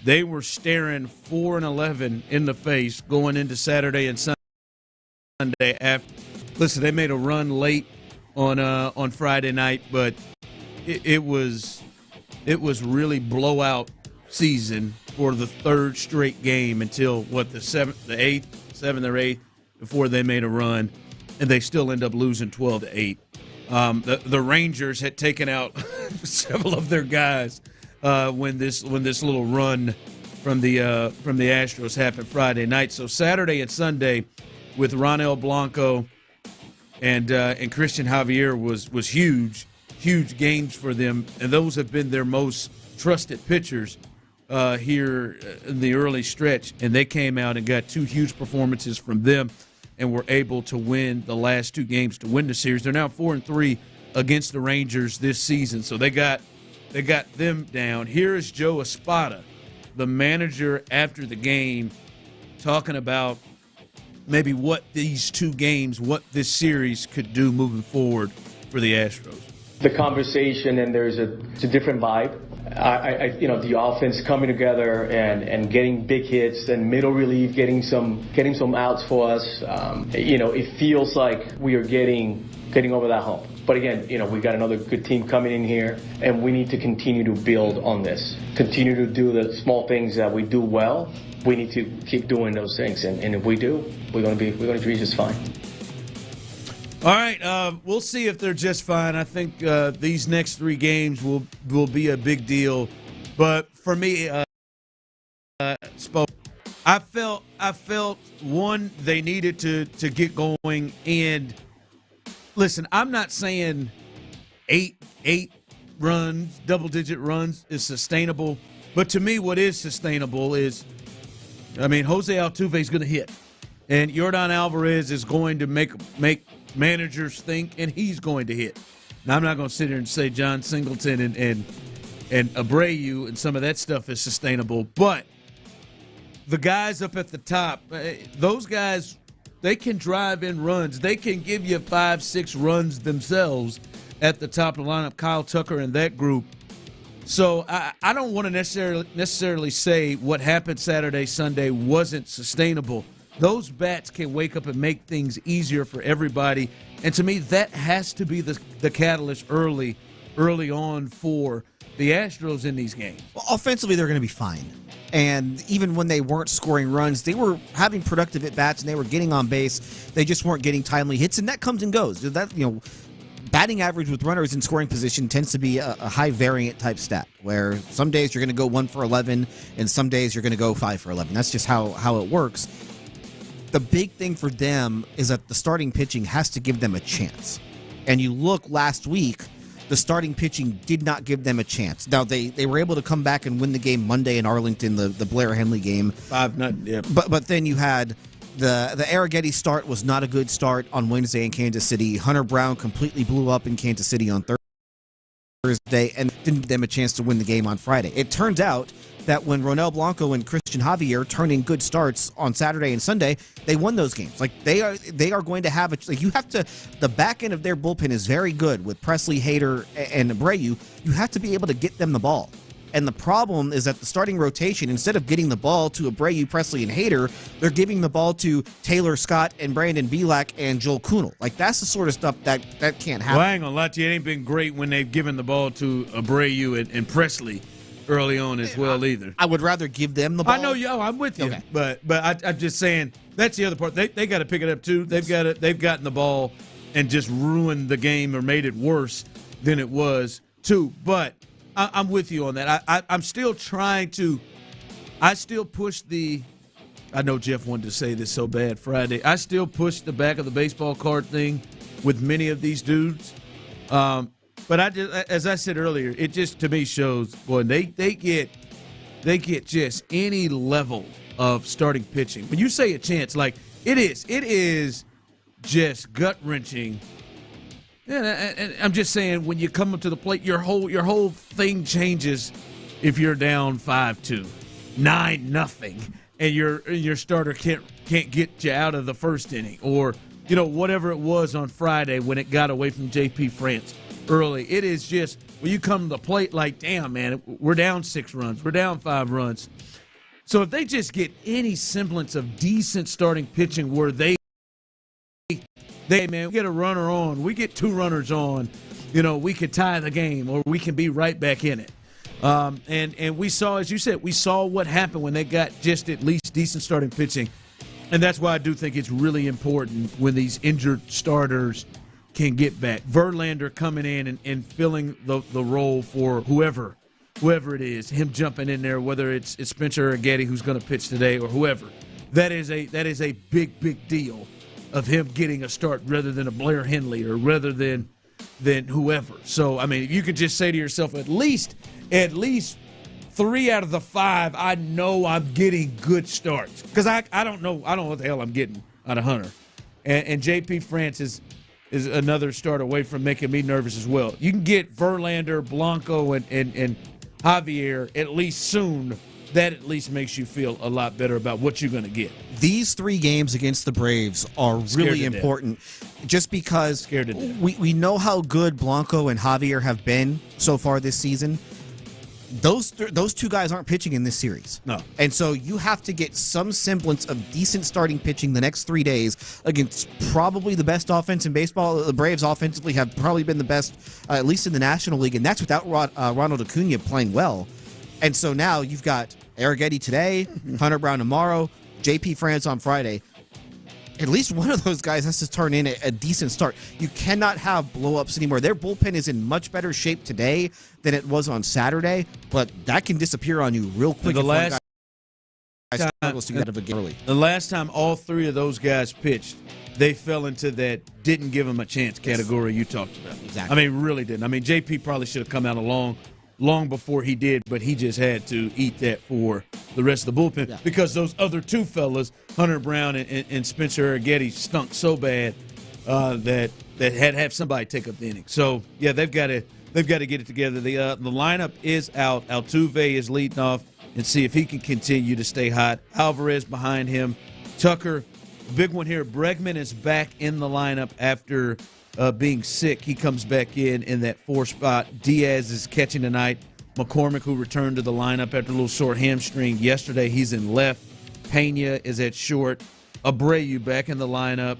They were staring 4-11 in the face going into Saturday and Sunday. Listen, they made a run late on Friday night, but it was really blowout season for the third straight game until the seventh or eighth before they made a run, and they still end up losing 12-8. The Rangers had taken out several of their guys when this little run from the Astros happened Friday night. So Saturday and Sunday with Ronel Blanco and Christian Javier was huge games for them, and those have been their most trusted pitchers here in the early stretch, and they came out and got two huge performances from them and were able to win the last two games to win the series. They're now 4-3 against the Rangers this season, so they got them down. Here is Joe Espada, the manager, after the game, talking about maybe what these two games, what this series could do moving forward for the Astros. The conversation, and there's a different vibe. The offense coming together and getting big hits and middle relief, getting some outs for us. It feels like we are getting over that hump. But again, we got another good team coming in here, and we need to continue to build on this. Continue to do the small things that we do well. We need to keep doing those things, and if we do, we're going to be just fine. All right, we'll see if they're just fine. I think these next three games will be a big deal. But for me, I felt one, they needed to get going. And listen, I'm not saying eight runs, double-digit runs is sustainable. But to me, what is sustainable is, Jose Altuve is going to hit, and Yordan Alvarez is going to make managers think, and he's going to hit. Now, I'm not going to sit here and say John Singleton and Abreu and some of that stuff is sustainable, but the guys up at the top, those guys, they can drive in runs. They can give you 5-6 runs themselves at the top of the lineup, Kyle Tucker and that group. So I don't want to necessarily say what happened Saturday, Sunday wasn't sustainable. Those bats can wake up and make things easier for everybody. And to me, that has to be the catalyst early on for the Astros in these games. Well, offensively, they're going to be fine. And even when they weren't scoring runs, they were having productive at-bats and they were getting on base. They just weren't getting timely hits, and that comes and goes. Batting average with runners in scoring position tends to be a high variant type stat, where some days you're going to go 1 for 11 and some days you're going to go 5 for 11. That's just how it works. The big thing for them is that the starting pitching has to give them a chance. And you look last week, the starting pitching did not give them a chance. Now, they were able to come back and win the game Monday in Arlington, the Blair Henley game. 5-0, yeah. But then you had the Arrighetti start was not a good start on Wednesday in Kansas City. Hunter Brown completely blew up in Kansas City on Thursday and didn't give them a chance to win the game on Friday. It turns out that when Ronel Blanco and Christian Javier turn in good starts on Saturday and Sunday, they won those games. Like they are going to have the back end of their bullpen is very good with Presley, Hader, and Abreu. You have to be able to get them the ball. And the problem is that the starting rotation, instead of getting the ball to Abreu, Presley, and Hader, they're giving the ball to Taylor Scott and Brandon Bielak and Joel Kuhnel. Like, that's the sort of stuff that can't happen. Well, I ain't gonna lie to you, it ain't been great when they've given the ball to Abreu and Presley early on as well either. I would rather give them the ball. I know, I'm with you. Okay. But I'm just saying that's the other part. They got to pick it up too. They've gotten the ball and just ruined the game or made it worse than it was too. But I'm with you on that. I'm still trying to. I still push the I know Jeff wanted to say this so bad Friday. I still push the back of the baseball card thing with many of these dudes. But as I said earlier, it just to me shows, boy, they get just any level of starting pitching. When you say a chance, like it is just gut wrenching. And I'm just saying, when you come up to the plate, your whole thing changes if you're down 5-2, 9-0, and your starter can't get you out of the first inning, or whatever it was on Friday when it got away from JP France early. It is just when you come to the plate, like, damn, man, we're down 6 runs, we're down 5 runs. So if they just get any semblance of decent starting pitching where they man, we get a runner on, we get 2 runners on, we could tie the game or we can be right back in it. And we saw, as you said, we saw what happened when they got just at least decent starting pitching. And that's why I do think it's really important when these injured starters can get back. Verlander coming in and filling the role for whoever it is, him jumping in there, whether it's Spencer or Getty who's going to pitch today or whoever. That is a big deal of him getting a start rather than a Blair Henley or rather than whoever. So, I mean, you could just say to yourself, at least 3 out of the 5, I know I'm getting good starts. Because I don't know what the hell I'm getting out of Hunter. And JP France is another start away from making me nervous as well. You can get Verlander, Blanco, and Javier at least soon. That at least makes you feel a lot better about what you're going to get. These 3 games against the Braves are really important just because we know how good Blanco and Javier have been so far this season. Those 2 guys aren't pitching in this series. No. And so you have to get some semblance of decent starting pitching the next 3 days against probably the best offense in baseball. The Braves offensively have probably been the best, at least in the National League, and that's without Ronald Acuna playing well. And so now you've got Arrighetti today, Hunter Brown tomorrow, JP France on Friday. At least one of those guys has to turn in a decent start. You cannot have blow-ups anymore. Their bullpen is in much better shape today than it was on Saturday, but that can disappear on you real quick. The last time all 3 of those guys pitched, they fell into that didn't give them a chance category you talked about. Exactly. I mean, really didn't. I mean, JP probably should have come out long before he did, but he just had to eat that for the rest of the bullpen because those other 2 fellas, Hunter Brown and Spencer Arrighetti, stunk so bad that had to have somebody take up the inning. So yeah, they've got to get it together. The lineup is out. Altuve is leading off, and see if he can continue to stay hot. Alvarez behind him. Tucker, big one here. Bregman is back in the lineup after being sick. He comes back in that 4 spot. Diaz is catching tonight. McCormick, who returned to the lineup after a little sore hamstring yesterday, he's in left. Pena is at short. Abreu back in the lineup.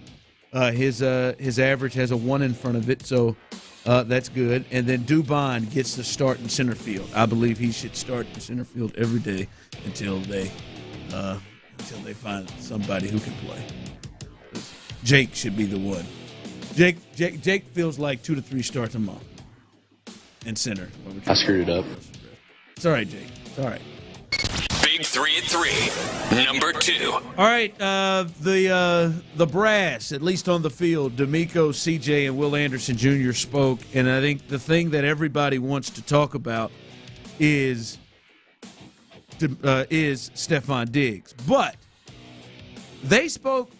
His average has a 1 in front of it, so that's good. And then Dubon gets the start in center field. I believe he should start in center field every day until they find somebody who can play. Jake should be the one. Jake feels like 2 to 3 starts a month in center. I screwed it up. It's all right, Jake. It's all right. Big 3 at 3, number 2. All right, the brass, at least on the field, D'Amico, CJ, and Will Anderson Jr. spoke, and I think the thing that everybody wants to talk about is Stephon Diggs. But they spoke.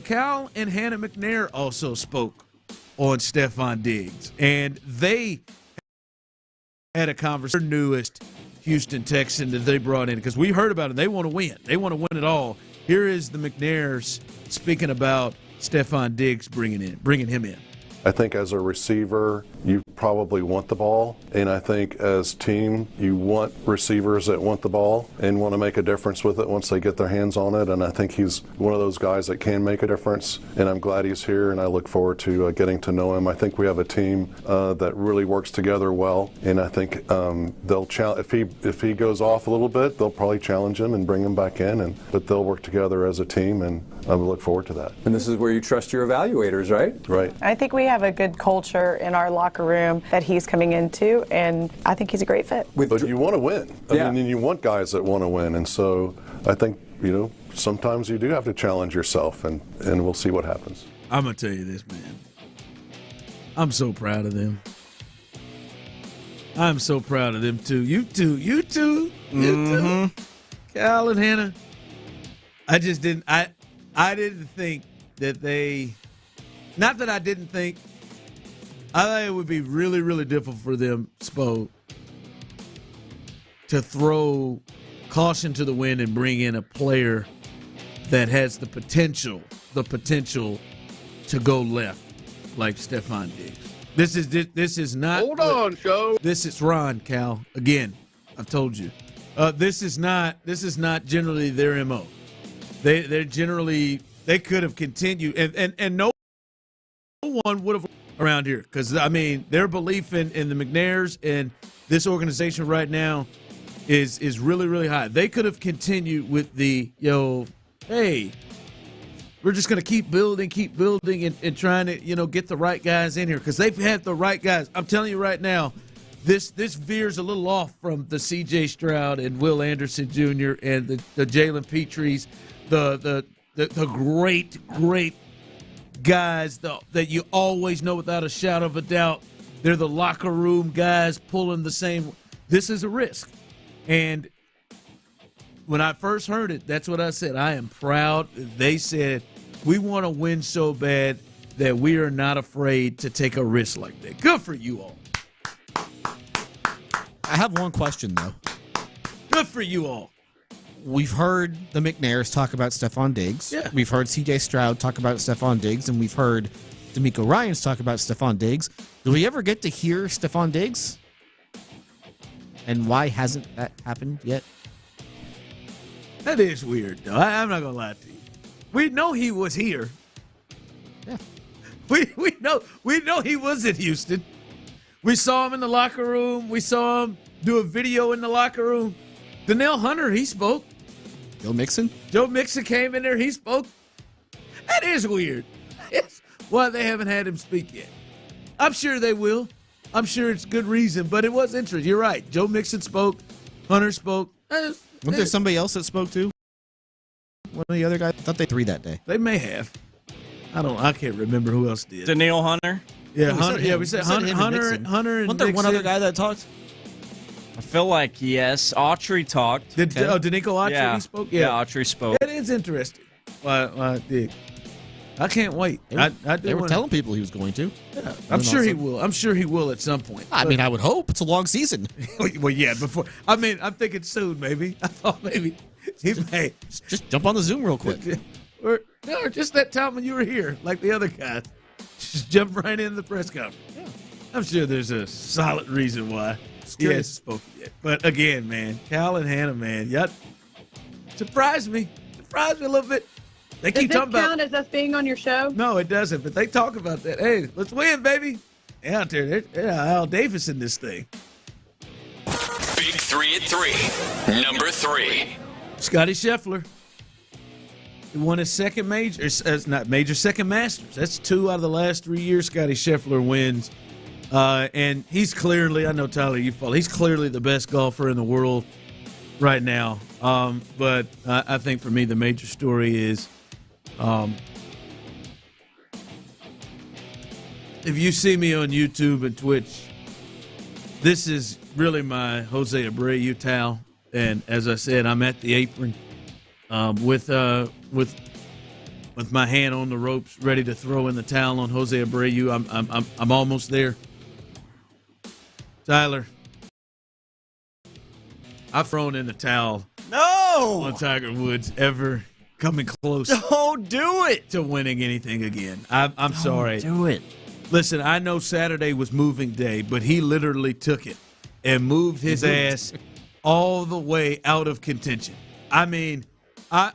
Cal and Hannah McNair also spoke on Stephon Diggs, and they had a conversation. Their newest Houston Texan that they brought in, because we heard about it. They want to win. They want to win it all. Here is the McNairs speaking about Stephon Diggs bringing him in. I think as a receiver, you probably want the ball. And I think as team, you want receivers that want the ball and want to make a difference with it once they get their hands on it. And I think he's one of those guys that can make a difference. And I'm glad he's here, and I look forward to getting to know him. I think we have a team that really works together well. And I think they'll if he goes off a little bit, they'll probably challenge him and bring him back in. But they'll work together as a team, and I look forward to that. And this is where you trust your evaluators, right? Right. I think we have a good culture in our locker room that he's coming into, and I think he's a great fit. But you want to win. I mean, you want guys that want to win. And so I think, sometimes you do have to challenge yourself, and we'll see what happens. I'm going to tell you this, man. I'm so proud of them. I'm so proud of them, too. You too. Cal and Hannah. I just didn't. I didn't think that they. Not that I didn't think. I thought it would be really, really difficult for them, Spo, to throw caution to the wind and bring in a player that has the potential to go left, like Stephon Diggs. This is not. Hold on, Joe. This is Ron, Cal. Again, I've told you. This is not generally their MO. They're generally, they could have continued, and no one would have around here, because I mean their belief in the McNairs and this organization right now is really, really high. They could have continued with the hey, we're just going to keep building and trying to get the right guys in here, because they've had the right guys. I'm telling you right now, this veers a little off from the C.J. Stroud and Will Anderson Jr. and the Jalen Petries, the great guys that you always know without a shadow of a doubt. They're the locker room guys pulling the same. This is a risk. And when I first heard it, that's what I said. I am proud. They said, we want to win so bad that we are not afraid to take a risk like that. Good for you all. I have one question, though. Good for you all. We've heard the McNairs talk about Stephon Diggs. Yeah. We've heard C.J. Stroud talk about Stephon Diggs, and we've heard D'Amico Ryans talk about Stephon Diggs. Do we ever get to hear Stephon Diggs? And why hasn't that happened yet? That is weird, though. I'm not going to lie to you. We know he was here. Yeah. We know he was in Houston. We saw him in the locker room. We saw him do a video in the locker room. Danielle Hunter, he spoke. Joe Mixon came in there. He spoke. That is weird. Well, they haven't had him speak yet. I'm sure they will. I'm sure it's good reason, but it was interesting. You're right. Joe Mixon spoke. Hunter spoke. Wasn't there somebody else that spoke too? One of the other guys? I thought they 3 that day. They may have. I can't remember who else did. Danielle Hunter. Yeah, Hunter. Yeah, we said Hunter and Wasn't there one other guy that talked? I feel like yes. Autry talked. Danico Autry Yeah. he spoke? Yeah, Autry spoke. It is interesting. I can't wait. They were telling people he was going to. Yeah, I'm sure he will. I'm sure he will at some point. I mean, I would hope. It's a long season. Well, yeah, before. I mean, I'm thinking soon, maybe. I thought maybe he may. Just jump on the Zoom real quick. Or just that time when you were here, like the other guys. Just jump right in the press conference. Yeah. I'm sure there's a solid reason why he hasn't spoken yet. But again, man, Cal and Hannah, man, y'all surprised me a little bit. They keep Does talking this about. count as us being on your show? No, it doesn't. But they talk about that. Hey, let's win, baby. Yeah, out there, Al Davis in this thing. Big 3 at 3. Number 3. Scotty Scheffler. He won his second major. Second Masters. That's 2 out of the last 3 years Scotty Scheffler wins. And he's clearly, I know, Tyler, you follow, he's clearly the best golfer in the world right now. But I think for me, the major story is if you see me on YouTube and Twitch, this is really my Jose Abreu towel. And as I said, I'm at the apron with my hand on the ropes, ready to throw in the towel on Jose Abreu. I'm almost there. Tyler, I've thrown in the towel. No! On Tiger Woods ever coming close. Don't do it to winning anything again. I'm sorry. Do it. Listen, I know Saturday was moving day, but he literally took it and moved his ass all the way out of contention. I mean, I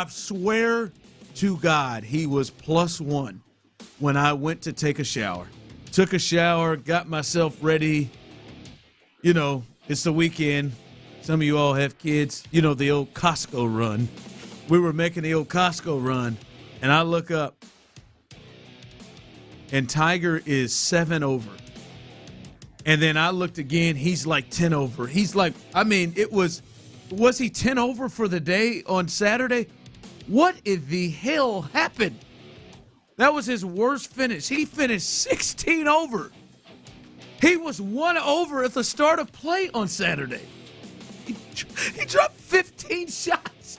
swear to God, he was +1 when I went to take a shower. Took a shower, got myself ready. You know, it's the weekend. Some of you all have kids. You know, the old Costco run. We were making the old Costco run, and I look up, and Tiger is 7 over. And then I looked again, he's like 10 over. He's like, I mean, it was Was he 10 over for the day on Saturday? What in the hell happened? That was his worst finish. He finished 16 over. He was 1 over at the start of play on Saturday. He dropped 15 shots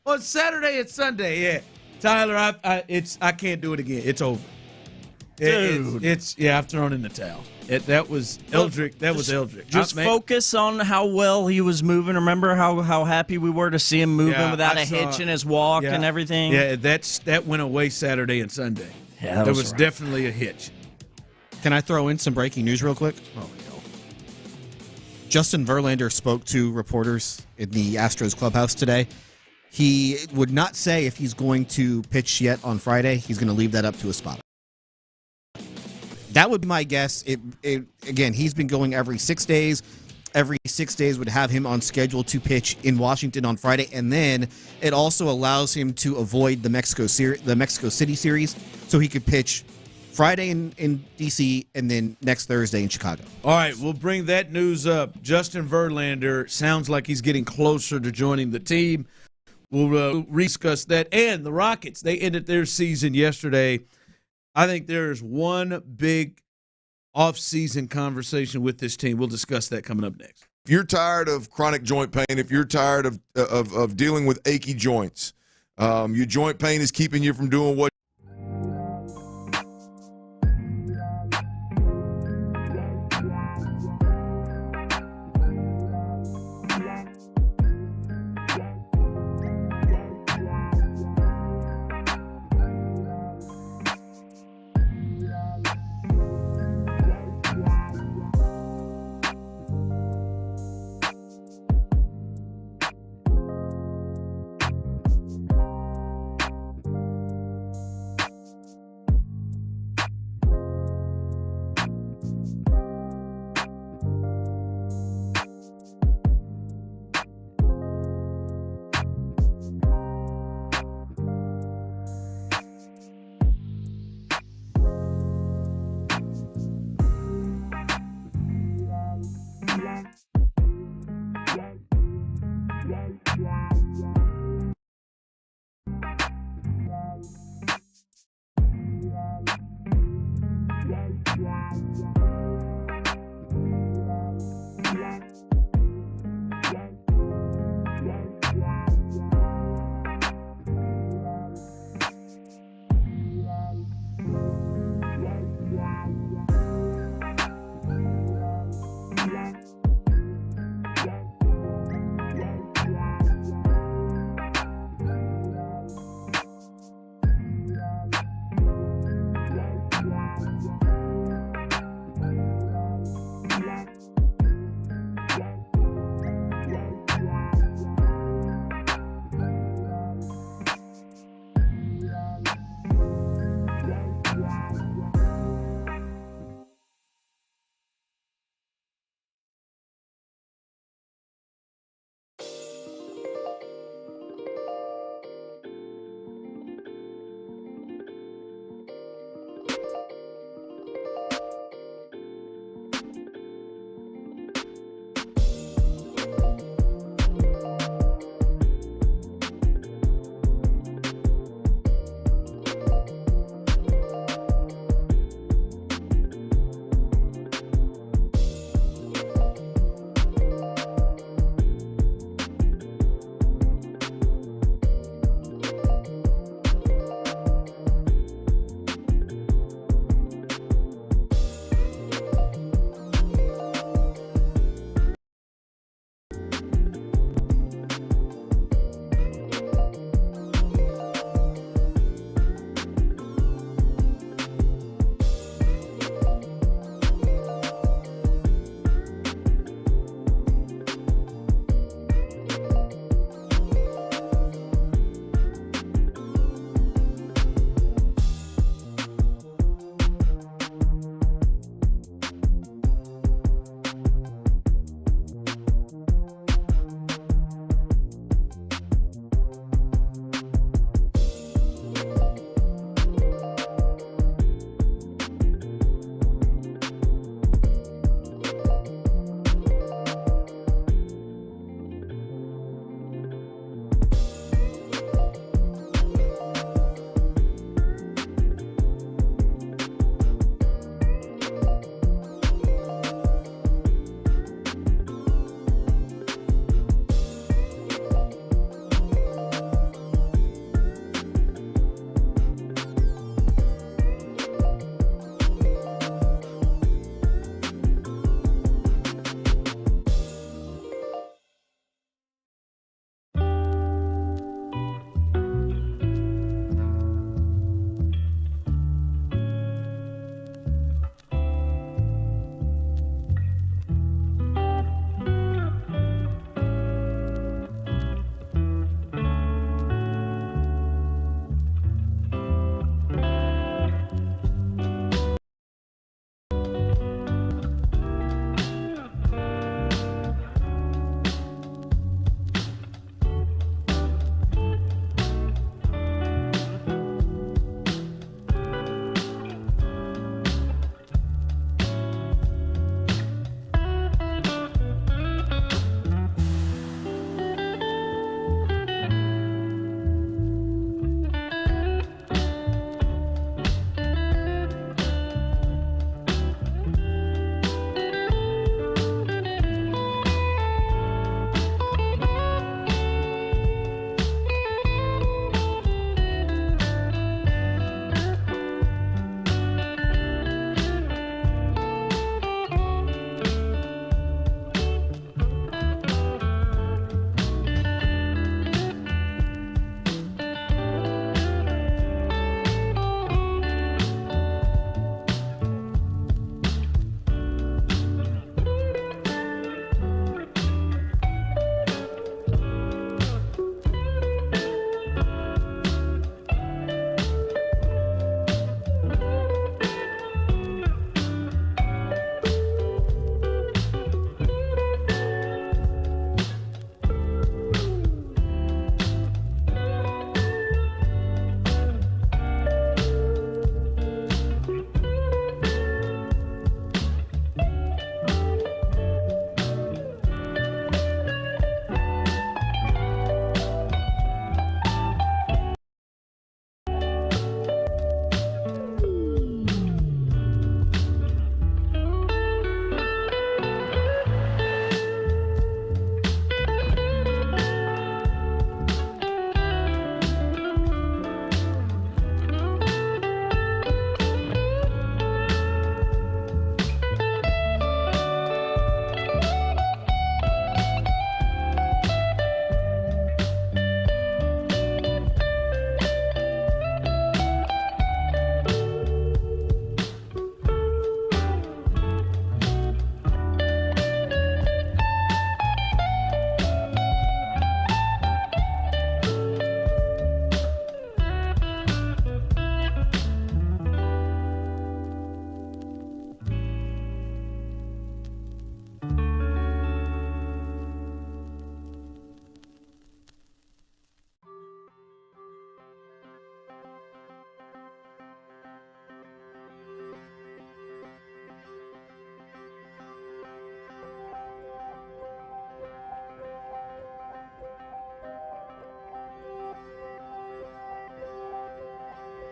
on Saturday and Sunday. Yeah, Tyler, I can't do it again. It's over. Dude. I've thrown in the towel. That was Eldrick. Just focus on how well he was moving. Remember how happy we were to see him moving without a hitch in his walk and everything? Yeah, that went away Saturday and Sunday. Yeah, there was definitely a hitch. Can I throw in some breaking news real quick? Oh, no. Justin Verlander spoke to reporters in the Astros clubhouse today. He would not say if he's going to pitch yet on Friday. He's going to leave that up to a spotter. That would be my guess. Again, he's been going every 6 days. Every 6 days would have him on schedule to pitch in Washington on Friday, and then it also allows him to avoid the Mexico City series, so he could pitch Friday in D.C. and then next Thursday in Chicago. All right, we'll bring that news up. Justin Verlander sounds like he's getting closer to joining the team. We'll discuss that. And the Rockets, they ended their season yesterday. I think there's one big off-season conversation with this team. We'll discuss that coming up next. If you're tired of chronic joint pain, if you're tired of dealing with achy joints, your joint pain is keeping you from doing what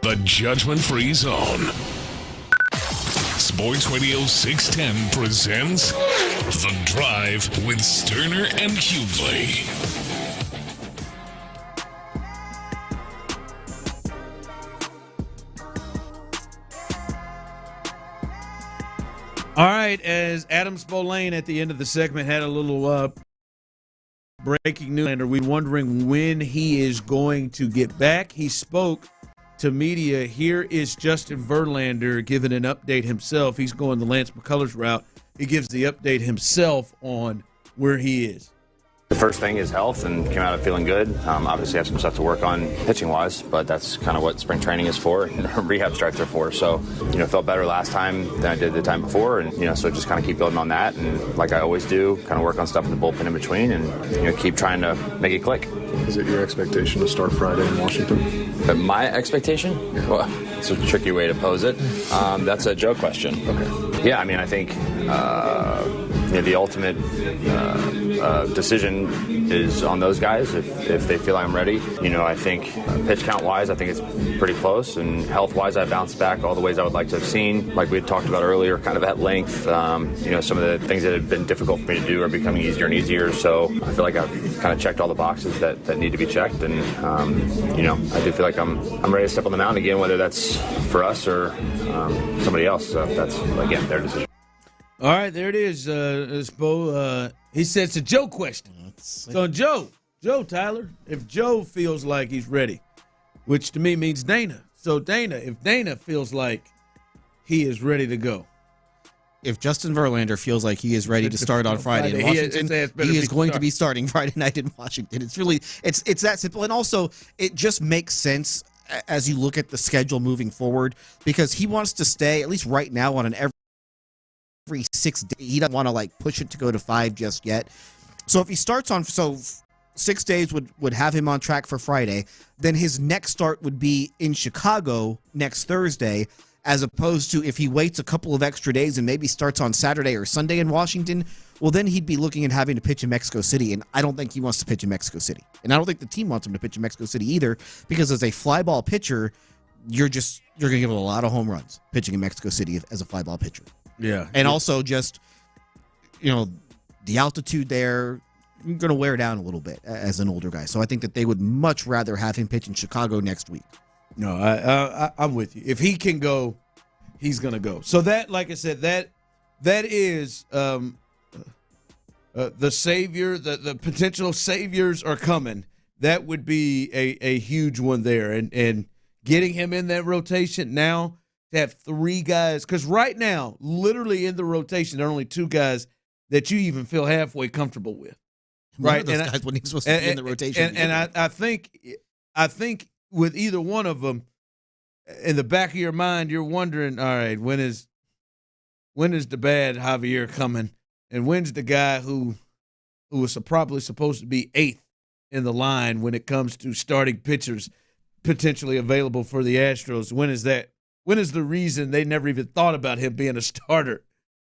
the judgment-free zone. Sports Radio 610 presents The Drive with Stoerner and Hughley. All right, as Adam Spolane at the end of the segment had a little breaking news, we're wondering when he is going to get back. He spoke to media. Here is Justin Verlander giving an update himself. He's going the Lance McCullers route. He gives the update himself on where he is. The first thing is health, and came out of feeling good. Obviously, have some stuff to work on pitching-wise, but that's kind of what spring training is for and rehab starts are for. So, felt better last time than I did the time before, and, so just kind of keep building on that. And like I always do, kind of work on stuff in the bullpen in between and, keep trying to make it click. Is it your expectation to start Friday in Washington? My expectation? Yeah. Well, it's a tricky way to pose it. That's a Joe question. Okay. Yeah, I think the ultimate decision is on those guys if they feel I'm ready. I think pitch count wise, I think it's pretty close, and health wise, I bounced back all the ways I would like to have seen. Like we had talked about earlier, kind of at length. Some of the things that have been difficult for me to do are becoming easier and easier. So I feel like I've kind of checked all the boxes that need to be checked, and I do feel like I'm ready to step on the mound again, whether that's for us or somebody else. So that's again their decision. All right, there it is, Spo. He said it's a Joe question. So, Joe, Tyler, if Joe feels like he's ready, which to me means Dana. So, Dana, if Dana feels like he is ready to go. If Justin Verlander feels like he is ready to start on Friday in Washington, he is going to be starting Friday night in Washington. It's that simple. And also, it just makes sense as you look at the schedule moving forward, because he wants to stay, at least right now, on an every 6 days. He doesn't want to push it to go to 5 just yet. So if he starts on 6 days would have him on track for Friday, then his next start would be in Chicago next Thursday, as opposed to if he waits a couple of extra days and maybe starts on Saturday or Sunday in Washington, well, then he'd be looking at having to pitch in Mexico City, and I don't think he wants to pitch in Mexico City. And I don't think the team wants him to pitch in Mexico City either, because as a fly ball pitcher, you're going to give it a lot of home runs pitching in Mexico City as a fly ball pitcher. Yeah. And also just, the altitude there, you're going to wear down a little bit as an older guy. So I think that they would much rather have him pitch in Chicago next week. No, I'm with you. If he can go, he's going to go. So that, like I said, that is the savior, the potential saviors are coming. That would be a huge one there. And getting him in that rotation now, to have 3 guys, because right now, literally in the rotation, there are only 2 guys that you even feel halfway comfortable with. Right, those guys when he's supposed to be in the rotation. And I think with either one of them, in the back of your mind, you're wondering, all right, when is the bad Javier coming, and when's the guy who was probably supposed to be 8th in the line when it comes to starting pitchers potentially available for the Astros? When is that? When is the reason they never even thought about him being a starter?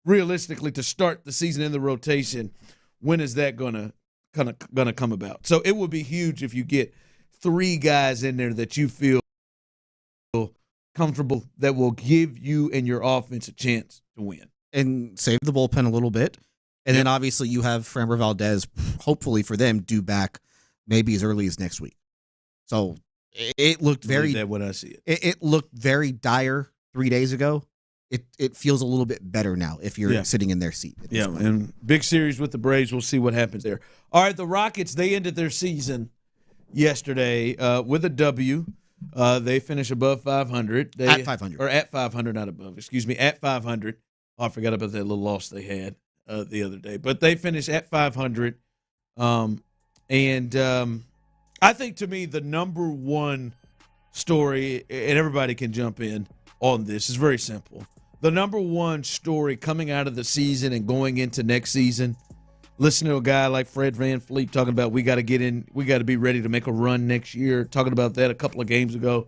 Realistically, to start the season in the rotation, when is that gonna come about? So it would be huge if you get 3 guys in there that you feel comfortable, that will give you and your offense a chance to win. And save the bullpen a little bit. And then obviously you have Framber Valdez, hopefully for them, due back maybe as early as next week. So it looked very that when I see it. It looked very dire 3 days ago. It feels a little bit better now if you're sitting in their seat. Yeah, and big series with the Braves. We'll see what happens there. All right, the Rockets, they ended their season yesterday with a W. They finish above 500. At 500. Or at 500, not above. Excuse me, at 500. Oh, I forgot about that little loss they had the other day. But they finished at 500. I think, to me, the number one story, and everybody can jump in on this, is very simple. The number one story coming out of the season and going into next season, listen to a guy like Fred VanVleet talking about we got to be ready to make a run next year, talking about that a couple of games ago.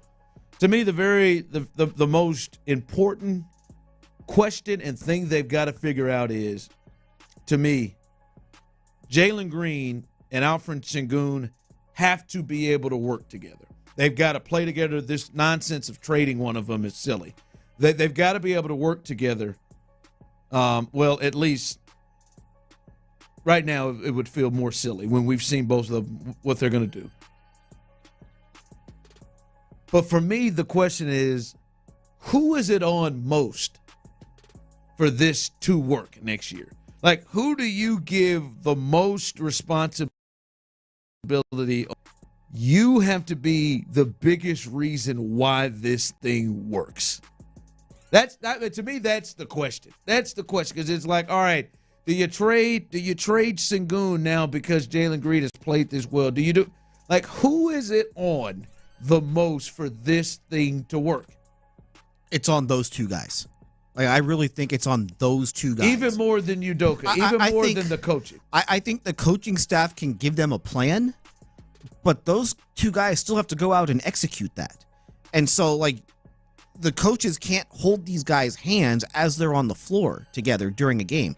To me, the most important question and thing they've got to figure out is, to me, Jalen Green and Alfred Sengun have to be able to work together. They've got to play together. This nonsense of trading one of them is silly. They've got to be able to work together. Well, at least right now it would feel more silly when we've seen both of them, what they're going to do. But for me, the question is, who is it on most for this to work next year? Like, who do you give the most responsibility? You have to be the biggest reason why this thing works. To me, that's the question. That's the question, because it's like, all right, do you trade Sengun now because Jalen Green has played this well? Who is it on the most for this thing to work? It's on those two guys. I really think it's on those two guys. Even more than Udoka, than the coaching. I think the coaching staff can give them a plan, but those two guys still have to go out and execute that. And so, the coaches can't hold these guys' hands as they're on the floor together during a game.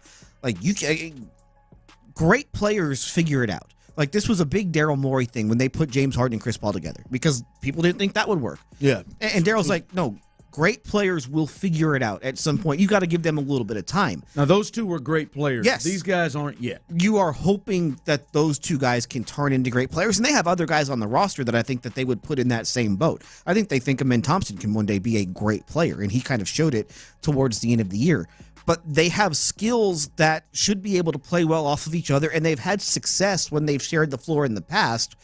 Great players figure it out. This was a big Daryl Morey thing when they put James Harden and Chris Paul together because people didn't think that would work. Yeah. And Daryl's like, no, great players will figure it out at some point. You got to give them a little bit of time. Now, those two were great players. Yes. These guys aren't yet. You are hoping that those two guys can turn into great players, and they have other guys on the roster that I think that they would put in that same boat. I think they think Amen Thompson can one day be a great player, and he kind of showed it towards the end of the year. But they have skills that should be able to play well off of each other, and they've had success when they've shared the floor in the past,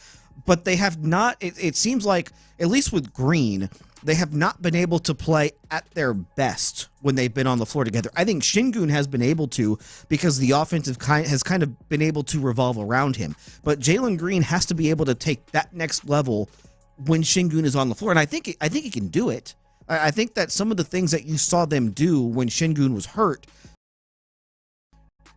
but they have not, it seems like, at least with Green, they have not been able to play at their best when they've been on the floor together. I think Sengun has been able to because the offense has kind of been able to revolve around him. But Jalen Green has to be able to take that next level when Sengun is on the floor, and I think he can do it. I think that some of the things that you saw them do when Sengun was hurt,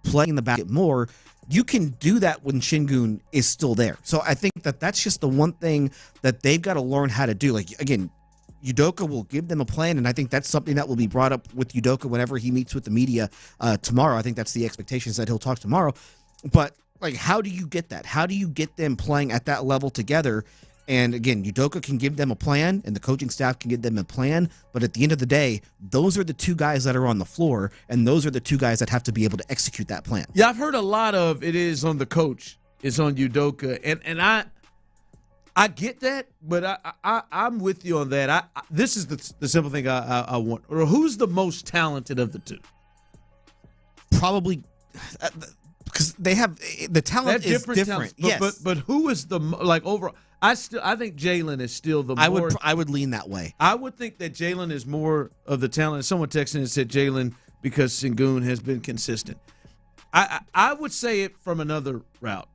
playing the basket more, you can do that when Sengun is still there. So I think that that's just the one thing that they've got to learn how to do. Again, Udoka will give them a plan, and I think that's something that will be brought up with Udoka whenever he meets with the media tomorrow. I think that's the expectations that he'll talk tomorrow. But how do you get that? How do you get them playing at that level together? And again, Udoka can give them a plan, and the coaching staff can give them a plan. But at the end of the day, those are the two guys that are on the floor, and those are the two guys that have to be able to execute that plan. Yeah, I've heard a lot of it is on the coach, it's on Udoka, and I get that, but I'm with you on that. This is the simple thing I want. Or who's the most talented of the two? Probably because they have the talent is different. Talents, yes, but who is the overall? I think Jalen is still the more. I would lean that way. I would think that Jalen is more of the talent. Someone texted and said Jalen because Sengun has been consistent. I would say it from another route.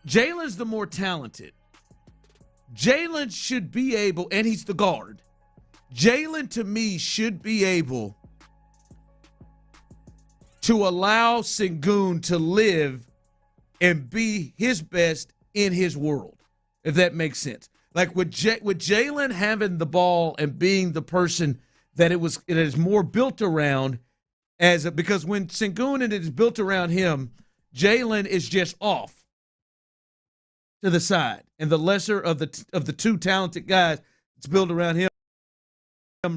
Jalen's the more talented. Jalen should be able, and he's the guard. Jalen, to me, should be able to allow Sengun to live and be his best in his world, if that makes sense. With Jalen having the ball and being the person that it is more built around, because when Sengun and it is built around him, Jalen is just off to the side, and the lesser of the two talented guys, it's built around him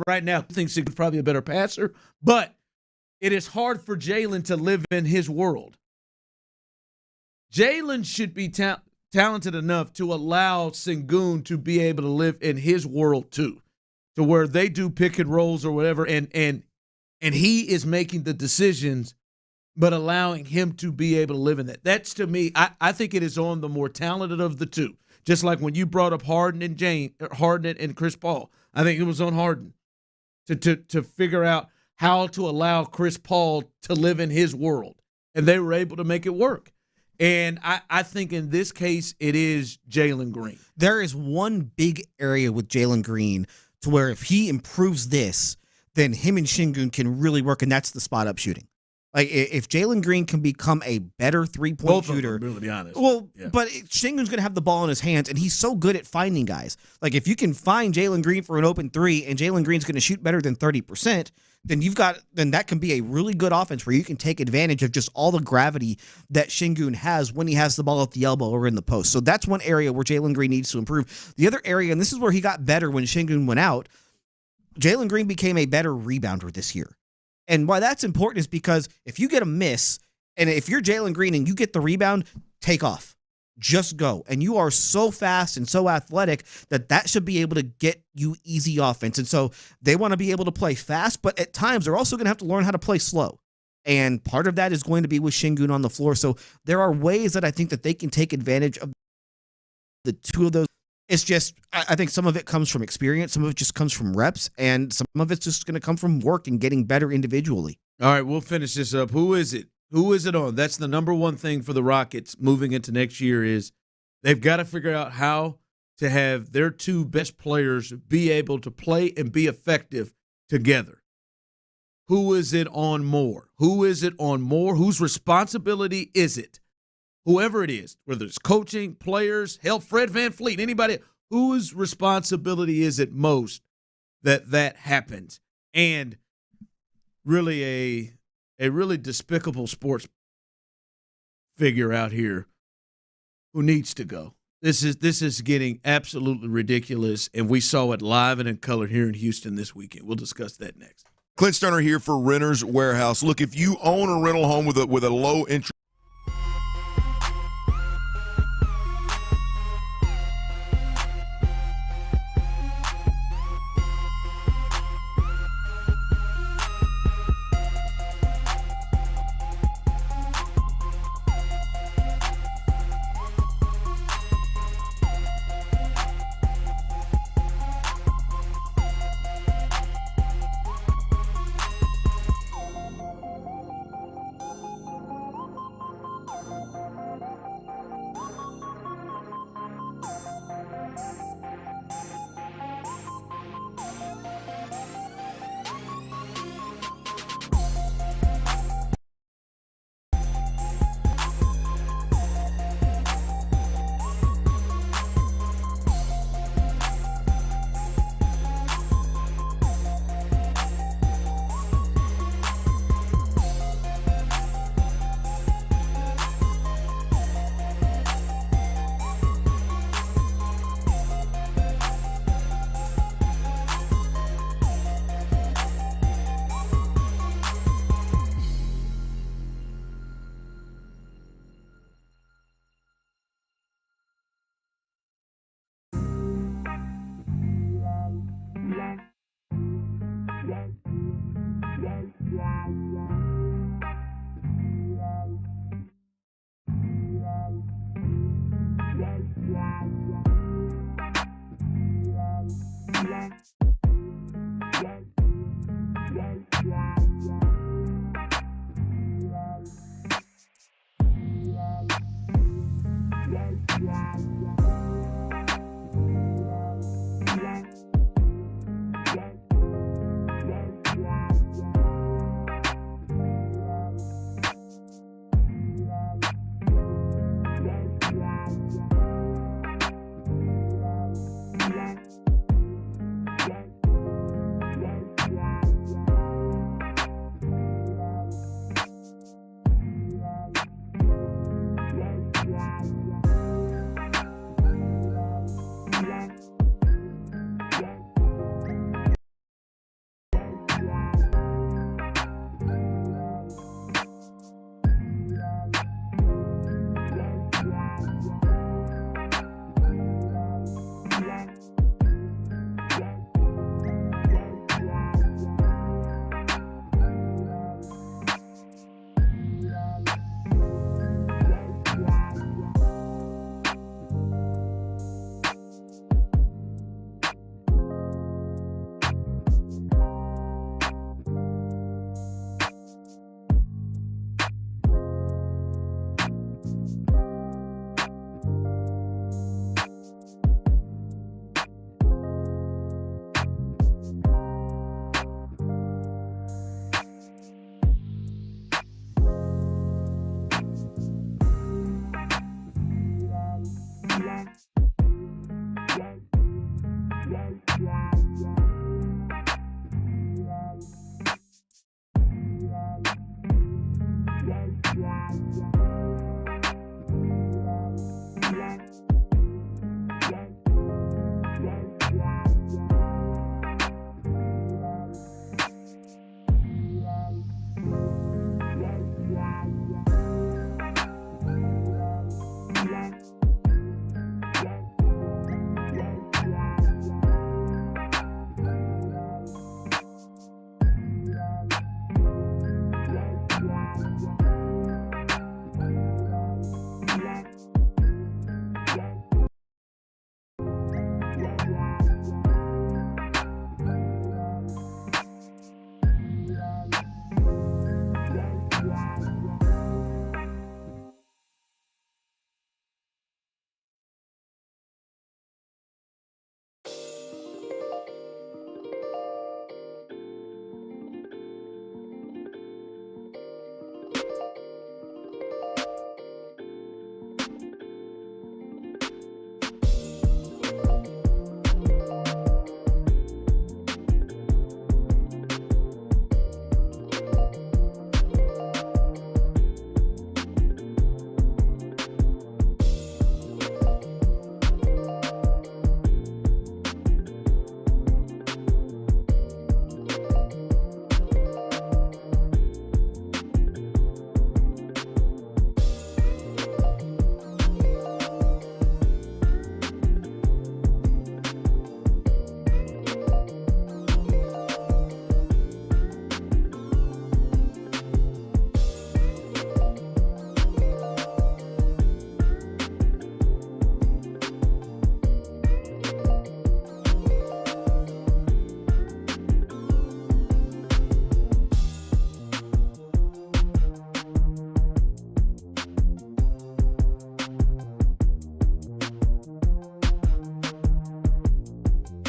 right now. I think Sengun's probably a better passer, but it is hard for Jalen to live in his world. Jalen should be talented enough to allow Sengun to be able to live in his world too, to where they do pick and rolls or whatever, and he is making the decisions, but allowing him to be able to live in that. That's, to me, I think it is on the more talented of the two. Just like when you brought up Harden and Chris Paul, I think it was on Harden to figure out how to allow Chris Paul to live in his world, and they were able to make it work. And I think in this case, it is Jalen Green. There is one big area with Jalen Green to where if he improves this, then him and Sengun can really work, and that's the spot-up shooting. If Jalen Green can become a better three-point shooter, to be honest. Well, yeah. But Sengun's going to have the ball in his hands, and he's so good at finding guys. If you can find Jalen Green for an open three, and Jalen Green's going to shoot better than 30%, then that can be a really good offense where you can take advantage of just all the gravity that Şengün has when he has the ball at the elbow or in the post. So that's one area where Jalen Green needs to improve. The other area, and this is where he got better when Şengün went out, Jalen Green became a better rebounder this year. And why that's important is because if you get a miss, and if you're Jalen Green and you get the rebound, take off. Just go. And you are so fast and so athletic that should be able to get you easy offense. And so they want to be able to play fast, but at times they're also going to have to learn how to play slow. And part of that is going to be with Şengün on the floor. So there are ways that I think that they can take advantage of the two of those. It's just, I think some of it comes from experience. Some of it just comes from reps. And some of it's just going to come from work and getting better individually. All right, we'll finish this up. Who is it? Who is it on? That's the number one thing for the Rockets moving into next year is they've got to figure out how to have their two best players be able to play and be effective together. Who is it on more? Who is it on more? Whose responsibility is it? Whoever it is, whether it's coaching, players, hell, Fred VanVleet, anybody, whose responsibility is it most that happens? And really a really despicable sports figure out here who needs to go. This is getting absolutely ridiculous, and we saw it live and in color here in Houston this weekend. We'll discuss that next. Clint Stoerner here for Renters Warehouse. Look, if you own a rental home with a low interest,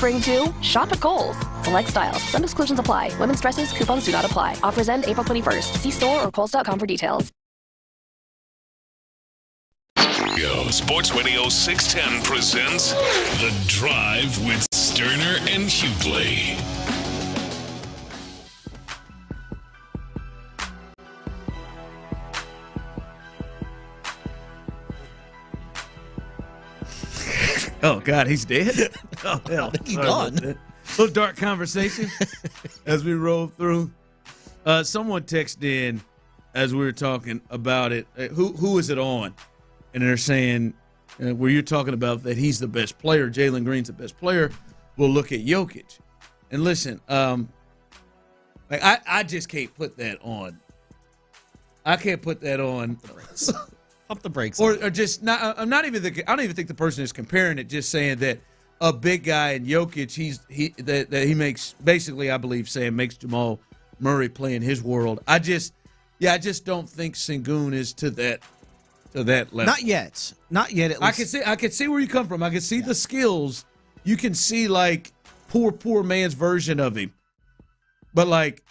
referring to? Shop at Kohl's. Select styles. Some exclusions apply. Women's dresses, coupons do not apply. Offers end April 21st. See store or Kohls.com for details. Sports Radio 610 presents The Drive with Stoerner and Hughley. Oh, God, he's dead? Oh, hell. He's gone. A little dark conversation as we roll through. Someone texted in as we were talking about it. Who is it on? And they're saying, where you're talking about that he's the best player, Jalen Green's the best player, we'll look at Jokic. And listen, I just can't put that on. I can't put that on. Pump the brakes. Or just not. I don't even think the person is comparing it. Just saying that a big guy in Jokic, he makes basically, I believe, makes Jamal Murray play in his world. I just don't think Sengun is to that level. Not yet. At least. I can see where you come from. I can see the skills. You can see like poor man's version of him. But like,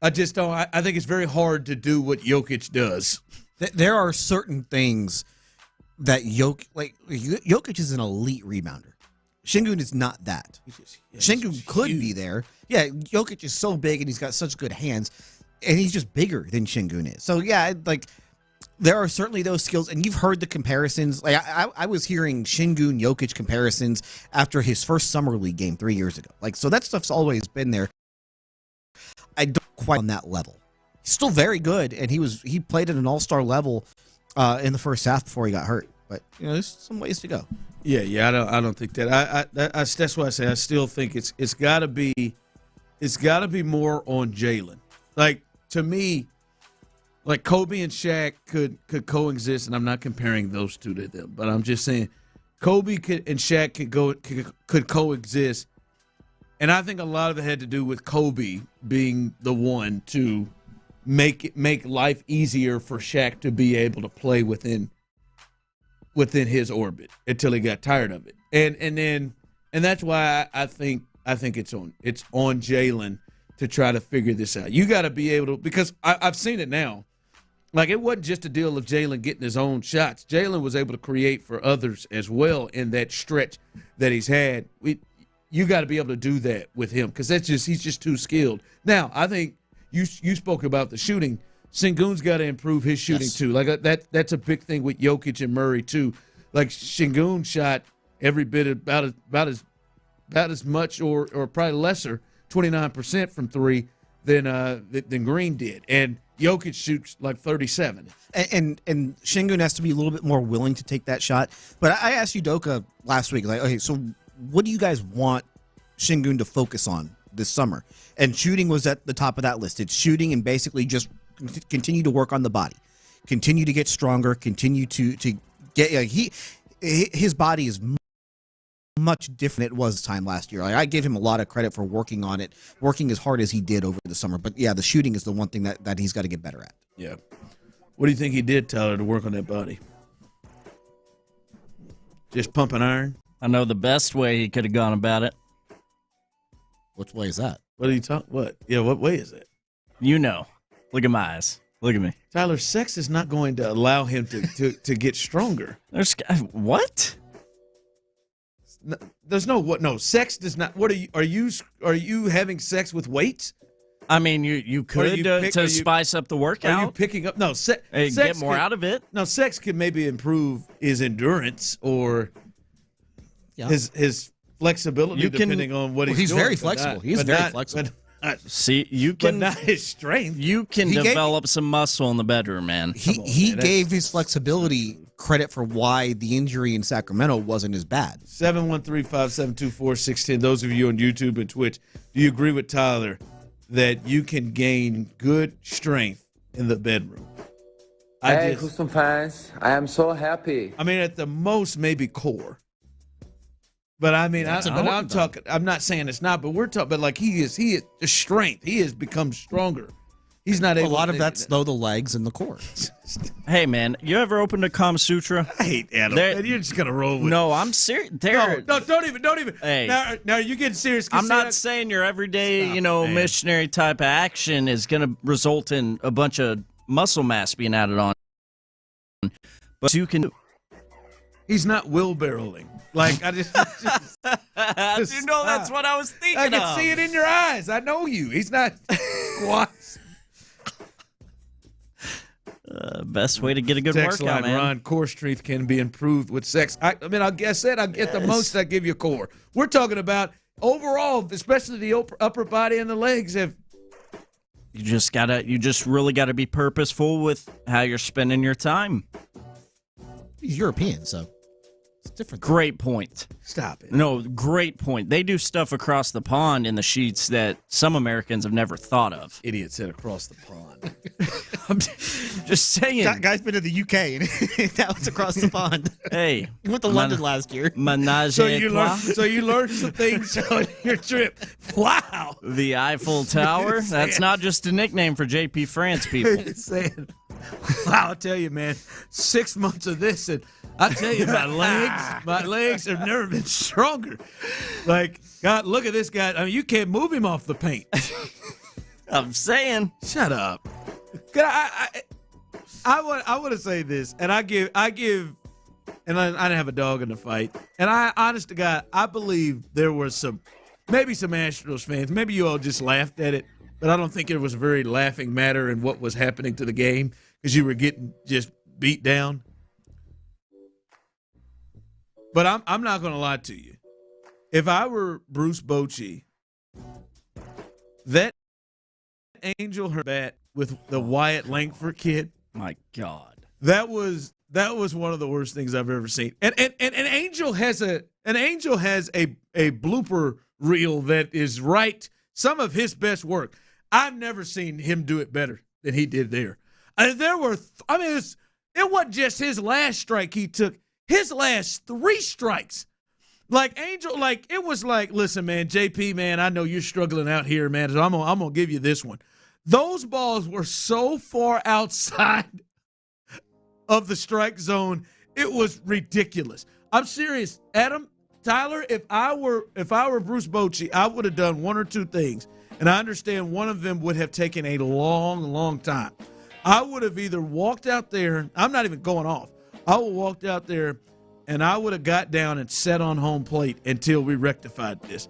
I just don't. I think it's very hard to do what Jokic does. There are certain things that Jokic is an elite rebounder. Sengun is not that. Sengun could be there. Yeah, Jokic is so big and he's got such good hands, and he's just bigger than Sengun is. So yeah, like there are certainly those skills, and you've heard the comparisons. Like I was hearing Sengun Jokic comparisons after his first summer league game 3 years ago. Like, so that stuff's always been there. I don't quite on that level. He's still very good, and he played at an all-star level in the first half before he got hurt. But there's some ways to go. Yeah. I don't think that. That's why I say I still think it's got to be more on Jalen. Like, to me, like Kobe and Shaq could coexist, and I'm not comparing those two to them, but I'm just saying Kobe and Shaq could coexist, and I think a lot of it had to do with Kobe being the one to make life easier for Shaq to be able to play within his orbit until he got tired of it, and that's why I think it's on Jalen to try to figure this out. You got to be able to, because I've seen it now. Like, it wasn't just a deal of Jalen getting his own shots. Jalen was able to create for others as well in that stretch that he's had. You got to be able to do that with him because he's just too skilled. Now, I think you spoke about the shooting. Sengun's got to improve his shooting too. Like that's a big thing with Jokic and Murray too. Like, Sengun shot every bit about as much or probably lesser, 29% from three than Green did, and Jokic shoots like 37. And Sengun has to be a little bit more willing to take that shot. But I asked Udoka last week, like, okay, so what do you guys want Sengun to focus on this summer? And shooting was at the top of that list. It's shooting and basically just continue to work on the body, continue to get stronger, continue to get. His body is much different than it was time last year. Like, I gave him a lot of credit for working on it, working as hard as he did over the summer. But yeah, the shooting is the one thing that he's got to get better at. Yeah. What do you think he did, Tyler, to work on that body? Just pumping iron? I know the best way he could have gone about it. Which way is that? What are you talking? What? Yeah, what way is it? You know. Look at my eyes. Look at me. Tyler, sex is not going to allow him to get stronger. What? There's no what? No, sex does not. What are you having sex with weights? I mean, you could to spice up the workout. Are you picking up? No, sex get more out of it. No, sex could maybe improve his endurance or his flexibility, depending on what he's doing. He's very flexible. He's very flexible. See, you can, but not his strength. You can develop some muscle in the bedroom, man. He gave his flexibility credit for why the injury in Sacramento wasn't as bad. 713-572-4610. Those of you on YouTube and Twitch, do you agree with Tyler that you can gain good strength in the bedroom? Hey, Houston fans, I am so happy. I mean, at the most, maybe core. But I mean, I'm talking. I'm not saying it's not, but we're talking. But like he is strength. He has become stronger He's not able. A lot of that's though the legs and the core. Hey man, you ever opened a Kama Sutra? I hate Adam. Man, you're just gonna roll with. No, I'm serious. No, don't even. Hey, now you getting serious. I'm not saying your everyday, missionary type of action is gonna result in a bunch of muscle mass being added on, but you can. He's not wheelbarrowing. Like I just that's what I was thinking. I can see it in your eyes. I know you. He's not squats. Best way to get a good Text workout, line, man. Ron, core strength can be improved with sex. I said I get the most. I give you core. We're talking about overall, especially the upper body and the legs. You just really gotta be purposeful with how you're spending your time. He's European, so it's different. Great point. Stop it. No, great point. They do stuff across the pond in the sheets that some Americans have never thought of. Idiot said across the pond. I'm just saying. Guy's been to the UK and now it's across the pond. Hey, he went to London last year. So you learned some things on your trip. Wow. The Eiffel Tower. That's not just a nickname for JP France people. Saying, wow, I'll tell you, man. 6 months of this, and I tell you, my legs have never been stronger. Like, God, look at this guy. I mean, you can't move him off the paint. I'm saying. Shut up. I want to say this, and I give, and I didn't have a dog in the fight. And honest to God, I believe there were maybe some Astros fans. Maybe you all just laughed at it, but I don't think it was a very laughing matter in what was happening to the game because you were getting just beat down. But I'm not going to lie to you. If I were Bruce Bochy, that Angel her bat with the Wyatt Langford kid. My God, that was one of the worst things I've ever seen. And Angel has a blooper reel that is right. Some of his best work. I've never seen him do it better than he did there. It wasn't just his last strike he took. His last 3 strikes. Like Angel, like it was like, listen, man, JP, man, I know you're struggling out here, man. So I'm gonna give you this one. Those balls were so far outside of the strike zone, it was ridiculous. I'm serious, Adam, Tyler. If I were Bruce Bochy, I would have done one or two things, and I understand one of them would have taken a long, long time. I would have either walked out there. I'm not even going off. I would have walked out there, and I would have got down and sat on home plate until we rectified this.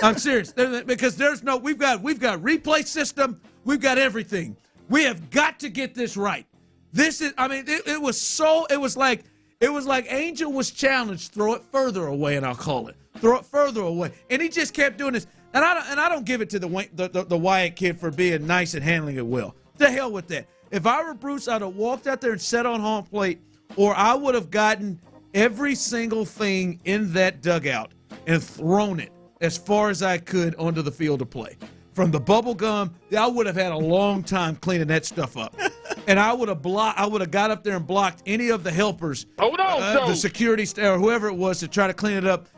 I'm serious, because we've got replay system, we've got everything. We have got to get this right. It was like Angel was challenged, throw it further away, and I'll call it. Throw it further away, and he just kept doing this. And I don't give it to the Wyatt kid for being nice and handling it well. The hell with that. If I were Bruce, I'd have walked out there and sat on home plate, or I would have gotten every single thing in that dugout and thrown it as far as I could onto the field of play. From the bubble gum, I would have had a long time cleaning that stuff up. And I would have got up there and blocked any of the helpers, the security staff or whoever it was to try to clean it up.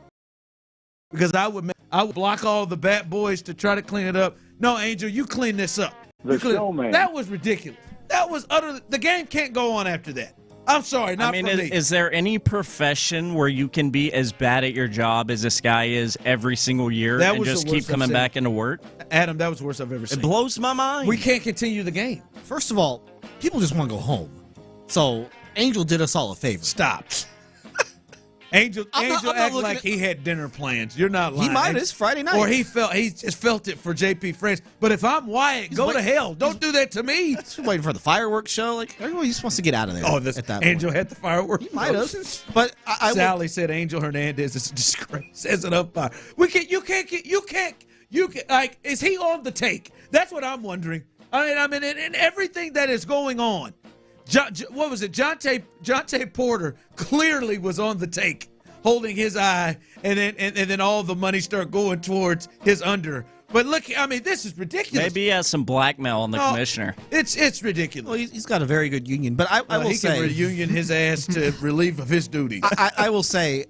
Because I would block all the bat boys to try to clean it up. No, Angel, you clean this up. That was ridiculous. That was utterly. The game can't go on after that. I'm sorry, not for me. Is there any profession where you can be as bad at your job as this guy is every single year and just keep coming back into work? Adam, that was the worst I've ever seen. It blows my mind. We can't continue the game. First of all, people just want to go home. So Angel did us all a favor. Stop. Angel acted like he had dinner plans. You're not lying. He might. It's Friday night. Or he just felt it for JP France. But if I'm Wyatt, go to hell. Don't do that to me. He's waiting for the fireworks show. Like everybody just wants to get out of there. Oh, at that Angel had the fireworks. He might have. But Sally said Angel Hernandez is a disgrace as an umpire. You can't. Like, is he on the take? That's what I'm wondering. I mean, in everything that is going on. What was it? Jonte Porter clearly was on the take, holding his eye, and then all the money start going towards his under. But look, I mean, this is ridiculous. Maybe he has some blackmail on the commissioner. It's ridiculous. Well, he's got a very good union, but I will say he can reunion his ass to relieve of his duties. I will say,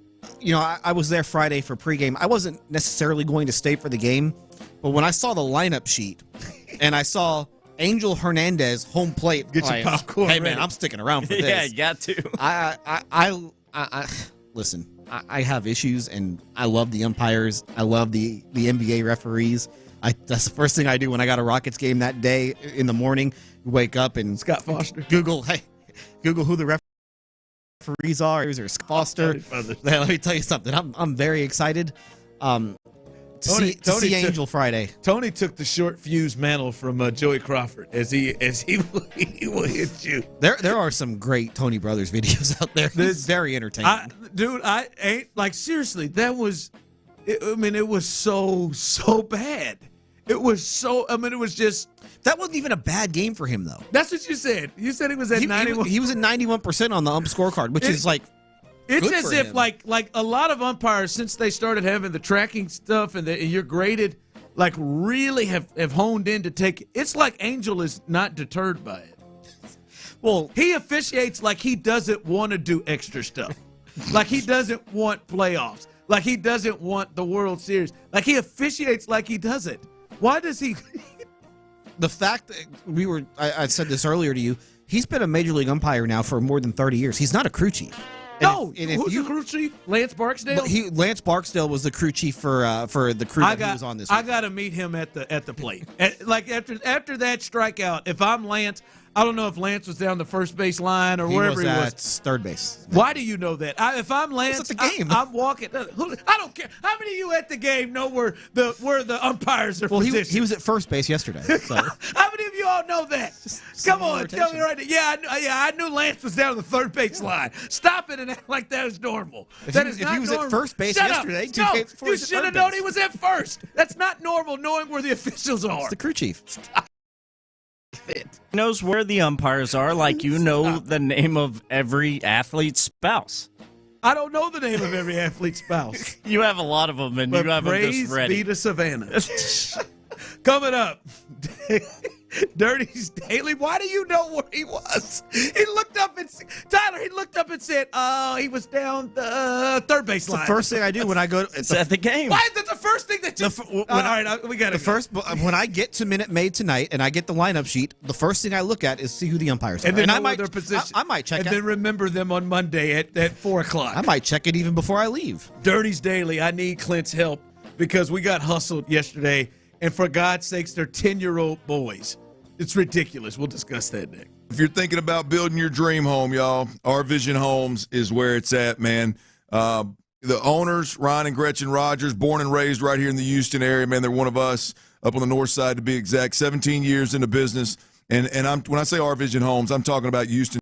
I was there Friday for pregame. I wasn't necessarily going to stay for the game, but when I saw the lineup sheet and I saw Angel Hernandez home plate. Get your popcorn Hey man, ready. I'm sticking around for this. Yeah, you got to. I listen. I have issues, and I love the umpires. I love the NBA referees. That's the first thing I do when I got a Rockets game that day in the morning. Wake up and Scott Foster. Google who the referees are. Or Scott Foster. Let me tell you something. I'm very excited. To see Angel Friday. Tony took the short fuse mantle from Joey Crawford as he will hit you. There are some great Tony Brothers videos out there. It's very entertaining. I ain't like seriously. That was, it was so bad. It was so. It was just. That wasn't even a bad game for him though. That's what you said. You said he was at 91. He was at 91% on the ump scorecard, which is like. It's as if like a lot of umpires since they started having the tracking stuff and you're graded, like really have honed in to take. It's like Angel is not deterred by it. Well, he officiates like he doesn't want to do extra stuff, like he doesn't want playoffs, like he doesn't want the World Series, like he officiates like he doesn't. Why does he? The fact that I said this earlier to you, he's been a major league umpire now for more than 30 years. He's not a crew chief. Who's the crew chief? Lance Barksdale? Lance Barksdale was the crew chief for the crew that he was on this week. I got to meet him at the plate. Like after that strikeout, if I'm Lance, I don't know if Lance was down the first base line or wherever he was. At third base. Why do you know that? If I'm Lance, at the game. I'm walking. I don't care. How many of you at the game know where the umpires are positioned? He was at first base yesterday. So. How many of you all know that? Come on, tell me right now. Yeah, I knew Lance was down the third base line. Stop it and act like that is normal. If he was at first base yesterday, you should have known he was at first. That's not normal knowing where the officials are. It's the crew chief. He knows where the umpires are, like you know the name of every athlete's spouse. I don't know the name of every athlete's spouse. You have a lot of them, and but you have them just ready. Praise be to Savannah. Coming up, Dirty's Daily. Why do you know where he was? He looked up and Tyler. He looked up and said, "Oh, he was down the third base line." The first thing I do when I go to at the game. Why is that the first thing that you? All right, we got it. When I get to Minute Maid tonight and I get the lineup sheet, the first thing I look at is see who the umpires are, and then I might their position. I might check and it, then remember them on Monday at 4:00. I might check it even before I leave. Dirty's Daily. I need Clint's help because we got hustled yesterday, and for God's sakes, they're 10-year-old boys. It's ridiculous. We'll discuss that next. If you're thinking about building your dream home, y'all, Our Vision Homes is where it's at, man. The owners, Ryan and Gretchen Rogers, born and raised right here in the Houston area, man. They're one of us up on the north side to be exact. 17 years in the business. And when I say Our Vision Homes, I'm talking about Houston.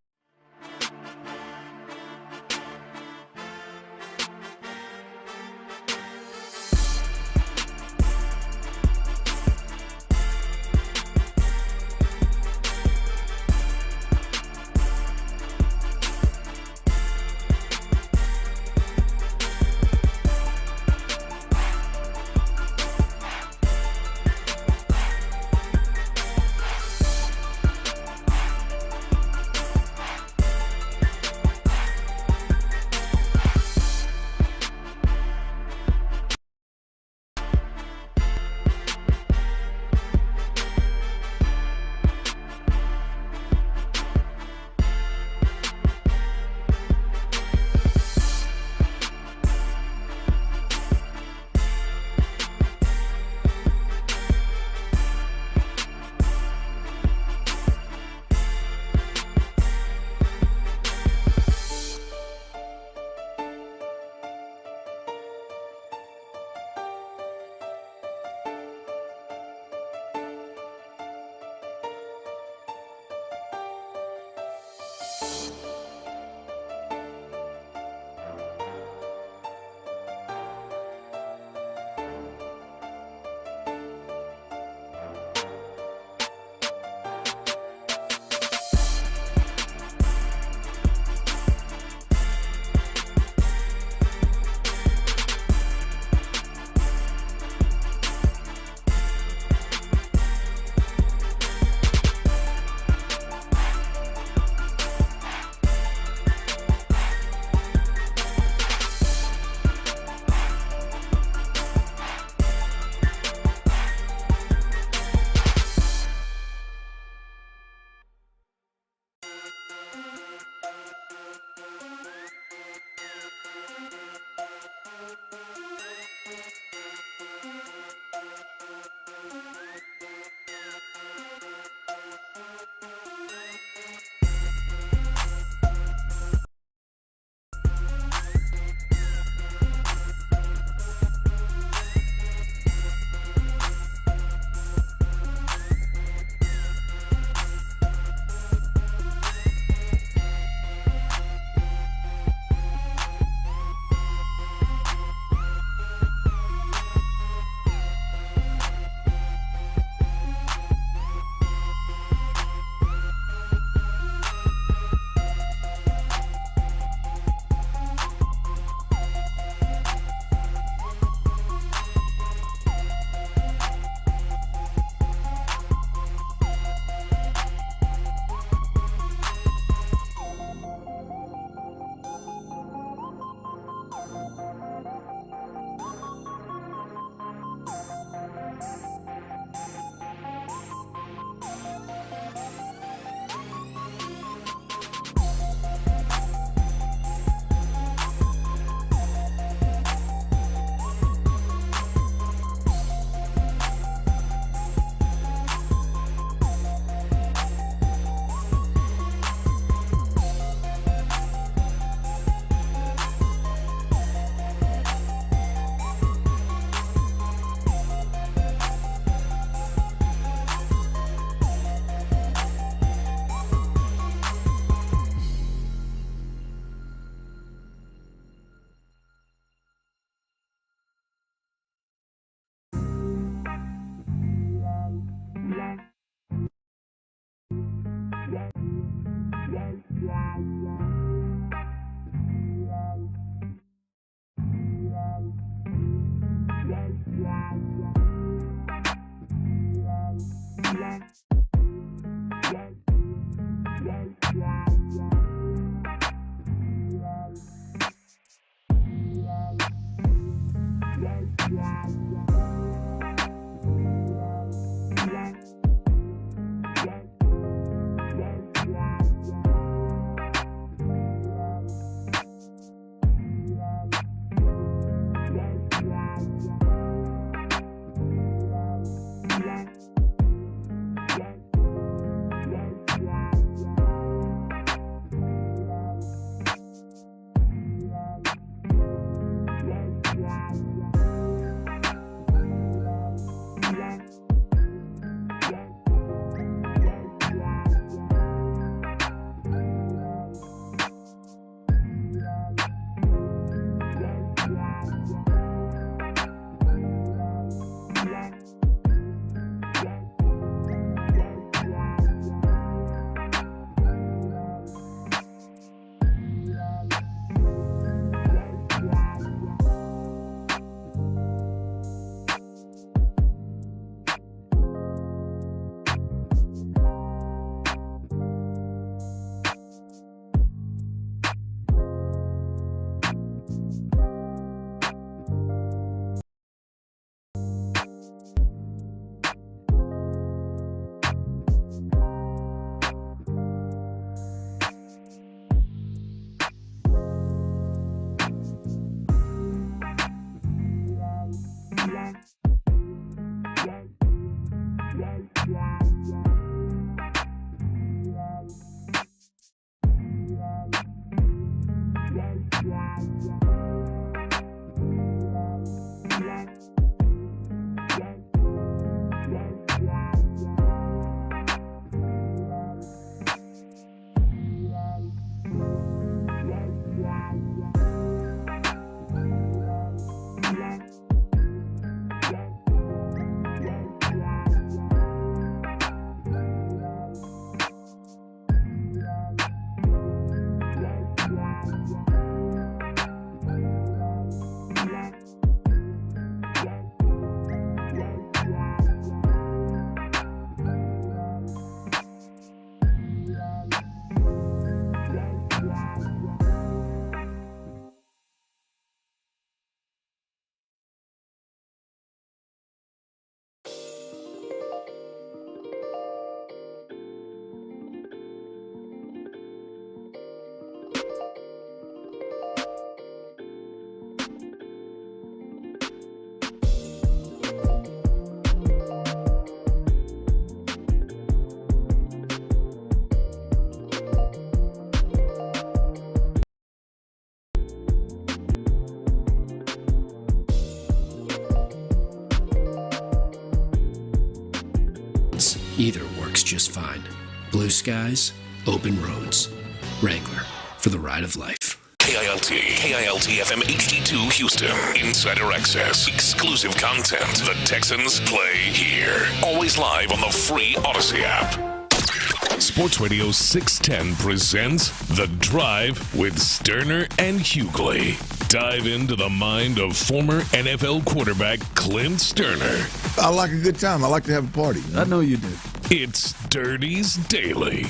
Either works just fine. Blue skies, open roads. Wrangler, for the ride of life. KILT FM HD2 Houston. Insider access. Exclusive content. The Texans play here. Always live on the free Odyssey app. Sports Radio 610 presents The Drive with Stoerner and Hughley. Dive into the mind of former NFL quarterback Clint Stoerner. I like a good time. I like to have a party. I know you do. It's Dirty's Daily.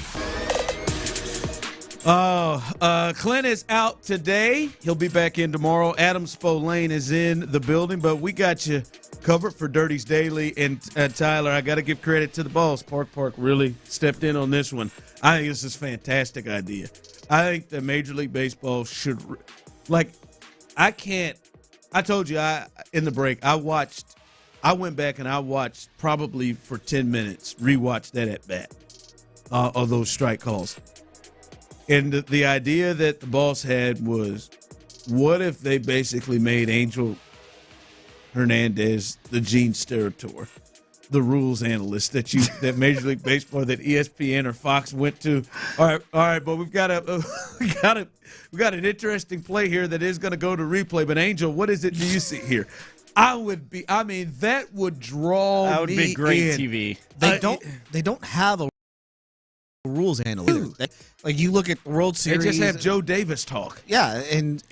Clint is out today. He'll be back in tomorrow. Adam Spolane is in the building, but we got you covered for Dirty's Daily. And Tyler, I got to give credit to the boss. Park really stepped in on this one. I think this is a fantastic idea. I think that Major League Baseball should, I told you in the break, I went back and I watched probably for 10 minutes, rewatched that at bat of those strike calls. And the idea that the boss had was, what if they basically made Angel Hernandez the Gene Steratore, the rules analyst that Major League Baseball, that ESPN or Fox went to? All right, but we got an interesting play here that is going to go to replay. But Angel, what is it do you see here? That would draw. That would be great TV. They don't have a rules analyst. Like you look at the World Series, they just have Joe Davis talk. Yeah, and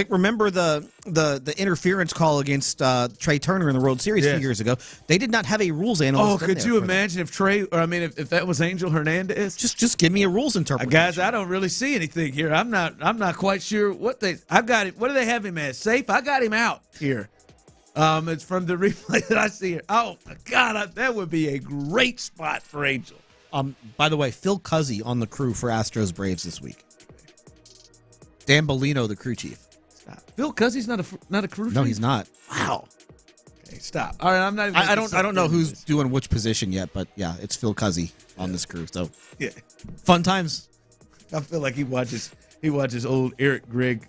remember the interference call against Trey Turner in the World Series a few years ago. They did not have a rules analyst. Oh, could you imagine if if that was Angel Hernandez? Just give me a rules interpretation. Guys, I don't really see anything here. I'm not quite sure I've got it. What do they have him as? Safe? I got him out here. It's from the replay that I see here. Oh my God, that would be a great spot for Angel. By the way, Phil Cuzzy on the crew for Astros Braves this week. Dan Bellino, the crew chief. Stop. Phil Cuzzy's not a crew chief? No, he's not. Wow. Okay, stop. All right, I'm not even. I don't know who's doing which position yet, but yeah, it's Phil Cuzzy on this crew. So yeah, fun times. I feel like he watches old Eric Gregg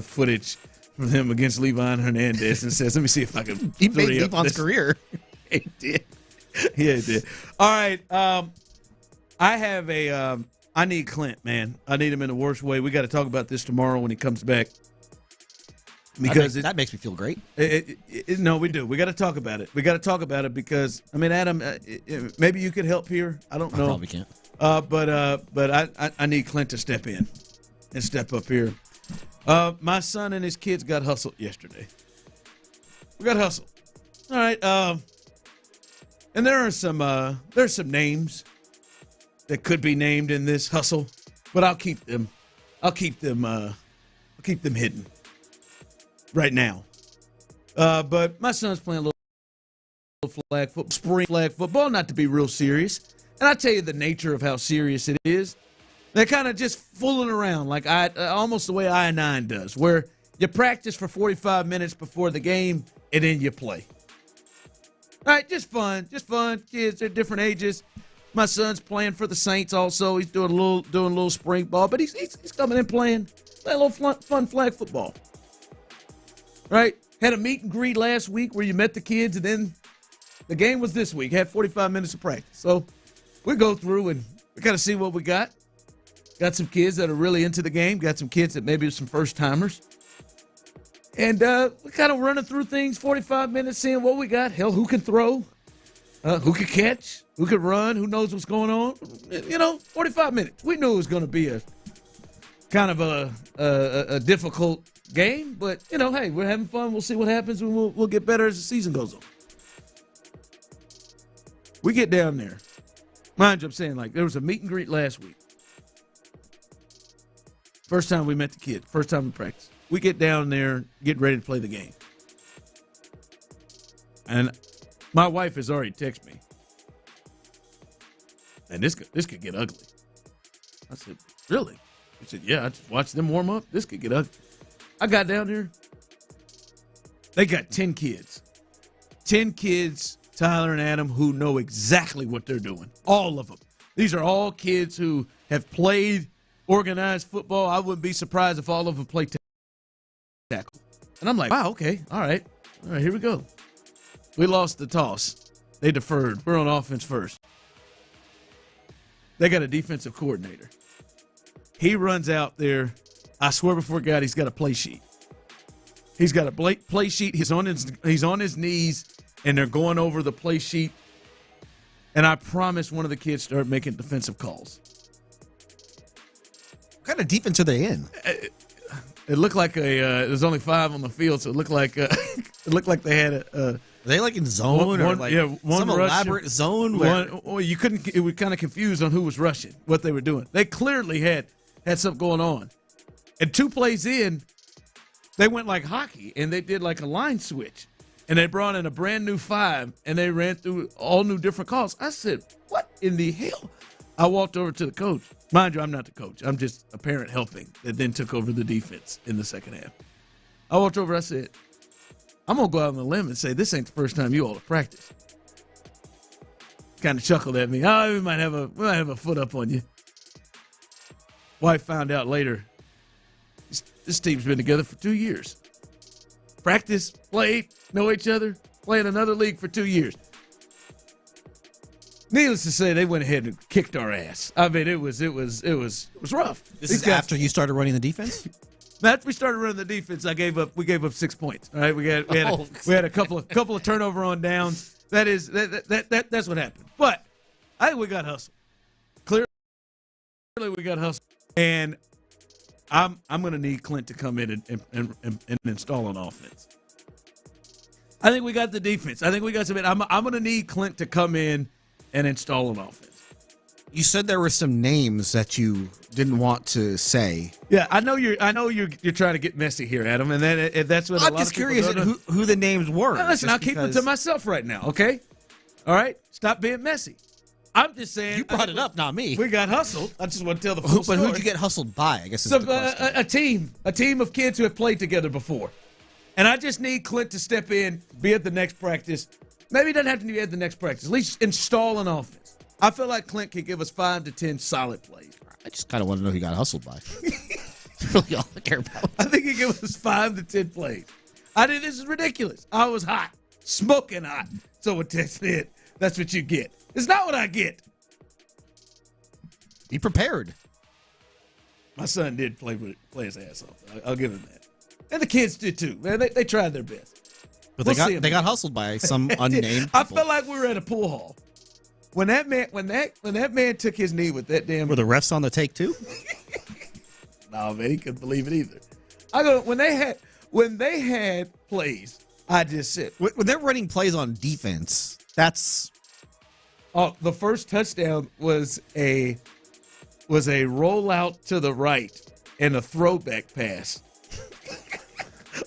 footage from him against Levon Hernandez and says, "Let me see if I can." He made Levon's career. He did. Yeah, he did. All right. I have I need Clint, man. I need him in the worst way. We got to talk about this tomorrow when he comes back. Because that makes me feel great. No, we do. We got to talk about it. We got to talk about it because, Adam, maybe you could help here. I don't know. I probably can't. But I need Clint to step in and step up here. My son and his kids got hustled yesterday. We got hustled. All right. And there's some names that could be named in this hustle, but I'll keep them hidden right now. But my son's playing a little spring flag football, not to be real serious. And I tell you the nature of how serious it is. They're kind of just fooling around, like almost the way I-9 does, where you practice for 45 minutes before the game and then you play. All right, just fun. Kids, they're different ages. My son's playing for the Saints also. He's doing a little spring ball, but he's coming in playing a little fun flag football. Right? Had a meet and greet last week where you met the kids, and then the game was this week. Had 45 minutes of practice. So we go through and we got to see what we got. Got some kids that are really into the game. Got some kids that maybe are some first-timers. And we're kind of running through things, 45 minutes, seeing what we got. Hell, who can throw? Who could catch? Who could run? Who knows what's going on? 45 minutes. We knew it was going to be a kind of a difficult game, but, hey, we're having fun. We'll see what happens, and we'll get better as the season goes on. We get down there. Mind you, I'm saying, there was a meet and greet last week. First time we met the kids. First time we practiced. We get down there, get ready to play the game. And my wife has already texted me. And this could get ugly. I said, really? She said, yeah, I just watched them warm up. This could get ugly. I got down there. They got 10 kids. 10 kids, Tyler and Adam, who know exactly what they're doing. All of them. These are all kids who have played organized football. I wouldn't be surprised if all of them play tackle. And I'm like, wow, okay, all right, here we go. We lost the toss. They deferred. We're on offense first. They got a defensive coordinator. He runs out there. I swear before God, he's got a play sheet. He's got a play sheet. He's on his knees, and they're going over the play sheet. And I promise one of the kids started making defensive calls. What kind of defense are they in? It looked like there's only 5 on the field, so it looked like they had a. Are they like in zone or like some elaborate zone? You couldn't. It was kind of confused on who was rushing, what they were doing. They clearly had something going on. And 2 plays in, they went like hockey, and they did like a line switch. And they brought in a brand new 5, and they ran through all new different calls. I said, what in the hell? I walked over to the coach. Mind you, I'm not the coach. I'm just a parent helping that then took over the defense in the second half. I walked over. I said, I'm going to go out on the limb and say this ain't the first time you all have practiced. Kind of chuckled at me. Oh, we might have a foot up on you. Wife found out later, this team's been together for 2 years. Practice, played, know each other, play in another league for 2 years. Needless to say, they went ahead and kicked our ass. I mean, it was rough. This is after you started running the defense? After we started running the defense, we gave up 6 points. All right, we had a couple of turnover on downs. That's what happened. But I think we got hustled. Clearly we got hustled. And I'm going to need Clint to come in and install an offense. I think we got the defense. I think we got some. I'm going to need Clint to come in and install an offense. You said there were some names that you didn't want to say. Yeah, I know you're trying to get messy here, Adam, and that's what I'm just curious who the names were. Now, listen, I'll keep it to myself right now, okay? All right, stop being messy. I'm just saying you brought it up, not me. We got hustled. I just want to tell the full story. But who'd you get hustled by? I guess is the question. A team of kids who have played together before, and I just need Clint to step in, be at the next practice. Maybe it doesn't have to be at the next practice. At least install an offense. I feel like Clint could give us 5 to 10 solid plays. I just kind of want to know who he got hustled by. That's really all I care about. I think he give us 5 to 10 plays. I think this is ridiculous. I was hot, smoking hot. So what that's it. That's what you get. It's not what I get. Be prepared. My son did play his ass off. I'll give him that. And the kids did too. Man, they tried their best. But they got hustled by some unnamed. I felt like we were at a pool hall. When that man took his knee with that damn. Were the refs on the take too? No, man, he couldn't believe it either. I go when they had plays. I just said when they're running plays on defense. That's the first touchdown was a rollout to the right and a throwback pass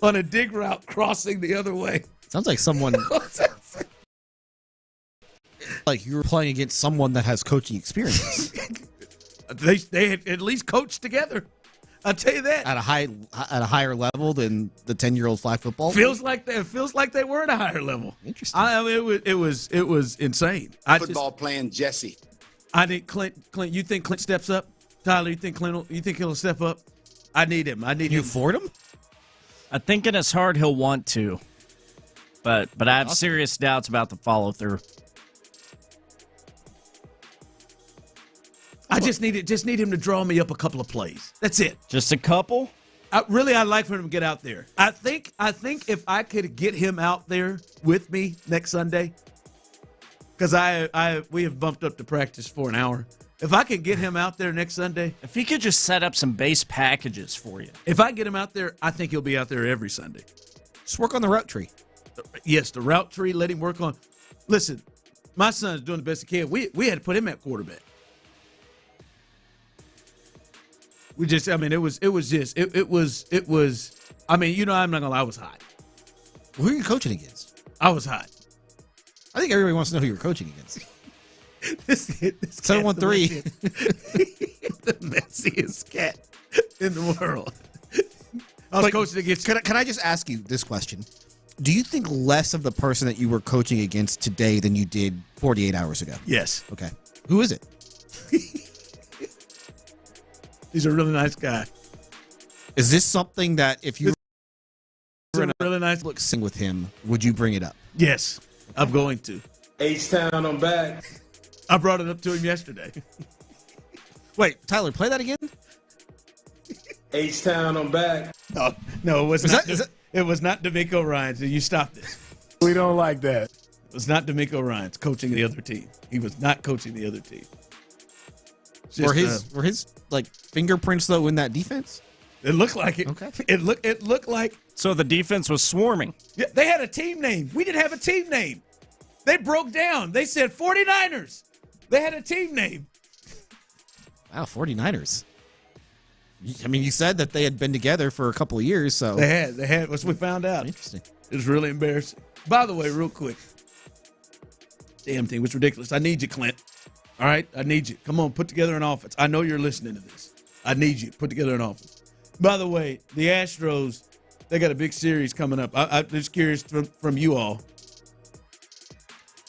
on a dig route crossing the other way. Sounds like someone. Like you were playing against someone that has coaching experience. They had at least coached together. I'll tell you that at a higher level than the 10-year-old flag football. Feels like they were at a higher level. Interesting. I mean, it was insane. Football playing Jesse. I think Clint. You think Clint steps up? Tyler, you think he'll step up? I need him. You afford him? I think in his heart he'll want to, but I have serious doubts about the follow through. I just need him to draw me up a couple of plays. That's it. Just a couple? I'd like for him to get out there. I think if I could get him out there with me next Sunday, because we have bumped up to practice for an hour. If I could get him out there next Sunday. If he could just set up some base packages for you. If I get him out there, I think he'll be out there every Sunday. Just work on the route tree. Yes, the route tree, let him work on. Listen, my son's doing the best he can. We had to put him at quarterback. We just, I mean, it was, I mean, you know, I'm not going to lie, I was hot. Who are you coaching against? I was hot. I think everybody wants to know who you're coaching against. this 713. The messiest cat in the world. I was coaching against. Can I just ask you this question? Do you think less of the person that you were coaching against today than you did 48 hours ago? Yes. Okay. Who is it? He's a really nice guy. Is this something that if you were in a really nice look sing with him, would you bring it up? Yes, I'm going to. H-Town, I'm back. I brought it up to him yesterday. Wait, Tyler, play that again? H-Town, I'm back. No, it was not. It was not D'Amico Ryans. You stop this. We don't like that. It was not D'Amico Ryans coaching the other team. He was not coaching the other team. Were his like fingerprints though in that defense? It looked like it. Okay. It looked like. So the defense was swarming. Yeah, they had a team name. We didn't have a team name. They broke down. They said 49ers. They had a team name. Wow, 49ers. I mean, you said that they had been together for a couple of years, so They had. What we found out. Interesting. It was really embarrassing. By the way, real quick. Damn thing was ridiculous. I need you, Clint. All right? I need you. Come on, put together an offense. I know you're listening to this. I need you. Put together an offense. By the way, the Astros, they got a big series coming up. I'm just curious from you all.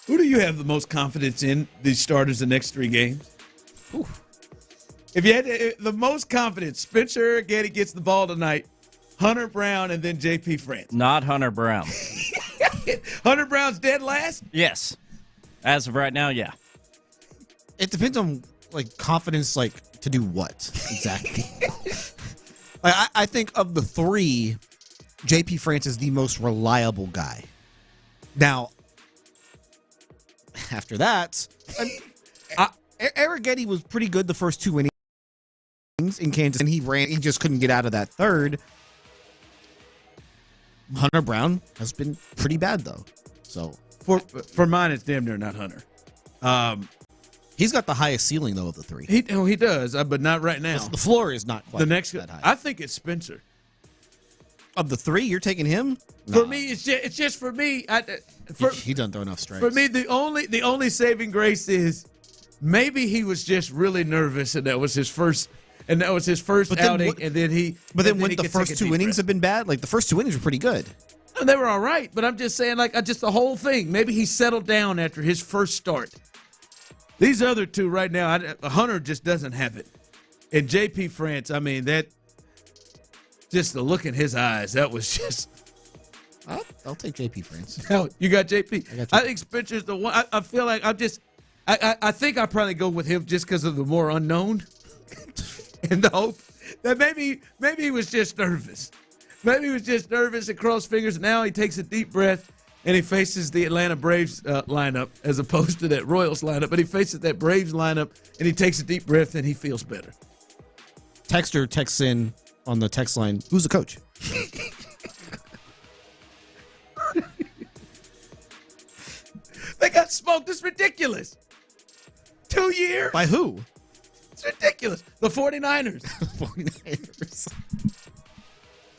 Who do you have the most confidence in, these starters the next 3 games? Whew. If you had the most confidence, Spencer Getty gets the ball tonight, Hunter Brown, and then J.P. France. Not Hunter Brown. Hunter Brown's dead last? Yes. As of right now, yeah. It depends on like confidence, like to do what exactly. I think of the 3, J.P. France is the most reliable guy. Now, after that, Eric Getty was pretty good the first 2 innings in Kansas, and he just couldn't get out of that third. Hunter Brown has been pretty bad though. So for mine, it's damn near not Hunter. He's got the highest ceiling though of the 3. He does, but not right now. The floor is not quite the next that high. I think it's Spencer. Of the 3, you're taking him? For me, it's just for me. He doesn't throw enough strikes. For me, the only saving grace is maybe he was just really nervous, and that was his first. And that was his first outing, and then he. But then when the first 2 innings have been bad, like the first 2 innings were pretty good. And they were all right, but I'm just saying, like, just the whole thing. Maybe he settled down after his first start. These other 2 right now, Hunter just doesn't have it. And J.P. France, I mean, that. Just the look in his eyes, that was just. I'll take J.P. France. Oh, you got J.P. I think Spencer's the one. I feel like I think I probably go with him just because of the more unknown. And the hope that maybe he was just nervous. Maybe he was just nervous and crossed fingers. Now he takes a deep breath and he faces the Atlanta Braves lineup as opposed to that Royals lineup. But he faces that Braves lineup and he takes a deep breath and he feels better. Texter texts in on the text line, who's the coach? They got smoked. It's ridiculous. 2 years? By who? It's ridiculous. The 49ers. 49ers.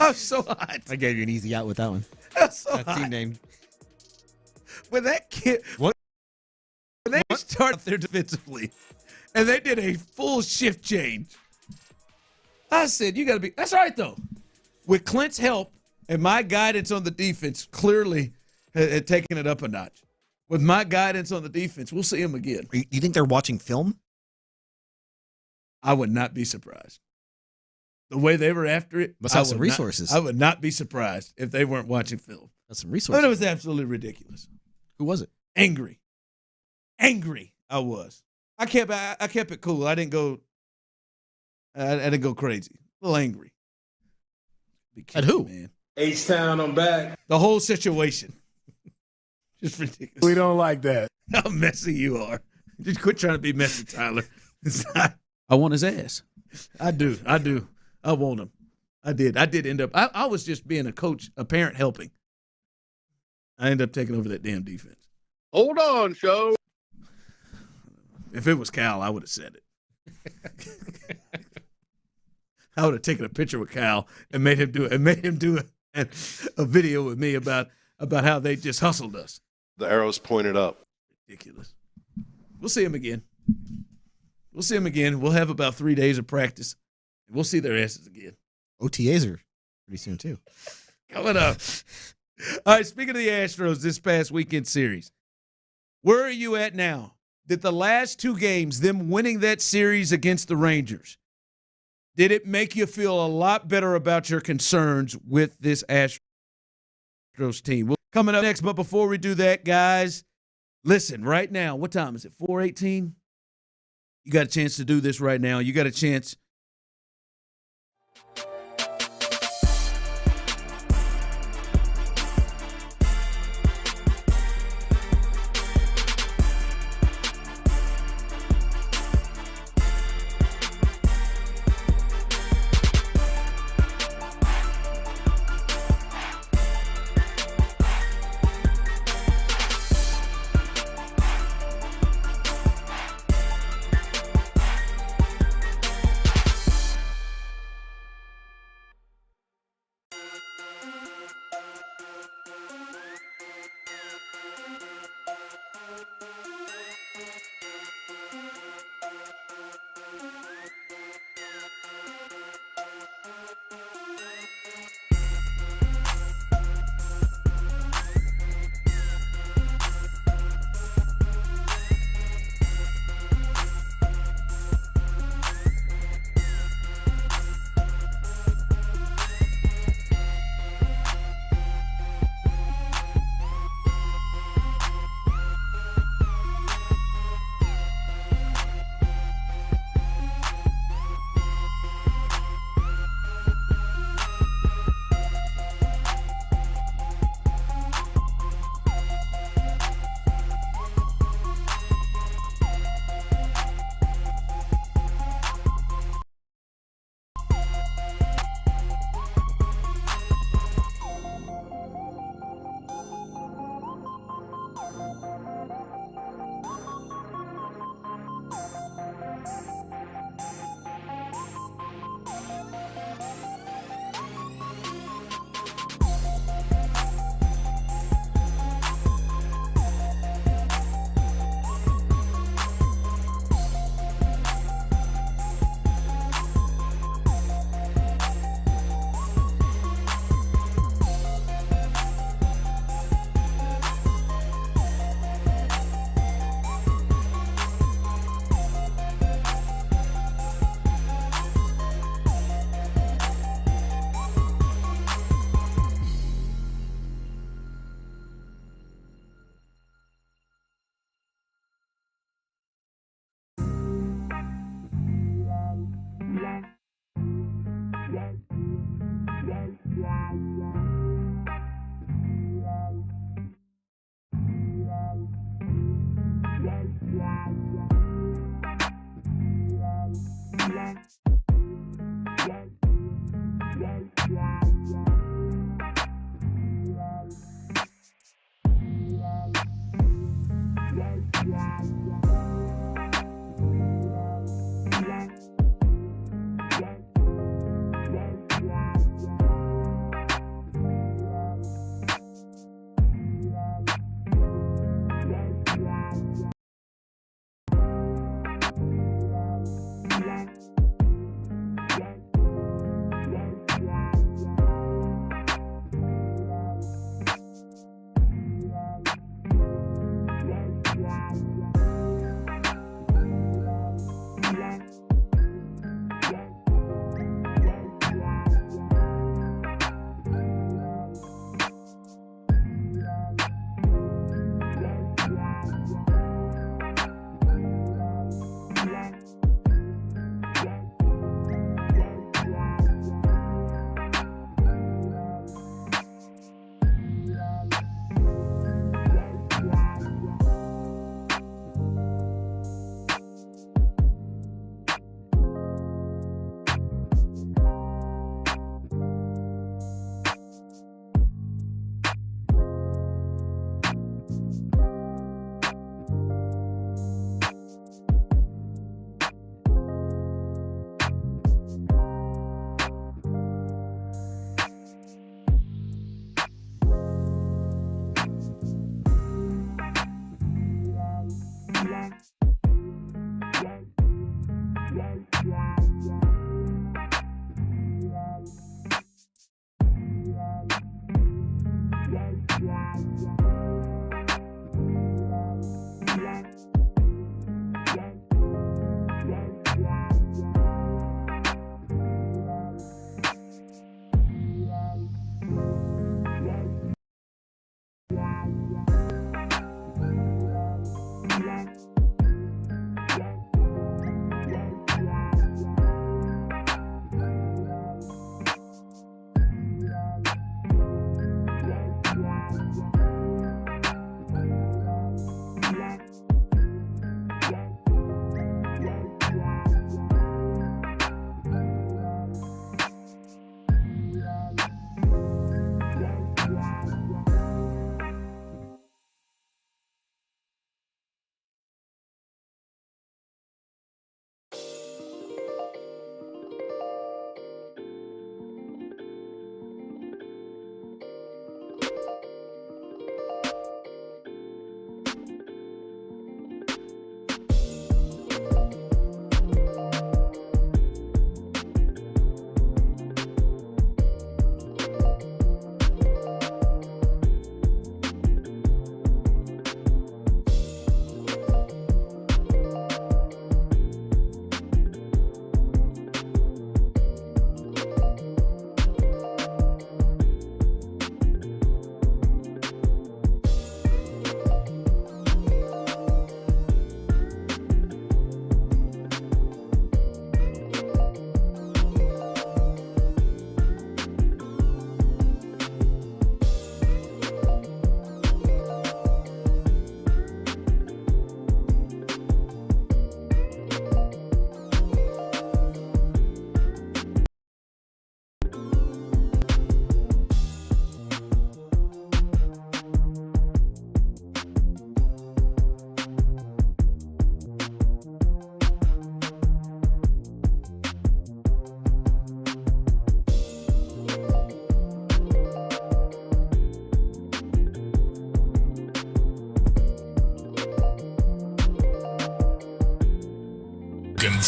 I was so hot. I gave you an easy out with that one. That's so that hot. team name. When that kid, when they started there defensively, and they did a full shift change, I said, you got to be, that's right, though. With Clint's help and my guidance on the defense, clearly had taken it up a notch. With my guidance on the defense, we'll see him again. You think they're watching film? I would not be surprised. The way they were after it, must have some resources. I would not be surprised if they weren't watching film. That's some resources. But it was absolutely ridiculous. Who was it? Angry I was. I kept it cool. I didn't go crazy. A little angry. At who? Man. H-Town, I'm back. The whole situation. Just ridiculous. We don't like that. How messy you are. Just quit trying to be messy, Tyler. It's not. I want his ass. I do. I want him. I did end up. I was just being a coach, a parent helping. I ended up taking over that damn defense. Hold on, show. If it was Cal, I would have said it. I would have taken a picture with Cal and made him do it. And made him do a video with me about how they just hustled us. The arrow's pointed up. Ridiculous. We'll see him again. We'll have about 3 days of practice. And we'll see their asses again. OTAs are pretty soon, too. Coming up. All right, speaking of the Astros this past weekend series, where are you at now? Did the last 2 games, them winning that series against the Rangers, did it make you feel a lot better about your concerns with this Astros team? Coming up next, but before we do that, guys, listen, right now, what time is it, 4:18? You got a chance to do this right now. You got a chance.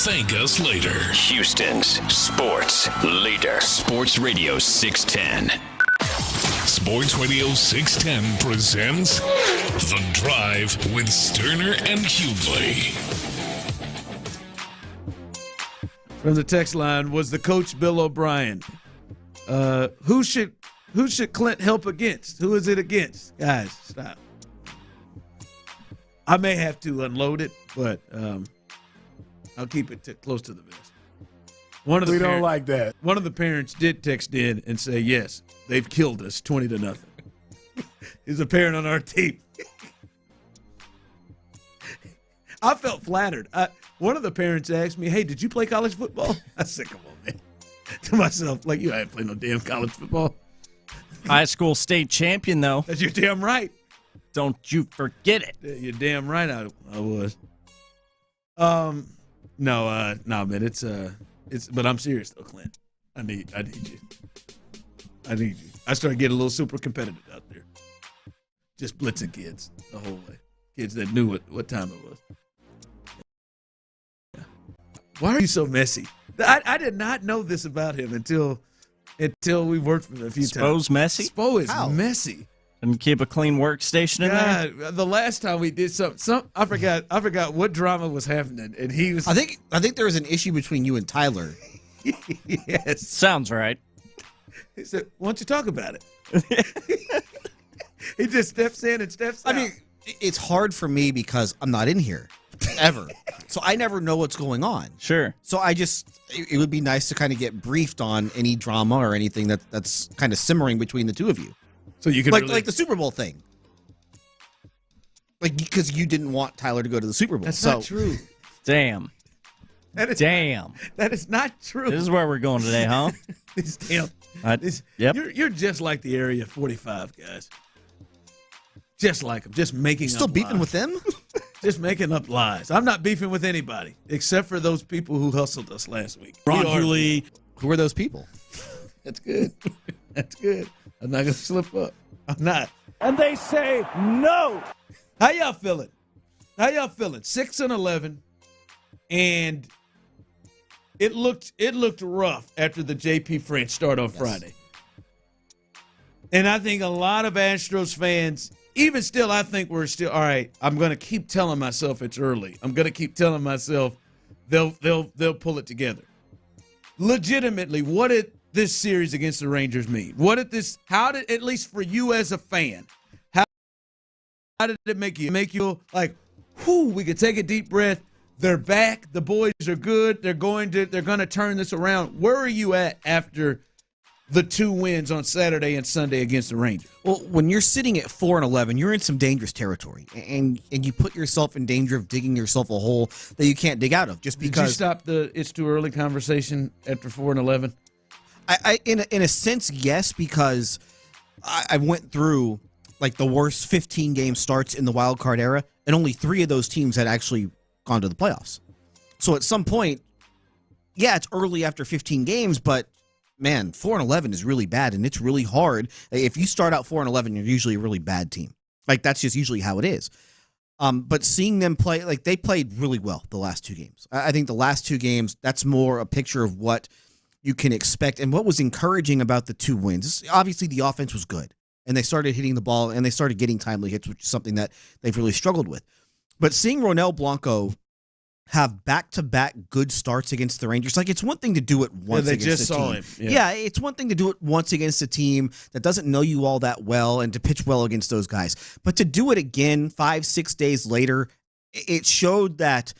Thank us later. Houston's sports leader. Sports Radio 610. Sports Radio 610 presents The Drive with Stoerner and Hughley. From the text line, was the coach Bill O'Brien? Who should Clint help against? Who is it against? Guys, stop. I may have to unload it, but I'll keep it close to the vest. We don't like that. One of the parents did text in and say, yes, they've killed us 20-0. He's a parent on our team. I felt flattered. One of the parents asked me, hey, did you play college football? I said, come on, man. To myself, like, you ain't played no damn college football. High school state champion, though. That's your damn right. Don't you forget it. You're damn right I was. No, man, it's but I'm serious though, Clint. I need you. I started getting a little super competitive out there. Just blitzing kids the whole way. Kids that knew what time it was. Yeah. Why are you so messy? I did not know this about him until we worked for him a few times. Spo's messy? Spo is messy. And keep a clean workstation in there? The last time we did something, I forgot what drama was happening, and he was. I think there was an issue between you and Tyler. Yes, sounds right. He said, "Why don't you talk about it?" He just steps in and steps out. I mean, it's hard for me because I'm not in here ever, so I never know what's going on. Sure. So it would be nice to kind of get briefed on any drama or anything that's kind of simmering between the two of you. So you can like the Super Bowl thing, like because you didn't want Tyler to go to the Super Bowl. That's not true. Damn. Damn. That is not true. This is where we're going today, huh? Yep. You're just like the Area 45 guys. Just like them. Just making still up beefing lies. with them. Just making up lies. I'm not beefing with anybody except for those people who hustled us last week. Ron Hughley. Who are those people? That's good. That's good. I'm not going to slip up. I'm not. And they say no. How y'all feeling? 6-11, and it looked rough after the JP French start on Friday. And I think a lot of Astros fans, even still, I think we're still all right. I'm going to keep telling myself it's early. I'm going to keep telling myself they'll pull it together. Legitimately, what did this series against the Rangers mean? How did, at least for you as a fan, how did it make you like, whew, we could take a deep breath. They're back. The boys are good. They're going to turn this around. Where are you at after the 2 wins on Saturday and Sunday against the Rangers? Well, when you're sitting at 4-11, you're in some dangerous territory, and you put yourself in danger of digging yourself a hole that you can't dig out of. Just because. Did you stop the "it's too early" conversation after 4-11? In a sense, yes, because I went through like the worst 15 game starts in the wild card era, and only 3 of those teams had actually gone to the playoffs. So at some point, yeah, it's early after 15 games, but man, 4-11 is really bad, and it's really hard. If you start out 4-11, you're usually a really bad team. Like that's just usually how it is. But seeing them play, like they played really well the last 2 games. I think the last 2 games, that's more a picture of what you can expect. And what was encouraging about the 2 wins, obviously the offense was good, and they started hitting the ball, and they started getting timely hits, which is something that they've really struggled with. But seeing Ronel Blanco have back-to-back good starts against the Rangers, like it's one thing to do it once against a team. Yeah, it's one thing to do it once against a team that doesn't know you all that well and to pitch well against those guys. But to do it again 5-6 days later, it showed that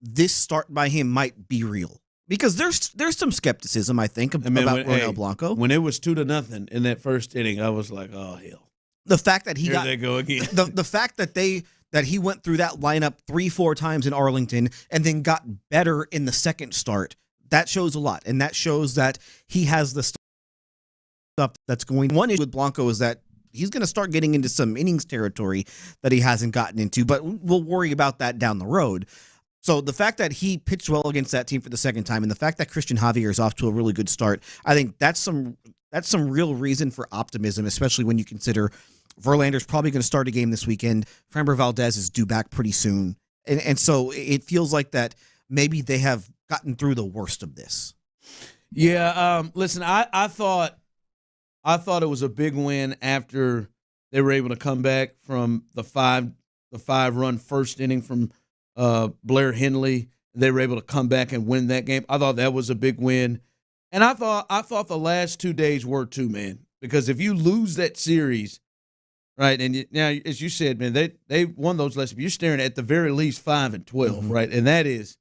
this start by him might be real. Because there's some skepticism, I think, about Ronel Blanco. When it was 2-0 in that first inning, I was like, "Oh hell!" The fact that Here they go again. The fact that he went through that lineup 3-4 times in Arlington and then got better in the second start, that shows a lot, and that shows that he has the stuff that's going. One issue with Blanco is that he's going to start getting into some innings territory that he hasn't gotten into, but we'll worry about that down the road. So the fact that he pitched well against that team for the second time, and the fact that Christian Javier is off to a really good start, I think that's some real reason for optimism, especially when you consider Verlander's probably going to start a game this weekend. Framber Valdez is due back pretty soon, and so it feels like that maybe they have gotten through the worst of this. Yeah, listen, I thought it was a big win after they were able to come back from the five-run first inning from Blair Henley. They were able to come back and win that game. I thought that was a big win. And I thought the last 2 days were too, man. Because if you lose that series, right, and now as you said, man, they won those last. You're staring at the very least 5-12, right, and that is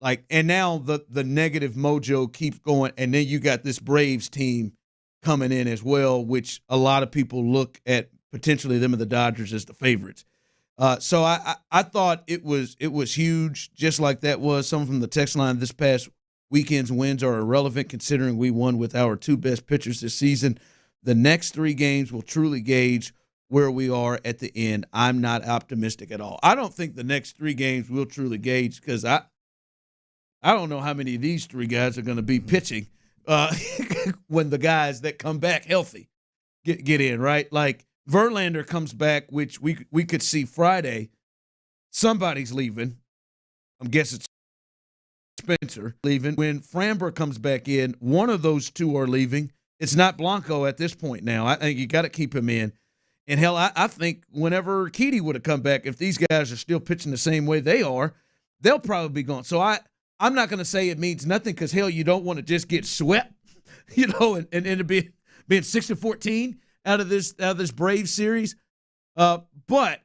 like. And now the negative mojo keeps going, and then you got this Braves team coming in as well, which a lot of people look at potentially them and the Dodgers as the favorites. So I thought it was huge, just like that was. Someone from the text line, this past weekend's wins are irrelevant considering we won with our two best pitchers this season. The next 3 games will truly gauge where we are at the end. I'm not optimistic at all. I don't think the next 3 games will truly gauge because I don't know how many of these 3 guys are going to be pitching when the guys that come back healthy get in, right? Like Verlander comes back, which we could see Friday. Somebody's leaving. I'm guessing it's Spencer leaving. When Framber comes back in, one of those 2 are leaving. It's not Blanco at this point now. I think you got to keep him in. And, hell, I think whenever Keedy would have come back, if these guys are still pitching the same way they are, they'll probably be gone. So I'm not going to say it means nothing because, hell, you don't want to just get swept, and it being 6-14 out of this Braves series. But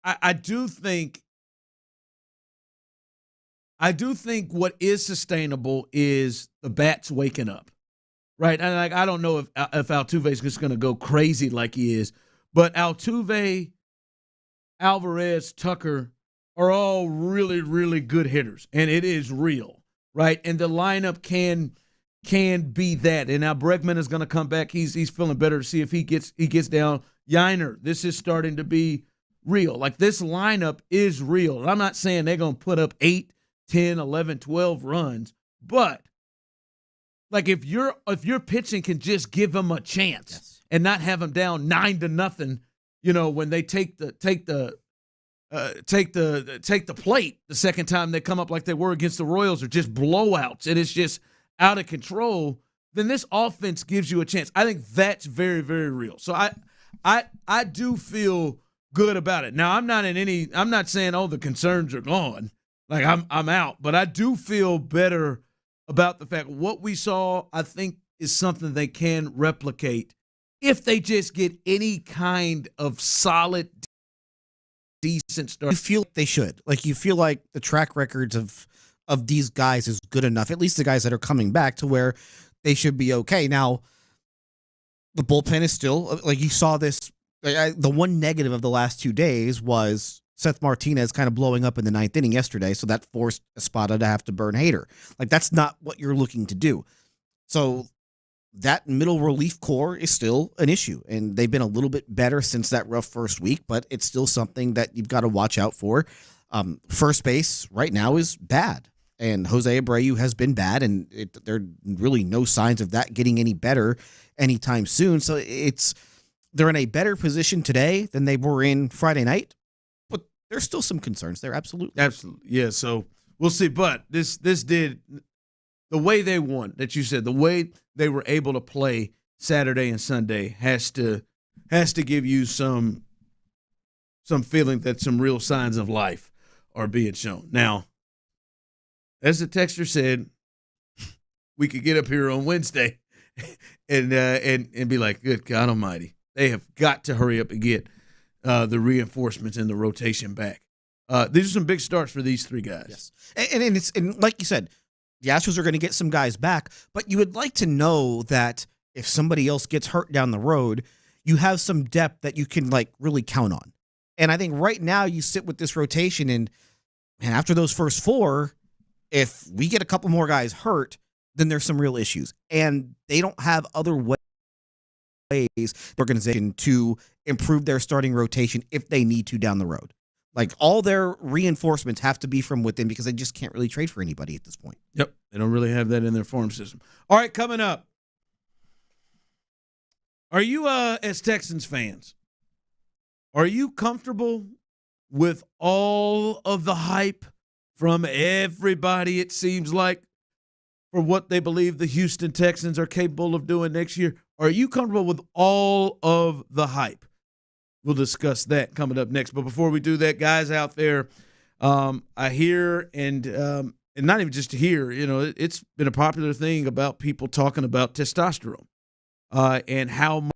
I do think what is sustainable is the bats waking up. Right, and I don't know if Altuve is just going to go crazy like he is, but Altuve, Alvarez, Tucker are all really, really good hitters, and it is real, right? And the lineup can be that. And now Bregman is going to come back. He's feeling better to see if he gets down. Yiner, this is starting to be real. Like this lineup is real. And I'm not saying they're going to put up 8, 10, 11, 12 runs, but like if your pitching can just give them a chance and not have them down 9-0, when they take the plate the second time they come up like they were against the Royals, or just blowouts and it's just out of control, then this offense gives you a chance. I think that's very, very real. So I do feel good about it. Now I'm not saying the concerns are gone. Like I'm out, but I do feel better about the fact what we saw, I think, is something they can replicate if they just get any kind of solid, decent start. You feel like they should. Like you feel like the track records of these guys is good enough, at least the guys that are coming back, to where they should be okay. Now, the bullpen is still, like you saw this, the one negative of the last 2 days was Seth Martinez kind of blowing up in the 9th inning yesterday, so that forced Espada to have to burn Hader. Like, that's not what you're looking to do. So that middle relief core is still an issue, and they've been a little bit better since that rough first week, but it's still something that you've got to watch out for. First base right now is bad, and Jose Abreu has been bad, and there are really no signs of that getting any better anytime soon. So they're in a better position today than they were in Friday night. There's still some concerns there, absolutely. Absolutely, yeah. So we'll see. But this did the way they won, that you said, the way they were able to play Saturday and Sunday has to give you some feeling that some real signs of life are being shown. Now, as the texter said, we could get up here on Wednesday and be like, good God Almighty, they have got to hurry up and get the reinforcements and the rotation back. These are some big starts for these 3 guys. Yes. And like you said, the Astros are going to get some guys back, but you would like to know that if somebody else gets hurt down the road, you have some depth that you can really count on. And I think right now you sit with this rotation, and after those first 4, if we get a couple more guys hurt, then there's some real issues. And they don't have other ways the organization to improve their starting rotation if they need to down the road. Like, all their reinforcements have to be from within because they just can't really trade for anybody at this point. Yep. They don't really have that in their farm system. All right, coming up. Are you, as Texans fans, are you comfortable with all of the hype from everybody, it seems like, for what they believe the Houston Texans are capable of doing next year? Are you comfortable with all of the hype? We'll discuss that coming up next. But before we do that, guys out there, I hear and not even just hear, it's been a popular thing about people talking about testosterone and how much.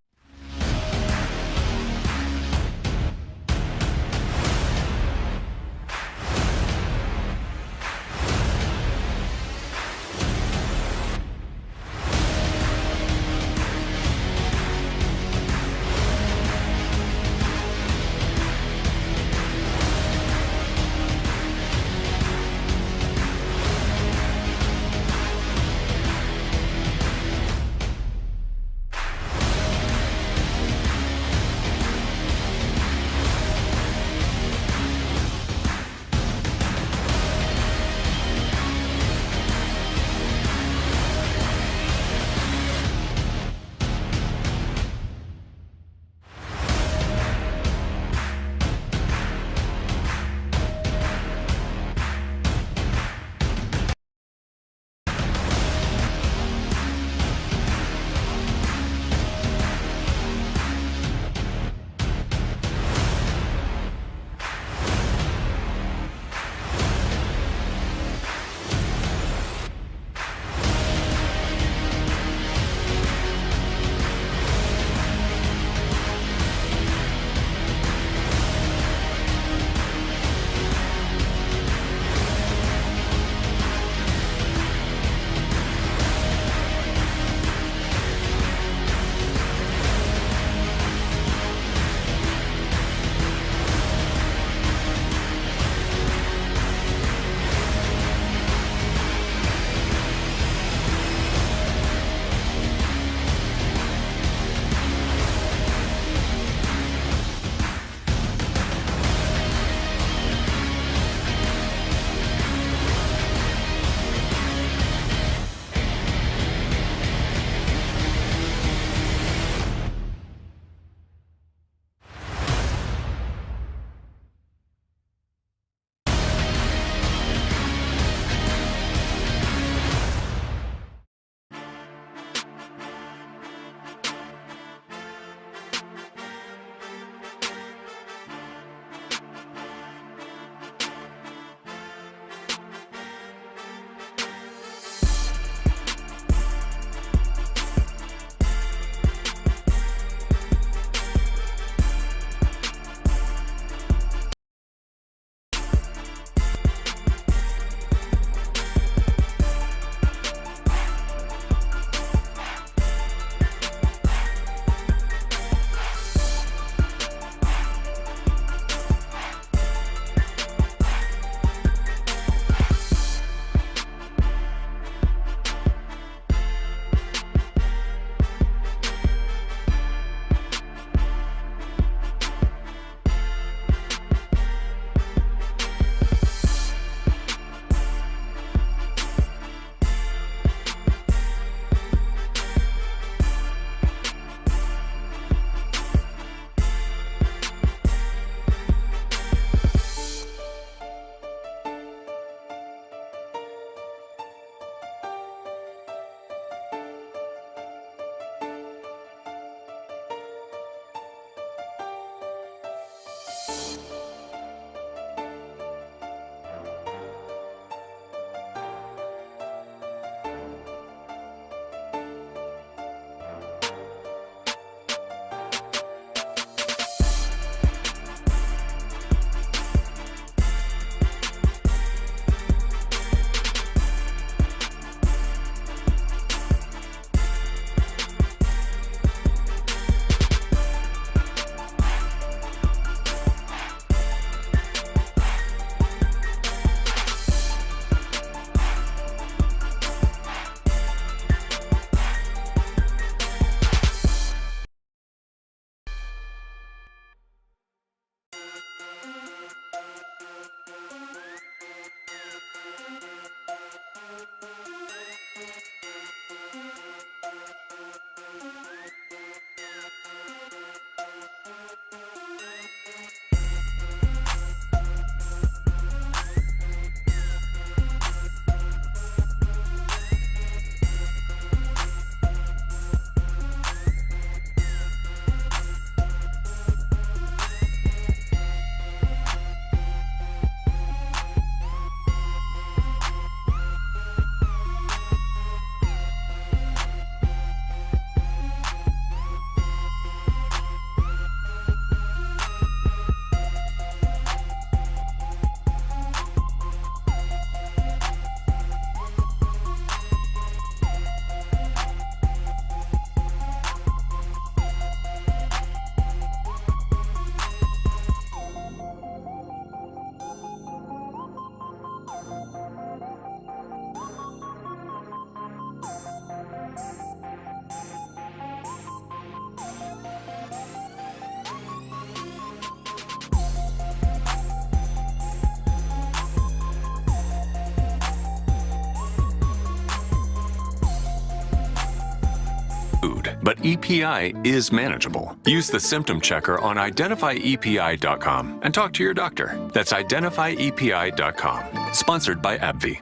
hard, but EPI is manageable. Use the symptom checker on identifyepi.com and talk to your doctor. That's identifyepi.com. Sponsored by AbbVie.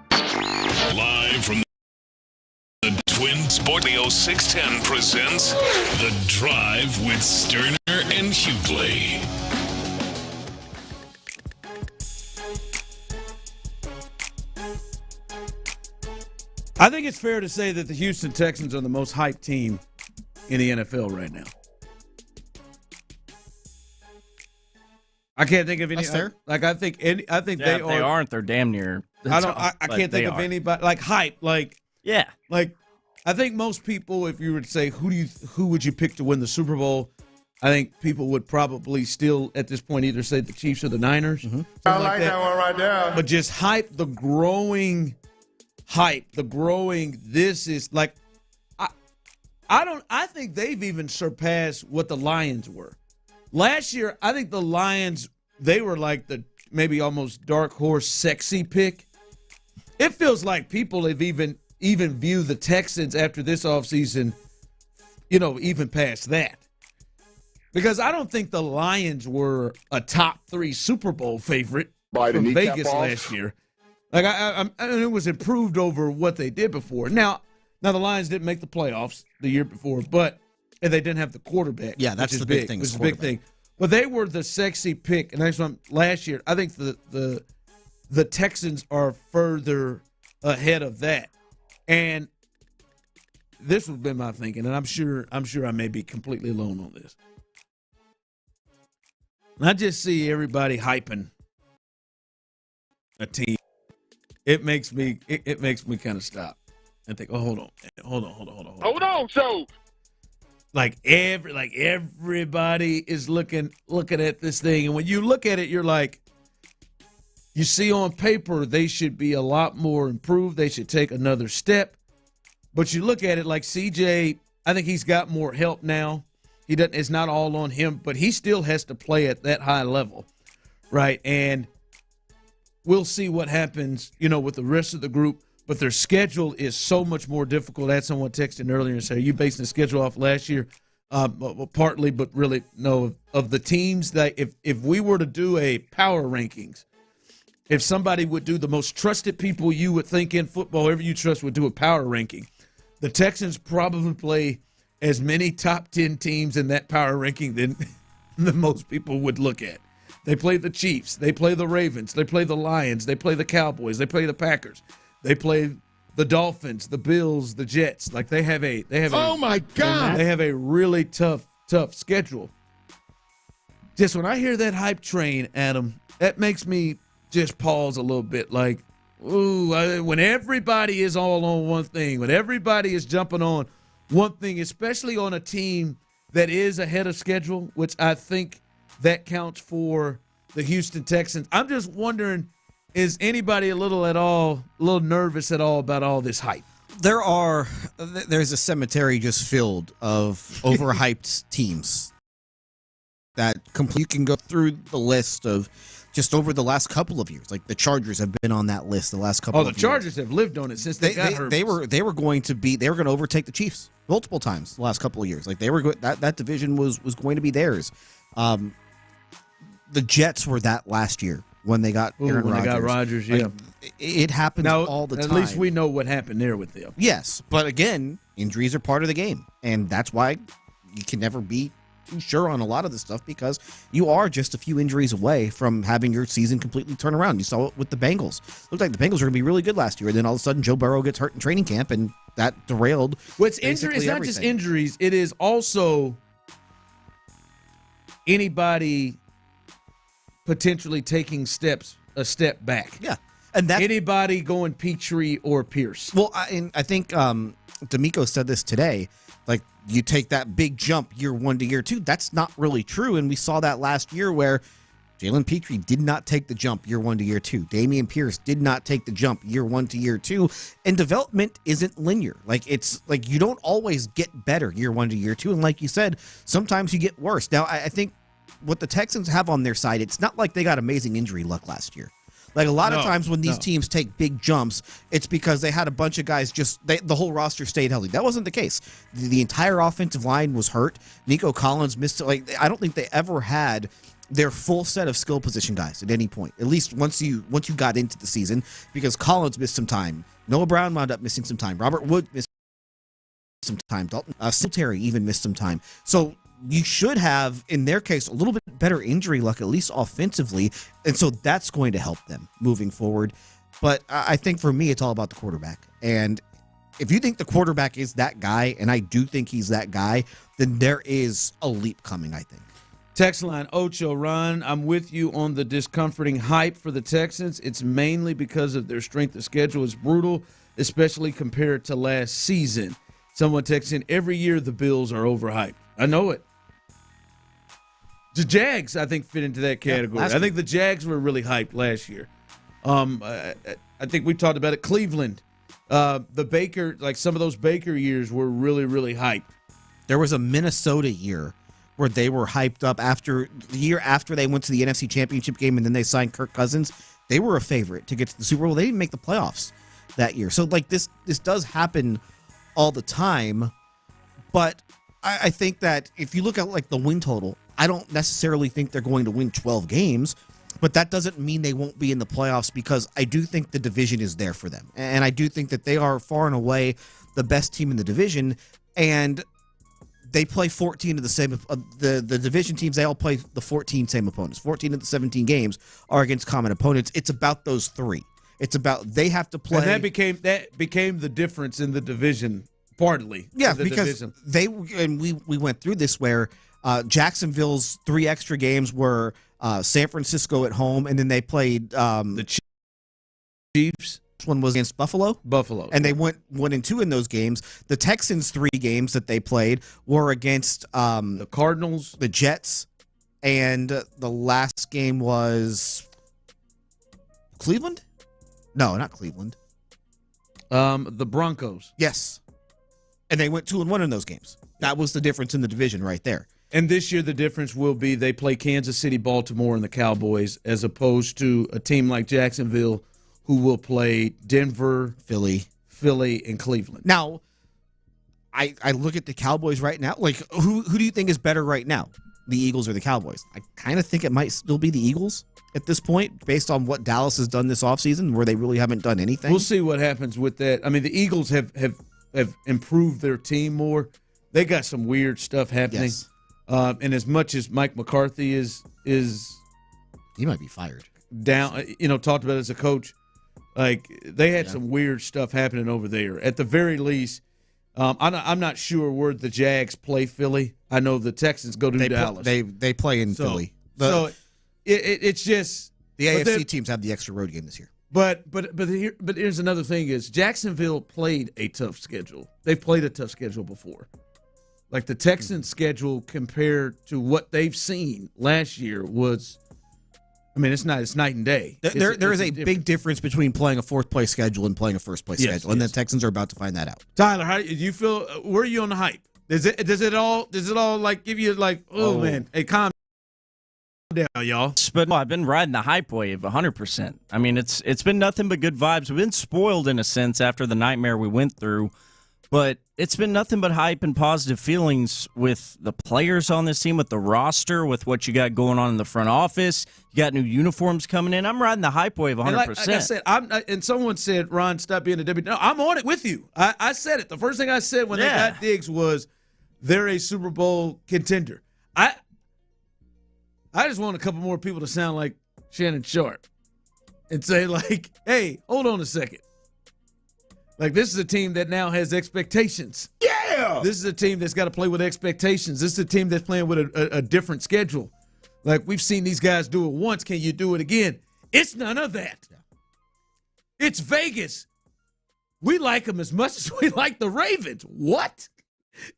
Live from the Twin SportsRadio 610 presents The Drive with Stoerner and Hughley. I think it's fair to say that the Houston Texans are the most hyped team in the NFL right now. I can't think of any. That's fair. Like I think they are. They aren't. They're damn near. I can't think of anybody like hype. Like yeah. Like I think most people, if you were to say who would you pick to win the Super Bowl, I think people would probably still at this point either say the Chiefs or the Niners. I like that one right there. But just hype, the growing. This is like, I think they've even surpassed what the Lions were. Last year, I think the Lions, they were like the maybe almost dark horse sexy pick. It feels like people have even viewed the Texans after this offseason, even past that. Because I don't think the Lions were a top 3 Super Bowl favorite from Vegas last year. Like I it was improved over what they did before. Now the Lions didn't make the playoffs the year before, and they didn't have the quarterback. Yeah, that's the big thing. Which is the big thing. But they were the sexy pick, and that's what last year. I think the Texans are further ahead of that, and this would have been my thinking, and I'm sure I may be completely alone on this. I just see everybody hyping a team. It makes me kind of stop and think, oh, hold on. So Like everybody is looking at this thing, and when you look at it, you're like, you see on paper they should be a lot more improved. They should take another step, but you look at it like CJ. I think he's got more help now. It's not all on him, but he still has to play at that high level, right? And we'll see what happens, with the rest of the group. But their schedule is so much more difficult. I had someone texting earlier and say, are you basing the schedule off last year? Partly, but really, no. Of the teams that if we were to do a power rankings, if somebody would do the most trusted people you would think in football, whoever you trust would do a power ranking, the Texans probably play as many top 10 teams in that power ranking than most people would look at. They play the Chiefs. They play the Ravens. They play the Lions. They play the Cowboys. They play the Packers. They play the Dolphins, the Bills, the Jets. Like they have oh my God, they have a really tough schedule. Just when I hear that hype train, Adam, that makes me just pause a little bit. Like, when everybody is all on one thing, when everybody is jumping on one thing, especially on a team that is ahead of schedule, which I think that counts for the Houston Texans. I'm just wondering, is anybody a little nervous at all about all this hype? There's a cemetery just filled of overhyped teams that you can go through the list of just over the last couple of years. Like the Chargers have been on that list the last couple of years. Oh, the Chargers have lived on it since they got hurt. They were going to overtake the Chiefs multiple times the last couple of years. Like that division was going to be theirs. The Jets were that last year when they got Aaron Rodgers. They got Rodgers, yeah. It happens all the time. At least we know what happened there with them. Yes, but again, injuries are part of the game, and that's why you can never be too sure on a lot of this stuff because you are just a few injuries away from having your season completely turn around. You saw it with the Bengals. Looked like the Bengals were going to be really good last year, and then all of a sudden Joe Burrow gets hurt in training camp, and that derailed. It's not just injuries. It is also anybody potentially taking a step back. Yeah. And that's anybody going Petrie or Pierce. Well, I think D'Amico said this today. Like, you take that big jump year 1 to year 2. That's not really true. And we saw that last year where Jalen Petrie did not take the jump year 1 to year 2. Dameon Pierce did not take the jump year 1 to year 2. And development isn't linear. Like, it's like you don't always get better year 1 to year 2. And like you said, sometimes you get worse. Now, I think what the Texans have on their side, it's not like they got amazing injury luck last year. Like a lot of times when these teams take big jumps, it's because they had a bunch of guys the whole roster stayed healthy. That wasn't the case. The entire offensive line was hurt. Nico Collins missed. I don't think they ever had their full set of skill position guys at any point. At least once you got into the season, because Collins missed some time. Noah Brown wound up missing some time. Robert Wood missed some time. Dalton Voluntary even missed some time. So you should have, in their case, a little bit better injury luck, at least offensively, and so that's going to help them moving forward. But I think for me, it's all about the quarterback. And if you think the quarterback is that guy, and I do think he's that guy, then there is a leap coming, I think. Text line, Ocho, Ron, I'm with you on the discomforting hype for the Texans. It's mainly because of their strength of schedule is brutal, especially compared to last season. Someone texts in, every year the Bills are overhyped. I know it. The Jags, I think, fit into that category. I think the Jags were really hyped last year. I think we talked about it. Cleveland, the Baker, like some of those Baker years were really, really hyped. There was a Minnesota year where they were hyped up after the year after they went to the NFC Championship game and then they signed Kirk Cousins. They were a favorite to get to the Super Bowl. They didn't make the playoffs that year. So, like, this does happen all the time. But I think that if you look at, like, the win total, I don't necessarily think they're going to win 12 games, but that doesn't mean they won't be in the playoffs, because I do think the division is there for them. And I do think that they are far and away the best team in the division, and they play 14 of the same the division teams. They all play the 14 same opponents. 14 of the 17 games are against common opponents. It's about those three. It's about they have to play. And that became the difference in the division, partly. Yeah, because we went through this where Jacksonville's 3 extra games were San Francisco at home, and then they played the Chiefs. This one was against Buffalo, and they went 1-2 in those games. The Texans' 3 games that they played were against the Cardinals, the Jets, and the last game was Cleveland. No, not Cleveland. The Broncos. Yes, and they went 2-1 in those games. That was the difference in the division right there. And this year the difference will be they play Kansas City, Baltimore, and the Cowboys, as opposed to a team like Jacksonville, who will play Denver, Philly, and Cleveland. Now, I look at the Cowboys right now. Like, who do you think is better right now, the Eagles or the Cowboys? I kind of think it might still be the Eagles at this point, based on what Dallas has done this offseason, where they really haven't done anything. We'll see what happens with that. I mean, the Eagles have improved their team more. They got some weird stuff happening. Yes. And as much as Mike McCarthy is he might be fired. Down, talked about as a coach. Like, they had some weird stuff happening over there. At the very least, I'm not sure where the Jags play Philly. I know the Texans go to Dallas. They play in Philly. It's just the AFC teams have the extra road game this year. But here's another thing: is Jacksonville played a tough schedule. They've played a tough schedule before. Like, the Texans' schedule compared to what they've seen last year was. I mean, it's night and day. There is a big difference between playing a fourth-place schedule and playing a first-place schedule, and the Texans are about to find that out. Tyler, how do you feel? Where are you on the hype? Does it all like give you like, man, hey, calm down, y'all? But no, I've been riding the hype wave 100%. I mean, it's been nothing but good vibes. We've been spoiled in a sense after the nightmare we went through. But it's been nothing but hype and positive feelings with the players on this team, with the roster, with what you got going on in the front office. You got new uniforms coming in. I'm riding the hype wave 100%. Like I said, and someone said, Ron, stop being a W. No, I'm on it with you. I said it. The first thing I said when they got Diggs was they're a Super Bowl contender. I just want a couple more people to sound like Shannon Sharp and say, like, hey, hold on a second. Like, this is a team that now has expectations. Yeah! This is a team that's got to play with expectations. This is a team that's playing with a different schedule. Like, we've seen these guys do it once. Can you do it again? It's none of that. It's Vegas. We like them as much as we like the Ravens. What?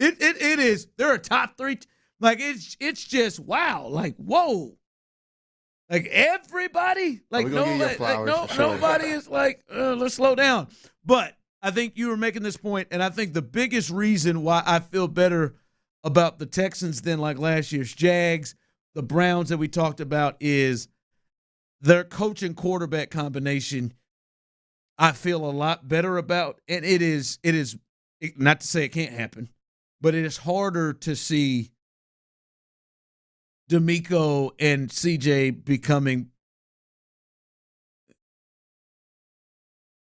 It is. They're a top 3. Like, it's just, wow. Like, whoa. Like, everybody. Like, nobody is like, let's slow down. But I think you were making this point, and I think the biggest reason why I feel better about the Texans than like last year's Jags, the Browns that we talked about, is their coach and quarterback combination, I feel a lot better about. And it is not to say it can't happen, but it is harder to see DeMeco and CJ becoming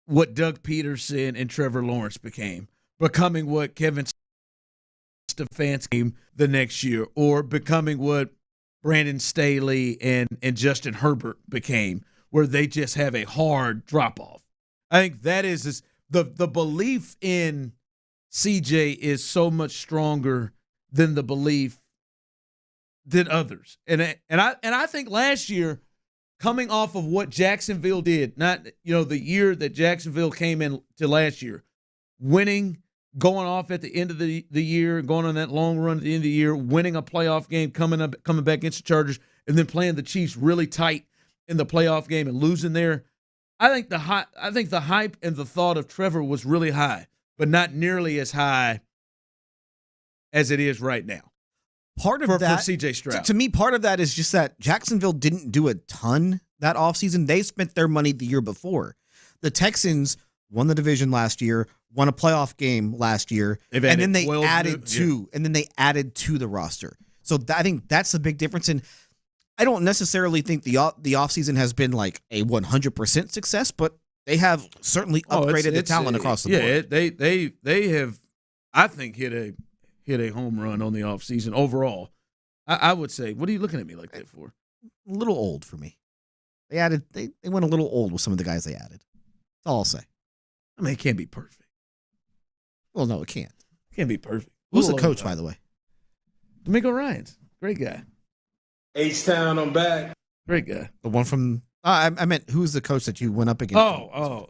what Doug Peterson and Trevor Lawrence becoming what Kevin Stefanski became the next year, or becoming what Brandon Staley and Justin Herbert became, where they just have a hard drop-off. I think that is the belief in CJ is so much stronger than the belief than others. And I think last year, coming off of what Jacksonville did, not the year that Jacksonville came in to last year, winning, going off at the end of the year, going on that long run at the end of the year, winning a playoff game, coming back against the Chargers, and then playing the Chiefs really tight in the playoff game and losing there. I think the hype and the thought of Trevor was really high, but not nearly as high as it is right now. Part of for CJ Stroud. To me, part of that is just that Jacksonville didn't do a ton that offseason. They spent their money the year before. The Texans won the division last year, won a playoff game last year, and then they added to the roster. So I think that's a big difference. And I don't necessarily think the offseason has been like a 100% success, but they have certainly upgraded the talent across the board. Yeah, they have, I think, hit a home run on the offseason overall. I would say, what are you looking at me like that for? A little old for me. They went a little old with some of the guys they added. That's all I'll say. I mean, it can't be perfect. Well, no, it can't. It can't be perfect. Who's the coach, by the way? DeMeco Ryans. Great guy. H-Town, I'm back. Great guy. The one from I meant who's the coach that you went up against? Oh.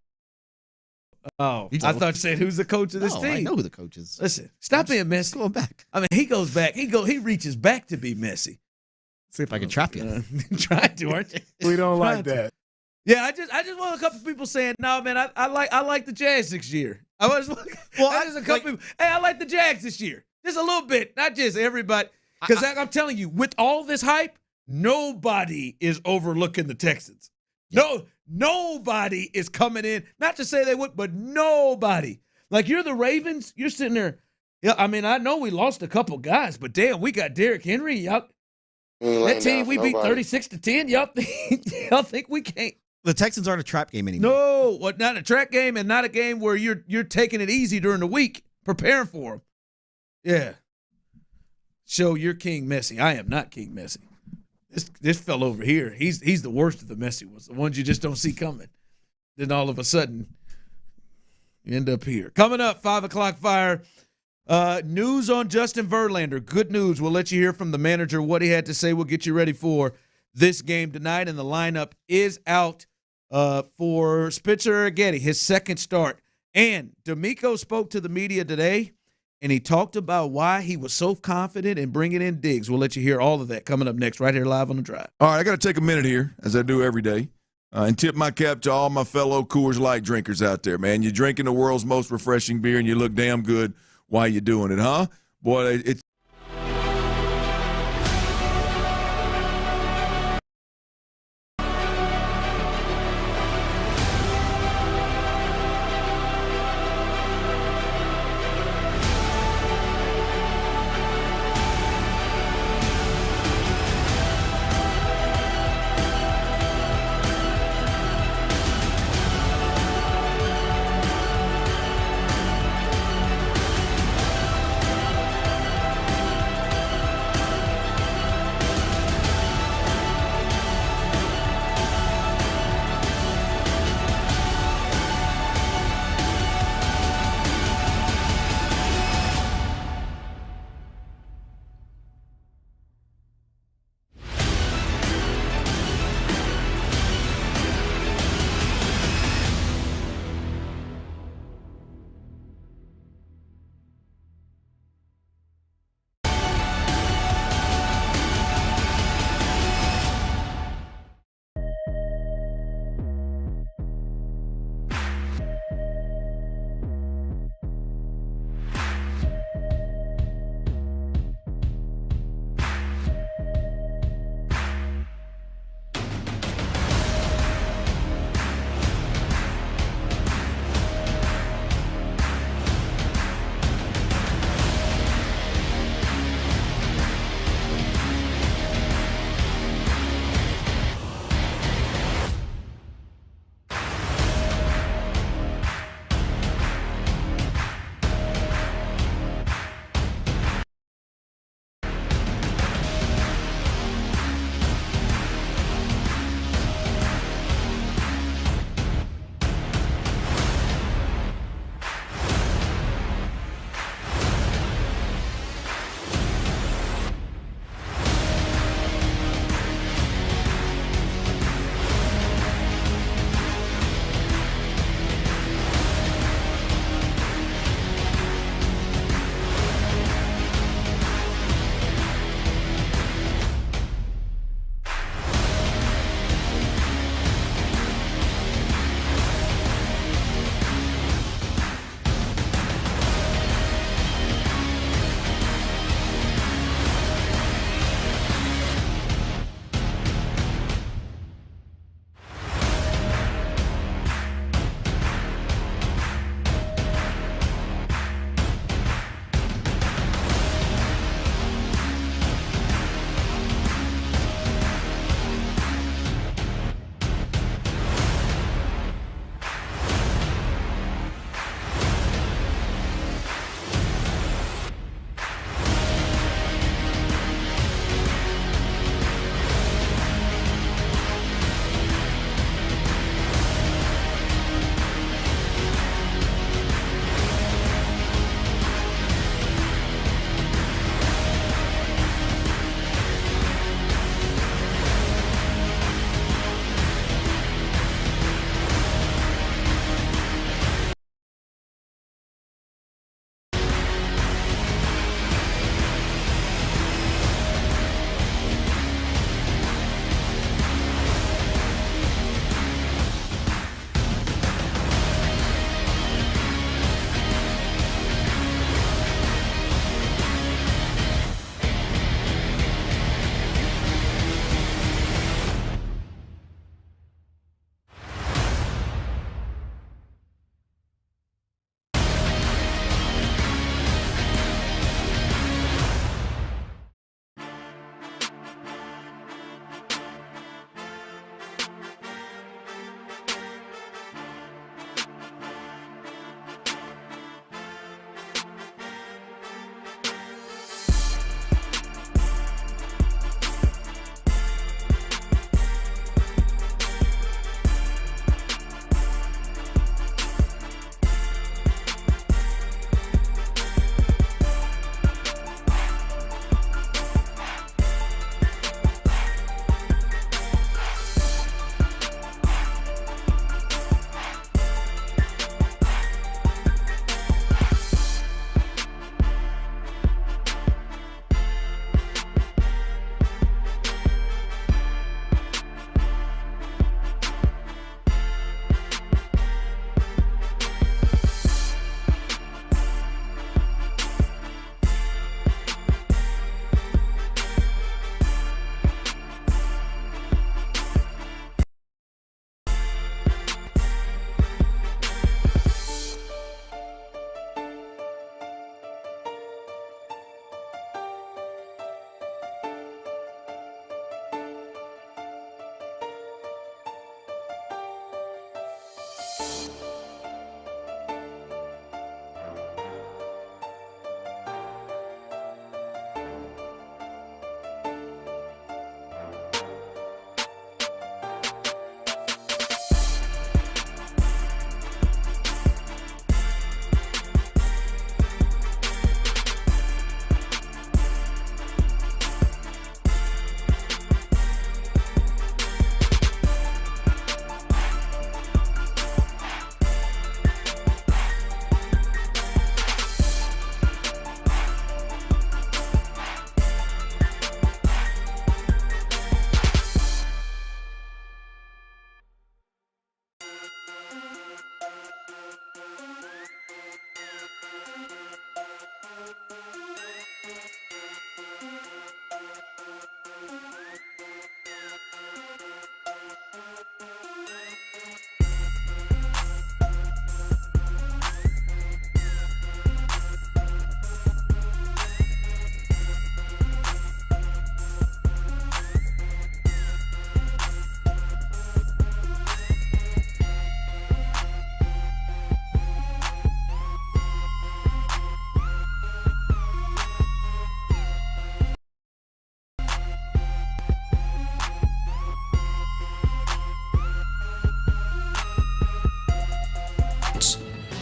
I thought you said who's the coach of this team. I know who the coach is. Listen, stop being messy. Going back. I mean, he goes back. He reaches back to be messy. See if I can trap you. Trying to, aren't you? We don't like that. Yeah, I just want a couple people saying, no, man, I like the Jags this year. I like the Jags this year. Just a little bit, not just everybody. Because I'm telling you, with all this hype, nobody is overlooking the Texans. No, nobody is coming in. Not to say they would, but nobody. Like, you're the Ravens, you're sitting there. Yeah, I mean, I know we lost a couple guys, but damn, we got Derrick Henry. Y'all, that team we beat 36-10. Y'all think we can't? The Texans aren't a trap game anymore. No, not a trap game, and not a game where you're taking it easy during the week, preparing for them. Yeah. Show you're King Messy. I am not King Messy. This fella over here, he's the worst of the messy ones, the ones you just don't see coming. Then all of a sudden, you end up here. Coming up, 5 o'clock fire. News on Justin Verlander. Good news. We'll let you hear from the manager what he had to say. We'll get you ready for this game tonight, and the lineup is out for Spencer Arrighetti, his second start. And DeMeco spoke to the media today, and he talked about why he was so confident in bringing in Diggs. We'll let you hear all of that coming up next right here live on The Drive. All right, I got to take a minute here, as I do every day, and tip my cap to all my fellow Coors Light drinkers out there, man. You're drinking the world's most refreshing beer, and you look damn good while you're doing it, huh? Boy, it's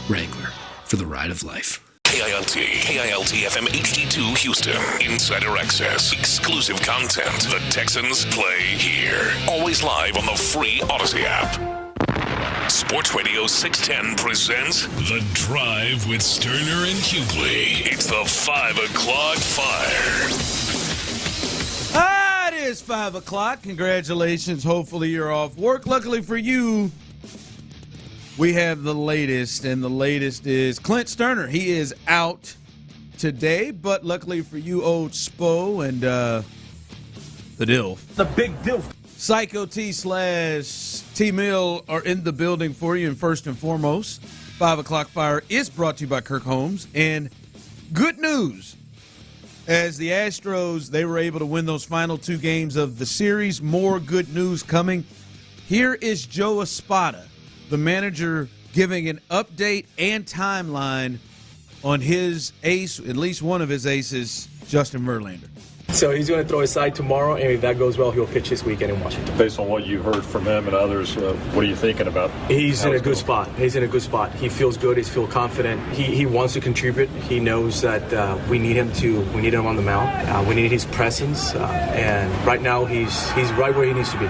Wrangler, for the ride of life. KILT FM HD2 Houston. Insider access. Exclusive content. The Texans play here. Always live on the free Odyssey app. Sports Radio 610 presents The Drive with Stoerner and Hughley. It's the 5 o'clock fire. It is 5 o'clock. Congratulations. Hopefully you're off work. Luckily for you, we have the latest, and the latest is Clint Stoerner. He is out today, but luckily for you, old Spo and the DILF. The big DILF. Psycho T / T Mill are in the building for you, and first and foremost, 5 o'clock fire is brought to you by Kirk Holmes. And good news, as the Astros, they were able to win those final 2 games of the series. More good news coming. Here is Joe Espada, the manager, giving an update and timeline on his ace, at least one of his aces, Justin Verlander. So he's going to throw his side tomorrow, and if that goes well, he'll pitch this weekend in Washington. Based on what you heard from him and others, what are you thinking about? He's in a good spot. He's in a good spot. He feels good. He feels confident. He wants to contribute. He knows that we need him on the mound. We need his presence, and right now he's right where he needs to be.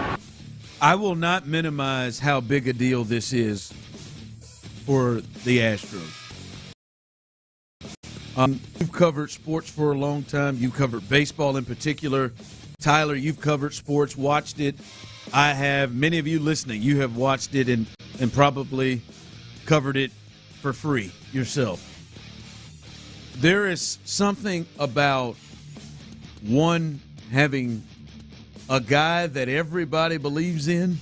I will not minimize how big a deal this is for the Astros. You've covered sports for a long time. You've covered baseball in particular. Tyler, you've covered sports, watched it. I have. Many of you listening, you have watched it and probably covered it for free yourself. There is something about one having a guy that everybody believes in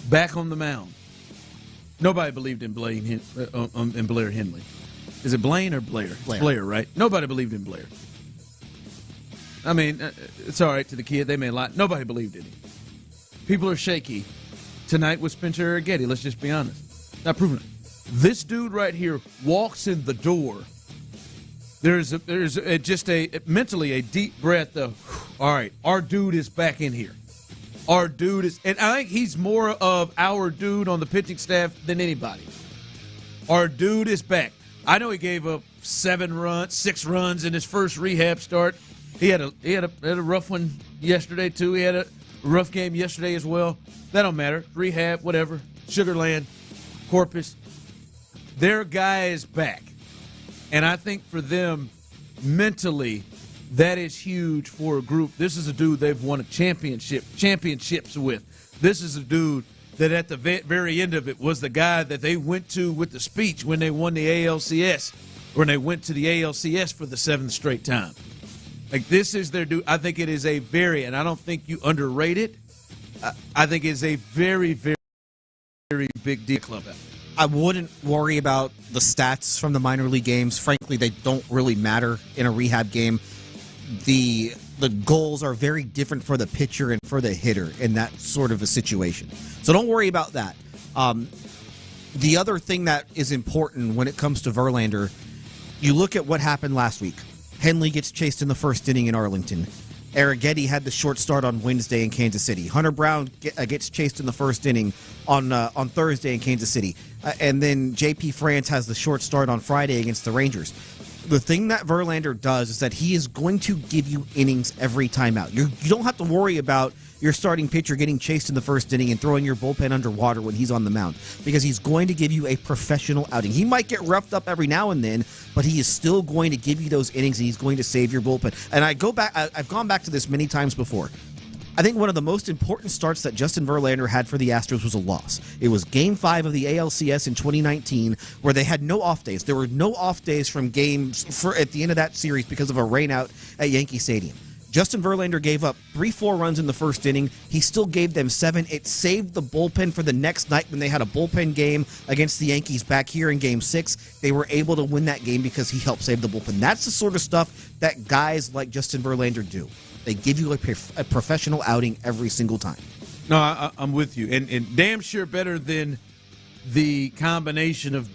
back on the mound. Nobody believed in Blair Henley. Is it Blaine or Blair? Blair. It's Blair, right? Nobody believed in Blair. I mean, it's all right to the kid. They may lie. Nobody believed in him. People are shaky tonight with Spencer Arrighetti. Let's just be honest. Not proving it. This dude right here walks in the door. There's just mentally a deep breath of, all right, our dude is back in here. Our dude is, and I think he's more of our dude on the pitching staff than anybody. Our dude is back. I know he gave up 6 runs in his first rehab start. He had a rough one yesterday too. He had a rough game yesterday as well. That don't matter. Rehab, whatever. Sugarland, Corpus. Their guy is back. And I think for them, mentally, that is huge for a group. This is a dude they've won championships with. This is a dude that at the very end of it was the guy that they went to with the speech when they won the ALCS, when they went to the ALCS for the 7th straight time. Like, this is their dude. I think it is a very, and I don't think you underrate it, I think it's a very, very, very big deal club out. I wouldn't worry about the stats from the minor league games. Frankly, they don't really matter in a rehab game. The goals are very different for the pitcher and for the hitter in that sort of a situation. So don't worry about that. The other thing that is important when it comes to Verlander, you look at what happened last week. Henley gets chased in the first inning in Arlington. Arrighetti had the short start on Wednesday in Kansas City. Hunter Brown gets chased in the first inning on Thursday in Kansas City. And then J.P. France has the short start on Friday against the Rangers. The thing that Verlander does is that he is going to give you innings every time out. You don't have to worry about your starting pitcher getting chased in the first inning and throwing your bullpen underwater when he's on the mound, because he's going to give you a professional outing. He might get roughed up every now and then, but he is still going to give you those innings, and he's going to save your bullpen. And I've gone back to this many times before. I think one of the most important starts that Justin Verlander had for the Astros was a loss. It was Game 5 of the ALCS in 2019, where they had no off days. There were no off days from games at the end of that series because of a rainout at Yankee Stadium. Justin Verlander gave up 3-4 runs in the first inning. He still gave them 7. It saved the bullpen for the next night when they had a bullpen game against the Yankees back here in Game 6. They were able to win that game because he helped save the bullpen. That's the sort of stuff that guys like Justin Verlander do. They give you a professional outing every single time. No, I'm with you. And damn sure better than the combination of,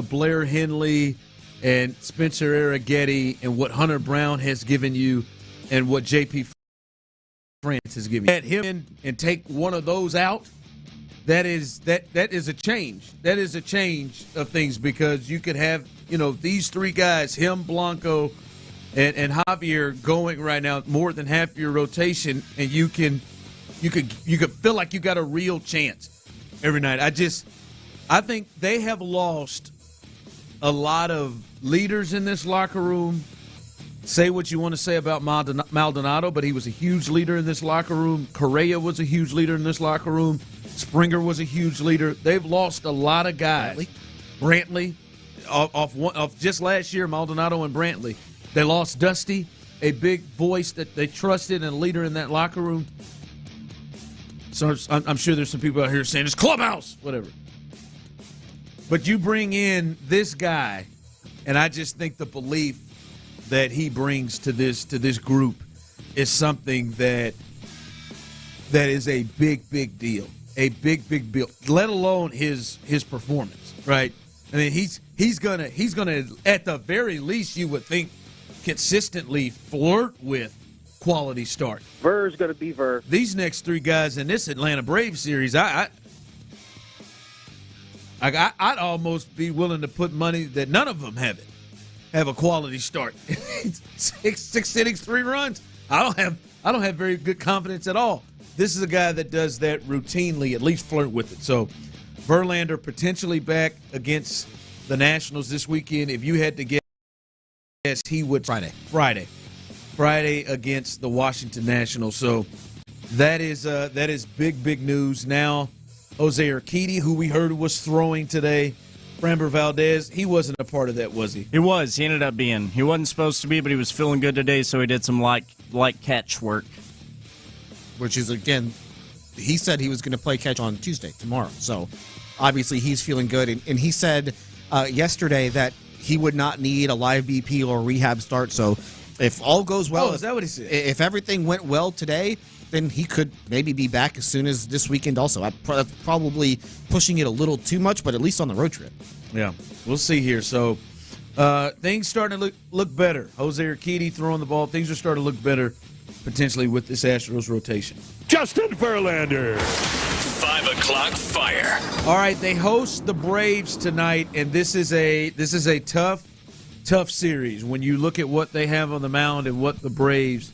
Blair Henley and Spencer Arrighetti and what Hunter Brown has given you and what J.P. France has given you. Let him in and take one of those out, that is a change. That is a change of things because you could have, these three guys, him, Blanco, and Javier going right now more than half your rotation, and you could feel like you got a real chance every night. I think they have lost a lot of leaders in this locker room. Say what you want to say about Maldonado, but he was a huge leader in this locker room. Correa was a huge leader in this locker room. Springer was a huge leader. They've lost a lot of guys. Brantley, off just last year, Maldonado and Brantley. They lost Dusty, a big voice that they trusted and a leader in that locker room. So I'm sure there's some people out here saying it's clubhouse, whatever. But you bring in this guy, and I just think the belief that he brings to this group is something that is a big deal. A big deal, let alone his performance, right? I mean, he's gonna at the very least, you would think, consistently flirt with quality start. Ver's gonna be Ver. These next three guys in this Atlanta Braves series, I'd almost be willing to put money that none of them have a quality start. six innings, 3 runs. I don't have very good confidence at all. This is a guy that does that routinely, at least flirt with it. So Verlander potentially back against the Nationals this weekend. If you had to guess, he would Friday against the Washington Nationals. So that is big news. Now Jose Urquidy, who we heard was throwing today, Framber Valdez, he wasn't a part of that, was he? He was. He ended up being. He wasn't supposed to be, but he was feeling good today, so he did some light catch work. Which is, again, he said he was going to play catch on Tuesday, tomorrow. So, obviously, he's feeling good. And he said yesterday that he would not need a live BP or rehab start. So, if all goes well. Oh, is that what he said? If everything went well today, then he could maybe be back as soon as this weekend also. I'm probably pushing it a little too much, but at least on the road trip. Yeah, we'll see here. So, things starting to look better. Jose Urquidy throwing the ball. Things are starting to look better potentially with this Astros rotation. Justin Verlander. 5 o'clock fire. All right, they host the Braves tonight, and this is a tough series when you look at what they have on the mound and what the Braves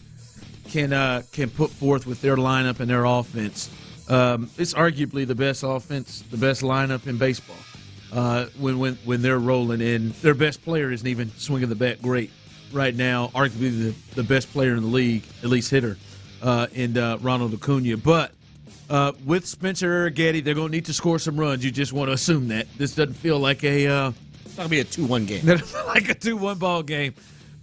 can put forth with their lineup and their offense. It's arguably the best offense, the best lineup in baseball. When they're rolling in, their best player isn't even swinging the bat great right now. Arguably the best player in the league, at least hitter, in Ronald Acuna. But with Spencer Arrighetti, they're going to need to score some runs. You just want to assume that this doesn't feel like it's not going to be a 2-1 game. Doesn't feel like a 2-1 ball game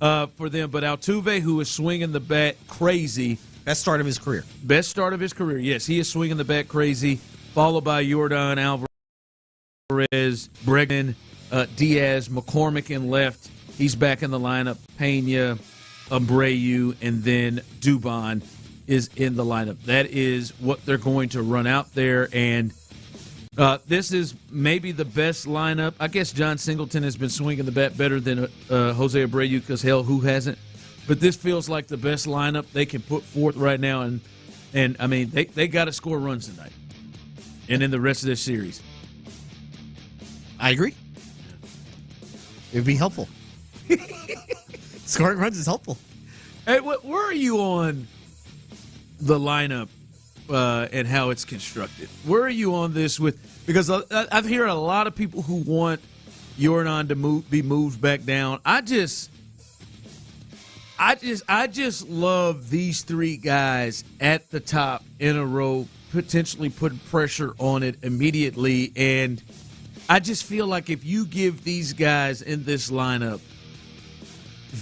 for them. But Altuve, who is swinging the bat crazy. Best start of his career. Best start of his career, yes. He is swinging the bat crazy, followed by Yordan Alvarez, Bregman, Diaz, McCormick in left. He's back in the lineup. Pena, Abreu, and then Dubon is in the lineup. That is what they're going to run out there. And this is maybe the best lineup. I guess John Singleton has been swinging the bat better than Jose Abreu because, hell, who hasn't? But this feels like the best lineup they can put forth right now. And I mean, they got to score runs tonight and in the rest of this series. I agree. It would be helpful. Scoring runs is helpful. Hey, where are you on the lineup and how it's constructed? Where are you on this because I've heard a lot of people who want Yordan to be moved back down. I just love these three guys at the top in a row, potentially putting pressure on it immediately. And I just feel like if you give these guys in this lineup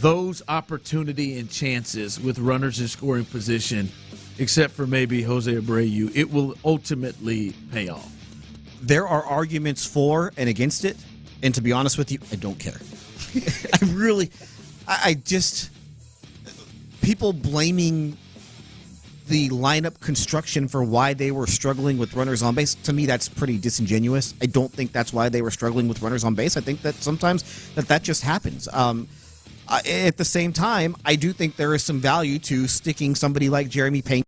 those opportunity and chances with runners in scoring position, except for maybe Jose Abreu, it will ultimately pay off. There are arguments for and against it, and to be honest with you, I don't care. I just people blaming the lineup construction for why they were struggling with runners on base, to me, that's pretty disingenuous. I don't think that's why they were struggling with runners on base. I think that sometimes that just happens. At the same time, I do think there is some value to sticking somebody like Jeremy Payne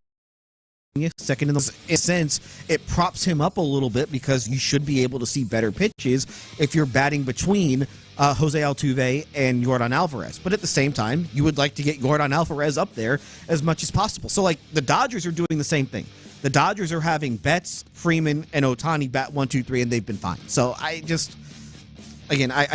second in the sense, it props him up a little bit because you should be able to see better pitches if you're batting between Jose Altuve and Yordan Alvarez. But at the same time, you would like to get Yordan Alvarez up there as much as possible. So, like, the Dodgers are doing the same thing. The Dodgers are having Betts, Freeman, and Ohtani bat 1, 2, 3, and they've been fine. So I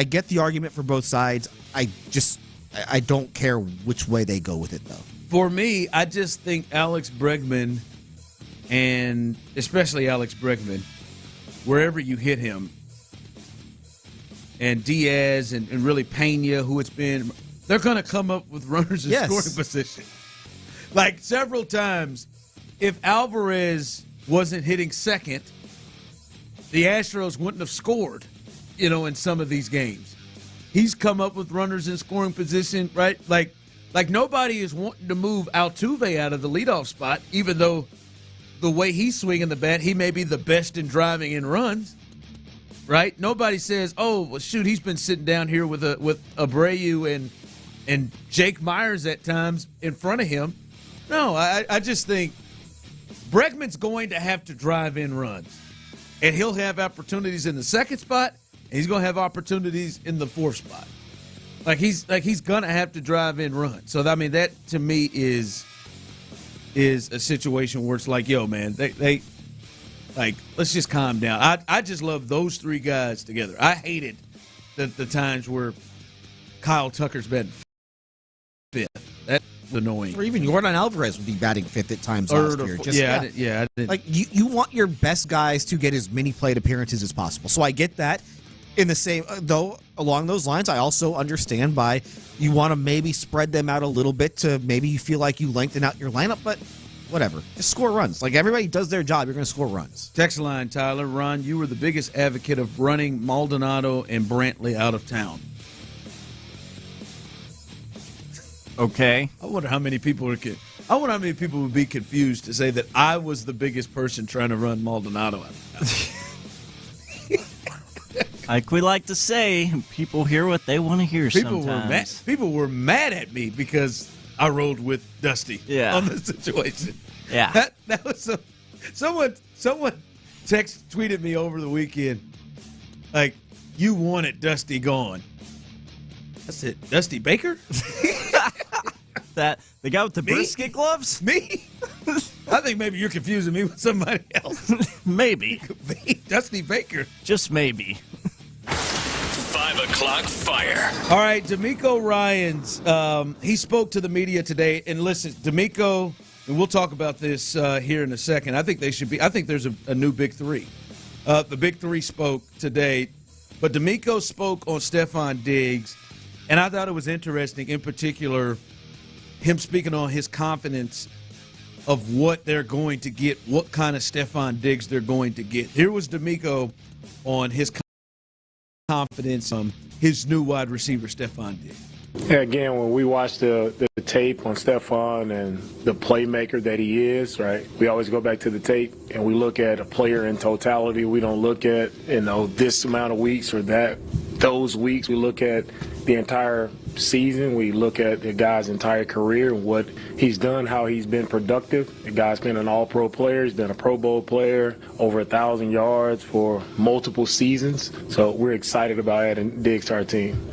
get the argument for both sides. I don't care which way they go with it, though. For me, I just think Alex Bregman, and especially Alex Bregman, wherever you hit him, and Diaz and really Pena, who it's been, they're going to come up with runners in scoring position. Like several times, if Alvarez wasn't hitting second, the Astros wouldn't have scored, in some of these games. He's come up with runners in scoring position, right? Like nobody is wanting to move Altuve out of the leadoff spot, even though the way he's swinging the bat, he may be the best in driving in runs, right? Nobody says, "Oh, well, shoot, he's been sitting down here with Abreu and Jake Myers at times in front of him." No, I just think Bregman's going to have to drive in runs, and he'll have opportunities in the second spot, and he's going to have opportunities in the fourth spot. Like he's going to have to drive in runs. So I mean, that to me is a situation where it's like, yo, man, they like, let's just calm down. I just love those three guys together. I hated the times where Kyle Tucker's batting fifth. That's annoying. Or even Yordan Alvarez would be batting fifth at times last year. I did. Like you want your best guys to get as many plate appearances as possible. So I get that. In the same, though, along those lines, I also understand by you want to maybe spread them out a little bit to maybe you feel like you lengthen out your lineup, but whatever. Just score runs. Like everybody does their job, you're going to score runs. Text line, Tyler. Ron, you were the biggest advocate of running Maldonado and Brantley out of town. Okay. I wonder how many people would be confused to say that I was the biggest person trying to run Maldonado out of town. Like we like to say, people hear what they want to hear sometimes. People were mad at me because I rolled with Dusty on the situation. Yeah. That was someone tweeted me over the weekend, like, you wanted Dusty gone. I said, Dusty Baker? That the guy with the brisket gloves? Me? I think maybe you're confusing me with somebody else. Maybe. Dusty Baker. Just maybe. 5 o'clock fire. All right, D'Amico Ryans, he spoke to the media today. And listen, D'Amico, and we'll talk about this here in a second. I think there's a new Big Three. The Big Three spoke today, but D'Amico spoke on Stephon Diggs, and I thought it was interesting, in particular, him speaking on his confidence of what they're going to get, what kind of Stephon Diggs they're going to get. Here was D'Amico on his confidence his new wide receiver, Stephon Diggs. Yeah, again, when we watch the tape on Stephon and the playmaker that he is, right, we always go back to the tape and we look at a player in totality. We don't look at, this amount of weeks or those weeks. We look at the entire season. We look at the guy's entire career and what he's done, how he's been productive. The guy's been an all-pro player. He's been a Pro Bowl player, over 1,000 yards for multiple seasons. So we're excited about adding Diggs to our team.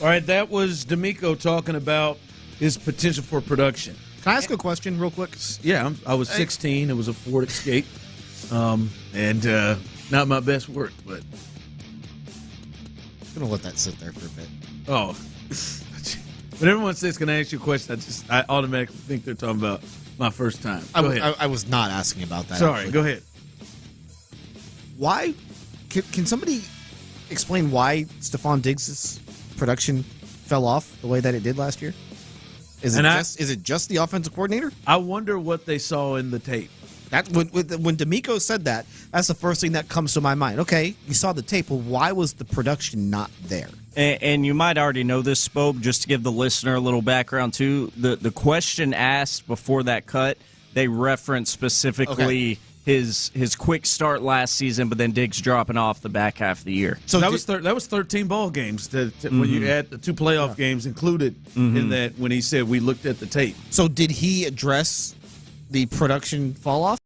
All right, that was D'Amico talking about his potential for production. Can I ask a question real quick? Yeah, I was 16. It was a Ford Escape, and not my best work, but I'm going to let that sit there for a bit. Oh. When everyone says, can I ask you a question, I automatically think they're talking about my first time. Go ahead. I was not asking about that. Sorry, actually. Go ahead. Why? Can somebody explain why Stephon Diggs' production fell off the way that it did last year? Is it just the offensive coordinator? I wonder what they saw in the tape. When D'Amico said that, that's the first thing that comes to my mind. Okay, you saw the tape. Well, why was the production not there? And you might already know this, Spoke, just to give the listener a little background, too. The question asked before that cut, they referenced specifically his quick start last season, but then Diggs dropping off the back half of the year. So that was 13 ball games when you add the 2 playoff games included in that when he said we looked at the tape. So did he address the production fall off?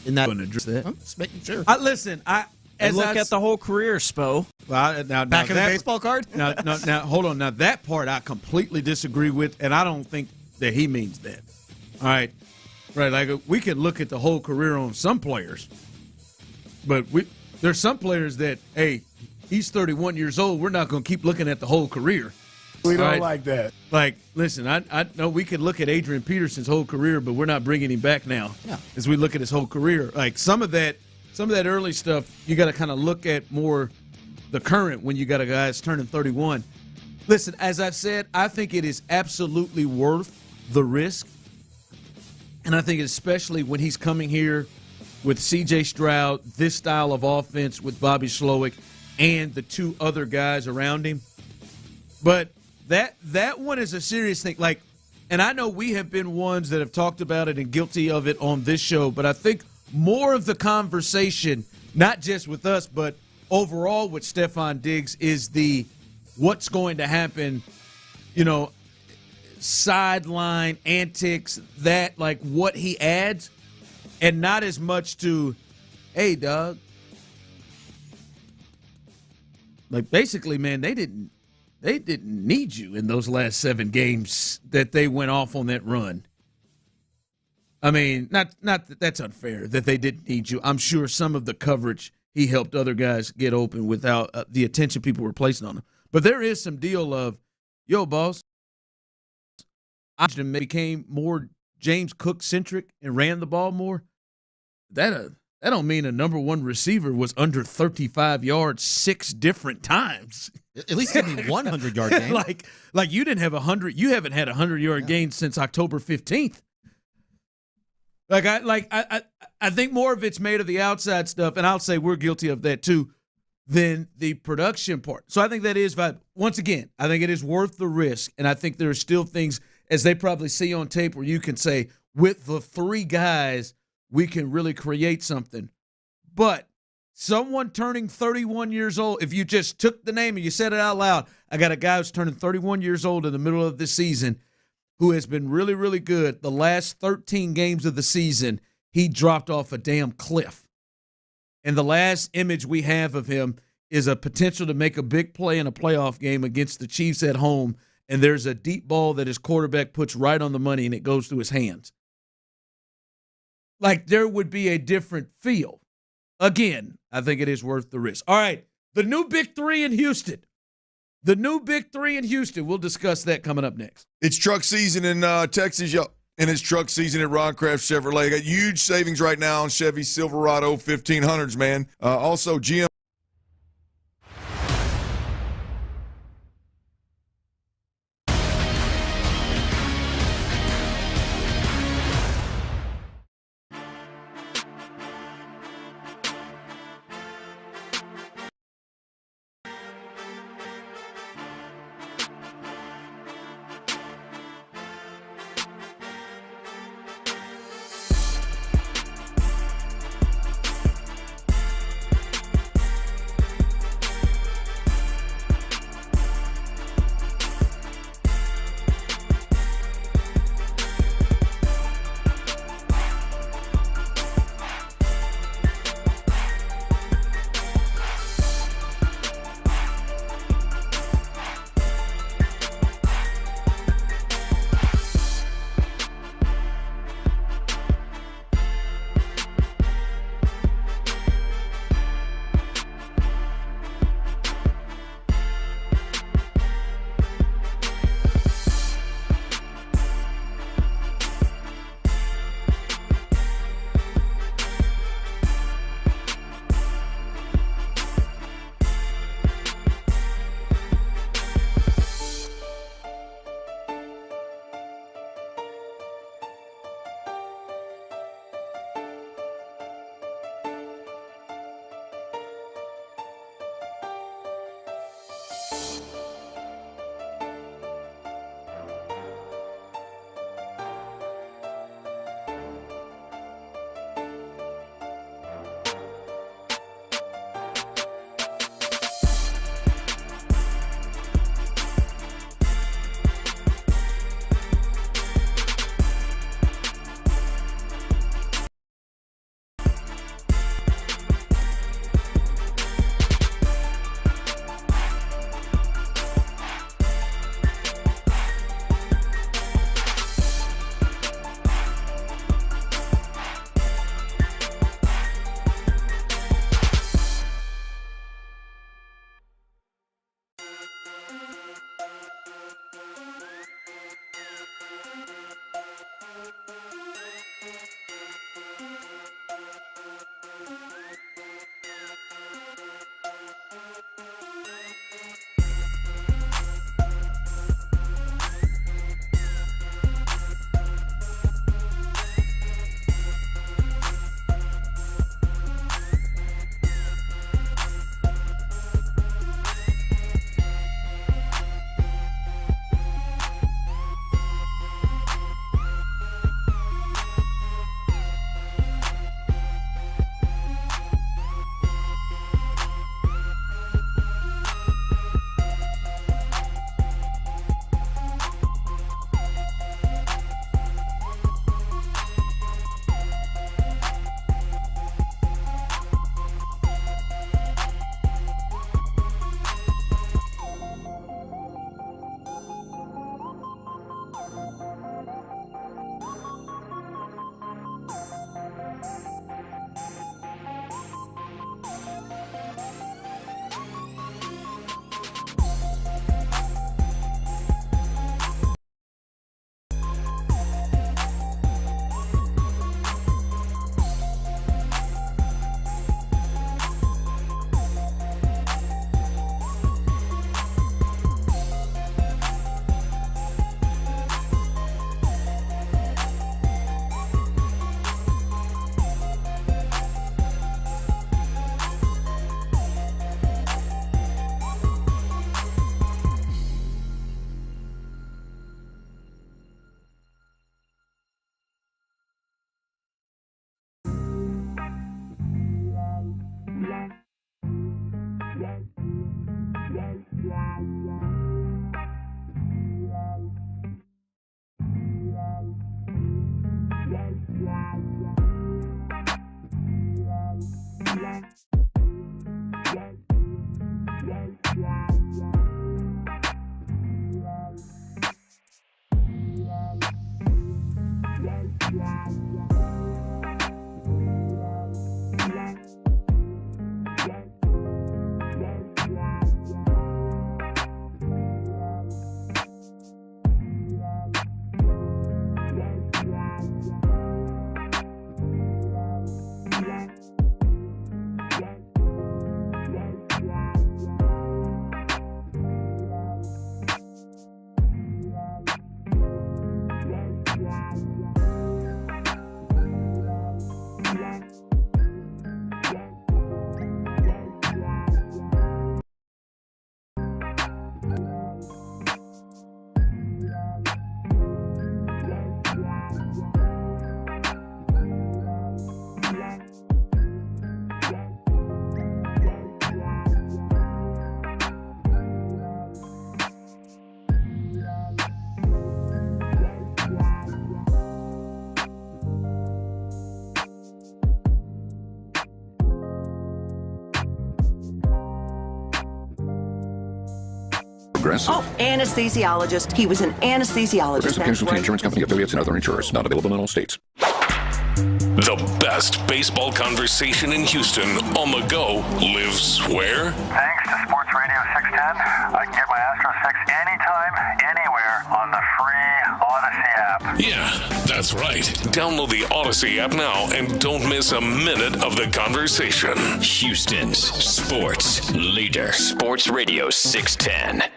in that. I'm just making sure. Listen, look at the whole career, Spo. Well, now back in the baseball card. Now, hold on. Now that part I completely disagree with, and I don't think that he means that. All right, right. Like we can look at the whole career on some players, but there's some players that, hey, he's 31 years old. We're not going to keep looking at the whole career. We don't like that. Like, listen, I know we could look at Adrian Peterson's whole career, but we're not bringing him back now. Yeah. As we look at his whole career, like some of that early stuff, you got to kind of look at more the current when you got a guy that's turning 31. Listen, as I've said, I think it is absolutely worth the risk, and I think especially when he's coming here with C.J. Stroud, this style of offense with Bobby Slowick, and the two other guys around him. But that one is a serious thing. Like, and I know we have been ones that have talked about it and guilty of it on this show, but I think more of the conversation, not just with us, but overall with Stefon Diggs, is the what's going to happen, sideline antics, that like what he adds, and not as much to, hey, Doug. Like, basically, man, they didn't need you in those last 7 games that they went off on that run. I mean, not that that's unfair that they didn't need you. I'm sure some of the coverage he helped other guys get open without the attention people were placing on him. But there is some deal of, yo, boss, I became more James Cook-centric and ran the ball more. That don't mean a number one receiver was under 35 yards 6 different times. At least give me 100-yard game. like you didn't have 100. You haven't had a 100-yard gain since October 15th. I think more of it's made of the outside stuff, and I'll say we're guilty of that too, than the production part. So I think that is valuable. Once again, I think it is worth the risk, and I think there are still things, as they probably see on tape, where you can say, with the 3 guys, we can really create something. But someone turning 31 years old, if you just took the name and you said it out loud, I got a guy who's turning 31 years old in the middle of this season who has been really, really good. The last 13 games of the season, he dropped off a damn cliff. And the last image we have of him is a potential to make a big play in a playoff game against the Chiefs at home, and there's a deep ball that his quarterback puts right on the money, and it goes through his hands. Like, there would be a different feel. Again, I think it is worth the risk. All right, the new Big 3 in Houston. The new Big 3 in Houston. We'll discuss that coming up next. It's truck season in Texas, and it's truck season at Ron Kraft Chevrolet. Got huge savings right now on Chevy Silverado 1500s, man. Also, GM. Oh, anesthesiologist. He was an anesthesiologist. Progressive Casualty Insurance Company, affiliates, and other insurers. Not available in all states. The best baseball conversation in Houston on the go lives where? Thanks to SportsRadio 610, I can get my Astros fix anytime, anywhere on the free Odyssey app. Yeah, that's right. Download the Odyssey app now and don't miss a minute of the conversation. Houston's sports leader. Sports Radio 610.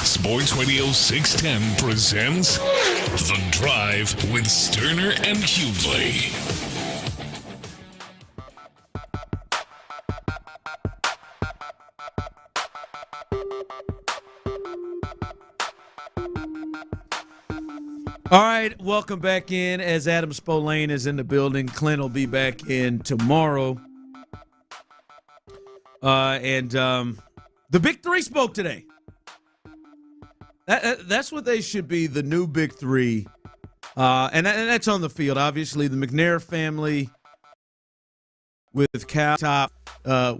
Sports Radio 610 presents The Drive with Stoerner and Hughley. All right, welcome back in as Adam Spolane is in the building. Clint will be back in tomorrow. The Big Three spoke today. That's what they should be, the new Big Three. And that's on the field. Obviously, the McNair family with Cal Top,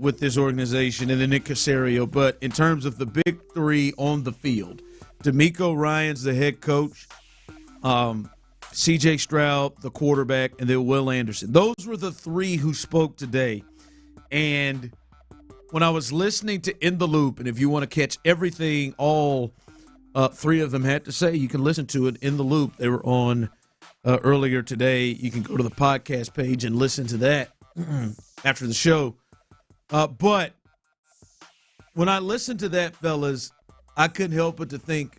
with this organization, and then Nick Caserio. But in terms of the Big Three on the field, D'Amico Ryan's the head coach. C.J. Stroud, the quarterback, and then Will Anderson. Those were the three who spoke today. And when I was listening to In the Loop, and if you want to catch everything all three of them had to say, you can listen to it in the loop. They were on earlier today. You can go to the podcast page and listen to that after the show. But when I listened to that, fellas, I couldn't help but to think,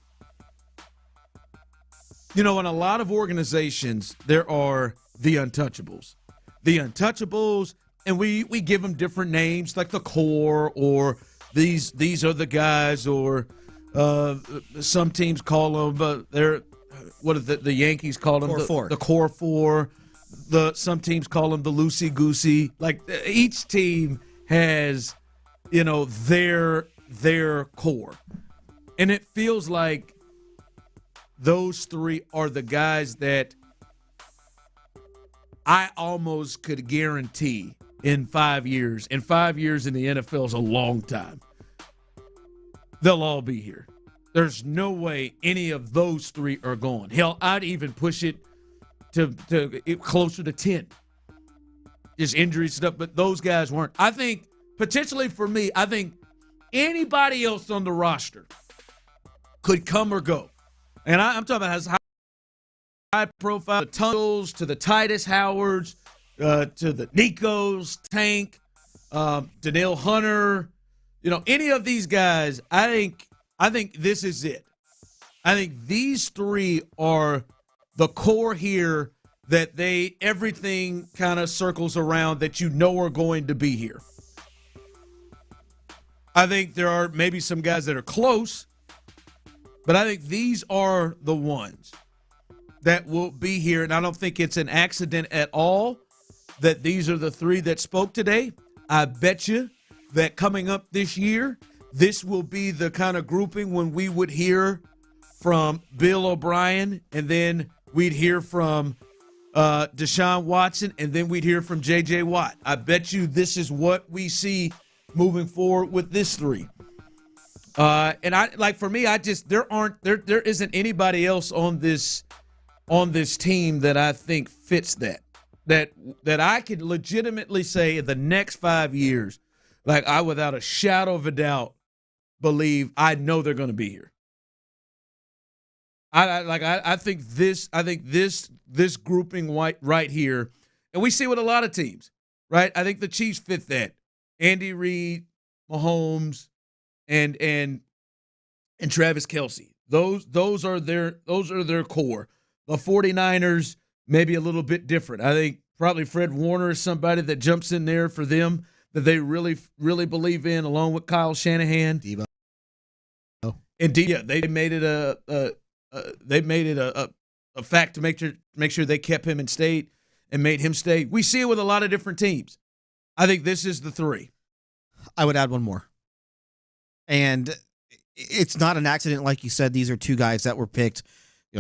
you know, in a lot of organizations, there are the untouchables. The untouchables, and we give them different names, like the core, or these are the guys, or some teams call them what are the Yankees call them? The core four. Some teams call them the loosey goosey. Like each team has, you know, their core, and it feels like those three are the guys that I almost could guarantee in 5 years. And 5 years in the NFL is a long time. They'll all be here. There's no way any of those three are gone. Hell, I'd even push it to closer to 10. Just injury stuff, but those guys weren't. I think, potentially for me, I think anybody else on the roster could come or go. And I'm talking about as high profile, the Tunnels, to the Titus Howards, to the Nikos, Tank, Danielle Hunter, you know, any of these guys, I think this is it. I think these three are the core here that everything kind of circles around that you know are going to be here. I think there are maybe some guys that are close, but I think these are the ones that will be here, and I don't think it's an accident at all that these are the three that spoke today. I bet you that coming up this year, this will be the kind of grouping when we would hear from Bill O'Brien, and then we'd hear from Deshaun Watson, and then we'd hear from J.J. Watt. I bet you this is what we see moving forward with this three. And for me, there isn't anybody else on this on this team that I think fits that I could legitimately say in the next 5 years, like I without a shadow of a doubt I know they're going to be here. I think this grouping right here, and we see with a lot of teams, right? I think the Chiefs fit that. Andy Reid, Mahomes, and Travis Kelce. Those are their core. The 49ers maybe a little bit different. I think probably Fred Warner is somebody that jumps in there for them that they really, really believe in, along with Kyle Shanahan. Debo. And they made it a fact to make sure they kept him in state and made him stay. We see it with a lot of different teams. I think this is the three. I would add one more. And it's not an accident, like you said. These are two guys that were picked.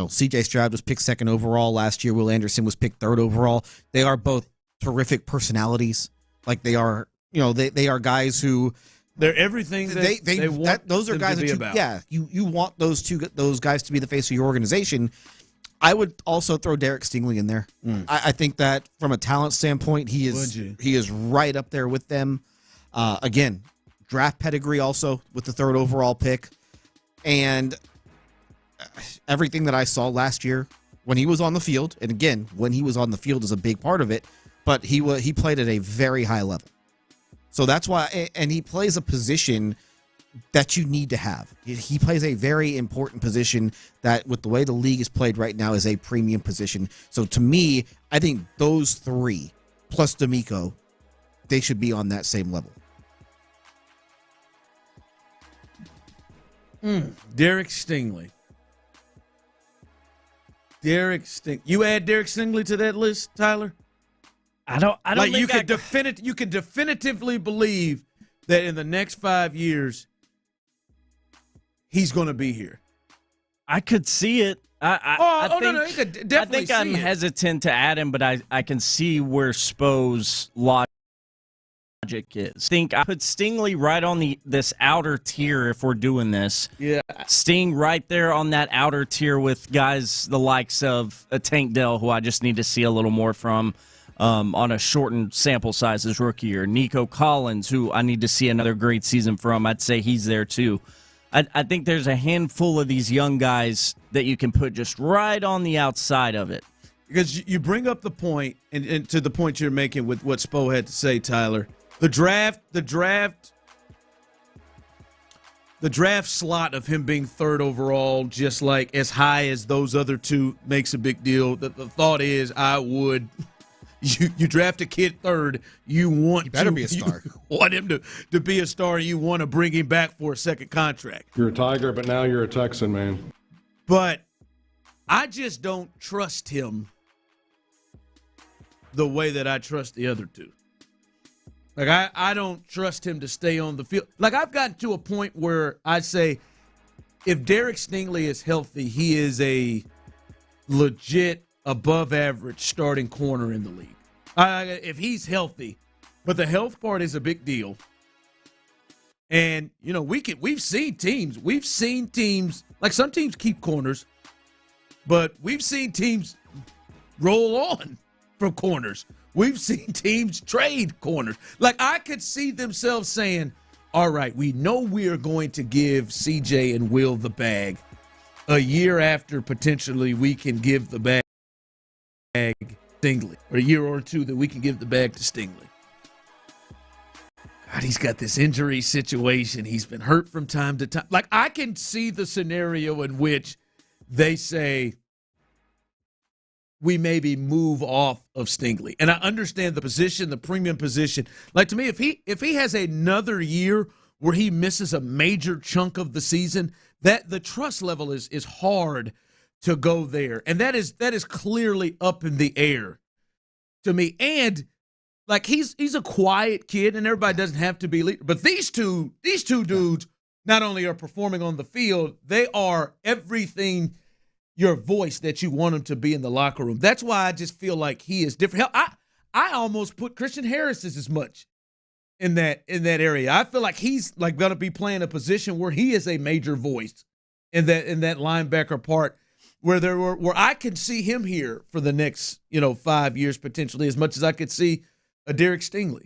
C.J. Stroud was picked 2nd overall last year. Will Anderson was picked 3rd overall. They are both terrific personalities. Like they are, they are guys who they're everything that they want. Those are guys that about. Yeah, you want those guys to be the face of your organization. I would also throw Derek Stingley in there. I think that from a talent standpoint, he is right up there with them. Again, draft pedigree also with the 3rd overall pick, and everything that I saw last year when he was on the field, and again, when he was on the field is a big part of it, but he played at a very high level. So that's why, and he plays a position that you need to have. He plays a very important position that, with the way the league is played right now, is a premium position. So to me, I think those three, plus D'Amico, they should be on that same level. Derek Stingley. You add Derek Stingley to that list, Tyler? I don't like think you can definitively believe that in the next 5 years he's going to be here. I could see it. No, you could definitely see I'm it. hesitant to add him, but I can see where Spo's logic is. I put Stingley right on this outer tier if we're doing this. Yeah. Sting right there on that outer tier with guys the likes of Tank Dell, who I just need to see a little more from on a shortened sample size as rookie year. Nico Collins, who I need to see another great season from. I'd say he's there too. I think there's a handful of these young guys that you can put just right on the outside of it. Because you bring up the point, and to the point you're making with what Spo had to say, Tyler, the draft slot of him being 3rd overall, just like as high as those other two, makes a big deal. The thought is, you draft a kid 3rd, you better be a star. You want him to be a star, and you want to bring him back for a second contract. You're a Tiger, but now you're a Texan, man. But I just don't trust him the way that I trust the other two. Like, I don't trust him to stay on the field. Like, I've gotten to a point where I say, if Derek Stingley is healthy, he is a legit above-average starting corner in the league. If he's healthy. But the health part is a big deal. And, we've seen teams, like some teams keep corners, but we've seen teams roll on from corners. We've seen teams trade corners. Like, I could see themselves saying, all right, we know we are going to give CJ and Will the bag. A year after, potentially, we can give the bag Stingley. Or a year or two that we can give the bag to Stingley. God, he's got this injury situation. He's been hurt from time to time. Like, I can see the scenario in which they say, we maybe move off of Stingley. And I understand the position, the premium position. Like, to me, if he has another year where he misses a major chunk of the season, that the trust level is hard to go there. And that is clearly up in the air to me. And like, he's a quiet kid, and everybody doesn't have to be leader. But these two dudes not only are performing on the field, they are everything, your voice that you want him to be in the locker room. That's why I just feel like he is different. Hell, I almost put Christian Harris as much in that area. I feel like he's like going to be playing a position where he is a major voice in that linebacker part. where I can see him here for the next 5 years potentially, as much as I could see a Derek Stingley.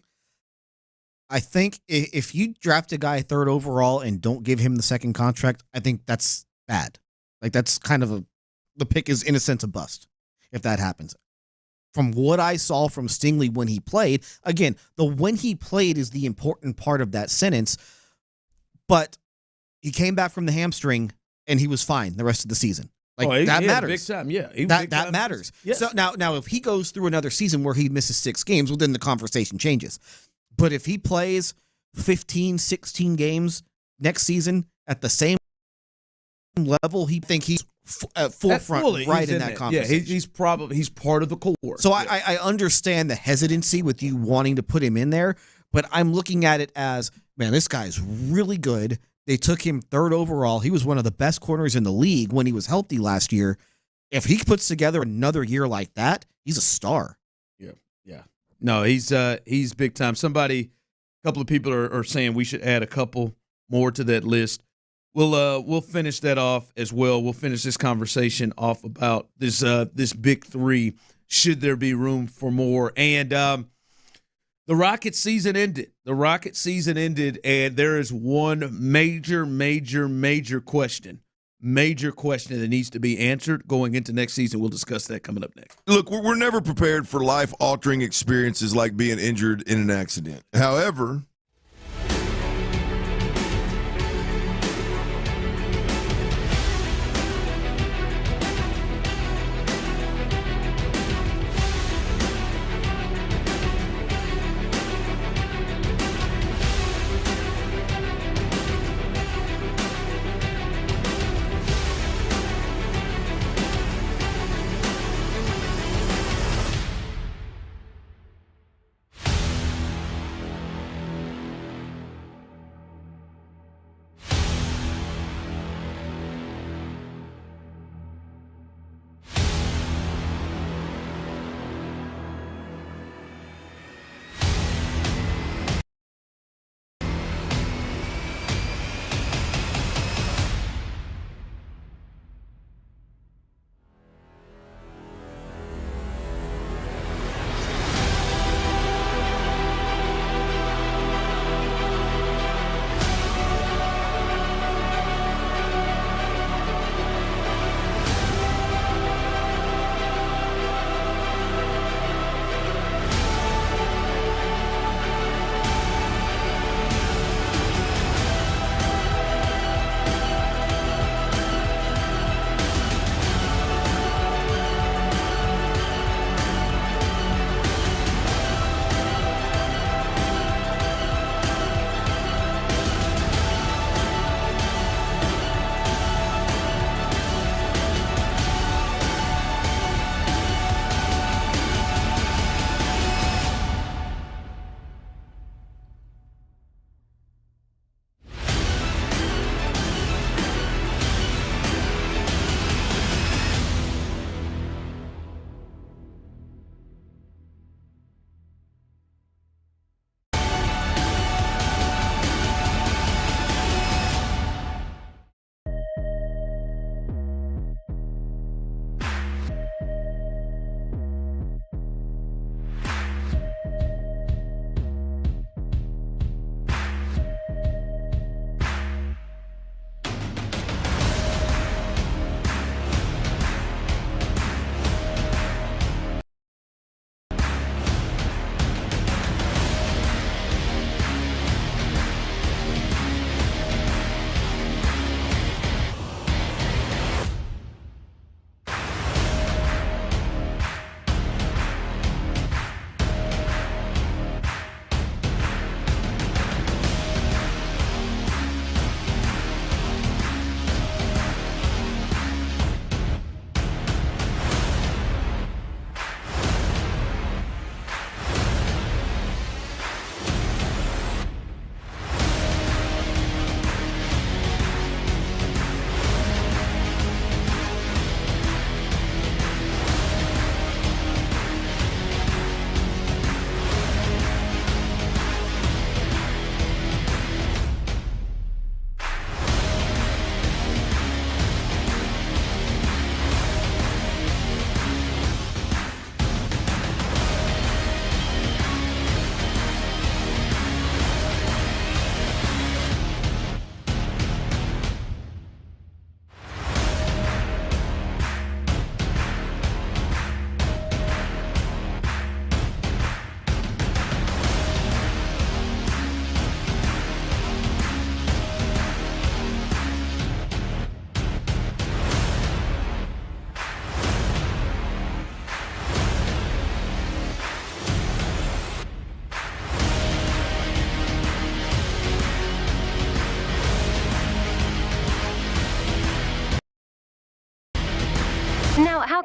I think if you draft a guy 3rd overall and don't give him the second contract, I think that's bad. Like that's kind of the pick is in a sense a bust if that happens. From what I saw from Stingley when he played, again, the when he played is the important part of that sentence, but he came back from the hamstring and he was fine the rest of the season. That matters. Big time, yeah. That matters. Yes. So now if he goes through another season where he misses 6 games, well, then the conversation changes. But if he plays 15, 16 games next season at the same level, he think he's at forefront right in that conversation. Yeah, he's part of the core. So I understand the hesitancy with you wanting to put him in there, but I'm looking at it as, man, this guy's really good. They took him 3rd overall. He was one of the best corners in the league when he was healthy last year. If he puts together another year like that, he's a star. Yeah. No, he's big time. A couple of people are saying we should add a couple more to that list. We'll finish that off as well. We'll finish this conversation off about this big 3. Should there be room for more? And the Rockets season ended. And there is one major question. Major question that needs to be answered going into next season. We'll discuss that coming up next. Look, we're never prepared for life-altering experiences like being injured in an accident. However,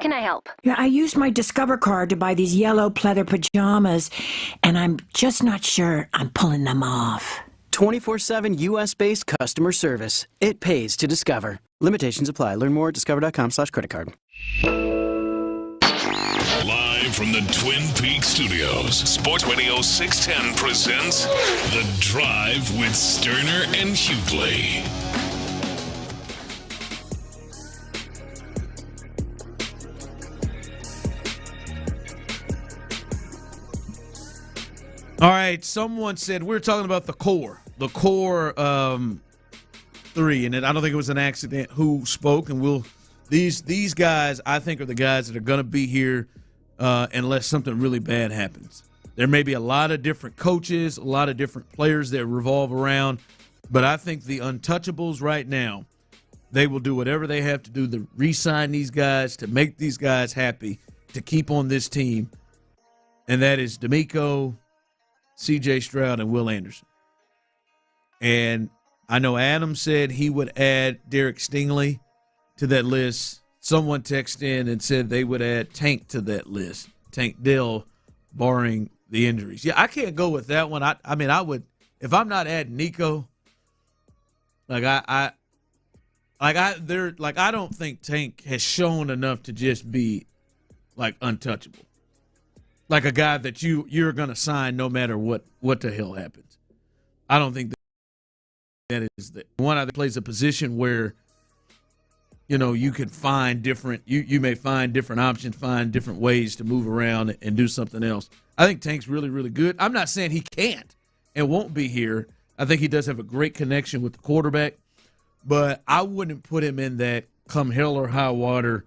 can I help? Yeah, I used my Discover card to buy these yellow pleather pajamas, and I'm just not sure I'm pulling them off. 24/7 U.S.-based customer service. It pays to Discover. Limitations apply. Learn more at discover.com/creditcard. Live from the Twin Peaks studios, Sports Radio 610 presents The Drive with Stoerner and Hughley. All right, someone said, we were talking about the core three, and I don't think it was an accident who spoke, and these guys, I think, are the guys that are going to be here unless something really bad happens. There may be a lot of different coaches, a lot of different players that revolve around, but I think the untouchables right now, they will do whatever they have to do to re-sign these guys, to make these guys happy, to keep on this team, and that is D'Amico, C.J. Stroud, and Will Anderson. And I know Adam said he would add Derek Stingley to that list. Someone texted in and said they would add Tank to that list. Tank Dell, barring the injuries. Yeah, I can't go with that one. I mean, I would, if I'm not adding Nico, I don't think Tank has shown enough to just be like untouchable. Like a guy that you're going to sign no matter what the hell happens. I don't think that is the one that plays a position where, you know, you could find different, you may find different options, find different ways to move around and do something else. I think Tank's really, really good. I'm not saying he can't and won't be here. I think he does have a great connection with the quarterback, but I wouldn't put him in that come hell or high water.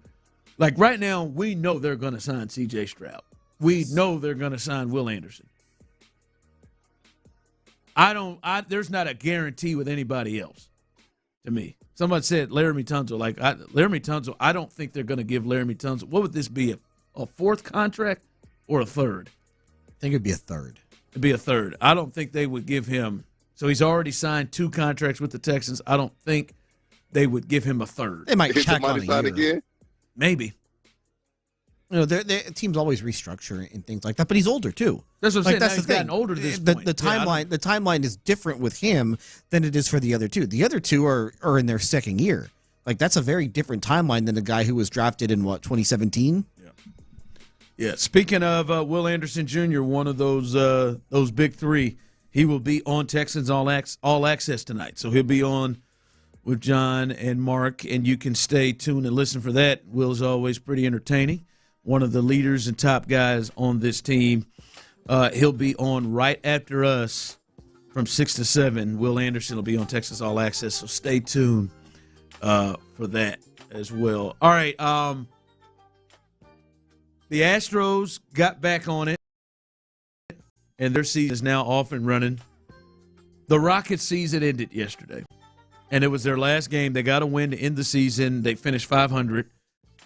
Like right now, we know they're going to sign C.J. Stroud. We know they're going to sign Will Anderson. There's not a guarantee with anybody else to me. Somebody said Laramie Tunsil. Laramie Tunsil, I don't think they're going to give Laramie Tunsil. What would this be, a fourth contract or a third? I think it'd be a third. It'd be a third. I don't think they would give him. So he's already signed 2 contracts with the Texans. I don't think they would give him a third. They might check on a year. Again? Maybe. You know, their teams always restructure and things like that, but he's older too. That's what I'm saying. Now he's gotten older to this point. The timeline is different with him than it is for the other two. The other two are in their second year. Like that's a very different timeline than the guy who was drafted in 2017. Yeah. Speaking of Will Anderson Jr., one of those big three, he will be on Texans All Access tonight. So he'll be on with John and Mark, and you can stay tuned and listen for that. Will's always pretty entertaining. One of the leaders and top guys on this team. He'll be on right after us from 6 to 7. Will Anderson will be on Texas All Access, so stay tuned for that as well. All right. The Astros got back on it, and their season is now off and running. The Rockets' season ended yesterday, and it was their last game. They got a win to end the season. They finished 500.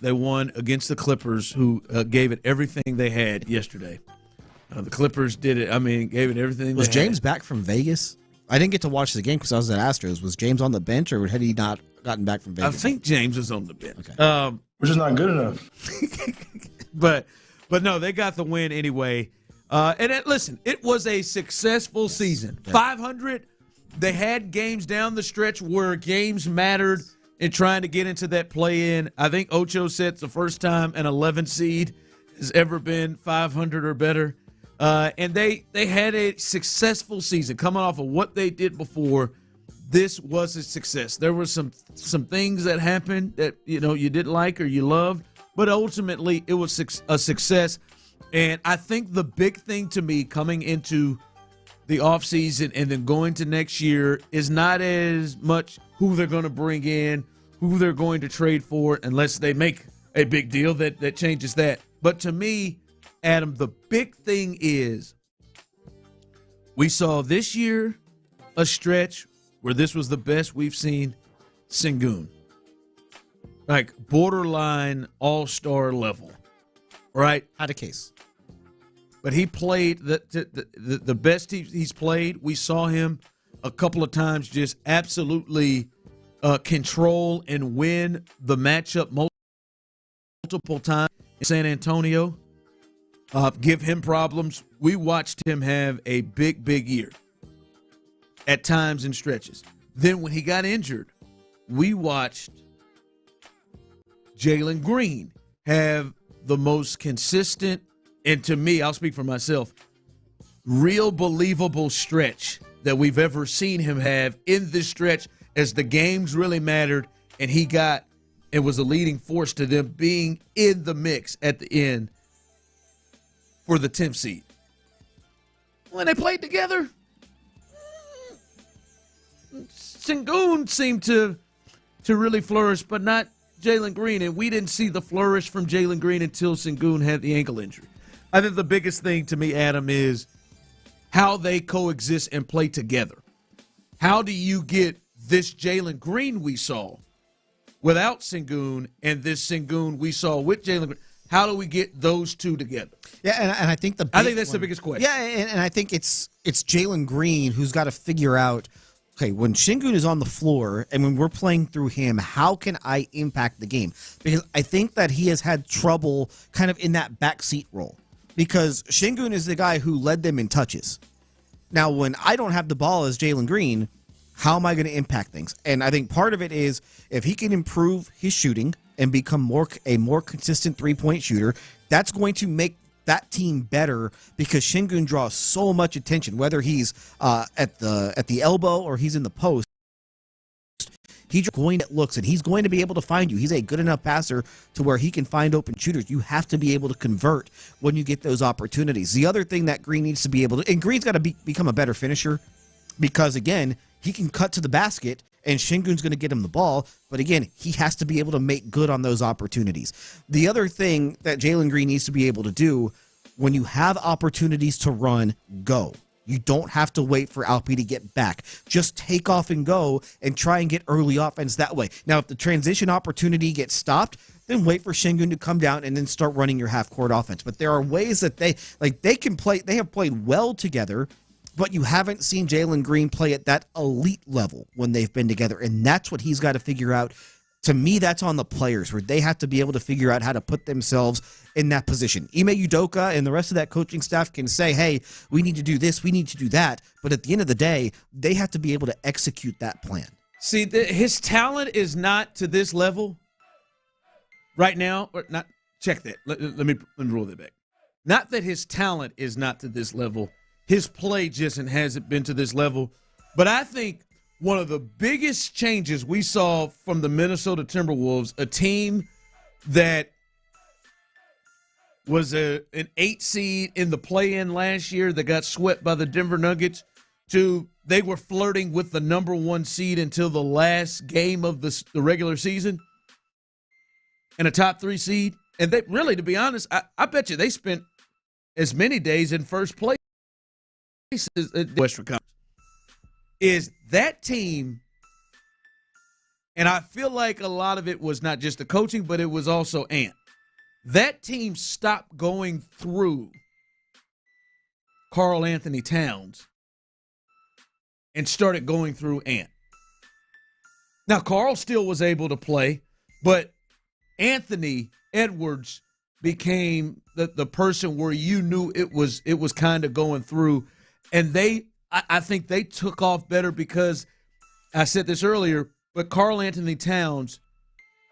They won against the Clippers, who gave it everything they had yesterday. The Clippers did it. I mean, gave it everything. Was James back from Vegas? I didn't get to watch the game because I was at Astros. Was James on the bench, or had he not gotten back from Vegas? I think James was on the bench. Okay. Which is not good enough. but no, they got the win anyway. Listen, it was a successful season. Yeah. 500. They had games down the stretch where games mattered. In trying to get into that play-in. I think Ocho said it's the first time an 11 seed has ever been 500 or better. And they had a successful season coming off of what they did before. This was a success. There were some things that happened that you didn't like or you loved, but ultimately it was a success. And I think the big thing to me coming into the offseason and then going to next year is not as much who they're going to bring in, who they're going to trade for, unless they make a big deal that changes that. But to me, Adam, the big thing is we saw this year a stretch where this was the best we've seen Sengun. Like borderline all-star level, right? Had a case. But he played the best he's played. We saw him a couple of times just absolutely control and win the matchup multiple multiple times in San Antonio, give him problems. We watched him have a big, big year at times and stretches. Then when he got injured, we watched Jalen Green have the most consistent, and to me, I'll speak for myself, real believable stretch that we've ever seen him have in this stretch as the games really mattered, and he got and was a leading force to them being in the mix at the end for the 10th seed. When they played together, Sengun seemed to really flourish, but not Jalen Green, and we didn't see the flourish from Jalen Green until Sengun had the ankle injury. I think the biggest thing to me, Adam, is how they coexist and play together. How do you get this Jalen Green we saw without Sengun and this Sengun we saw with Jalen Green? How do we get those two together? Yeah, and I think that's the biggest question. Yeah, and I think it's Jalen Green who's got to figure out, okay, when Sengun is on the floor and when we're playing through him, how can I impact the game? Because I think that he has had trouble kind of in that backseat role. Because Sengun is the guy who led them in touches. Now, when I don't have the ball as Jalen Green, how am I going to impact things? And I think part of it is if he can improve his shooting and become a more consistent three-point shooter, that's going to make that team better because Sengun draws so much attention, whether he's at the elbow or he's in the post. He's going to get looks, and he's going to be able to find you. He's a good enough passer to where he can find open shooters. You have to be able to convert when you get those opportunities. The other thing that Green needs to be able to, and Green's got to become a better finisher because, again, he can cut to the basket, and Sengun's going to get him the ball. But, again, he has to be able to make good on those opportunities. The other thing that Jalen Green needs to be able to do, when you have opportunities to run, go. You don't have to wait for Alpi to get back. Just take off and go and try and get early offense that way. Now, if the transition opportunity gets stopped, then wait for Sengun to come down and then start running your half-court offense. But there are ways that they can play. They have played well together, but you haven't seen Jalen Green play at that elite level when they've been together, and that's what he's got to figure out. To me, that's on the players, where they have to be able to figure out how to put themselves in that position. Ime Udoka and the rest of that coaching staff can say, hey, we need to do this, we need to do that. But at the end of the day, they have to be able to execute that plan. See, his talent is not to this level right now. Or not. Check that. Let me roll that back. Not that his talent is not to this level. His play just hasn't been to this level. But I think one of the biggest changes we saw from the Minnesota Timberwolves, a team that was an 8 seed in the play-in last year that got swept by the Denver Nuggets, to they were flirting with the number 1 seed until the last game of the regular season and a top 3 seed. And they really, to be honest, I bet you they spent as many days in first place as the Western Conference. Is that team, and I feel like a lot of it was not just the coaching, but it was also Ant. That team stopped going through Karl Anthony Towns and started going through Ant. Now, Karl still was able to play, but Anthony Edwards became the person where you knew it was kind of going through, and I think they took off better because I said this earlier, but Karl Anthony Towns,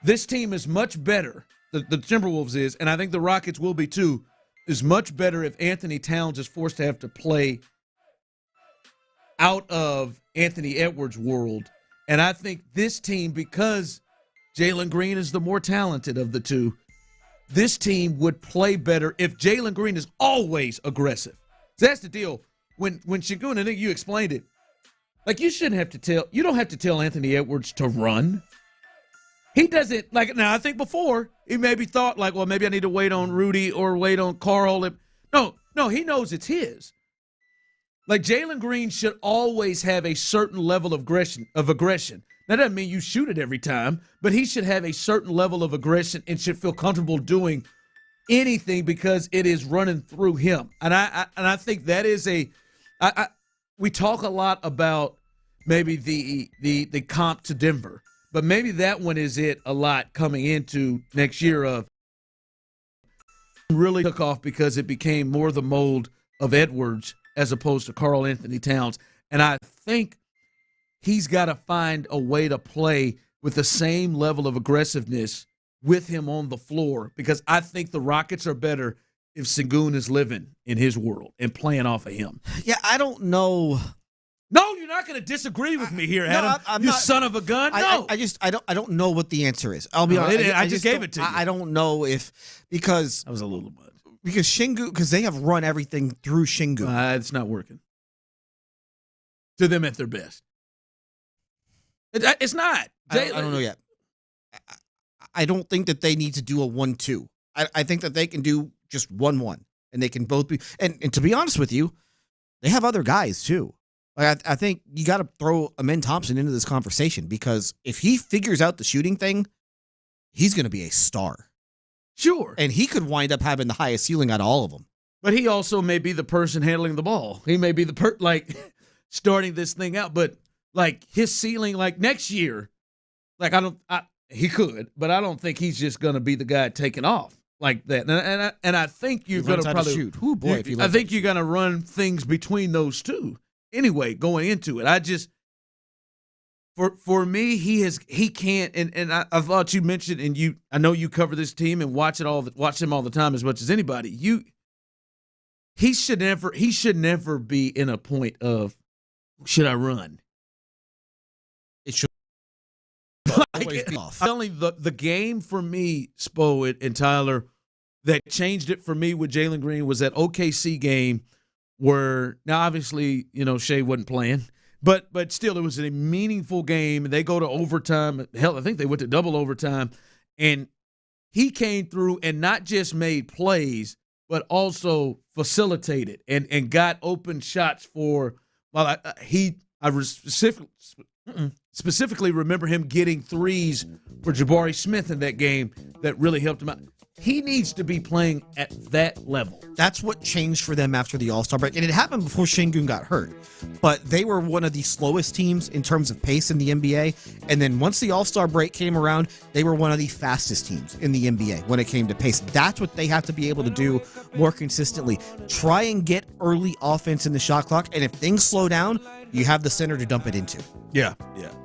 this team is much better. The Timberwolves is, and I think the Rockets will be too, is much better if Anthony Towns is forced to have to play out of Anthony Edwards' world. And I think this team, because Jalen Green is the more talented of the two, this team would play better if Jalen Green is always aggressive. So that's the deal. When Sengun, I think you explained it, like you don't have to tell Anthony Edwards to run. He doesn't, now I think before he maybe thought well, maybe I need to wait on Rudy or wait on Karl. No, he knows it's his. Like Jalen Green should always have a certain level of aggression. That doesn't mean you shoot it every time, but he should have a certain level of aggression and should feel comfortable doing anything because it is running through him. And I think that is we talk a lot about maybe the comp to Denver, but maybe that one is it a lot coming into next year of really took off because it became more the mold of Edwards as opposed to Karl Anthony Towns. And I think he's got to find a way to play with the same level of aggressiveness with him on the floor, because I think the Rockets are better if Sengun is living in his world and playing off of him. Yeah, I don't know. No, you're not going to disagree with me here, Adam. No, I'm you not, son of a gun. No, I don't know what the answer is. I'll be honest. I just gave it to you. I don't know because that was a little much. Because Shingu, because they have run everything through Shingu. It's not working to them at their best. It's not. I don't know yet. I don't think that they need to do a 1-2. I think that they can do just 1-1, and they can both be. And to be honest with you, they have other guys too. Like I think you got to throw Amen Thompson into this conversation, because if he figures out the shooting thing, he's going to be a star. Sure, and he could wind up having the highest ceiling out of all of them. But he also may be the person handling the ball. He may be the starting this thing out. But like his ceiling, like next year, like he could, but I don't think he's just going to be the guy taking off like that. And I think you're going to probably shoot. Oh boy, I think you're going to run things between those two anyway going into it. I just for me he can't. And I thought you mentioned, and I know you cover this team and watch them all the time as much as anybody. He should never be in a point of should I run. It should. Only the game for me, Spo and Tyler, that changed it for me with Jalen Green was that OKC game where now obviously Shea wasn't playing, but still it was a meaningful game. They go to overtime. Hell, I think they went to double overtime, and he came through and not just made plays but also facilitated and got open shots for. Well, I specifically remember him getting threes for Jabari Smith in that game that really helped him out. He needs to be playing at that level. That's what changed for them after the All-Star break. And it happened before Şengün got hurt. But they were one of the slowest teams in terms of pace in the NBA. And then once the All-Star break came around, they were one of the fastest teams in the NBA when it came to pace. That's what they have to be able to do more consistently. Try and get early offense in the shot clock. And if things slow down, you have the center to dump it into. Yeah.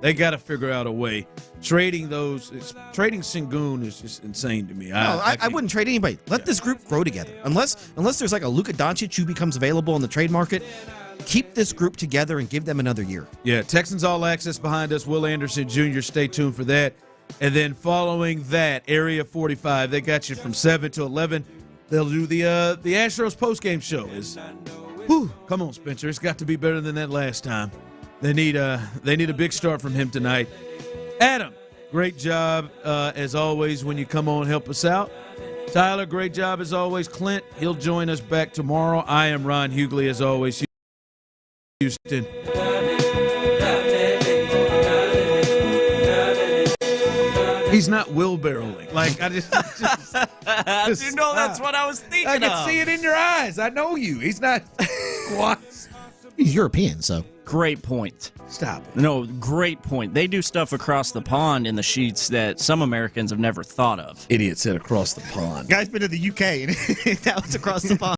They got to figure out a way. Trading Sengun is just insane to me. I wouldn't trade anybody. Let this group grow together. Unless there's like a Luka Doncic who becomes available on the trade market, keep this group together and give them another year. Yeah, Texans All Access behind us. Will Anderson Jr., stay tuned for that. And then following that, Area 45, they got you from 7 to 11. They'll do the Astros postgame show. Come on, Spencer. It's got to be better than that last time. They need a big start from him tonight. Adam, great job as always when you come on, help us out. Tyler, great job as always. Clint, he'll join us back tomorrow. I am Ron Hughley as always. Houston. He's not wheelbarrowing. Like I just that's what I was thinking. I can see it in your eyes. I know you. He's not squats. He's European, so. Great point. Stop it. No, great point. They do stuff across the pond in the sheets that some Americans have never thought of. Idiot said across the pond. Guy's been to the UK, and now it's across the pond.